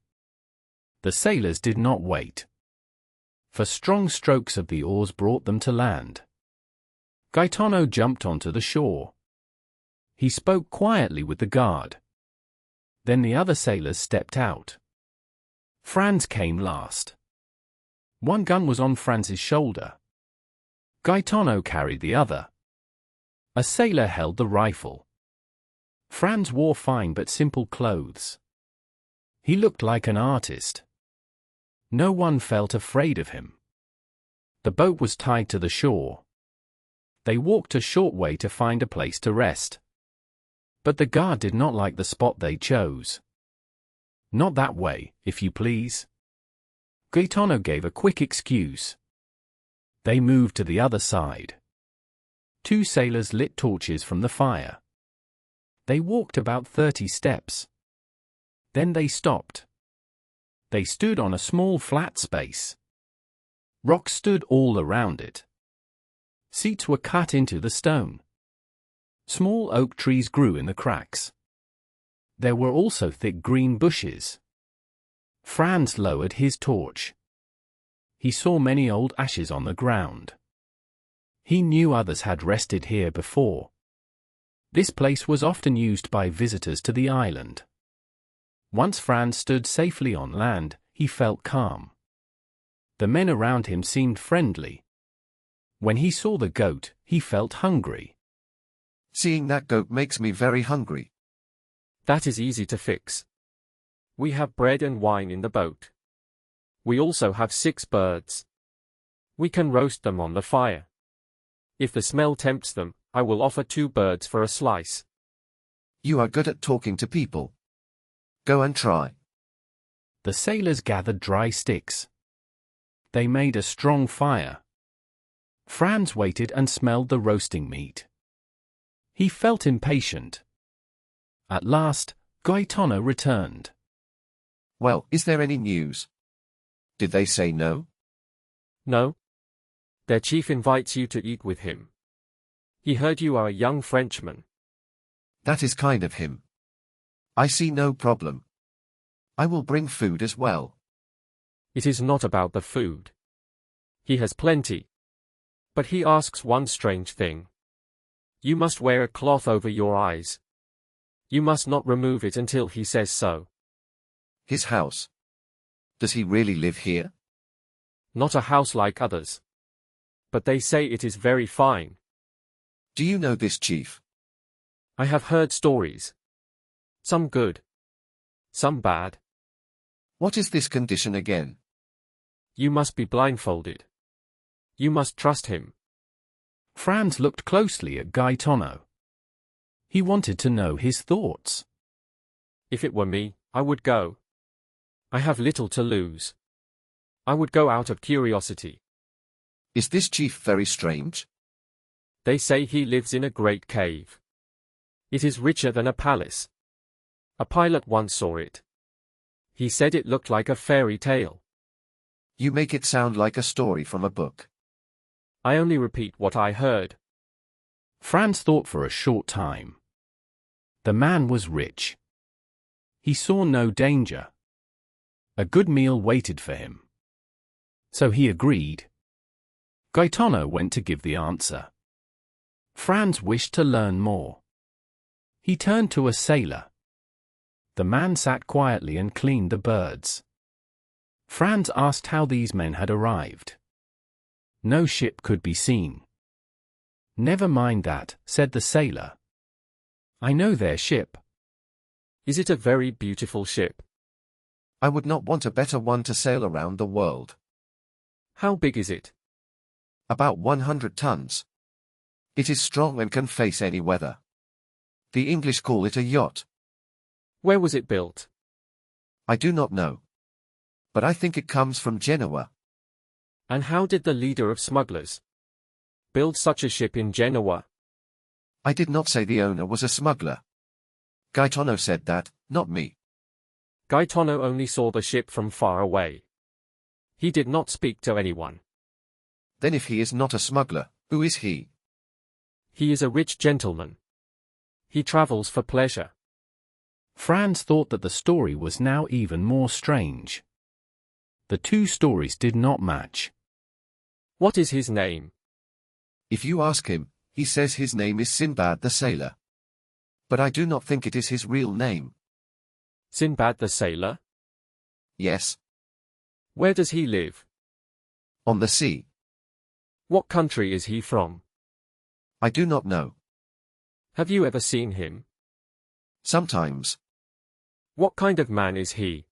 The sailors did not wait. For strong strokes of the oars brought them to land. Gaetano jumped onto the shore. He spoke quietly with the guard. Then the other sailors stepped out. Franz came last. One gun was on Franz's shoulder. Gaetano carried the other. A sailor held the rifle. Franz wore fine but simple clothes. He looked like an artist. No one felt afraid of him. The boat was tied to the shore. They walked a short way to find a place to rest. But the guard did not like the spot they chose. "Not that way, if you please." Gaetano gave a quick excuse. They moved to the other side. Two sailors lit torches from the fire. They walked about 30 steps. Then they stopped. They stood on a small flat space. Rocks stood all around it. Seats were cut into the stone. Small oak trees grew in the cracks. There were also thick green bushes. Franz lowered his torch. He saw many old ashes on the ground. He knew others had rested here before. This place was often used by visitors to the island. Once Franz stood safely on land, he felt calm. The men around him seemed friendly. When he saw the goat, he felt hungry. Seeing that goat makes me very hungry. That is easy to fix. We have bread and wine in the boat. We also have 6 birds. We can roast them on the fire. If the smell tempts them, I will offer 2 birds for a slice. You are good at talking to people. Go and try. The sailors gathered dry sticks. They made a strong fire. Franz waited and smelled the roasting meat. He felt impatient. At last, Gaetano returned. Well, is there any news? Did they say no? No. Their chief invites you to eat with him. He heard you are a young Frenchman. That is kind of him. I see no problem. I will bring food as well. It is not about the food. He has plenty. But he asks one strange thing. You must wear a cloth over your eyes. You must not remove it until he says so. His house. Does he really live here? Not a house like others. But they say it is very fine. Do you know this chief? I have heard stories. Some good. Some bad. What is this condition again? You must be blindfolded. You must trust him. Franz looked closely at Gaetano. He wanted to know his thoughts. If it were me, I would go. I have little to lose. I would go out of curiosity. Is this chief very strange? They say he lives in a great cave. It is richer than a palace. A pilot once saw it. He said it looked like a fairy tale. You make it sound like a story from a book. I only repeat what I heard. Franz thought for a short time. The man was rich. He saw no danger. A good meal waited for him. So he agreed. Gaetano went to give the answer. Franz wished to learn more. He turned to a sailor. The man sat quietly and cleaned the birds. Franz asked how these men had arrived. No ship could be seen. Never mind that, said the sailor. I know their ship. Is it a very beautiful ship? I would not want a better one to sail around the world. How big is it? About 100 tons. It is strong and can face any weather. The English call it a yacht. Where was it built? I do not know. But I think it comes from Genoa. And how did the leader of smugglers build such a ship in Genoa? I did not say the owner was a smuggler. Gaetano said that, not me. Gaetano only saw the ship from far away. He did not speak to anyone. Then if he is not a smuggler, who is he? He is a rich gentleman. He travels for pleasure. Franz thought that the story was now even more strange. The two stories did not match. What is his name? If you ask him, he says his name is Sinbad the Sailor. But I do not think it is his real name. Sinbad the Sailor? Yes. Where does he live? On the sea. What country is he from? I do not know. Have you ever seen him? Sometimes. What kind of man is he?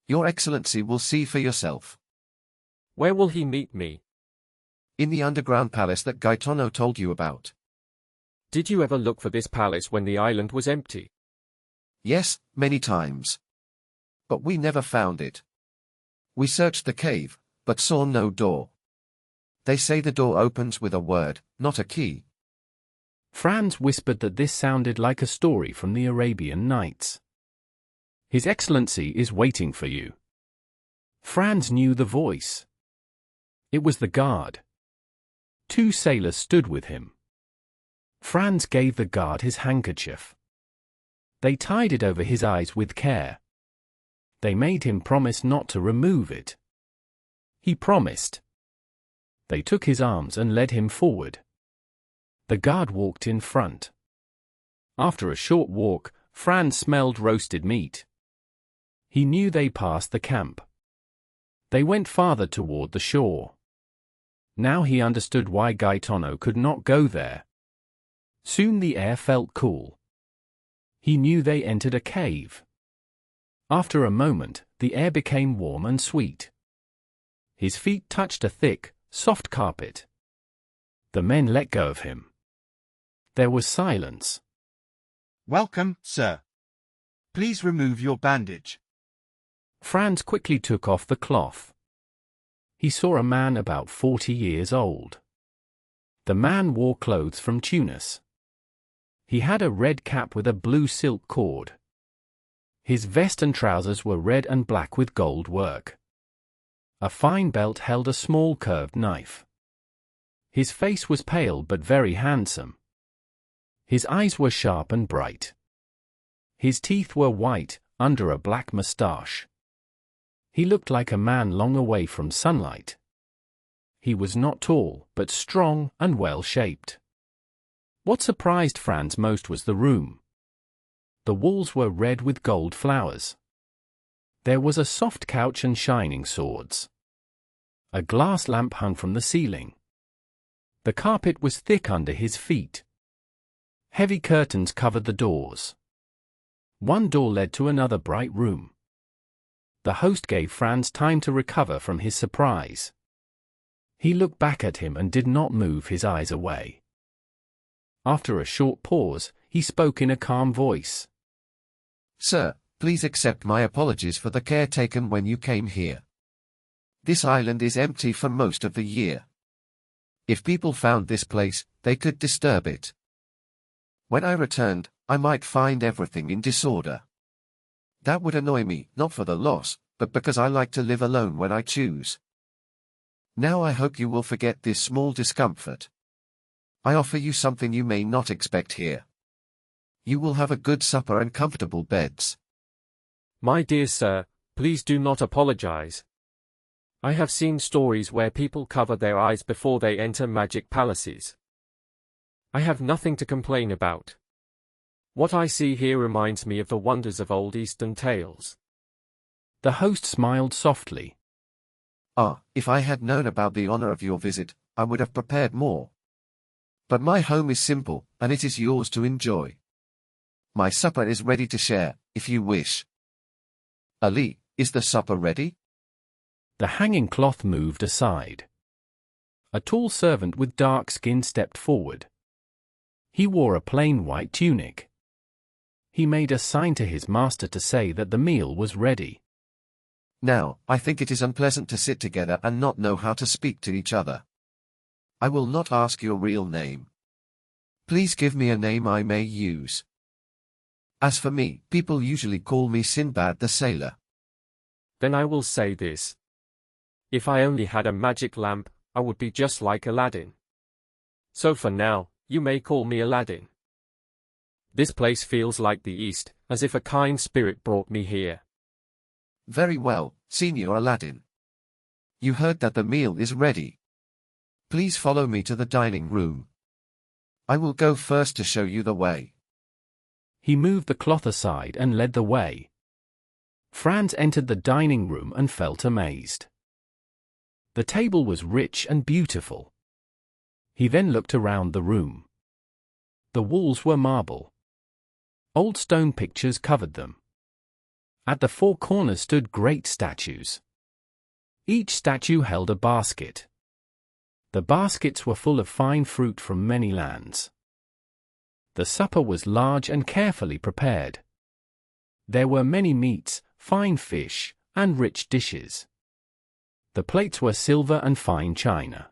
Your Excellency will see for yourself. Where will he meet me? In the underground palace that Gaetano told you about. Did you ever look for this palace when the island was empty? Yes, many times. But we never found it. We searched the cave, but saw no door. They say the door opens with a word, not a key. Franz whispered that this sounded like a story from the Arabian Nights. His Excellency is waiting for you. Franz knew the voice. It was the guard. 2 sailors stood with him. Franz gave the guard his handkerchief. They tied it over his eyes with care. They made him promise not to remove it. He promised. They took his arms and led him forward. The guard walked in front. After a short walk, Franz smelled roasted meat. He knew they passed the camp. They went farther toward the shore. Now he understood why Gaetano could not go there. Soon the air felt cool. He knew they entered a cave. After a moment, the air became warm and sweet. His feet touched a thick, soft carpet. The men let go of him. There was silence. Welcome, sir. Please remove your bandage. Franz quickly took off the cloth. He saw a man about 40 years old. The man wore clothes from Tunis. He had a red cap with a blue silk cord. His vest and trousers were red and black with gold work. A fine belt held a small curved knife. His face was pale but very handsome. His eyes were sharp and bright. His teeth were white, under a black moustache. He looked like a man long away from sunlight. He was not tall, but strong and well-shaped. What surprised Franz most was the room. The walls were red with gold flowers. There was a soft couch and shining swords. A glass lamp hung from the ceiling. The carpet was thick under his feet. Heavy curtains covered the doors. One door led to another bright room. The host gave Franz time to recover from his surprise. He looked back at him and did not move his eyes away. After a short pause, he spoke in a calm voice. Sir, please accept my apologies for the care taken when you came here. This island is empty for most of the year. If people found this place, they could disturb it. When I returned, I might find everything in disorder. That would annoy me, not for the loss, but because I like to live alone when I choose. Now I hope you will forget this small discomfort. I offer you something you may not expect here. You will have a good supper and comfortable beds. My dear sir, please do not apologize. I have seen stories where people cover their eyes before they enter magic palaces. I have nothing to complain about. What I see here reminds me of the wonders of old Eastern tales. The host smiled softly. Ah, if I had known about the honor of your visit, I would have prepared more. But my home is simple, and it is yours to enjoy. My supper is ready to share, if you wish. Ali, is the supper ready? The hanging cloth moved aside. A tall servant with dark skin stepped forward. He wore a plain white tunic. He made a sign to his master to say that the meal was ready. Now, I think it is unpleasant to sit together and not know how to speak to each other. I will not ask your real name. Please give me a name I may use. As for me, people usually call me Sinbad the Sailor. Then I will say this. If I only had a magic lamp, I would be just like Aladdin. So for now, you may call me Aladdin. This place feels like the East, as if a kind spirit brought me here. Very well, Senior Aladdin. You heard that the meal is ready. Please follow me to the dining room. I will go first to show you the way. He moved the cloth aside and led the way. Franz entered the dining room and felt amazed. The table was rich and beautiful. He then looked around the room. The walls were marble. Old stone pictures covered them. At the four corners stood great statues. Each statue held a basket. The baskets were full of fine fruit from many lands. The supper was large and carefully prepared. There were many meats, fine fish, and rich dishes. The plates were silver and fine china.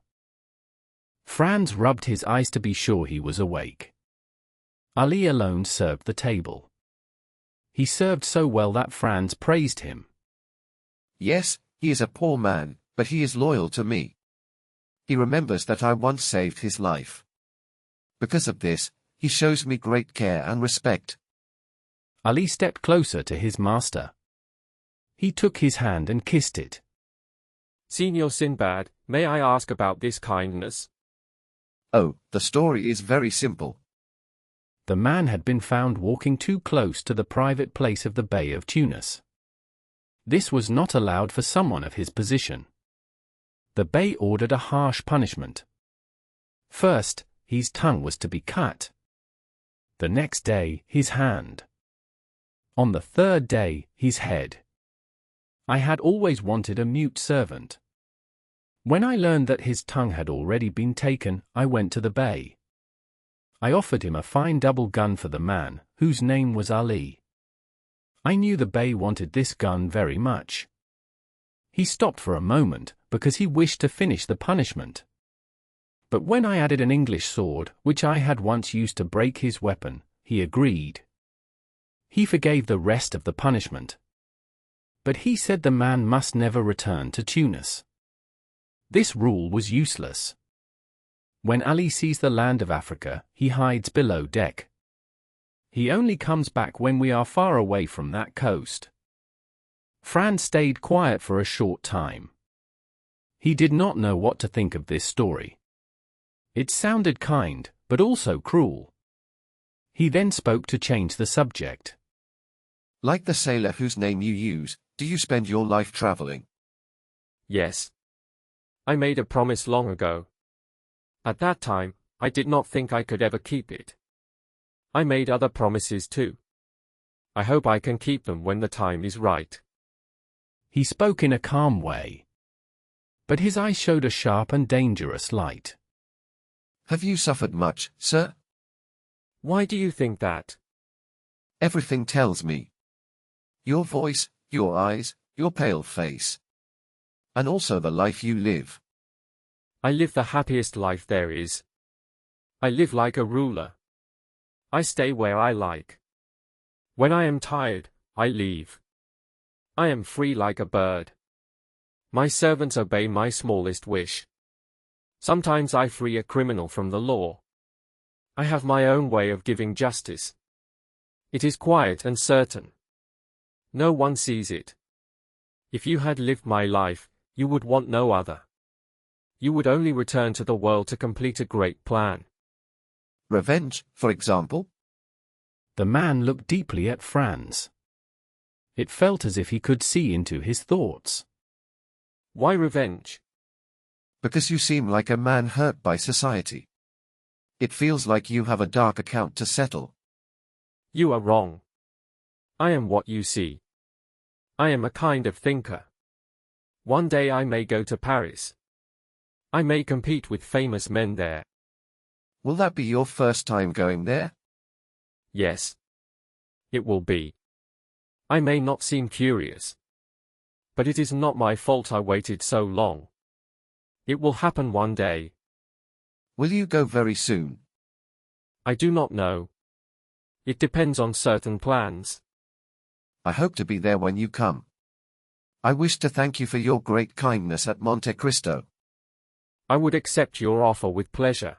Franz rubbed his eyes to be sure he was awake. Ali alone served the table. He served so well that Franz praised him. Yes, he is a poor man, but he is loyal to me. He remembers that I once saved his life. Because of this, he shows me great care and respect. Ali stepped closer to his master. He took his hand and kissed it. Signor Sinbad, may I ask about this kindness? Oh, the story is very simple. The man had been found walking too close to the private place of the Bay of Tunis. This was not allowed for someone of his position. The Bey ordered a harsh punishment. First, his tongue was to be cut. The next day, his hand. On the third day, his head. I had always wanted a mute servant. When I learned that his tongue had already been taken, I went to the Bey. I offered him a fine double gun for the man, whose name was Ali. I knew the Bey wanted this gun very much. He stopped for a moment, because he wished to finish the punishment. But when I added an English sword, which I had once used to break his weapon, he agreed. He forgave the rest of the punishment. But he said the man must never return to Tunis. This rule was useless. When Ali sees the land of Africa, he hides below deck. He only comes back when we are far away from that coast. Franz stayed quiet for a short time. He did not know what to think of this story. It sounded kind, but also cruel. He then spoke to change the subject. Like the sailor whose name you use, do you spend your life traveling? Yes. I made a promise long ago. At that time, I did not think I could ever keep it. I made other promises too. I hope I can keep them when the time is right. He spoke in a calm way. But his eyes showed a sharp and dangerous light. Have you suffered much, sir? Why do you think that? Everything tells me. Your voice, your eyes, your pale face. And also the life you live. I live the happiest life there is. I live like a ruler. I stay where I like. When I am tired, I leave. I am free like a bird. My servants obey my smallest wish. Sometimes I free a criminal from the law. I have my own way of giving justice. It is quiet and certain. No one sees it. If you had lived my life, you would want no other. You would only return to the world to complete a great plan. Revenge, for example? The man looked deeply at Franz. It felt as if he could see into his thoughts. Why revenge? Because you seem like a man hurt by society. It feels like you have a dark account to settle. You are wrong. I am what you see. I am a kind of thinker. One day I may go to Paris. I may compete with famous men there. Will that be your first time going there? Yes. It will be. I may not seem curious. But it is not my fault I waited so long. It will happen one day. Will you go very soon? I do not know. It depends on certain plans. I hope to be there when you come. I wish to thank you for your great kindness at Monte Cristo. I would accept your offer with pleasure.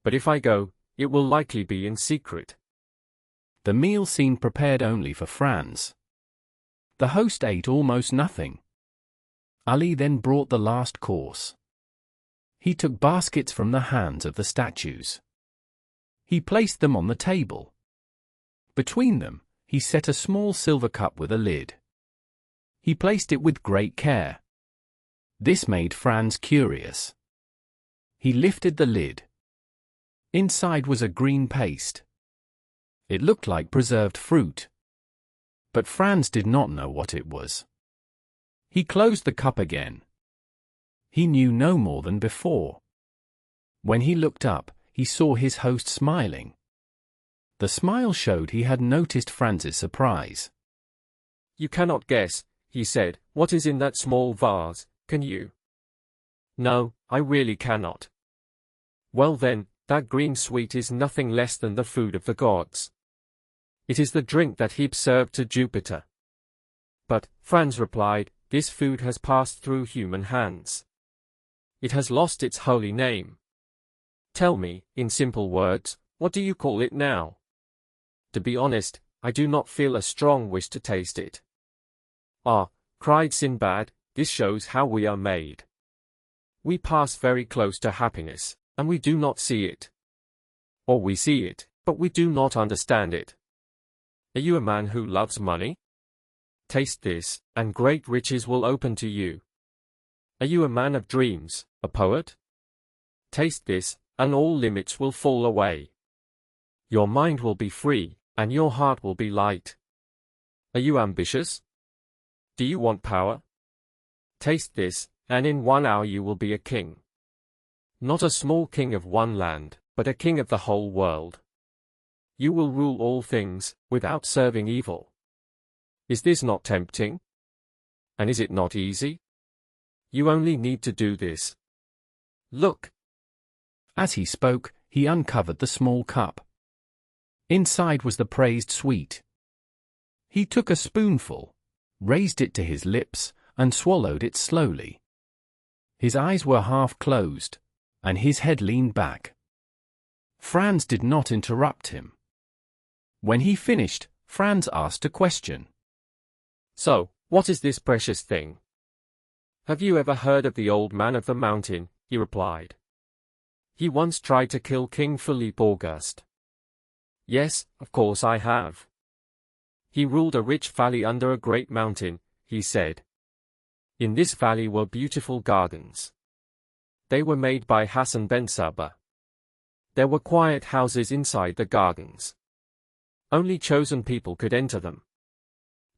But if I go, it will likely be in secret. The meal seemed prepared only for Franz. The host ate almost nothing. Ali then brought the last course. He took baskets from the hands of the statues. He placed them on the table. Between them, he set a small silver cup with a lid. He placed it with great care. This made Franz curious. He lifted the lid. Inside was a green paste. It looked like preserved fruit. But Franz did not know what it was. He closed the cup again. He knew no more than before. When he looked up, he saw his host smiling. The smile showed he had noticed Franz's surprise. You cannot guess, he said, what is in that small vase, can you? No, I really cannot. Well then, that green sweet is nothing less than the food of the gods. It is the drink that Hebe served to Jupiter. But, Franz replied, this food has passed through human hands. It has lost its holy name. Tell me, in simple words, what do you call it now? To be honest, I do not feel a strong wish to taste it. Ah, cried Sinbad, this shows how we are made. We pass very close to happiness, and we do not see it. Or we see it, but we do not understand it. Are you a man who loves money? Taste this, and great riches will open to you. Are you a man of dreams, a poet? Taste this, and all limits will fall away. Your mind will be free, and your heart will be light. Are you ambitious? Do you want power? Taste this, and in 1 hour you will be a king. Not a small king of one land, but a king of the whole world. You will rule all things, without serving evil. Is this not tempting? And is it not easy? You only need to do this. Look. As he spoke, he uncovered the small cup. Inside was the praised sweet. He took a spoonful, raised it to his lips, and swallowed it slowly. His eyes were half closed, and his head leaned back. Franz did not interrupt him. When he finished, Franz asked a question. So, what is this precious thing? Have you ever heard of the old man of the mountain? He replied. He once tried to kill King Philippe Auguste. Yes, of course I have. He ruled a rich valley under a great mountain, he said. In this valley were beautiful gardens. They were made by Hassan ben Sabah. There were quiet houses inside the gardens. Only chosen people could enter them.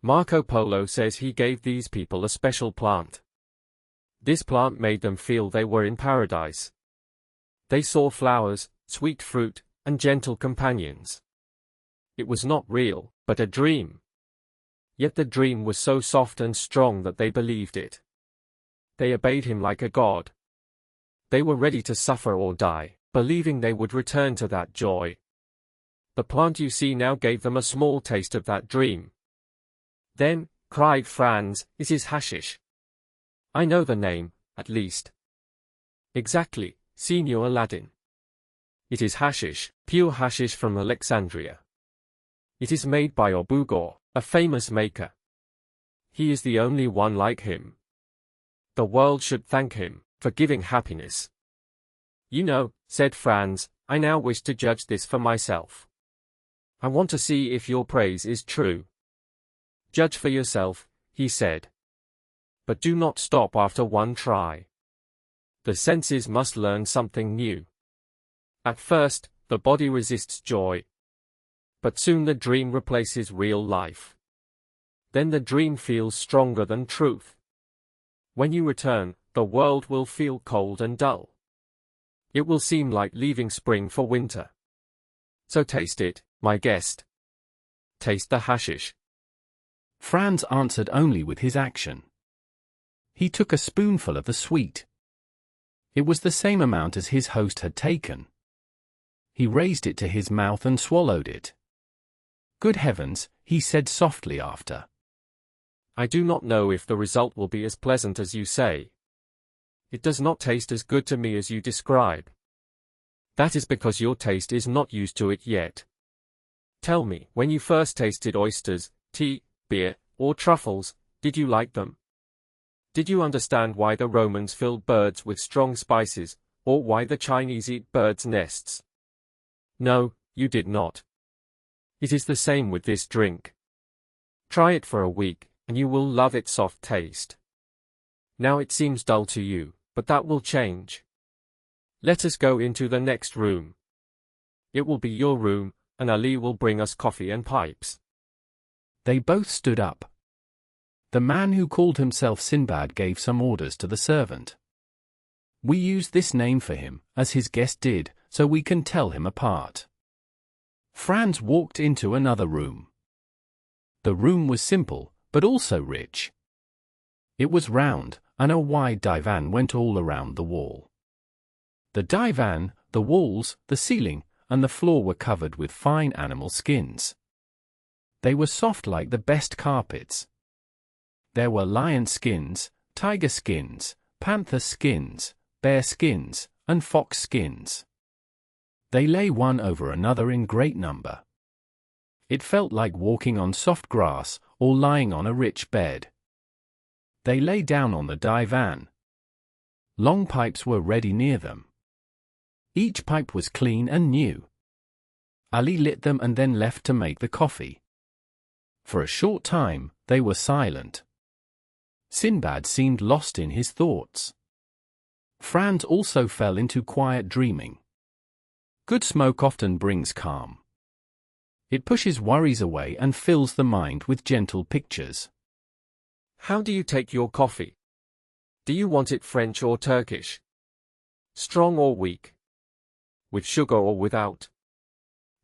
Marco Polo says he gave these people a special plant. This plant made them feel they were in paradise. They saw flowers, sweet fruit, and gentle companions. It was not real, but a dream. Yet the dream was so soft and strong that they believed it. They obeyed him like a god. They were ready to suffer or die, believing they would return to that joy. The plant you see now gave them a small taste of that dream. Then, cried Franz, it is hashish. I know the name, at least. Exactly, Signor Aladdin. It is hashish, pure hashish from Alexandria. It is made by Obugor, a famous maker. He is the only one like him. The world should thank him for giving happiness. You know, said Franz, I now wish to judge this for myself. I want to see if your praise is true. Judge for yourself, he said. But do not stop after one try. The senses must learn something new. At first, the body resists joy. But soon the dream replaces real life. Then the dream feels stronger than truth. When you return, the world will feel cold and dull. It will seem like leaving spring for winter. So taste it, my guest. Taste the hashish. Franz answered only with his action. He took a spoonful of the sweet. It was the same amount as his host had taken. He raised it to his mouth and swallowed it. Good heavens, he said softly after. I do not know if the result will be as pleasant as you say. It does not taste as good to me as you describe. That is because your taste is not used to it yet. Tell me, when you first tasted oysters, tea, beer, or truffles, did you like them? Did you understand why the Romans filled birds with strong spices, or why the Chinese eat birds' nests? No, you did not. It is the same with this drink. Try it for a week, and you will love its soft taste. Now it seems dull to you, but that will change. Let us go into the next room. It will be your room, and Ali will bring us coffee and pipes. They both stood up. The man who called himself Sinbad gave some orders to the servant. We used this name for him, as his guest did, so we can tell him apart. Franz walked into another room. The room was simple, but also rich. It was round, and a wide divan went all around the wall. The divan, the walls, the ceiling, and the floor were covered with fine animal skins. They were soft like the best carpets. There were lion skins, tiger skins, panther skins, bear skins, and fox skins. They lay one over another in great number. It felt like walking on soft grass or lying on a rich bed. They lay down on the divan. Long pipes were ready near them. Each pipe was clean and new. Ali lit them and then left to make the coffee. For a short time, they were silent. Sinbad seemed lost in his thoughts. Franz also fell into quiet dreaming. Good smoke often brings calm. It pushes worries away and fills the mind with gentle pictures. How do you take your coffee? Do you want it French or Turkish? Strong or weak? With sugar or without?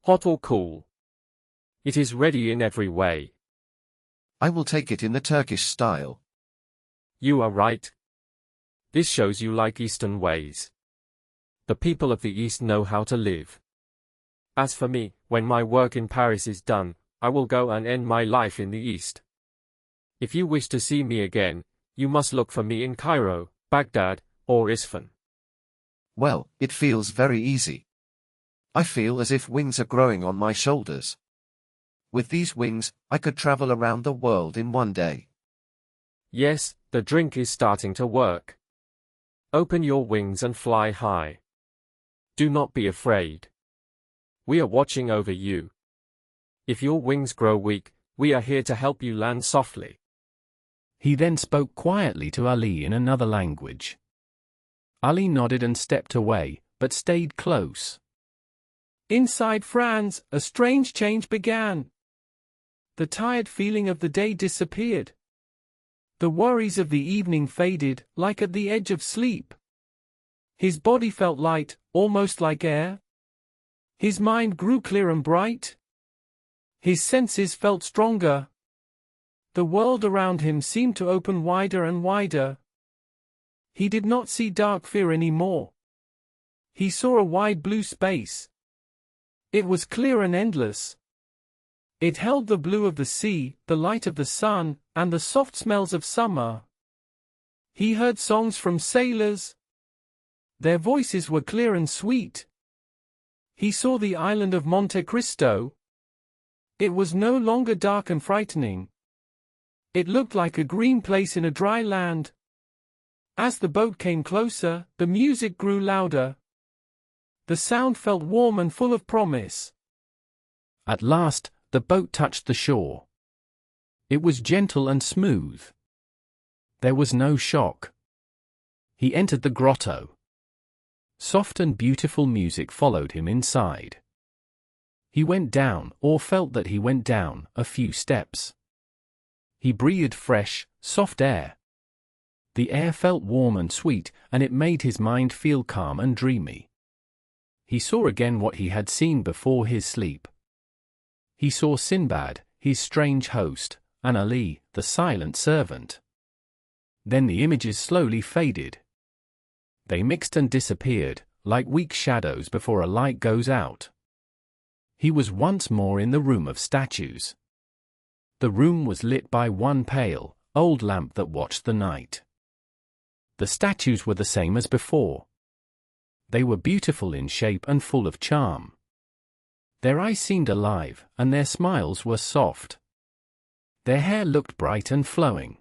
Hot or cool? It is ready in every way. I will take it in the Turkish style. You are right. This shows you like Eastern ways. The people of the East know how to live. As for me, when my work in Paris is done, I will go and end my life in the East. If you wish to see me again, you must look for me in Cairo, Baghdad, or Isfahan. Well, it feels very easy. I feel as if wings are growing on my shoulders. With these wings, I could travel around the world in one day. Yes, the drink is starting to work. Open your wings and fly high. Do not be afraid. We are watching over you. If your wings grow weak, we are here to help you land softly. He then spoke quietly to Ali in another language. Ali nodded and stepped away, but stayed close. Inside Franz, a strange change began. The tired feeling of the day disappeared. The worries of the evening faded, like at the edge of sleep. His body felt light, almost like air. His mind grew clear and bright. His senses felt stronger. The world around him seemed to open wider and wider. He did not see dark fear anymore. He saw a wide blue space. It was clear and endless. It held the blue of the sea, the light of the sun, and the soft smells of summer. He heard songs from sailors. Their voices were clear and sweet. He saw the island of Monte Cristo. It was no longer dark and frightening. It looked like a green place in a dry land. As the boat came closer, the music grew louder. The sound felt warm and full of promise. At last, the boat touched the shore. It was gentle and smooth. There was no shock. He entered the grotto. Soft and beautiful music followed him inside. He went down, or felt that he went down, a few steps. He breathed fresh, soft air. The air felt warm and sweet, and it made his mind feel calm and dreamy. He saw again what he had seen before his sleep. He saw Sinbad, his strange host, and Ali, the silent servant. Then the images slowly faded. They mixed and disappeared, like weak shadows before a light goes out. He was once more in the room of statues. The room was lit by one pale, old lamp that watched the night. The statues were the same as before. They were beautiful in shape and full of charm. Their eyes seemed alive, and their smiles were soft. Their hair looked bright and flowing.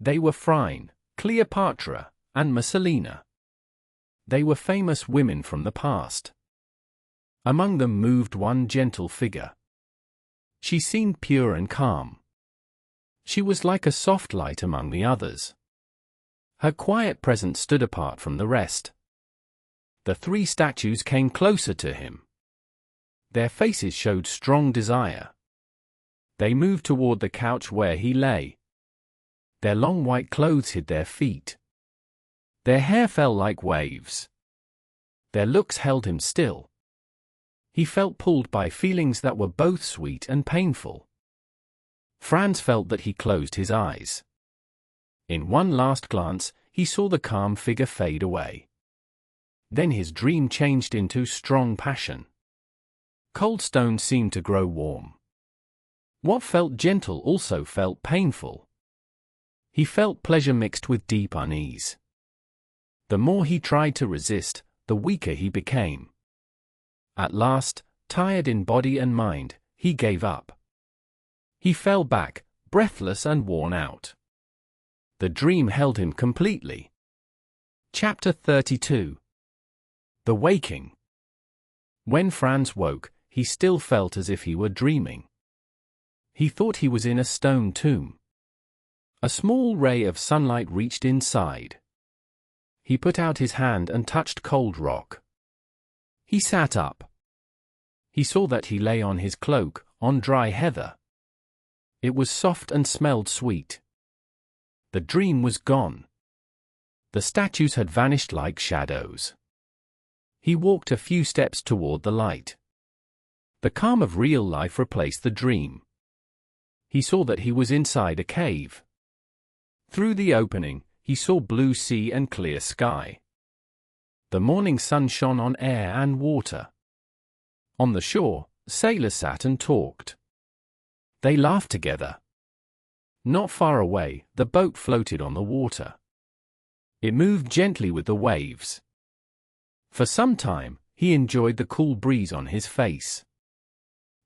They were Phryne, Cleopatra, and Messalina. They were famous women from the past. Among them moved one gentle figure. She seemed pure and calm. She was like a soft light among the others. Her quiet presence stood apart from the rest. The three statues came closer to him. Their faces showed strong desire. They moved toward the couch where he lay. Their long white clothes hid their feet. Their hair fell like waves. Their looks held him still. He felt pulled by feelings that were both sweet and painful. Franz felt that he closed his eyes. In one last glance, he saw the calm figure fade away. Then his dream changed into strong passion. Cold stone seemed to grow warm. What felt gentle also felt painful. He felt pleasure mixed with deep unease. The more he tried to resist, the weaker he became. At last, tired in body and mind, he gave up. He fell back, breathless and worn out. The dream held him completely. Chapter 32. The Waking. When Franz woke, he still felt as if he were dreaming. He thought he was in a stone tomb. A small ray of sunlight reached inside. He put out his hand and touched cold rock. He sat up. He saw that he lay on his cloak, on dry heather. It was soft and smelled sweet. The dream was gone. The statues had vanished like shadows. He walked a few steps toward the light. The calm of real life replaced the dream. He saw that he was inside a cave. Through the opening, he saw blue sea and clear sky. The morning sun shone on air and water. On the shore, sailors sat and talked. They laughed together. Not far away, the boat floated on the water. It moved gently with the waves. For some time, he enjoyed the cool breeze on his face.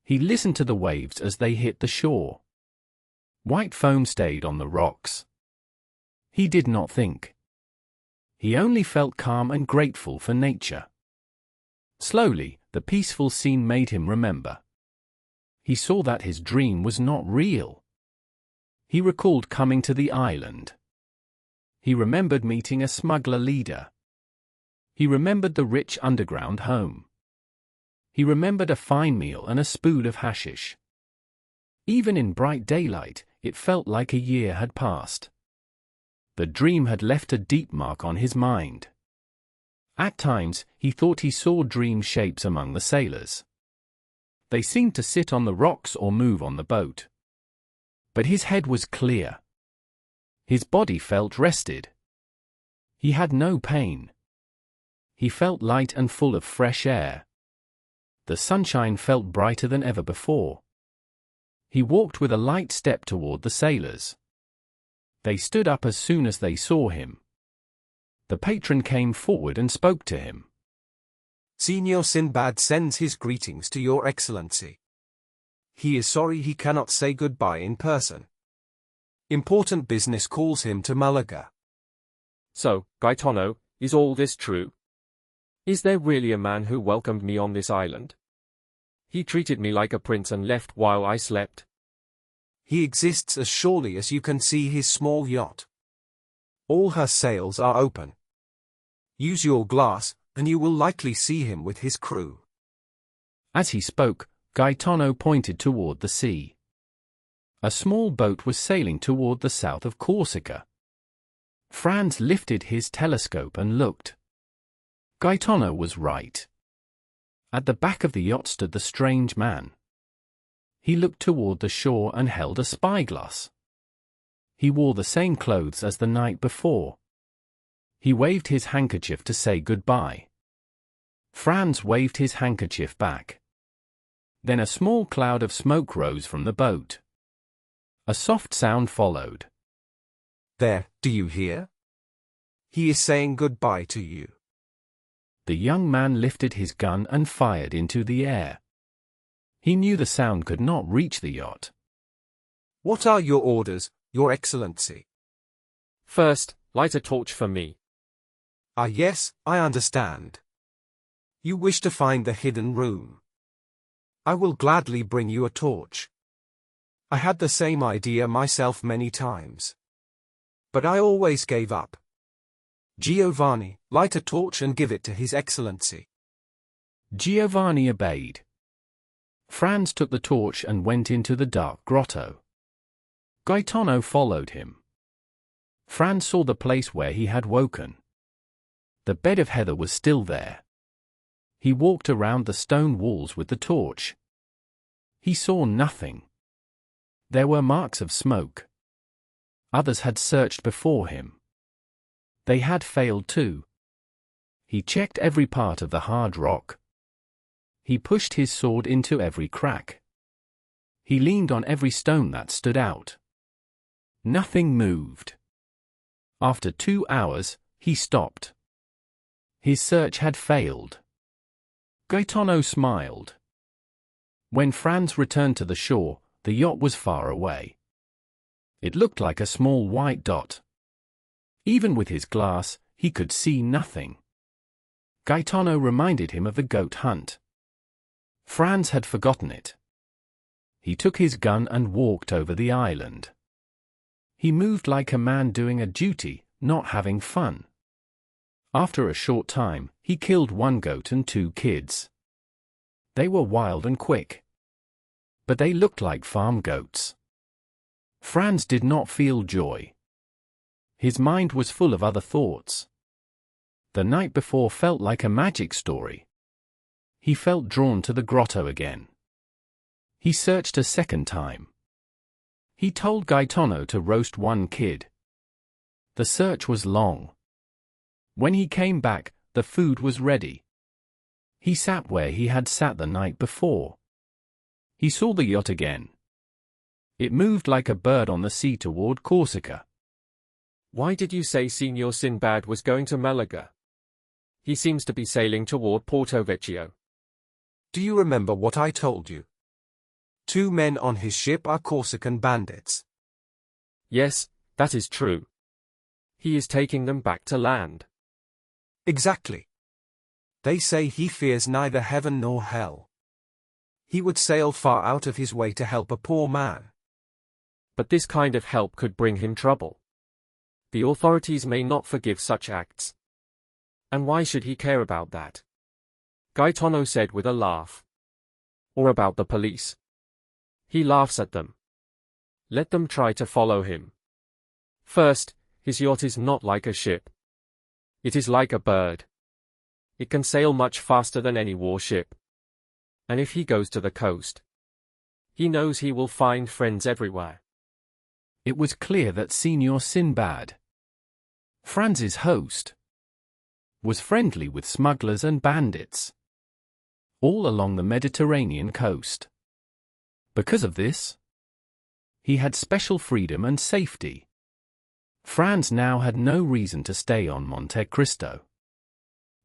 He listened to the waves as they hit the shore. White foam stayed on the rocks. He did not think. He only felt calm and grateful for nature. Slowly, the peaceful scene made him remember. He saw that his dream was not real. He recalled coming to the island. He remembered meeting a smuggler leader. He remembered the rich underground home. He remembered a fine meal and a spoon of hashish. Even in bright daylight, it felt like a year had passed. The dream had left a deep mark on his mind. At times, he thought he saw dream shapes among the sailors. They seemed to sit on the rocks or move on the boat. But his head was clear. His body felt rested. He had no pain. He felt light and full of fresh air. The sunshine felt brighter than ever before. He walked with a light step toward the sailors. They stood up as soon as they saw him. The patron came forward and spoke to him. Signor Sinbad sends his greetings to your excellency. He is sorry he cannot say goodbye in person. Important business calls him to Malaga. So, Gaetano, is all this true? Is there really a man who welcomed me on this island? He treated me like a prince and left while I slept. He exists as surely as you can see his small yacht. All her sails are open. Use your glass, and you will likely see him with his crew. As he spoke, Gaetano pointed toward the sea. A small boat was sailing toward the south of Corsica. Franz lifted his telescope and looked. Gaetano was right. At the back of the yacht stood the strange man. He looked toward the shore and held a spyglass. He wore the same clothes as the night before. He waved his handkerchief to say goodbye. Franz waved his handkerchief back. Then a small cloud of smoke rose from the boat. A soft sound followed. There, do you hear? He is saying goodbye to you. The young man lifted his gun and fired into the air. He knew the sound could not reach the yacht. What are your orders, your excellency? First, light a torch for me. Ah yes, I understand. You wish to find the hidden room. I will gladly bring you a torch. I had the same idea myself many times. But I always gave up. Giovanni, light a torch and give it to His Excellency. Giovanni obeyed. Franz took the torch and went into the dark grotto. Gaetano followed him. Franz saw the place where he had woken. The bed of heather was still there. He walked around the stone walls with the torch. He saw nothing. There were marks of smoke. Others had searched before him. They had failed too. He checked every part of the hard rock. He pushed his sword into every crack. He leaned on every stone that stood out. Nothing moved. After 2 hours, he stopped. His search had failed. Gaetano smiled. When Franz returned to the shore, the yacht was far away. It looked like a small white dot. Even with his glass, he could see nothing. Gaetano reminded him of the goat hunt. Franz had forgotten it. He took his gun and walked over the island. He moved like a man doing a duty, not having fun. After a short time, he killed 1 goat and 2 kids. They were wild and quick. But they looked like farm goats. Franz did not feel joy. His mind was full of other thoughts. The night before felt like a magic story. He felt drawn to the grotto again. He searched a second time. He told Gaetano to roast 1 kid. The search was long. When he came back, the food was ready. He sat where he had sat the night before. He saw the yacht again. It moved like a bird on the sea toward Corsica. Why did you say Signor Sinbad was going to Malaga? He seems to be sailing toward Porto Vecchio. Do you remember what I told you? 2 men on his ship are Corsican bandits. Yes, that is true. He is taking them back to land. Exactly. They say he fears neither heaven nor hell. He would sail far out of his way to help a poor man. But this kind of help could bring him trouble. The authorities may not forgive such acts. And why should he care about that? Gaetano said with a laugh. Or about the police. He laughs at them. Let them try to follow him. First, his yacht is not like a ship. It is like a bird. It can sail much faster than any warship. And if he goes to the coast, he knows he will find friends everywhere. It was clear that Signor Sinbad, Franz's host, was friendly with smugglers and bandits all along the Mediterranean coast. Because of this, he had special freedom and safety. Franz now had no reason to stay on Monte Cristo.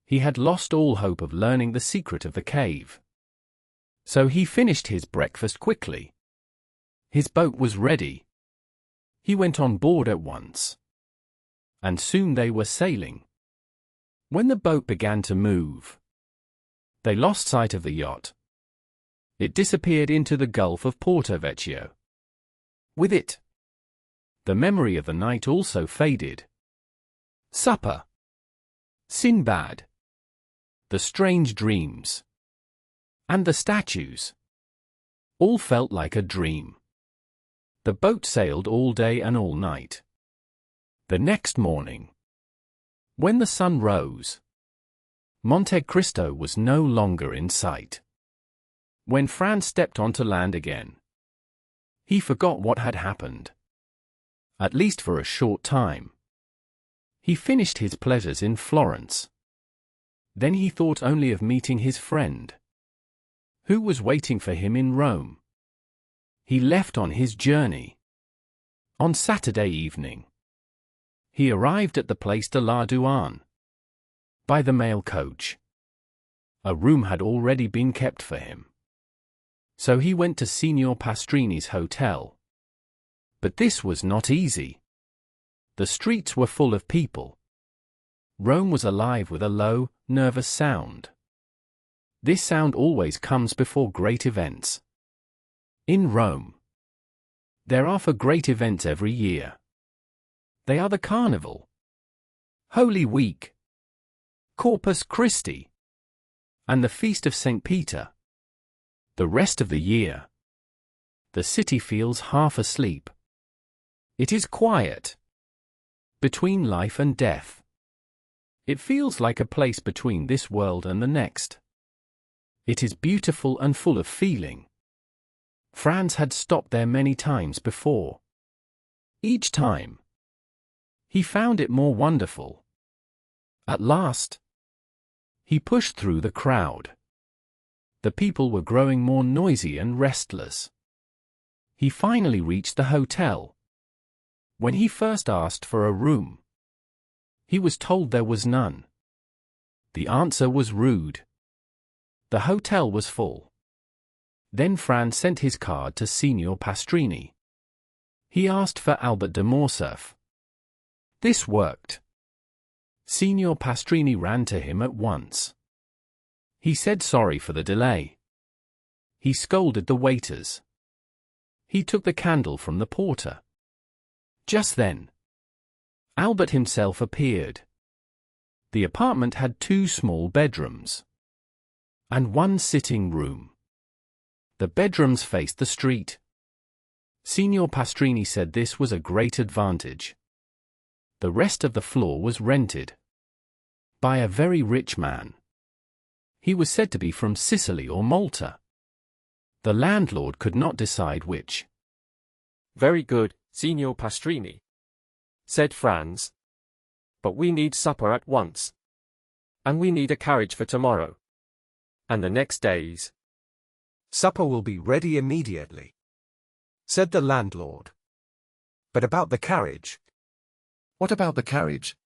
He had lost all hope of learning the secret of the cave. So he finished his breakfast quickly. His boat was ready. He went on board at once. And soon they were sailing. When the boat began to move, they lost sight of the yacht. It disappeared into the Gulf of Porto Vecchio. With it, the memory of the night also faded. Supper, Sinbad, the strange dreams, and the statues all felt like a dream. The boat sailed all day and all night. The next morning, when the sun rose, Monte Cristo was no longer in sight. When Franz stepped onto land again, he forgot what had happened. At least for a short time. He finished his pleasures in Florence. Then he thought only of meeting his friend, who was waiting for him in Rome. He left on his journey. On Saturday evening, he arrived at the Place de la Douane by the mail coach. A room had already been kept for him. So he went to Signor Pastrini's hotel. But this was not easy. The streets were full of people. Rome was alive with a low, nervous sound. This sound always comes before great events. In Rome, there are for great events every year. They are the Carnival, Holy Week, Corpus Christi, and the Feast of St. Peter. The rest of the year, the city feels half asleep. It is quiet. Between life and death. It feels like a place between this world and the next. It is beautiful and full of feeling. Franz had stopped there many times before. Each time, he found it more wonderful. At last, He pushed through the crowd. The people were growing more noisy and restless. He finally reached the hotel. When he first asked for a room, he was told there was none. The answer was rude. The hotel was full. Then Franz sent his card to Signor Pastrini. He asked for Albert de Morcerf. This worked. Signor Pastrini ran to him at once. He said sorry for the delay. He scolded the waiters. He took the candle from the porter. Just then, Albert himself appeared. The apartment had 2 small bedrooms and 1 sitting room. The bedrooms faced the street. Signor Pastrini said this was a great advantage. The rest of the floor was rented by a very rich man. He was said to be from Sicily or Malta. The landlord could not decide which. Very good, Signor Pastrini, said Franz. But we need supper at once. And we need a carriage for tomorrow. And the next days. Supper will be ready immediately, said the landlord. But about the carriage? What about the carriage?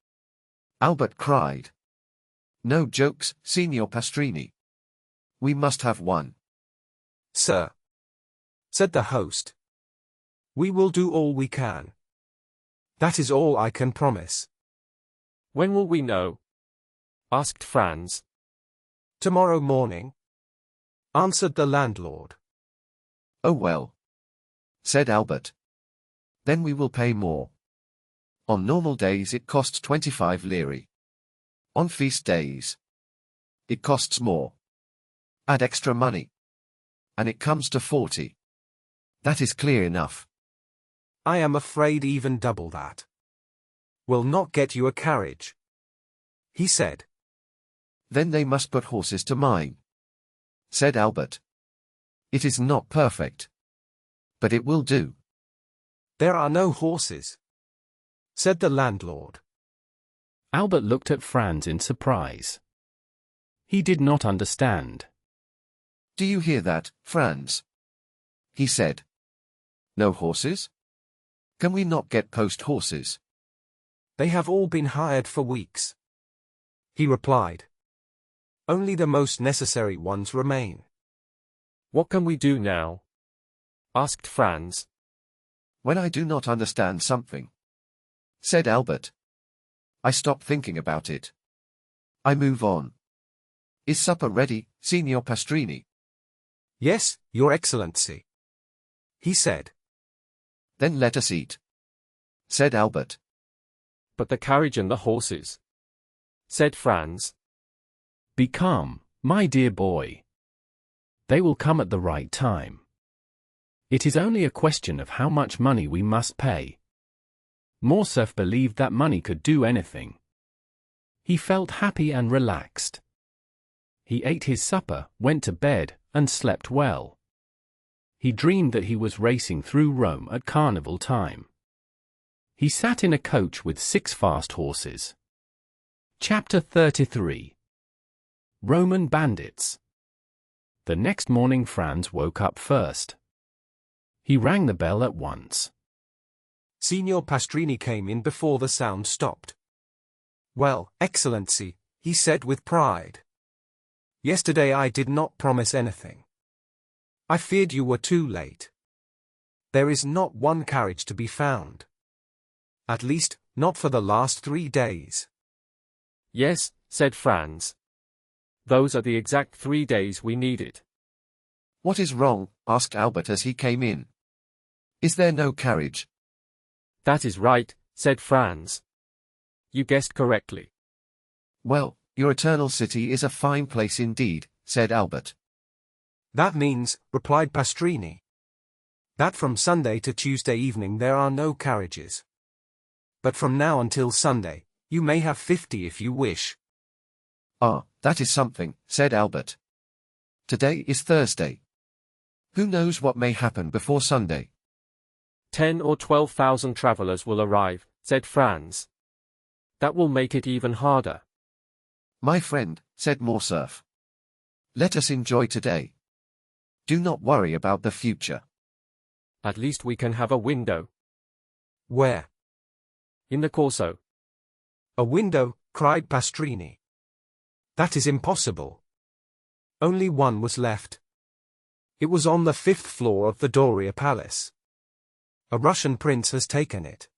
Albert cried. No jokes, Signor Pastrini. We must have one. Sir, said the host. We will do all we can. That is all I can promise. When will we know? Asked Franz. Tomorrow morning, answered the landlord. Oh well, said Albert. Then we will pay more. On normal days it costs 25 lire. On feast days, it costs more. Add extra money, and it comes to 40. That is clear enough. I am afraid even double that will not get you a carriage, he said. Then they must put horses to mine, said Albert. It is not perfect, but it will do. There are no horses, said the landlord. Albert looked at Franz in surprise. He did not understand. Do you hear that, Franz? He said. No horses? Can we not get post horses? They have all been hired for weeks, he replied. Only the most necessary ones remain. What can we do now? Asked Franz. When I do not understand something, said Albert, I stop thinking about it. I move on. Is supper ready, Signor Pastrini? Yes, Your Excellency, he said. Then let us eat, said Albert. But the carriage and the horses, said Franz. Be calm, my dear boy. They will come at the right time. It is only a question of how much money we must pay. Morcerf believed that money could do anything. He felt happy and relaxed. He ate his supper, went to bed, and slept well. He dreamed that he was racing through Rome at carnival time. He sat in a coach with 6 fast horses. Chapter 33. Roman Bandits. The next morning Franz woke up first. He rang the bell at once. Signor Pastrini came in before the sound stopped. Well, Excellency, he said with pride. Yesterday I did not promise anything. I feared you were too late. There is not one carriage to be found. At least, not for the last 3 days. Yes, said Franz. Those are the exact 3 days we needed. What is wrong? Asked Albert as he came in. Is there no carriage? That is right, said Franz. You guessed correctly. Well, your eternal city is a fine place indeed, said Albert. That means, replied Pastrini, that from Sunday to Tuesday evening there are no carriages. But from now until Sunday, you may have 50 if you wish. Ah, that is something, said Albert. Today is Thursday. Who knows what may happen before Sunday? 10 or 12,000 travelers will arrive, said Franz. That will make it even harder. My friend, said Morcerf. Let us enjoy today. Do not worry about the future. At least we can have a window. Where? In the Corso. A window, cried Pastrini. That is impossible. Only one was left. It was on the 5th floor of the Doria Palace. A Russian prince has taken it.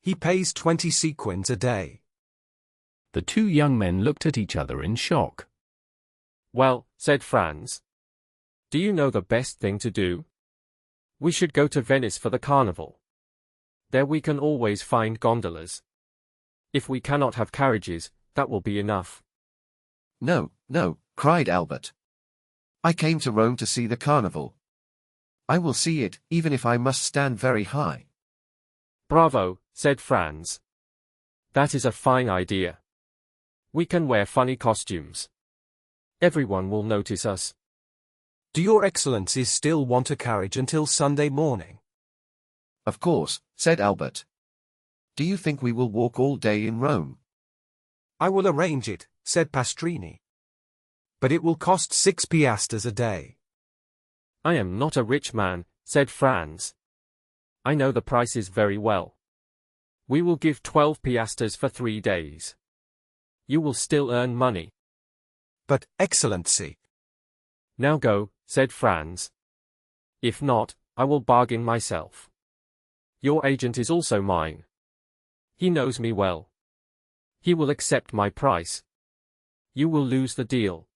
He pays 20 sequins a day. The two young men looked at each other in shock. Well, said Franz. Do you know the best thing to do? We should go to Venice for the carnival. There we can always find gondolas. If we cannot have carriages, that will be enough. No, no, cried Albert. I came to Rome to see the carnival. I will see it, even if I must stand very high. Bravo, said Franz. That is a fine idea. We can wear funny costumes. Everyone will notice us. Do your excellencies still want a carriage until Sunday morning? Of course, said Albert. Do you think we will walk all day in Rome? I will arrange it, said Pastrini. But it will cost 6 piastres a day. I am not a rich man, said Franz. I know the prices very well. We will give 12 piastres for 3 days. You will still earn money. But, Excellency. Now go, said Franz. If not, I will bargain myself. Your agent is also mine. He knows me well. He will accept my price. You will lose the deal.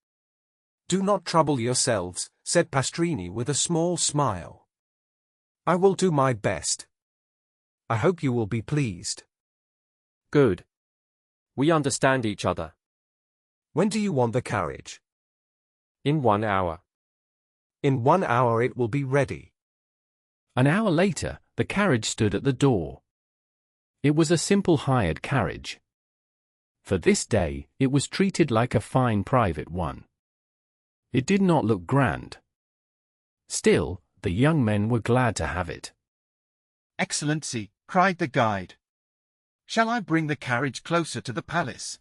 Do not trouble yourselves, said Pastrini with a small smile. I will do my best. I hope you will be pleased. Good. We understand each other. When do you want the carriage? In 1 hour. In 1 hour it will be ready. An hour later, the carriage stood at the door. It was a simple hired carriage. For this day, it was treated like a fine private one. It did not look grand. Still, the young men were glad to have it. Excellency, cried the guide. Shall I bring the carriage closer to the palace?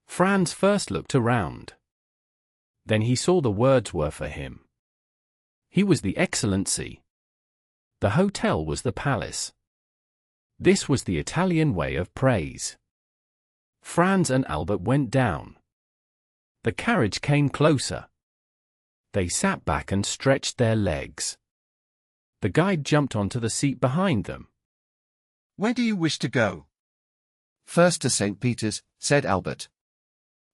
Franz first looked around. Then he saw the words were for him. He was the Excellency. The hotel was the palace. This was the Italian way of praise. Franz and Albert went down. The carriage came closer. They sat back and stretched their legs. The guide jumped onto the seat behind them. Where do you wish to go? First to St. Peter's, said Albert.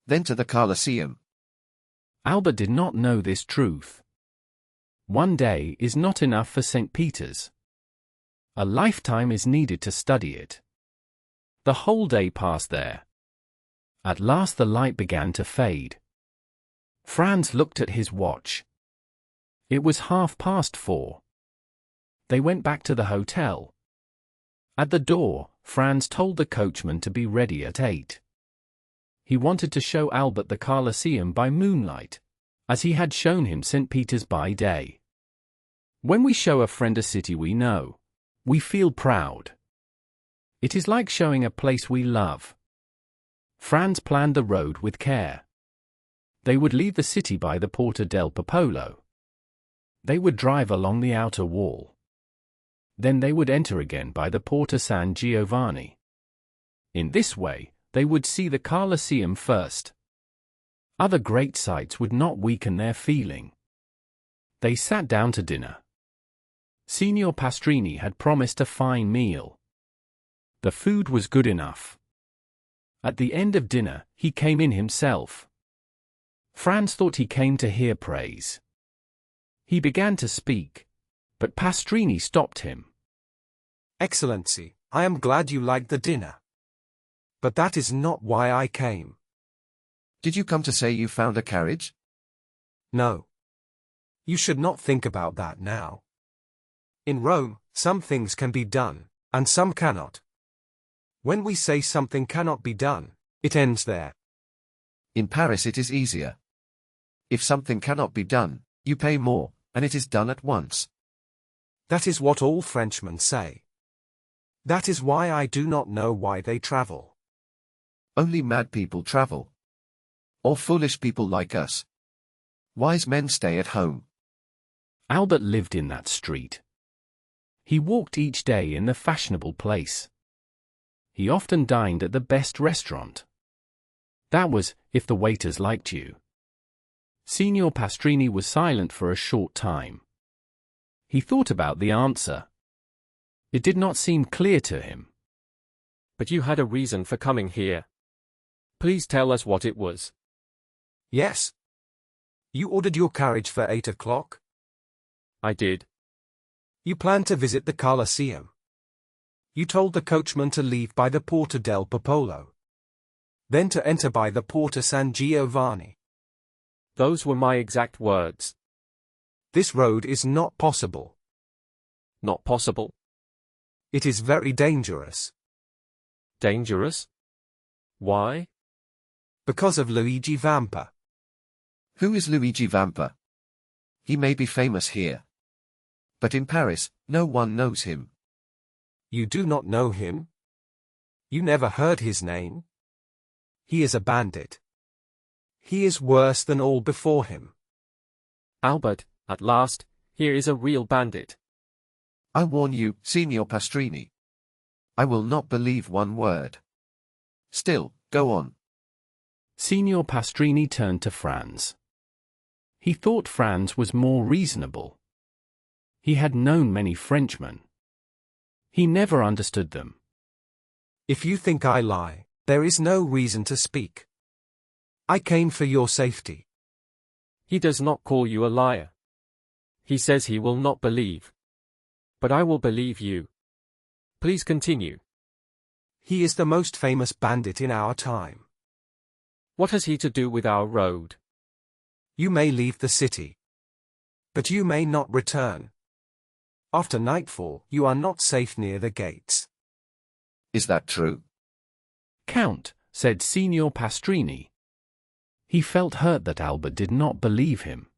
Then to the Colosseum. Albert did not know this truth. One day is not enough for St. Peter's. A lifetime is needed to study it. The whole day passed there. At last the light began to fade. Franz looked at his watch. It was 4:30. They went back to the hotel. At the door, Franz told the coachman to be ready at 8. He wanted to show Albert the Colosseum by moonlight, as he had shown him St. Peter's by day. When we show a friend a city we know, we feel proud. It is like showing a place we love. Franz planned the road with care. They would leave the city by the Porta del Popolo. They would drive along the outer wall. Then they would enter again by the Porta San Giovanni. In this way, they would see the Colosseum first. Other great sights would not weaken their feeling. They sat down to dinner. Signor Pastrini had promised a fine meal. The food was good enough. At the end of dinner, he came in himself. Franz thought he came to hear praise. He began to speak, but Pastrini stopped him. Excellency, I am glad you liked the dinner. But that is not why I came. Did you come to say you found a carriage? No. You should not think about that now. In Rome, some things can be done, and some cannot. When we say something cannot be done, it ends there. In Paris it is easier. If something cannot be done, you pay more, and it is done at once. That is what all Frenchmen say. That is why I do not know why they travel. Only mad people travel. Or foolish people like us? Wise men stay at home. Albert lived in that street. He walked each day in the fashionable place. He often dined at the best restaurant. That was, if the waiters liked you. Signor Pastrini was silent for a short time. He thought about the answer. It did not seem clear to him. But you had a reason for coming here. Please tell us what it was. Yes. You ordered your carriage for 8 o'clock? I did. You planned to visit the Colosseum. You told the coachman to leave by the Porta del Popolo. Then to enter by the Porta San Giovanni. Those were my exact words. This road is not possible. Not possible? It is very dangerous. Dangerous? Why? Because of Luigi Vampa. Who is Luigi Vampa? He may be famous here. But in Paris, no one knows him. You do not know him? You never heard his name? He is a bandit. He is worse than all before him. Albert, at last, here is a real bandit. I warn you, Signor Pastrini. I will not believe one word. Still, go on. Signor Pastrini turned to Franz. He thought Franz was more reasonable. He had known many Frenchmen. He never understood them. If you think I lie, there is no reason to speak. I came for your safety. He does not call you a liar. He says he will not believe. But I will believe you. Please continue. He is the most famous bandit in our time. What has he to do with our road? You may leave the city. But you may not return. After nightfall, you are not safe near the gates. Is that true? Count, said Signor Pastrini. He felt hurt that Albert did not believe him.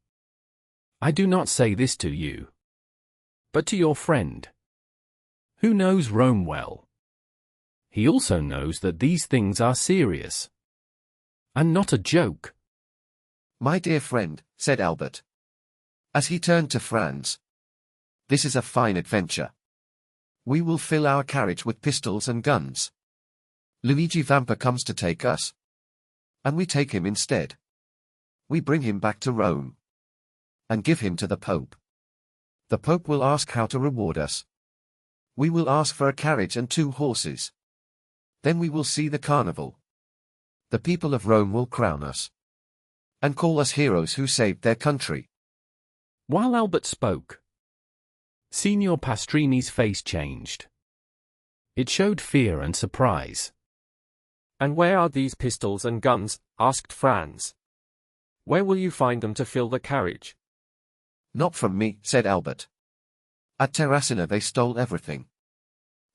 I do not say this to you, but to your friend, who knows Rome well. He also knows that these things are serious, and not a joke. My dear friend, said Albert, as he turned to Franz. This is a fine adventure. We will fill our carriage with pistols and guns. Luigi Vampa comes to take us. And we take him instead. We bring him back to Rome. And give him to the Pope. The Pope will ask how to reward us. We will ask for a carriage and 2 horses. Then we will see the carnival. The people of Rome will crown us. And call us heroes who saved their country. While Albert spoke, Signor Pastrini's face changed. It showed fear and surprise. And where are these pistols and guns? Asked Franz. Where will you find them to fill the carriage? Not from me, said Albert. At Terracina they stole everything.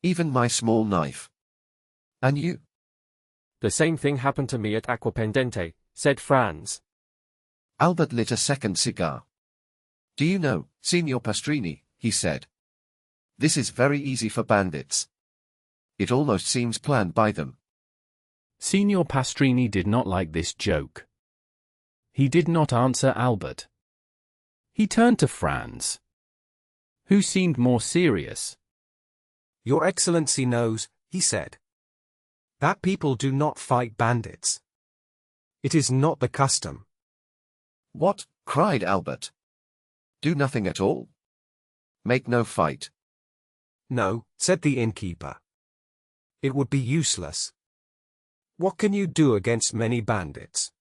Even my small knife. And you? The same thing happened to me at Aquapendente, said Franz. Albert lit a second cigar. Do you know, Signor Pastrini, he said. This is very easy for bandits. It almost seems planned by them. Signor Pastrini did not like this joke. He did not answer Albert. He turned to Franz, who seemed more serious. Your Excellency knows, he said, that people do not fight bandits. It is not the custom. What? Cried Albert. Do nothing at all? Make no fight? No, said the innkeeper. It would be useless. What can you do against many bandits?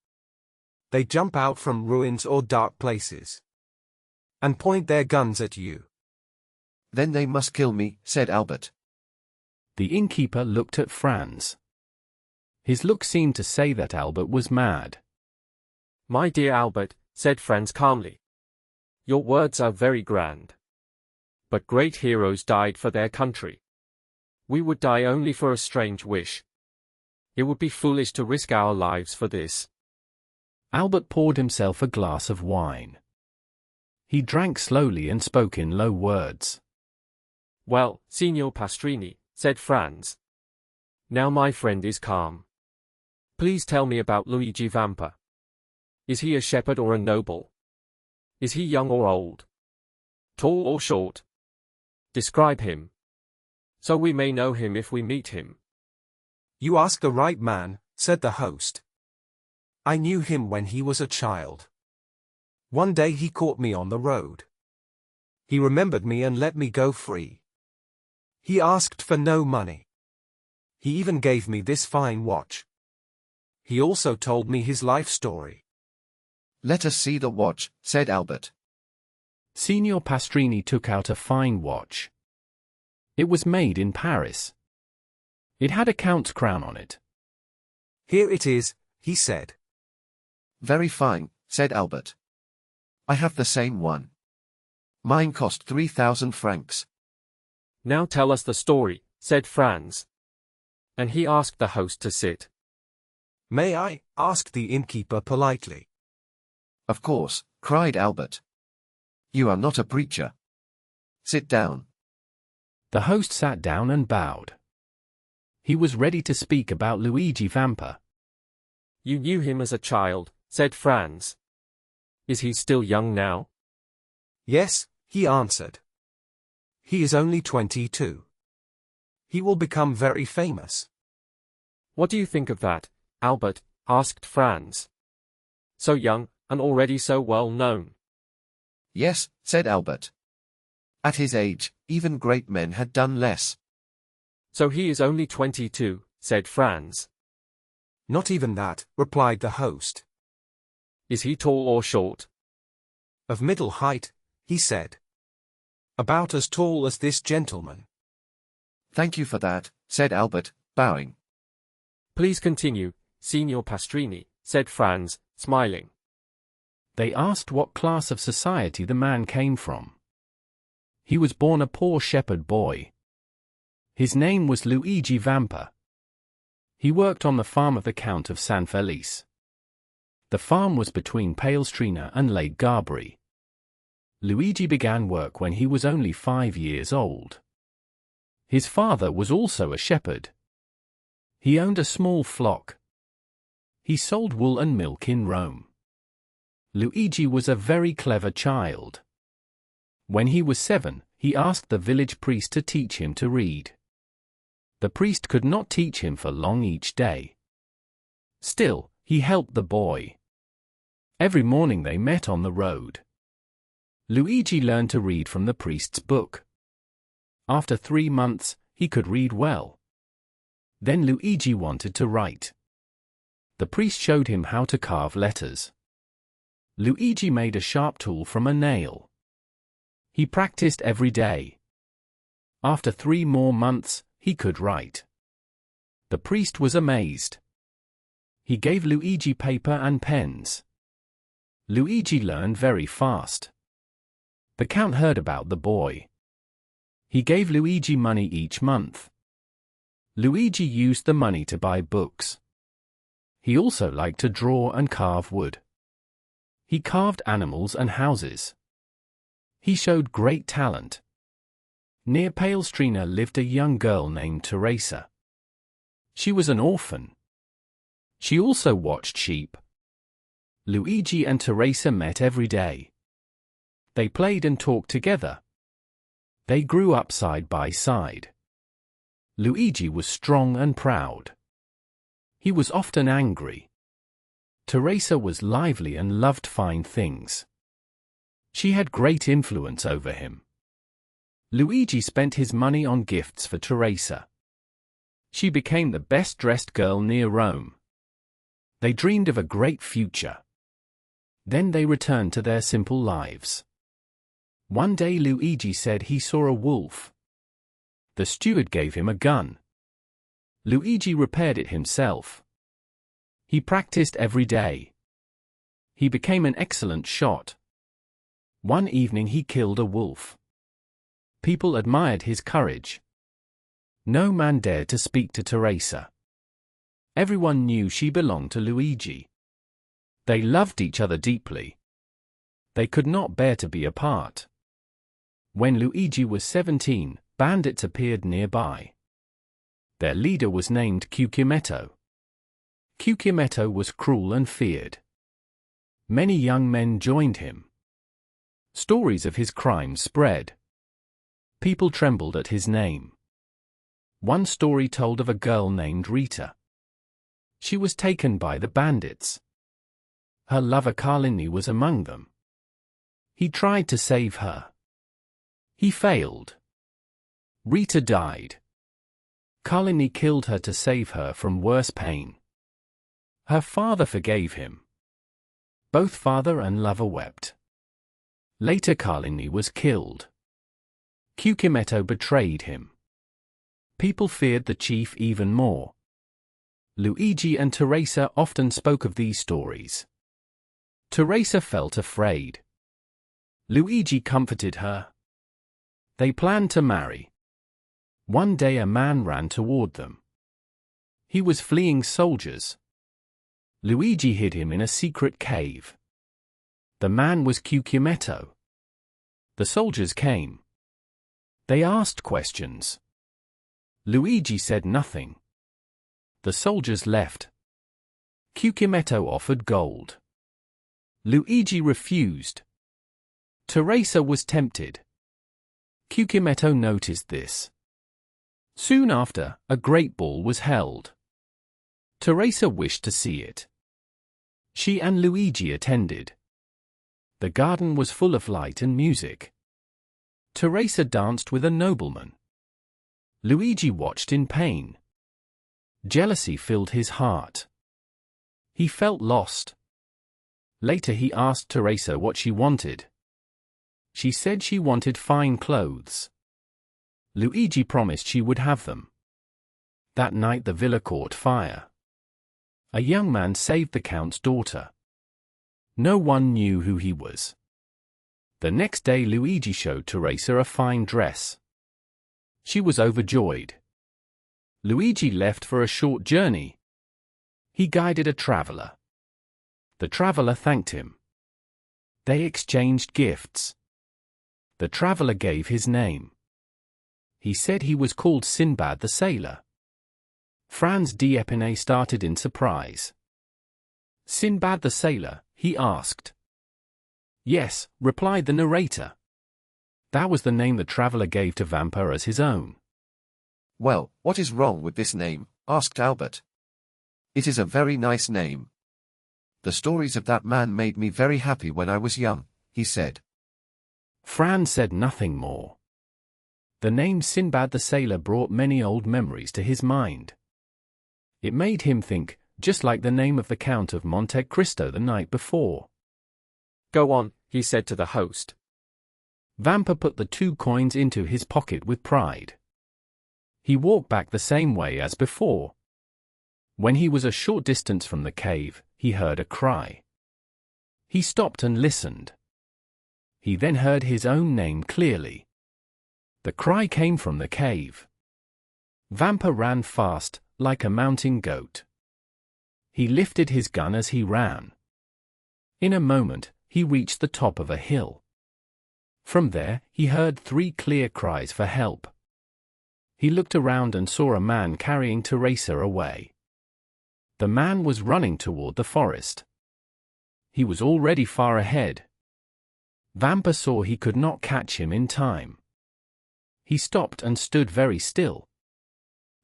They jump out from ruins or dark places and point their guns at you. Then they must kill me, said Albert. The innkeeper looked at Franz. His look seemed to say that Albert was mad. My dear Albert, said Franz calmly, your words are very grand. But great heroes died for their country. We would die only for a strange wish. It would be foolish to risk our lives for this. Albert poured himself a glass of wine. He drank slowly and spoke in low words. Well, Signor Pastrini, said Franz. Now my friend is calm. Please tell me about Luigi Vampa. Is he a shepherd or a noble? Is he young or old? Tall or short? Describe him, so we may know him if we meet him. You ask the right man, said the host. I knew him when he was a child. One day he caught me on the road. He remembered me and let me go free. He asked for no money. He even gave me this fine watch. He also told me his life story. Let us see the watch, said Albert. Signor Pastrini took out a fine watch. It was made in Paris. It had a count's crown on it. Here it is, he said. Very fine, said Albert. I have the same one. Mine cost 3,000 francs. Now tell us the story, said Franz. And he asked the host to sit. May I? Asked the innkeeper politely. Of course, cried Albert. You are not a preacher. Sit down. The host sat down and bowed. He was ready to speak about Luigi Vampa. You knew him as a child, said Franz. Is he still young now? Yes, he answered. He is only 22. He will become very famous. What do you think of that, Albert? Asked Franz. So young, and already so well known. Yes, said Albert. At his age, even great men had done less. So he is only 22, said Franz. Not even that, replied the host. Is he tall or short? Of middle height, he said. About as tall as this gentleman. Thank you for that, said Albert, bowing. Please continue, Signor Pastrini, said Franz, smiling. They asked what class of society the man came from. He was born a poor shepherd boy. His name was Luigi Vampa. He worked on the farm of the Count of San Felice. The farm was between Palestrina and Lake Garbary. Luigi began work when he was only 5 years old. His father was also a shepherd. He owned a small flock. He sold wool and milk in Rome. Luigi was a very clever child. When he was 7, he asked the village priest to teach him to read. The priest could not teach him for long each day. Still, he helped the boy. Every morning they met on the road. Luigi learned to read from the priest's book. After 3 months, he could read well. Then Luigi wanted to write. The priest showed him how to carve letters. Luigi made a sharp tool from a nail. He practiced every day. After 3 more months, he could write. The priest was amazed. He gave Luigi paper and pens. Luigi learned very fast. The Count heard about the boy. He gave Luigi money each month. Luigi used the money to buy books. He also liked to draw and carve wood. He carved animals and houses. He showed great talent. Near Palestrina lived a young girl named Teresa. She was an orphan. She also watched sheep. Luigi and Teresa met every day. They played and talked together. They grew up side by side. Luigi was strong and proud. He was often angry. Teresa was lively and loved fine things. She had great influence over him. Luigi spent his money on gifts for Teresa. She became the best-dressed girl near Rome. They dreamed of a great future. Then they returned to their simple lives. One day Luigi said he saw a wolf. The steward gave him a gun. Luigi repaired it himself. He practiced every day. He became an excellent shot. One evening he killed a wolf. People admired his courage. No man dared to speak to Teresa. Everyone knew she belonged to Luigi. They loved each other deeply. They could not bear to be apart. When Luigi was 17, bandits appeared nearby. Their leader was named Cucumetto. Cucumetto was cruel and feared. Many young men joined him. Stories of his crimes spread. People trembled at his name. One story told of a girl named Rita. She was taken by the bandits. Her lover Carlini was among them. He tried to save her. He failed. Rita died. Carlini killed her to save her from worse pain. Her father forgave him. Both father and lover wept. Later Carlini was killed. Cucumetto betrayed him. People feared the chief even more. Luigi and Teresa often spoke of these stories. Teresa felt afraid. Luigi comforted her. They planned to marry. One day a man ran toward them. He was fleeing soldiers. Luigi hid him in a secret cave. The man was Cucumetto. The soldiers came. They asked questions. Luigi said nothing. The soldiers left. Cucumetto offered gold. Luigi refused. Teresa was tempted. Cucumetto noticed this. Soon after, a great ball was held. Teresa wished to see it. She and Luigi attended. The garden was full of light and music. Teresa danced with a nobleman. Luigi watched in pain. Jealousy filled his heart. He felt lost. Later he asked Teresa what she wanted. She said she wanted fine clothes. Luigi promised she would have them. That night the villa caught fire. A young man saved the count's daughter. No one knew who he was. The next day Luigi showed Teresa a fine dress. She was overjoyed. Luigi left for a short journey. He guided a traveler. The traveler thanked him. They exchanged gifts. The traveler gave his name. He said he was called Sinbad the Sailor. Franz d'Épinay started in surprise. Sinbad the Sailor, he asked. Yes, replied the narrator. That was the name the traveler gave to Vampa as his own. Well, what is wrong with this name? Asked Albert. It is a very nice name. The stories of that man made me very happy when I was young, he said. Franz said nothing more. The name Sinbad the Sailor brought many old memories to his mind. It made him think, just like the name of the Count of Monte Cristo the night before. Go on, he said to the host. Vampa put the 2 coins into his pocket with pride. He walked back the same way as before. When he was a short distance from the cave, he heard a cry. He stopped and listened. He then heard his own name clearly. The cry came from the cave. Vampa ran fast, like a mountain goat. He lifted his gun as he ran. In a moment, he reached the top of a hill. From there, he heard 3 clear cries for help. He looked around and saw a man carrying Teresa away. The man was running toward the forest. He was already far ahead. Vampa saw he could not catch him in time. He stopped and stood very still.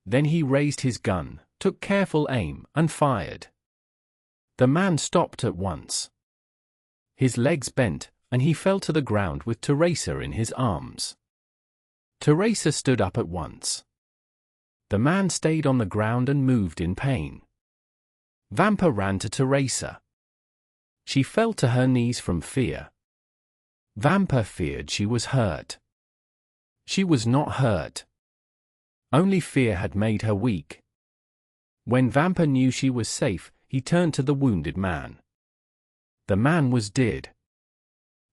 Then he raised his gun, took careful aim, and fired. The man stopped at once. His legs bent, and he fell to the ground with Teresa in his arms. Teresa stood up at once. The man stayed on the ground and moved in pain. Vampa ran to Teresa. She fell to her knees from fear. Vampa feared she was hurt. She was not hurt. Only fear had made her weak. When Vampa knew she was safe, he turned to the wounded man. The man was dead.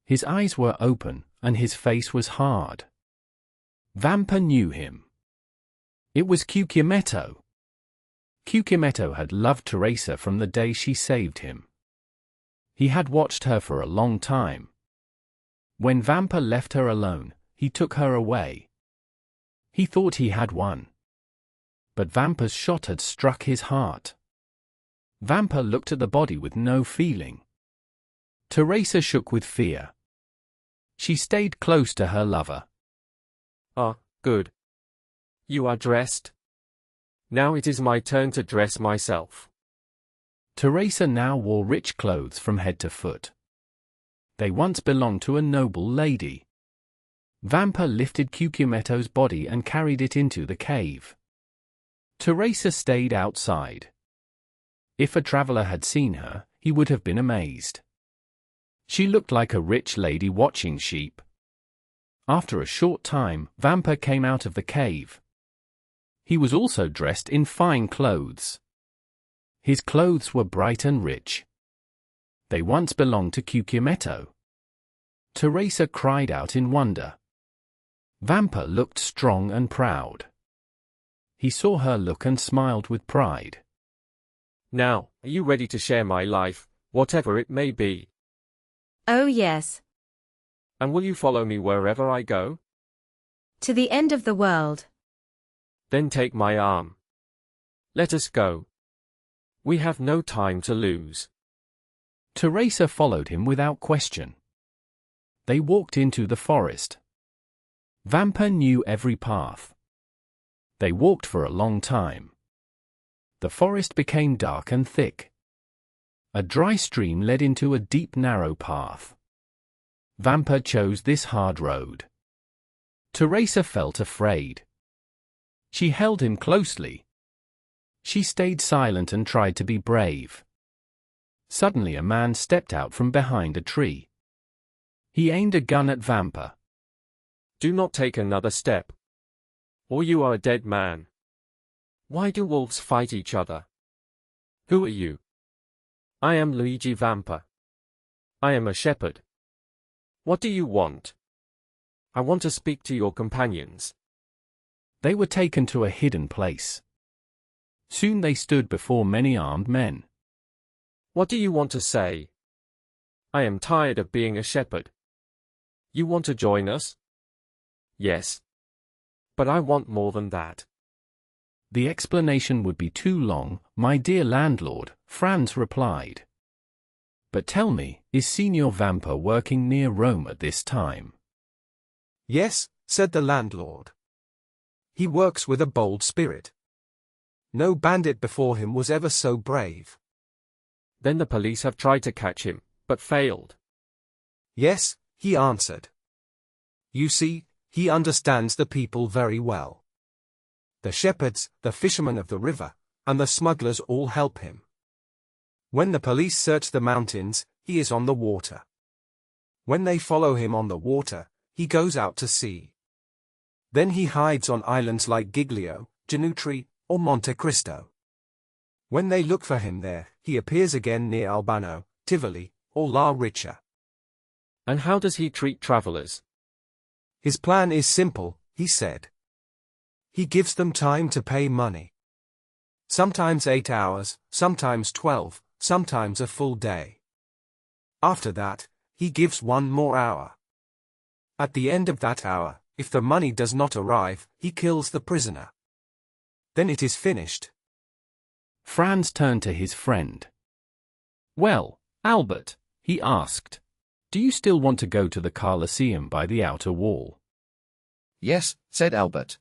His eyes were open, and his face was hard. Vampa knew him. It was Cucumetto. Cucumetto had loved Teresa from the day she saved him. He had watched her for a long time. When Vampa left her alone, he took her away. He thought he had won. But Vampa's shot had struck his heart. Vampa looked at the body with no feeling. Teresa shook with fear. She stayed close to her lover. Ah, good. You are dressed. Now it is my turn to dress myself. Teresa now wore rich clothes from head to foot. They once belonged to a noble lady. Vampa lifted Cucumetto's body and carried it into the cave. Teresa stayed outside. If a traveler had seen her, he would have been amazed. She looked like a rich lady watching sheep. After a short time, Vampa came out of the cave. He was also dressed in fine clothes. His clothes were bright and rich. They once belonged to Cucumetto. Teresa cried out in wonder. Vampa looked strong and proud. He saw her look and smiled with pride. Now, are you ready to share my life, whatever it may be? Oh yes. And will you follow me wherever I go? To the end of the world. Then take my arm. Let us go. We have no time to lose. Teresa followed him without question. They walked into the forest. Vampa knew every path. They walked for a long time. The forest became dark and thick. A dry stream led into a deep narrow path. Vampa chose this hard road. Teresa felt afraid. She held him closely. She stayed silent and tried to be brave. Suddenly a man stepped out from behind a tree. He aimed a gun at Vampa. Do not take another step, or you are a dead man. Why do wolves fight each other? Who are you? I am Luigi Vampa. I am a shepherd. What do you want? I want to speak to your companions. They were taken to a hidden place. Soon they stood before many armed men. What do you want to say? I am tired of being a shepherd. You want to join us? Yes. But I want more than that. The explanation would be too long, my dear landlord, Franz replied. But tell me, is Signor Vampa working near Rome at this time? Yes, said the landlord. He works with a bold spirit. No bandit before him was ever so brave. Then the police have tried to catch him, but failed. Yes, he answered. You see, he understands the people very well. The shepherds, the fishermen of the river, and the smugglers all help him. When the police search the mountains, he is on the water. When they follow him on the water, he goes out to sea. Then he hides on islands like Giglio, Janutri, or Monte Cristo. When they look for him there, he appears again near Albano, Tivoli, or La Riccia. And how does he treat travelers? His plan is simple, he said. He gives them time to pay money. Sometimes 8 hours, sometimes 12, sometimes a full day. After that, he gives 1 more hour. At the end of that hour, if the money does not arrive, he kills the prisoner. Then it is finished. Franz turned to his friend. Well, Albert, he asked, do you still want to go to the Colosseum by the outer wall? Yes, said Albert.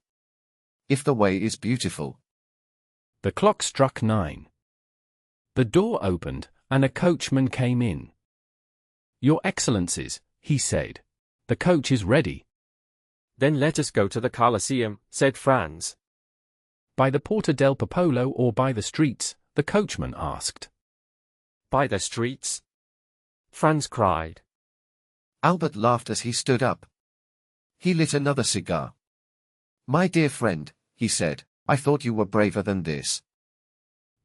If the way is beautiful. The clock struck 9. The door opened, and a coachman came in. Your Excellencies, he said, the coach is ready. Then let us go to the Colosseum, said Franz. By the Porta del Popolo or by the streets? The coachman asked. By the streets? Franz cried. Albert laughed as he stood up. He lit another cigar. My dear friend, he said, I thought you were braver than this.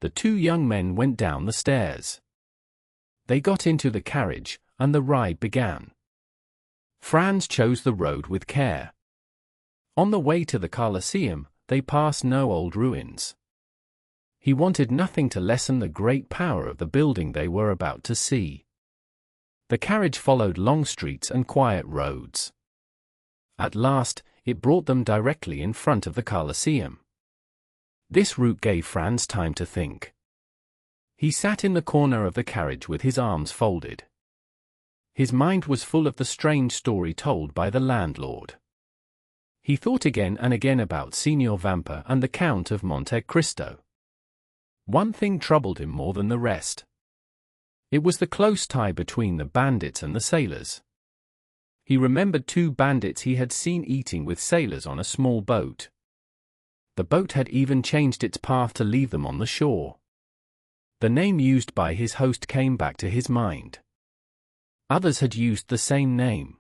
The 2 young men went down the stairs. They got into the carriage, and the ride began. Franz chose the road with care. On the way to the Colosseum, they passed no old ruins. He wanted nothing to lessen the great power of the building they were about to see. The carriage followed long streets and quiet roads. At last, it brought them directly in front of the Colosseum. This route gave Franz time to think. He sat in the corner of the carriage with his arms folded. His mind was full of the strange story told by the landlord. He thought again and again about Signor Vampa and the Count of Monte Cristo. One thing troubled him more than the rest. It was the close tie between the bandits and the sailors. He remembered 2 bandits he had seen eating with sailors on a small boat. The boat had even changed its path to leave them on the shore. The name used by his host came back to his mind. Others had used the same name.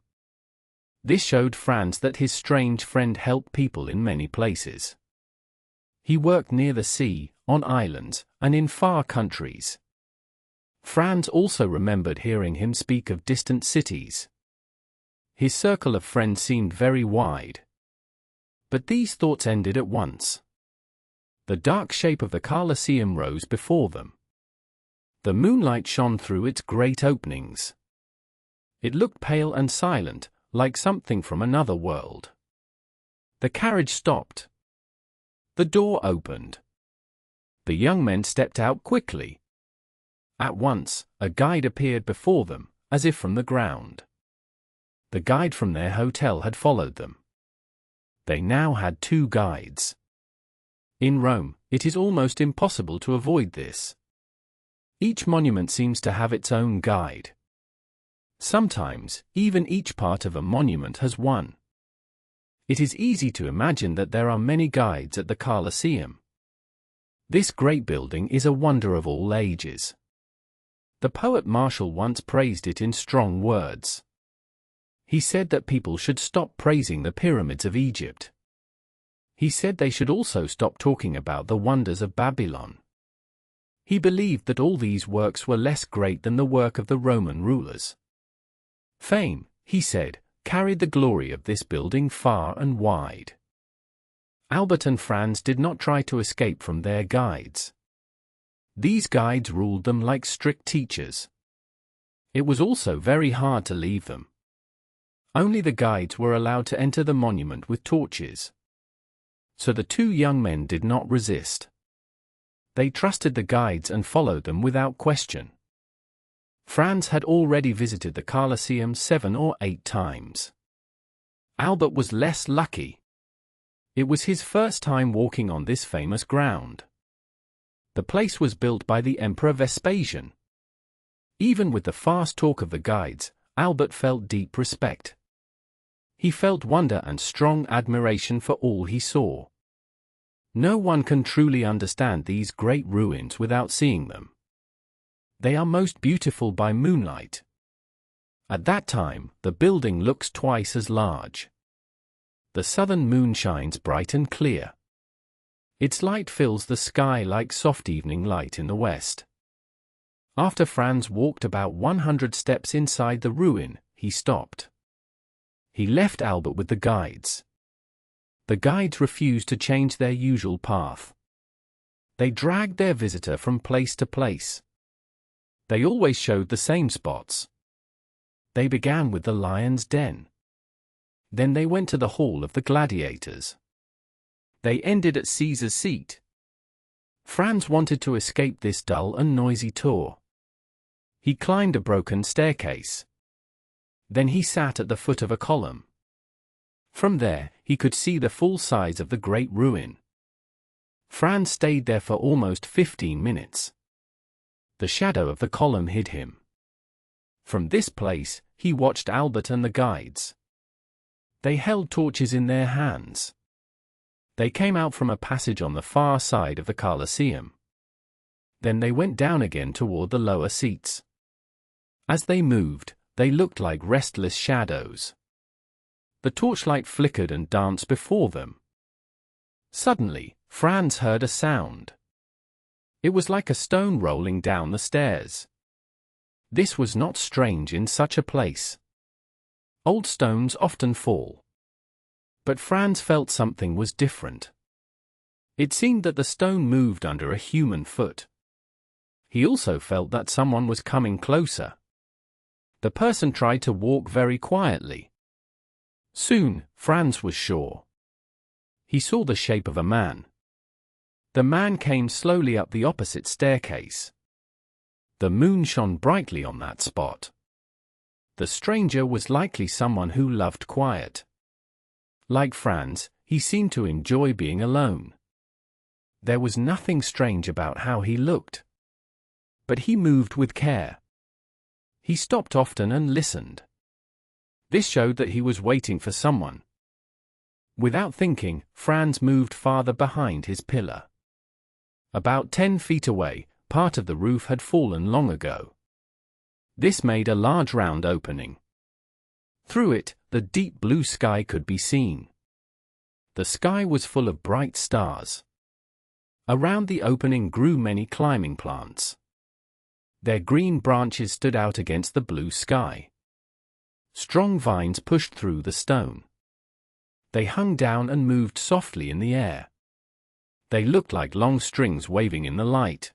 This showed Franz that his strange friend helped people in many places. He worked near the sea, on islands, and in far countries. Franz also remembered hearing him speak of distant cities. His circle of friends seemed very wide. But these thoughts ended at once. The dark shape of the Colosseum rose before them. The moonlight shone through its great openings. It looked pale and silent, like something from another world. The carriage stopped. The door opened. The young men stepped out quickly. At once, a guide appeared before them, as if from the ground. The guide from their hotel had followed them. They now had 2 guides. In Rome, it is almost impossible to avoid this. Each monument seems to have its own guide. Sometimes, even each part of a monument has one. It is easy to imagine that there are many guides at the Colosseum. This great building is a wonder of all ages. The poet Martial once praised it in strong words. He said that people should stop praising the pyramids of Egypt. He said they should also stop talking about the wonders of Babylon. He believed that all these works were less great than the work of the Roman rulers. Fame, he said, carried the glory of this building far and wide. Albert and Franz did not try to escape from their guides. These guides ruled them like strict teachers. It was also very hard to leave them. Only the guides were allowed to enter the monument with torches. So the 2 young men did not resist. They trusted the guides and followed them without question. Franz had already visited the Colosseum 7 or 8 times. Albert was less lucky. It was his first time walking on this famous ground. The place was built by the Emperor Vespasian. Even with the fast talk of the guides, Albert felt deep respect. He felt wonder and strong admiration for all he saw. No one can truly understand these great ruins without seeing them. They are most beautiful by moonlight. At that time, the building looks twice as large. The southern moon shines bright and clear. Its light fills the sky like soft evening light in the west. After Franz walked about 100 steps inside the ruin, he stopped. He left Albert with the guides. The guides refused to change their usual path. They dragged their visitor from place to place. They always showed the same spots. They began with the lion's den. Then they went to the hall of the gladiators. They ended at Caesar's seat. Franz wanted to escape this dull and noisy tour. He climbed a broken staircase. Then he sat at the foot of a column. From there, he could see the full size of the great ruin. Franz stayed there for almost 15 minutes. The shadow of the column hid him. From this place, he watched Albert and the guides. They held torches in their hands. They came out from a passage on the far side of the Colosseum. Then they went down again toward the lower seats. As they moved, they looked like restless shadows. The torchlight flickered and danced before them. Suddenly, Franz heard a sound. It was like a stone rolling down the stairs. This was not strange in such a place. Old stones often fall. But Franz felt something was different. It seemed that the stone moved under a human foot. He also felt that someone was coming closer. The person tried to walk very quietly. Soon, Franz was sure. He saw the shape of a man. The man came slowly up the opposite staircase. The moon shone brightly on that spot. The stranger was likely someone who loved quiet. Like Franz, he seemed to enjoy being alone. There was nothing strange about how he looked. But he moved with care. He stopped often and listened. This showed that he was waiting for someone. Without thinking, Franz moved farther behind his pillar. About 10 feet away, part of the roof had fallen long ago. This made a large round opening. Through it, the deep blue sky could be seen. The sky was full of bright stars. Around the opening grew many climbing plants. Their green branches stood out against the blue sky. Strong vines pushed through the stone. They hung down and moved softly in the air. They looked like long strings waving in the light.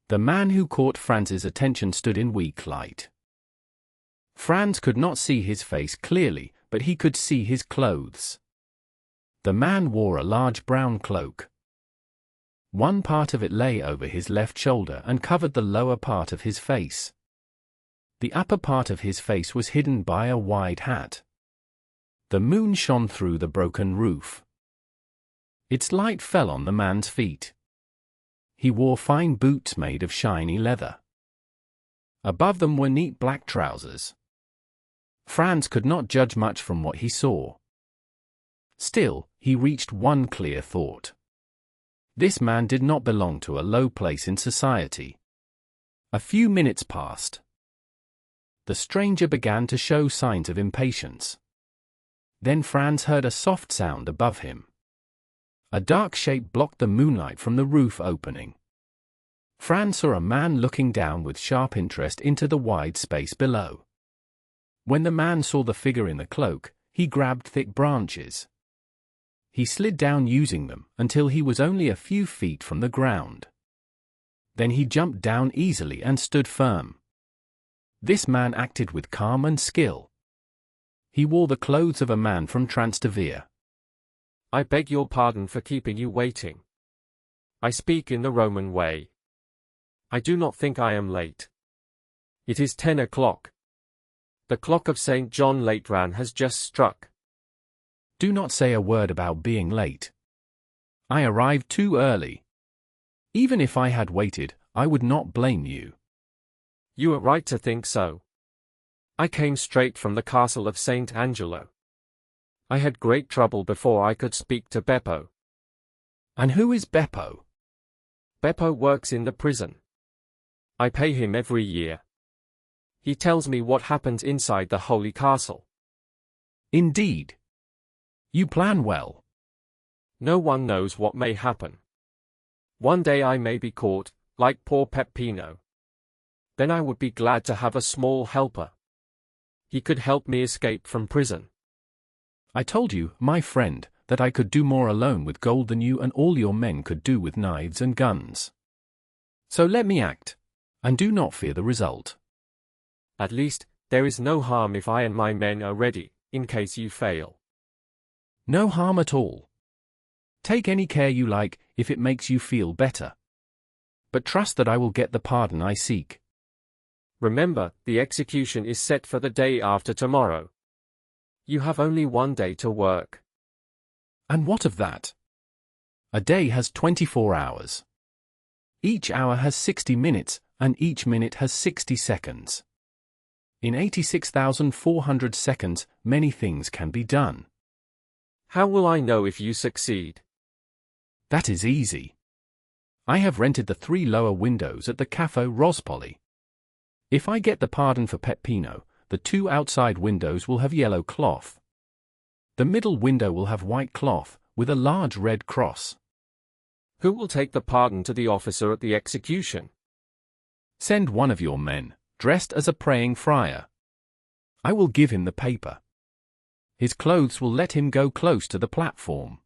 The man who caught Franz's attention stood in weak light. Franz could not see his face clearly, but he could see his clothes. The man wore a large brown cloak. One part of it lay over his left shoulder and covered the lower part of his face. The upper part of his face was hidden by a wide hat. The moon shone through the broken roof. Its light fell on the man's feet. He wore fine boots made of shiny leather. Above them were neat black trousers. Franz could not judge much from what he saw. Still, he reached one clear thought. This man did not belong to a low place in society. A few minutes passed. The stranger began to show signs of impatience. Then Franz heard a soft sound above him. A dark shape blocked the moonlight from the roof opening. Franz saw a man looking down with sharp interest into the wide space below. When the man saw the figure in the cloak, he grabbed thick branches. He slid down using them until he was only a few feet from the ground. Then he jumped down easily and stood firm. This man acted with calm and skill. He wore the clothes of a man from Transdavia. I beg your pardon for keeping you waiting. I speak in the Roman way. I do not think I am late. It is 10 o'clock. The clock of St. John Lateran has just struck. Do not say a word about being late. I arrived too early. Even if I had waited, I would not blame you. You are right to think so. I came straight from the castle of St. Angelo. I had great trouble before I could speak to Beppo. And who is Beppo? Beppo works in the prison. I pay him every year. He tells me what happens inside the Holy Castle. Indeed. You plan well. No one knows what may happen. One day I may be caught, like poor Peppino. Then I would be glad to have a small helper. He could help me escape from prison. I told you, my friend, that I could do more alone with gold than you and all your men could do with knives and guns. So let me act, and do not fear the result. At least, there is no harm if I and my men are ready, in case you fail. No harm at all. Take any care you like, if it makes you feel better. But trust that I will get the pardon I seek. Remember, the execution is set for the day after tomorrow. You have only one day to work. And what of that? A day has 24 hours. Each hour has 60 minutes, and each minute has 60 seconds. In 86,400 seconds, many things can be done. How will I know if you succeed? That is easy. I have rented the 3 lower windows at the Caffè Rospoli. If I get the pardon for Peppino, the 2 outside windows will have yellow cloth. The middle window will have white cloth, with a large red cross. Who will take the pardon to the officer at the execution? Send one of your men, dressed as a praying friar. I will give him the paper. His clothes will let him go close to the platform.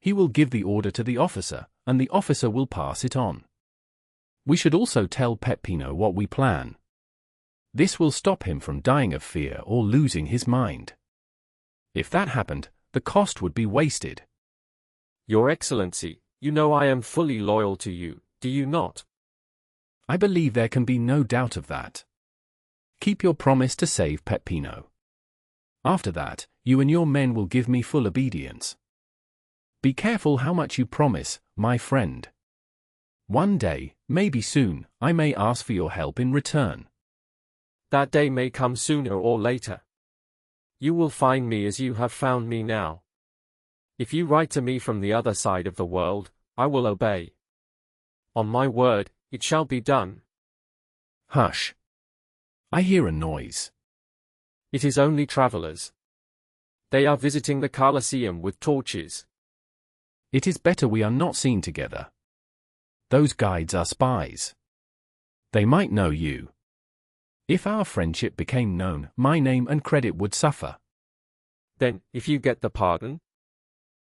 He will give the order to the officer, and the officer will pass it on. We should also tell Peppino what we plan. This will stop him from dying of fear or losing his mind. If that happened, the cost would be wasted. Your Excellency, you know I am fully loyal to you, do you not? I believe there can be no doubt of that. keep your promise to save Peppino. After that, you and your men will give me full obedience. Be careful how much you promise, my friend. One day, maybe soon, I may ask for your help in return. That day may come sooner or later. You will find me as you have found me now. If you write to me from the other side of the world, I will obey. On my word, it shall be done. Hush. I hear a noise. It is only travelers. They are visiting the Colosseum with torches. It is better we are not seen together. Those guides are spies. They might know you. If our friendship became known, my name and credit would suffer. Then, if you get the pardon?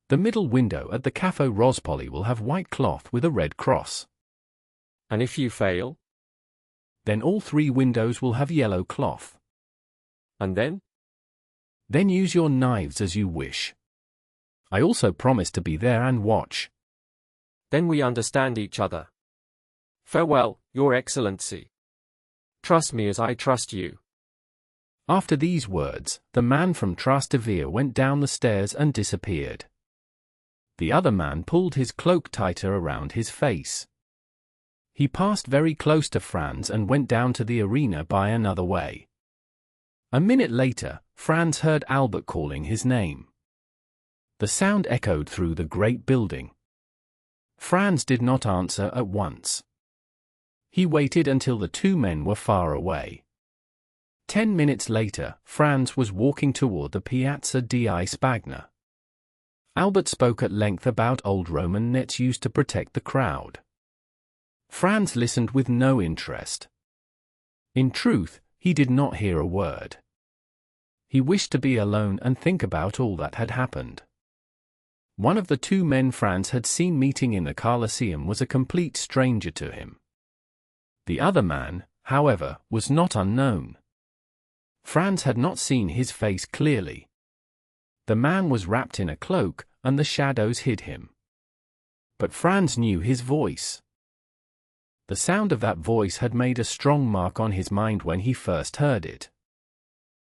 The middle window at the Caffè Rospoli will have white cloth with a red cross. And if you fail? Then all 3 windows will have yellow cloth. And then? Then use your knives as you wish. I also promise to be there and watch. Then we understand each other. Farewell, Your Excellency. Trust me as I trust you. After these words, the man from Trastevere went down the stairs and disappeared. The other man pulled his cloak tighter around his face. He passed very close to Franz and went down to the arena by another way. A minute later, Franz heard Albert calling his name. The sound echoed through the great building. Franz did not answer at once. He waited until the 2 men were far away. 10 minutes later, Franz was walking toward the Piazza di Spagna. Albert spoke at length about old Roman nets used to protect the crowd. Franz listened with no interest. In truth, he did not hear a word. He wished to be alone and think about all that had happened. One of the 2 men Franz had seen meeting in the Colosseum was a complete stranger to him. The other man, however, was not unknown. Franz had not seen his face clearly. The man was wrapped in a cloak, and the shadows hid him. But Franz knew his voice. The sound of that voice had made a strong mark on his mind when he first heard it.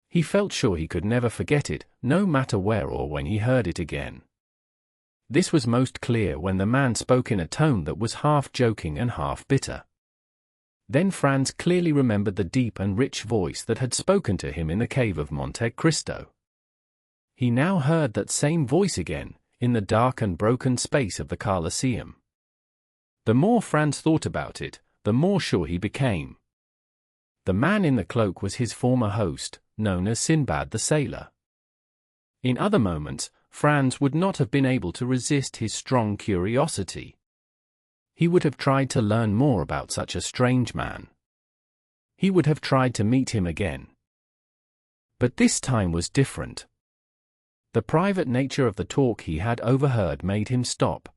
He felt sure he could never forget it, no matter where or when he heard it again. This was most clear when the man spoke in a tone that was half joking and half bitter. Then Franz clearly remembered the deep and rich voice that had spoken to him in the cave of Monte Cristo. He now heard that same voice again, in the dark and broken space of the Colosseum. The more Franz thought about it, the more sure he became. The man in the cloak was his former host, known as Sinbad the Sailor. In other moments, Franz would not have been able to resist his strong curiosity. He would have tried to learn more about such a strange man. He would have tried to meet him again. But this time was different. The private nature of the talk he had overheard made him stop.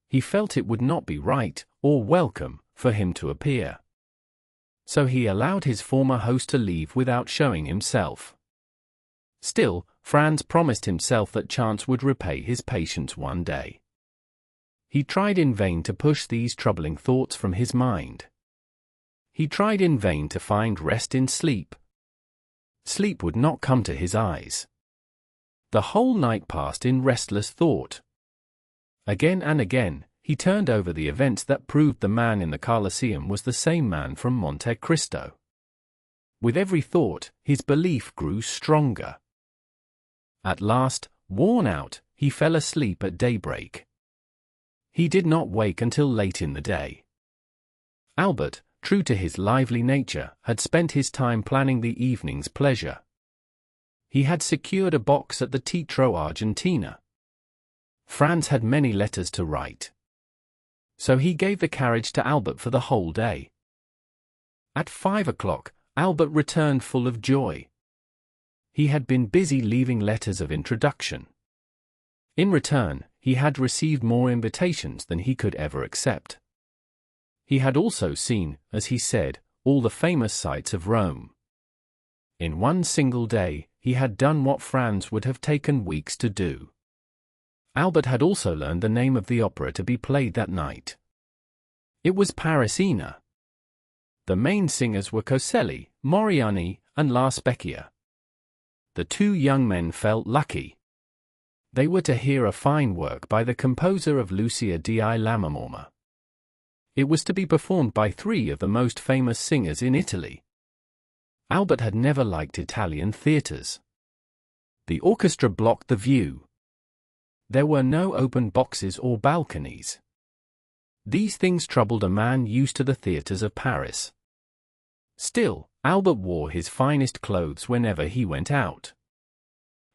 He felt it would not be right, or welcome, for him to appear. So he allowed his former host to leave without showing himself. Still, Franz promised himself that chance would repay his patience one day. He tried in vain to push these troubling thoughts from his mind. He tried in vain to find rest in sleep. Sleep would not come to his eyes. The whole night passed in restless thought. Again and again, he turned over the events that proved the man in the Colosseum was the same man from Monte Cristo. With every thought, his belief grew stronger. At last, worn out, he fell asleep at daybreak. He did not wake until late in the day. Albert, true to his lively nature, had spent his time planning the evening's pleasure. He had secured a box at the Teatro Argentina. Franz had many letters to write. So he gave the carriage to Albert for the whole day. At 5 o'clock, Albert returned full of joy. He had been busy leaving letters of introduction. In return, he had received more invitations than he could ever accept. He had also seen, as he said, all the famous sights of Rome. In one single day, he had done what Franz would have taken weeks to do. Albert had also learned the name of the opera to be played that night. It was Parisina. The main singers were Coselli, Moriani, and La Specchia. The two young men felt lucky. They were to hear a fine work by the composer of Lucia di Lammermoor. It was to be performed by three of the most famous singers in Italy. Albert had never liked Italian theatres. The orchestra blocked the view. There were no open boxes or balconies. These things troubled a man used to the theatres of Paris. Still, Albert wore his finest clothes whenever he went out.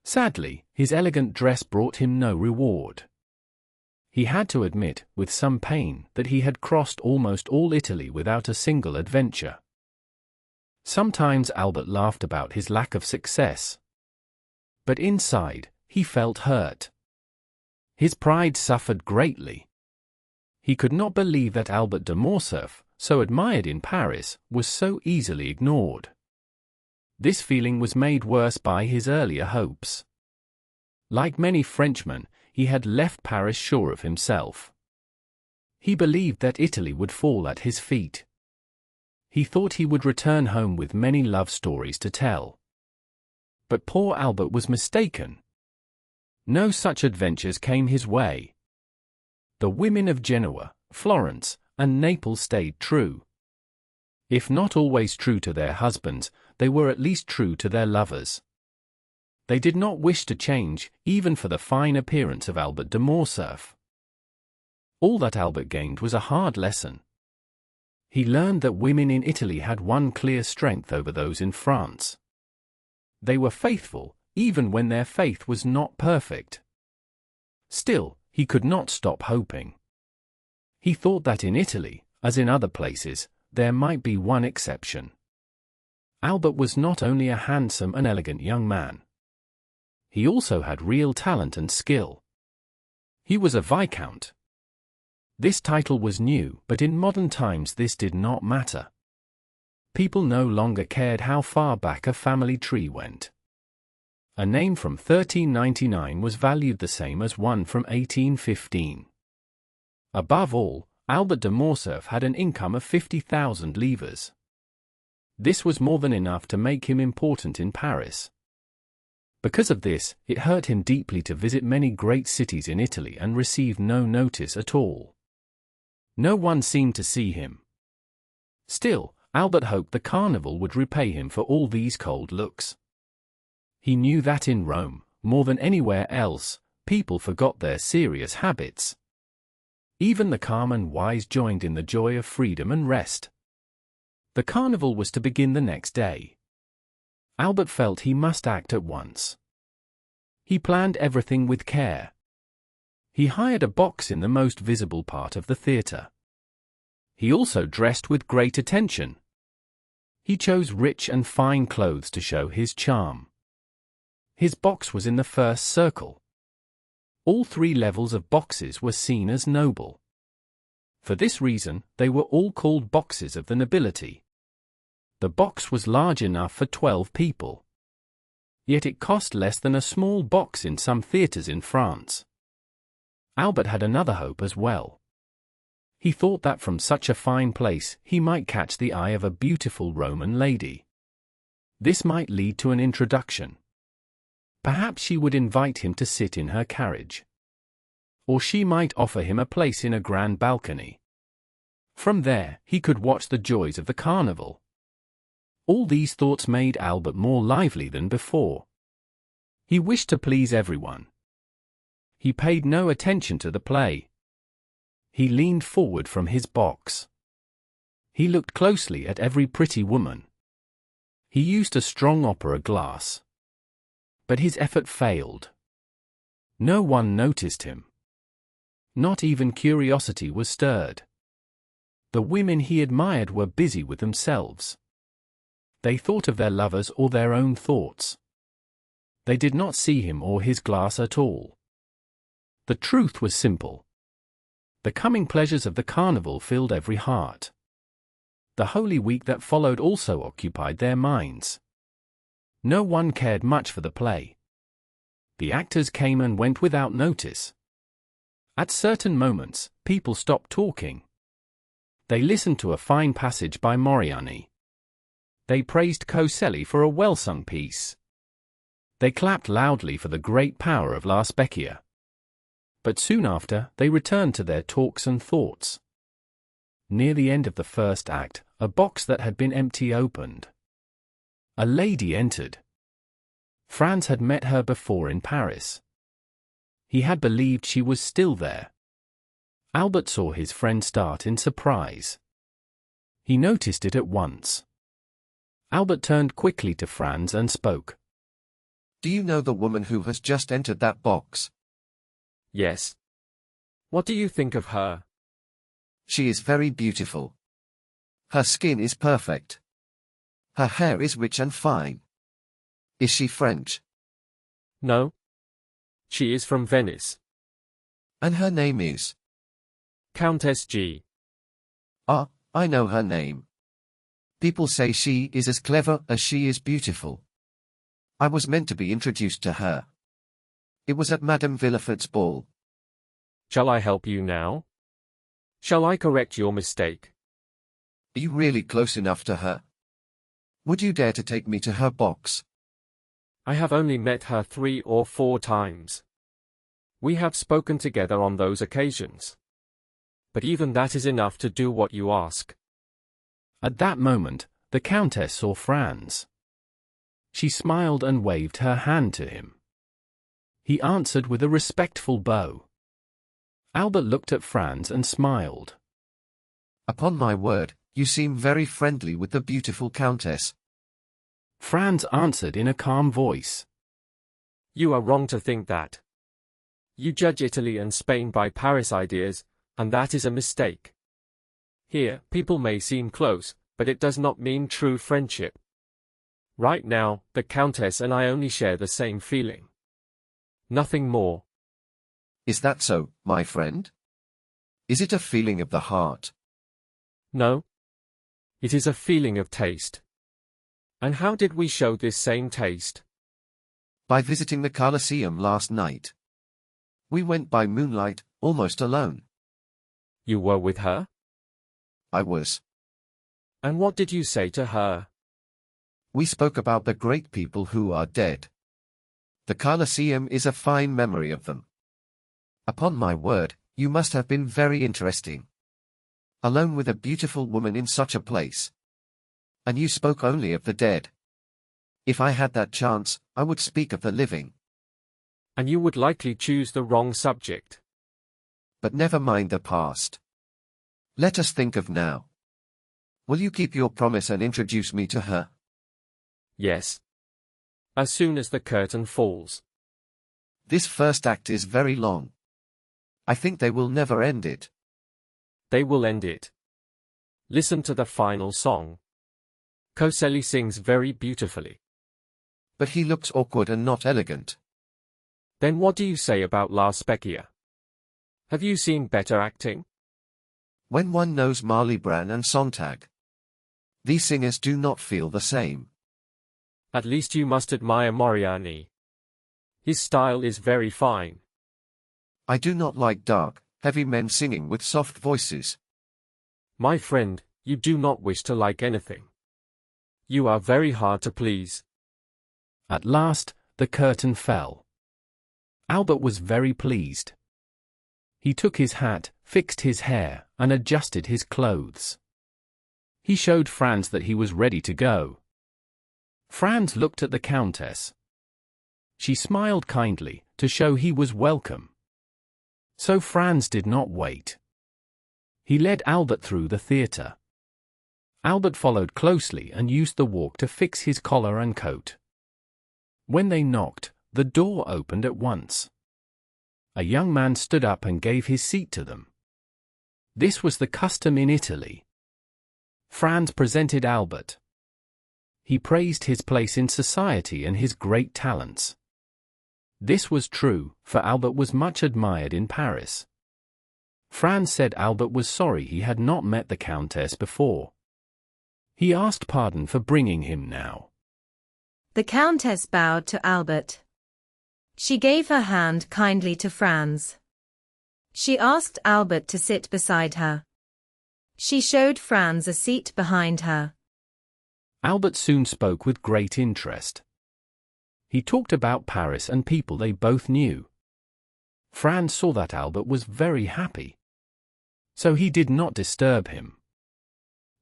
Sadly, his elegant dress brought him no reward. He had to admit, with some pain, that he had crossed almost all Italy without a single adventure. Sometimes Albert laughed about his lack of success. But inside, he felt hurt. His pride suffered greatly. He could not believe that Albert de Morcerf, so admired in Paris, was so easily ignored. This feeling was made worse by his earlier hopes. Like many Frenchmen, he had left Paris sure of himself. He believed that Italy would fall at his feet. He thought he would return home with many love stories to tell. But poor Albert was mistaken. No such adventures came his way. The women of Genoa, Florence, and Naples stayed true. If not always true to their husbands, they were at least true to their lovers. They did not wish to change, even for the fine appearance of Albert de Morcerf. All that Albert gained was a hard lesson. He learned that women in Italy had one clear strength over those in France. They were faithful, even when their faith was not perfect. Still, he could not stop hoping. He thought that in Italy, as in other places, there might be one exception. Albert was not only a handsome and elegant young man. He also had real talent and skill. He was a viscount. This title was new, but in modern times this did not matter. People no longer cared how far back a family tree went. A name from 1399 was valued the same as one from 1815. Above all, Albert de Morcerf had an income of 50,000 livres. This was more than enough to make him important in Paris. Because of this, it hurt him deeply to visit many great cities in Italy and receive no notice at all. No one seemed to see him. Still, Albert hoped the carnival would repay him for all these cold looks. He knew that in Rome, more than anywhere else, people forgot their serious habits. Even the calm and wise joined in the joy of freedom and rest. The carnival was to begin the next day. Albert felt he must act at once. He planned everything with care. He hired a box in the most visible part of the theatre. He also dressed with great attention. He chose rich and fine clothes to show his charm. His box was in the first circle. All three levels of boxes were seen as noble. For this reason, they were all called boxes of the nobility. The box was large enough for 12 people. Yet it cost less than a small box in some theatres in France. Albert had another hope as well. He thought that from such a fine place he might catch the eye of a beautiful Roman lady. This might lead to an introduction. Perhaps she would invite him to sit in her carriage. Or she might offer him a place in a grand balcony. From there, he could watch the joys of the carnival. All these thoughts made Albert more lively than before. He wished to please everyone. He paid no attention to the play. He leaned forward from his box. He looked closely at every pretty woman. He used a strong opera glass. But his effort failed. No one noticed him. Not even curiosity was stirred. The women he admired were busy with themselves. They thought of their lovers or their own thoughts. They did not see him or his glass at all. The truth was simple. The coming pleasures of the carnival filled every heart. The Holy Week that followed also occupied their minds. No one cared much for the play. The actors came and went without notice. At certain moments, people stopped talking. They listened to a fine passage by Moriani. They praised Coselli for a well-sung piece. They clapped loudly for the great power of La Specchia. But soon after, they returned to their talks and thoughts. Near the end of the first act, a box that had been empty opened. A lady entered. Franz had met her before in Paris. He had believed she was still there. Albert saw his friend start in surprise. He noticed it at once. Albert turned quickly to Franz and spoke. Do you know the woman who has just entered that box? Yes. What do you think of her? She is very beautiful. Her skin is perfect. Her hair is rich and fine. Is she French? No. She is from Venice. And her name is? Countess G. Ah, I know her name. People say she is as clever as she is beautiful. I was meant to be introduced to her. It was at Madame Villefort's ball. Shall I help you now? Shall I correct your mistake? Are you really close enough to her? Would you dare to take me to her box? I have only met her 3 or 4 times. We have spoken together on those occasions. But even that is enough to do what you ask. At that moment, the Countess saw Franz. She smiled and waved her hand to him. He answered with a respectful bow. Albert looked at Franz and smiled. Upon my word, you seem very friendly with the beautiful Countess. Franz answered in a calm voice. You are wrong to think that. You judge Italy and Spain by Paris ideas, and that is a mistake. Here, people may seem close, but it does not mean true friendship. Right now, the Countess and I only share the same feeling. Nothing more. Is that so, my friend? Is it a feeling of the heart? No. It is a feeling of taste. And how did we show this same taste? By visiting the Colosseum last night. We went by moonlight, almost alone. You were with her? I was. And what did you say to her? We spoke about the great people who are dead. The Colosseum is a fine memory of them. Upon my word, you must have been very interesting. Alone with a beautiful woman in such a place. And you spoke only of the dead. If I had that chance, I would speak of the living. And you would likely choose the wrong subject. But never mind the past. Let us think of now. Will you keep your promise and introduce me to her? Yes. As soon as the curtain falls. This first act is very long. I think they will never end it. They will end it. Listen to the final song. Coselli sings very beautifully. But he looks awkward and not elegant. Then what do you say about La Specchia? Have you seen better acting? When one knows Malibran and Sontag, these singers do not feel the same. At least you must admire Moriani. His style is very fine. I do not like dark, heavy men singing with soft voices. My friend, you do not wish to like anything. You are very hard to please. At last, the curtain fell. Albert was very pleased. He took his hat, fixed his hair, and adjusted his clothes. He showed Franz that he was ready to go. Franz looked at the Countess. She smiled kindly, to show he was welcome. So Franz did not wait. He led Albert through the theatre. Albert followed closely and used the walk to fix his collar and coat. When they knocked, the door opened at once. A young man stood up and gave his seat to them. This was the custom in Italy. Franz presented Albert. He praised his place in society and his great talents. This was true, for Albert was much admired in Paris. Franz said Albert was sorry he had not met the Countess before. He asked pardon for bringing him now. The Countess bowed to Albert. She gave her hand kindly to Franz. She asked Albert to sit beside her. She showed Franz a seat behind her. Albert soon spoke with great interest. He talked about Paris and people they both knew. Franz saw that Albert was very happy, so he did not disturb him.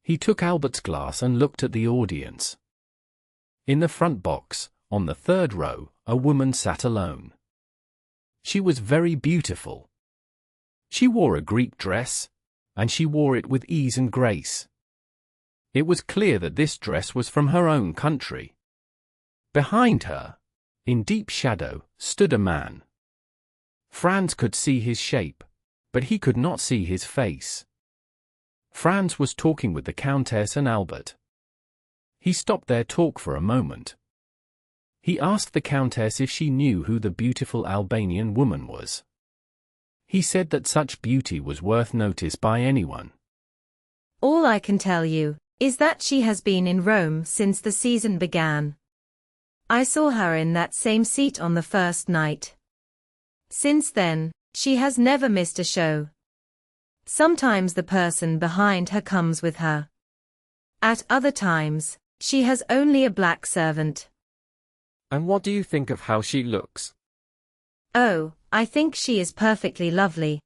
He took Albert's glass and looked at the audience. In the front box, on the third row, a woman sat alone. She was very beautiful. She wore a Greek dress, and she wore it with ease and grace. It was clear that this dress was from her own country. Behind her, in deep shadow, stood a man. Franz could see his shape, but he could not see his face. Franz was talking with the Countess and Albert. He stopped their talk for a moment. He asked the Countess if she knew who the beautiful Albanian woman was. He said that such beauty was worth notice by anyone. All I can tell you is that she has been in Rome since the season began. I saw her in that same seat on the first night. Since then, she has never missed a show. Sometimes the person behind her comes with her. At other times, she has only a black servant. And what do you think of how she looks? Oh, I think she is perfectly lovely.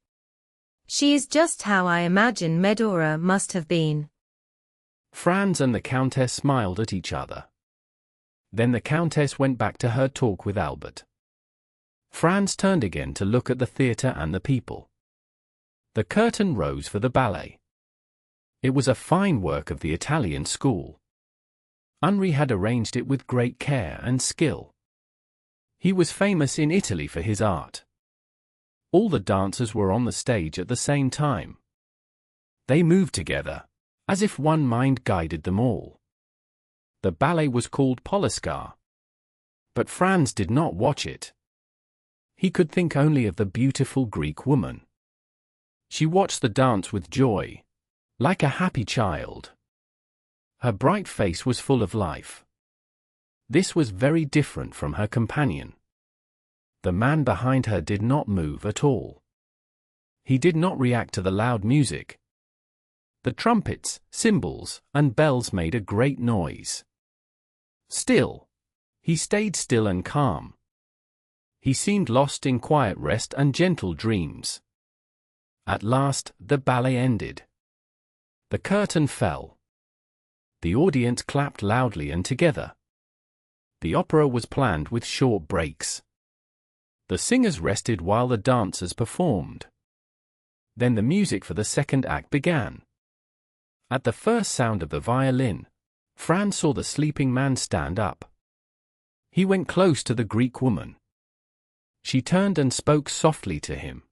She is just how I imagine Medora must have been. Franz and the Countess smiled at each other. Then the Countess went back to her talk with Albert. Franz turned again to look at the theatre and the people. The curtain rose for the ballet. It was a fine work of the Italian school. Henri had arranged it with great care and skill. He was famous in Italy for his art. All the dancers were on the stage at the same time. They moved together, as if one mind guided them all. The ballet was called Polescar. But Franz did not watch it. He could think only of the beautiful Greek woman. She watched the dance with joy, like a happy child. Her bright face was full of life. This was very different from her companion. The man behind her did not move at all. He did not react to the loud music. The trumpets, cymbals, and bells made a great noise. Still, he stayed still and calm. He seemed lost in quiet rest and gentle dreams. At last, the ballet ended. The curtain fell. The audience clapped loudly and together. The opera was planned with short breaks. The singers rested while the dancers performed. Then the music for the second act began. At the first sound of the violin, Franz saw the sleeping man stand up. He went close to the Greek woman. She turned and spoke softly to him.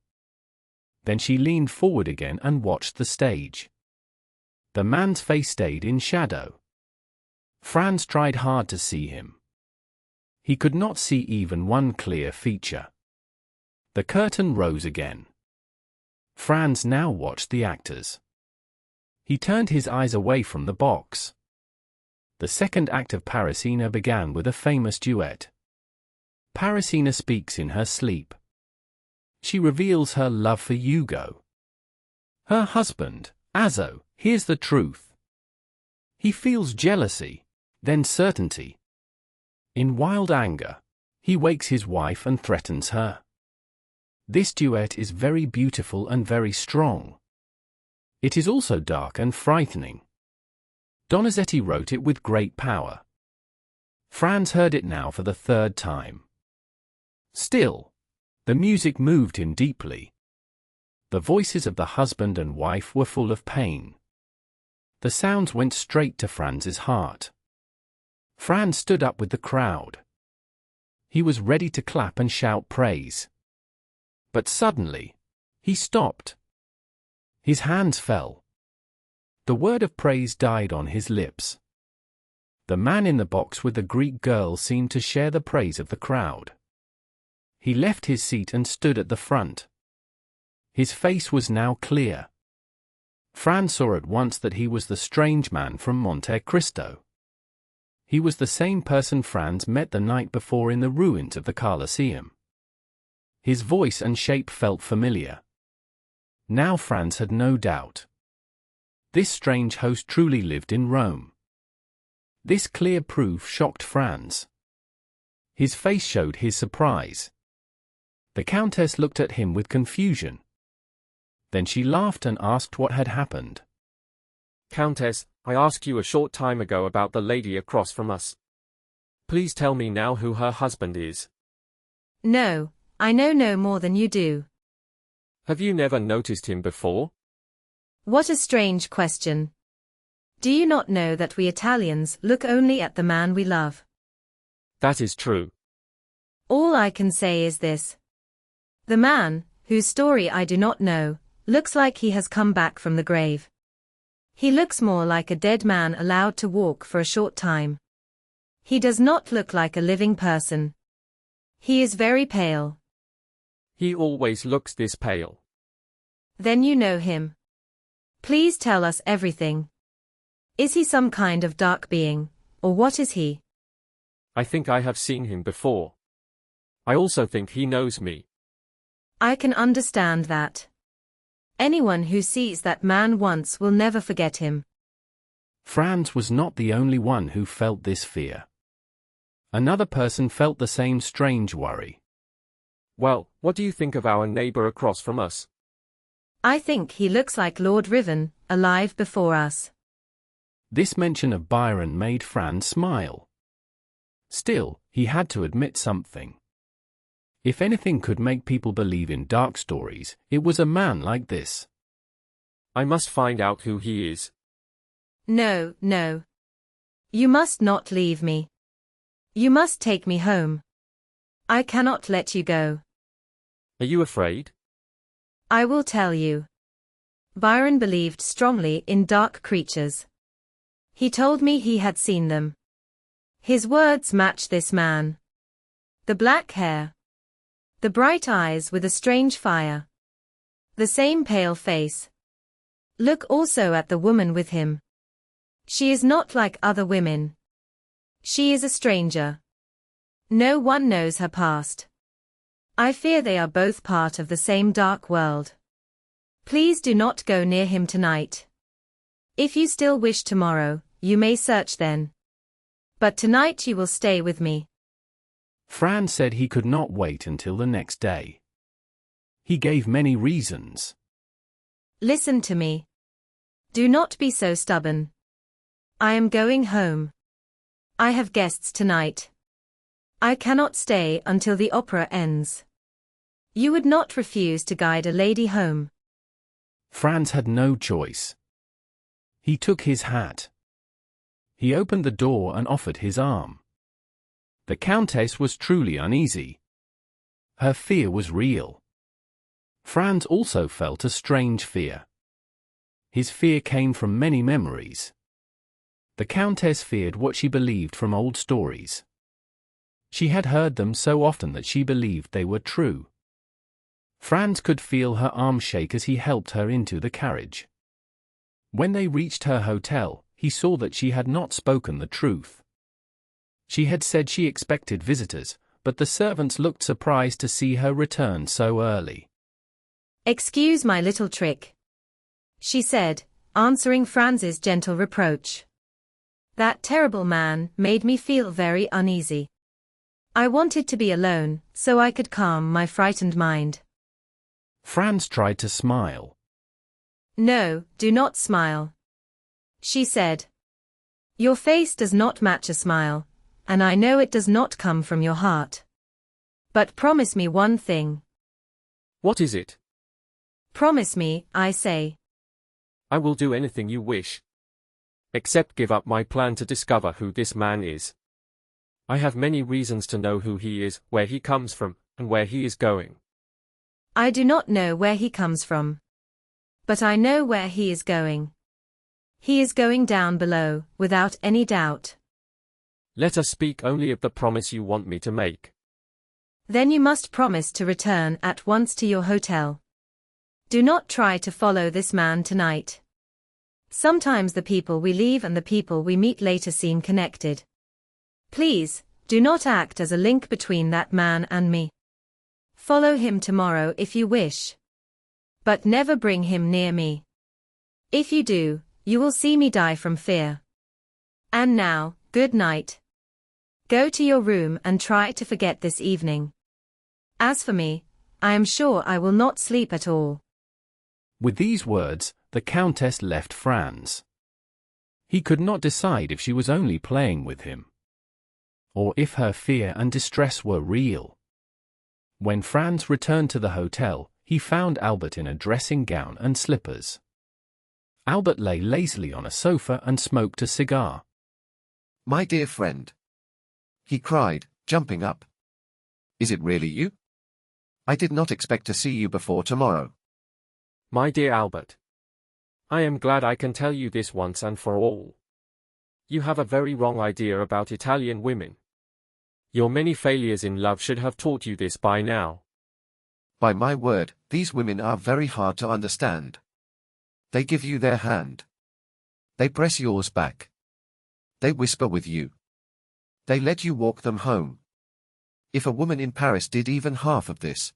Then she leaned forward again and watched the stage. The man's face stayed in shadow. Franz tried hard to see him. He could not see even one clear feature. The curtain rose again. Franz now watched the actors. He turned his eyes away from the box. The second act of Parisina began with a famous duet. Parisina speaks in her sleep. She reveals her love for Hugo. Her husband, Azo, hears the truth. He feels jealousy, then certainty. In wild anger, he wakes his wife and threatens her. This duet is very beautiful and very strong. It is also dark and frightening. Donizetti wrote it with great power. Franz heard it now for the third time. Still, the music moved him deeply. The voices of the husband and wife were full of pain. The sounds went straight to Franz's heart. Franz stood up with the crowd. He was ready to clap and shout praise. But suddenly, he stopped. His hands fell. The word of praise died on his lips. The man in the box with the Greek girl seemed to share the praise of the crowd. He left his seat and stood at the front. His face was now clear. Franz saw at once that he was the strange man from Monte Cristo. He was the same person Franz met the night before in the ruins of the Colosseum. His voice and shape felt familiar. Now Franz had no doubt. This strange host truly lived in Rome. This clear proof shocked Franz. His face showed his surprise. The Countess looked at him with confusion. Then she laughed and asked what had happened. Countess, I asked you a short time ago about the lady across from us. Please tell me now who her husband is. No, I know no more than you do. Have you never noticed him before? What a strange question. Do you not know that we Italians look only at the man we love? That is true. All I can say is this. The man, whose story I do not know, looks like he has come back from the grave. He looks more like a dead man allowed to walk for a short time. He does not look like a living person. He is very pale. He always looks this pale. Then you know him. Please tell us everything. Is he some kind of dark being, or what is he? I think I have seen him before. I also think he knows me. I can understand that. Anyone who sees that man once will never forget him. Franz was not the only one who felt this fear. Another person felt the same strange worry. Well, what do you think of our neighbor across from us? I think he looks like Lord Riven, alive before us. This mention of Byron made Franz smile. Still, he had to admit something. If anything could make people believe in dark stories, it was a man like this. I must find out who he is. No, no. You must not leave me. You must take me home. I cannot let you go. Are you afraid? I will tell you. Byron believed strongly in dark creatures. He told me he had seen them. His words match this man. The black hair. The bright eyes with a strange fire. The same pale face. Look also at the woman with him. She is not like other women. She is a stranger. No one knows her past. I fear they are both part of the same dark world. Please do not go near him tonight. If you still wish tomorrow, you may search then. But tonight you will stay with me. Franz said he could not wait until the next day. He gave many reasons. Listen to me. Do not be so stubborn. I am going home. I have guests tonight. I cannot stay until the opera ends. You would not refuse to guide a lady home. Franz had no choice. He took his hat. He opened the door and offered his arm. The Countess was truly uneasy. Her fear was real. Franz also felt a strange fear. His fear came from many memories. The Countess feared what she believed from old stories. She had heard them so often that she believed they were true. Franz could feel her arm shake as he helped her into the carriage. When they reached her hotel, he saw that she had not spoken the truth. She had said she expected visitors, but the servants looked surprised to see her return so early. Excuse my little trick, she said, answering Franz's gentle reproach. That terrible man made me feel very uneasy. I wanted to be alone, so I could calm my frightened mind. Franz tried to smile. No, do not smile, she said. Your face does not match a smile, and I know it does not come from your heart. But promise me one thing. What is it? Promise me, I say. I will do anything you wish. Except give up my plan to discover who this man is. I have many reasons to know who he is, where he comes from, and where he is going. I do not know where he comes from. But I know where he is going. He is going down below, without any doubt. Let us speak only of the promise you want me to make. Then you must promise to return at once to your hotel. Do not try to follow this man tonight. Sometimes the people we leave and the people we meet later seem connected. Please, do not act as a link between that man and me. Follow him tomorrow if you wish. But never bring him near me. If you do, you will see me die from fear. And now, Good night. Go to your room and try to forget this evening. As for me, I am sure I will not sleep at all. With these words, the Countess left Franz. He could not decide if she was only playing with him, or if her fear and distress were real. When Franz returned to the hotel, he found Albert in a dressing gown and slippers. Albert lay lazily on a sofa and smoked a cigar. My dear friend, he cried, jumping up. Is it really you? I did not expect to see you before tomorrow. My dear Albert, I am glad I can tell you this once and for all. You have a very wrong idea about Italian women. Your many failures in love should have taught you this by now. By my word, these women are very hard to understand. They give you their hand. They press yours back. They whisper with you. They let you walk them home. If a woman in Paris did even half of this,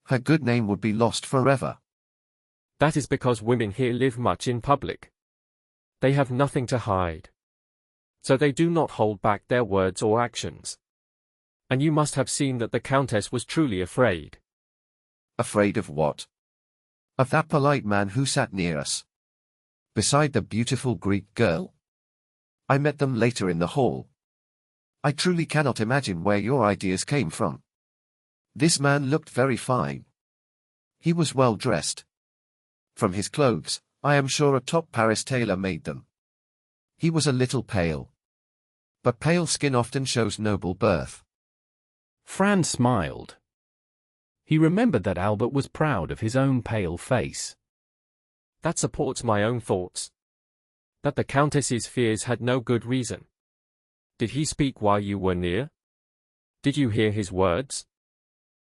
her good name would be lost forever. That is because women here live much in public. They have nothing to hide. So they do not hold back their words or actions. And you must have seen that the Countess was truly afraid. Afraid of what? Of that polite man who sat near us, beside the beautiful Greek girl. I met them later in the hall. I truly cannot imagine where your ideas came from. This man looked very fine. He was well dressed. From his clothes, I am sure a top Paris tailor made them. He was a little pale. But pale skin often shows noble birth. Franz smiled. He remembered that Albert was proud of his own pale face. That supports my own thoughts. That the Countess's fears had no good reason. Did he speak while you were near? Did you hear his words?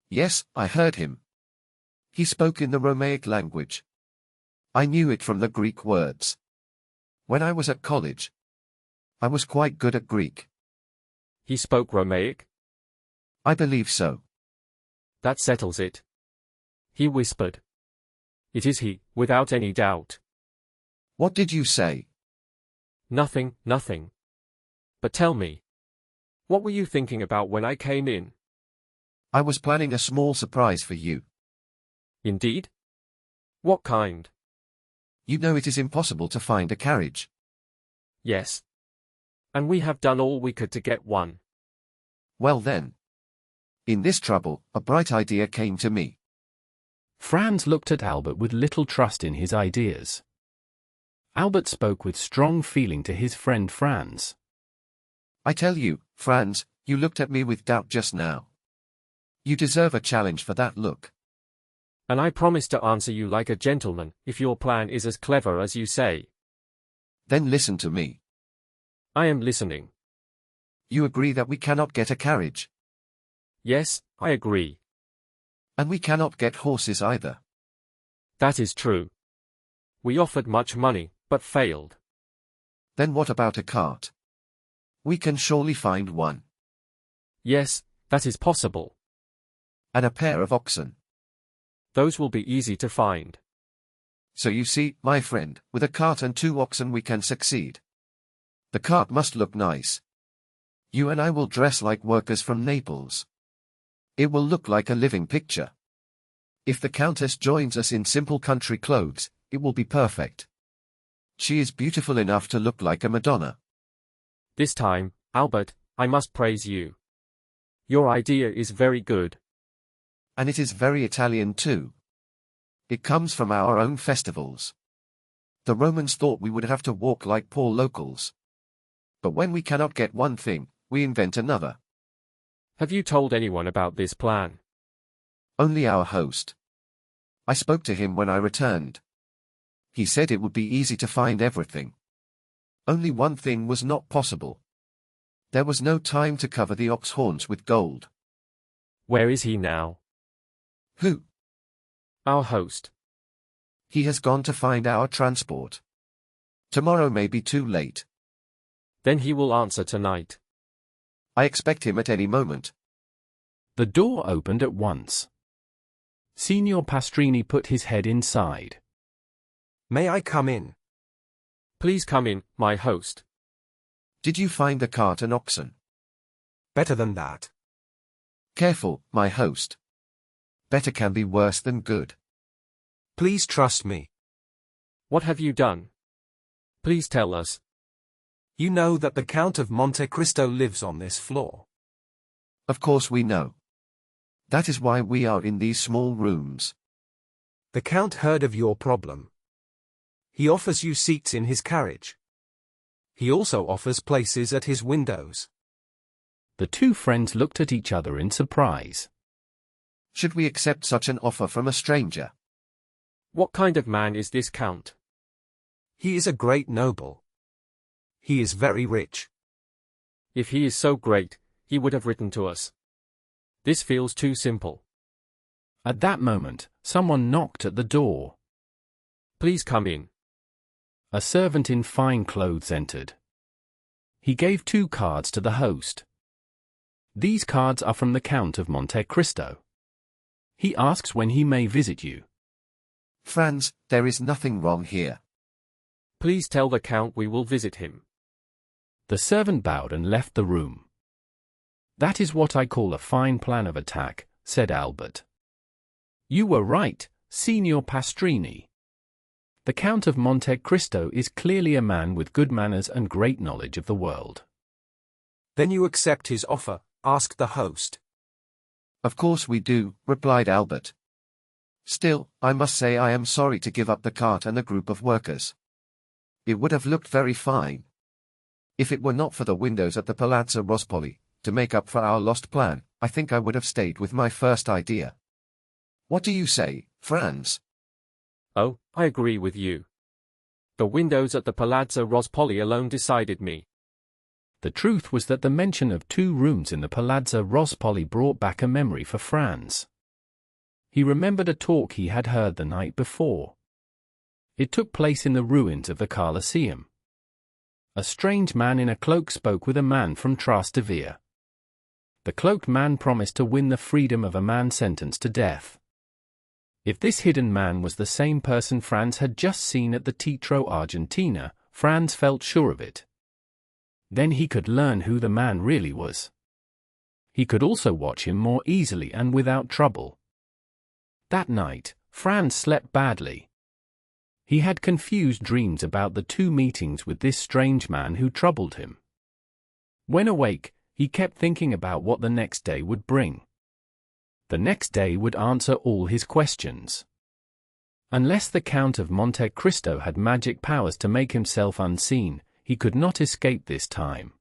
Yes, I heard him. He spoke in the Romaic language. I knew it from the Greek words. When I was at college, I was quite good at Greek. He spoke Romaic? I believe so. That settles it. He whispered. It is he, without any doubt. What did you say? Nothing, nothing. But tell me. What were you thinking about when I came in? I was planning a small surprise for you. Indeed? What kind? You know it is impossible to find a carriage. Yes. And we have done all we could to get one. Well then. In this trouble, a bright idea came to me. Franz looked at Albert with little trust in his ideas. Albert spoke with strong feeling to his friend Franz. I tell you, Franz, you looked at me with doubt just now. You deserve a challenge for that look. And I promise to answer you like a gentleman, if your plan is as clever as you say. Then listen to me. I am listening. You agree that we cannot get a carriage? Yes, I agree. And we cannot get horses either. That is true. We offered much money, but failed. Then what about a cart? We can surely find one. Yes, that is possible. And a pair of oxen. Those will be easy to find. So you see, my friend, with a cart and 2 oxen we can succeed. The cart must look nice. You and I will dress like workers from Naples. It will look like a living picture. If the Countess joins us in simple country clothes, it will be perfect. She is beautiful enough to look like a Madonna. This time, Albert, I must praise you. Your idea is very good. And it is very Italian too. It comes from our own festivals. The Romans thought we would have to walk like poor locals. But when we cannot get one thing, we invent another. Have you told anyone about this plan? Only our host. I spoke to him when I returned. He said it would be easy to find everything. Only one thing was not possible. There was no time to cover the ox horns with gold. Where is he now? Who? Our host. He has gone to find our transport. Tomorrow may be too late. Then he will answer tonight. I expect him at any moment. The door opened at once. Signor Pastrini put his head inside. May I come in? Please come in, my host. Did you find the cart and oxen? Better than that. Careful, my host. Better can be worse than good. Please trust me. What have you done? Please tell us. You know that the Count of Monte Cristo lives on this floor. Of course we know. That is why we are in these small rooms. The Count heard of your problem. He offers you seats in his carriage. He also offers places at his windows. The two friends looked at each other in surprise. Should we accept such an offer from a stranger? What kind of man is this Count? He is a great noble. He is very rich. If he is so great, he would have written to us. This feels too simple. At that moment, someone knocked at the door. Please come in. A servant in fine clothes entered. He gave 2 cards to the host. These cards are from the Count of Monte Cristo. He asks when he may visit you. Franz, there is nothing wrong here. Please tell the Count we will visit him. The servant bowed and left the room. That is what I call a fine plan of attack, said Albert. You were right, Signor Pastrini. The Count of Monte Cristo is clearly a man with good manners and great knowledge of the world. Then you accept his offer? Asked the host. Of course we do, replied Albert. Still, I must say I am sorry to give up the cart and the group of workers. It would have looked very fine. If it were not for the windows at the Palazzo Rospoli, to make up for our lost plan, I think I would have stayed with my first idea. What do you say, Franz? Oh, I agree with you. The windows at the Palazzo Rospoli alone decided me. The truth was that the mention of 2 rooms in the Palazzo Rospoli brought back a memory for Franz. He remembered a talk he had heard the night before. It took place in the ruins of the Colosseum. A strange man in a cloak spoke with a man from Trastevere. The cloaked man promised to win the freedom of a man sentenced to death. If this hidden man was the same person Franz had just seen at the Teatro Argentina, Franz felt sure of it. Then he could learn who the man really was. He could also watch him more easily and without trouble. That night, Franz slept badly. He had confused dreams about the 2 meetings with this strange man who troubled him. When awake, he kept thinking about what the next day would bring. The next day would answer all his questions. Unless the Count of Monte Cristo had magic powers to make himself unseen, he could not escape this time.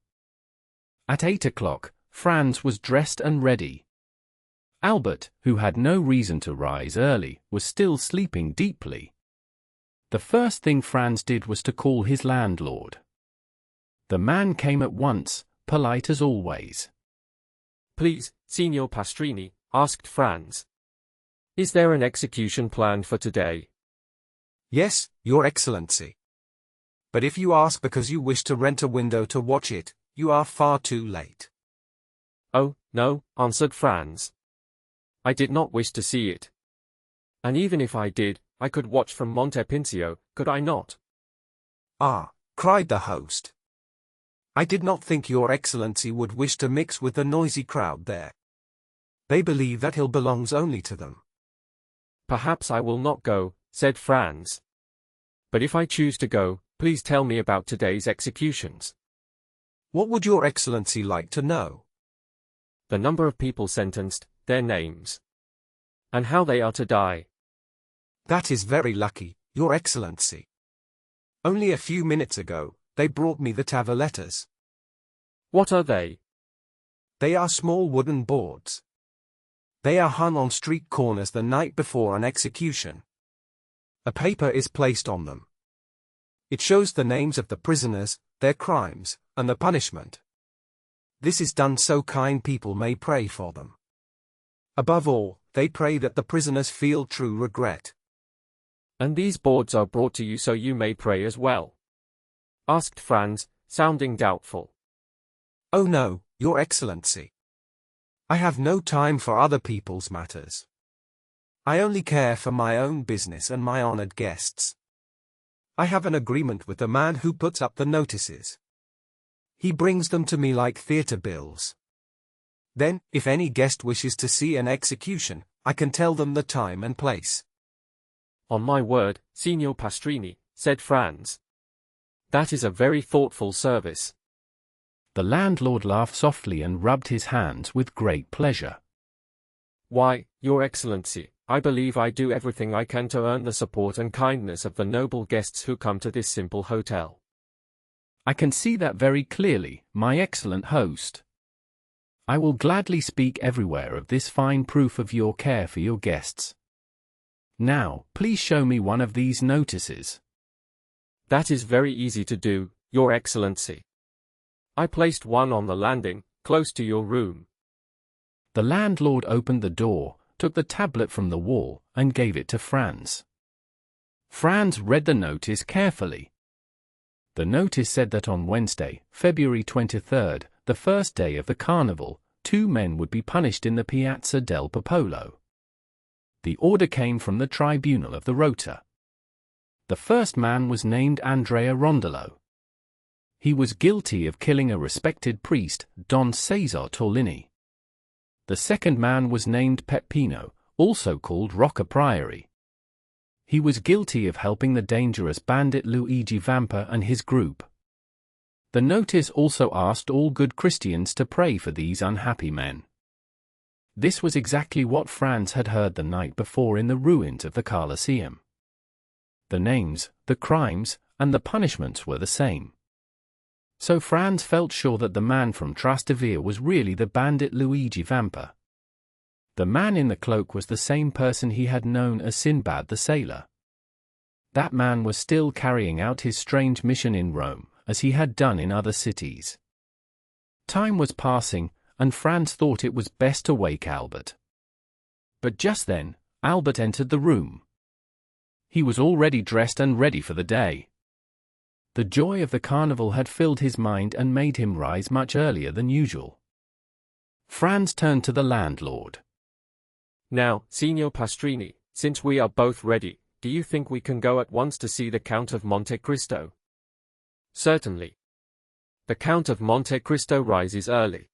At 8 o'clock, Franz was dressed and ready. Albert, who had no reason to rise early, was still sleeping deeply. The first thing Franz did was to call his landlord. The man came at once, polite as always. Please, Signor Pastrini, asked Franz. Is there an execution planned for today? Yes, Your Excellency. But if you ask because you wish to rent a window to watch it, you are far too late. Oh, no, answered Franz. I did not wish to see it. And even if I did, I could watch from Monte Pincio, could I not? Ah, cried the host. I did not think Your Excellency would wish to mix with the noisy crowd there. They believe that hill belongs only to them. Perhaps I will not go, said Franz. But if I choose to go, please tell me about today's executions. What would Your Excellency like to know? The number of people sentenced, their names. And how they are to die. That is very lucky, Your Excellency. Only a few minutes ago, they brought me the tavelettas. What are they? They are small wooden boards. They are hung on street corners the night before an execution. A paper is placed on them. It shows the names of the prisoners, their crimes, and the punishment. This is done so kind people may pray for them. Above all, they pray that the prisoners feel true regret. And these boards are brought to you so you may pray as well? Asked Franz, sounding doubtful. Oh no, Your Excellency. I have no time for other people's matters. I only care for my own business and my honored guests. I have an agreement with the man who puts up the notices. He brings them to me like theatre bills. Then, if any guest wishes to see an execution, I can tell them the time and place. On my word, Signor Pastrini, said Franz. That is a very thoughtful service. The landlord laughed softly and rubbed his hands with great pleasure. Why, Your Excellency, I believe I do everything I can to earn the support and kindness of the noble guests who come to this simple hotel. I can see that very clearly, my excellent host. I will gladly speak everywhere of this fine proof of your care for your guests. Now, please show me one of these notices. That is very easy to do, Your Excellency. I placed one on the landing, close to your room. The landlord opened the door, took the tablet from the wall, and gave it to Franz. Franz read the notice carefully. The notice said that on Wednesday, February 23rd, the first day of the carnival, 2 men would be punished in the Piazza del Popolo. The order came from the tribunal of the Rota. The first man was named Andrea Rondello. He was guilty of killing a respected priest, Don Cesar Torlini. The second man was named Peppino, also called Rocca Priori. He was guilty of helping the dangerous bandit Luigi Vampa and his group. The notice also asked all good Christians to pray for these unhappy men. This was exactly what Franz had heard the night before in the ruins of the Colosseum. The names, the crimes, and the punishments were the same. So Franz felt sure that the man from Trastevere was really the bandit Luigi Vampa. The man in the cloak was the same person he had known as Sinbad the Sailor. That man was still carrying out his strange mission in Rome, as he had done in other cities. Time was passing, and Franz thought it was best to wake Albert. But just then, Albert entered the room. He was already dressed and ready for the day. The joy of the carnival had filled his mind and made him rise much earlier than usual. Franz turned to the landlord. Now, Signor Pastrini, since we are both ready, do you think we can go at once to see the Count of Monte Cristo? Certainly. The Count of Monte Cristo rises early.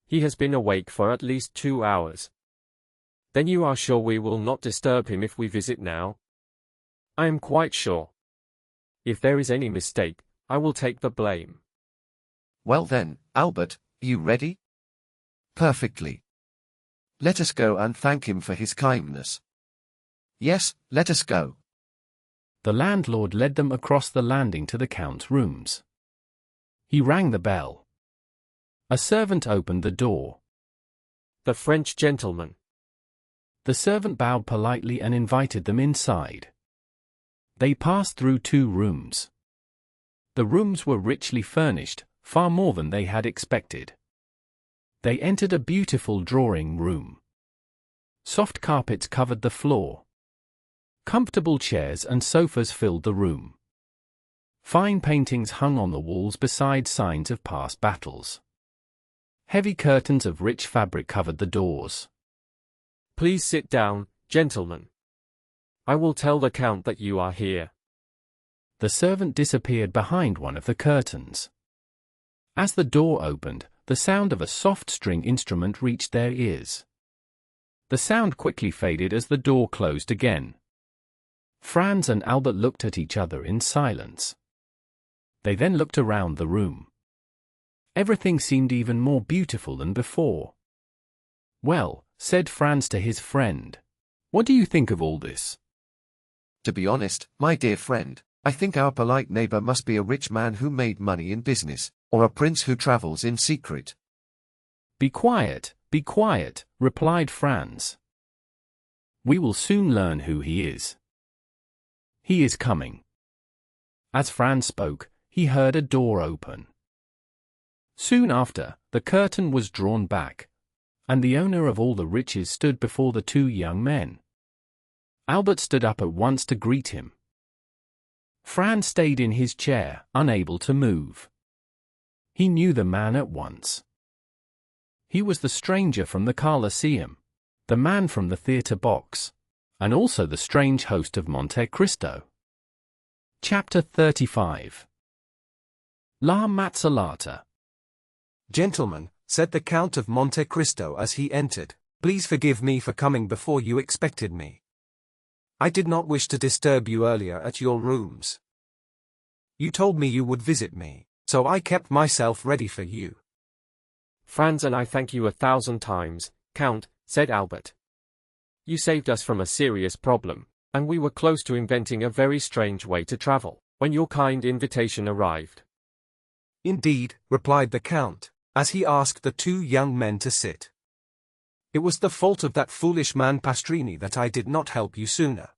He has been awake for at least 2 hours. Then you are sure we will not disturb him if we visit now? I am quite sure. If there is any mistake, I will take the blame. Well then, Albert, you ready? Perfectly. Let us go and thank him for his kindness. Yes, let us go. The landlord led them across the landing to the Count's rooms. He rang the bell. A servant opened the door. The French gentleman. The servant bowed politely and invited them inside. They passed through 2 rooms. The rooms were richly furnished, far more than they had expected. They entered a beautiful drawing room. Soft carpets covered the floor. Comfortable chairs and sofas filled the room. Fine paintings hung on the walls beside signs of past battles. Heavy curtains of rich fabric covered the doors. Please sit down, gentlemen. I will tell the Count that you are here. The servant disappeared behind one of the curtains. As the door opened, the sound of a soft string instrument reached their ears. The sound quickly faded as the door closed again. Franz and Albert looked at each other in silence. They then looked around the room. Everything seemed even more beautiful than before. Well, said Franz to his friend, what do you think of all this? To be honest, my dear friend, I think our polite neighbor must be a rich man who made money in business, or a prince who travels in secret. Be quiet, replied Franz. We will soon learn who he is. He is coming. As Franz spoke, he heard a door open. Soon after, the curtain was drawn back, and the owner of all the riches stood before the 2 young men. Albert stood up at once to greet him. Franz stayed in his chair, unable to move. He knew the man at once. He was the stranger from the Colosseum, the man from the theatre box, and also the strange host of Monte Cristo. Chapter 35. La Mazzolata. Gentlemen, said the Count of Monte Cristo as he entered, please forgive me for coming before you expected me. I did not wish to disturb you earlier at your rooms. You told me you would visit me, so I kept myself ready for you. Franz and I thank you 1,000 times, Count, said Albert. You saved us from a serious problem, and we were close to inventing a very strange way to travel, when your kind invitation arrived. Indeed, replied the Count, as he asked the two young men to sit. It was the fault of that foolish man Pastrini that I did not help you sooner.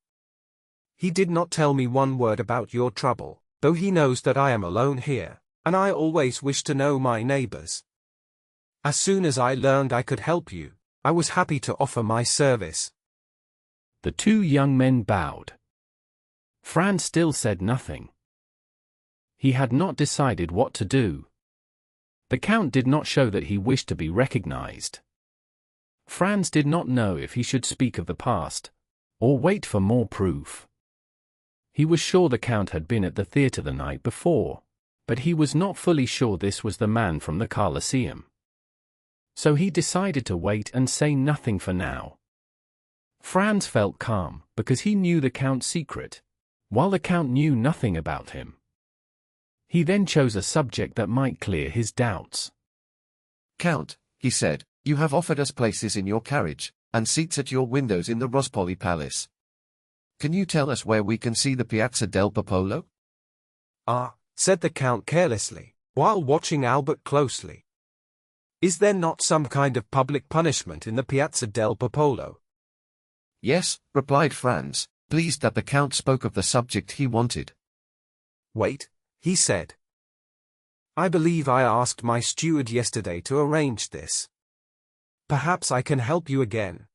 He did not tell me one word about your trouble, though he knows that I am alone here, and I always wish to know my neighbors. As soon as I learned I could help you, I was happy to offer my service. The two young men bowed. Franz still said nothing. He had not decided what to do. The Count did not show that he wished to be recognized. Franz did not know if he should speak of the past, or wait for more proof. He was sure the Count had been at the theatre the night before, but he was not fully sure this was the man from the Colosseum. So he decided to wait and say nothing for now. Franz felt calm, because he knew the Count's secret, while the Count knew nothing about him. He then chose a subject that might clear his doubts. Count, he said, you have offered us places in your carriage, and seats at your windows in the Rospoli Palace. Can you tell us where we can see the Piazza del Popolo? Ah, said the Count carelessly, while watching Albert closely. Is there not some kind of public punishment in the Piazza del Popolo? Yes, replied Franz, pleased that the Count spoke of the subject he wanted. Wait, he said. I believe I asked my steward yesterday to arrange this. Perhaps I can help you again.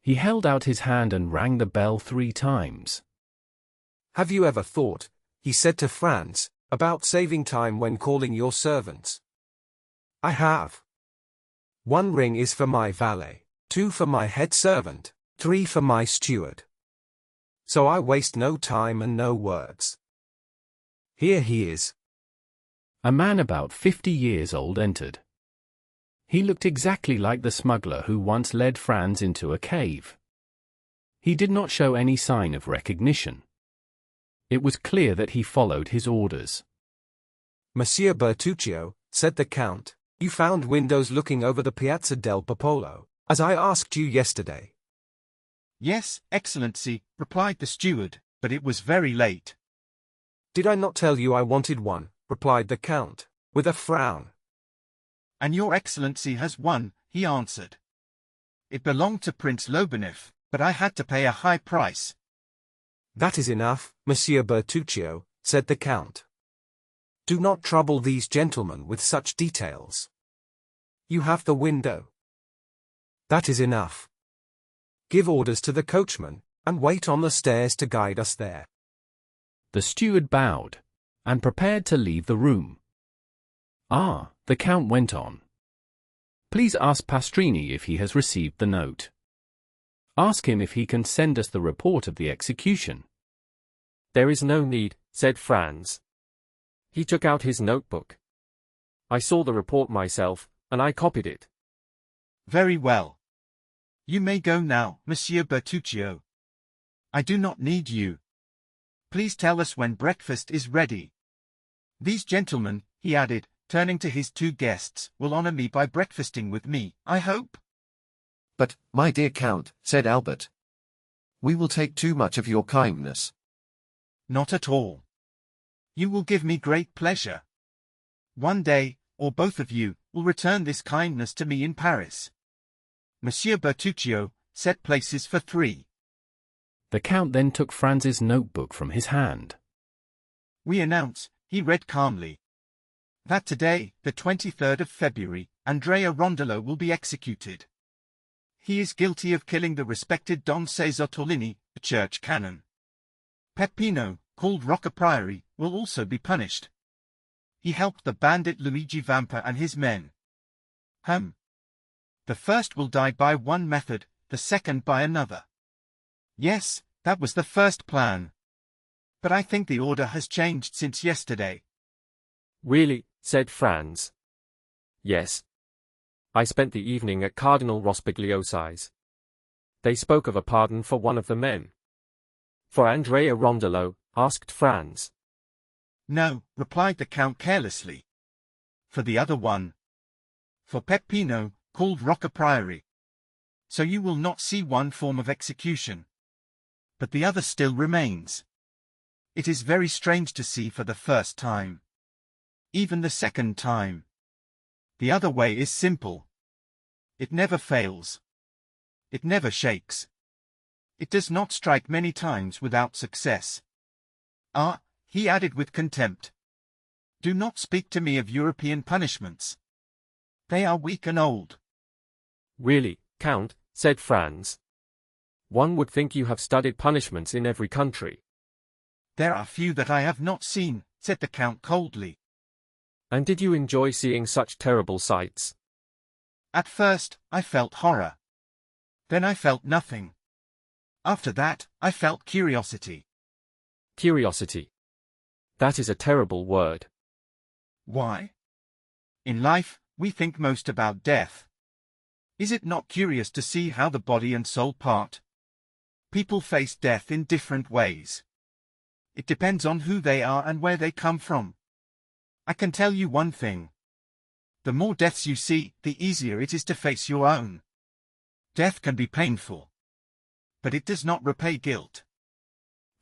He held out his hand and rang the bell 3 times. Have you ever thought, he said to Franz, about saving time when calling your servants? I have. 1 ring is for my valet, 2 for my head servant, 3 for my steward. So I waste no time and no words. Here he is. A man about 50 years old entered. He looked exactly like the smuggler who once led Franz into a cave. He did not show any sign of recognition. It was clear that he followed his orders. Monsieur Bertuccio, said the Count, you found windows looking over the Piazza del Popolo, as I asked you yesterday. Yes, Excellency, replied the steward, but it was very late. Did I not tell you I wanted one, replied the Count, with a frown. And your Excellency has one, he answered. It belonged to Prince Lobanev, but I had to pay a high price. That is enough, Monsieur Bertuccio, said the Count. Do not trouble these gentlemen with such details. You have the window. That is enough. Give orders to the coachman, and wait on the stairs to guide us there. The steward bowed, and prepared to leave the room. Ah, the Count went on. Please ask Pastrini if he has received the note. Ask him if he can send us the report of the execution. There is no need, said Franz. He took out his notebook. I saw the report myself, and I copied it. Very well. You may go now, Monsieur Bertuccio. I do not need you. Please tell us when breakfast is ready. These gentlemen, he added, turning to his 2 guests, will honor me by breakfasting with me, I hope. But, my dear Count, said Albert, we will take too much of your kindness. Not at all. You will give me great pleasure. One day, or both of you, will return this kindness to me in Paris. Monsieur Bertuccio, set places for 3. The Count then took Franz's notebook from his hand. We announce, he read calmly, that today, the 23rd of February, Andrea Rondello will be executed. He is guilty of killing the respected Don Cesar Torlini, a church canon. Peppino, called Rocca Priori, will also be punished. He helped the bandit Luigi Vampa and his men. The first will die by one method, the second by another. Yes, that was the first plan. But I think the order has changed since yesterday. Really, said Franz. Yes. I spent the evening at Cardinal Rospigliosi's. They spoke of a pardon for one of the men. For Andrea Rondello, asked Franz. No, replied the Count carelessly. For the other one. For Peppino, called Rocca Priori. So you will not see one form of execution. But the other still remains. It is very strange to see for the first time. Even the second time. The other way is simple. It never fails. It never shakes. It does not strike many times without success. Ah, he added with contempt. Do not speak to me of European punishments. They are weak and old. Really, Count, said Franz. One would think you have studied punishments in every country. There are few that I have not seen, said the Count coldly. And did you enjoy seeing such terrible sights? At first, I felt horror. Then I felt nothing. After that, I felt curiosity. Curiosity. That is a terrible word. Why? In life, we think most about death. Is it not curious to see how the body and soul part? People face death in different ways. It depends on who they are and where they come from. I can tell you one thing. The more deaths you see, the easier it is to face your own. Death can be painful. But it does not repay guilt.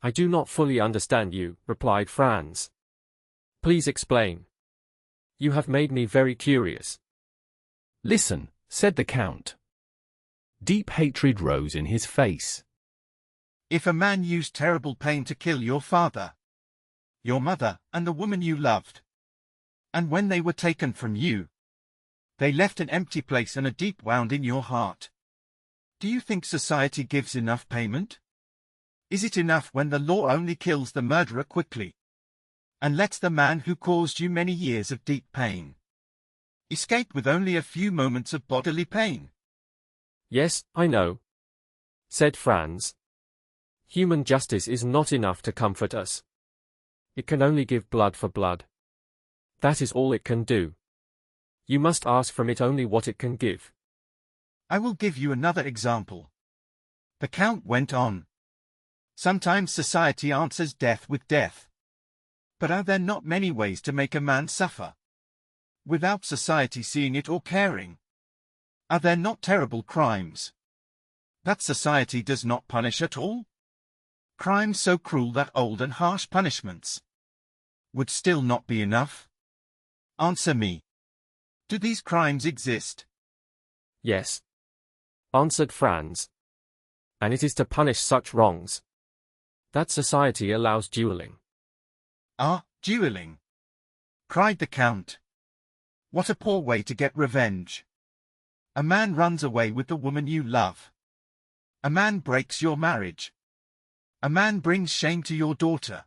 I do not fully understand you, replied Franz. Please explain. You have made me very curious. Listen, said the Count. Deep hatred rose in his face. If a man used terrible pain to kill your father, your mother, and the woman you loved, and when they were taken from you, they left an empty place and a deep wound in your heart, do you think society gives enough payment? Is it enough when the law only kills the murderer quickly, and lets the man who caused you many years of deep pain escape with only a few moments of bodily pain? Yes, I know, said Franz. Human justice is not enough to comfort us. It can only give blood for blood. That is all it can do. You must ask from it only what it can give. I will give you another example. The Count went on. Sometimes society answers death with death. But are there not many ways to make a man suffer, without society seeing it or caring? Are there not terrible crimes that society does not punish at all? Crimes so cruel that old and harsh punishments would still not be enough? Answer me. Do these crimes exist? Yes, answered Franz. And it is to punish such wrongs that society allows dueling. Ah, dueling! Cried the Count. What a poor way to get revenge. A man runs away with the woman you love. A man breaks your marriage. A man brings shame to your daughter.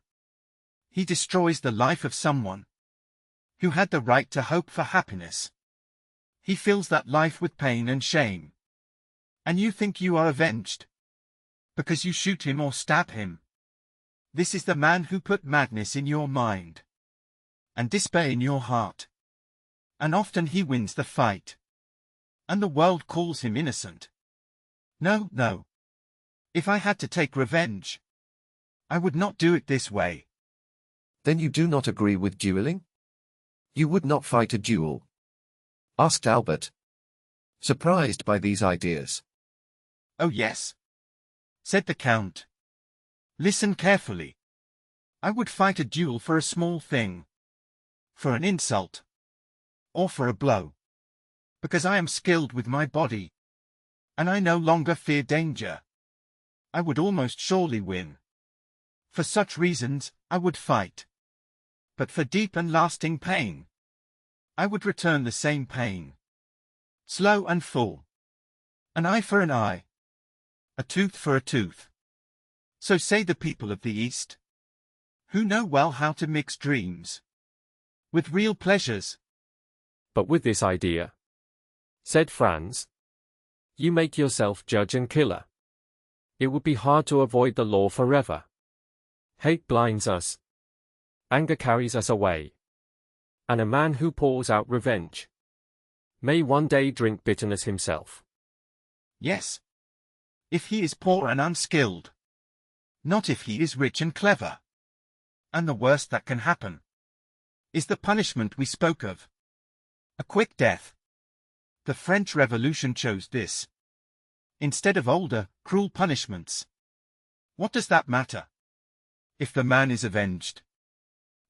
He destroys the life of someone who had the right to hope for happiness. He fills that life with pain and shame. And you think you are avenged because you shoot him or stab him. This is the man who put madness in your mind and despair in your heart. And often he wins the fight. And the world calls him innocent. No, no. If I had to take revenge, I would not do it this way. Then you do not agree with dueling? You would not fight a duel? Asked Albert, surprised by these ideas. Oh yes, said the Count. Listen carefully. I would fight a duel for a small thing, for an insult, or for a blow, because I am skilled with my body, and I no longer fear danger. I would almost surely win. For such reasons, I would fight. But for deep and lasting pain, I would return the same pain. Slow and full. An eye for an eye. A tooth for a tooth. So say the people of the East, who know well how to mix dreams with real pleasures. But with this idea, said Franz, you make yourself judge and killer. It would be hard to avoid the law forever. Hate blinds us. Anger carries us away. and a man who pours out revenge may one day drink bitterness himself. Yes. If he is poor and unskilled. Not if he is rich and clever. And the worst that can happen is the punishment we spoke of. A quick death. The French Revolution chose this instead of older, cruel punishments. What does that matter if the man is avenged?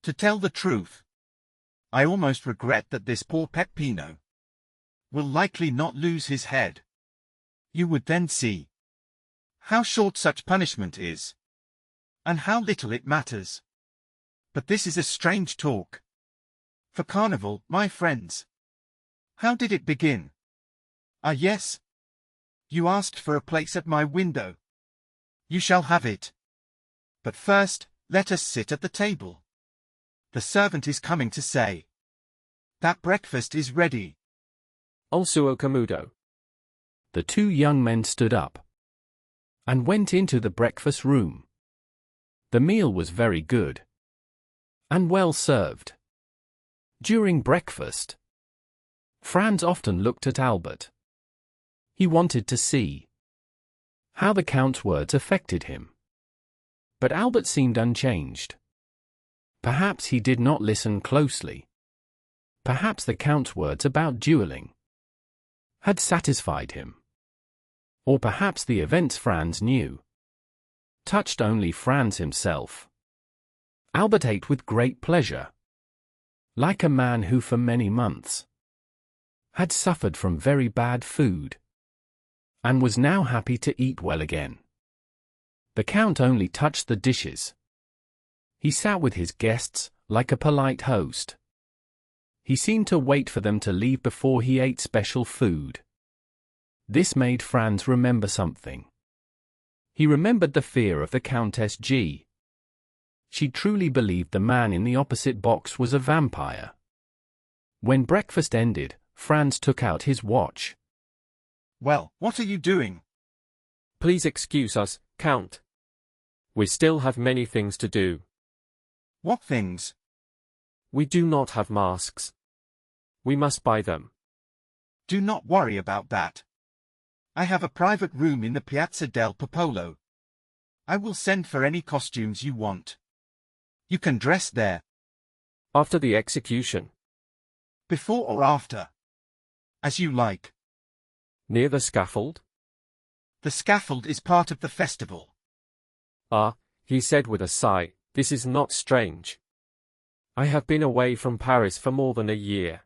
To tell the truth, I almost regret that this poor Peppino will likely not lose his head. You would then see how short such punishment is, and how little it matters. But this is a strange talk. For Carnival, my friends. How did it begin? Ah yes. You asked for a place at my window. You shall have it. But first, let us sit at the table. The servant is coming to say that breakfast is ready. Al suo comodo. The two young men stood up and went into the breakfast room. The meal was very good and well served. During breakfast, Franz often looked at Albert. He wanted to see how the Count's words affected him. But Albert seemed unchanged. Perhaps he did not listen closely. Perhaps the Count's words about dueling had satisfied him. Or perhaps the events Franz knew touched only Franz himself. Albert ate with great pleasure, like a man who for many months had suffered from very bad food and was now happy to eat well again. The Count only touched the dishes. He sat with his guests like a polite host. He seemed to wait for them to leave before he ate special food. This made Franz remember something. He remembered the fear of the Countess G. She truly believed the man in the opposite box was a vampire. When breakfast ended, Franz took out his watch. Well, what are you doing? Please excuse us, Count. We still have many things to do. What things? We do not have masks. We must buy them. Do not worry about that. I have a private room in the Piazza del Popolo. I will send for any costumes you want. You can dress there. After the execution? Before or after? As you like. Near the scaffold? The scaffold is part of the festival. Ah, he said with a sigh, this is not strange. I have been away from Paris for more than a year.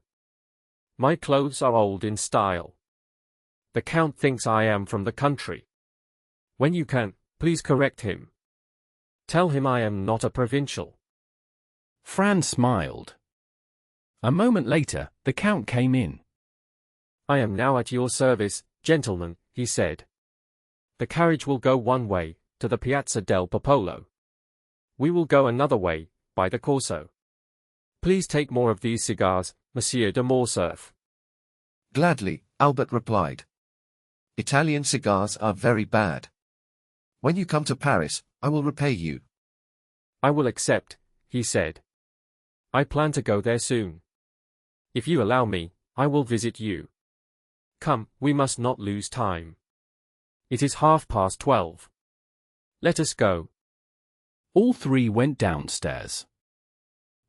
My clothes are old in style. The Count thinks I am from the country. When you can, please correct him. Tell him I am not a provincial. Franz smiled. A moment later, the Count came in. I am now at your service, gentlemen, he said. The carriage will go one way, to the Piazza del Popolo. We will go another way, by the Corso. Please take more of these cigars, Monsieur de Morcerf. Gladly, Albert replied. Italian cigars are very bad. When you come to Paris, I will repay you. I will accept, he said. I plan to go there soon. If you allow me, I will visit you. Come, we must not lose time. It is 12:30. Let us go. All three went downstairs.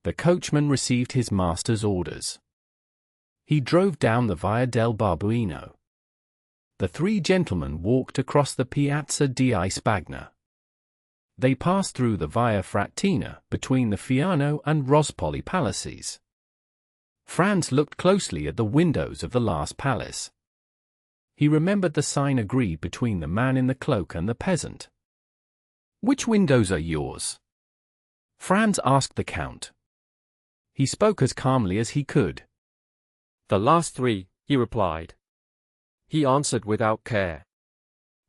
The coachman received his master's orders. He drove down the Via del Barbuino. The three gentlemen walked across the Piazza di Spagna. They passed through the Via Frattina between the Fiano and Rospoli palaces. Franz looked closely at the windows of the last palace. He remembered the sign agreed between the man in the cloak and the peasant. "Which windows are yours?" Franz asked the Count. He spoke as calmly as he could. "The last three," he replied. He answered without care.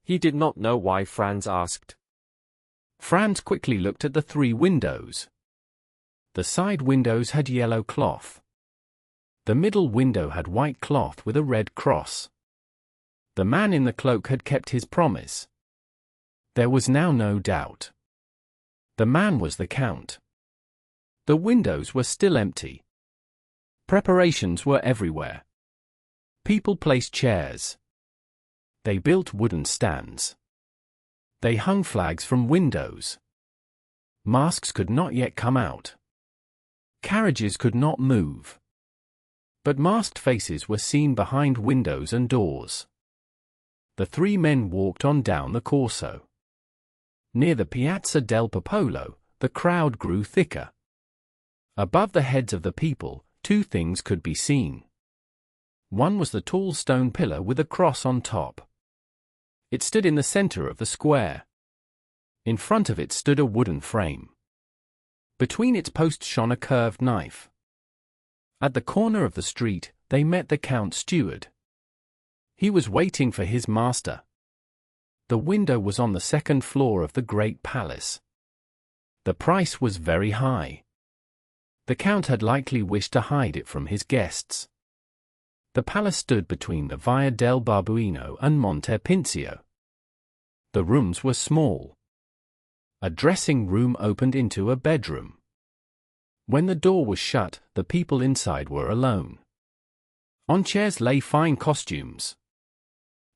He did not know why Franz asked. Franz quickly looked at the three windows. The side windows had yellow cloth. The middle window had white cloth with a red cross. The man in the cloak had kept his promise. There was now no doubt. The man was the Count. The windows were still empty. Preparations were everywhere. People placed chairs. They built wooden stands. They hung flags from windows. Masks could not yet come out. Carriages could not move. But masked faces were seen behind windows and doors. The three men walked on down the Corso. Near the Piazza del Popolo, the crowd grew thicker. Above the heads of the people, two things could be seen. One was the tall stone pillar with a cross on top. It stood in the center of the square. In front of it stood a wooden frame. Between its posts shone a curved knife. At the corner of the street, they met the Count's steward. He was waiting for his master. The window was on the second floor of the great palace. The price was very high. The Count had likely wished to hide it from his guests. The palace stood between the Via del Barbuino and Monte Pincio. The rooms were small. A dressing room opened into a bedroom. When the door was shut, the people inside were alone. On chairs lay fine costumes.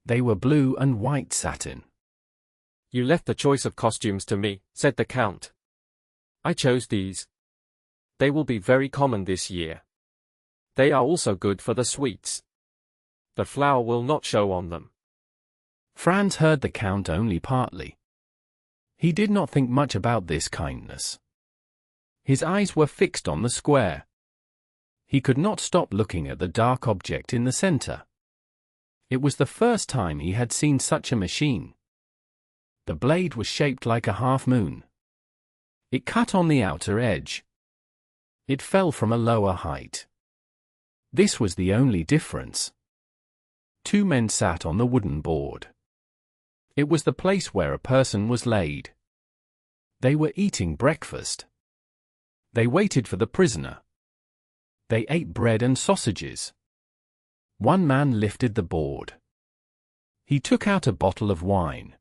They were blue and white satin. You left the choice of costumes to me, said the Count. I chose these. They will be very common this year. They are also good for the sweets. The flour will not show on them. Franz heard the Count only partly. He did not think much about this kindness. His eyes were fixed on the square. He could not stop looking at the dark object in the center. It was the first time he had seen such a machine. The blade was shaped like a half-moon. It cut on the outer edge. It fell from a lower height. This was the only difference. Two men sat on the wooden board. It was the place where a person was laid. They were eating breakfast. They waited for the prisoner. They ate bread and sausages. One man lifted the board. He took out a bottle of wine.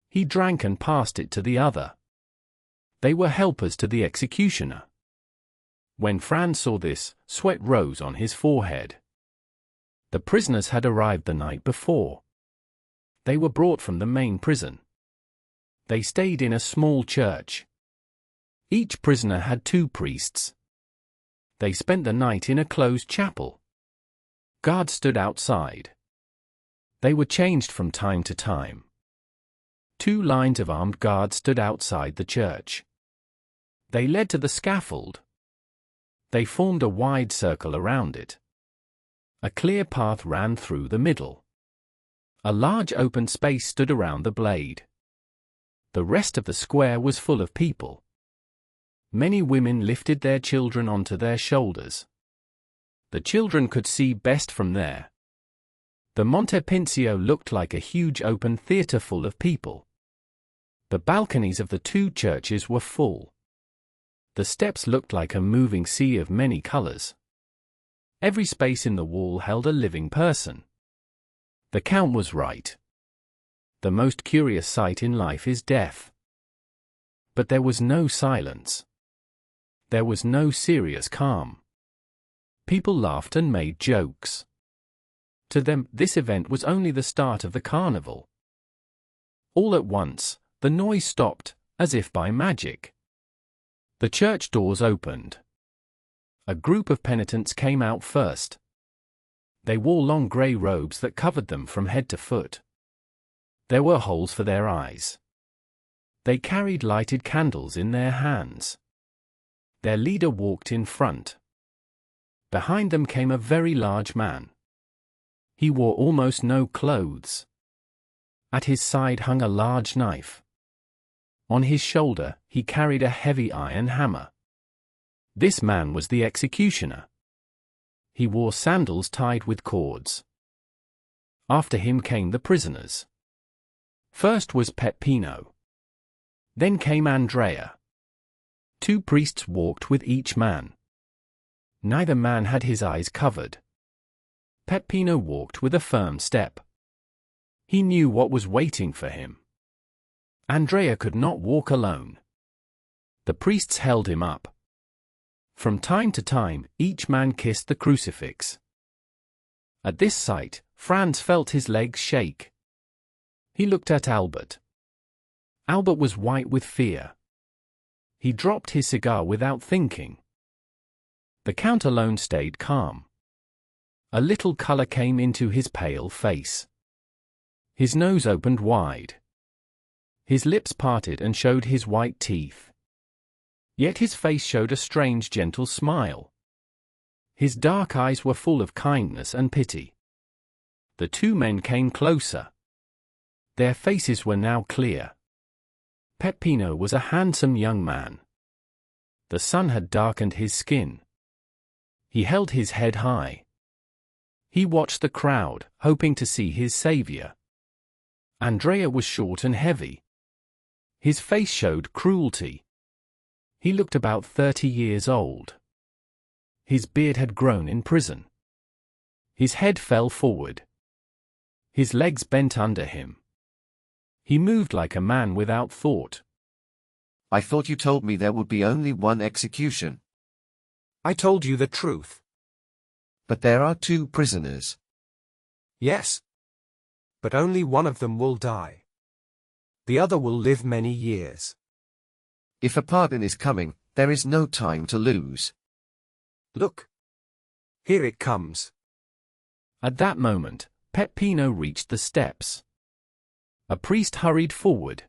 He drank and passed it to the other. They were helpers to the executioner. When Franz saw this, sweat rose on his forehead. The prisoners had arrived the night before. They were brought from the main prison. They stayed in a small church. Each prisoner had 2 priests. They spent the night in a closed chapel. Guards stood outside. They were changed from time to time. 2 lines of armed guards stood outside the church. They led to the scaffold. They formed a wide circle around it. A clear path ran through the middle. A large open space stood around the blade. The rest of the square was full of people. Many women lifted their children onto their shoulders. The children could see best from there. The Monte Pincio looked like a huge open theater full of people. The balconies of the 2 churches were full. The steps looked like a moving sea of many colors. Every space in the wall held a living person. The Count was right. The most curious sight in life is death. But there was no silence. There was no serious calm. People laughed and made jokes. To them, this event was only the start of the carnival. All at once, the noise stopped, as if by magic. The church doors opened. A group of penitents came out first. They wore long grey robes that covered them from head to foot. There were holes for their eyes. They carried lighted candles in their hands. Their leader walked in front. Behind them came a very large man. He wore almost no clothes. At his side hung a large knife. On his shoulder, he carried a heavy iron hammer. This man was the executioner. He wore sandals tied with cords. After him came the prisoners. First was Peppino. Then came Andrea. 2 priests walked with each man. Neither man had his eyes covered. Peppino walked with a firm step. He knew what was waiting for him. Andrea could not walk alone. The priests held him up. From time to time, each man kissed the crucifix. At this sight, Franz felt his legs shake. He looked at Albert. Albert was white with fear. He dropped his cigar without thinking. The Count alone stayed calm. A little color came into his pale face. His nose opened wide. His lips parted and showed his white teeth. Yet his face showed a strange gentle smile. His dark eyes were full of kindness and pity. The two men came closer. Their faces were now clear. Peppino was a handsome young man. The sun had darkened his skin. He held his head high. He watched the crowd, hoping to see his savior. Andrea was short and heavy. His face showed cruelty. He looked about 30 years old. His beard had grown in prison. His head fell forward. His legs bent under him. He moved like a man without thought. I thought you told me there would be only one execution. I told you the truth. But there are 2 prisoners. Yes. But only one of them will die. The other will live many years. If a pardon is coming, there is no time to lose. Look. Here it comes. At that moment, Peppino reached the steps. A priest hurried forward.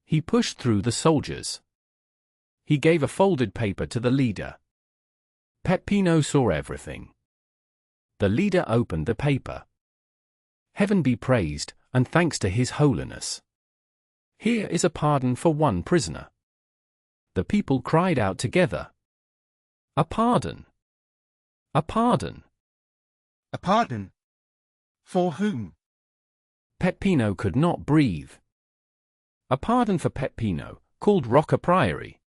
He pushed through the soldiers. He gave a folded paper to the leader. Peppino saw everything. The leader opened the paper. Heaven be praised, and thanks to His Holiness. Here is a pardon for one prisoner. The people cried out together. A pardon! A pardon! A pardon? For whom? Peppino could not breathe. A pardon for Peppino, called Rocca Priori.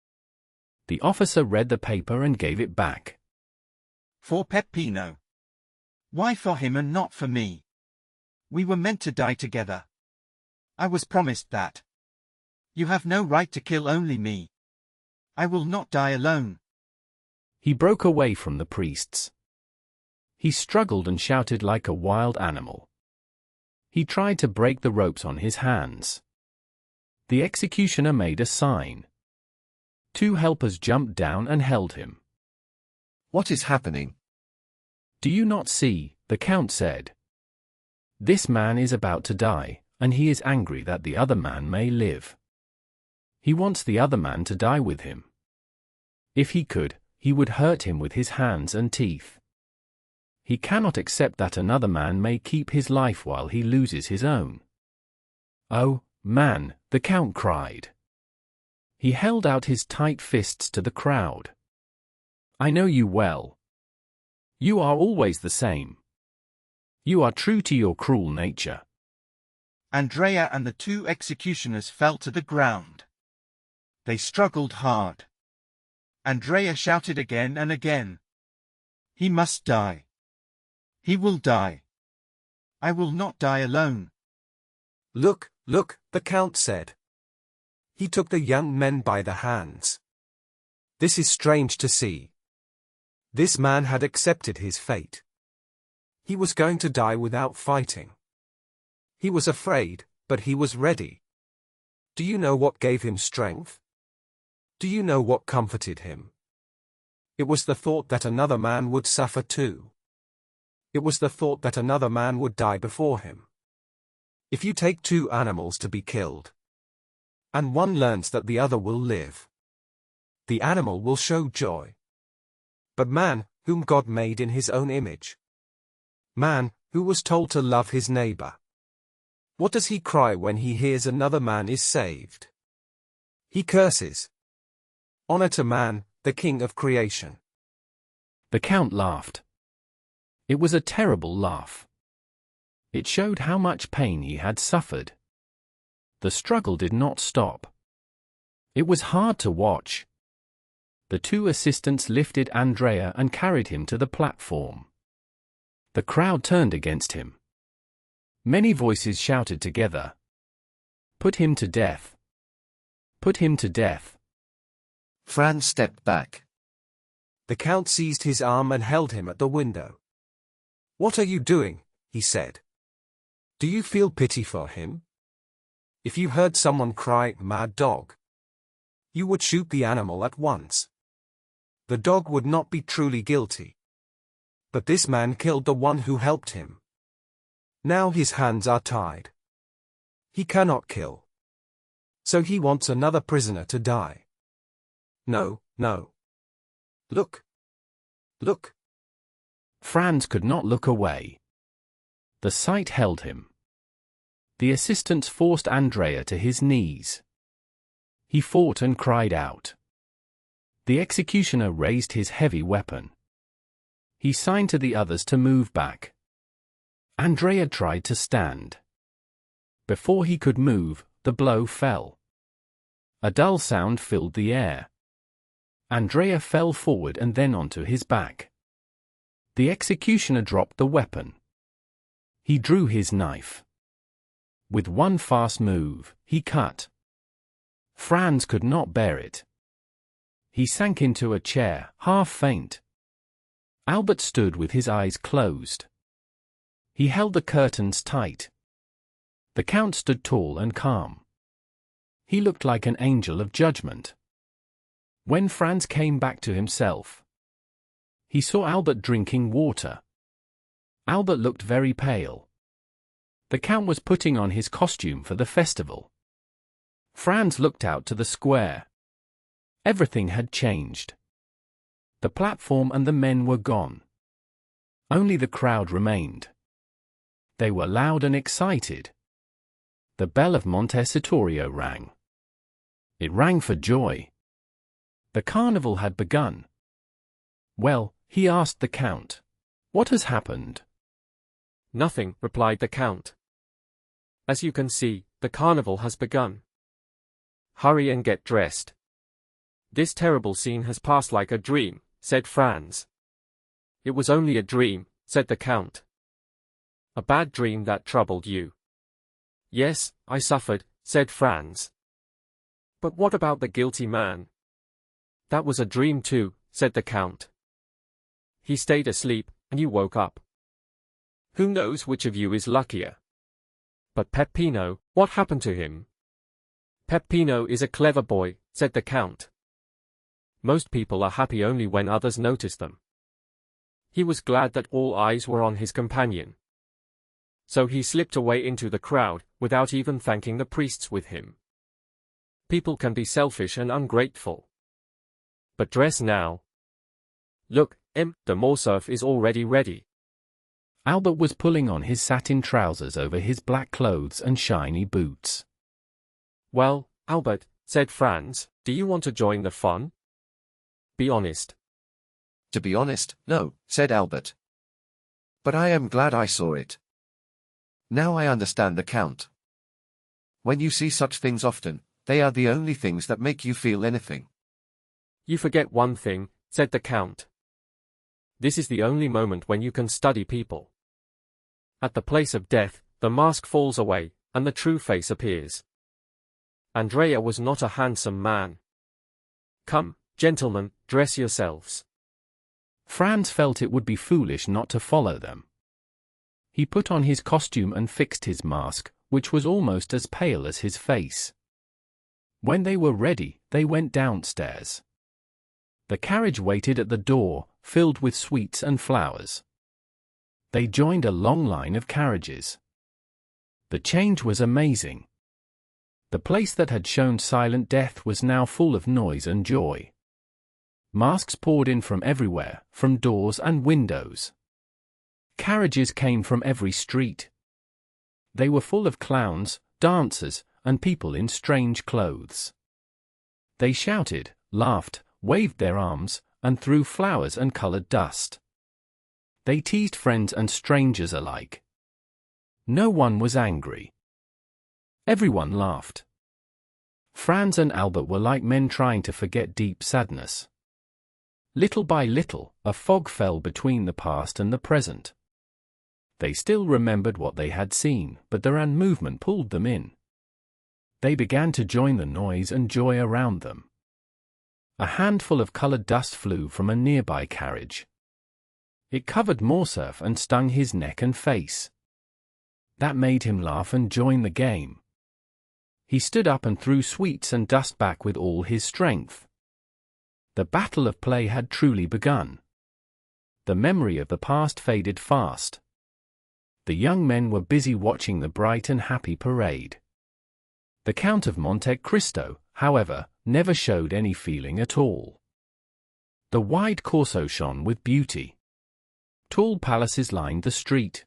The officer read the paper and gave it back. For Peppino. Why for him and not for me? We were meant to die together. I was promised that. You have no right to kill only me. I will not die alone. He broke away from the priests. He struggled and shouted like a wild animal. He tried to break the ropes on his hands. The executioner made a sign. 2 helpers jumped down and held him. What is happening? Do you not see? The Count said. This man is about to die, and he is angry that the other man may live. He wants the other man to die with him. If he could, he would hurt him with his hands and teeth. He cannot accept that another man may keep his life while he loses his own. Oh, man, the Count cried. He held out his tight fists to the crowd. I know you well. You are always the same. You are true to your cruel nature. Andrea and the 2 executioners fell to the ground. They struggled hard. Andrea shouted again and again. He must die. He will die. I will not die alone. Look, look, the Count said. He took the young men by the hands. This is strange to see. This man had accepted his fate. He was going to die without fighting. He was afraid, but he was ready. Do you know what gave him strength? Do you know what comforted him? It was the thought that another man would suffer too. It was the thought that another man would die before him. If you take 2 animals to be killed, and one learns that the other will live, the animal will show joy. But man, whom God made in His own image, man, who was told to love his neighbor, what does he cry when he hears another man is saved? He curses. Honor to man, the king of creation. The Count laughed. It was a terrible laugh. It showed how much pain he had suffered. The struggle did not stop. It was hard to watch. The 2 assistants lifted Andrea and carried him to the platform. The crowd turned against him. Many voices shouted together. Put him to death. Put him to death. Franz stepped back. The Count seized his arm and held him at the window. "What are you doing?" he said. "Do you feel pity for him? If you heard someone cry, 'Mad dog,' you would shoot the animal at once. The dog would not be truly guilty. But this man killed the one who helped him. Now his hands are tied. He cannot kill. So he wants another prisoner to die. No, no. Look. Look." Franz could not look away. The sight held him. The assistants forced Andrea to his knees. He fought and cried out. The executioner raised his heavy weapon. He signed to the others to move back. Andrea tried to stand. Before he could move, the blow fell. A dull sound filled the air. Andrea fell forward and then onto his back. The executioner dropped the weapon. He drew his knife. With one fast move, he cut. Franz could not bear it. He sank into a chair, half faint. Albert stood with his eyes closed. He held the curtains tight. The Count stood tall and calm. He looked like an angel of judgment. When Franz came back to himself, he saw Albert drinking water. Albert looked very pale. The Count was putting on his costume for the festival. Franz looked out to the square. Everything had changed. The platform and the men were gone. Only the crowd remained. They were loud and excited. The bell of Montecitorio rang. It rang for joy. The carnival had begun. "Well," he asked the Count, "what has happened?" "Nothing," replied the Count. "As you can see, the carnival has begun. Hurry and get dressed." "This terrible scene has passed like a dream," said Franz. "It was only a dream," said the Count. "A bad dream that troubled you." "Yes, I suffered," said Franz. "But what about the guilty man?" "That was a dream too," said the Count. "He stayed asleep, and you woke up. Who knows which of you is luckier? But Peppino, what happened to him?" "Peppino is a clever boy," said the Count. "Most people are happy only when others notice them. He was glad that all eyes were on his companion. So he slipped away into the crowd, without even thanking the priests with him. People can be selfish and ungrateful. But dress now. Look, the Morcerf is already ready." Albert was pulling on his satin trousers over his black clothes and shiny boots. "Well, Albert," said Franz, "do you want to join the fun? Be honest." "To be honest, no," said Albert. "But I am glad I saw it. Now I understand the Count. When you see such things often, they are the only things that make you feel anything." "You forget one thing," said the Count. "This is the only moment when you can study people. At the place of death, the mask falls away, and the true face appears. Andrea was not a handsome man. Come, gentlemen, dress yourselves." Franz felt it would be foolish not to follow them. He put on his costume and fixed his mask, which was almost as pale as his face. When they were ready, they went downstairs. The carriage waited at the door, filled with sweets and flowers. They joined a long line of carriages. The change was amazing. The place that had shown silent death was now full of noise and joy. Masks poured in from everywhere, from doors and windows. Carriages came from every street. They were full of clowns, dancers, and people in strange clothes. They shouted, laughed, waved their arms, and threw flowers and colored dust. They teased friends and strangers alike. No one was angry. Everyone laughed. Franz and Albert were like men trying to forget deep sadness. Little by little, a fog fell between the past and the present. They still remembered what they had seen, but their own movement pulled them in. They began to join the noise and joy around them. A handful of colored dust flew from a nearby carriage. It covered Morcerf and stung his neck and face. That made him laugh and join the game. He stood up and threw sweets and dust back with all his strength. The battle of play had truly begun. The memory of the past faded fast. The young men were busy watching the bright and happy parade. The Count of Monte Cristo, however, never showed any feeling at all. The wide Corso shone with beauty. Tall palaces lined the street.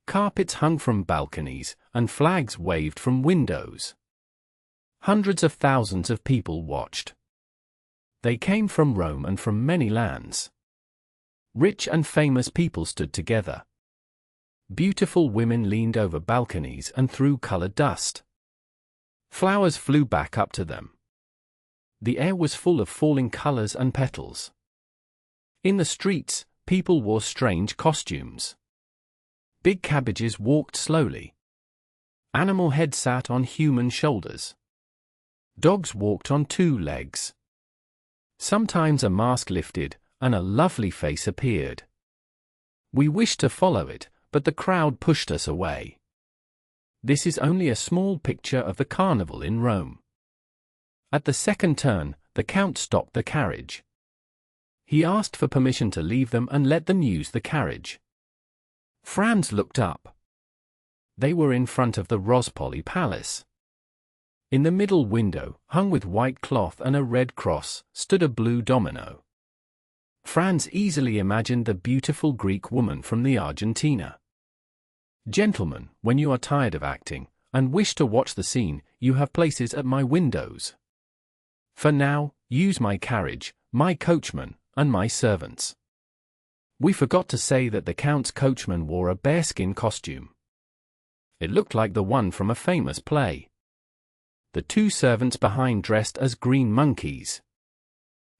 Carpets hung from balconies, and flags waved from windows. Hundreds of thousands of people watched. They came from Rome and from many lands. Rich and famous people stood together. Beautiful women leaned over balconies and threw colored dust. Flowers flew back up to them. The air was full of falling colors and petals. In the streets, people wore strange costumes. Big cabbages walked slowly. Animal heads sat on human shoulders. Dogs walked on two legs. Sometimes a mask lifted, and a lovely face appeared. We wished to follow it, but the crowd pushed us away. This is only a small picture of the carnival in Rome. At the second turn, the Count stopped the carriage. He asked for permission to leave them and let them use the carriage. Franz looked up. They were in front of the Rospoli Palace. In the middle window, hung with white cloth and a red cross, stood a blue domino. Franz easily imagined the beautiful Greek woman from the Argentina. Gentlemen, when you are tired of acting, and wish to watch the scene, you have places at my windows. For now, use my carriage, my coachman, and my servants. We forgot to say that the Count's coachman wore a bearskin costume. It looked like the one from a famous play. The two servants behind dressed as green monkeys.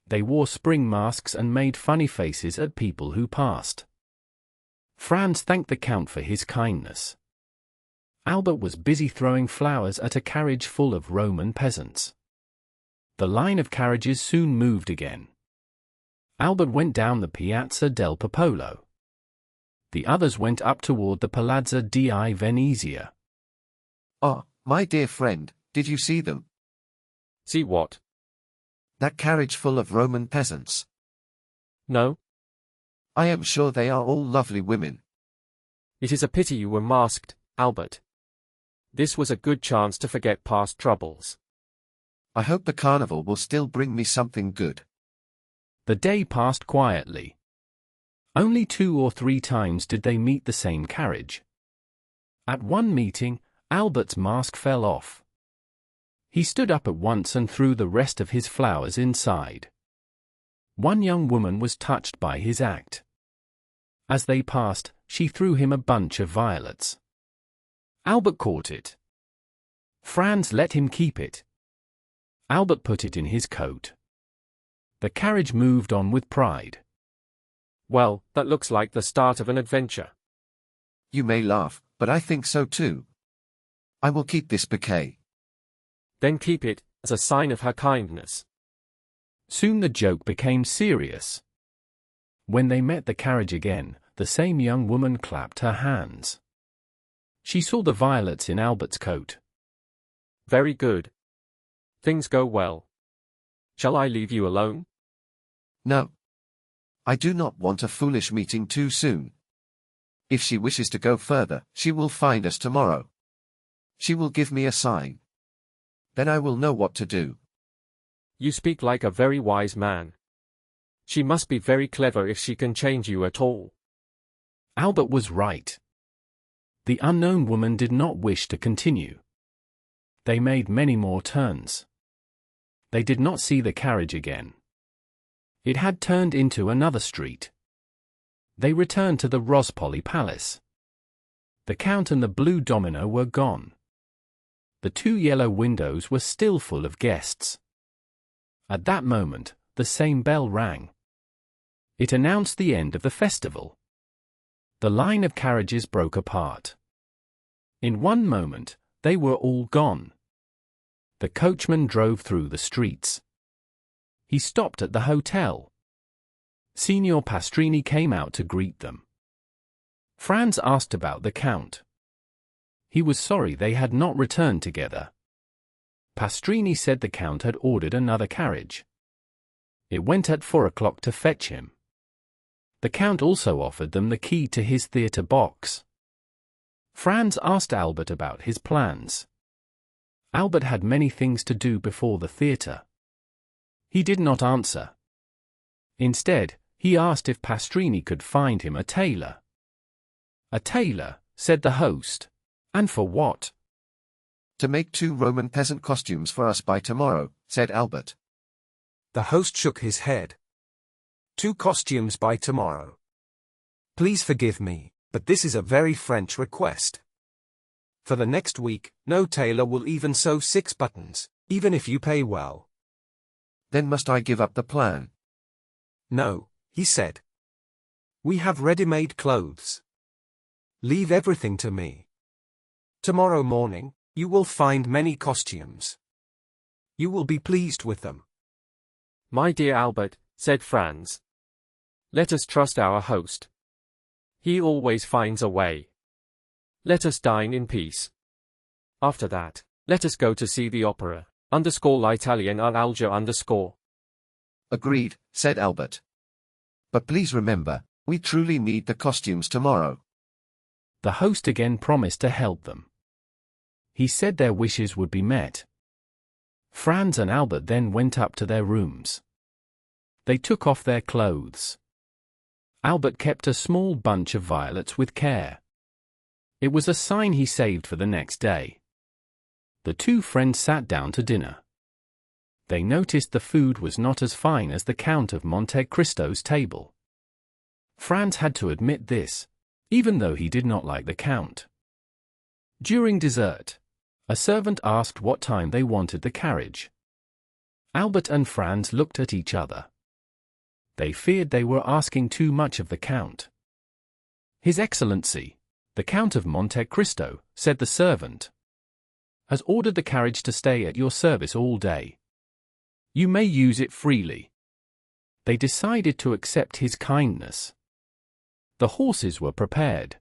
They wore spring masks and made funny faces at people who passed. Franz thanked the Count for his kindness. Albert was busy throwing flowers at a carriage full of Roman peasants. The line of carriages soon moved again. Albert went down the Piazza del Popolo. The others went up toward the Palazzo di Venezia. Ah, my dear friend, did you see them? See what? That carriage full of Roman peasants. No. I am sure they are all lovely women. It is a pity you were masked, Albert. This was a good chance to forget past troubles. I hope the carnival will still bring me something good. The day passed quietly. Only 2 or 3 times did they meet the same carriage. At one meeting, Albert's mask fell off. He stood up at once and threw the rest of his flowers inside. One young woman was touched by his act. As they passed, she threw him a bunch of violets. Albert caught it. Franz let him keep it. Albert put it in his coat. The carriage moved on with pride. Well, that looks like the start of an adventure. You may laugh, but I think so too. I will keep this bouquet. Then keep it, as a sign of her kindness. Soon the joke became serious. When they met the carriage again, the same young woman clapped her hands. She saw the violets in Albert's coat. Very good. Things go well. Shall I leave you alone? No. I do not want a foolish meeting too soon. If she wishes to go further, she will find us tomorrow. She will give me a sign. Then I will know what to do. You speak like a very wise man. She must be very clever if she can change you at all. Albert was right. The unknown woman did not wish to continue. They made many more turns. They did not see the carriage again. It had turned into another street. They returned to the Rospoli Palace. The Count and the blue domino were gone. The 2 yellow windows were still full of guests. At that moment, the same bell rang. It announced the end of the festival. The line of carriages broke apart. In one moment, they were all gone. The coachman drove through the streets. he stopped at the hotel. Signor Pastrini came out to greet them. Franz asked about the Count. He was sorry they had not returned together. Pastrini said the Count had ordered another carriage. It went at 4 o'clock to fetch him. The Count also offered them the key to his theatre box. Franz asked Albert about his plans. Albert had many things to do before the theatre. He did not answer. Instead, he asked if Pastrini could find him a tailor. "A tailor," said the host. "And for what?" "To make 2 Roman peasant costumes for us by tomorrow," said Albert. The host shook his head. 2 costumes by tomorrow. Please forgive me, but this is a very French request. For the next week, no tailor will even sew 6 buttons, even if you pay well. "Then must I give up the plan?" "No," he said. "We have ready-made clothes. Leave everything to me. Tomorrow morning, you will find many costumes. You will be pleased with them." "My dear Albert," said Franz, "let us trust our host. He always finds a way. Let us dine in peace. After that, let us go to see the opera, _l'Italien _. "Agreed," said Albert. "But please remember, we truly need the costumes tomorrow." The host again promised to help them. He said their wishes would be met. Franz and Albert then went up to their rooms. They took off their clothes. Albert kept a small bunch of violets with care. It was a sign he saved for the next day. The 2 friends sat down to dinner. They noticed the food was not as fine as the Count of Monte Cristo's table. Franz had to admit this, even though he did not like the Count. During dessert, a servant asked what time they wanted the carriage. Albert and Franz looked at each other. They feared they were asking too much of the Count. "His Excellency, the Count of Monte Cristo," said the servant, "has ordered the carriage to stay at your service all day. You may use it freely." They decided to accept his kindness. The horses were prepared.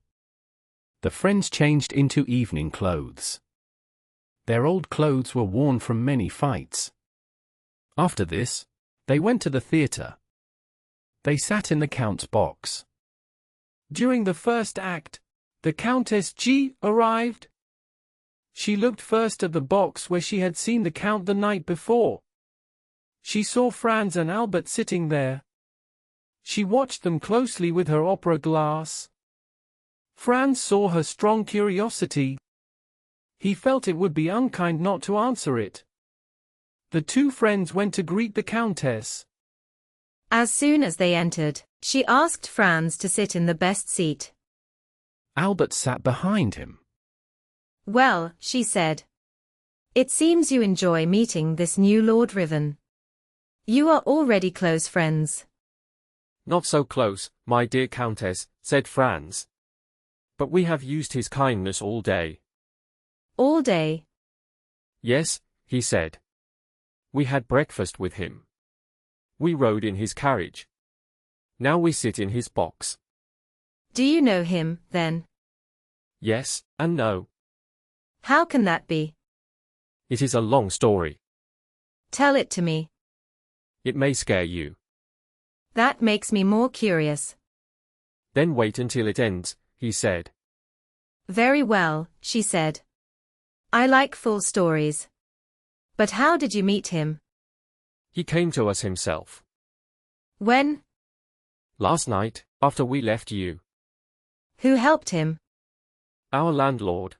The friends changed into evening clothes. Their old clothes were worn from many fights. After this, they went to the theatre. They sat in the Count's box. During the first act, the Countess G arrived. She looked first at the box where she had seen the Count the night before. She saw Franz and Albert sitting there. She watched them closely with her opera glass. Franz saw her strong curiosity. He felt it would be unkind not to answer it. The 2 friends went to greet the Countess. As soon as they entered, she asked Franz to sit in the best seat. Albert sat behind him. "Well," she said, "it seems you enjoy meeting this new Lord Riven. You are already close friends." "Not so close, my dear Countess," said Franz. "But we have used his kindness all day." "All day?" "Yes," he said. "We had breakfast with him. We rode in his carriage. Now we sit in his box." "Do you know him, then?" "Yes, and no. "How can that be?" It is a long story. "Tell it to me." It may scare you. "That makes me more curious." "Then wait until it ends," he said. "Very well," she said. "I like full stories. But how did you meet him?" "He came to us himself. "When?" Last night, after we left you. "Who helped him?" Our landlord."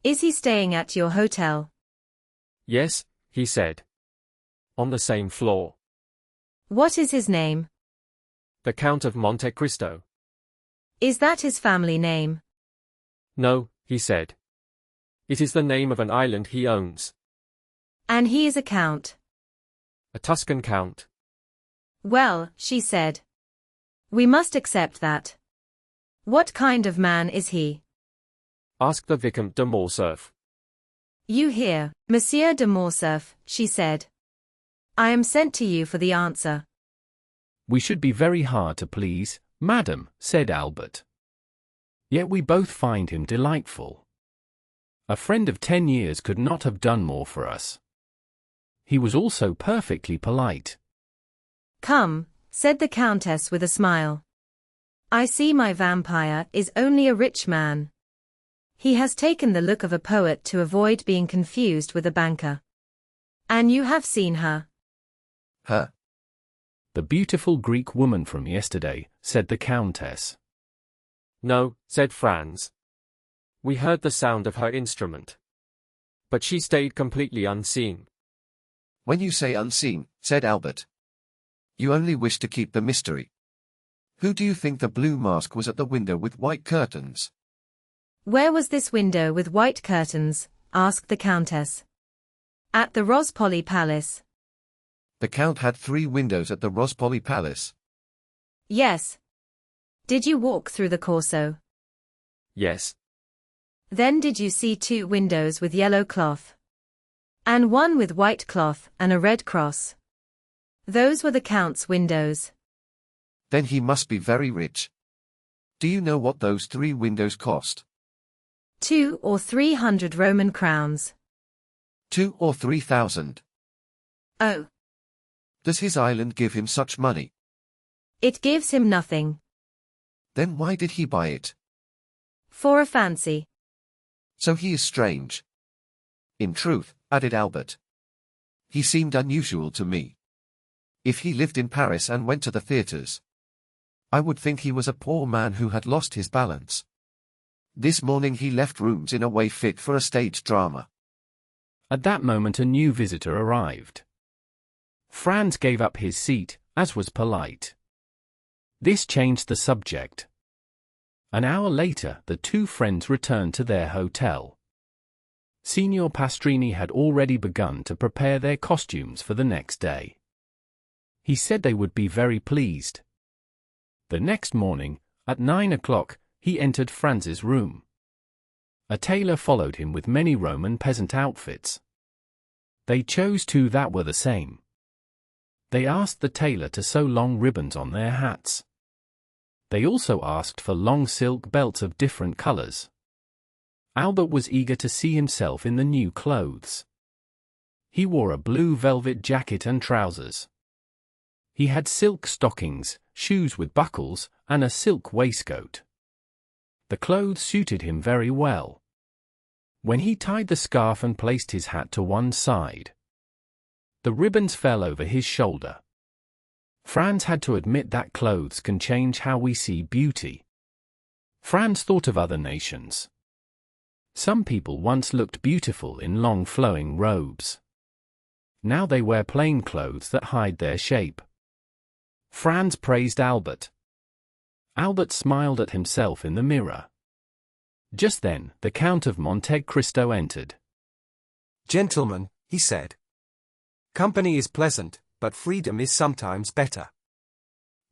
"Is he staying at your hotel?" "Yes," he said. "On the same floor." "What is his name?" "The Count of Monte Cristo." "Is that his family name?" "No," he said. "It is the name of an island he owns." "And he is a count?" "A Tuscan count." "Well," she said. "We must accept that. What kind of man is he?" "Ask the Vicomte de Morcerf." "You hear, Monsieur de Morcerf," she said. I am sent to you for the answer. We should be very hard to please, madam, said Albert. Yet we both find him delightful. A friend of 10 years could not have done more for us. He was also perfectly polite. Come, said the Countess with a smile. I see my vampire is only a rich man. He has taken the look of a poet to avoid being confused with a banker. And you have seen her. Her? The beautiful Greek woman from yesterday, said the Countess. No, said Franz. We heard the sound of her instrument. But she stayed completely unseen. When you say unseen, said Albert, you only wish to keep the mystery. Who do you think the blue mask was at the window with white curtains? Where was this window with white curtains? Asked the Countess. At the Rospoli Palace. The Count had 3 windows at the Rospoli Palace. Yes. Did you walk through the Corso? Yes. Then did you see 2 windows with yellow cloth? And 1 with white cloth and a red cross? Those were the Count's windows. Then he must be very rich. Do you know what those 3 windows cost? 2 or 300 Roman crowns. 2 or 3,000. Oh. Does his island give him such money? It gives him nothing. Then why did he buy it? For a fancy. So he is strange. In truth, added Albert. He seemed unusual to me. If he lived in Paris and went to the theatres, I would think he was a poor man who had lost his balance. This morning he left rooms in a way fit for a stage drama. At that moment a new visitor arrived. Franz gave up his seat, as was polite. This changed the subject. An hour later, the 2 friends returned to their hotel. Signor Pastrini had already begun to prepare their costumes for the next day. He said they would be very pleased. The next morning, at 9 o'clock, he entered Franz's room. A tailor followed him with many Roman peasant outfits. They chose 2 that were the same. They asked the tailor to sew long ribbons on their hats. They also asked for long silk belts of different colors. Albert was eager to see himself in the new clothes. He wore a blue velvet jacket and trousers. He had silk stockings, shoes with buckles, and a silk waistcoat. The clothes suited him very well. When he tied the scarf and placed his hat to one side, the ribbons fell over his shoulder. Franz had to admit that clothes can change how we see beauty. Franz thought of other nations. Some people once looked beautiful in long flowing robes. Now they wear plain clothes that hide their shape. Franz praised Albert. Albert smiled at himself in the mirror. Just then, the Count of Monte Cristo entered. Gentlemen, he said. Company is pleasant, but freedom is sometimes better.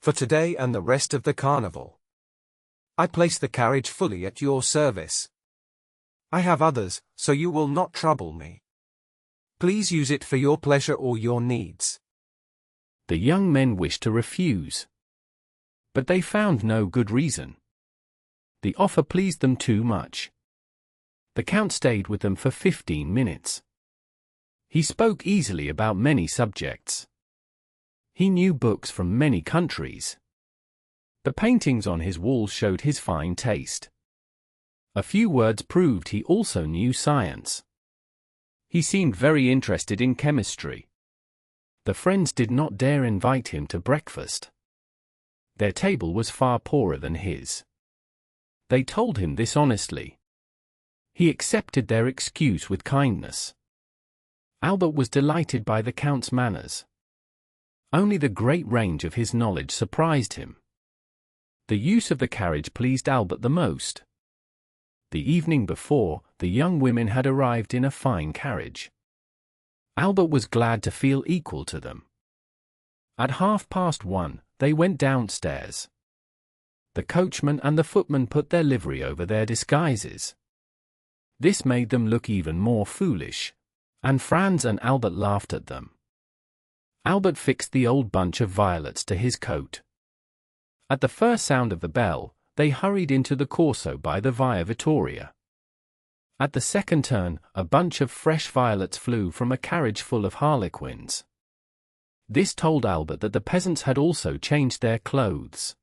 For today and the rest of the carnival, I place the carriage fully at your service. I have others, so you will not trouble me. Please use it for your pleasure or your needs. The young men wished to refuse, but they found no good reason. The offer pleased them too much. The Count stayed with them for 15 minutes. He spoke easily about many subjects. He knew books from many countries. The paintings on his walls showed his fine taste. A few words proved he also knew science. He seemed very interested in chemistry. The friends did not dare invite him to breakfast. Their table was far poorer than his. They told him this honestly. He accepted their excuse with kindness. Albert was delighted by the Count's manners. Only the great range of his knowledge surprised him. The use of the carriage pleased Albert the most. The evening before, the young women had arrived in a fine carriage. Albert was glad to feel equal to them. At 1:30, they went downstairs. The coachman and the footman put their livery over their disguises. This made them look even more foolish, and Franz and Albert laughed at them. Albert fixed the old bunch of violets to his coat. At the first sound of the bell, they hurried into the corso by the Via Vittoria. At the second turn, a bunch of fresh violets flew from a carriage full of harlequins. This told Albert that the peasants had also changed their clothes.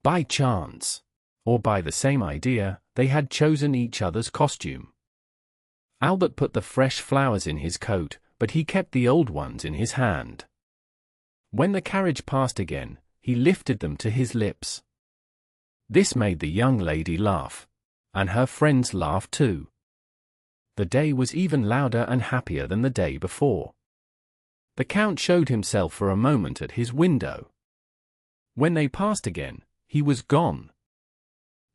By chance, or by the same idea, they had chosen each other's costume. Albert put the fresh flowers in his coat, but he kept the old ones in his hand. When the carriage passed again, he lifted them to his lips. This made the young lady laugh, and her friends laughed too. The day was even louder and happier than the day before. The Count showed himself for a moment at his window. When they passed again, he was gone.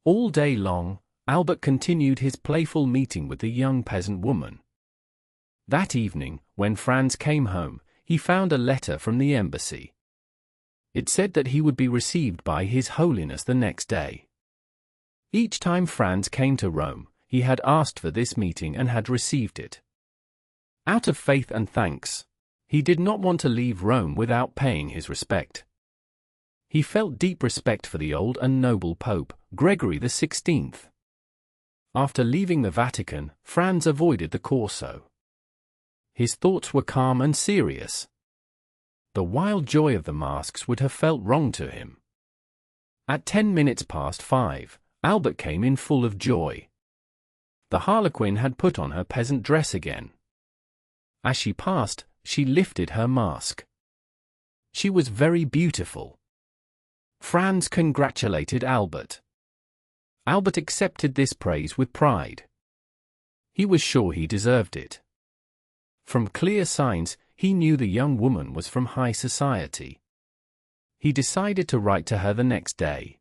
All day long, Albert continued his playful meeting with the young peasant woman. That evening, when Franz came home, he found a letter from the embassy. It said that he would be received by His Holiness the next day. Each time Franz came to Rome, he had asked for this meeting and had received it. Out of faith and thanks, he did not want to leave Rome without paying his respect. He felt deep respect for the old and noble Pope, Gregory XVI. After leaving the Vatican, Franz avoided the Corso. His thoughts were calm and serious. The wild joy of the masks would have felt wrong to him. At 5:10, Albert came in full of joy. The harlequin had put on her peasant dress again. As she passed, she lifted her mask. She was very beautiful. Franz congratulated Albert. Albert accepted this praise with pride. He was sure he deserved it. From clear signs, he knew the young woman was from high society. He decided to write to her the next day.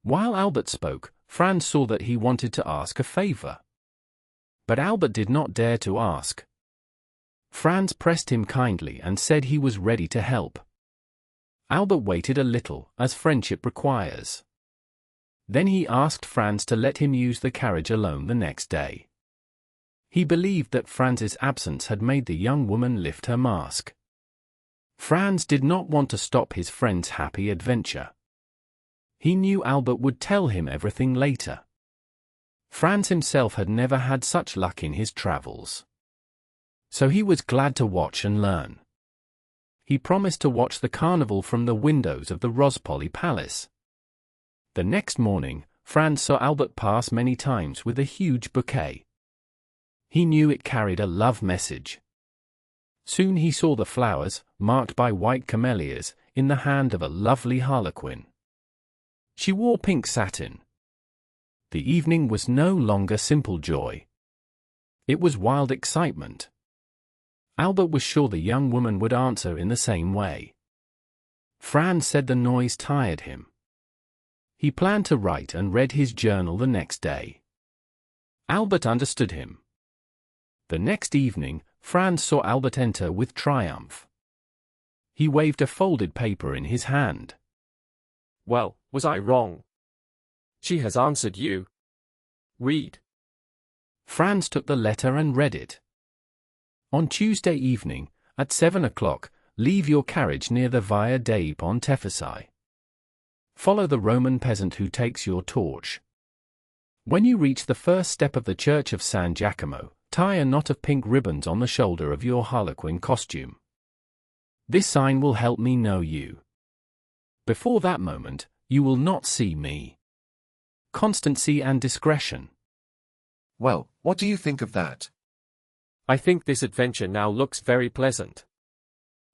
While Albert spoke, Franz saw that he wanted to ask a favor. But Albert did not dare to ask. Franz pressed him kindly and said he was ready to help. Albert waited a little, as friendship requires. Then he asked Franz to let him use the carriage alone the next day. He believed that Franz's absence had made the young woman lift her mask. Franz did not want to stop his friend's happy adventure. He knew Albert would tell him everything later. Franz himself had never had such luck in his travels. So he was glad to watch and learn. He promised to watch the carnival from the windows of the Rospoli Palace. The next morning, Franz saw Albert pass many times with a huge bouquet. He knew it carried a love message. Soon he saw the flowers, marked by white camellias, in the hand of a lovely harlequin. She wore pink satin. The evening was no longer simple joy. It was wild excitement. Albert was sure the young woman would answer in the same way. Franz said the noise tired him. He planned to write and read his journal the next day. Albert understood him. The next evening, Franz saw Albert enter with triumph. He waved a folded paper in his hand. Well, was I wrong? She has answered you. Read. Franz took the letter and read it. On Tuesday evening, at 7 o'clock, leave your carriage near the Via dei Pontefici. Follow the Roman peasant who takes your torch. When you reach the first step of the Church of San Giacomo, tie a knot of pink ribbons on the shoulder of your harlequin costume. This sign will help me know you. Before that moment, you will not see me. Constancy and discretion. Well, what do you think of that? I think this adventure now looks very pleasant.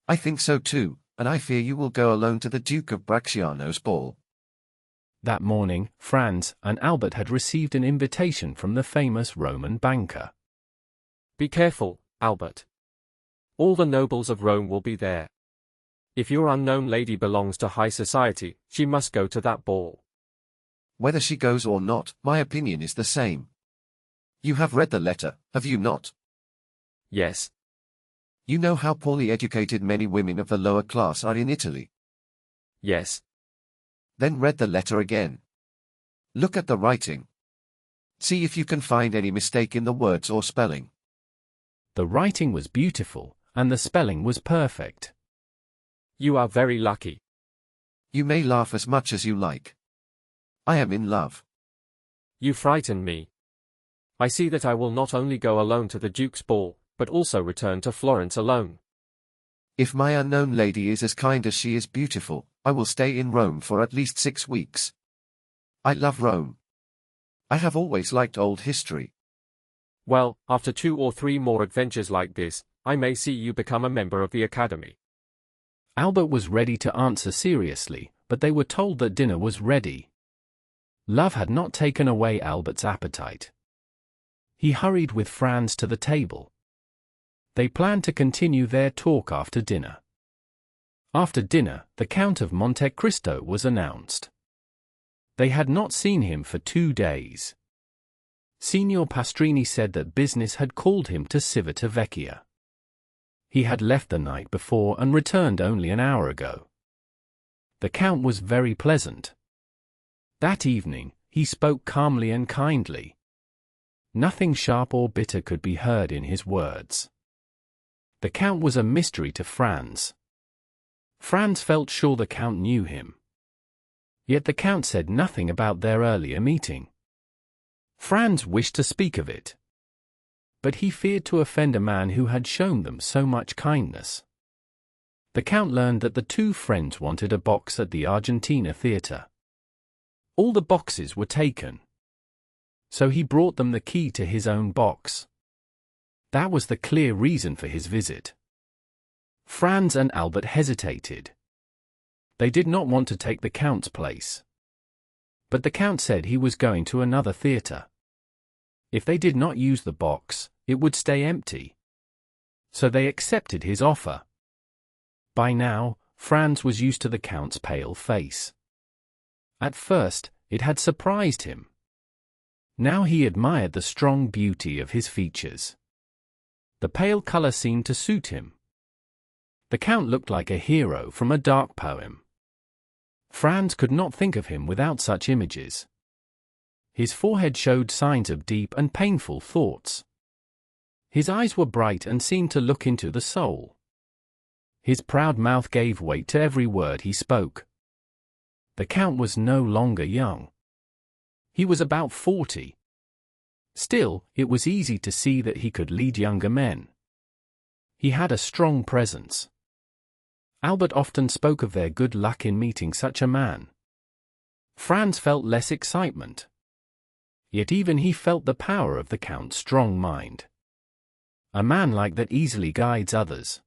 I think so too, and I fear you will go alone to the Duke of Bracciano's ball. That morning, Franz and Albert had received an invitation from the famous Roman banker. Be careful, Albert. All the nobles of Rome will be there. If your unknown lady belongs to high society, she must go to that ball. Whether she goes or not, my opinion is the same. You have read the letter, have you not? Yes. You know how poorly educated many women of the lower class are in Italy. Yes. Then read the letter again. Look at the writing. See if you can find any mistake in the words or spelling. The writing was beautiful, and the spelling was perfect. You are very lucky. You may laugh as much as you like. I am in love. You frighten me. I see that I will not only go alone to the Duke's ball, but also return to Florence alone. If my unknown lady is as kind as she is beautiful, I will stay in Rome for at least 6 weeks. I love Rome. I have always liked old history. Well, after 2 or 3 more adventures like this, I may see you become a member of the Academy. Albert was ready to answer seriously, but they were told that dinner was ready. Love had not taken away Albert's appetite. He hurried with Franz to the table. They planned to continue their talk after dinner. After dinner, the Count of Monte Cristo was announced. They had not seen him for 2 days. Signor Pastrini said that business had called him to Civita Vecchia. He had left the night before and returned only an hour ago. The Count was very pleasant. That evening, he spoke calmly and kindly. Nothing sharp or bitter could be heard in his words. The Count was a mystery to Franz. Franz felt sure the Count knew him. Yet the Count said nothing about their earlier meeting. Franz wished to speak of it. But he feared to offend a man who had shown them so much kindness. The Count learned that the 2 friends wanted a box at the Argentina Theatre. All the boxes were taken. So he brought them the key to his own box. That was the clear reason for his visit. Franz and Albert hesitated. They did not want to take the Count's place. But the Count said he was going to another theatre. If they did not use the box, it would stay empty. So they accepted his offer. By now, Franz was used to the Count's pale face. At first, it had surprised him. Now he admired the strong beauty of his features. The pale color seemed to suit him. The Count looked like a hero from a dark poem. Franz could not think of him without such images. His forehead showed signs of deep and painful thoughts. His eyes were bright and seemed to look into the soul. His proud mouth gave weight to every word he spoke. The Count was no longer young. He was about 40. Still, it was easy to see that he could lead younger men. He had a strong presence. Albert often spoke of their good luck in meeting such a man. Franz felt less excitement. Yet even he felt the power of the Count's strong mind. A man like that easily guides others.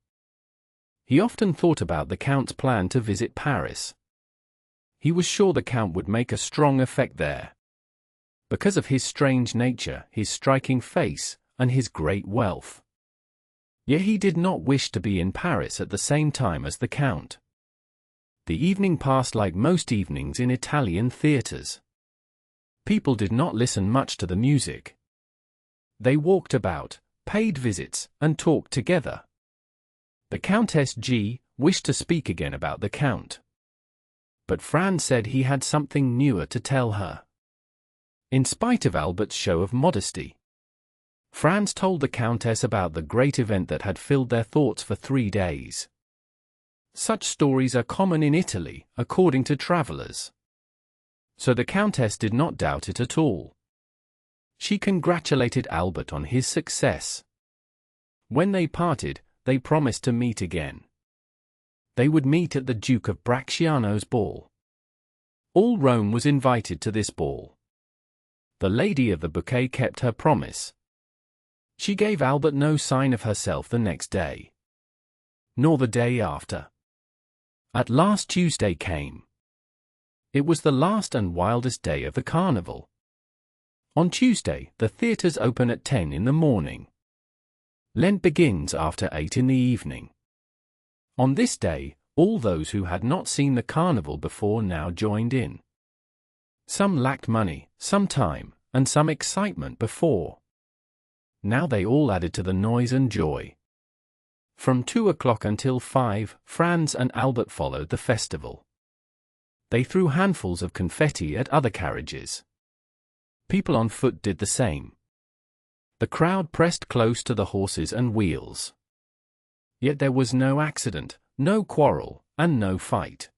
He often thought about the Count's plan to visit Paris. He was sure the Count would make a strong effect there. Because of his strange nature, his striking face, and his great wealth. Yet he did not wish to be in Paris at the same time as the Count. The evening passed like most evenings in Italian theatres. People did not listen much to the music. They walked about, paid visits, and talked together. The Countess G. wished to speak again about the Count. But Franz said he had something newer to tell her. In spite of Albert's show of modesty, Franz told the Countess about the great event that had filled their thoughts for 3 days. Such stories are common in Italy, according to travelers. So the Countess did not doubt it at all. She congratulated Albert on his success. When they parted, they promised to meet again. They would meet at the Duke of Bracciano's ball. All Rome was invited to this ball. The lady of the bouquet kept her promise. She gave Albert no sign of herself the next day. Nor the day after. At last Tuesday came. It was the last and wildest day of the carnival. On Tuesday, the theatres open at 10 in the morning. Lent begins after 8 in the evening. On this day, all those who had not seen the carnival before now joined in. Some lacked money, some time, and some excitement before. Now they all added to the noise and joy. From 2 o'clock until 5, Franz and Albert followed the festival. They threw handfuls of confetti at other carriages. People on foot did the same. The crowd pressed close to the horses and wheels. Yet there was no accident, no quarrel, and no fight.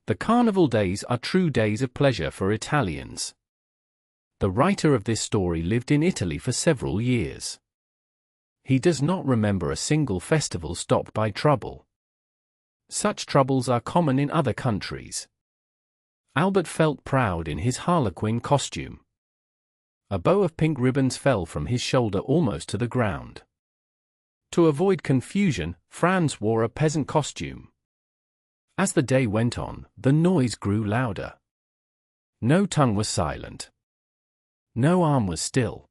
The carnival days are true days of pleasure for Italians. The writer of this story lived in Italy for several years. He does not remember a single festival stopped by trouble. Such troubles are common in other countries. Albert felt proud in his harlequin costume. A bow of pink ribbons fell from his shoulder almost to the ground. To avoid confusion, Franz wore a peasant costume. As the day went on, the noise grew louder. No tongue was silent. No arm was still.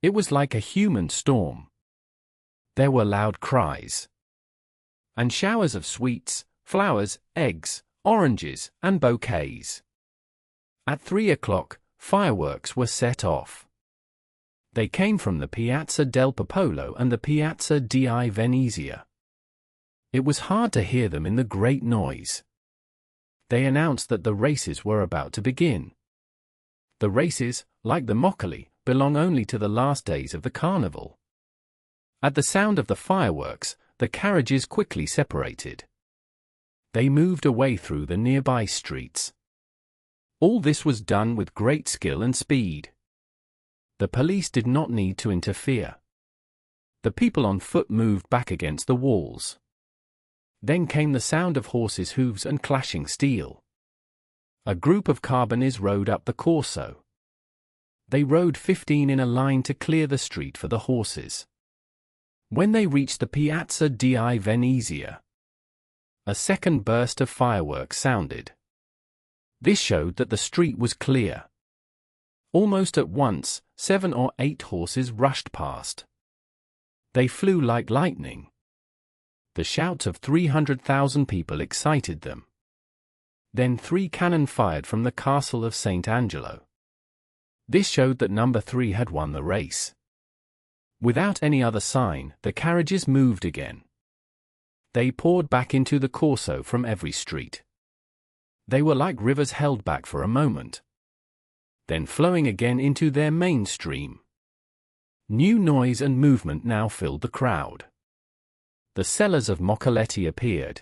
It was like a human storm. There were loud cries and showers of sweets, flowers, eggs, oranges, and bouquets. At 3 o'clock, fireworks were set off. They came from the Piazza del Popolo and the Piazza di Venezia. It was hard to hear them in the great noise. They announced that the races were about to begin. The races, like the moccoli, belong only to the last days of the carnival. At the sound of the fireworks, the carriages quickly separated. They moved away through the nearby streets. All this was done with great skill and speed. The police did not need to interfere. The people on foot moved back against the walls. Then came the sound of horses' hooves and clashing steel. A group of carbineers rode up the Corso. They rode 15 in a line to clear the street for the horses. When they reached the Piazza di Venezia, a second burst of fireworks sounded. This showed that the street was clear. Almost at once, 7 or 8 horses rushed past. They flew like lightning. The shouts of 300,000 people excited them. Then 3 cannon fired from the castle of St. Angelo. This showed that number 3 had won the race. Without any other sign, the carriages moved again. They poured back into the Corso from every street. They were like rivers held back for a moment, then flowing again into their main stream. New noise and movement now filled the crowd. The sellers of moccoletti appeared.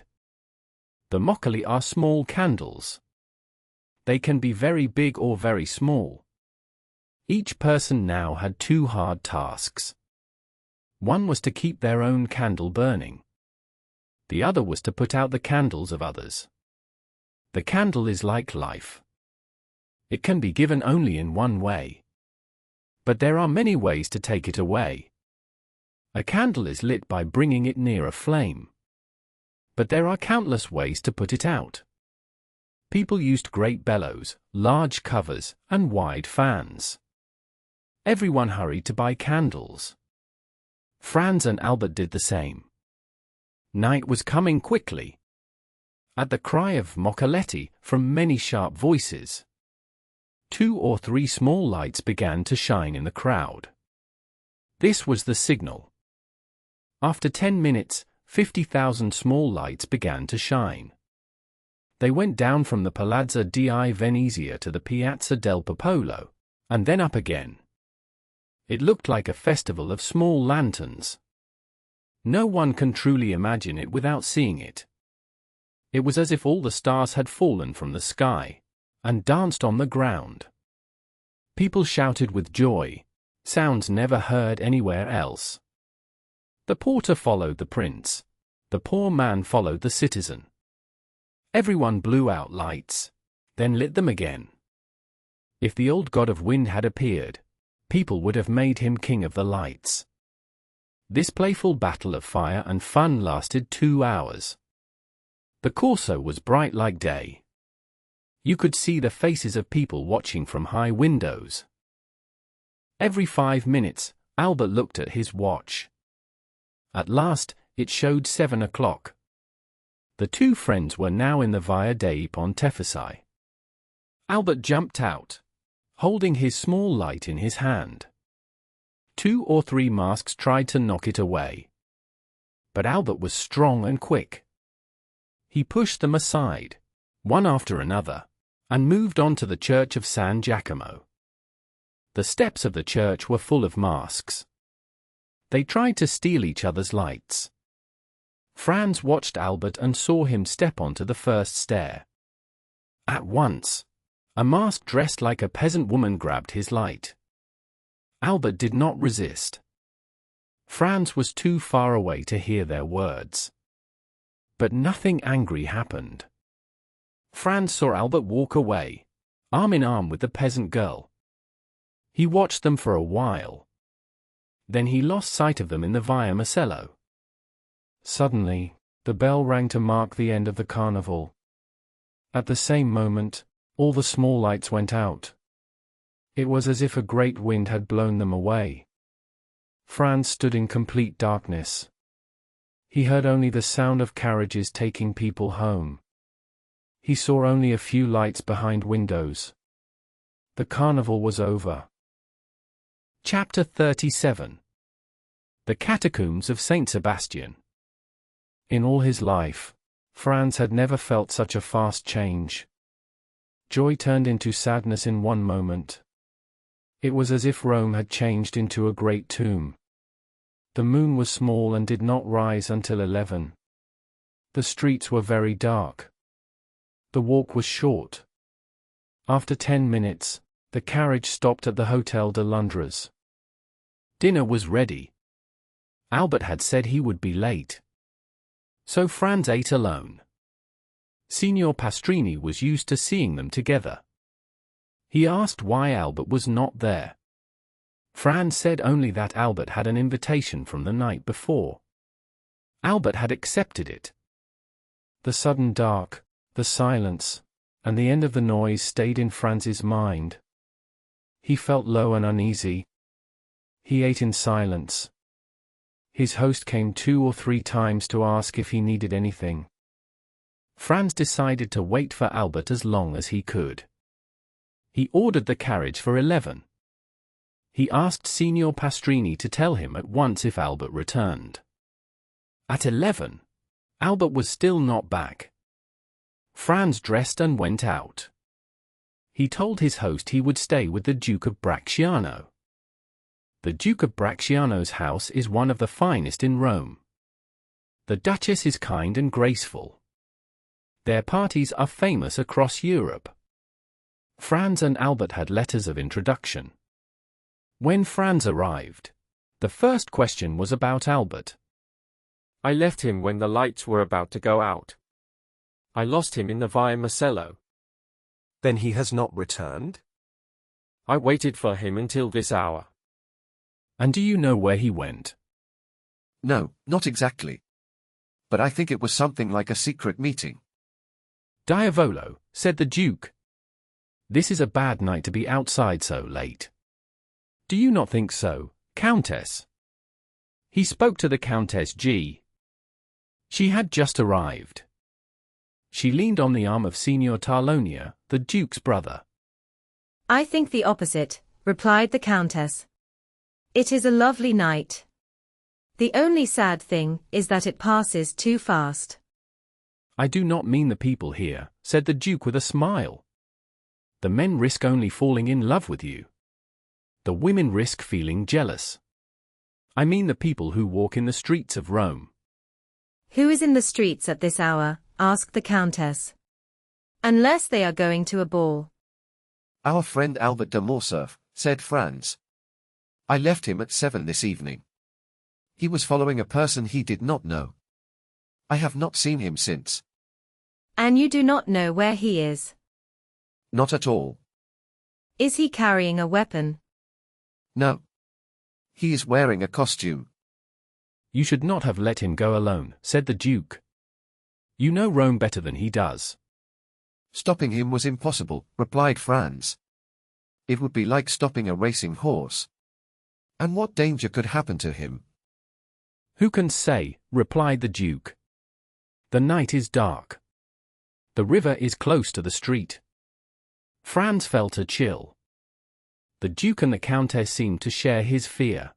The moccoli are small candles. They can be very big or very small. Each person now had 2 hard tasks. One was to keep their own candle burning. The other was to put out the candles of others. The candle is like life. It can be given only in one way. But there are many ways to take it away. A candle is lit by bringing it near a flame. But there are countless ways to put it out. People used great bellows, large covers, and wide fans. Everyone hurried to buy candles. Franz and Albert did the same. Night was coming quickly. At the cry of moccoletti from many sharp voices, 2 or 3 small lights began to shine in the crowd. This was the signal. After 10 minutes, 50,000 small lights began to shine. They went down from the Palazzo di Venezia to the Piazza del Popolo, and then up again. It looked like a festival of small lanterns. No one can truly imagine it without seeing it. It was as if all the stars had fallen from the sky and danced on the ground. People shouted with joy, sounds never heard anywhere else. The porter followed the prince. The poor man followed the citizen. Everyone blew out lights, then lit them again. If the old god of wind had appeared, people would have made him king of the lights. This playful battle of fire and fun lasted 2 hours. The Corso was bright like day. You could see the faces of people watching from high windows. Every 5 minutes, Albert looked at his watch. At last, it showed 7 o'clock. The 2 friends were now in the Via dei Pontefici. Albert jumped out, holding his small light in his hand. 2 or 3 masks tried to knock it away. But Albert was strong and quick. He pushed them aside, one after another, and moved on to the church of San Giacomo. The steps of the church were full of masks. They tried to steal each other's lights. Franz watched Albert and saw him step onto the first stair. At once, a mask dressed like a peasant woman grabbed his light. Albert did not resist. Franz was too far away to hear their words. But nothing angry happened. Franz saw Albert walk away, arm in arm with the peasant girl. He watched them for a while. Then he lost sight of them in the Via Marcello. Suddenly, the bell rang to mark the end of the carnival. At the same moment, all the small lights went out. It was as if a great wind had blown them away. Franz stood in complete darkness. He heard only the sound of carriages taking people home. He saw only a few lights behind windows. The carnival was over. Chapter 37. The Catacombs of Saint Sebastian. In all his life, Franz had never felt such a fast change. Joy turned into sadness in one moment. It was as if Rome had changed into a great tomb. The moon was small and did not rise until 11. The streets were very dark. The walk was short. After 10 minutes, the carriage stopped at the Hotel de Londres. Dinner was ready. Albert had said he would be late. So Franz ate alone. Signor Pastrini was used to seeing them together. He asked why Albert was not there. Franz said only that Albert had an invitation from the night before. Albert had accepted it. The sudden dark, the silence, and the end of the noise stayed in Franz's mind. He felt low and uneasy. He ate in silence. His host came 2 or 3 times to ask if he needed anything. Franz decided to wait for Albert as long as he could. He ordered the carriage for 11. He asked Signor Pastrini to tell him at once if Albert returned. At 11, Albert was still not back. Franz dressed and went out. He told his host he would stay with the Duke of Bracciano. The Duke of Bracciano's house is one of the finest in Rome. The Duchess is kind and graceful. Their parties are famous across Europe. Franz and Albert had letters of introduction. When Franz arrived, the first question was about Albert. I left him when the lights were about to go out. I lost him in the Via Marcello. Then he has not returned? I waited for him until this hour. And do you know where he went? No, not exactly. But I think it was something like a secret meeting. Diavolo, said the Duke. This is a bad night to be outside so late. Do you not think so, Countess? He spoke to the Countess G. She had just arrived. She leaned on the arm of Signor Tarlonia, the Duke's brother. I think the opposite, replied the Countess. It is a lovely night. The only sad thing is that it passes too fast. I do not mean the people here, said the Duke with a smile. The men risk only falling in love with you. The women risk feeling jealous. I mean the people who walk in the streets of Rome. Who is in the streets at this hour? Asked the Countess. Unless they are going to a ball. Our friend Albert de Morcerf, said Franz. I left him at 7 this evening. He was following a person he did not know. I have not seen him since. And you do not know where he is? Not at all. Is he carrying a weapon? No. He is wearing a costume. You should not have let him go alone, said the Duke. You know Rome better than he does. Stopping him was impossible, replied Franz. It would be like stopping a racing horse. And what danger could happen to him? Who can say, replied the Duke. The night is dark. The river is close to the street. Franz felt a chill. The Duke and the Countess seemed to share his fear.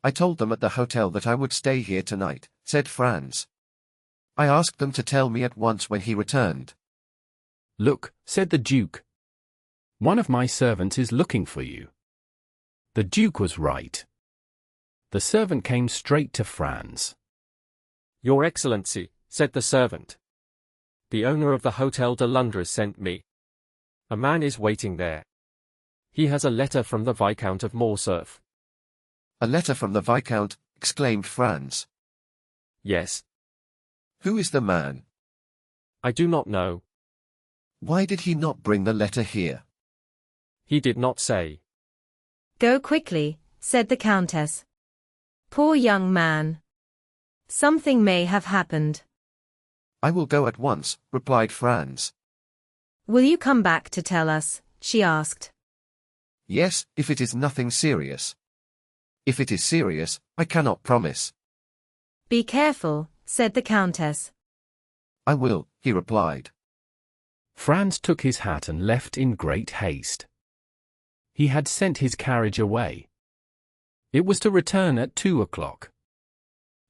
I told them at the hotel that I would stay here tonight, said Franz. I asked them to tell me at once when he returned. Look, said the Duke. One of my servants is looking for you. The Duke was right. The servant came straight to Franz. Your Excellency, said the servant. The owner of the Hotel de Londres sent me. A man is waiting there. He has a letter from the Viscount of Morcerf. A letter from the Viscount, exclaimed Franz. Yes. Who is the man? I do not know. Why did he not bring the letter here? He did not say. Go quickly, said the Countess. Poor young man. Something may have happened. I will go at once, replied Franz. Will you come back to tell us? She asked. Yes, if it is nothing serious. If it is serious, I cannot promise. Be careful, said the Countess. I will, he replied. Franz took his hat and left in great haste. He had sent his carriage away. It was to return at 2 o'clock.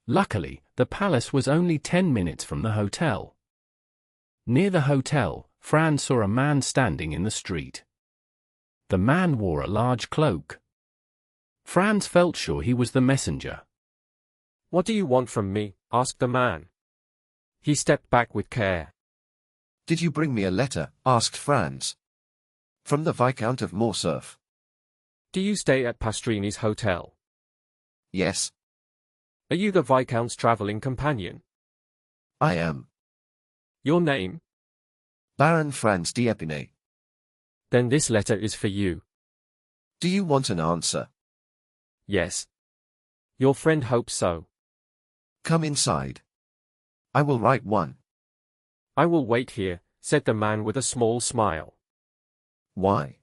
Luckily, the palace was only 10 minutes from the hotel. Near the hotel, Franz saw a man standing in the street. The man wore a large cloak. Franz felt sure he was the messenger. What do you want from me? Asked the man. He stepped back with care. Did you bring me a letter? Asked Franz. From the Viscount of Morcerf. Do you stay at Pastrini's hotel? Yes. Are you the Viscount's traveling companion? I am. Your name? Baron Franz d'Épinay. Then this letter is for you. Do you want an answer? Yes. Your friend hopes so. Come inside. I will write one. I will wait here, said the man with a small smile. Why?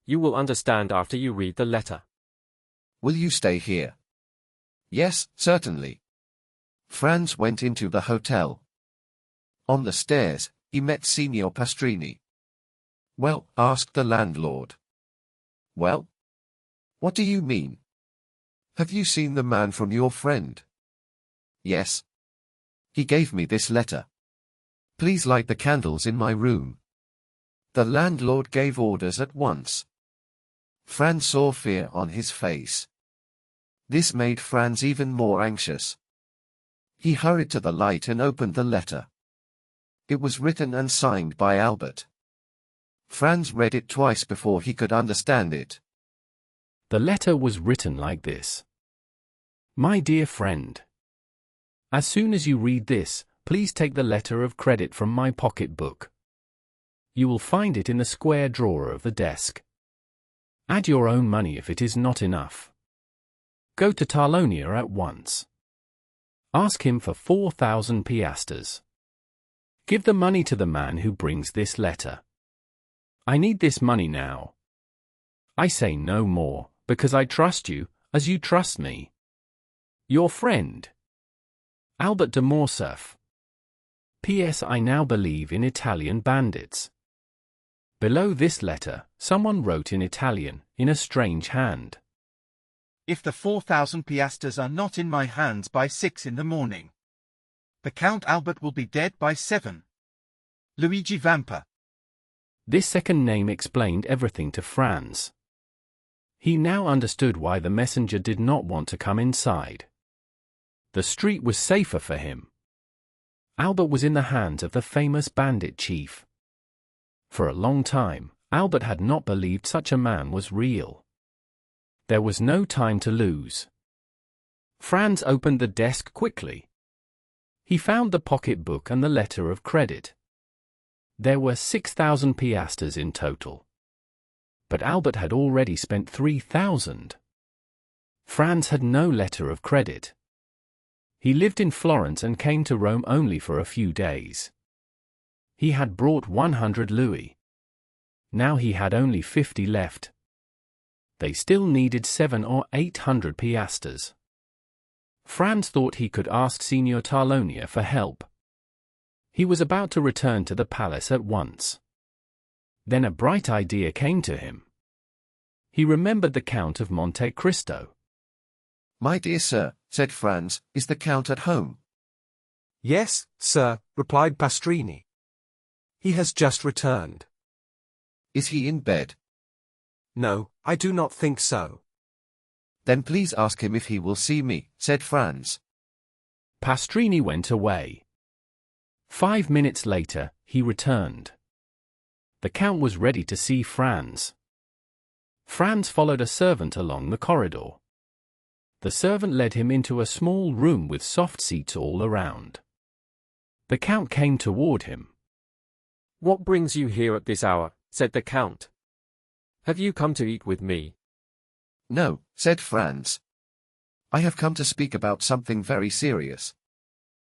You will understand after you read the letter. Will you stay here? Yes, certainly. Franz went into the hotel. On the stairs, he met Signor Pastrini. Well, asked the landlord. Well? What do you mean? Have you seen the man from your friend? Yes. He gave me this letter. Please light the candles in my room. The landlord gave orders at once. Franz saw fear on his face. This made Franz even more anxious. He hurried to the light and opened the letter. It was written and signed by Albert. Franz read it twice before he could understand it. The letter was written like this. My dear friend. As soon as you read this, please take the letter of credit from my pocketbook. You will find it in the square drawer of the desk. Add your own money if it is not enough. Go to Tarlonia at once. Ask him for 4,000 piastres. Give the money to the man who brings this letter. I need this money now. I say no more, because I trust you, as you trust me. Your friend, Albert de Morcerf. P.S. I now believe in Italian bandits. Below this letter, someone wrote in Italian, in a strange hand. If the 4,000 piastres are not in my hands by 6 in the morning, the Count Albert will be dead by 7. Luigi Vampa. This second name explained everything to Franz. He now understood why the messenger did not want to come inside. The street was safer for him. Albert was in the hands of the famous bandit chief. For a long time, Albert had not believed such a man was real. There was no time to lose. Franz opened the desk quickly. He found the pocketbook and the letter of credit. There were 6,000 piastres in total. But Albert had already spent 3,000. Franz had no letter of credit. He lived in Florence and came to Rome only for a few days. He had brought 100 louis. Now he had only 50 left. They still needed 700 or 800 piastres. Franz thought he could ask Signor Tarlonia for help. He was about to return to the palace at once. Then a bright idea came to him. He remembered the Count of Monte Cristo. My dear sir, said Franz, is the Count at home? Yes, sir, replied Pastrini. He has just returned. Is he in bed? No, I do not think so. Then please ask him if he will see me, said Franz. Pastrini went away. 5 minutes later, he returned. The Count was ready to see Franz. Franz followed a servant along the corridor. The servant led him into a small room with soft seats all around. The Count came toward him. "What brings you here at this hour?" said the Count. "Have you come to eat with me?" "No," said Franz. "I have come to speak about something very serious."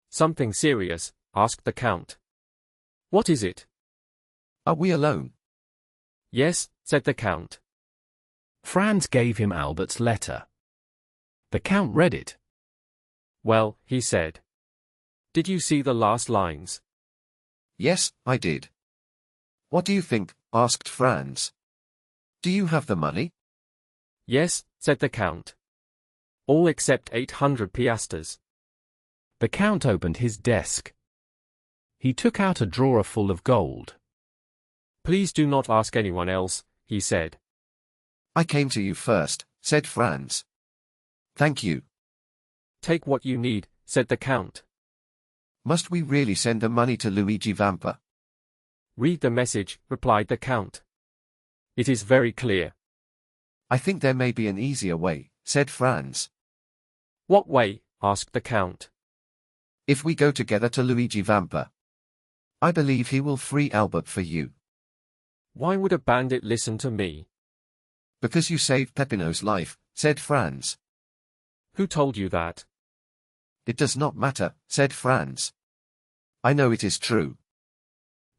"Something serious?" asked the Count. "What is it?" "Are we alone?" "Yes," said the Count. Franz gave him Albert's letter. The Count read it. "Well," he said. "Did you see the last lines?" "Yes, I did." "What do you think?" asked Franz. "Do you have the money?" "Yes," said the Count. "All except 800 piastres." The Count opened his desk. He took out a drawer full of gold. "Please do not ask anyone else," he said. "I came to you first," said Franz. "Thank you." "Take what you need," said the Count. "Must we really send the money to Luigi Vampa?" "Read the message," replied the Count. "It is very clear." "I think there may be an easier way," said Franz. "What way?" asked the Count. "If we go together to Luigi Vampa. I believe he will free Albert for you." "Why would a bandit listen to me?" "Because you saved Peppino's life," said Franz. "Who told you that?" "It does not matter," said Franz. "I know it is true."